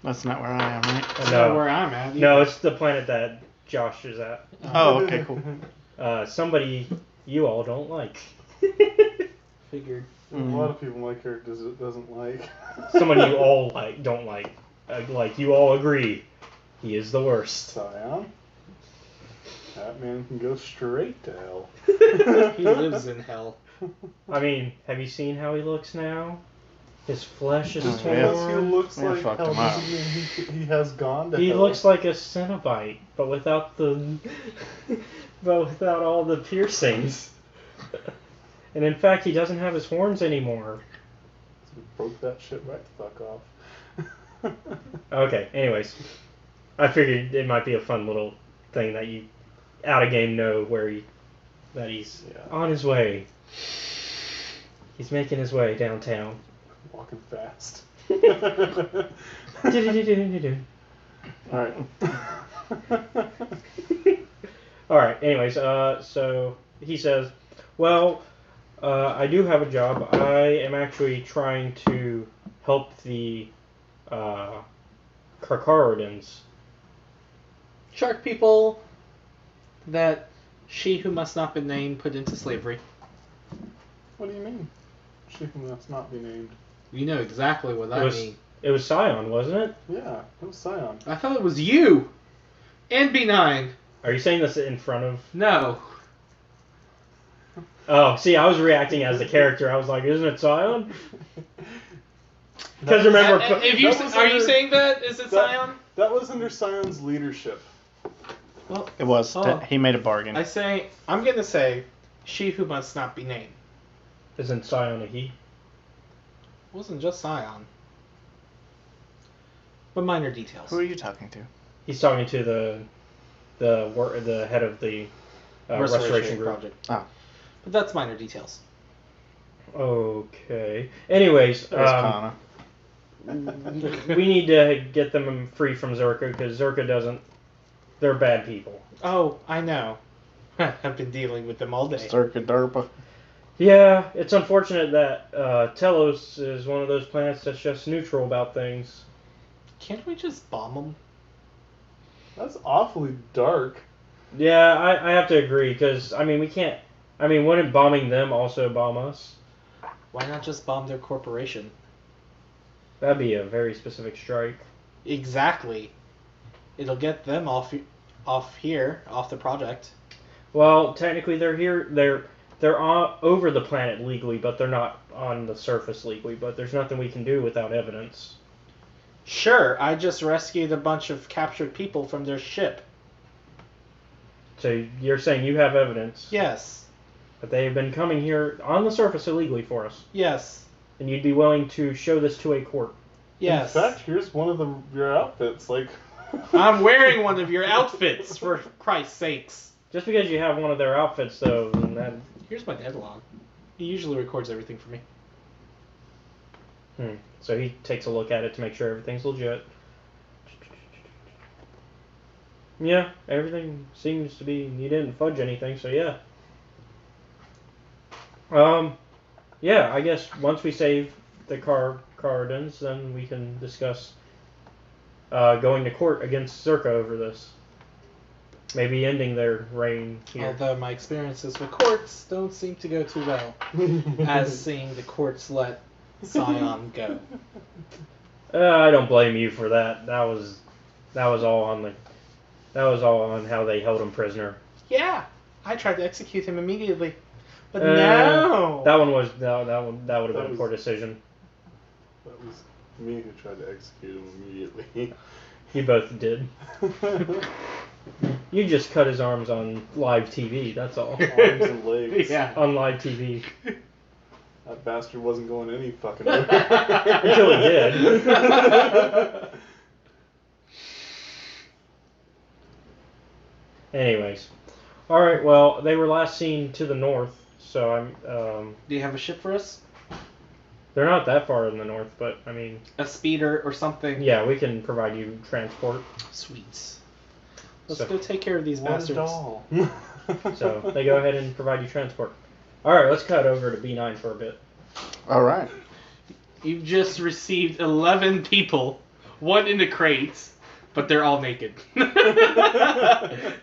That's not where I am, right? That's not where I'm at. No, it's the planet that Josh is at. Oh, okay, cool. Somebody you all don't like. Figured. A lot of people my character doesn't like. Someone you all don't like. Like you all agree, he is the worst. Scion? That man can go straight to hell. He lives in hell. I mean, have you seen how he looks now? His flesh is torn. Yes, he looks Yeah, like fucked hell. him up. Doesn't mean he has gone to He hell. looks like a Cenobite, but without all the piercings. And in fact, he doesn't have his horns anymore. So broke that shit right the fuck off. Okay, anyways. I figured it might be a fun little thing that you out of game know that he's on his way. He's making his way downtown. Walking fast. Alright. Alright, anyways, so he says, well, I do have a job. I am actually trying to help the Karkarodans. Shark people that she who must not be named put into slavery. What do you mean? She who must not be named. You know exactly what I mean. It was Scion, wasn't it? Yeah, it was Scion. I thought it was you! And B9. Are you saying this in front of... No. Oh, see, I was reacting as the character. I was like, isn't it Scion? Because remember... Are you saying that? Is it Scion? That was under Scion's leadership. Well, It was. He made a bargain. I'm gonna say, she who must not be named. Isn't Scion a he? Wasn't just Scion. But minor details. Who are you talking to? He's talking to the head of the restoration group. project. Oh. But that's minor details. Okay. Anyways, There's Kana. we need to get them free from Zerka because Zerka doesn't. They're bad people. Oh, I know. I've been dealing with them all day. Zerka Derpa. Yeah, it's unfortunate that Telos is one of those planets that's just neutral about things. Can't we just bomb them? That's awfully dark. Yeah, I have to agree because I mean we can't. I mean, wouldn't bombing them also bomb us? Why not just bomb their corporation? That'd be a very specific strike. Exactly. It'll get them off here, off the project. Well, technically they're here. They're over the planet legally, but they're not on the surface legally. But there's nothing we can do without evidence. Sure, I just rescued a bunch of captured people from their ship. So you're saying you have evidence? Yes. That they have been coming here on the surface illegally for us? Yes. And you'd be willing to show this to a court? Yes. In fact, here's one of your outfits. Like, I'm wearing one of your outfits, for Christ's sakes. Just because you have one of their outfits, though, that... Here's my deadlog. He usually records everything for me. So he takes a look at it to make sure everything's legit. Yeah, everything seems to be... You didn't fudge anything, so yeah. Yeah, I guess once we save the Cardans, then we can discuss going to court against Zerka over this. Maybe ending their reign here. Although my experiences with courts don't seem to go too well, as seeing the courts let Scion go. I don't blame you for that. That was all on how they held him prisoner. Yeah, I tried to execute him immediately, but no. That would have been a poor decision. That was me who tried to execute him immediately. You both did. You just cut his arms on live TV, that's all. Arms and legs. Yeah. On live TV. That bastard wasn't going any fucking way. Until he did. Anyways. Alright, well, they were last seen to the north, so I'm... Do you have a ship for us? They're not that far in the north, but, I mean... A speeder or something? Yeah, we can provide you transport. Sweet. Let's So- go take care of these One bastards. doll. So they go ahead and provide you transport. All right, let's cut over to B9 for a bit. All right. You've just received 11 people, one in the crates, but they're all naked. A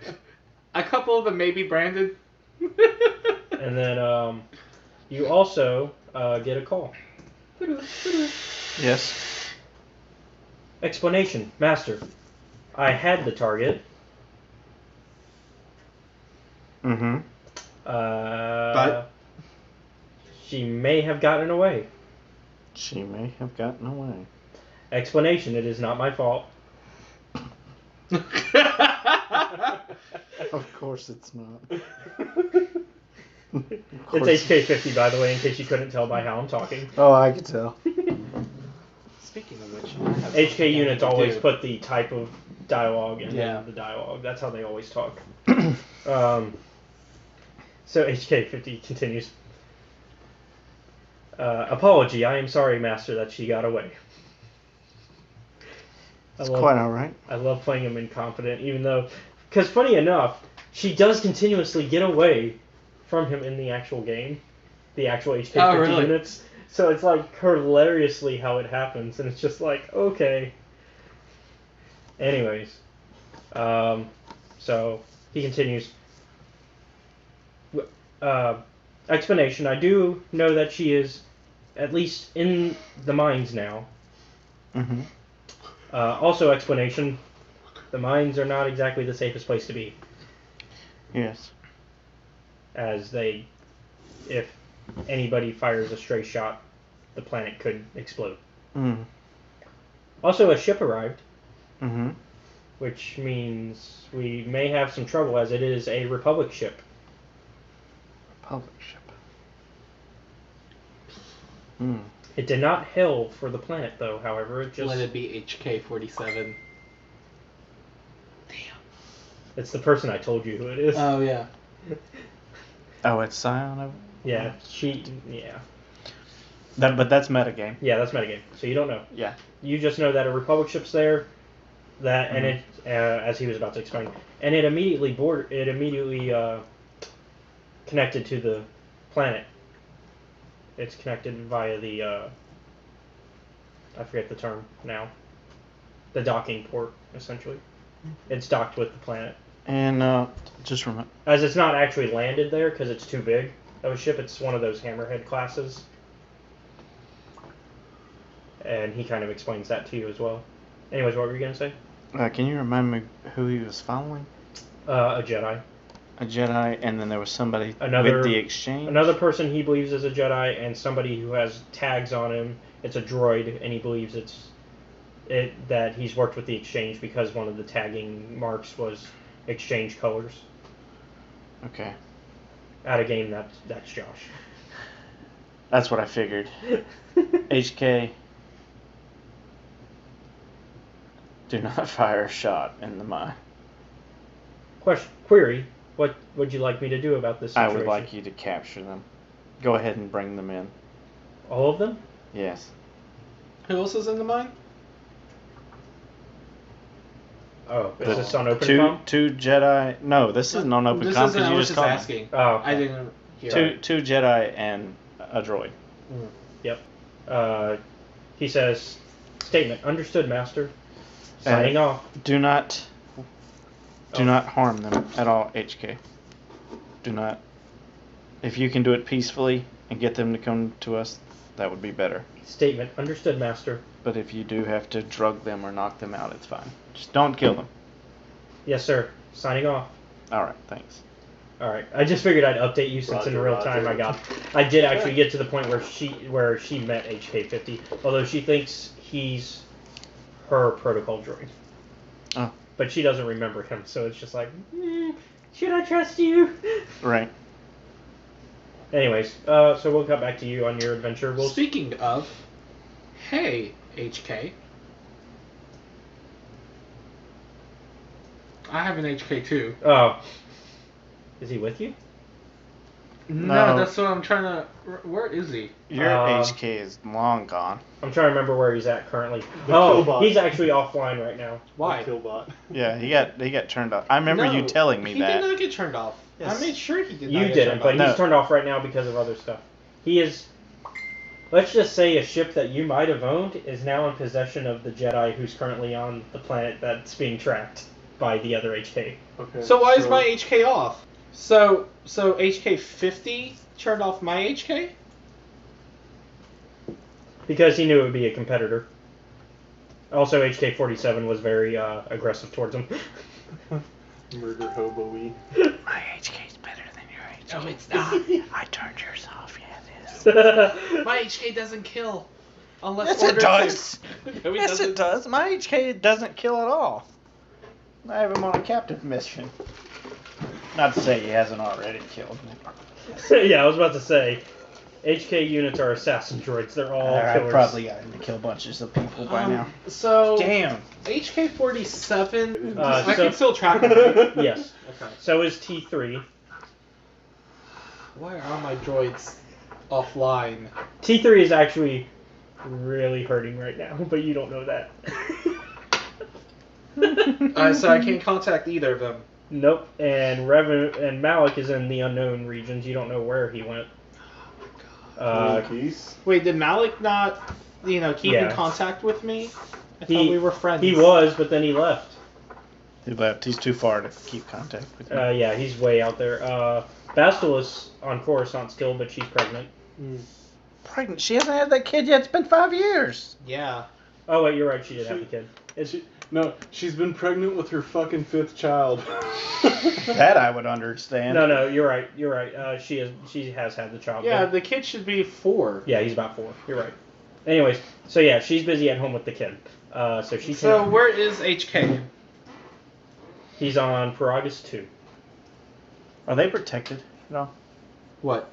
couple of them may be branded. And then you also get a call. Yes. Explanation, Master. I had the target. Mm-hmm. But she may have gotten away. She may have gotten away. Explanation, it is not my fault. Of course it's not. It's HK50, by the way, in case you couldn't tell by how I'm talking. Oh, I could tell. Speaking of which, I have HK something units to always do. put the type of dialogue in Yeah. the dialogue. That's how they always talk. So HK50 continues. Apology, I am sorry, Master, that she got away. It's quite alright. I love playing him incompetent, even though... Because funny enough, she does continuously get away from him in the actual game. The actual HK50 units. So it's like hilariously how it happens, and it's just like, okay. Anyways. So he continues. Explanation. I do know that she is at least in the mines now. Mm-hmm. Also explanation. The mines are not exactly the safest place to be. Yes. As they, if anybody fires a stray shot, the planet could explode. Mm. Also, a ship arrived. Mm-hmm. Which means we may have some trouble, as it is a Republic ship. Republic ship. Hmm. It did not hail for the planet, though. However, it just Let it be HK-47. it's the person I told you who it is. Oh yeah. Oh, it's Scion of... Yeah, yeah. But that's metagame. Yeah, that's metagame. So you don't know. Yeah. You just know that a Republic ship's there. That and it, as he was about to explain, and it immediately connected to the planet. It's connected via the I forget the term now. The docking port, essentially. It's docked with the planet. And just remember, As it's not actually landed there because it's too big of a ship. It's one of those Hammerhead classes. And he kind of explains that to you as well. Anyways, what were you gonna say? can you remind me who he was following? A Jedi. A Jedi, and then there was somebody Another with the exchange. Another person he believes is a Jedi, and somebody who has tags on him. It's a droid, and he believes that he's worked with the exchange because one of the tagging marks was exchange colors. Okay. At a game that's Josh. That's what I figured. HK. Do not fire a shot in the mine. Query: what would you like me to do about this I situation? would like you to capture them. Go ahead and bring them in. All of them? Yes. Who else is in the mine? Oh, is this on open com? Two Jedi. No, this isn't on open com because you just called them. asking. Oh, I didn't hear. Two Jedi and a droid. Yep. He says, statement, understood, Master. Signing off. Do not harm them at all, HK. Do not. If you can do it peacefully and get them to come to us, that would be better. Statement, understood, Master. But if you do have to drug them or knock them out, it's fine. Just don't kill them. Yes, sir. Signing off. Alright, thanks. Alright. I just figured I'd update you since in real time I did actually get to the point where she met HK50, although she thinks he's her protocol droid. Oh. But she doesn't remember him, so it's just like, should I trust you? Right. Anyways, so we'll cut back to you on your adventure. Speaking of, hey, HK. I have an HK too. Oh. Is he with you? No, that's what I'm trying to. Where is he? Your HK is long gone. I'm trying to remember where he's at currently. The Killbot. He's actually offline right now. Why? The Killbot. Yeah, he got turned off. I remember you telling me he that. He did not get turned off. Yes. I made sure he did You not get didn't, turned but off. he's turned off right now because of other stuff. He is. Let's just say a ship that you might have owned is now in possession of the Jedi who's currently on the planet that's being tracked by the other HK. Okay. So why is my HK off? So HK 50 turned off my HK? Because he knew it would be a competitor. Also, HK 47 was very aggressive towards him. Murder hobo-y. My HK's better than your HK. No, it's not. I turned yours off. Yeah, it is. My HK doesn't kill. Unless Yes, it ordered does. to. No, it Yes, doesn't. it does. My HK doesn't kill at all. I have him on a captive mission. Not to say he hasn't already killed me. Yeah, I was about to say, HK units are assassin droids. They're all I've killers. probably got him to kill bunches of people by now. So Damn. HK 47. Uh, I so- can still track him. Right? Yes. Okay. So is T3. Why are my droids offline? T3 is actually really hurting right now, but you don't know that. So I can't contact either of them. Nope. And and Malik is in the unknown regions. You don't know where he went. Wait, did Malik not, keep Yeah. in contact with me? I He- thought we were friends. He was, but then he left. He left. He's too far to keep contact with you. Yeah, he's way out there. Bastila is on Coruscant still, but she's pregnant. Pregnant? She hasn't had that kid yet. It's been 5 years. Yeah. Oh wait, you're right. She did have a kid. No, she's been pregnant with her fucking 5th child. That I would understand. No, you're right. You're right. She has had the child. Yeah, but- the kid should be 4. Yeah, he's about 4. You're right. Anyways, so yeah, she's busy at home with the kid. So she. So can, where is HK? He's on Paragus 2. Are they protected at all? What?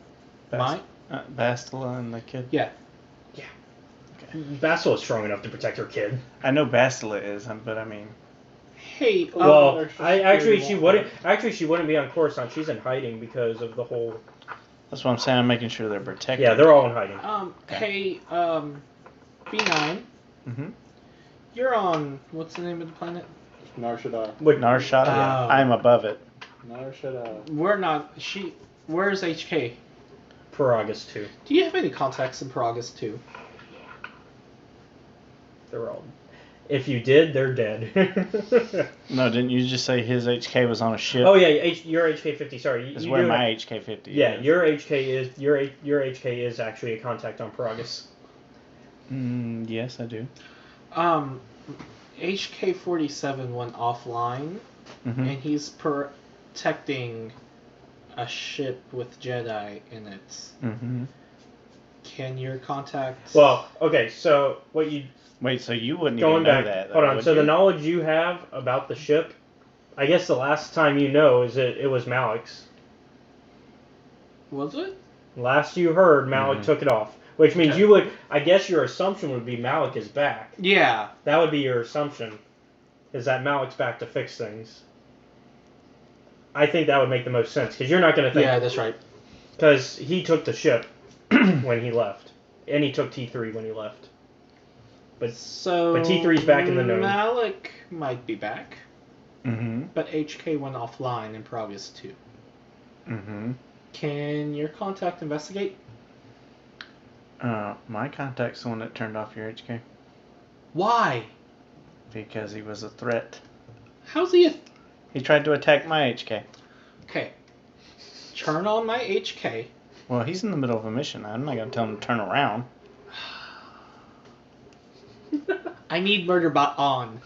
Mine? Bastila and the kid? Yeah. Bastila is strong enough to protect her kid. I know Bastila is, but I mean... Hey, Well, she wouldn't. Actually, she wouldn't be on Coruscant. She's in hiding because of the whole. That's what I'm saying. I'm making sure they're protected. Yeah, they're all in hiding. Hey, B9. Mm-hmm. You're on, what's the name of the planet? Nar Shaddaa. Nar Shaddaa? I'm above it. Nar Shaddaa. We're not, where's HK? Paragus 2. Do you have any contacts in Paragus 2? They're all. If you did, they're dead. No, didn't you just say his HK was on a ship? Oh yeah, your HK 50. Sorry, That's you where do my have- HK 50 Yeah, is. your HK is your HK is actually a contact on Paragus. Yes, I do. HK 47 went offline, Mhm. and he's protecting a ship with Jedi in it. Mm-hmm. Can your contact? Well, okay, so what you Wait, so you wouldn't going even know back? that? Though, Hold on. would So you? the knowledge you have about the ship, I guess the last time you know is it was Malik's. Was it? Last you heard, Malik Mhm. took it off, which means you would. I guess your assumption would be Malik is back. Yeah. That would be your assumption, is that Malik's back to fix things. I think that would make the most sense because you're not going to think. Yeah, that's right. Because he took the ship when he left, and he took T3 when he left. But T3's back in the known. Malik might be back, Mm-hmm. but HK went offline in Paragus 2. Mm-hmm. Can your contact investigate? My contact's the one that turned off your HK. Why? Because he was a threat. How's he? He tried to attack my HK. Okay. Turn on my HK. Well, he's in the middle of a mission. I'm not going to tell him to turn around. I need Murderbot on.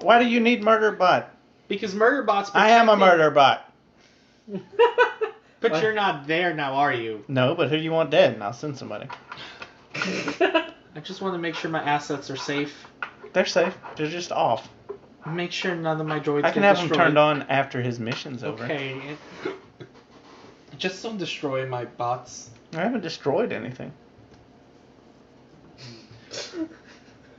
Why do you need Murderbot? Because Murderbot's I am a protecting- Murderbot. But you're not there now, are you? No, but who do you want dead? And I'll send somebody. I just want to make sure my assets are safe. They're safe. They're just off. Make sure none of my droids I can get have destroyed. them turned on after his mission's over. Okay. Just don't destroy my bots. I haven't destroyed anything.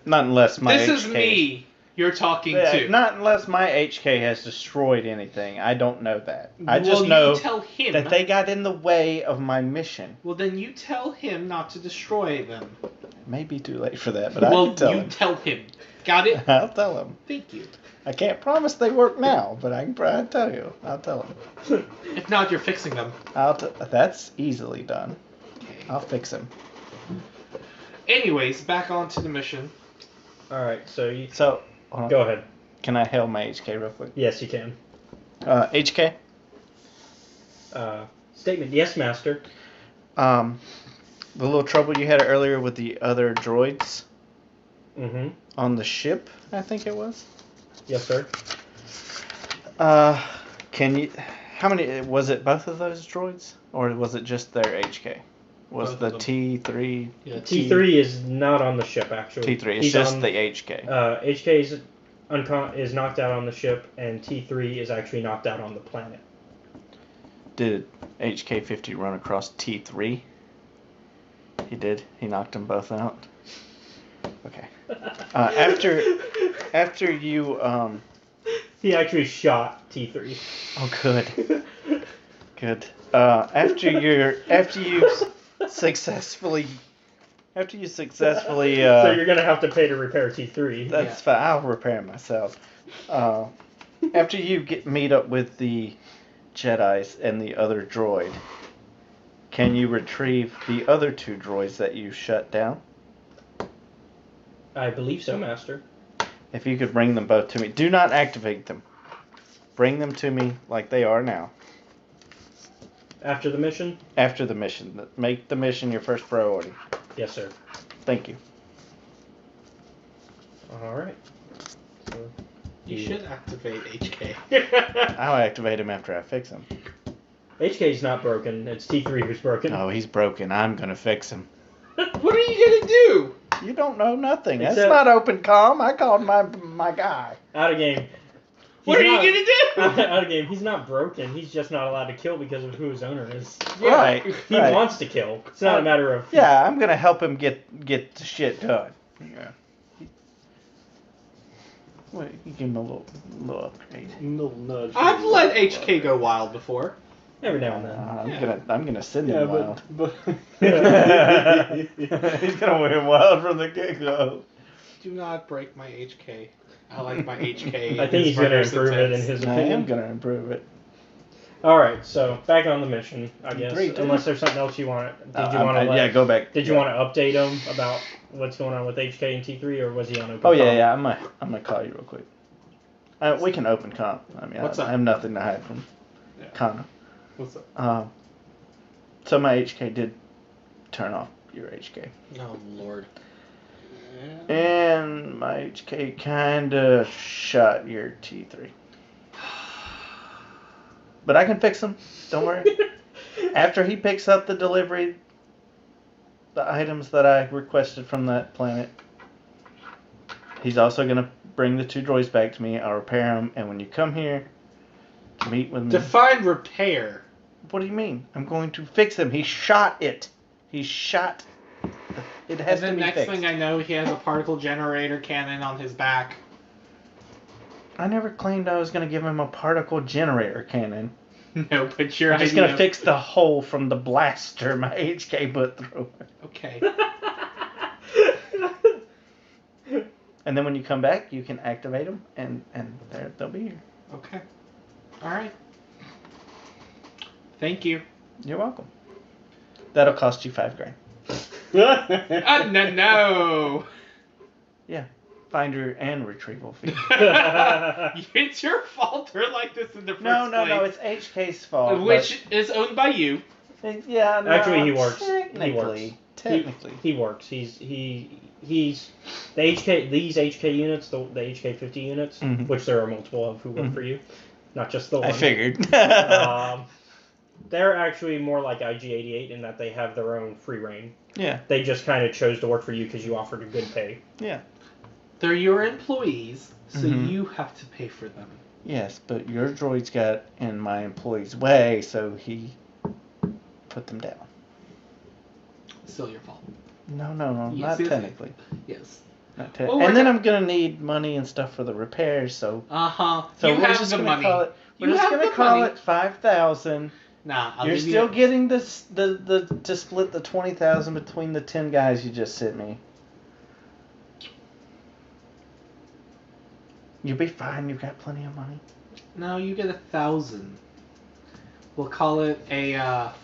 Not unless my This HK is me. You're talking Yeah, to. not unless my HK has destroyed anything. I don't know that. I just Well, know you tell him that they got in the way of my mission. Well, then you tell him not to destroy them. It may be too late for that, but I Well, can tell you him. tell him. Got it? I'll tell him. Thank you. I can't promise they work now, but I can probably tell you. I'll tell him. If not, you're fixing them. That's easily done. Okay. I'll fix him. Anyways, back onto the mission. Alright, so you... So, hold on. Go ahead. Can I hail my HK real quick? Yes, you can. HK? Statement, yes, master. The little trouble you had earlier with the other droids Mm-hmm. on the ship, I think it was. Yes, sir. Can you... How many... Was it both of those droids? Or was it just their HK? Was Both the of them. T3... Yeah, T3 is not on the ship, actually. T3, it's just the HK. HK is knocked out on the ship, and T3 is actually knocked out on the planet. Did HK-50 run across T3? He did. He knocked them both out. Okay. After you He actually shot T3. Oh, good. Good. After you successfully. So you're gonna have to pay to repair T3. That's fine. I'll repair it myself. After you meet up with the Jedis and the other droid, can you retrieve the other two droids that you shut down? I believe so, master. If you could bring them both to me. Do not activate them. Bring them to me like they are now. After the mission? After the mission. Make the mission your first priority. Yes, sir. Thank you. Alright. So, You should activate HK. I'll activate him after I fix him. HK's not broken. It's T3 who's broken. Oh, he's broken. I'm gonna fix him. What are you gonna do? You don't know nothing. That's Except- not open comm. I called my guy. Out of game. What are you gonna do? Out of game. He's not broken. He's just not allowed to kill because of who his owner is. Right. He right. wants to kill. It's not a matter of... Yeah, I'm gonna help him get the shit done. Yeah. Wait, you give him a little upgrade. Little nudge. I've let HK go wild before. Every now and then. I'm gonna send Yeah, him wild. but He's gonna win wild from the get-go. Do not break my HK. I like my HK. I think he's going to improve it in his I opinion. am gonna improve it. Alright, so back on the mission, I guess. Three, two. Unless there's something else you want. Did you want to yeah, go back. Did you want to update him about what's going on with HK and T3, or was he on open? Oh yeah, comm? yeah. I'm gonna call you real quick. We can open comp. I mean, What's I up? have nothing to hide from Connor. what's up? So my HK did turn off your HK, Oh lord. and my HK kinda shot your T3. But I can fix him. Don't worry. After he picks up the delivery, the items that I requested from that planet, he's also gonna bring the two droids back to me. I'll repair them, and when you come here to meet with me, Define repair. what do you mean? I'm going to fix him. He shot it. He shot. It has And to the be next fixed. thing I know, he has a particle generator cannon on his back. I never claimed I was going to give him a particle generator cannon. No, but you're I'm just going to fix the hole from the blaster my HK put through it. Okay. And then when you come back, you can activate them, and they'll be here. Okay. All right. Thank you. You're welcome. That'll cost you $5,000. No. Yeah, finder and retrieval fee. It's your fault they're like this in the first No, place. it's HK's fault. Which is owned by you. Yeah, no, Actually, he works. Technically. He works. He's the HK. These HK units, the HK 50 units, Mhm. which there are multiple of who work for you, not just the one. I figured. They're actually more like IG-88 in that they have their own free reign. Yeah. They just kind of chose to work for you because you offered a good pay. Yeah. They're your employees, so Mhm. you have to pay for them. Yes, but your droids got in my employee's way, so he put them down. Still your fault. No, Yes, not yes. technically. Yes. Well, and then I'm gonna need money and stuff for the repairs. So So we're have just the gonna money. call it. We're You just have gonna the call money. it 5,000. Nah, I'll You're give still you. getting this the to split the 20,000 between the 10 guys you just sent me. You'll be fine. You've got plenty of money. No, you get 1,000. We'll call it a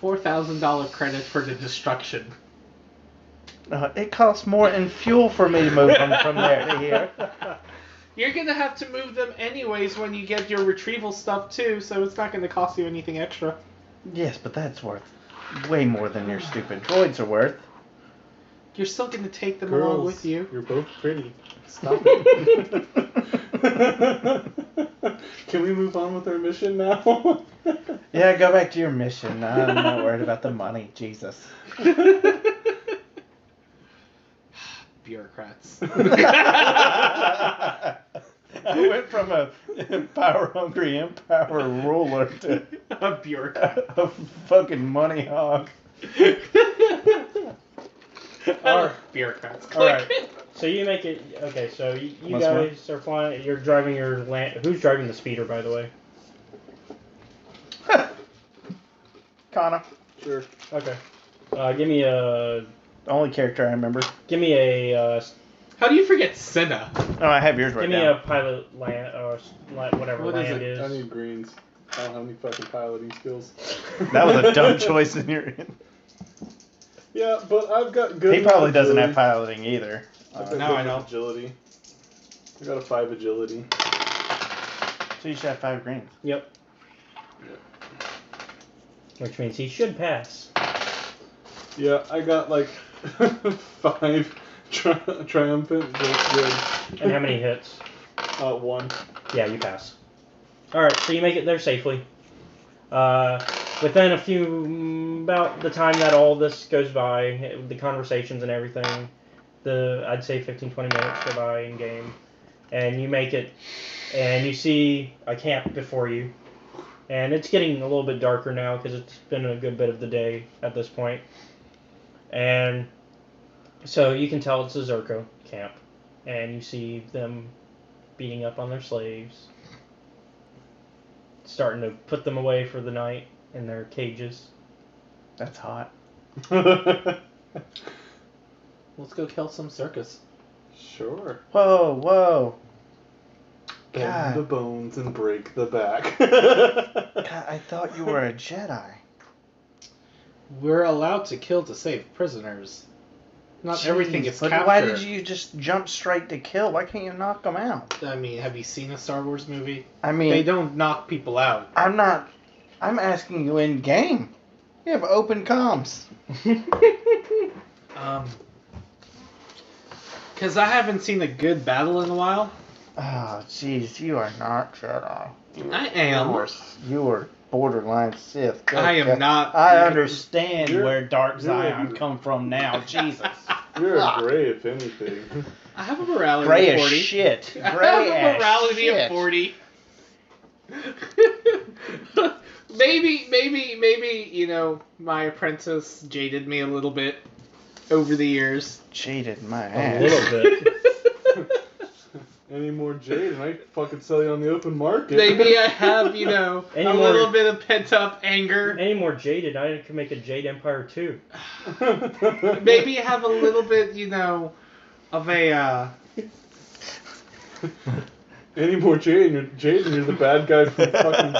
$4,000 credit for the destruction. It costs more in fuel for me to move them from there to here. You're gonna have to move them anyways when you get your retrieval stuff too, so it's not gonna cost you anything extra. Yes, but that's worth way more than your stupid droids are worth. You're still gonna take them Girls, along with you. You're both pretty. Stop it. Can we move on with our mission now? Yeah, go back to your mission. I'm not worried about the money. Jesus. Bureaucrats. I went from a power-hungry empire ruler to a bureaucrat. A fucking money hog. Or bureaucrats. All right. So you make it. Okay. So you guys are flying. You're driving your land. Who's driving the speeder, by the way? Connor. Sure. Okay. Give me a. Only character I remember. Give me a. How do you forget Senna? Oh, I have yours right Give me now. a pilot land or whatever What land is is. it? I need greens. I don't have any fucking piloting skills. That was a dumb choice in your end. Yeah, but I've got good. He probably doesn't have agility. piloting either. I've got Now good I know. agility. I got a 5 agility. So you should have 5 greens. Yep. Which means he should pass. Yeah, I got like 5 triumphant. That's good. And how many hits? 1. Yeah, you pass. Alright, so you make it there safely. Within about the time that all this goes by, the conversations and everything, I'd say 15-20 minutes go by in game. And you make it, and you see a camp before you. And it's getting a little bit darker now because it's been a good bit of the day at this point. And so you can tell it's a Zerko camp. And you see them beating up on their slaves. Starting to put them away for the night in their cages. That's hot. Let's go kill some circus. Sure. Whoa. Bend God. the bones and break the back. God, I thought you were a Jedi. We're allowed to kill to save prisoners. Not everything is but capture. why did you just jump straight to kill? Why can't you knock them out? I mean, have you seen a Star Wars movie? I mean, They don't knock people out. I'm asking you in game. You have open comms. Because I haven't seen a good battle in a while. Oh, jeez, you are not Jedi. I am. You are borderline Sith. I am not. I understand You're- where Dark you're- Zion come from now. Jesus. You're a gray, if anything. I have a morality Gray of as 40. shit. I Gray have a as morality shit. of 40. maybe, you know, my apprentice jaded me a little bit over the years. Jaded my A ass. little bit. Any more jade, and I fucking sell you on the open market. Maybe I have, you know, Any a more- little bit of pent up anger. Any more jaded, I could make a Jade Empire too. Maybe I have a little bit, you know, of a, Any more jade, and you're the bad guy from fucking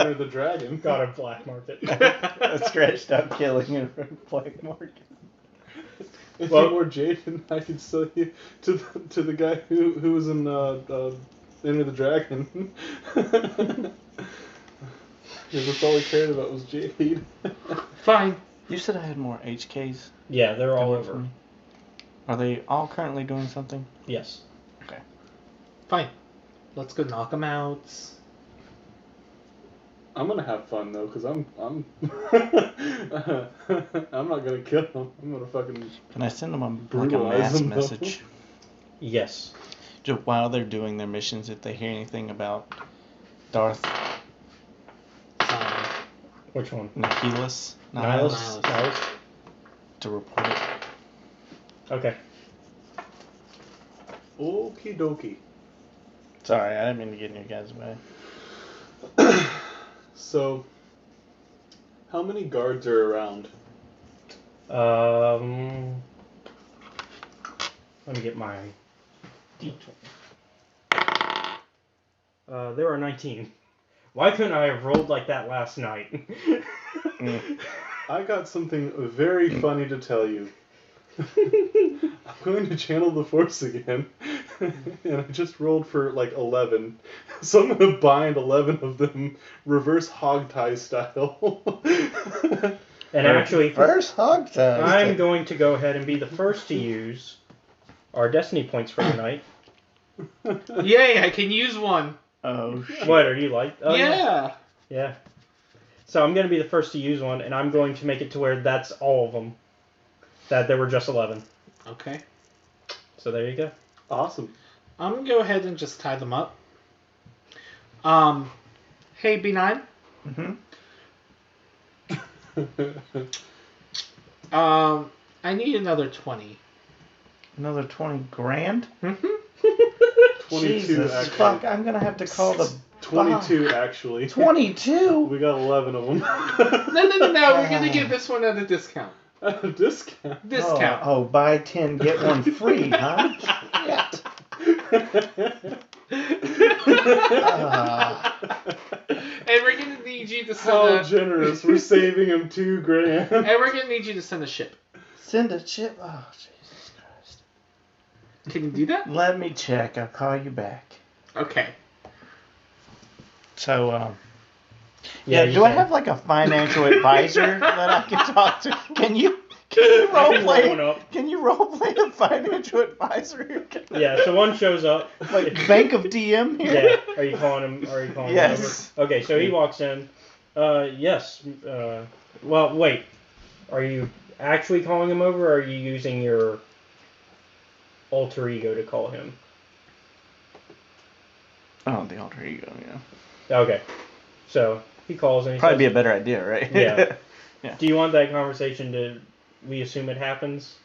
Enter the Dragon. Got a black market. A scratched out killing in black market. Any Well- more jade, and I can sell you to the guy who was in Enter the Dragon. Because that's all he cared about was jade. Fine. You said I had more HKs. Yeah, they're all coming over. from me. Are they all currently doing something? Yes. Okay. Fine. Let's go knock them out. I'm gonna have fun though, cause I'm I'm not gonna kill him. I'm gonna fucking. Can I send them a Brutalize mass them, though. message? Yes. Just while they're doing their missions, if they hear anything about Darth Which one? Nihilus, Nihilus? to report it. Okay. Okie dokie. Sorry, I didn't mean to get in your guys' way. So, how many guards are around? Let me get my D20. There are 19. Why couldn't I have rolled like that last night? I got something very funny to tell you. I'm going to channel the Force again, and I just rolled for like 11, so I'm going to bind 11 of them reverse hogtie style. And actually, First hog time. I'm going to go ahead and be the first to use our destiny points for tonight. Yay! I can use one. Oh shit. What are you like? Oh, yeah. Yeah. So I'm going to be the first to use one, and I'm going to make it to where that's all of them. That there were just 11. Okay. So there you go. Awesome. I'm gonna go ahead and just tie them up. Hey B9. Mm-hmm. I need another 20. Another 20 grand? Mm-hmm. 22 Jesus actually. fuck, I'm gonna have to call the 22 actually. 22? We got 11 of them. No. We're gonna give this one at a discount. At a discount? Discount. Oh, buy 10, get one free, huh? Shit. And we're gonna need you to send How generous. We're saving him $2,000. And we're gonna need you to send a ship. Send a chip? Oh, Jesus Christ. Can you do that? Let me check. I'll call you back. Okay. So, Yeah, do I have like a financial advisor that I can talk to? Can you roleplay a financial advisor? Yeah, so one shows up. Like Bank of DM here? Yeah. Are you calling him Yes. over? Okay, so he walks in. Yes. Well, wait. Are you actually calling him over, or are you using your alter ego to call him? Oh, the alter ego, yeah. Okay. So he calls and he Probably says, be a better idea, right? Yeah. Yeah. Do you want that conversation to, we assume it happens?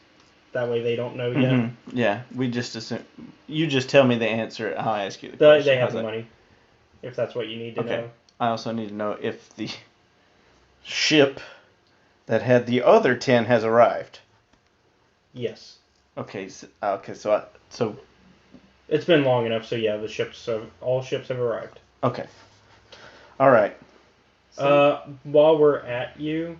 That way they don't know yet? Mm-hmm. Yeah, we just assume. You just tell me the answer, I'll ask you the question. They have How's the that? money, if that's what you need to know. I also need to know if the ship that had the other 10 has arrived. Yes. Okay, so it's been long enough, so yeah, all ships have arrived. Okay. All right. While we're at you,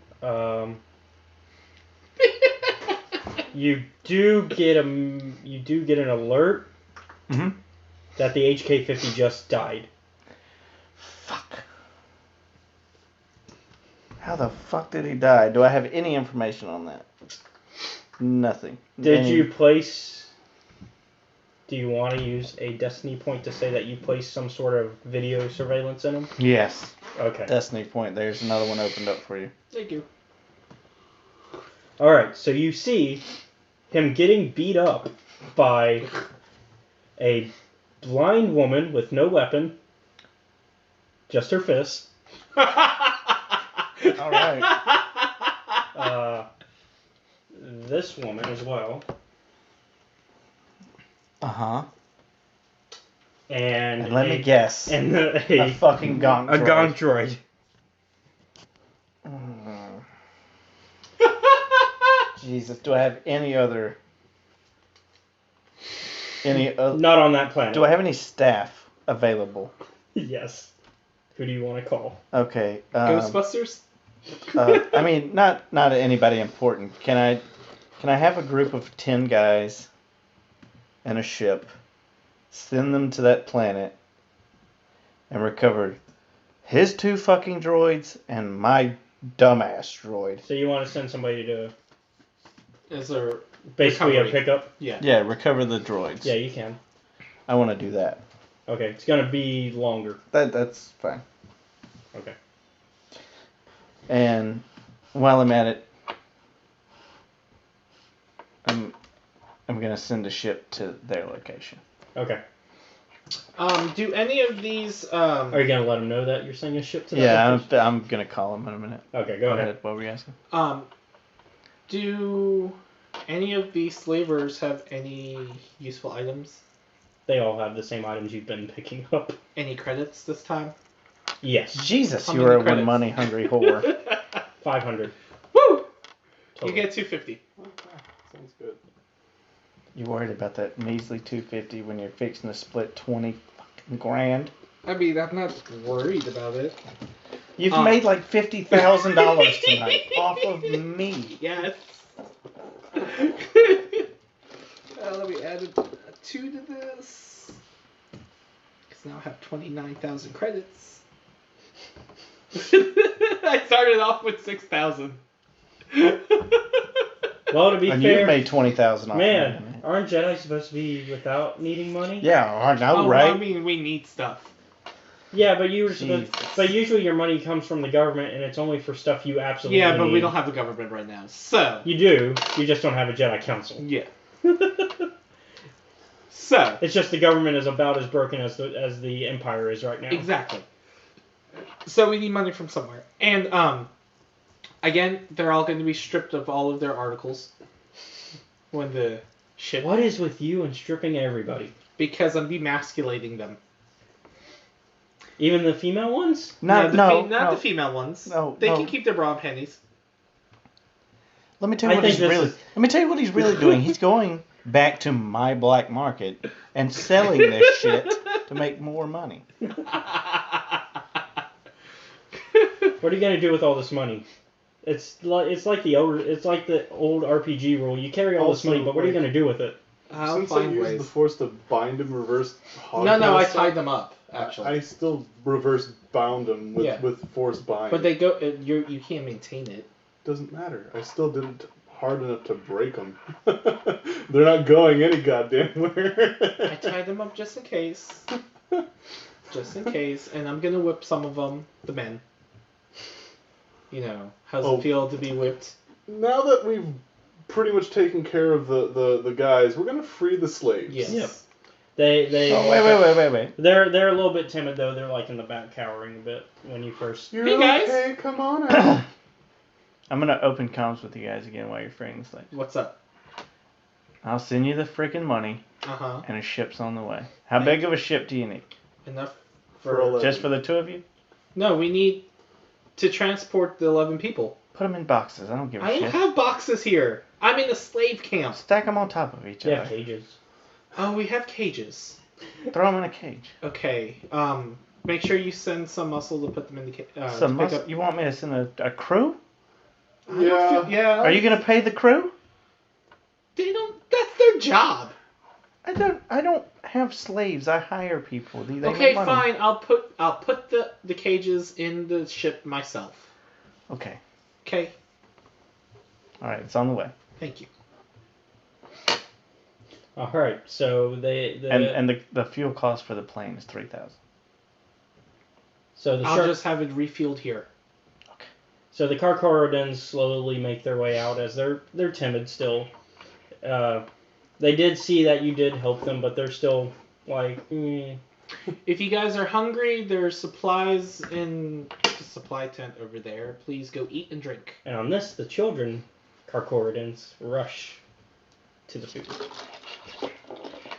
you do get an alert that the HK-50 just died. Fuck. How the fuck did he die? Do I have any information on that? Nothing. Do you want to use a destiny point to say that you placed some sort of video surveillance in him? Yes. Okay. Destiny point. There's another one opened up for you. Thank you. Alright, so you see him getting beat up by a blind woman with no weapon, just her fist. Alright. This woman as well. Uh-huh. And let me guess. And a fucking gonk droid. A gonk droid. Jesus, do I have any other... Not on that planet. Do I have any staff available? Yes. Who do you want to call? Okay. Ghostbusters? I mean, not anybody important. Can I have a group of 10 guys and a ship, send them to that planet, and recover his 2 fucking droids and my dumbass droid? So you want to send somebody to... Is there... Basically recovery? a pickup? Yeah. Yeah, recover the droids. Yeah, you can. I want to do that. Okay, it's going to be longer. That's fine. Okay. And while I'm at it, I'm gonna send a ship to their location. Okay. Do any of these... Are you going to let them know that you're sending a ship to them? Yeah, I'm gonna call them in a minute. Okay, go ahead. What were you asking? Do any of these slavers have any useful items? They all have the same items you've been picking up. Any credits this time? Yes. Jesus, How you many are one credits? money hungry whore. 500. Woo! Total. You get 250. Sounds good. You worried about that measly 250 when you're fixing to split 20 fucking grand? I mean, I'm not worried about it. You've made like $50,000 tonight off of me. Yes. Let me add a 2 to this. Because now I have 29,000 credits. I started off with 6,000. Well, to be And fair, you've made 20,000 off man, me. aren't Jedi supposed to be without needing money? Yeah, I know, Oh, right? I mean, we need stuff. Yeah, but you were supposed. Jesus. But usually your money comes from the government, and it's only for stuff you absolutely Yeah, but need. we don't have the government right now, so. You do. You just don't have a Jedi Council. Yeah. So. It's just the government is about as broken as the Empire is right now. Exactly. So we need money from somewhere. And, again, they're all going to be stripped of all of their articles when the ship... What is with you and stripping everybody? Because I'm demasculating them. Even the female ones? Not the female ones. No, They no. can keep their bra and panties. Let me tell you what he's really. Let me tell you what he's really doing. He's going back to my black market and selling this shit to make more money. What are you gonna do with all this money? It's like the old RPG rule. You carry all this Also, money, but what are you like, gonna do with it? I'll Since I find used ways. the Force to bind him, reverse hog No, I stuff, tied them up, actually. I still reverse bound them with, Yeah. with Force bind. But they go. You can't maintain it. Doesn't matter. I still did it hard enough to break them. They're not going any goddamn where. I tied them up just in case. Just in case. And I'm gonna whip some of them, the men. You know, how's it feel to be whipped? Now that we've pretty much taken care of the guys, we're gonna free the slaves. Yes. Yep. They. Oh, wait. They're a little bit timid though. They're like in the back, cowering a bit when you first. You're Hey, guys. okay. Come on out. I'm gonna open comms with you guys again while you're freeing the slaves. What's up? I'll send you the freaking money, Uh-huh. and a ship's on the way. How big of a ship do you need? Enough For 11. Just for the two of you? No, we need to transport the 11 people. Put them in boxes. I don't give a I shit. don't have boxes here. I'm in a slave camp. Stack them on top of each They other. have cages. Oh, we have cages. Throw them in a cage. Okay. Make sure you send some muscle to put them in the cage. You want me to send a crew? Yeah. Yeah. Are you gonna pay the crew? They don't. That's their job. I don't have slaves. I hire people. They Okay, make money. fine. I'll put the cages in the ship myself. Okay. Okay. All right. It's on the way. Thank you. All right. So And the fuel cost for the plane is 3,000. So the I'll shark. just have it refueled here. So the Karkorodens slowly make their way out as they're timid still. They did see that you did help them, but they're still like. If you guys are hungry, there's supplies in the supply tent over there. Please go eat and drink. And on this, the children, Karkorodens, rush to the food.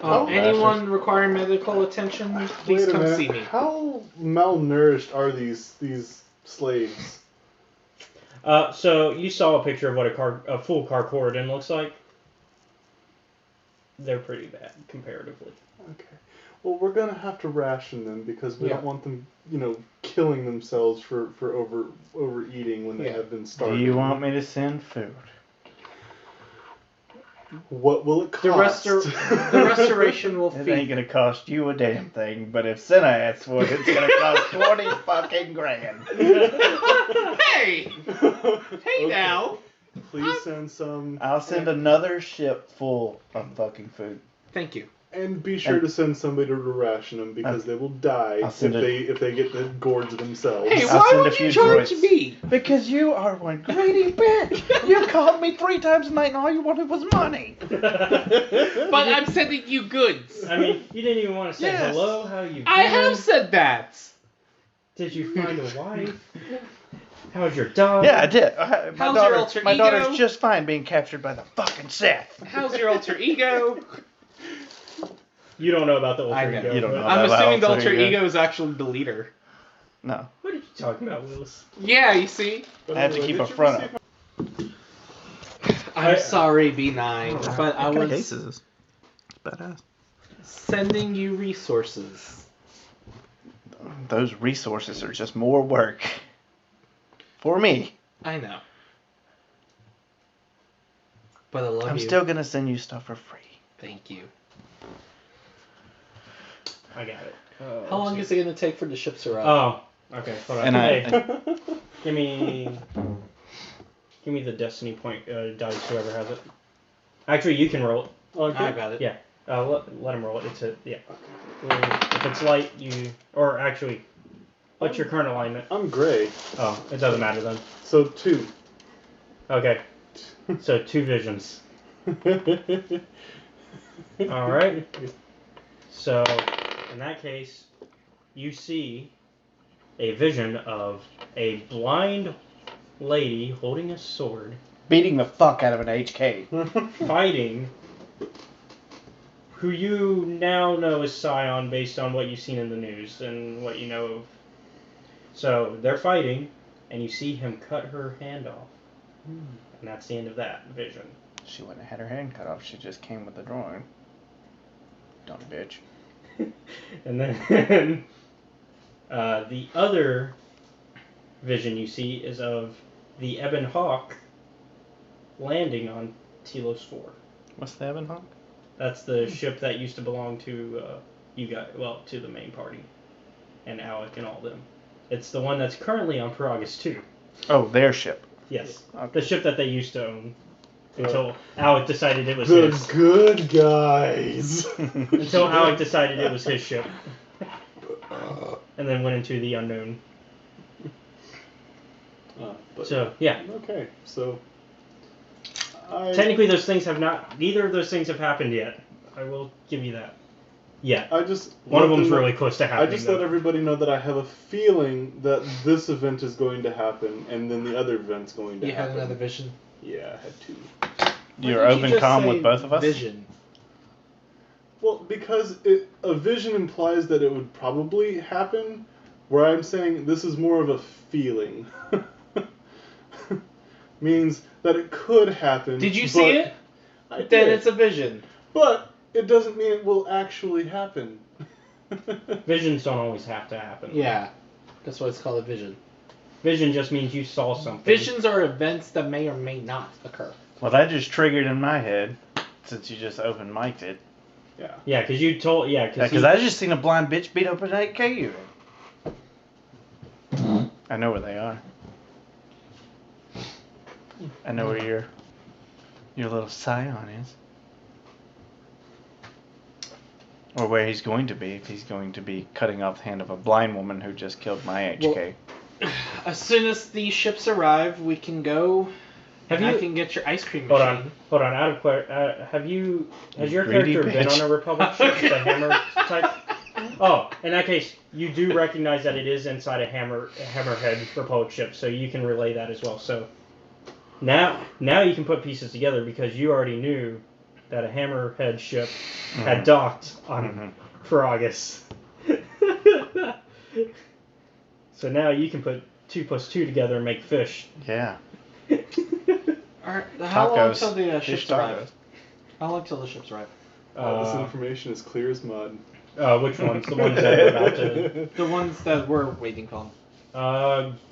Anyone requiring medical attention, please Wait a come minute. see me. How malnourished are these slaves? So you saw a picture of what a full Karkorodin looks like. They're pretty bad comparatively. Okay. Well, we're gonna have to ration them because we Yeah. don't want them, killing themselves for overeating when they have been Do starving. you want me to send food? What will it The cost? the restoration will It ain't feed. gonna cost you a damn thing, but if Senna asks for it, it's gonna cost 20 fucking grand. Hey! Hey now! Please send some. I'll send another ship full of fucking food. Thank you. And be sure to send somebody to ration them because they will die I'll if send if they get to gorge themselves. Hey, I'll why send a would few you charge droids. me? Because you are one greedy bitch. You called me 3 times a night and all you wanted was money. But I'm sending you goods. I mean, you didn't even want to say Yes. hello. How you? I doing? have said that. Did you find a wife? How's your dog? Yeah, I did. How's your alter my ego? daughter's just fine being captured by the fucking Sith. How's your alter ego? You don't know about the I alter know. ego. You don't but- know. I'm about assuming the alter alter ego. ego is actually the leader. No. What are you talking about, Willis? Yeah, you see? I have to keep a front up. I'm sorry, B9, but I What kind of was case is this? It's badass. sending you resources. Those resources are just more work. For me. I know. But I love I'm you. still gonna send you stuff for free. Thank you. I got it. How long is it going to take for the ships to arrive? Oh, okay. Hold on. And Hey, give me the destiny point dice. Whoever has it. Actually, you can roll it. I got it. Yeah. Let him roll it. It's if it's light, or actually, what's your current alignment? I'm gray. Oh, it doesn't matter then. So 2. Okay. So 2 visions. All right. So, in that case, you see a vision of a blind lady holding a sword, Beating the fuck out of an HK. fighting who you now know is Scion based on what you've seen in the news and what you know of. So, they're fighting, and you see him cut her hand off. And that's the end of that vision. She wouldn't have had her hand cut off. She just came with the drawing. Dumb bitch. And then the other vision you see is of the Ebon Hawk landing on Telos 4. What's the Ebon Hawk? That's the ship that used to belong to you guys, well, to the main party, and Alec and all them. It's the one that's currently on Peragus 2. Oh, their ship. Yes, Okay. the ship that they used to own until Alec decided it was The his. good guys. Until Alec decided it was his ship, and then went into the unknown. So yeah. Okay, so. Technically, those things have not. Neither of those things have happened yet. I will give you that. Yeah. I just One of let them's them- really close to happening. I just though. let everybody know that I have a feeling that this event is going to happen, and then the other event's going to You happen. had another vision? Yeah, I had 2. You're open comm with both of us? Vision. Well, because a vision implies that it would probably happen, where I'm saying this is more of a feeling. Means that it could happen. Did you see it? I Then did. it's a vision. But it doesn't mean it will actually happen. Visions don't always have to happen. Yeah. That's why it's called a vision. Vision just means you saw something. Visions are events that may or may not occur. Well, that just triggered in my head, since you just open mic'd it. Yeah. Yeah, because you told. Yeah, Because I just seen a blind bitch beat up an 8K unit. I know where they are. I know where your little Scion is. Or where he's going to be, if he's going to be cutting off the hand of a blind woman who just killed my HK. Well, as soon as these ships arrive, we can go. Have I you- can get your ice cream Hold machine. on. Out of has your Greedy character been bitch. on a Republic ship with a hammer type? Oh, in that case, you do recognize that it is inside a hammerhead Republic ship, so you can relay that as well. So now you can put pieces together because you already knew that a hammerhead ship had docked on Peragus. So now you can put 2 + 2 together and make fish. Yeah. Alright, how long Tacos. till the Fish ships arrive? tacos. How long till the ships arrive? This information is clear as mud. Which ones? The ones that are about to. The ones that we're waiting on.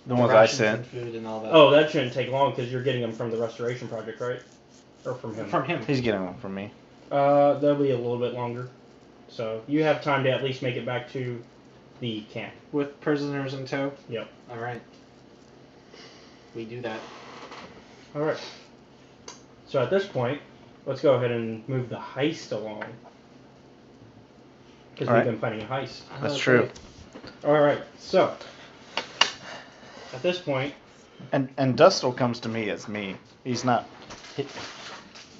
The ones I rations sent. and food and all that. Oh, that shouldn't take long because you're getting them from the restoration project, right? Or from him? From him. He's getting one from me. That'll be a little bit longer. So you have time to at least make it back to the camp. With prisoners in tow? Yep. Alright. We do that. Alright. So at this point, let's go ahead and move the heist along. Because we've Alright. been planning a heist. That's true. Alright, so. At this point. And Dustle comes to me as me. He's not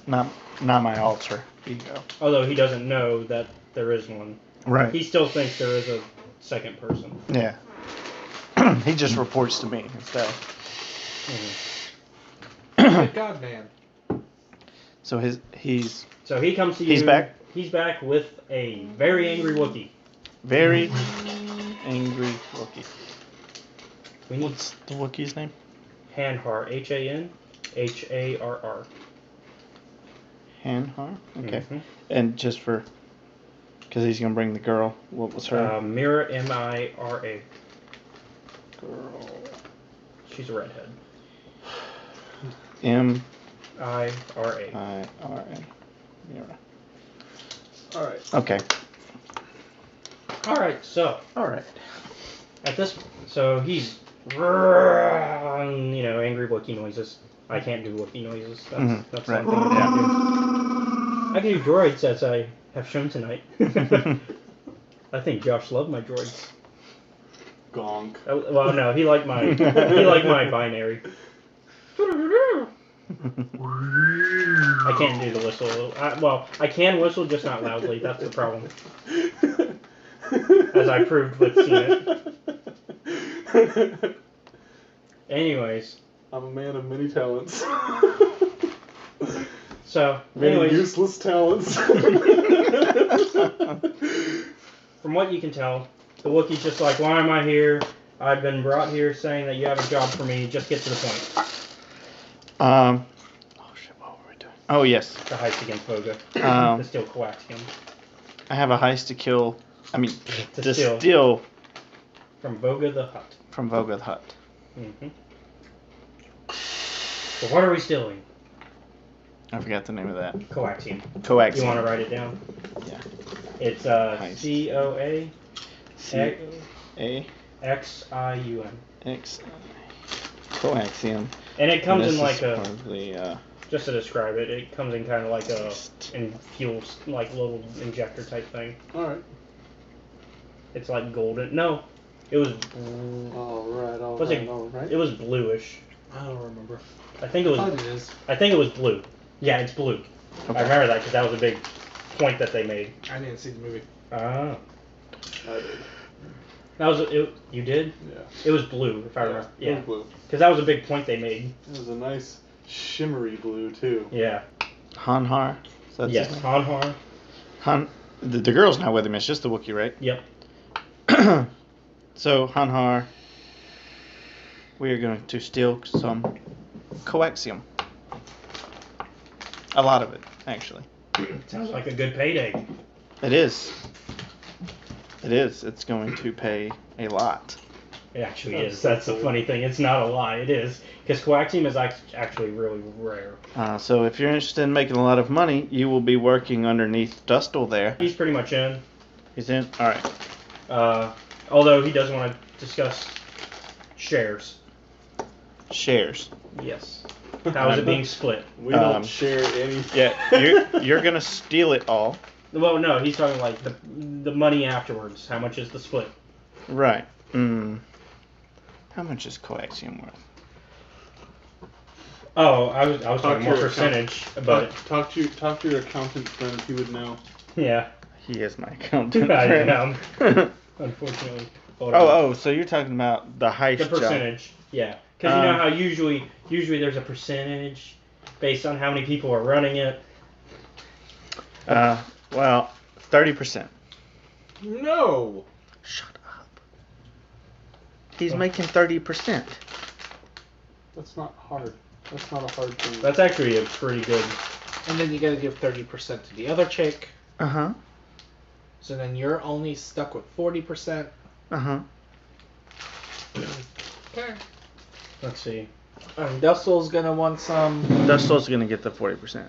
my alter ego. Although he doesn't know that there is one. Right. He still thinks there is a second person. Yeah. He just reports to me instead. Good God, man. So he's So he comes to you. He's back? He's back with a very angry Wookiee. Very angry Wookiee. We need What's the Wookiee's name? Hanhar. Hanharr. Hanhar? Okay. Mhm. And just for... Because he's going to bring the girl. What was her? Mira, M-I-R-A. Girl. She's a redhead. M-I-R-A. I-R-A. Mira. Alright. Okay. Alright, so. Alright. At this... So he's... angry Wookiee noises. I can't do Wookiee noises. That's right. something I can't do. I can do droids, as I have shown tonight. I think Josh loved my droids. Gonk. Well, no, he liked my binary. I can't do the whistle. I can whistle, just not loudly. That's the problem. As I proved with Cena. Anyways. I'm a man of many talents. So, many anyways. useless talents. From what you can tell, the Wookiee's just like, why am I here? I've been brought here saying that you have a job for me. Just get to the point. Oh shit! What were we doing? Oh yes. The heist against Voga. To steal coaxium. I have a heist to kill. I mean, to steal. From Voga the Hutt. From Voga the Hutt. Mm-hmm. So what are we stealing? I forgot the name of that. Coaxium. Coaxium. You want to write it down? Yeah. It's C-O-A. X-I-U-M. X. Coaxium. And it comes and in like a. Probably, just to describe it, it comes in kind of like a fuel, like little injector type thing. All right. It's like golden. No, it was. All right. It was bluish. I don't remember. I think it was. It is. I think it was blue. Yeah, it's blue. Okay. I remember that because that was a big point that they made. I didn't see the movie. Ah. I did. That was it. You did? Yeah. It was blue, if I remember. It was blue. Because that was a big point they made. It was a nice shimmery blue too. Yeah. Hanhar. Yes, Hanhar. The girl's not with him. It's just the Wookiee, right? Yep. So Hanhar, we are going to steal some coaxium. A lot of it, actually. Sounds like a good payday. It is. It is. It's going to pay a lot. It actually is. That's the funny thing. It's not a lie. It is. Because coaxium is actually really rare. So if you're interested in making a lot of money, you will be working underneath Dustle there. He's pretty much in. He's in? Alright. Although he does want to discuss shares. Shares. Yes. How is it being split? We don't share anything. Yeah, you're going to steal it all. Well, no, he's talking like the money afterwards. How much is the split? Right. How much is coaxium worth? Oh, I was talking more percentage, but talk to your accountant friend. He would know. Yeah. He is my accountant I friend. know. Unfortunately. So you're talking about the heist The percentage, yeah. Because you know how usually there's a percentage based on how many people are running it. Well, 30%. No. Shut up. He's making 30%. That's not hard. That's not a hard thing. That's actually a pretty good. And then you gotta give 30% to the other chick. Uh-huh. So then you're only stuck with 40%. Uh-huh. Okay. Let's see. And Dustle's gonna want some. Dustle's gonna get the 40%.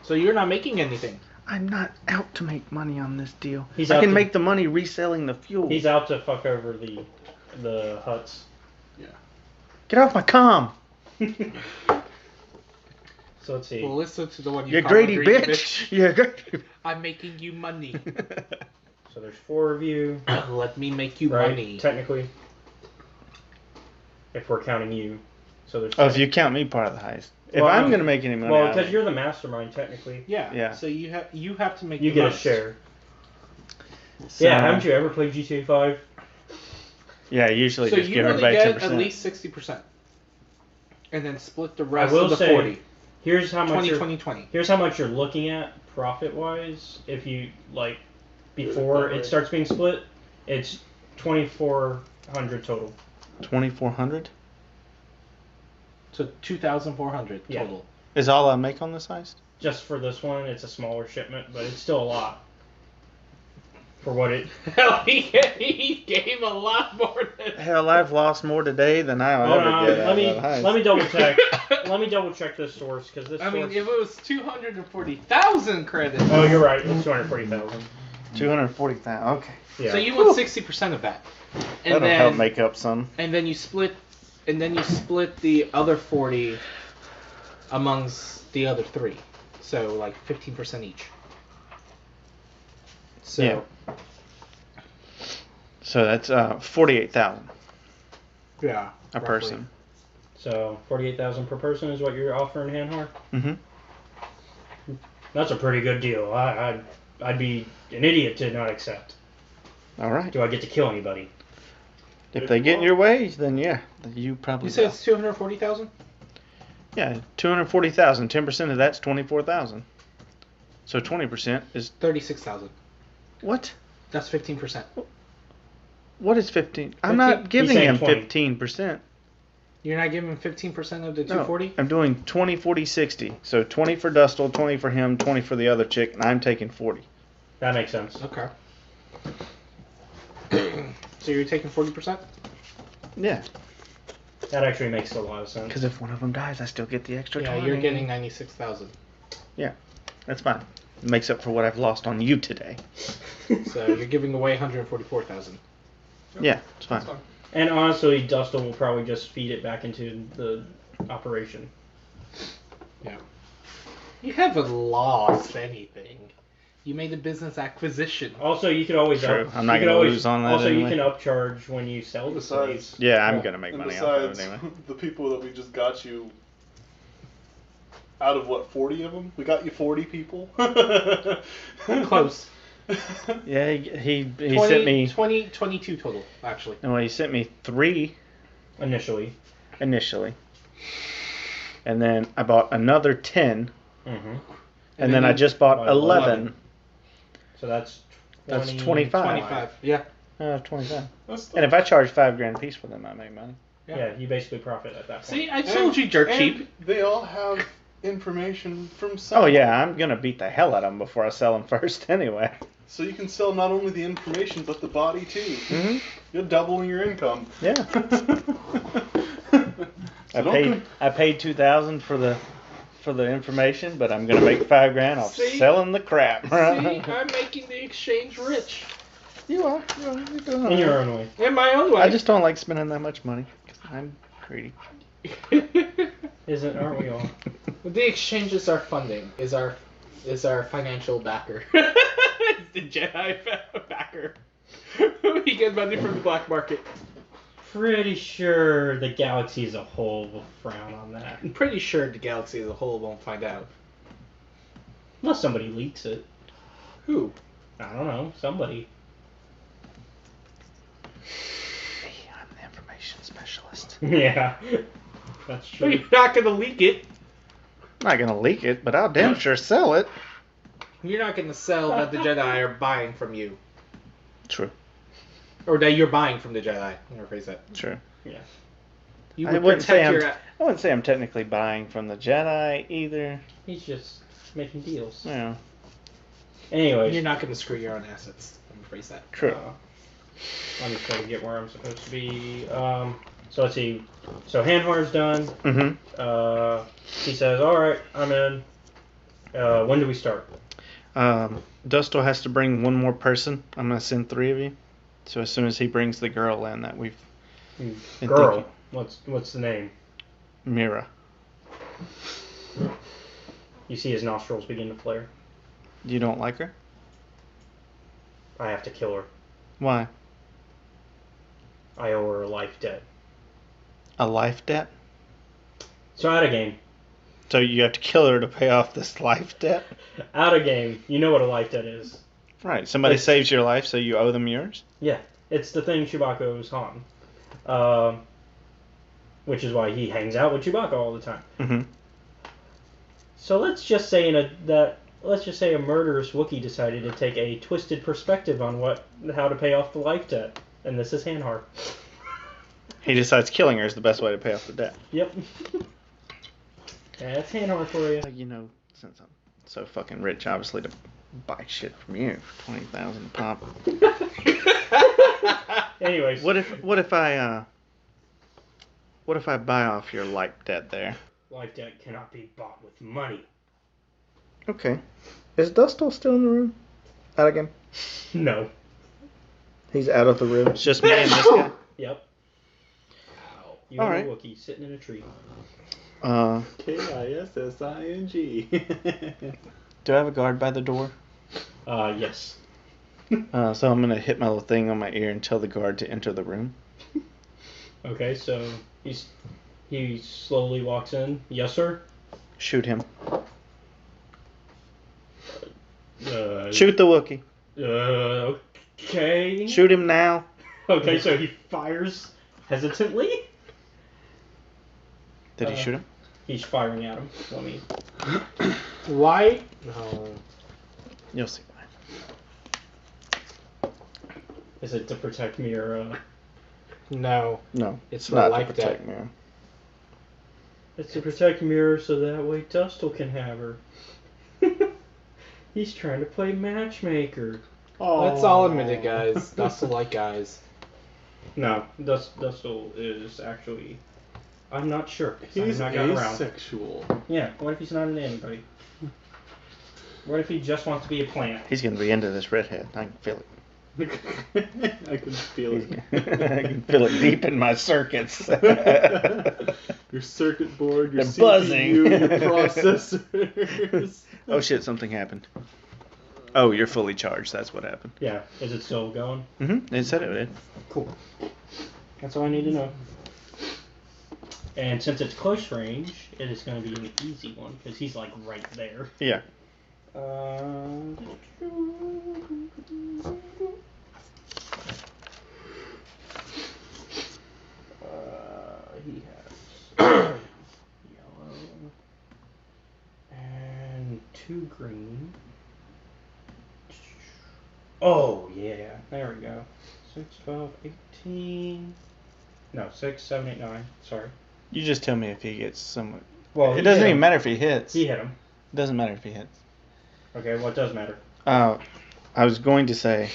So you're not making anything. I'm not out to make money on this deal. He's I out can to- make the money reselling the fuel. He's out to fuck over the huts. Yeah. Get off my comm. So let's see. Well, listen to the one you You're call greedy, a greedy bitch. You're greedy. I'm making you money. So there's 4 of you. Let me make you Right, money. technically. If we're counting you. So there's. Oh, if you count me part of the heist. If Well, I'm gonna make any money, Well, out of because it. you're the mastermind, technically. Yeah. Yeah. So you have to make. You the get a most. share. So- Yeah, haven't you ever played GTA 5? Yeah, I usually So just you give only everybody get 10%. at least 60%, and then split the rest will of the say- 40. Here's how much 20. Here's how much you're looking at profit wise. If you like before it starts being split, it's 2,400 total. 2,400 So 2,400 Yeah. total. is all I make on this heist. Just for this one, it's a smaller shipment, but it's still a lot. For what it. Hell, he gave a lot more than. Hell, I've lost more today than I'll Hold ever on, get out of that heist. let me double check. Let me double check this source because this. I mean, source... if it was 240,000 credits. Oh, you're right. It's 240,000. 240,000. Okay. Yeah. So you want 60% of that. And That'll then, help make up some. And then you split the other 40 amongst the other 3. So like 15% each. So Yeah. So that's 48,000 yeah, a roughly. person. So 48,000 per person is what you're offering, Hanhar. Mm-hmm. That's a pretty good deal. I'd be an idiot to not accept. All right. Do I get to kill anybody? If they get in your way, then yeah, you probably. You said will. it's 240,000? Yeah, 240,000. 10% of that's 24,000. So 20% is 36,000. what? That's 15%. What is 15? I'm 15? not giving saying him 20. 15%. You're not giving 15% of the 240? No, I'm doing 20, 40, 60. So 20 for Dustle, 20 for him, 20 for the other chick, and I'm taking 40. That makes sense. Okay. So you're taking 40%? Yeah. That actually makes a lot of sense. Because if one of them dies, I still get the extra 20. Yeah, you're getting 96,000. Yeah, that's fine. It makes up for what I've lost on you today. So you're giving away 144,000. Yeah, it's fine. And honestly, Dustin will probably just feed it back into the operation. Yeah. You haven't lost anything. You made a business acquisition. Also, you could always True. I'm not going to lose on that Also, anyway. you can upcharge when you sell the Besides- slaves. Yeah, I'm going to make And money off of it besides, anyway. the people that we just got you, out of what, 40 of them? We got you 40 people? Close. Yeah, he 20, sent me 22 total, actually. no, he sent me 3 Initially. and then I bought another 10, Mm-hmm. and then I just bought bought 11. So that's that's 25. 25, yeah. 25. That's And if I charge $5,000 a piece for them, I make money. Yeah, you basically profit at that point. See, I told you dirt and cheap. They all have information from some. Oh yeah, I'm gonna beat the hell out of them before I sell them first anyway. So you can sell not only the information, but the body too. Mm-hmm. You're doubling your income. Yeah. I paid $2,000 for the information, but I'm gonna make $5,000 off See? selling the crap. See, I'm making the exchange rich. You are. You're doing all In your right. own way. In my own way. I just don't like spending that much money. 'Cause I'm greedy. Aren't we all? The exchange is our funding, is our financial backer. The Jedi backer. We get money from the black market. Pretty sure the galaxy as a whole will frown on that. I'm pretty sure the galaxy as a whole won't find out. Unless somebody leaks it. Who? I don't know. Somebody. I'm the information specialist. Yeah. That's But true. you're not gonna leak it. I'm not gonna leak it, but I'll damn sure sell it. You're not gonna sell that the Jedi are buying from you. True. Or that you're buying from the Jedi. I'm gonna rephrase that. True. Yeah. You I would wouldn't say protect I wouldn't say I'm technically buying from the Jedi either. He's just making deals. Yeah. Anyways. You're not gonna screw your own assets. I'm gonna rephrase that. True. Let me try to get where I'm supposed to be. So let's see. So Hanhar's done. Mm-hmm. He says, "All right, I'm in. When do we start?" Dustle has to bring one more person. I'm gonna send 3 of you. So as soon as he brings the girl in that we've been Girl. thinking. What's the name? Mira. You see his nostrils begin to flare. You don't like her? I have to kill her. Why? I owe her a life debt. A life debt? So out of game. So you have to kill her to pay off this life debt? Out of game. You know what a life debt is. Right. Somebody saves your life, so you owe them yours? Yeah. It's the thing Chewbacca owes Han. Which is why he hangs out with Chewbacca all the time. Mm-hmm. So let's just say let's just say a murderous Wookiee decided to take a twisted perspective on how to pay off the life debt, and this is Hanhar. He decides killing her is the best way to pay off the debt. Yep. That's Hanhar for you. You know, since I'm so fucking rich, obviously, to buy shit from you for 20,000 a pop. Anyways, what if I buy off your life debt there? Life debt cannot be bought with money. Okay. Is Dustle still in the room? Out again? No. He's out of the room. It's just me and this guy. Yep. You All and right. a Wookiee sitting in a tree. Kissing. Do I have a guard by the door? Yes. So I'm gonna hit my little thing on my ear and tell the guard to enter the room. Okay, so he slowly walks in. Yes, sir. Shoot him. Shoot the Wookiee. Okay. Shoot him now. Okay, so he fires hesitantly. Did he shoot him? He's firing at him. Let me. Why? No. You'll see why. Is it to protect me or? No. No. It's not like to protect that. me. It's to protect Mirror so that way Dustle can have her. He's trying to play matchmaker. Let's all admit it, guys. Dustle like guys. No, Dustle is actually. I'm not sure. He's I've not gotten around. asexual. Yeah. What if he's not into anybody? What if he just wants to be a plant? He's gonna be into this redhead. I can feel it. I can feel it. I can feel it deep in my circuits. Your circuit board, your They're CPU, buzzing. your processors. Oh shit! Something happened. Oh, you're fully charged. That's what happened. Yeah. Is it still going? Mm-hmm. It said it did. Cool. That's all I need to know. And since it's close range, it is going to be an easy one because he's like right there. Yeah. He has yellow and 2 green. Oh yeah, there we go. 6, 12, 18. No, 6, 7, 8, 9. Sorry. You just tell me if he gets someone. Well, it doesn't even matter if he hits. He hit him. It doesn't matter if he hits. Okay, what does matter? I was going to say,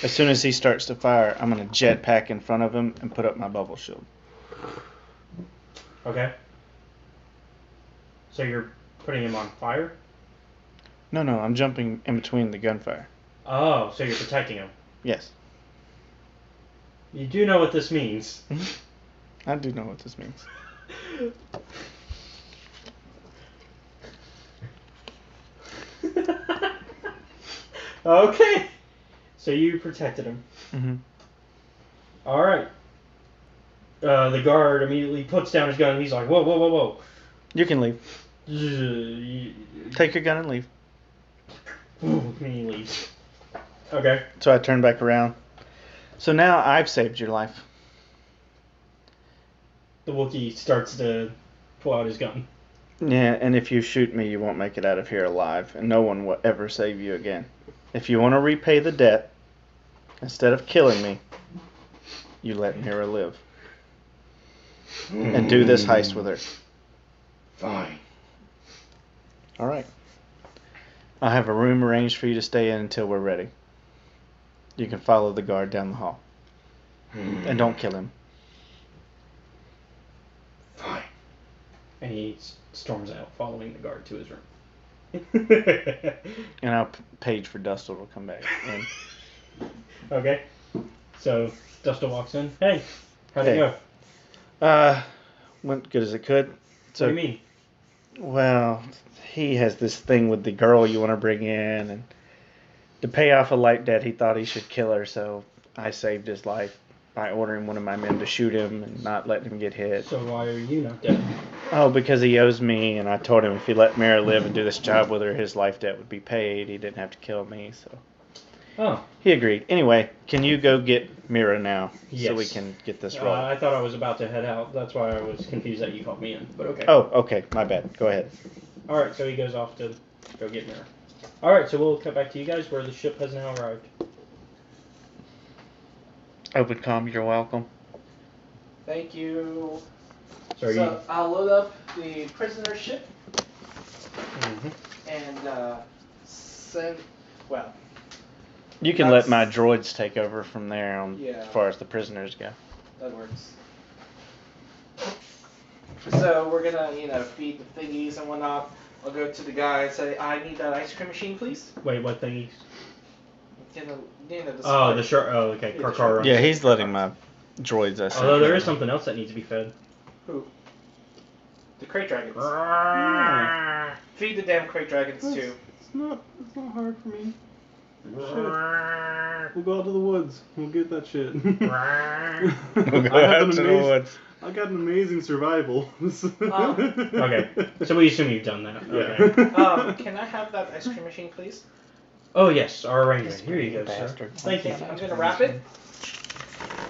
as soon as he starts to fire, I'm going to jetpack in front of him and put up my bubble shield. Okay. So you're putting him on fire? No, I'm jumping in between the gunfire. Oh, so you're protecting him. Yes. You do know what this means. I do know what this means. Okay. So you protected him. Mm-hmm. Alright. The guard immediately puts down his gun and he's like, whoa, whoa, whoa, whoa. You can leave. Take your gun and leave. And he leaves. Okay. So I turn back around. So now I've saved your life. The Wookiee starts to pull out his gun. Yeah, and if you shoot me, you won't make it out of here alive, and no one will ever save you again. If you want to repay the debt, instead of killing me, you let Mira live. And do this heist with her. Fine. Alright. I'll have a room arranged for you to stay in until we're ready. You can follow the guard down the hall. And don't kill him. Fine. And he storms out, following the guard to his room. And I'll page for Dustle to come back in. Okay. So Dustle walks in. Hey, how'd it Hey. go? Went good as it could. So, What do you mean? Well, he has this thing with the girl you want to bring in, and to pay off a light debt, he thought he should kill her, so I saved his life by ordering one of my men to shoot him and not letting him get hit. So why are you not dead? Oh, because he owes me, and I told him if he let Mira live and do this job with her, his life debt would be paid. He didn't have to kill me, so Oh. he agreed. Anyway, can you go get Mira now, Yes. so we can get this rolling? I thought I was about to head out. That's why I was confused that you called me in. But okay. Oh, okay, my bad. Go ahead. Alright, so he goes off to go get Mirror. Alright, so we'll cut back to you guys where the ship has now arrived. Open comm, you're welcome. Thank you. So, So I'll load up the prisoner ship Mm-hmm. and send. Well, You can let my droids take over from there on Yeah. as far as the prisoners go. that works. So we're gonna, feed the thingies and whatnot. I'll go to the guy and say, I need that ice cream machine, please. wait, what thingies? The Oh, the shark. Oh, okay. Yeah, Car runs. Yeah, he's letting my droids. I Although there is something else that needs to be fed. Who? The crate dragons. Feed the damn crate dragons too. It's not hard for me. Shit. We'll go out to the woods. We'll get that shit. We'll go out to the woods. I got an amazing survival. Okay, so we assume you've done that. Yeah. Okay. Can I have that ice cream machine, please? Oh yes, our arrangement. Here you go, sir. Thank you. I'm gonna wrap it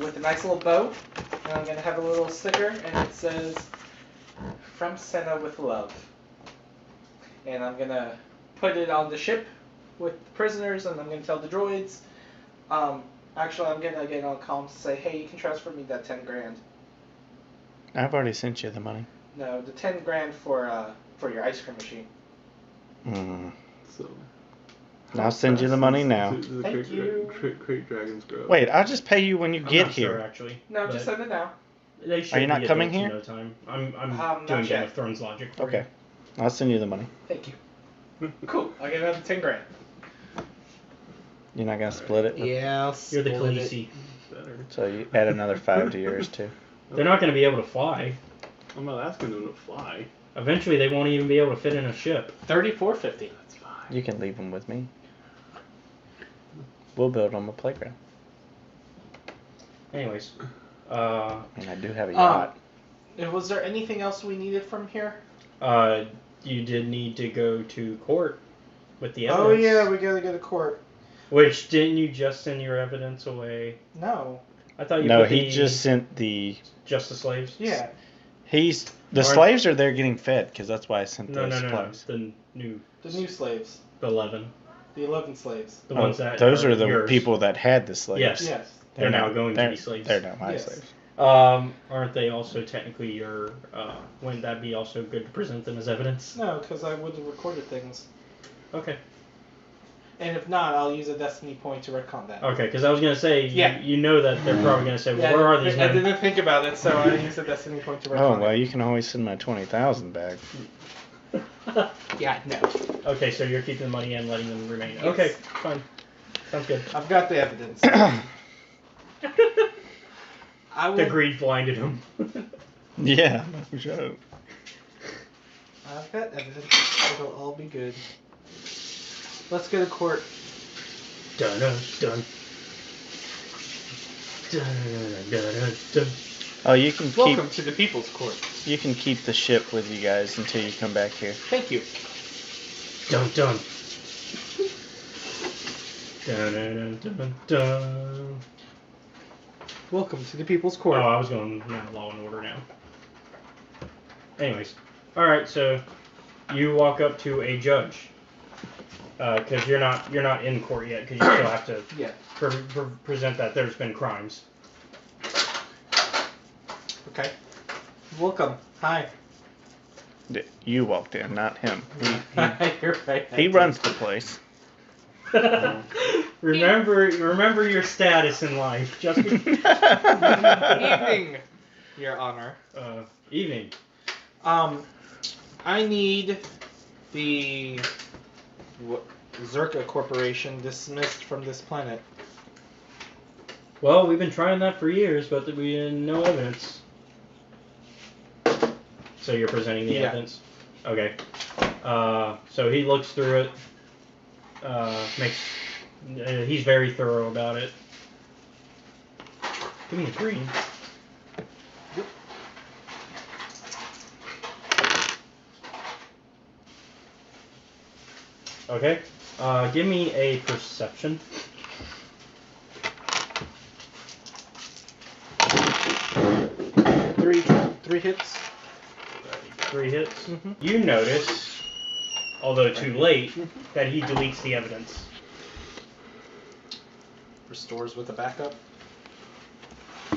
with a nice little bow, and I'm gonna have a little sticker, and it says, "From Senna with love." And I'm gonna put it on the ship with the prisoners, and I'm gonna tell the droids. Actually, I'm gonna get on comms to say, "Hey, you can transfer me that 10 grand." I've already sent you the money. No, the 10 grand for your ice cream machine. Mm. So. I'll send you the money now. Thank you. Crate dragons grow. Wait, I'll just pay you when you I'm get not here. Sure, actually. No, but just send it now. They should Are you not be coming adults here? in no time. I'm Not doing Game yet. of Thrones logic. For Okay, I'll send you the money. Thank you. Cool. I get another 10 grand. You're not gonna split it? Yeah, You're the Khaleesi. So you add another 5 to yours too. They're not going to be able to fly. I'm not asking them to fly. Eventually, they won't even be able to fit in a ship. 34.50. That's fine. You can leave them with me. We'll build them a playground. Anyways, And I do have a yacht. Was there anything else we needed from here? you did need to go to court with the evidence. Oh yeah, we gotta go to court. Which, didn't you just send your evidence away? No. I thought you No, put he the, just sent the. just the slaves. Yeah. The slaves are there getting fed because that's why I sent No, those no, supplies. the new The new slaves. the 11. The 11 slaves. The ones that those are the yours. people that had the slaves. Yes. Yes. They're now not- going they're- to be slaves. They're not my Yes. slaves. Aren't they also technically your? Wouldn't that be also good to present them as evidence? No, because I would have recorded things. Okay. And if not, I'll use a destiny point to retcon that. Okay, because I was gonna say, Yeah. you know that they're probably gonna say, well, Yeah, where are these I men? didn't think about it, so I used a destiny point to retcon Oh well, it. you can always send my 20,000 back. Yeah, no. Okay, so you're keeping the money and letting them remain. Yes. Okay, fine. Sounds good. I've got the evidence. I The will. greed blinded him. Yeah, no joke. I've got evidence. It'll all be good. Let's go to court. Dun dun dun. Dun dun dun. Oh, you can Welcome to the People's Court. You can keep the ship with you guys until you come back here. Thank you. Dun dun. Dun dun dun dun dun. Welcome to the People's Oh, Court. I was going Law and Order now. Anyways, all right. So you walk up to a judge because you're not in court yet because you still have to Yeah. present that there's been crimes. Okay. Welcome. Hi. You walked in, not him. You're right. He runs the place. Remember your status in life. Just Evening, Your Honor. Evening. I need the Zerka Corporation dismissed from this planet. Well, we've been trying that for years, but we had no evidence. So you're presenting the evidence? Okay. So he looks through it. He's very thorough about it. Give me a green. Yep. Okay. Give me a perception. Three hits. 3 hits. Mm-hmm. You notice although too late, that he deletes the evidence. Restores with a backup.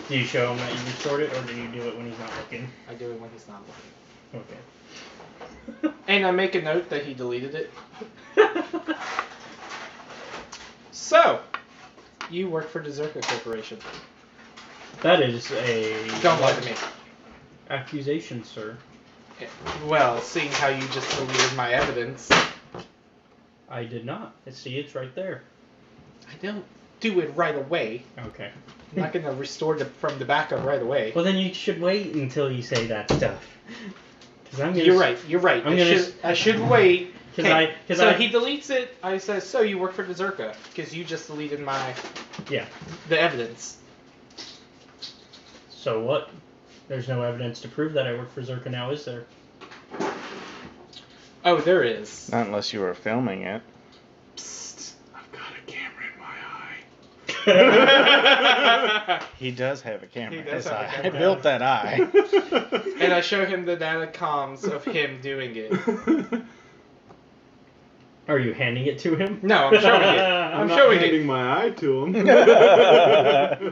Do you show him that you restored it, or do you do it when he's not looking? I do it when he's not looking. Okay. And I make a note that he deleted it. So, you work for the Zerka Corporation. That is a... Don't lie to me. Accusation, sir. Well, seeing how you just deleted my evidence. I did not. See, it's right there. I don't do it right away. Okay. I'm not going to restore from the backup right away. Well, then you should wait until you say that stuff. You're right. I should wait. He deletes it. I says, so you work for the Zerka because you just deleted the evidence. So what? There's no evidence to prove that I work for Zerka now, is there? Oh, there is. Not unless you were filming it. Psst. I've got a camera in my eye. He does have a camera in his eye. camera. I built that eye. And I show him the data comms of him doing it. Are you handing it to him? No, I'm showing it. I'm not handing my eye to him.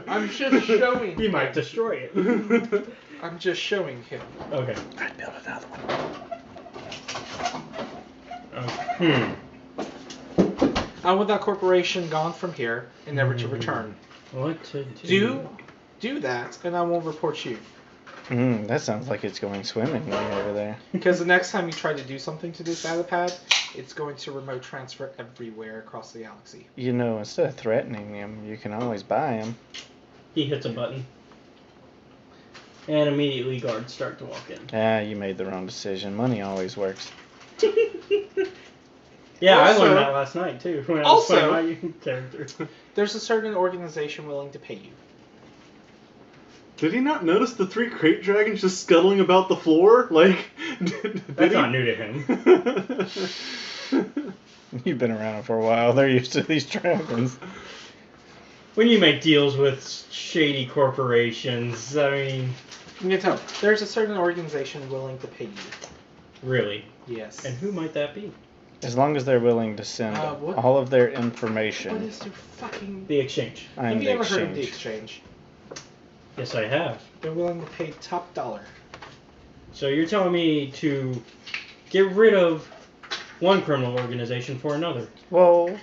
I'm just showing him. You might destroy it. I'm just showing him. Okay. I'd build another one. I want that corporation gone from here and never to return. What to do? Do that, and I won't report you. That sounds like it's going swimmingly over there. Because the next time you try to do something to this data pad, it's going to remote transfer everywhere across the galaxy. You know, instead of threatening him, you can always buy him. He hits a button. And immediately guards start to walk in. You made the wrong decision. Money always works. Yeah, Also- I learned that last night too when I was playing my character. There's a certain organization willing to pay you. Did he not notice the 3 crate dragons just scuttling about the floor? Like, That's not new to him. You've been around for a while. They're used to these dragons. When you make deals with shady corporations, I mean... You can tell. There's a certain organization willing to pay you. Really? Yes. And who might that be? As long as they're willing to send what- all of their What information. is the fucking... The exchange. I'm Have the you ever heard of the exchange. exchange? Yes, I have. They're willing to pay top dollar. So you're telling me to get rid of one criminal organization for another? Whoa.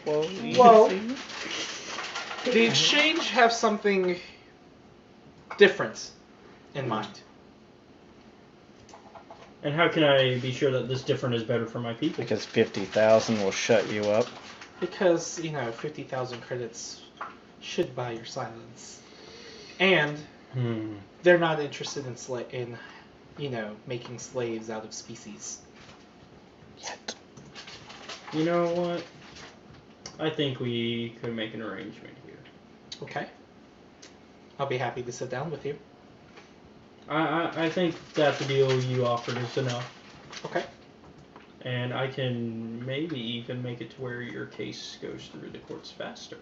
The exchange have something different in mind. And how can I be sure that this different is better for my people? Because 50,000 will shut you up. Because, 50,000 credits should buy your silence. And they're not interested in making slaves out of species. Yet. You know what? I think we could make an arrangement here. Okay. I'll be happy to sit down with you. I think that the deal you offered is enough. Okay. And I can maybe even make it to where your case goes through the courts faster.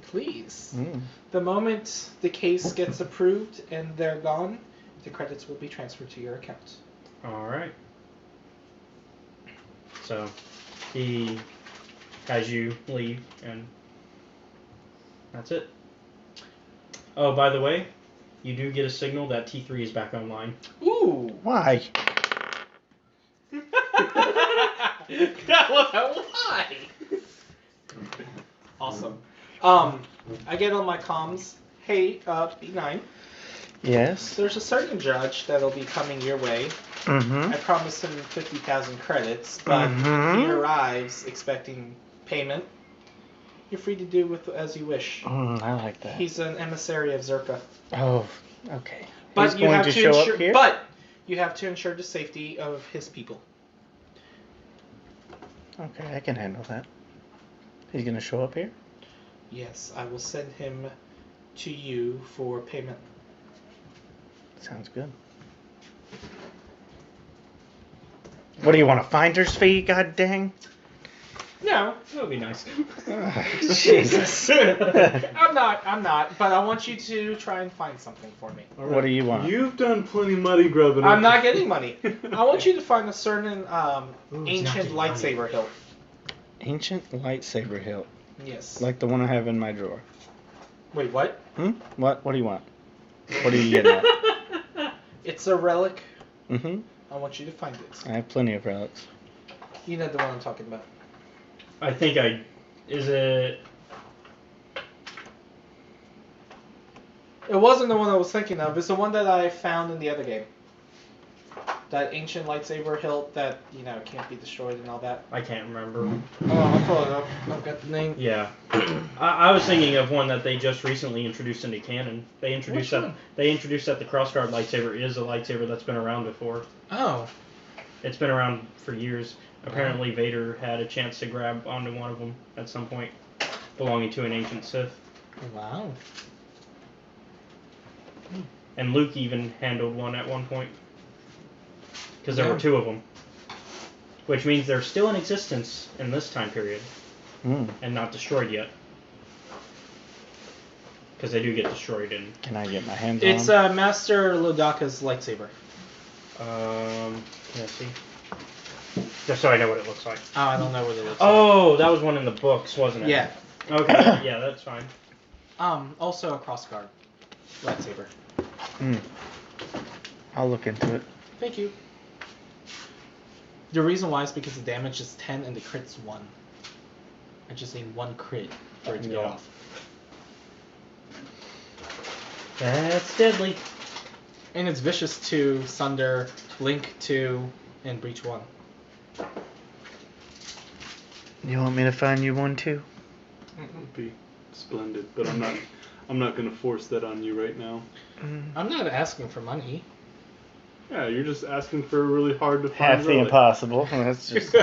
Please. The moment the case gets approved and they're gone, the credits will be transferred to your account. Alright. So, he has you leave, and that's it. Oh, by the way, you do get a signal that T3 is back online. Ooh! Why? Why? Awesome. I get on my comms. Hey, B9. Yes. There's a certain judge that'll be coming your way. Mm-hmm. I promised him 50,000 credits, but if he arrives expecting payment, you're free to do with as you wish. I like that. He's an emissary of Zerka. Oh, okay. But He's you going have to to show ensure, up here? But you have to ensure the safety of his people. Okay, I can handle that. He's going to show up here? Yes, I will send him to you for payment. Sounds good. What do you want, a finder's fee? God dang. No, That would be nice. Jesus. I'm not. But I want you to try and find something for me. All What do you want? You've done plenty money grubbing. I'm not getting money. I want you to find a certain Ooh, he's not ancient getting money. lightsaber hilt. Ancient lightsaber hilt. Yes. Like the one I have in my drawer. Wait, what? What? What do you want? What are you getting at? It's a relic. Mm-hmm. I want you to find it. I have plenty of relics. You know the one I'm talking about. I think is it? It wasn't the one I was thinking of. It's the one that I found in the other game. That ancient lightsaber hilt that, can't be destroyed and all that. I can't remember. Oh, I'll pull it up. I've got the name. Yeah, I was thinking of one that they just recently introduced into canon. They introduced Which that. one? They introduced that the crossguard lightsaber is a lightsaber that's been around before. Oh. It's been around for years. Apparently, Vader had a chance to grab onto one of them at some point, belonging to an ancient Sith. Wow. And Luke even handled one at one point. Because there were two of them. Which means they're still in existence in this time period. And not destroyed yet. Because they do get destroyed in... Can I get my hands It's on them? Master Lodaka's lightsaber. Let's see. Just so I know what it looks like. Oh, I don't know what it looks like. Oh, that was one in the books, wasn't it? Yeah. Okay, yeah, that's fine. Also a crossguard lightsaber. I'll look into it. Thank you. The reason why is because the damage is 10 and the crit's 1. I just need 1 crit for it to go off. That's deadly. And it's Vicious 2, Sunder, Link 2, and Breach 1. You want me to find you one too? That would be splendid, but I'm not going to force that on you right now. I'm not asking for money. Yeah, you're just asking for a really hard to find Half the relic. impossible. That's just.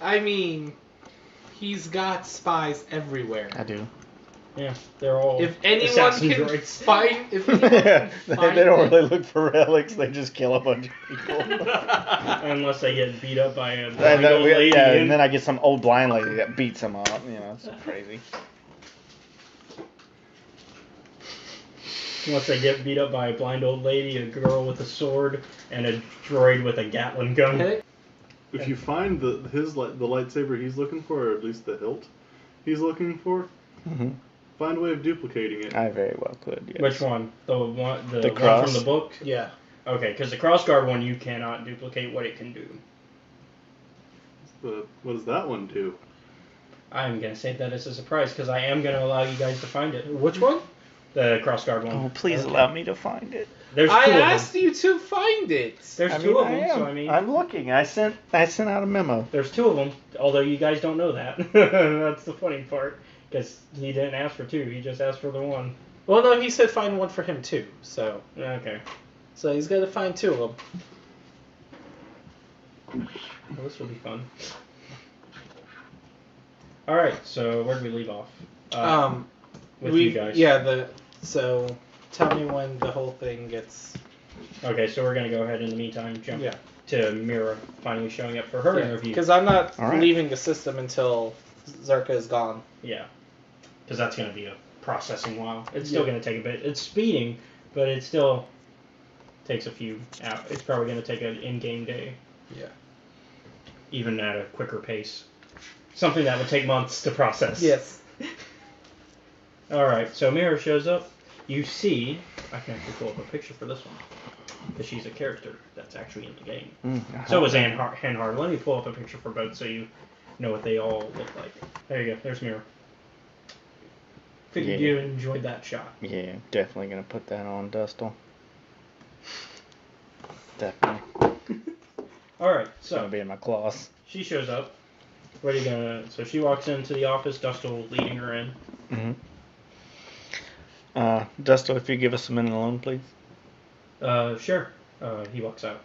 I mean, he's got spies everywhere. I do. Yeah, they're all If anyone assassin can droids. find, if anyone can find They don't really look for relics. They just kill a bunch of people. Unless they get beat up by a And blind then, old lady. and then I get some old blind lady that beats them up. It's crazy. Unless they get beat up by a blind old lady, a girl with a sword, and a droid with a Gatling gun. Okay. If you find the lightsaber he's looking for, or at least the hilt he's looking for, find a way of duplicating it. I very well could. Yes. Which one? The one cross? from the book? Yeah. Okay, because the crossguard one, you cannot duplicate what it can do. What does that one do? I'm going to save that as a surprise, because I am going to allow you guys to find it. Which one? The crossguard one. Oh, please allow me to find it. There's two I of them. asked you to find it. There's two of them, so I mean... I'm looking. I sent out a memo. There's two of them, although you guys don't know that. That's the funny part, because he didn't ask for two, he just asked for the one. Well, no, he said find one for him too. So. Okay. So he's got to find 2 of them. Well, this will be fun. Alright, so where did we leave off? With you guys. Yeah, so tell me when the whole thing gets... Okay, so we're going to go ahead in the meantime jump Yeah. to Mira finally showing up for her interview. Because I'm not All right. leaving the system until Zerka is gone. Yeah. Because that's going to be a processing while. It's still going to take a bit. It's speeding, but it still takes a few hours. It's probably going to take an in-game day. Yeah. Even at a quicker pace. Something that would take months to process. Yes. Alright, so Mira shows up. You see, I can actually pull up a picture for this one. Because she's a character that's actually in the game. So is Hanhard. Let me pull up a picture for both so you know what they all look like. There you go, there's Mira. Figured you enjoyed that shot. Yeah, definitely gonna put that on, Dustle. Definitely. Alright, It's so gonna be in my claws. she shows up. What are you gonna... So she walks into the office, Dustle leading her in. Dustle, if you give us a minute alone, please. Sure. He walks out.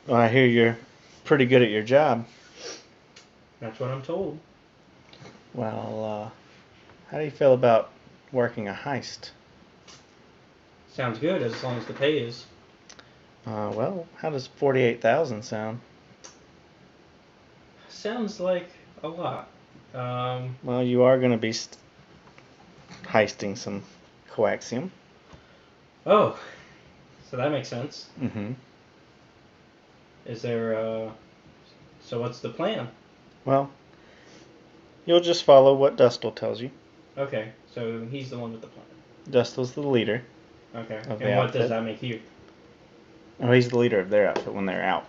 Well, I hear you're pretty good at your job. That's what I'm told. Well, how do you feel about working a heist? Sounds good, as long as the pay is. Well, how does 48,000 sound? Sounds like a lot. Well, you are going to be heisting some coaxium. Oh, so that makes sense. Mm-hmm. Is there, so what's the plan? Well, you'll just follow what Dustle tells you. Okay, so he's the one with the plan. Dustle's the leader. Okay, Of the and what outfit. does that make you? Oh, he's the leader of their outfit when they're out.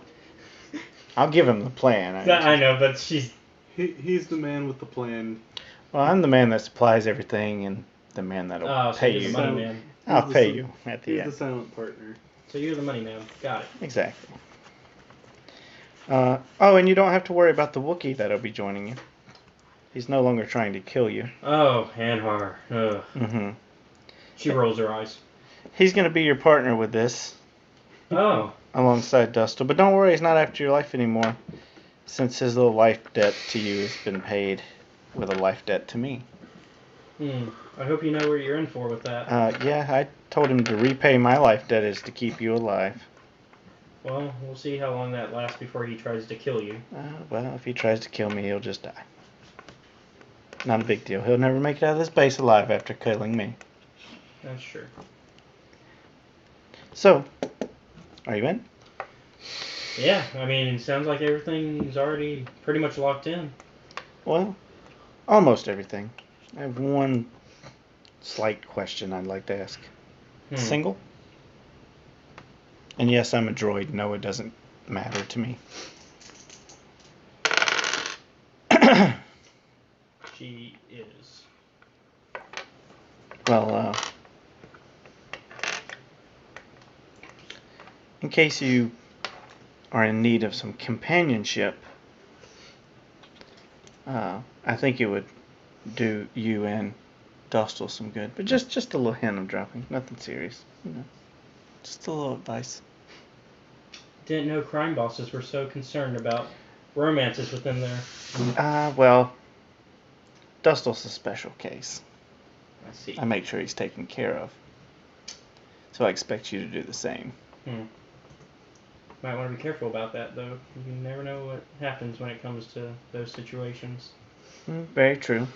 I'll give him the plan. I know, but she's... He's the man with the plan. Well, I'm the man that supplies everything and the man that'll so pay you're you. the money man. I'll pay you at the He's end. the silent partner. So you're the money man. Got it. Exactly. And you don't have to worry about the Wookiee that'll be joining you. He's no longer trying to kill you. Oh, Anhar. Ugh. Mm-hmm. She rolls her eyes. He's going to be your partner with this. Oh. Alongside Dustle. But don't worry, he's not after your life anymore. Since his little life debt to you has been paid with a life debt to me. I hope you know what you're in for with that. Yeah, I told him to repay my life debt is to keep you alive. Well, we'll see how long that lasts before he tries to kill you. Well, if he tries to kill me, he'll just die. Not a big deal. He'll never make it out of this base alive after killing me. That's true. So, are you in? Yeah, I mean, it sounds like everything's already pretty much locked in. Well, almost everything. I have one slight question I'd like to ask. Single? And yes, I'm a droid. No, it doesn't matter to me. She is. Well, in case you are in need of some companionship, I think it would do you and Dostal some good. But just a little hint I'm dropping. Nothing serious. You know, just a little advice. Didn't know crime bosses were so concerned about romances within their... Well, Dustal's a special case. I see. I make sure he's taken care of. So I expect you to do the same. Might want to be careful about that, though. You never know what happens when it comes to those situations. Very true.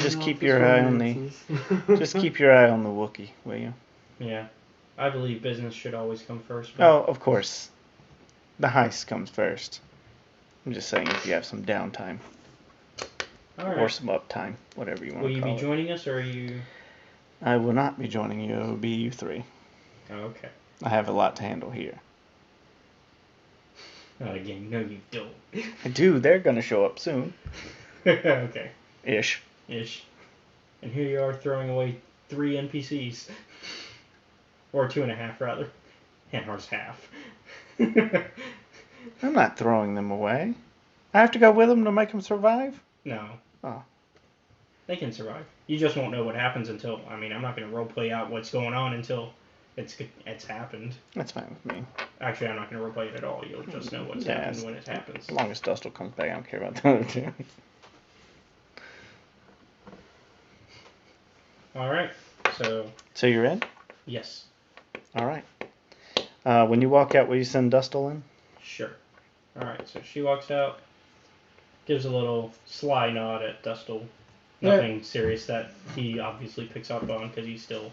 Just keep your eye on the Wookiee, will you? Yeah. I believe business should always come first. But... Oh, of course. The heist comes first. I'm just saying if you have some downtime. All right. Or some uptime, whatever you want Will to you call be joining us, or are you... I will not be joining you. It will be you three. Okay. I have a lot to handle here. Again, no you don't. I do. They're going to show up soon. Okay. Ish. And here you are throwing away 3 NPCs. Or 2.5, rather. Anhar's half. I'm not throwing them away. I have to go with them to make them survive? No. Oh. They can survive. You just won't know what happens until... I mean, I'm not going to roleplay out what's going on until it's happened. That's fine with me. Actually, I'm not going to roleplay it at all. You'll just know what's happened when it happens. As long as Dustal comes back, I don't care about the other two. Alright. So you're in? Yes. Alright. When you walk out, will you send Dustal in? Sure. Alright, so she walks out, gives a little sly nod at Dustal. Nothing serious that he obviously picks up on because he's still...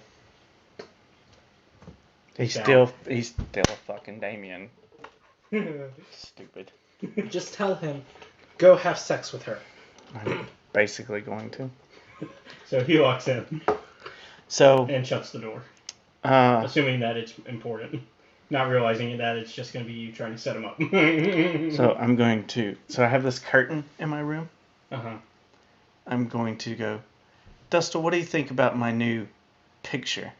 He's still a fucking Damien. Stupid. Just tell him, go have sex with her. I'm basically going to. So he walks in. And shuts the door. Assuming that it's important. Not realizing that it's just going to be you trying to set him up. So I'm going to... So I have this curtain in my room. Uh-huh. I'm going to go, Dustal, what do you think about my new picture?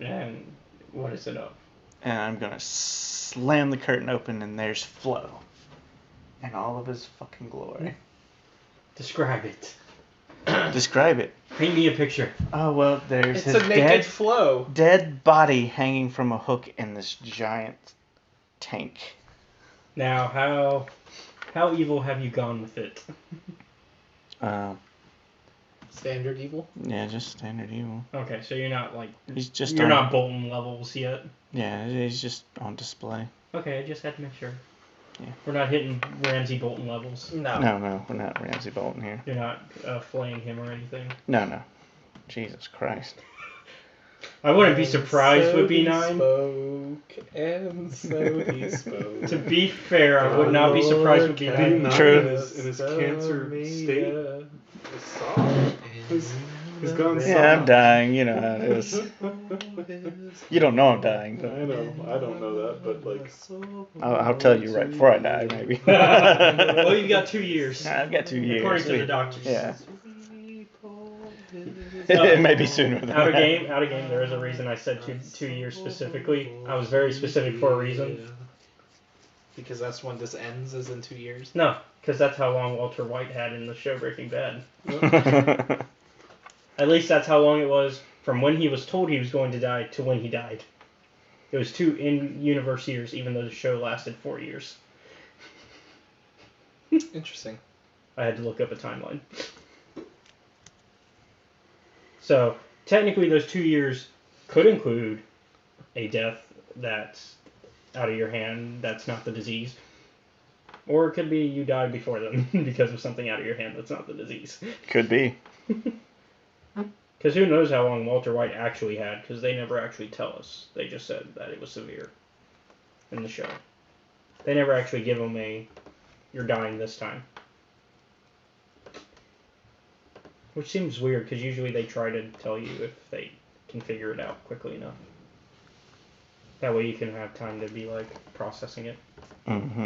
And what is it of? And I'm going to slam the curtain open and there's Flo. In all of his fucking glory. Describe it. Describe it. Paint me a picture. Oh, well, there's It's a naked Flo. Dead body hanging from a hook in this giant tank. Now, how evil have you gone with it? Standard evil? Yeah, just standard evil. Okay, so you're not like... You're not Bolton levels yet? Yeah, he's just on display. Okay, I just had to make sure. We're not hitting Ramsey Bolton levels. No, we're not Ramsey Bolton here. You're not flaying him or anything. No. Jesus Christ. I wouldn't be surprised with B9. And so he spoke. To be fair, I would not be surprised with B9. True. In his cancer state is soft. He's gone soft. Yeah, I'm dying. You know how it is. You don't know I'm dying. But I know. I don't know that, but like. I'll tell you right before I die, maybe. Well, you've got 2 years. I've got 2 years. According to the doctors. Yeah. It may be sooner than Out of that. game. There is a reason I said 2 years specifically. I was very specific for a reason. Because that's when this ends, is in 2 years? No, because that's how long Walter White had in the show Breaking Bad. At least that's how long it was from when he was told he was going to die to when he died. It was 2 in-universe years, even though the show lasted 4 years. Interesting. I had to look up a timeline. So, technically those 2 years could include a death that's out of your hand, that's not the disease. Or it could be you died before them because of something out of your hand that's not the disease. Could be. Because who knows how long Walter White actually had, because they never actually tell us. They just said that it was severe in the show. They never actually give him a, you're dying this time. Which seems weird, because usually they try to tell you if they can figure it out quickly enough. That way you can have time to be, like, processing it. Mm-hmm.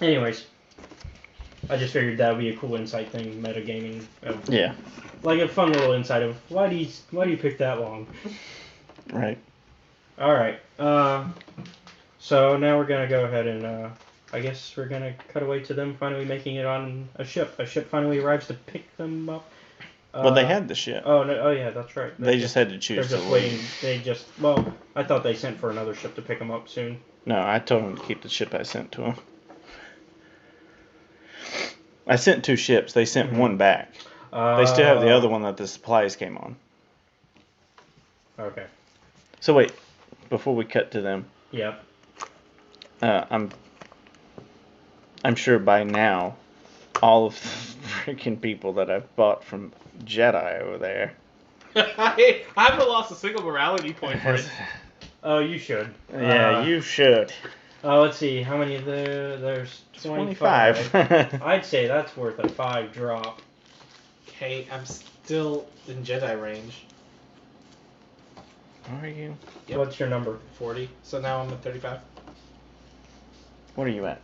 Anyways, I just figured that would be a cool insight thing, metagaming. Yeah. Like a fun little insight of, why do you pick that long? Right. Alright, so now we're going to go ahead and, I guess we're going to cut away to them finally making it on a ship. A ship finally arrives to pick them up. Well, they had the ship. Oh, no, oh yeah, that's right. They just had to choose They're to just waiting. Well, I thought they sent for another ship to pick them up soon. No, I told them to keep the ship I sent to them. I sent 2 ships. They sent one back. They still have the other one that the supplies came on. Okay. So wait, before we cut to them. Yep. I'm sure by now, all of the freaking people that I've bought from Jedi over there. I haven't lost a single morality point for it. Oh, you should. Yeah, you should. Let's see, how many there's 25. I'd say that's worth a 5 drop. Okay, I'm still in Jedi range. Are you? Yep. What's your number? 40. So now I'm at 35. What are you at?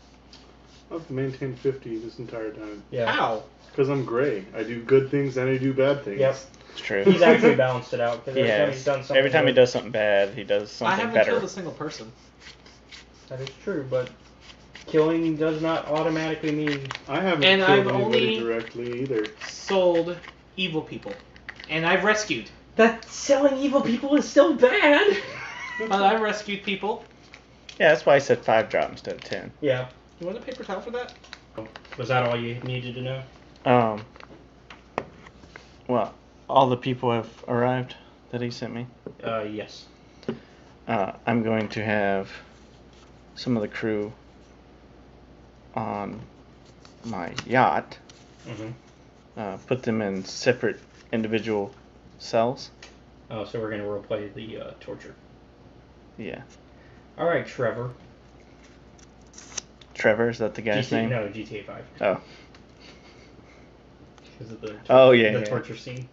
I've maintained 50 this entire time. Yeah. How? Because I'm gray. I do good things and I do bad things. Yep. It's true. He's actually balanced it out. Because every time he does something bad, he does something I haven't better. killed a single person. That is true, but killing does not automatically mean... I haven't And killed I've anybody only directly either. sold evil people. And I've rescued. That selling evil people is still bad! But I've rescued people. Yeah, that's why I said 5 drop instead of 10. Yeah. You want a paper towel for that? Was that all you needed to know? Well, all the people have arrived that he sent me. Yes. I'm going to have some of the crew on my yacht. Mm-hmm. Put them in separate individual cells. Oh, so we're going to roleplay the torture. Yeah. Alright, Trevor. Trevor, is that the guy's name? No, GTA 5. Oh. Because of the yeah. torture scene.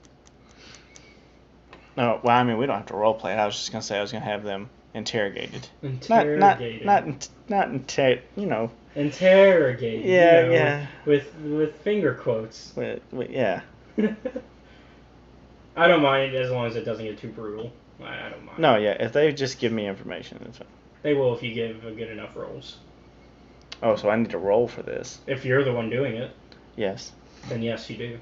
No, well, I mean, we don't have to roleplay it. I was just going to say I was going to have them interrogated. Interrogated. Not you know. Interrogated. Yeah, you know, yeah. With finger quotes. Yeah. I don't mind as long as it doesn't get too brutal. I don't mind. No, yeah, if they just give me information, that's fine. They will if you give a good enough rolls. Oh, so I need to roll for this. If you're the one doing it. Yes. Then yes, you do.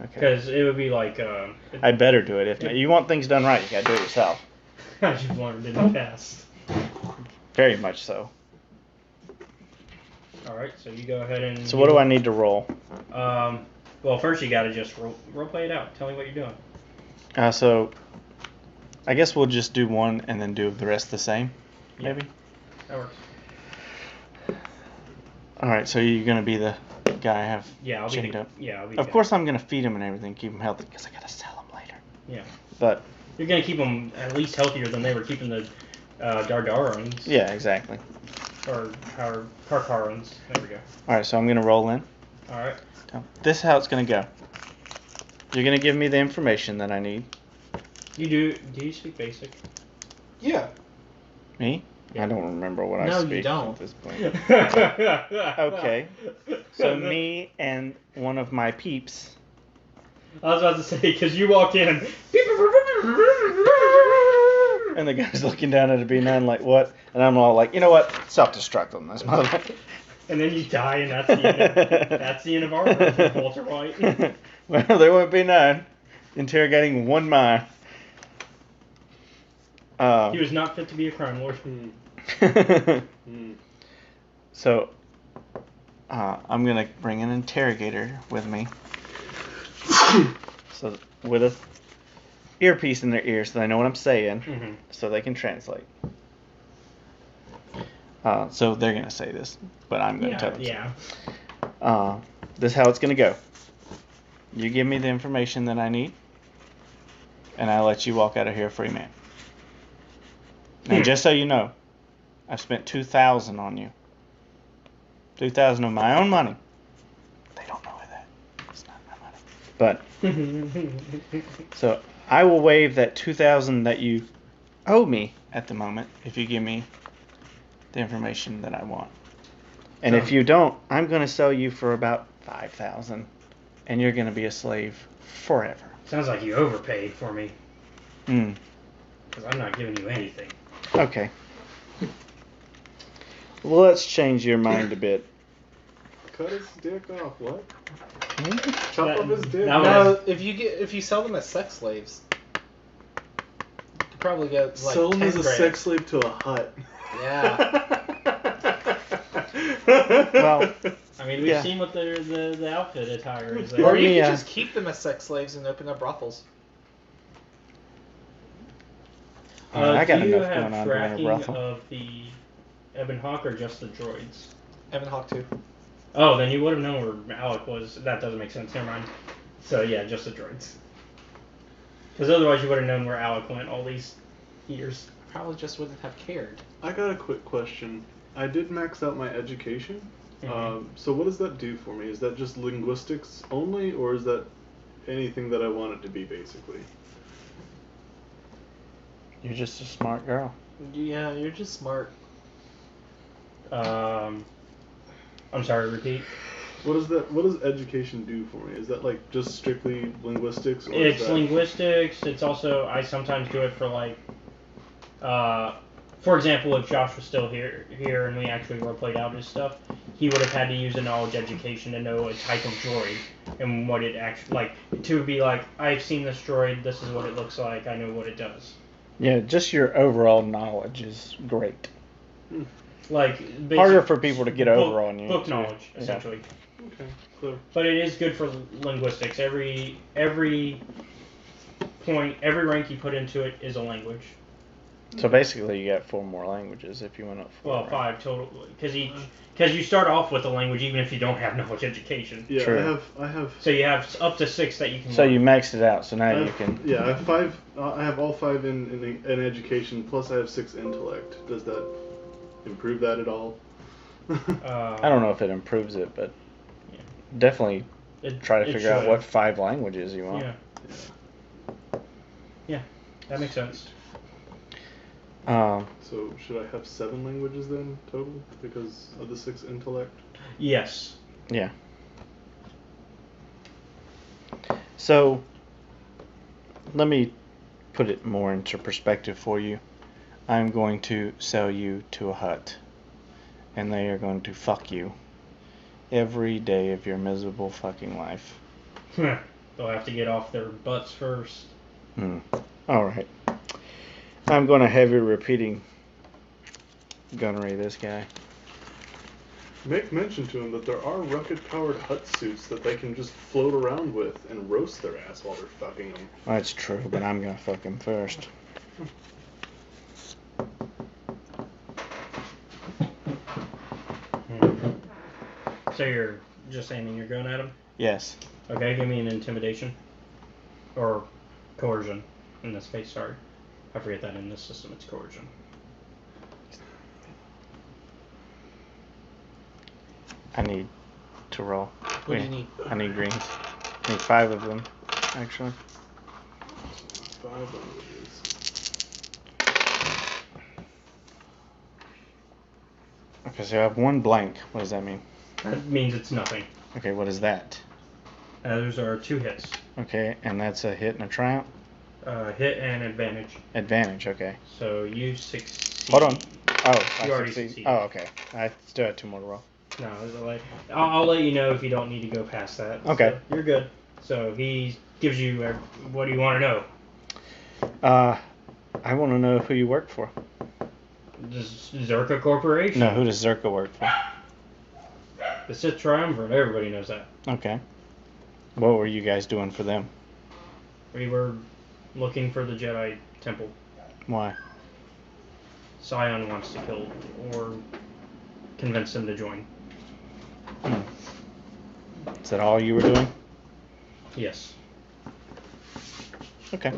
Okay. Because it would be like... I better do it. If not, you want things done right, you gotta do it yourself. As you've learned in the past. Very much so. Alright, so you go ahead and... So what do I need to roll? Well, first you gotta just role play it out. Tell me what you're doing. So... I guess we'll just do one and then do the rest the same, maybe? That works. All right, so you're gonna be the guy I have Yeah, I'll be chained the, up. yeah, I'll be. Of the course, I'm gonna feed him and everything, keep him healthy, because I gotta sell him later. Yeah. But You're gonna keep them at least healthier than they were keeping the Dardarans. yeah, exactly. Or Karkarans. There we go. All right, so I'm gonna roll in. All right. This is how it's gonna go. You're gonna give me the information that I need. You do? Do you speak basic? Yeah. Me? Yeah. I don't remember what I No, speak you don't. at this point. Okay. So me and one of my peeps. I was about to say, because you walk in. And the guy's looking down at a B9 like, what? And I'm all like, you know what? Self-destruct on this motherfucker. And then you die, and that's the end of, that's the end of our version, Walter White. Well, there won't be none. Interrogating one mine. He was not fit to be a crime lord. So, I'm going to bring an interrogator with me. So, with a earpiece in their ear so they know what I'm saying, so they can translate. So they're going to say this, but I'm going to tell them. Yeah. This is how it's going to go. You give me the information that I need, and I let you walk out of here a free man. Now, just so you know, I've spent $2,000 on you. $2,000 of my own money. They don't know that. It's not my money. But so I will waive that $2,000 that you owe me at the moment if you give me the information that I want. And if you don't, I'm going to sell you for about $5,000, and you're going to be a slave forever. Sounds like you overpaid for me. Because I'm not giving you anything. Okay. Well, let's change your mind a bit. Cut his dick off. What? Hmm? Chop off his dick. No, if you sell them as sex slaves, you could probably get like sell him 10 as a grand. sex slave to a hut. Yeah. Well, I mean, we've seen what the outfit attire is. Or you could just keep them as sex slaves and open up brothels. I got do you enough have going on during a tracking brothel. of the Ebon Hawk or just the droids? Ebon Hawk 2. Oh, then you would have known where Alec was. That doesn't make sense. Never mind. So yeah, just the droids. Because otherwise you would have known where Alec went all these years. Probably just wouldn't have cared. I got a quick question. I did max out my education. So what does that do for me? Is that just linguistics only, or is that anything that I want it to be, basically? You're just a smart girl. Yeah, you're just smart. I'm sorry, repeat. What does education do for me? Is that like just strictly linguistics? Or It's is that... linguistics. It's also, I sometimes do it for like, for example, if Josh was still here and we actually played out his stuff, he would have had to use a knowledge education to know a type of droid and what it actually, like, to be like, I've seen this droid, this is what it looks like, I know what it does. Yeah, just your overall knowledge is great. Like, harder for people to get over on you. Book knowledge, essentially. Okay, clear. But it is good for linguistics. Every point, every rank you put into it is a language. So basically, you got 4 more languages if you went up 4. Well, right? 5 total, because you start off with a language even if you don't have knowledge education. Yeah, True. I have. So you have up to 6 that you can. So learn. you maxed it out. So now you can. Yeah, I have 5. I have all 5 in education. Plus, I have 6 intellect. Does that improve that at all? I don't know if it improves it, but definitely try to figure out what 5 languages you want. Yeah, that makes sense. So should I have 7 languages then total because of the 6 intellect? Yes. Yeah. So let me put it more into perspective for you. I'm going to sell you to a hut, and they are going to fuck you every day of your miserable fucking life. They'll have to get off their butts first. Alright. I'm going to heavy repeating gunnery this guy. Make mention to him that there are rocket-powered hut suits that they can just float around with and roast their ass while they're fucking them. That's true, but I'm going to fuck him first. So you're just aiming your gun at him? Yes. Okay, give me an intimidation. Or coercion, in this case, sorry. I forget that in this system it's coercion. I need to roll. What do you need? I need greens. I need 5 of them, actually. 5 of these. Okay, so I have 1 blank. What does that mean? That means it's nothing. Okay, what is that? Those are 2 hits. Okay, and that's a hit and a triumph? Hit and advantage. Advantage, okay. So you succeed. Hold on. Oh, You I already succeed. succeeded. Oh, okay. I still have 2 more to roll. No, it's like I'll let you know if you don't need to go past that. Okay. So you're good. So he gives you. What do you want to know? I want to know who you work for. Does Zerka Corporation? No, who does Zerka work for? The Sith Triumvirate. Everybody knows that. Okay. What were you guys doing for them? We were looking for the Jedi Temple. Why? Scion wants to kill or convince them to join. Is that all you were doing? Yes. Okay.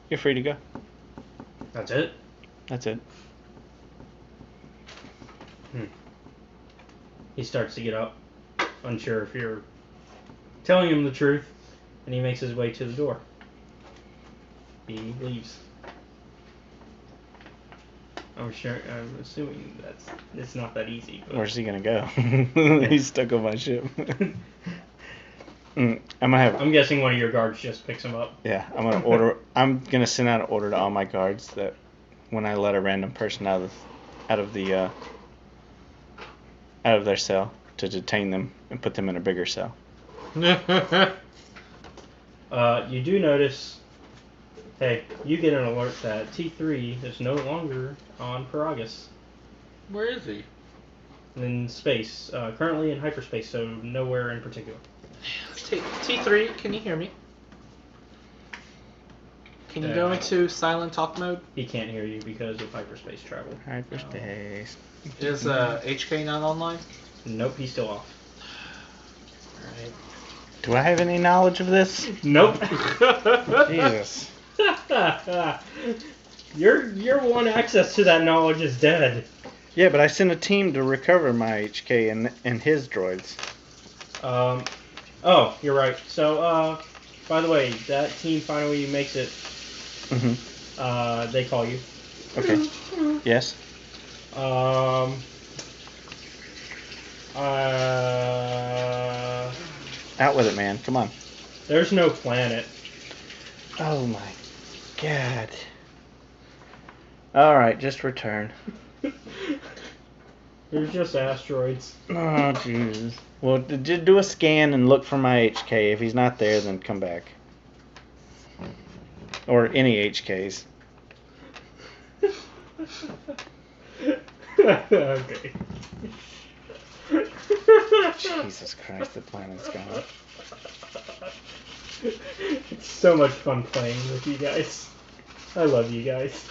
You're free to go. That's it? That's it. He starts to get up, unsure if you're telling him the truth, and he makes his way to the door. He leaves. I'm assuming it's not that easy. But Where's he gonna go? He's stuck on my ship. I'm guessing one of your guards just picks him up. Yeah, I'm gonna send out an order to all my guards that when I let a random person out of their cell to detain them and put them in a bigger cell. You do notice. Hey, you get an alert that T3 is no longer on Paragus. Where is he? In space, currently in hyperspace, so nowhere in particular. T3, can you hear me? Can you go into silent talk mode? He can't hear you because of hyperspace travel. Hyperspace. Is HK not online? Nope, he's still off. Alright. Do I have any knowledge of this? Nope. Jesus. Your one access to that knowledge is dead. Yeah, but I sent a team to recover my HK and his droids. Oh, you're right. So, by the way, that team finally makes it. They call you. Okay. Yes. Out with it, man. Come on. There's no planet. Oh my God. Alright, just return. There's just asteroids. Oh, Jesus. Well, do a scan and look for my HK. If he's not there, then come back. Or any HKs. Okay. Jesus Christ, the planet's gone. It's so much fun playing with you guys. I love you guys.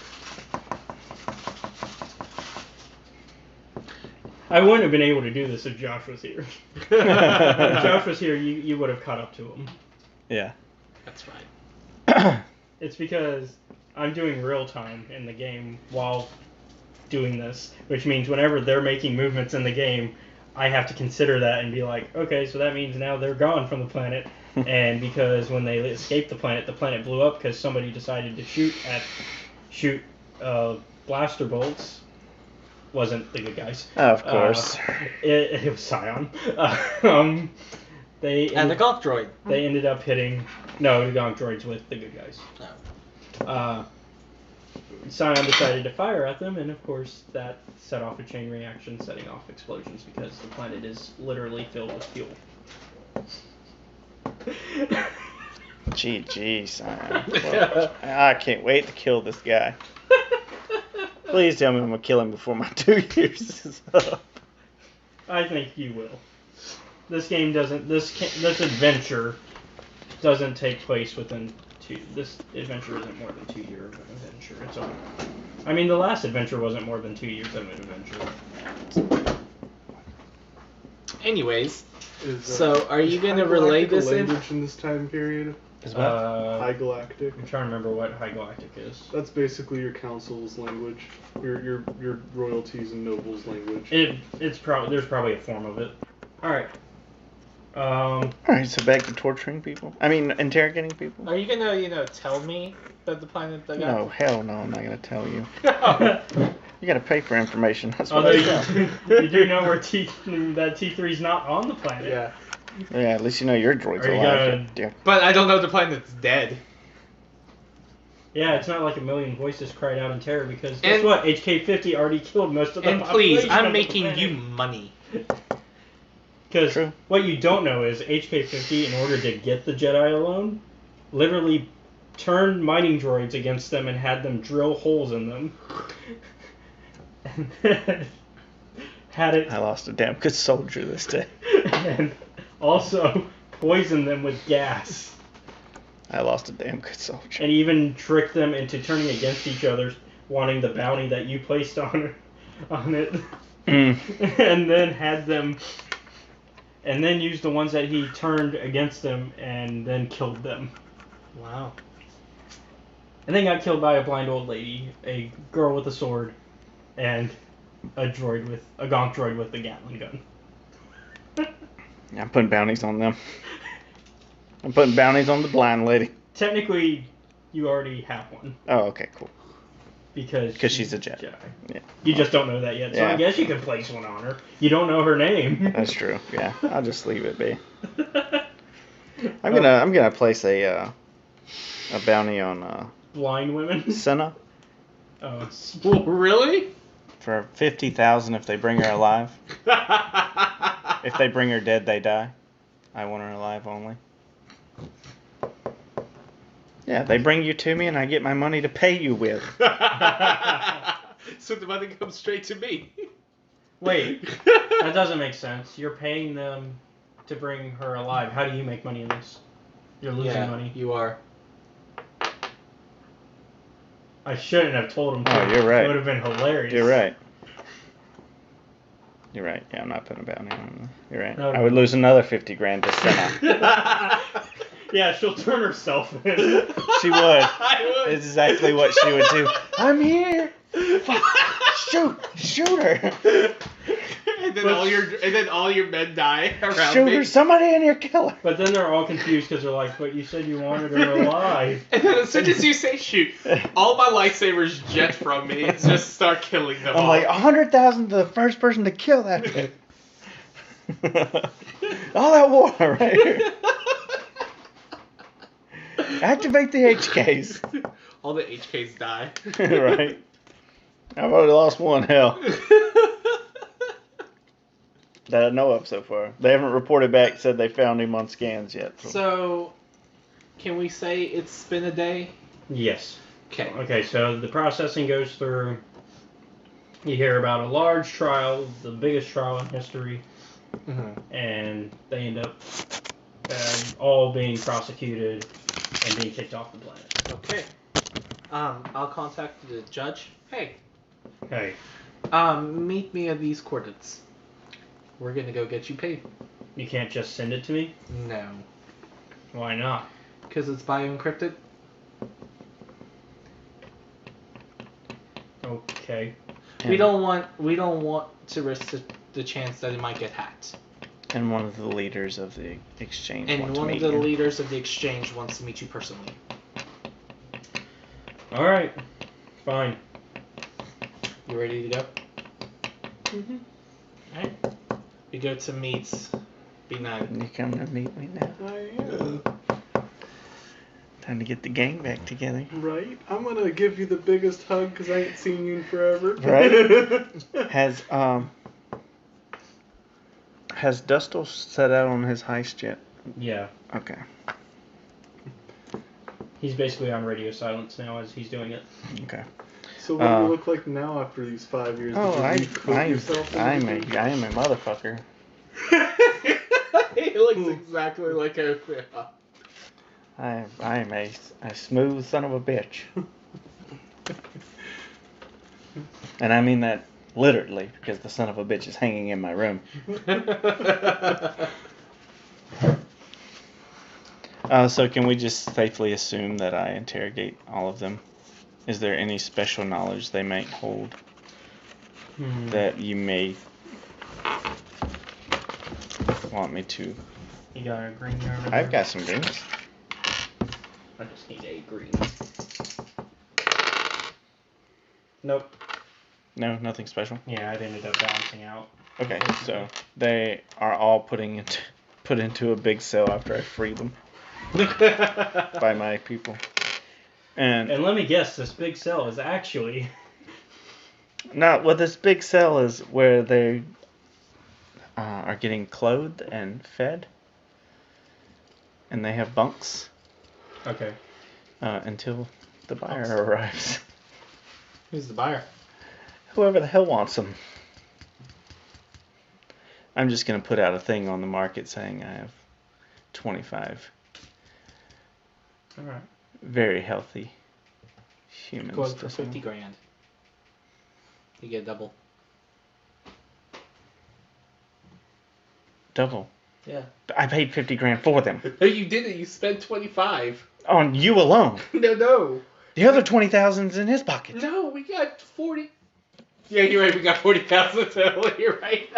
I wouldn't have been able to do this if Josh was here. If Josh was here, you would have caught up to him. Yeah. That's right. It's because I'm doing real time in the game while doing this, which means whenever they're making movements in the game, I have to consider that and be like, okay, so that means now they're gone from the planet. And because when they escaped the planet blew up because somebody decided to shoot blaster bolts. Wasn't the good guys. Oh, of course. It was Scion. And the Gonk droid. They ended up hitting. No, the Gonk droid's with the good guys. No. Scion decided to fire at them, and of course that set off a chain reaction, setting off explosions because the planet is literally filled with fuel. GG, Scion. Well, I can't wait to kill this guy. Please tell me I'm gonna kill him before my 2 years is up. I think you will. This game doesn't. This adventure doesn't take place within two. This adventure isn't more than 2 years of an adventure. It's only. I mean, the last adventure wasn't more than 2 years of an adventure. Anyways, Is, so are you is going to High relay Galactic a this in? language in this time period? Is what? High Galactic. I'm trying to remember what High Galactic is. That's basically your council's language, your royalties and nobles' language. There's probably a form of it. All right. Alright, so back to torturing people? I mean, interrogating people? Are you going to, tell me that the planet that got... No, hell no, I'm not going to tell you. You got to pay for information. That's what Although I tell. you do know where that T3's not on the planet. Yeah. Yeah, at least you know your droid's Are you alive. gonna- Yeah. But I don't know the planet's dead. Yeah, it's not like a million voices cried out in terror because guess And- what? HK50 already killed most of the And please, population I'm of the making planet. you money. Because what you don't know is HK50, in order to get the Jedi alone, literally turned mining droids against them and had them drill holes in them. And then had it... I lost a damn good soldier this day. And also poisoned them with gas. I lost a damn good soldier. And even tricked them into turning against each other, wanting the bounty that you placed on it. And then had them... And then used the ones that he turned against them and then killed them. Wow. And then got killed by a blind old lady, a girl with a sword, and a gonk droid with a Gatling gun. Yeah, I'm putting bounties on them. I'm putting bounties on the blind lady. Technically, you already have one. Oh, okay, cool. Because she's a Jedi. Yeah. You just don't know that yet, so Yeah. I guess you can place one on her. You don't know her name. That's true. Yeah, I'll just leave it be. I'm gonna place a bounty on Blind women? Senna Oh. Really? for 50,000 if they bring her alive. If they bring her dead, they die. I want her alive only. Yeah, they bring you to me and I get my money to pay you with. So the money comes straight to me. Wait, that doesn't make sense. You're paying them to bring her alive. How do you make money in this? You're losing money. You are. I shouldn't have told him to. Oh, you're right. It would have been hilarious. You're right. You're right. Yeah, I'm not putting a bounty on them. You're right. No. I would lose another 50 grand to Senna. Yeah, she'll turn herself in. She would. I would. It's exactly what she would do. I'm here. Fuck. Shoot her. And then all your men die around Shoot me. her. Somebody in here, kill her. But then they're all confused because they're like, but you said you wanted her alive. And then as soon as you say shoot, all my lightsabers jet from me and just start killing them I'm all. like 100,000 to the first person to kill that bitch. All that water right here. Activate the HKs. All the HKs die. Right. I've already lost one, hell. That I know of so far. They haven't reported back, said they found him on scans yet. So, can we say it's been a day? Yes. Okay. Okay, so the processing goes through. You hear about a large trial, the biggest trial in history, and they end up all being prosecuted and being kicked off the planet. Okay. I'll contact the judge. Hey. Hey. Meet me at these coordinates. We're gonna go get you paid. You can't just send it to me? No. Why not? Because it's bioencrypted. Okay. We don't want to risk the chance that it might get hacked. And one of the leaders of the exchange And want to one of meet the you. leaders of the exchange wants to meet you personally. Alright. Fine. You ready to go? Mm-hmm. Alright. We go to meet B9. You come to meet me now. Time to get the gang back together. Right? I'm gonna give you the biggest hug because I ain't seen you in forever. Right? Has Dustle set out on his heist yet? Yeah. Okay. He's basically on radio silence now as he's doing it. Okay. So what do you look like now after these 5 years? Oh, Did you recoat yourself and I everything? am a motherfucker. He looks exactly like a... I am a smooth son of a bitch. And I mean that Literally, because the son of a bitch is hanging in my room. So can we just safely assume that I interrogate all of them? Is there any special knowledge they might hold that you may want me to? You got a green over there? I've got some greens. I just need a green. Nope. No, nothing special? Yeah, it ended up balancing out. Okay, so they are all put into a big cell after I free them by my people. And let me guess, this big cell is actually... No, well, this big cell is where they are getting clothed and fed. And they have bunks. Okay. Until the buyer arrives. Who's the buyer? Whoever the hell wants them. I'm just going to put out a thing on the market saying I have 25 Alright. very healthy humans. Going for 50 grand. You get double. Double? Yeah. I paid 50 grand for them. No, you didn't. You spent 25. On you alone. No. The other 20,000's in his pocket. No, we got 40. Yeah, you're right. We got 40,000 total. You're right.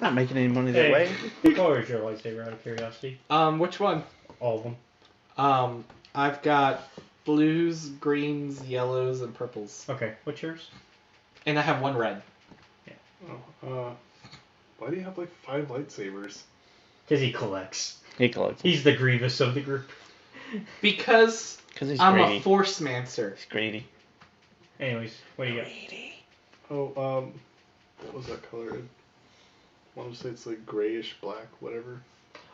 Not making any money that way. What color is your lightsaber, out of curiosity? Which one? All of them. I've got blues, greens, yellows, and purples. Okay, what's yours? And I have one red. Why do you have like 5 lightsabers? Because he collects. He collects. He's the Grievous of the group. Because he's I'm greedy. a force mancer. He's greedy. Anyways, what do you got? Oh, what was that color? I want to say it's like grayish black, whatever.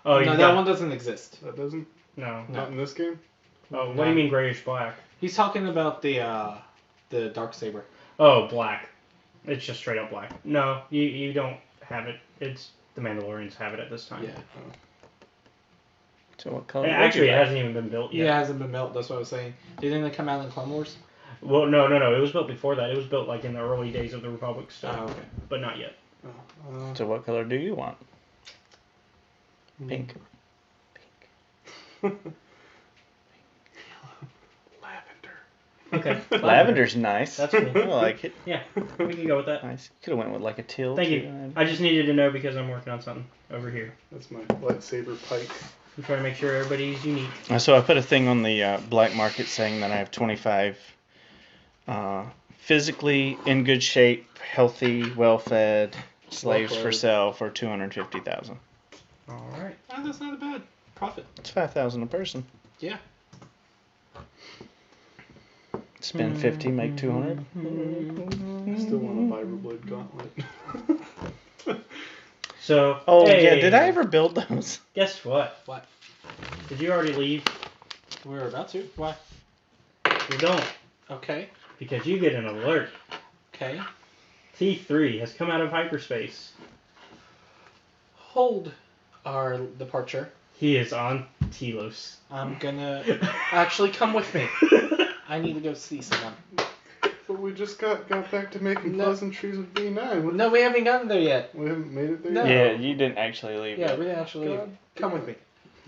Oh, no, that one doesn't exist. That doesn't? No. Not in this game? Oh, what do you mean grayish black? He's talking about the dark saber. Oh, black. It's just straight up black. No, you don't have it. It's the Mandalorians have it at this time. Yeah. So what color? Actually, it hasn't even been built yet. Yeah, it hasn't been built. That's what I was saying. Didn't it come out in Clone Wars? Well, no. It was built before that. It was built like in the early days of the Republic stuff. Oh, okay. But not yet. So what color do you want? Pink. Okay. Lavender's nice. That's cool. I like it. Yeah, we can go with that. Nice. Could have went with like a teal. Thank too. you. I just needed to know because I'm working on something over here. That's my lightsaber pike. I'm trying to make sure everybody's unique. So I put a thing on the black market saying that I have 25 physically in good shape, healthy, well-fed slaves for sale for 250,000. All right. Oh, that's not a bad profit. It's 5,000 a person. Yeah. Spend 50, make 200. I still want a vibroblade gauntlet. So. Oh hey, yeah, did I ever build those? Guess what? What? Did you already leave? We're about to. Why? You don't. Okay. Because you get an alert. Okay. T3 has come out of hyperspace. Hold our departure. He is on Telos. I'm gonna actually come with me. I need to go see someone. But we just got back to making pleasantries with B9. No, we haven't gotten there yet. We haven't made it there No. yet? Yeah, you didn't actually leave. Yeah, yet. we didn't actually leave. Come with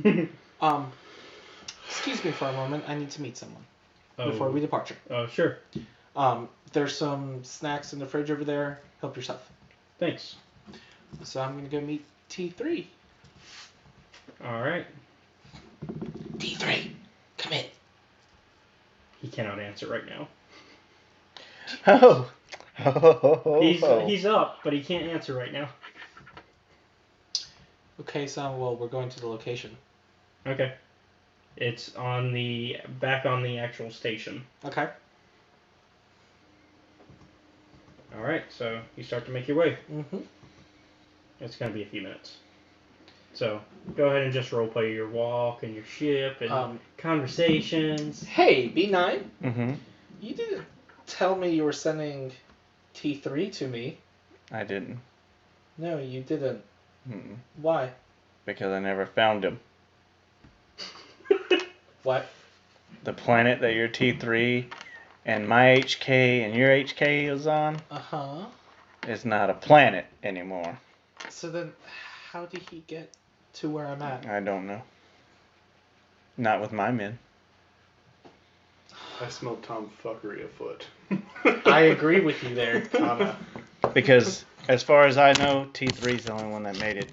me. Excuse me for a moment. I need to meet someone before we departure. Oh, sure. There's some snacks in the fridge over there. Help yourself. Thanks. So I'm gonna go meet T3. All right. T3, come in. He cannot answer right now. Oh. He's up, but he can't answer right now. Okay, so well, we're going to the location. Okay. It's on back on the actual station. Okay. All right, so you start to make your way. Mm-hmm. It's gonna be a few minutes. So go ahead and just roleplay your walk and your ship and conversations. Hey, B9. Mm-hmm. You didn't tell me you were sending T3 to me. I didn't. No, you didn't. Mm-mm. Why? Because I never found him. What? The planet that your T3 and my HK and your HK is on Uh-huh. is not a planet anymore. So then, how did he get to where I'm at? I don't know. Not with my men. I smell tomfuckery afoot. I agree with you there, Kana. Because as far as I know, T3's the only one that made it.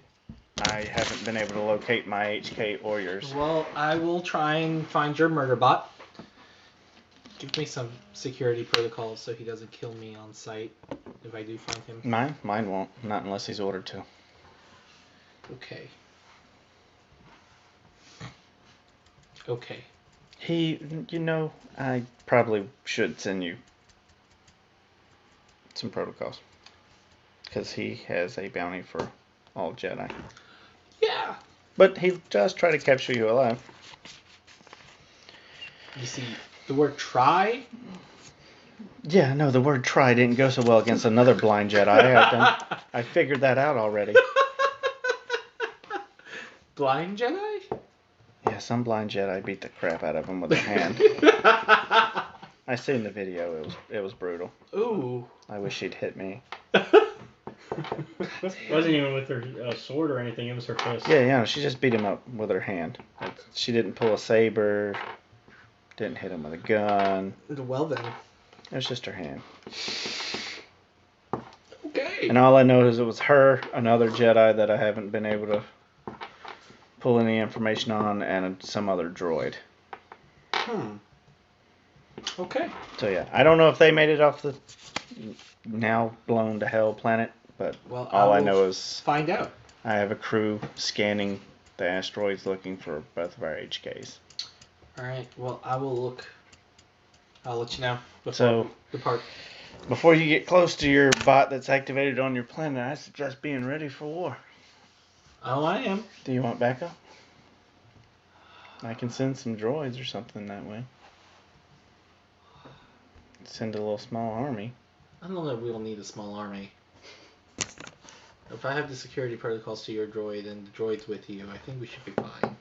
I haven't been able to locate my HK or yours. Well, I will try and find your murder bot. Give me some security protocols so he doesn't kill me on sight if I do find him. Mine won't. Not unless he's ordered to. Okay. Okay. I probably should send you some protocols. Because he has a bounty for all Jedi. Yeah. But he does try to capture you alive. You see, the word try? Yeah, no, the word try didn't go so well against another blind Jedi. I figured that out already. Blind Jedi? Yeah, some blind Jedi beat the crap out of him with a hand. I seen the video. It was brutal. Ooh. I wish she'd hit me. It wasn't even with her sword or anything. It was her fist. Yeah, she just beat him up with her hand. She didn't pull a saber. Didn't hit him with a gun. Well then. It was just her hand. Okay. And all I know is it was her, another Jedi that I haven't been able to pull any information on, and some other droid. Okay. So yeah, I don't know if they made it off the now blown to hell planet, but all I know is find out. I have a crew scanning the asteroids looking for both of our HKs. Alright, well, I will look. I'll let you know before So, we depart. Before you get close to your bot that's activated on your planet, I suggest being ready for war. Oh, I am. Do you want backup? I can send some droids or something that way. Send a little small army. I don't know that we'll need a small army. If I have the security protocols to your droid and the droid's with you, I think we should be fine.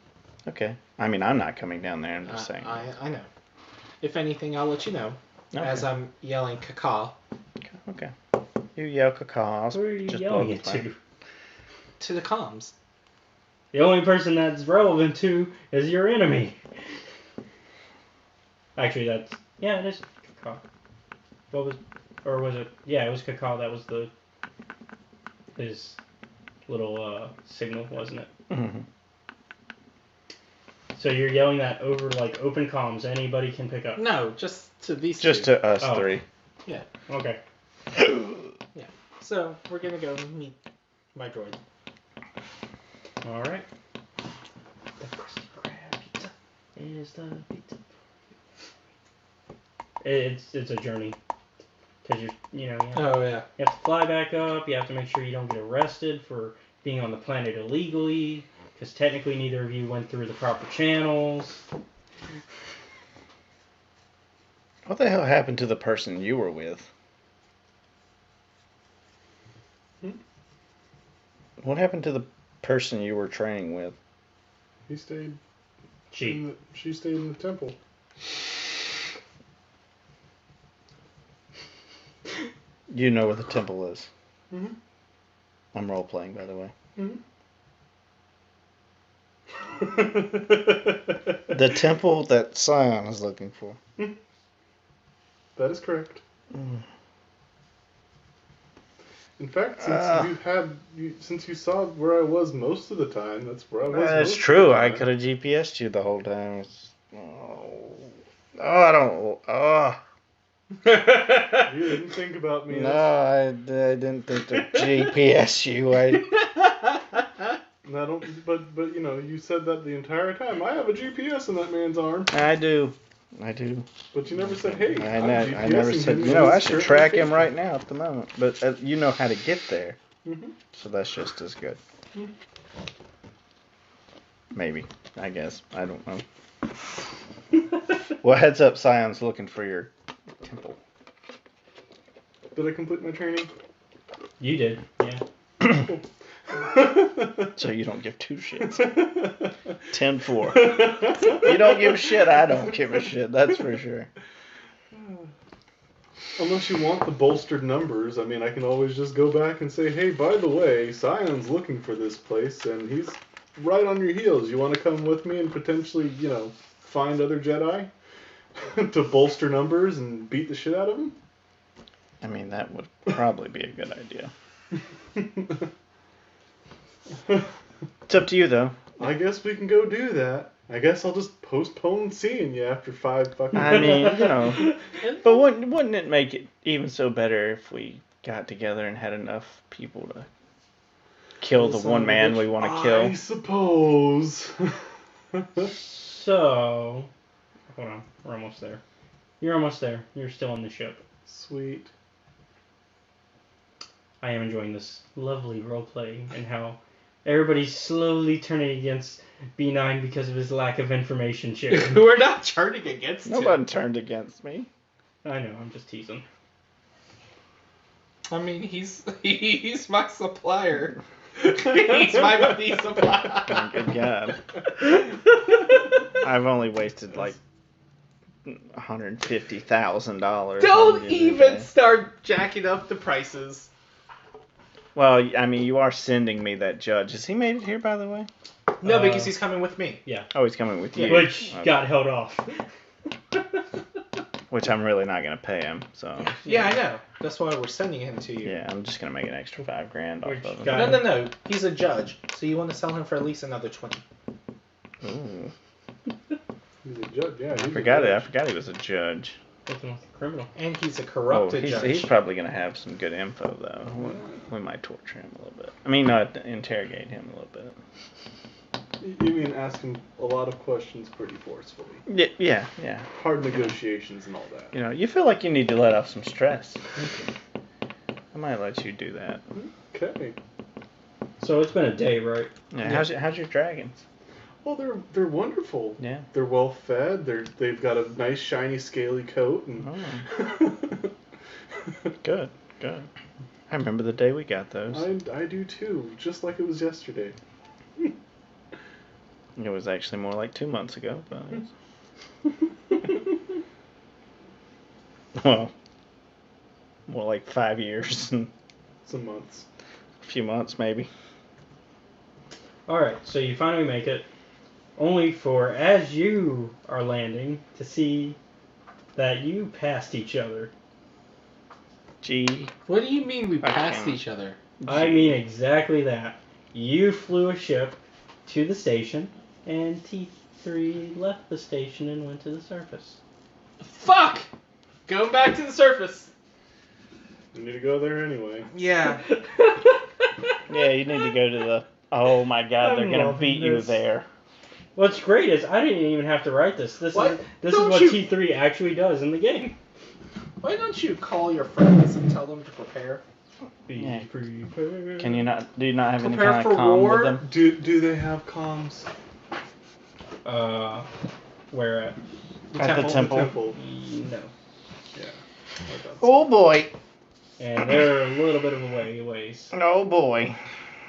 Okay. I mean, I'm not coming down there, I'm just saying. I know. If anything, I'll let you know. Okay. As I'm yelling caca. Okay. You yell caca. Who are you just yelling blow it the to? flame. To the comms. The only person that's relevant to is your enemy. Actually, it is caca. Was it? Yeah, it was caca. That was his little signal, wasn't it? Mm-hmm. So you're yelling that over like open comms. Anybody can pick up. No, just to these Just two. to us three. Yeah. Okay. Yeah. So we're gonna go meet my droid. All right. The Krusty Krab pizza is the pizza. It's a journey. Because you have to fly back up. You have to make sure you don't get arrested for being on the planet illegally. Because technically neither of you went through the proper channels. What the hell happened to the person you were with? What happened to the person you were training with? He stayed. She stayed in the temple. You know where the temple is. Mm-hmm. I'm role playing, by the way. Mm-hmm. The temple that Scion is looking for. That is correct. Mm. In fact, since you saw where I was most of the time, that's where I was. That's most true. Of the I time. could have GPS'd you the whole time. I don't. Oh. You didn't think about me. No, I didn't think to GPS you. I don't. But you said that the entire time. I have a GPS in that man's arm. I do. But you never said, "Hey." I never said. I should track him right now at the moment. But you know how to get there, so that's just as good. Maybe. I guess. I don't know. Well, heads up, Scion's looking for your temple. Did I complete my training? You did, yeah. So you don't give two shits. 10-4. You don't give a shit, I don't give a shit. That's for sure. Unless you want the bolstered numbers, I mean, I can always just go back and say, hey, by the way, Sion's looking for this place, and he's right on your heels. You want to come with me and potentially, find other Jedi to bolster numbers and beat the shit out of them? I mean, that would probably be a good idea. It's up to you, though. I guess we can go do that. I guess I'll just postpone seeing you after 5 fucking... I mean, but wouldn't it make it even so better if we got together and had enough people to kill the one man we want to kill? I suppose. So, hold on, we're almost there. You're almost there. You're still on the ship. Sweet. I am enjoying this lovely roleplay and how everybody's slowly turning against B9 because of his lack of information sharing. We're not turning against him. Nobody turned against me. I know, I'm just teasing. I mean, he's my supplier. He's my buddy supplier. Oh, good God. I've only wasted like $150,000. Don't even start jacking up the prices. Well, I mean, you are sending me that judge. Has he made it here, by the way? No, because he's coming with me. Yeah. Oh, he's coming with you. Which Okay. got held off. Which I'm really not going to pay him, so... Yeah, I know. That's why we're sending him to you. Yeah, I'm just going to make an extra $5,000 off of him. No. He's a judge. So you want to sell him for at least another 20. Ooh. He's a judge, yeah. I forgot he was a judge. Criminal. And he's a corrupted judge. He's probably going to have some good info, though. We might torture him a little bit. I mean, interrogate him a little bit. You mean ask him a lot of questions pretty forcefully. Yeah. Hard negotiations and all that. You feel like you need to let off some stress. I might let you do that. Okay. So it's been a day, right? Yeah. How's your dragons? Well, they're wonderful. Yeah. They're well fed. They've got a nice shiny scaly coat and. Good. I remember the day we got those. I do too, just like it was yesterday. It was actually more like 2 months ago, but well, more like 5 years and some months, a few months maybe. All right, so you finally make it, only for as you are landing to see that you passed each other. Gee. What do you mean we passed each other? I mean exactly that. You flew a ship to the station, and T3 left the station and went to the surface. Fuck! Go back to the surface. You need to go there anyway. Yeah. Yeah, you need to go to the... Oh my God, they're gonna beat you there. What's great is I didn't even have to write this. This is what T3 actually does in the game. Why don't you call your friends and tell them to prepare? Yeah. Prepare. Can you not? Do you not have any Prepare kind for of comm war? with them? Do they have comms? Where at? At the temple. No. Yeah. Oh boy. And they're a little bit of a ways. Oh boy.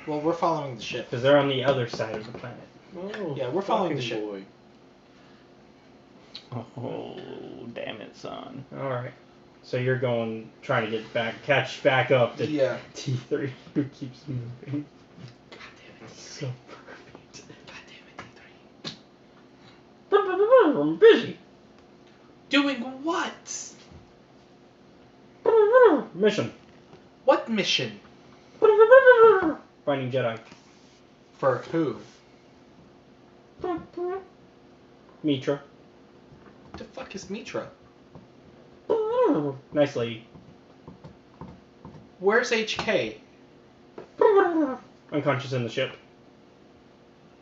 Well, we're following the ship. Because they're on the other side of the planet. Oh, Yeah, we're following the fucking ship. boy. Oh, damn it, son. Alright. So you're trying to catch back up to T3, who keeps moving. God damn it, So perfect. God damn it, I'm busy. Doing what? Mission. What mission? Finding Jedi. For who? Mitra. The fuck is Mitra? Nice lady. Where's HK? Unconscious in the ship.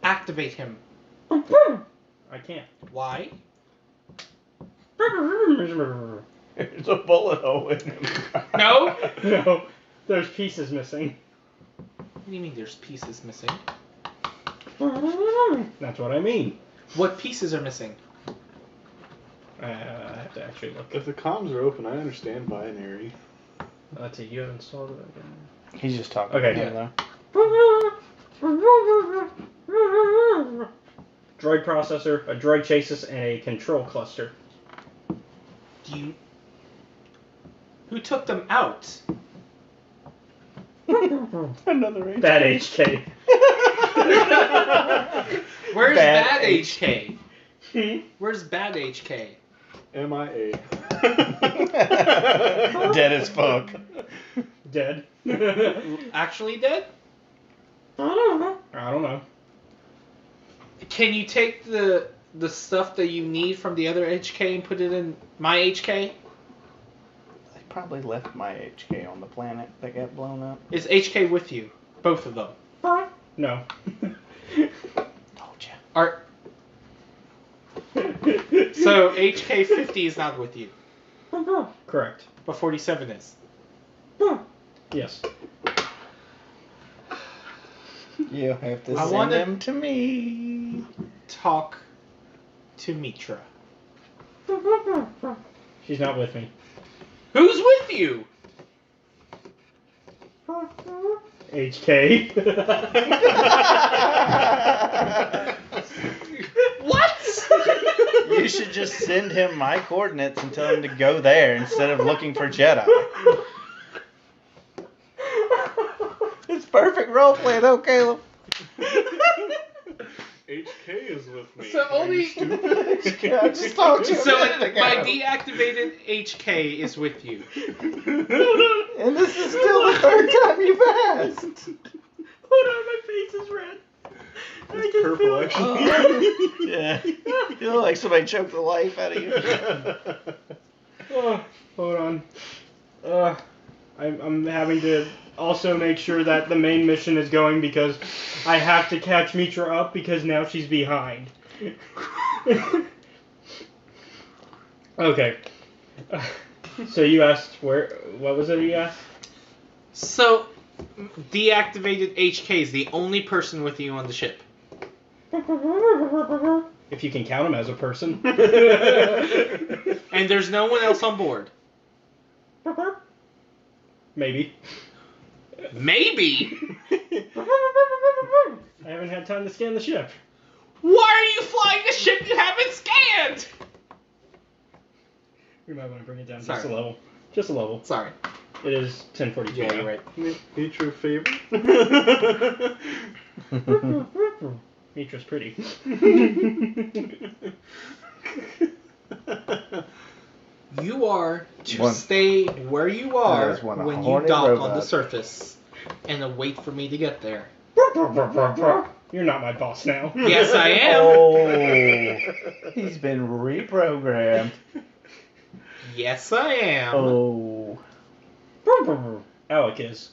Activate him. I can't. Why? There's a bullet hole in him. No? No. There's pieces missing. What do you mean there's pieces missing? That's what I mean. What pieces are missing? I have to actually look. If the comms are open, I understand binary. That's it. You haven't installed it again. He's just talking Okay. to him, though. Droid processor, a droid chassis, and a control cluster. Do you... Who took them out? Another HK. Bad HK. Where's Bad bad HK? Where's bad HK? MIA. Dead as fuck. Dead. Actually dead? I don't know. Can you take the stuff that you need from the other HK and put it in my HK? I probably left my HK on the planet that got blown up. Is HK with you? Both of them. No. Told ya. Are so HK 50 is not with you, Correct. but 47 is. Yes. You have to I send wanna- them to me. Talk to Mitra. She's not with me. Who's with you? HK. What? You should just send him my coordinates and tell him to go there instead of looking for Jedi. It's perfect roleplay though, Caleb. HK is with me. So Are you only- stupid? I just told you. So a minute ago. my deactivated HK is with you. And this is still the third time you've asked. Hold on, my face is red. It's purple, actually. Yeah. You look like somebody choked the life out of you. Oh, hold on. I'm having to also make sure that the main mission is going because I have to catch Mitra up because now she's behind. Okay. So you asked what was it you asked? So deactivated HK is the only person with you on the ship. If you can count him as a person. And there's no one else on board. Maybe. Maybe? I haven't had time to scan the ship. Why are you flying a ship you haven't scanned? We might want to bring it down just Sorry. a level. Just a level. Sorry. It is 10:42 Yeah, now. you're right. Need your favor? Mitra's pretty. You are to One- stay where you are There's one when you horny dock on the robot. surface and wait for me to get there. You're not my boss now. Yes, I am. Oh, he's been reprogrammed. Yes, I am. Oh, Alec is.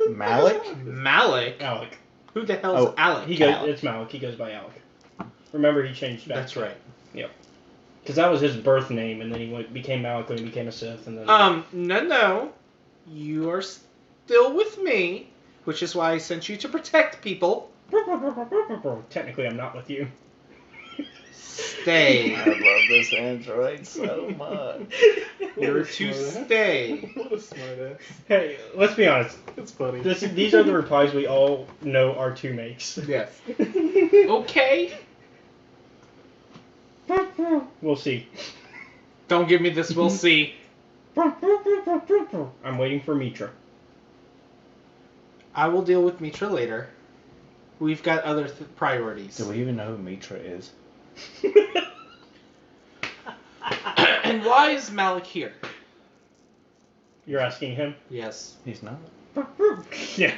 Malik? Malik? Alec. Who the hell's Oh, Alec? He goes. It's Malik. He goes by Alec. Remember, he changed back. That's right. Yep. Because that was his birth name, and then he became Malik when he became a Sith, and then. No. You are still with me, which is why I sent you to protect people. Technically, I'm not with you. Stay. I love this android so much. You're to stay. What a smartass. Hey, let's be honest. It's funny. These are the replies we all know R2 makes. Yes. Okay. We'll see. Don't give me this. We'll see. I'm waiting for Mitra. I will deal with Mitra later. We've got other priorities. Do we even know who Mitra is? And why is Malik here? You're asking him? Yes. He's not. Yeah.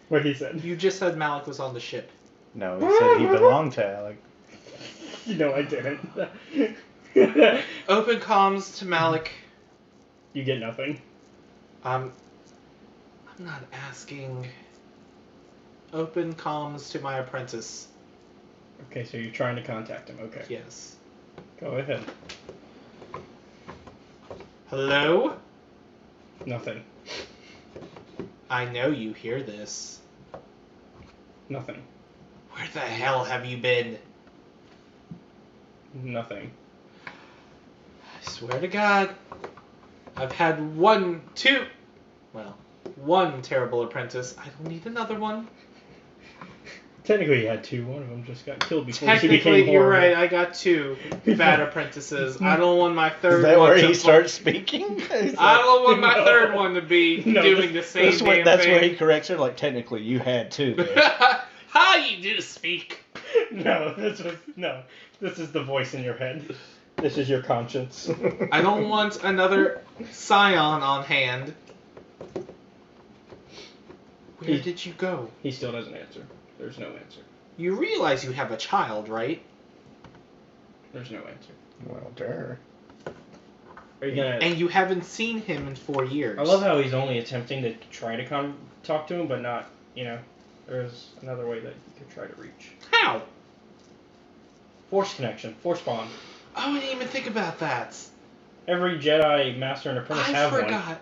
What he said. You just said Malik was on the ship. No, he said he belonged to Alec. No, I didn't. Open comms to Malik. You get nothing. I'm not asking. Open comms to my apprentice. Okay, so you're trying to contact him. Okay. Yes. Go ahead. Hello? Nothing. I know you hear this. Nothing. Where the hell have you been? Nothing. I swear to God, I've had one terrible apprentice. I don't need another one. Technically, you had two. One of them just got killed before she Technically, became you're horrible. right. I got 2 bad apprentices. I don't want my third Is that one where to he starts speaking? I don't want my No. third one to be No, doing the same That's, where, damn that's thing. where he corrects her. Like, technically, you had two. There. How you do speak? No, this is the voice in your head. This is your conscience. I don't want another scion on hand. Where did you go? He still doesn't answer. There's no answer. You realize you have a child, right? There's no answer. Well, there. Are you gonna? And you haven't seen him in 4 years. I love how he's only attempting to try to talk to him, but not. There's another way that you could try to reach. How? Force connection, force bond. Oh, I didn't even think about that. Every Jedi Master and Apprentice I have one. forgot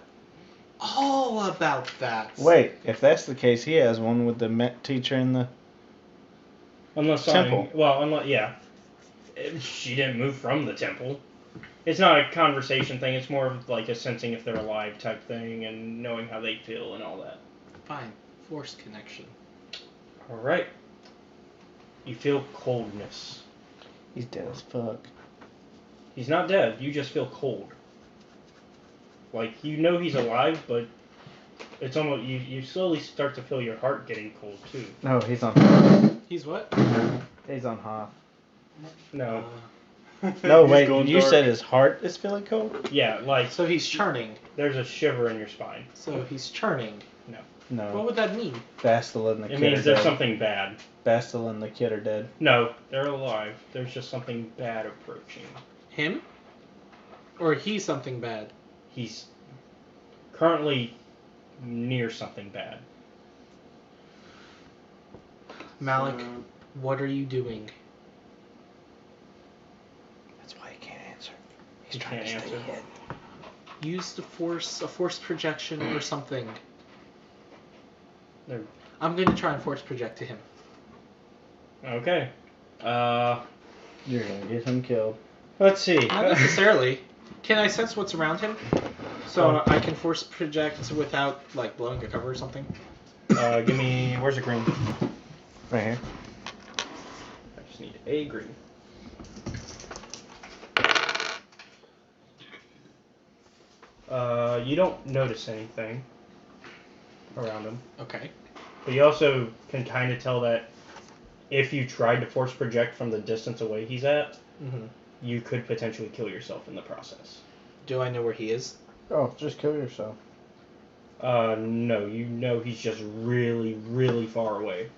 all about that. Wait, if that's the case, he has one with the Met teacher in the temple. She didn't move from the temple. It's not a conversation thing. It's more of like a sensing if they're alive type thing and knowing how they feel and all that. Fine. Force connection. All right. You feel coldness. He's dead as fuck. He's not dead. You just feel cold. Like, he's alive, but it's almost you slowly start to feel your heart getting cold too. No, he's on Hoth. He's what? He's on Hoth. No. No, He's wait, going you dark. said his heart is feeling cold? Yeah, like So he's churning. there's a shiver in your spine. So he's churning. No. What would that mean? Bastila and the It kid means are there's dead. something bad. Bastila and the kid are dead. No, they're alive. There's just something bad approaching. Him? Or he's something bad? He's currently near something bad. Malik, what are you doing? That's why he can't answer. He's He trying to can't stay answer. hid. Use the force, a force projection or something. There. I'm gonna try and force project to him. Okay. You're gonna get him killed. Let's see. Not necessarily. Can I sense what's around him? So I can force project without, like, blowing a cover or something? Give me. Where's the green? Right here. I just need a green. You don't notice anything around him. Okay. But you also can kind of tell that if you tried to force project from the distance away he's at, you could potentially kill yourself in the process. Do I know where he is? Oh, just kill yourself. No, you know he's just really, really far away.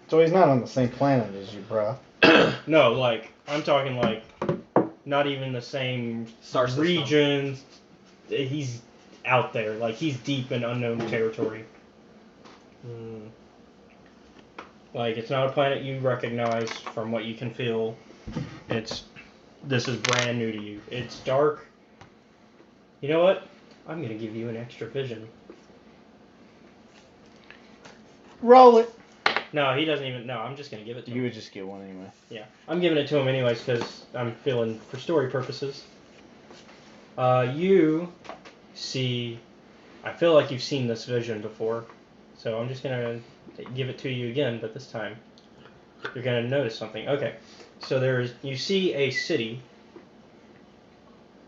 So he's not on the same planet as you, bruh. No, like, I'm talking like, not even the same Star system. regions. He's out there, like, he's deep in unknown territory. Like, it's not a planet you recognize from what you can feel. This is brand new to you. It's dark. You know what? I'm gonna give you an extra vision. Roll it. No, he doesn't even. No, I'm just gonna give it to him. You would just get one anyway. Yeah, I'm giving it to him anyways because I'm feeling for story purposes. You see, I feel like you've seen this vision before, so I'm just gonna give it to you again, but this time you're gonna notice something. Okay, so you see a city,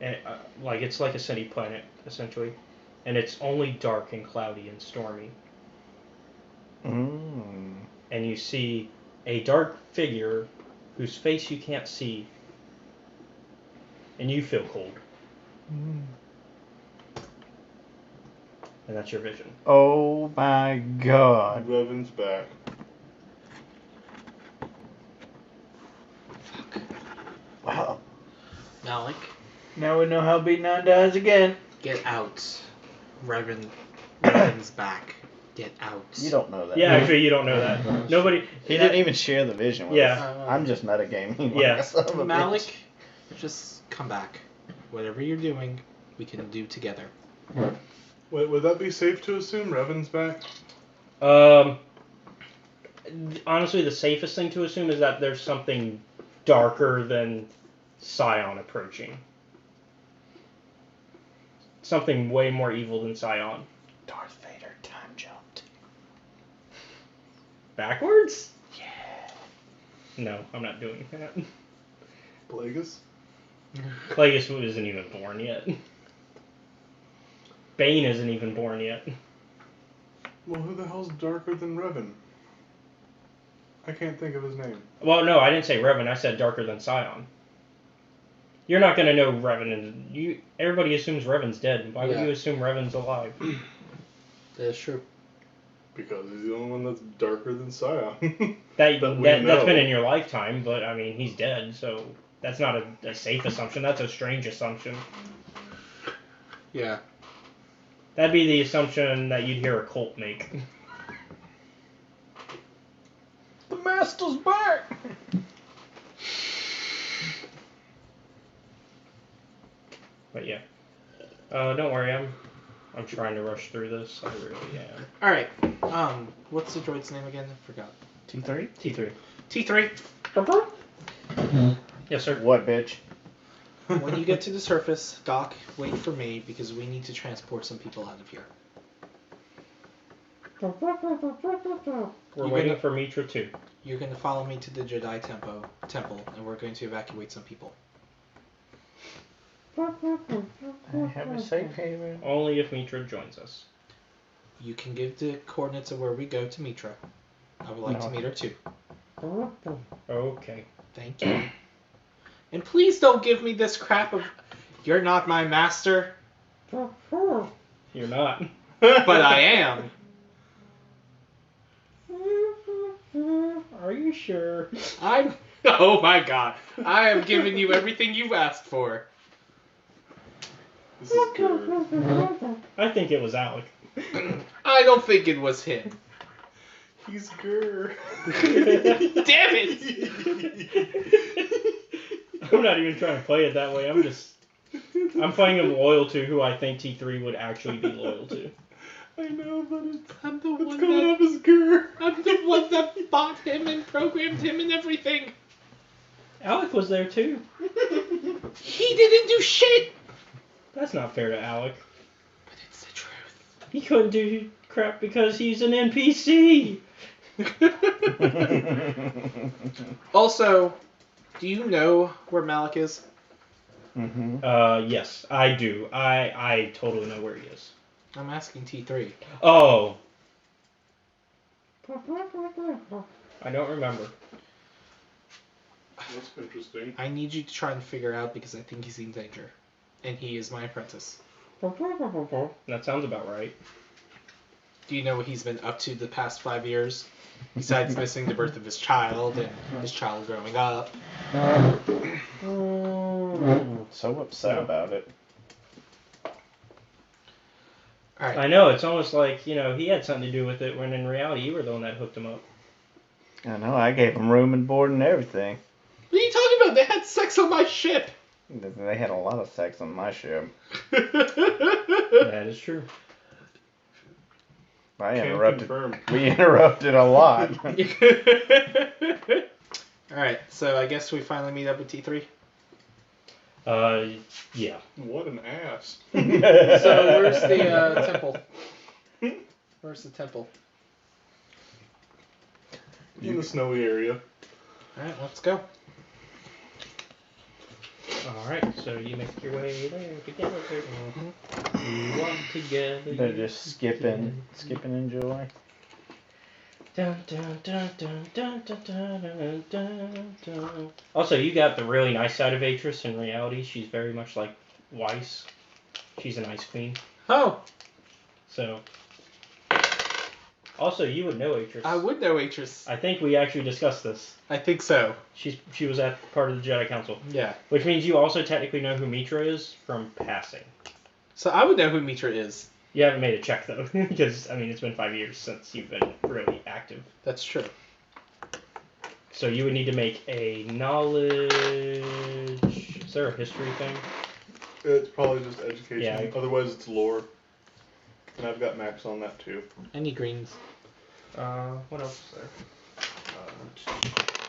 and like it's like a city planet essentially, and it's only dark and cloudy and stormy. And you see a dark figure whose face you can't see, and you feel cold. And that's your vision. Oh my god. Revan's back. Wow. Malik, Now we know how B9 dies again. get out. Revan's back. Get out. You don't know that. Yeah, actually, you don't know that. Nobody. He didn't even share the vision with us. I'm just metagaming. Yeah. Malik, just come back. Whatever you're doing, we can do together. Wait, would that be safe to assume Revan's back? Honestly, the safest thing to assume is that there's something darker than Scion approaching. Something way more evil than Scion. Darth Vader time jumped. Backwards? Yeah. No, I'm not doing that. Plagueis? Plagueis isn't even born yet. Bane isn't even born yet. Well, who the hell's darker than Revan? I can't think of his name. Well, no, I didn't say Revan. I said darker than Scion. You're not gonna know Revan. Everybody assumes Revan's dead. Why would you assume Revan's alive? That's true. Because he's the only one that's darker than Scion. That's been in your lifetime, but I mean, he's dead, so that's not a safe assumption. That's a strange assumption. Yeah. That'd be the assumption that you'd hear a cult make. The master's back! But yeah. Don't worry, I'm trying to rush through this. I really am. Alright. What's the droid's name again? I forgot. T3? T3. T3. Yes, sir. What, bitch? When you get to the surface, Doc, wait for me because we need to transport some people out of here. We're waiting for Mitra too. You're going to follow me to the Jedi temple, and we're going to evacuate some people. I have a safe haven. Only if Mitra joins us. You can give the coordinates of where we go to Mitra. I would like to meet her too. Okay. Thank you. And please don't give me this crap of, you're not my master. You're not. But I am. Are you sure? Oh my god. I have given you everything you've asked for. This is good. I think it was Alec. I don't think it was him. He's Grr. Damn it! I'm not even trying to play it that way. I'm playing him loyal to who I think T3 would actually be loyal to. I know, but I'm the one coming up as Grr. I'm the one that bought him and programmed him and everything. Alec was there too. He didn't do shit. That's not fair to Alec. But it's the truth. He couldn't do crap because he's an NPC. Also, do you know where Malik is? Mm-hmm. Yes, I do. I totally know where he is. I'm asking T3. Oh. I don't remember. That's interesting. I need you to try and figure out because I think he's in danger. And he is my apprentice. That sounds about right. Do you know what he's been up to the past 5 years? Besides missing the birth of his child and his child growing up. So upset about it. All right. I know, it's almost like, he had something to do with it when in reality you were the one that hooked him up. I know, I gave him room and board and everything. What are you talking about? They had sex on my ship. They had a lot of sex on my ship. That is true. We interrupted a lot. Alright, so I guess we finally meet up with T3. Yeah. What an ass. So where's the temple? Where's the temple? In the snowy area. Alright, let's go. Alright, so you make your way there together. You walk together. They're just skipping enjoy. Dun, dun, dun, dun, dun, dun, dun, dun, dun. Also, you got the really nice side of Atris. In reality, she's very much like Weiss. She's an ice queen. Oh! So. Also, you would know Atris. I would know Atris. I think we actually discussed this. I think so. She was at part of the Jedi Council. Yeah. Which means you also technically know who Mitra is from passing. So I would know who Mitra is. You haven't made a check though, because it's been 5 years since you've been really active. That's true. So you would need to make a knowledge. Is there a history thing? It's probably just education. Yeah. Otherwise, it's lore. And I've got max on that too. Any greens? What else is there?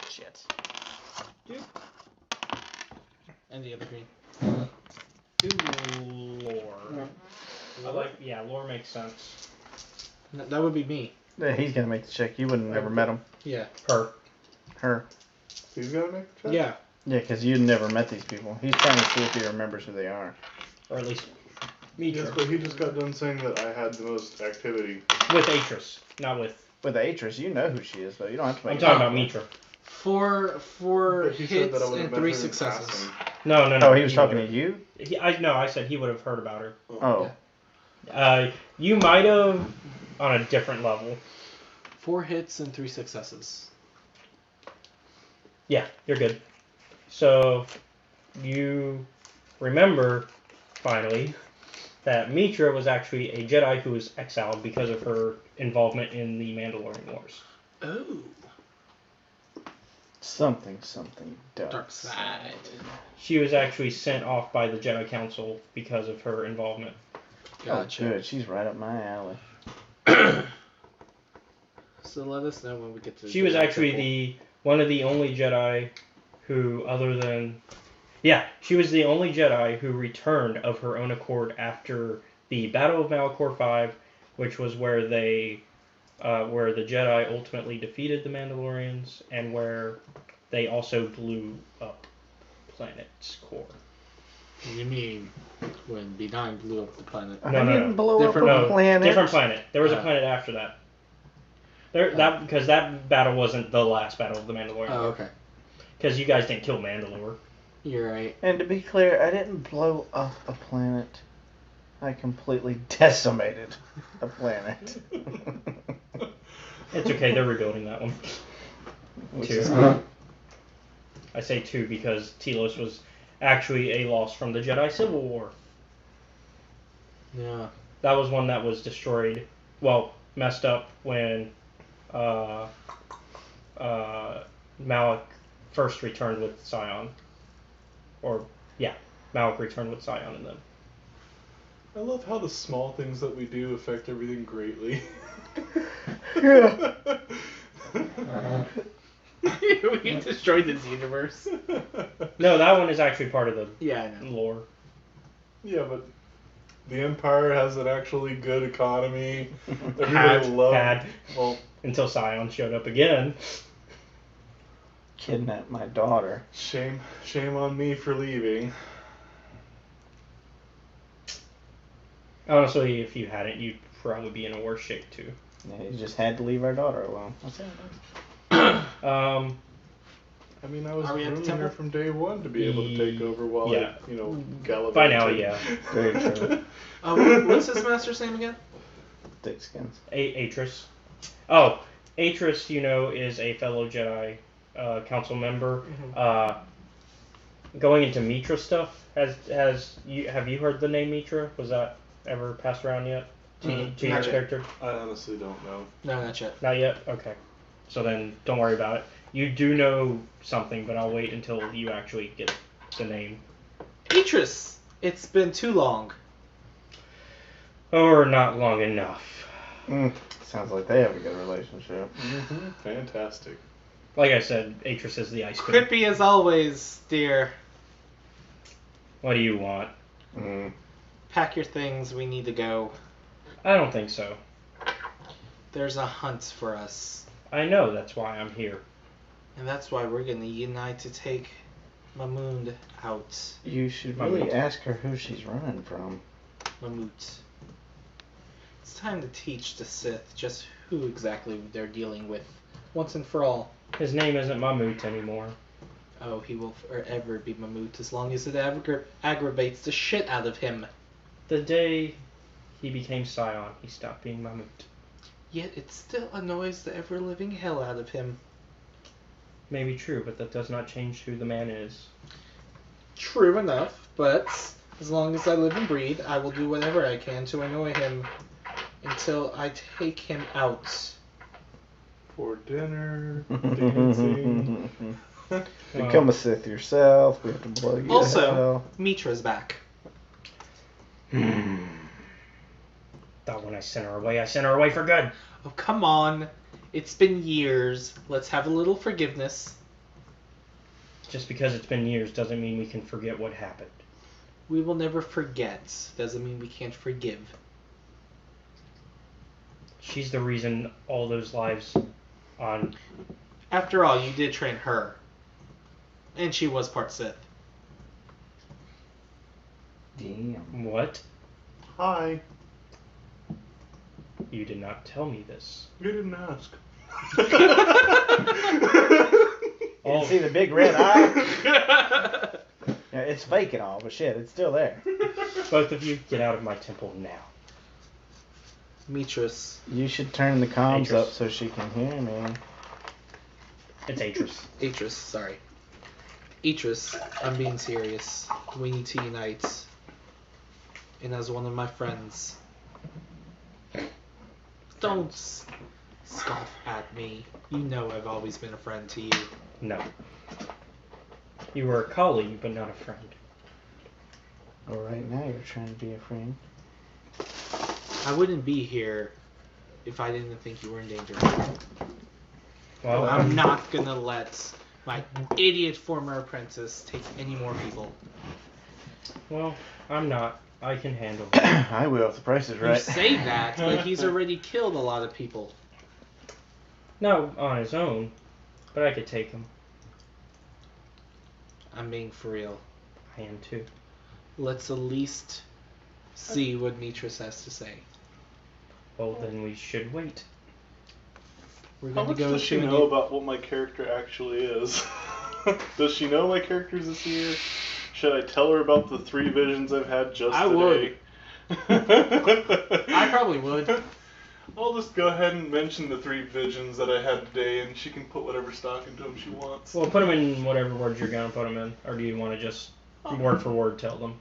Shit. And the other green. Lore. Lore makes sense. That would be me. Yeah, he's gonna make the check. You wouldn't have never met him. Yeah. Her. He's gotta make a check? Yeah. Yeah, because you'd never met these people. He's trying to see if he remembers who they are. Or at least Yes, but he just got done saying that I had the most activity. with Atris, not with. With Atris, you know who she is, though. You don't have to make I'm talking about Mitra. Four But he said hits that I would've and met 3 her in successes. passing. No. Oh, he was talking to you? I said he would have heard about her. Oh. You might have on a different level. 4 hits and 3 successes. Yeah, you're good. So you remember finally that Mitra was actually a Jedi who was exiled because of her involvement in the Mandalorian Wars. Oh. Something Dark side. She was actually sent off by the Jedi Council because of her involvement. Gotcha. Oh, good. She's right up my alley. So let us know when we get to. She was actually one of the only Jedi who, other than, she was the only Jedi who returned of her own accord after the Battle of Malachor 5, which was where the Jedi ultimately defeated the Mandalorians, and where they also blew up planet's core. You mean when B9 blew up the planet? No, didn't blow up Different a planet. Different planet. There was a planet after that. Because that battle wasn't the last battle of the Mandalorian. Oh, okay. Because you guys didn't kill Mandalore. You're right. And to be clear, I didn't blow up a planet. I completely decimated a planet. It's okay, they're rebuilding that one. Which 2. is- I say 2 because Telos was actually a loss from the Jedi Civil War. Yeah. That was one that was destroyed, messed up when Malak first returned with Scion. Malak returned with Scion and them. I love how the small things that we do affect everything greatly. Yeah. We destroyed this universe. No, that one is actually part of the I know. lore. Yeah, but the Empire has an actually good economy. Everybody Had. Well, Until Scion showed up again. Kidnapped my daughter. shame on me for leaving. Honestly, if you hadn't, you'd probably be in a worse shape too. Yeah, you just had to leave our daughter alone. That's it. I mean, I was Are we at the grooming temple? her from day one to be able to take over while Yeah. I, gallivant. By now, yeah. Very true. What's his master's name again? Thickskins. Atris. Oh, Atris, is a fellow Jedi council member. Going into Mitra stuff, have you heard the name Mitra? Was that ever passed around yet to your Not yet. character? I honestly don't know. No, not yet. Not yet? Okay. So then don't worry about it. You do know something, but I'll wait until you actually get the name. Atris! It's been too long. Or not long enough. Sounds like they have a good relationship. Mm-hmm. Fantastic. Like I said, Atris is the ice queen. Creepy as always, dear. What do you want? Pack your things, we need to go. I don't think so. There's a hunt for us. I know, that's why I'm here. And that's why we're gonna unite to take Mahmoud out. You should really ask her who she's running from. Mahmoud. It's time to teach the Sith just who exactly they're dealing with, once and for all. His name isn't Mammoet anymore. Oh, he will forever be Mahmoud as long as it aggravates the shit out of him. The day he became Scion, he stopped being Mammoet. Yet it still annoys the ever-living hell out of him. Maybe true, but that does not change who the man is. True enough, but as long as I live and breathe, I will do whatever I can to annoy him until I take him out. For dinner, dancing. Become a Sith yourself. We have to blow you to Also, hell. Mitra's back. Thought when I sent her away for good. Oh, come on. It's been years. Let's have a little forgiveness. Just because it's been years doesn't mean we can forget what happened. We will never forget. Doesn't mean we can't forgive. She's the reason all those lives on... After all, you did train her. And she was part Sith. Damn. What? Hi. You did not tell me this. You didn't ask. You can see the big red eye? Yeah, it's fake and all, but shit, it's still there. Both of you, get out of my temple now. Mitris. You should turn the comms Atris. up so she can hear me. It's Atris. Atris, sorry. Atris, I'm being serious. We need to unite. And as one of my friends, don't scoff at me. You know I've always been a friend to you. No. You were a colleague, but not a friend. Well, right now you're trying to be a friend. I wouldn't be here if I didn't think you were in danger. Well, I'm not gonna let my idiot former apprentice take any more people. Well, I'm not. I can handle it. I will if the price is You right. say that, but he's already killed a lot of people. No, on his own. But I could take him. I'm being for real. I am too. Let's at least see what Mitris has to say. Well, then we should wait. We're How going much to go does she to know about what my character actually is? Does she know my character's a seer? Should I tell her about the 3 visions I've had just I today? I probably would. I'll just go ahead and mention the 3 visions that I had today, and she can put whatever stock into them she wants. Well, put them in whatever words you're gonna put them in, or do you want to just word for word tell them?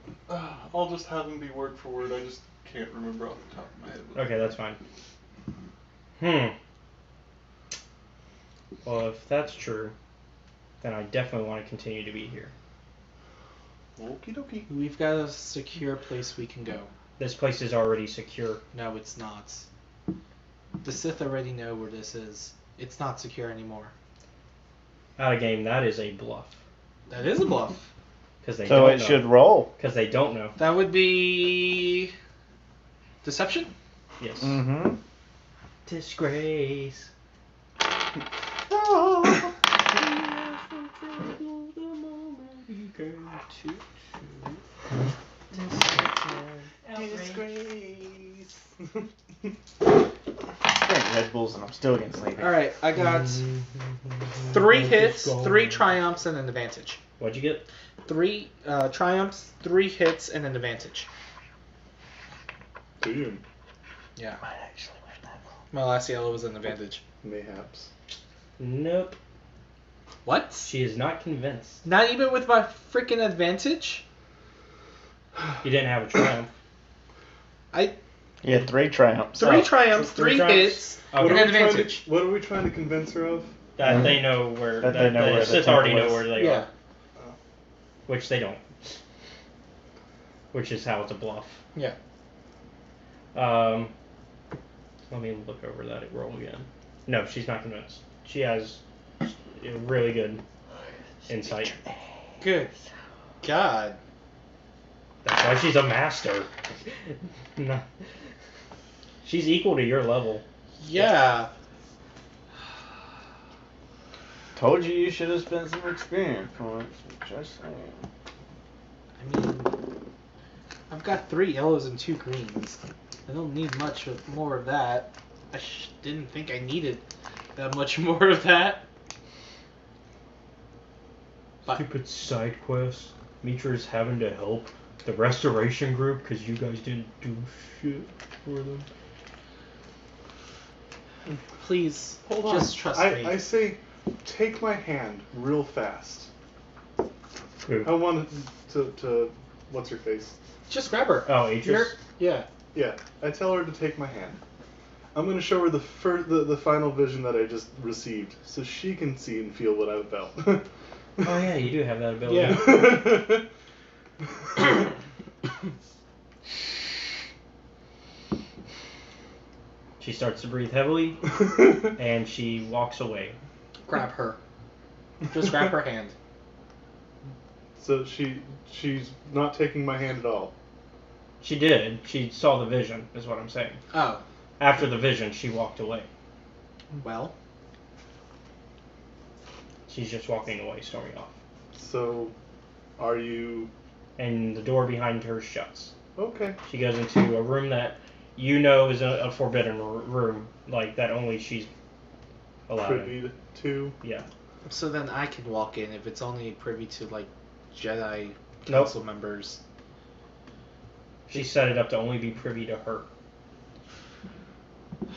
I'll just have them be word for word. I just can't remember off the top of my head. Okay, that's fine. Well, if that's true, then I definitely want to continue to be here. Okie dokie. We've got a secure place we can go. This place is already secure. No, it's not. The Sith already know where this is. It's not secure anymore. Out of game, that is a bluff. That is a bluff. Because they So don't it know. should roll. Because they don't know. That would be deception? Yes. Mm-hmm. Disgrace. Disgrace. Drink Red Bulls and I'm still getting sleepy. Alright, I got 3 hits, 3 triumphs, and an advantage. What'd you get? 3 triumphs, 3 hits, and an advantage. Damn. Yeah. My last yellow was an advantage. Mayhaps. Nope. What? She is not convinced. Not even with my freaking advantage? You didn't have a triumph. You had 3 triumphs. 3 triumphs, 3 hits, and an advantage. What are we trying to convince her of? That they know where. That they know where the Sith temple already know is. where they Yeah. are. Which they don't. Which is how it's a bluff. Yeah. Let me look over that roll again. No, she's not convinced. She has really good insight. Good God. That's why she's a master. No. She's equal to your level. Yeah. Told you should have spent some experience points. Just saying. I mean, I've got 3 yellows and 2 greens. I don't need much more of that. I didn't think I needed that much more of that. Stupid side quest. Mitra's having to help the restoration group because you guys didn't do shit for them. Please, Hold on. just trust me. I say, take my hand real fast. Who? I want to what's her face? Just grab her. Oh, Atris? Yeah. Yeah, I tell her to take my hand. I'm gonna show her the final vision that I just received, so she can see and feel what I felt. Oh yeah, you do have that ability. Yeah. She starts to breathe heavily, and she walks away. Grab her. Just grab her hand. So she's not taking my hand at all. She did. She saw the vision, is what I'm saying. Oh. After the vision, she walked away. Well, She's just walking away, storming off. So, are you... And the door behind her shuts. Okay. She goes into a room that you know is a forbidden room, like that only she's allowed Privy to? Yeah. so then I can walk in if it's only privy to like Jedi Council members. She set it up to only be privy to her.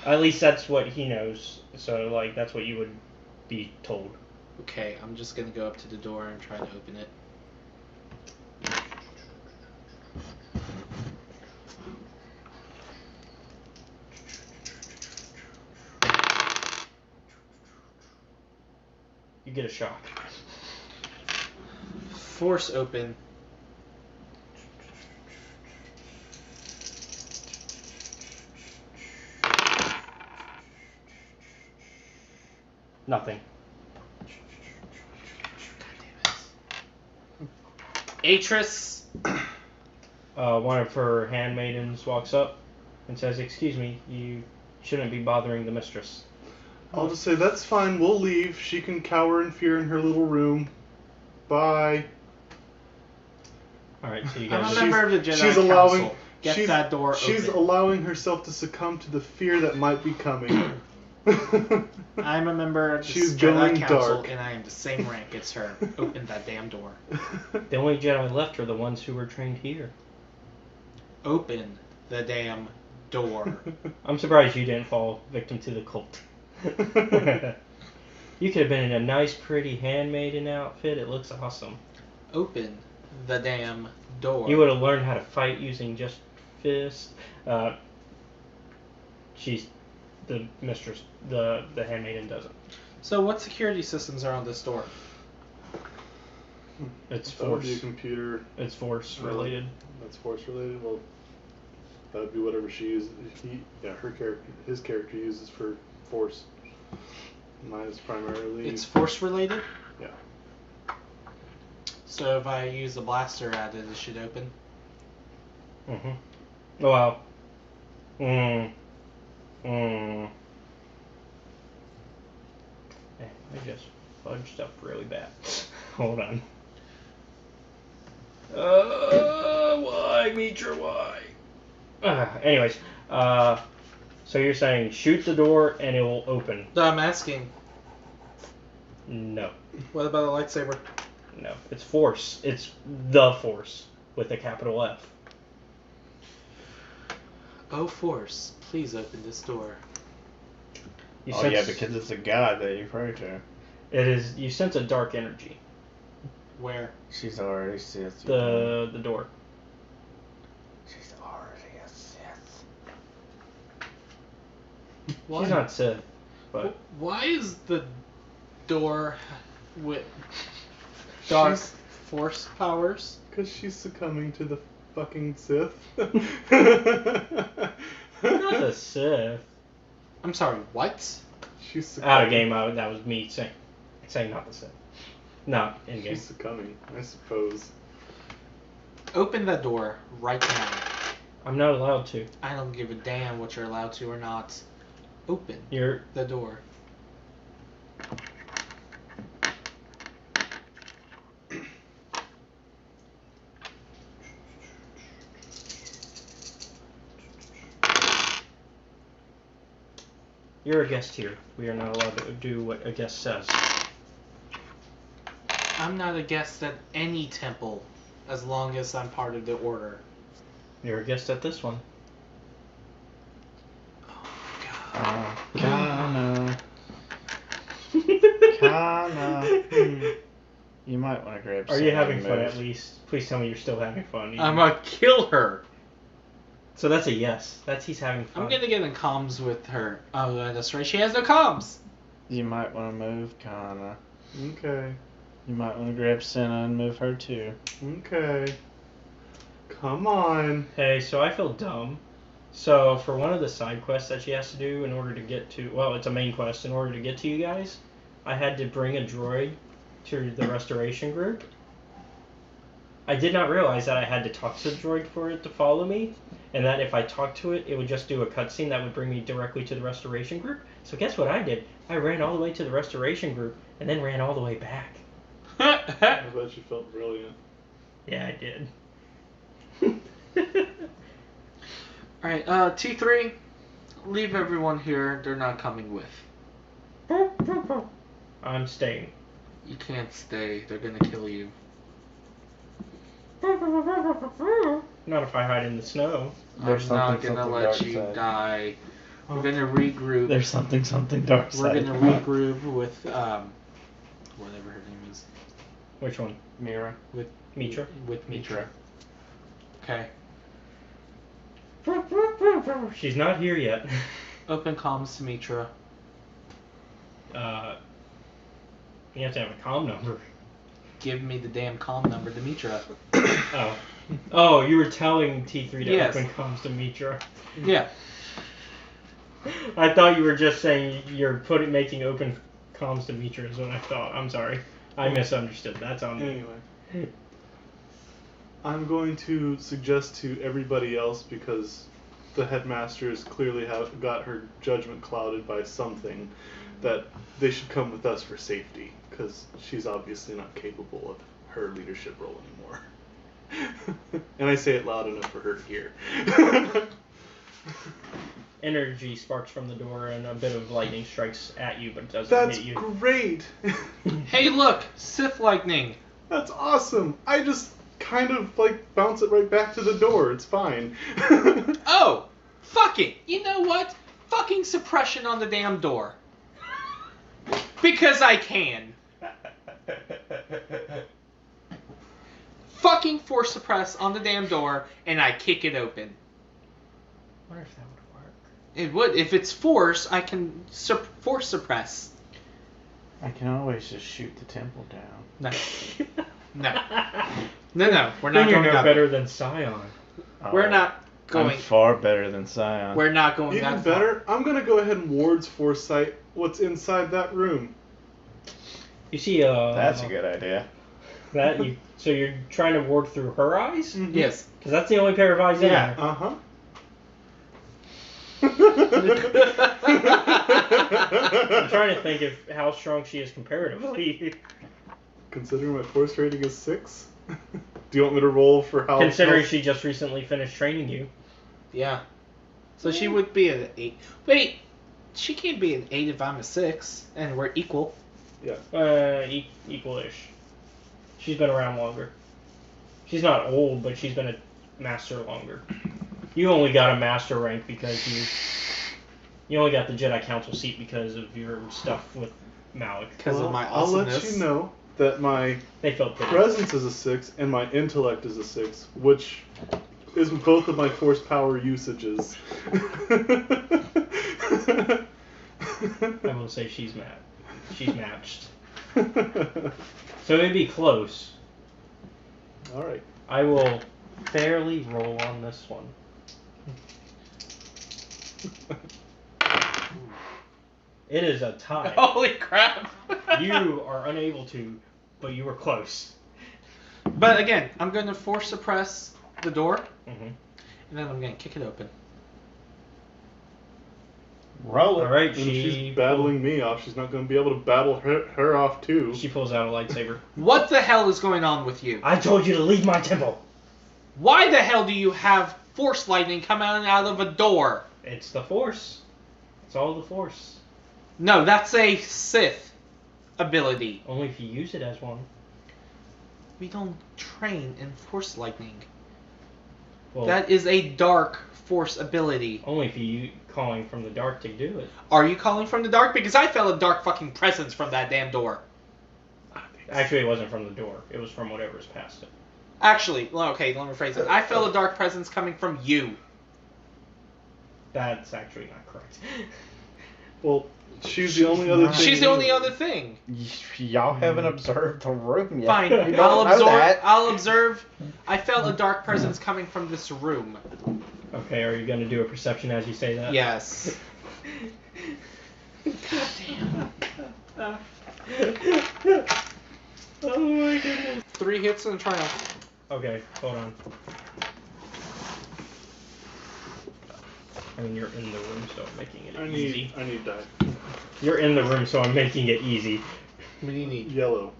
At least that's what he knows. So, like, that's what you would be told. Okay, I'm just gonna go up to the door and try to open it. You get a shock. Force open. Nothing. Atris. One of her handmaidens walks up and says, "Excuse me, you shouldn't be bothering the mistress." I'll just say, that's fine, we'll leave. She can cower in fear in her little room. Bye. Alright, so you I'm guys... a member of the Jedi she's Council. allowing, Get she's, that door She's open. allowing herself to succumb to the fear that might be coming. I'm a member of the She's Jedi going Council, dark. and I am the same rank as her. Open that damn door. The only Jedi left are the ones who were trained here. Open the damn door. I'm surprised you didn't fall victim to the cult. You could have been in a nice, pretty handmaiden outfit. It looks awesome. Open the damn door. You would have learned how to fight using just fists. She's the mistress. The handmaiden doesn't. So what security systems are on this door? It's That would force. be a computer. It's force related. That's force related? Well, that would be whatever she uses. His character uses for force. Mine is primarily... It's force related? Yeah. So if I use a blaster at it, it should open? Mm-hmm. Well. I just fudged up really bad. Hold on. Why, Mitra, why? Anyways, so you're saying shoot the door and it will open? No, I'm asking. No. What about a lightsaber? No. It's force. It's the force with a capital F. Oh, force, please open this door. You Oh sense, yeah, because it's a god that you pray to. it is. You sense a dark energy. Where? She's already Sith. The door. She's already a Sith. Why? She's not Sith, but Why is the door with dark force powers? Because she's succumbing to the fucking Sith. not the Sith. I'm sorry, what? She's succumbing. Out of game. That was me saying not the Sith. Not in game. She's succumbing, I suppose. Open that door right now. I'm not allowed to. I don't give a damn what you're allowed to or not. Open You're. the door. You're a guest here. We are not allowed to do what a guest says. I'm not a guest at any temple as long as I'm part of the order. You're a guest at this one. Kana. You might want to grab Are you some having and fun move. at least? Please tell me you're still having fun. I'm gonna kill her. So that's a yes. That's he's having fun. I'm gonna get in comms with her. Oh, that's right. She has no comms. You might want to move Kana. Okay. You might want to grab Senna and move her too. Okay. Come on. Hey, so I feel dumb. So for one of the side quests that she has to do in order to get to, well, it's a main quest. In order to get to you guys, I had to bring a droid to the restoration group. I did not realize that I had to talk to the droid for it to follow me. and that if I talked to it, it would just do a cutscene that would bring me directly to the restoration group. So guess what I did? I ran all the way to the restoration group and then ran all the way back. I bet you felt brilliant. Yeah, I did. Alright, T3, leave everyone here. They're not coming with. I'm staying. You can't stay. They're gonna kill you. Not if I hide in the snow. There's I'm not something, gonna something let dark you side. die. We're gonna regroup. There's something dark We're side. gonna regroup with whatever her name is. Which one? Mira. With Mitra? With Mitra. Okay. She's not here yet. Open comms to Mitra. You have to have a comm number. Give me the damn comm number to Mitra. Oh. Oh, you were telling T3 to Yes. open comms to Mitra. Yeah. I thought you were just saying you're making open comms to Mitra is what I thought. I'm sorry. I misunderstood. That's on me. Anyway. I'm going to suggest to everybody else, because the headmaster has clearly got her judgment clouded by something, that they should come with us for safety, because she's obviously not capable of her leadership role anymore. And I say it loud enough for her to hear. Energy sparks from the door and a bit of lightning strikes at you, but doesn't That's hit you. great! Hey, look! Sith lightning! That's awesome! I just kind of, like, bounce it right back to the door. It's fine. Oh! Fuck it! You know what? Fucking suppression on the damn door. Because I can. Fucking force suppress on the damn door, and I kick it open. I wonder if that would work. It would. If it's force, I can force suppress. I can always just shoot the temple down. No. No. No, we're not Then you're going no up. better than Scion. We're not going. I'm far better than Scion. We're not going Even that far. better, I'm going to go ahead and Ward's foresight what's inside that room. You see, That's a good idea. So you're trying to ward through her eyes? Mm-hmm. Yes. Because that's the only pair of eyes in there. Uh-huh. I'm trying to think of how strong she is comparatively. Considering my force rating is 6? Do you want me to roll for how... Considering she just recently finished training you. Yeah. So she would be an 8. Wait, she can't be an 8 if I'm a 6, and we're equal. Yeah. Equal-ish. She's been around longer. She's not old, but she's been a master longer. You only got a master rank because you only got the Jedi Council seat because of your stuff with Malik. Because of my I'll awesomeness. let you know that my They felt pretty. presence is a 6 and my intellect is a 6, which is both of my force power usages. I will say she's mad. She's matched. So it'd be close. Alright. I will fairly roll on this one. It is a tie. Holy crap! You are unable to, but you were close. But again, I'm going to force suppress the door, Mm-hmm. and then I'm going to kick it open. Roll it. All right, And if she's she battling me off, she's not going to be able to battle her off too. She pulls out a lightsaber. What the hell is going on with you? I told you to leave my temple. Why the hell do you have force lightning coming out of a door? It's the Force. It's all the Force. No, that's a Sith ability. Only if you use it as one. We don't train in force lightning. Well, That is a dark force ability. only if you calling from the dark to do it. Are you calling from the dark? Because I felt a dark fucking presence from that damn door. Actually, it wasn't from the door. It was from whatever's past it. Actually, okay, let me rephrase it. I felt a dark presence coming from you. That's actually not correct. Well, she's the only other thing. She's the only other thing. Y'all haven't observed the room yet. Fine, You don't know that. I'll observe. I felt a dark presence coming from this room. Okay, are you going to do a perception as you say that? Yes. God damn. Oh my goodness. 3 hits and a triumph. Okay, hold on. I mean, you're in the room, so I'm making it I easy. need die. You're in the room, so I'm making it easy. What do you need? Yellow.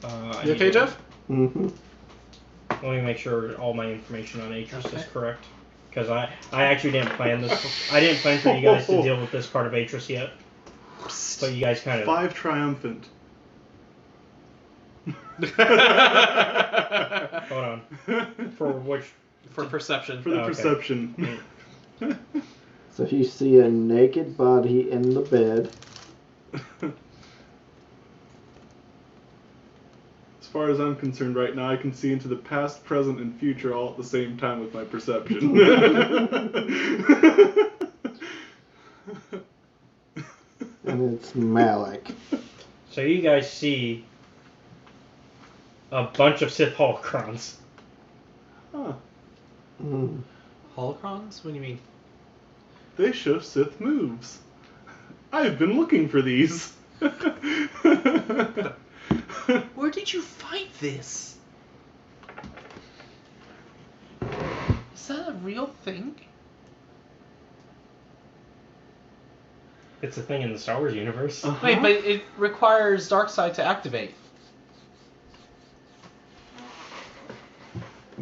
I You okay, need to- Jeff? Mm-hmm. Let me make sure all my information on Atris is correct. Because I actually didn't plan this. I didn't plan for you guys to deal with this part of Atris yet. But you guys kind of... 5 triumphant. Hold on. For which... For perception. For the okay. perception. So you see a naked body in the bed. As far as I'm concerned right now, I can see into the past, present, and future all at the same time with my perception. And it's Malik. So you guys see a bunch of Sith holocrons. Huh. Mm. Holocrons? What do you mean? They show Sith moves. I've been looking for these. Where did you find this? Is that a real thing? It's a thing in the Star Wars universe. Wait, but it requires Darkseid to activate.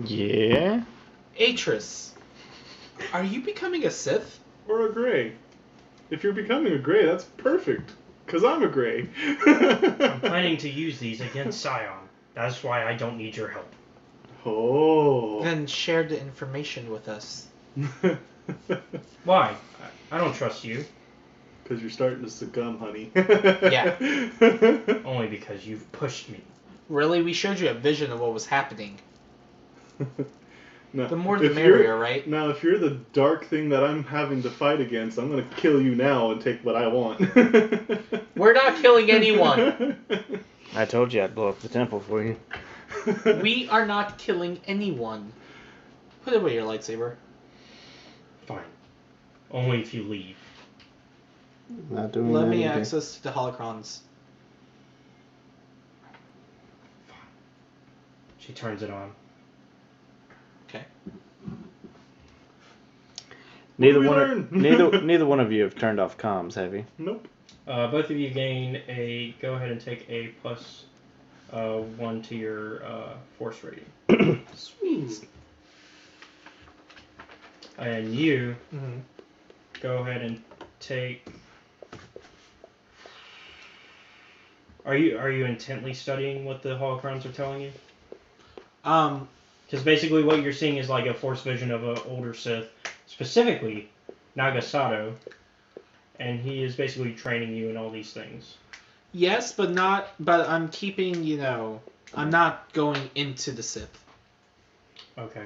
Yeah? Atris, are you becoming a Sith? Or a gray. If you're becoming a gray, that's perfect. Because I'm a gray. I'm planning to use these against Scion. That's why I don't need your help. Oh. Then share the information with us. Why? I don't trust you. Because you're starting to succumb, honey. Yeah. Only because you've pushed me. Really, we showed you a vision of what was happening. No, The more the if merrier, you're- right? Now, if you're the dark thing that I'm having to fight against, I'm going to kill you now and take what I want. We're not killing anyone. I told you I'd blow up the temple for you. We are not killing anyone. Put away your lightsaber. Fine. Only if you leave. Not doing Let that me either. access to the holocrons. She turns it on. Okay. Neither What one, did we learn? neither one of you have turned off comms, have you? Nope. Both of you gain a... Go ahead and take a plus 1 to your force rating. Sweet. And you Mm-hmm. go ahead and take... Are you intently studying what the holocrons are telling you? Because basically what you're seeing is like a force vision of an older Sith, specifically Nagasato, and he is basically training you in all these things. Yes, but not. But I'm keeping. I'm not going into the Sith. Okay.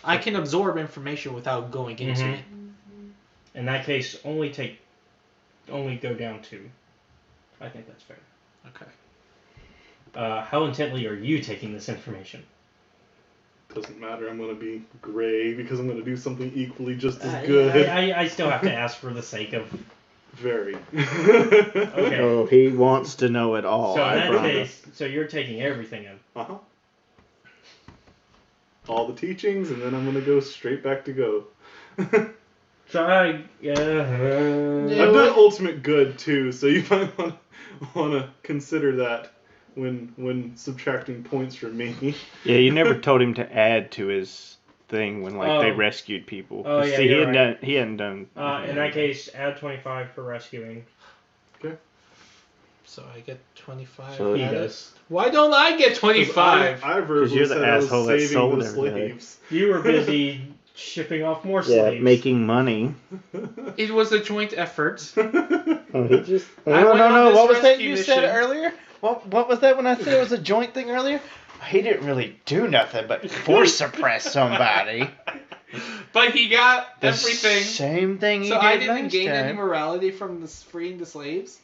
I can absorb information without going into Mhm. it. In that case, only go down 2. I think that's fair. Okay. How intently are you taking this information? Doesn't matter. I'm going to be gray because I'm going to do something equally just as good. I still have to ask for the sake of... Very. Okay. Oh, he wants to know it all. So in I that promise. case, so you're taking everything in. Uh-huh. All the teachings, and then I'm going to go straight back to go. So I... I've done ultimate good too, so you might want to consider that when subtracting points from me. Yeah, you never told him to add to his thing when they Oh. rescued people. Oh, yeah, See, you're right. he hadn't done. in that case, add 25 for rescuing. Okay. So I get 25. So He added? does. Why don't I get 25? I verbally you're the said I was asshole that saving sold the everything. slaves. You were busy shipping off more Yeah, slaves. making money. It was a joint effort. Oh, he just. I No, went no, on no. this What was that rescue you said mission. earlier? What was that when I said it was a joint thing earlier? He didn't really do nothing but force suppress somebody. But he got The everything. same thing he So did I didn't last gain any time. morality from freeing the slaves?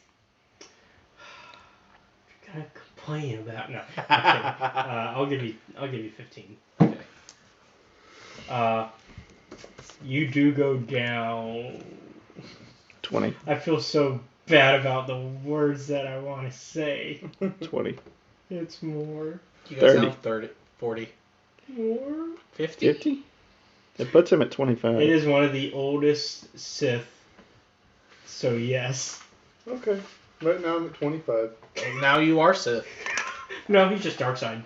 Kind of complain about no. I'll give you 15. Okay. You do go down. 20. I feel so bad about the words that I want to say. 20. It's more. You guys 30. have 40. More? 50? 50? It puts him at 25. It is one of the oldest Sith. So yes. Okay. Right now I'm at 25. And now you are Sith. No, he's just dark side.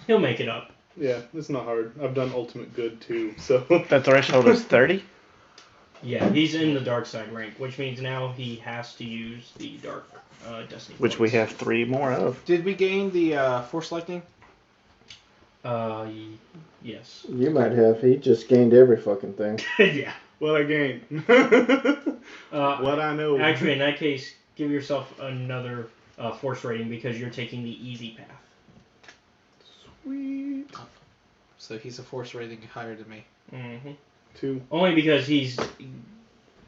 He'll make it up. Yeah, it's not hard. I've done Ultimate Good too, so. The threshold is 30? Yeah, he's in the dark side rank, which means now he has to use the dark destiny. Which we points. have 3 more of. Did we gain the Force Lightning? Yes. You might have. He just gained every fucking thing. Yeah. What I gained. What I know. Actually, in that case, give yourself another force rating because you're taking the easy path. Sweet. So he's a Force rating higher than me. Mm-hmm. 2. Only because he's...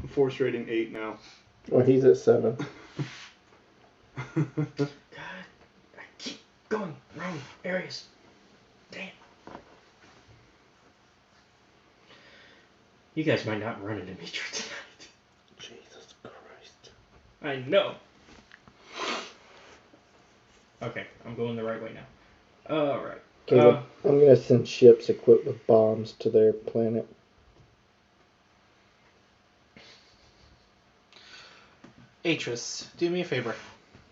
Force rating 8 now. Well, he's at 7. God, I keep going wrong areas. Damn. You guys might not run into me tonight. Jesus Christ. I know. Okay, I'm going the right way now. Alright. Caleb, I'm going to send ships equipped with bombs to their planet. Atris, do me a favor.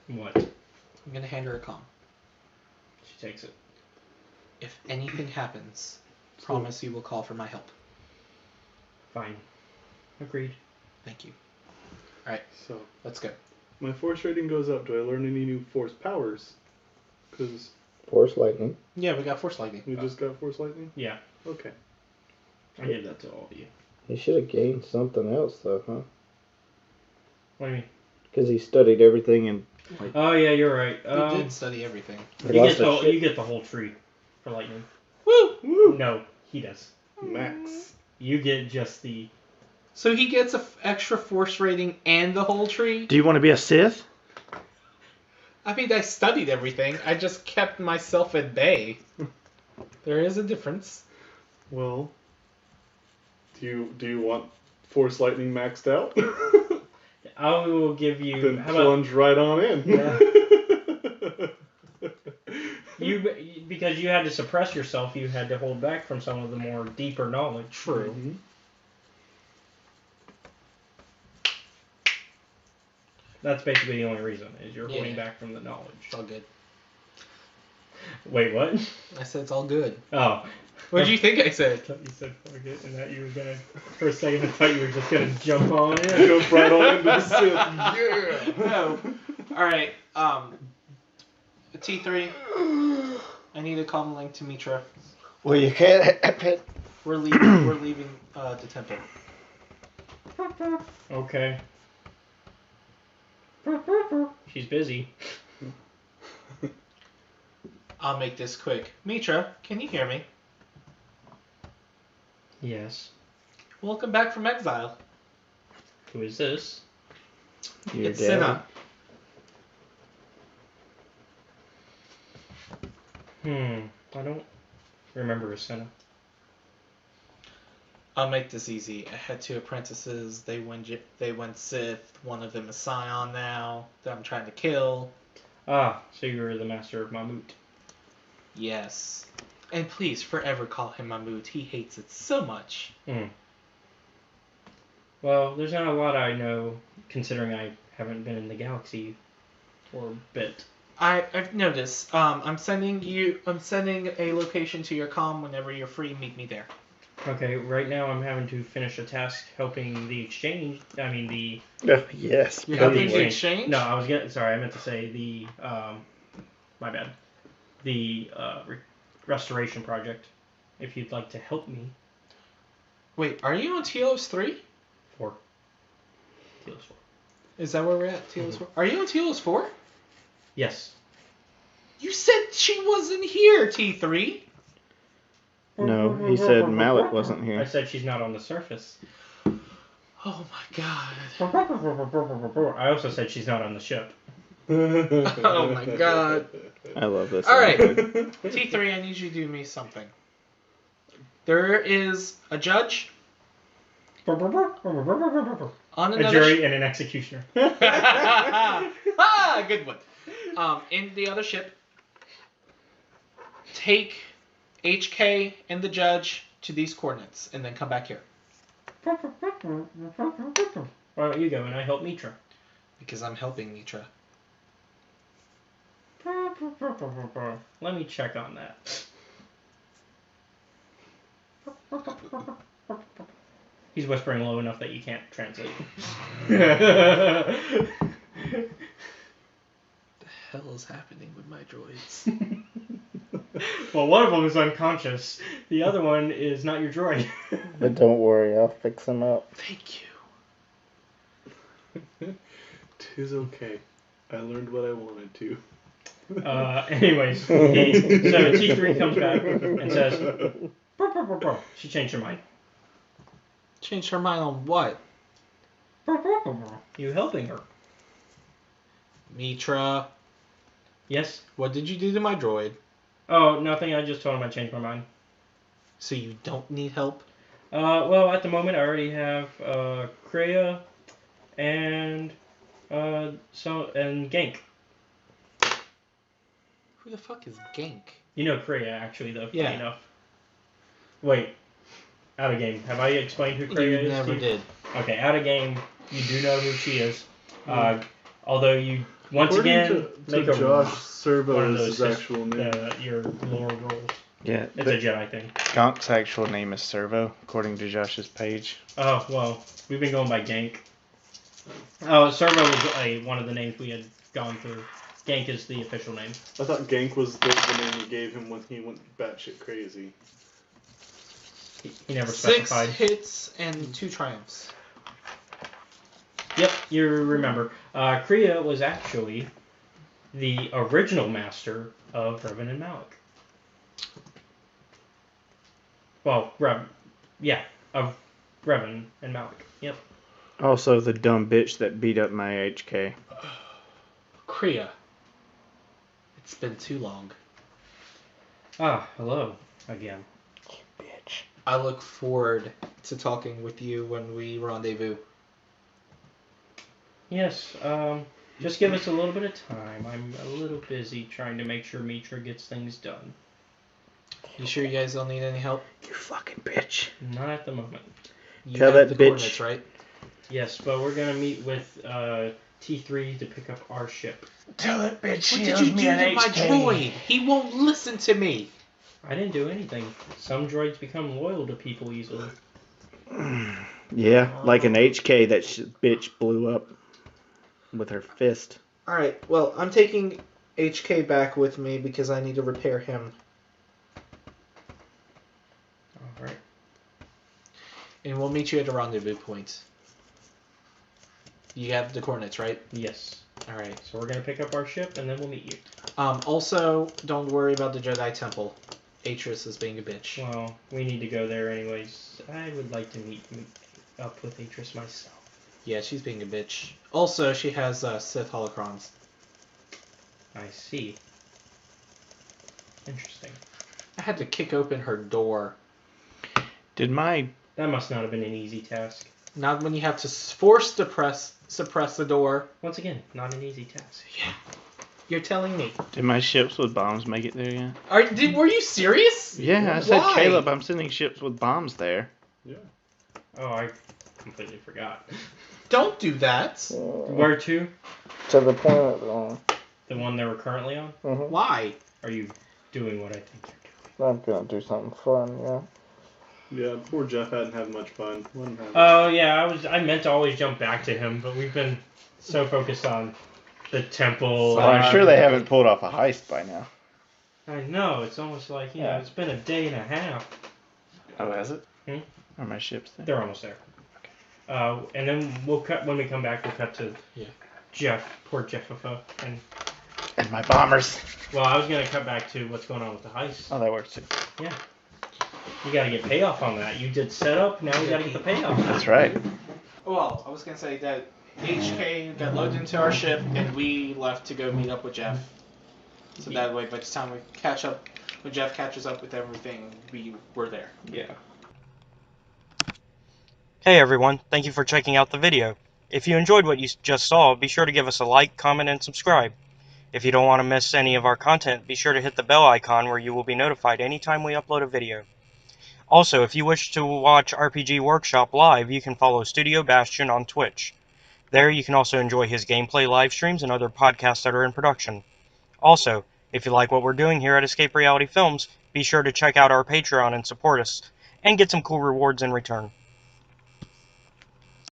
What? I'm gonna hand her a comm. She takes it. If anything happens, promise you will call for my help. Fine. Agreed. Thank you. Alright, So, let's go. my Force rating goes up. Do I learn any new Force powers? Because Force lightning. Yeah, we got Force Lightning. we just got Force lightning? Yeah. Okay. I give that to all of you. He should have gained something else, though, huh? What do you mean? Because he studied everything and... Oh, yeah, you're right. We did study everything. You get the whole tree for lightning. Woo! Woo! No, he does. Max. You get just the... So he gets an extra Force rating and the whole tree? Do you want to be a Sith? I mean, I studied everything. I just kept myself at bay. There is a difference. Well, do you want Force lightning maxed out? I will give you... Then how about... plunge right on in. Yeah. Because you had to suppress yourself, you had to hold back from some of the more deeper knowledge. True. Mm-hmm. That's basically the only reason, is you're holding back from the knowledge. It's all good. Wait, what? I said it's all good. Oh. What did you think I said? I thought you said fuck it, and that you were gonna... For a second, I thought you were just gonna jump on in. Jump right on into the Sith. Yeah! No. Alright, T3, I need a comm link to Mitra. Well, you can't... We're leaving the temple. Okay. She's busy. I'll make this quick. Mitra, can you hear me? Yes. Welcome back from exile. Who is this? Your It's dad. Senna. I don't remember a Senna. I'll make this easy. I had 2 apprentices. They went Sith. One of them is Scion now that I'm trying to kill. Ah, so you're the master of Mamut. Yes. And please forever call him Mamut. He hates it so much. Well, there's not a lot I know, considering I haven't been in the galaxy for a bit. I've noticed. I'm sending a location to your comm whenever you're free. Meet me there. Okay, right now I'm having to finish a task helping the exchange. I mean the... Yes. You're helping the exchange? No, sorry, I meant to say the... my bad. The restoration project. If you'd like to help me. Wait, are you on Telos 3? 4. Telos 4. Is that where we're at? Telos 4? Are you on Telos 4? Yes. You said she wasn't here, T3. No, he said Mallet wasn't here. I said she's not on the surface. Oh my god. I also said she's not on the ship. Oh my god. I love this. Alright. T3, I need you to do me something. There is a judge. On A another jury and an executioner. Good one. In the other ship, take HK and the judge to these coordinates, and then come back here. Why don't you go and I help Mitra? Because I'm helping Mitra. Let me check on that. He's whispering low enough that you can't translate. The hell is happening with my droids? Well, one of them is unconscious. The other one is not your droid. But don't worry, I'll fix him up. Thank you. 'Tis okay. I learned what I wanted to. Anyways, so T3 comes back and says, she changed her mind. Changed her mind on what? You helping her? Mitra. Yes? What did you do to my droid? Oh, nothing. I just told him I changed my mind. So you don't need help? Well, at the moment I already have Kreia and Gank. Who the fuck is Gank? You know Kreia, actually, though. Yeah. Funny enough. Wait. Out of game. Have I explained who Kreia is? You never did. Okay, out of game, you do know who she is. Although you, once According again, make to a Josh Servo one of is those his actual name. your lore rolls. Yeah, It's a Jedi thing. Gonk's actual name is Servo, according to Josh's page. Oh, well, we've been going by Gank. Oh, Servo was one of the names we had gone through. Gank is the official name. I thought Gank was the name you gave him when he went batshit crazy. He never 6 specified. hits and 2 triumphs. Yep, you remember. Kreia was actually the original master of Revan and Malik. Well, of Revan and Malik. Yep. Also, the dumb bitch that beat up my HK. Kreia. It's been too long. Ah, hello again. Bitch. I look forward to talking with you when we rendezvous. Yes, just give us a little bit of time. I'm a little busy trying to make sure Mitra gets things done. You sure you guys don't need any help? You fucking bitch. Not at the moment. You Tell have that the bitch. coordinates, right? Yes, but we're gonna meet with T3 to pick up our ship. Tell that bitch What did you do to my droid? He won't listen to me. I didn't do anything. Some droids become loyal to people easily. Yeah, like an HK that bitch blew up with her fist. Alright, well, I'm taking HK back with me because I need to repair him. Alright. And we'll meet you at a rendezvous point. You have the coordinates, right? Yes. Alright. So we're gonna pick up our ship and then we'll meet you. Also, don't worry about the Jedi Temple. Atris is being a bitch. Well, we need to go there anyways. I would like to meet up with Atris myself. Yeah, she's being a bitch. Also, she has Sith holocrons. I see. Interesting. I had to kick open her door. Did my... That must not have been an easy task. Not when you have to force suppress the door. Once again, not an easy task. Yeah. You're telling me. Did my ships with bombs make it there yet? Were you serious? Yeah, I said, Why? Caleb, I'm sending ships with bombs there. Yeah. Oh, I completely forgot. Don't do that. Where to? To the planet on. The one that we're currently on? Mm-hmm. Why? Are you doing what I think you're I'm gonna do something fun, yeah. Yeah, poor Jeff hadn't had much fun. Oh, yeah, I meant to always jump back to him, but we've been so focused on the temple. Well, I'm sure they haven't pulled off a heist by now. I know, it's almost like, Yeah. it's been a day and a half. Oh, has it? Hmm? Are my ships there? They're almost there. Okay. And then when we come back, we'll cut to Jeff, poor Jeffifa, and my bombers. Well, I was gonna cut back to what's going on with the heist. Oh, that works too. Yeah. You gotta get payoff on that. You did setup, now we gotta get the payoff. That's right. Well, I was going to say that HK got loaded into our ship and we left to go meet up with Jeff. So that way, by the time we catch up, when Jeff catches up with everything, we were there. Yeah. Hey everyone, thank you for checking out the video. If you enjoyed what you just saw, be sure to give us a like, comment, and subscribe. If you don't want to miss any of our content, be sure to hit the bell icon where you will be notified anytime we upload a video. Also, if you wish to watch RPG Workshop live, you can follow Studio Bastion on Twitch. There you can also enjoy his gameplay live streams and other podcasts that are in production. Also, if you like what we're doing here at Escape Reality Films, be sure to check out our Patreon and support us, and get some cool rewards in return.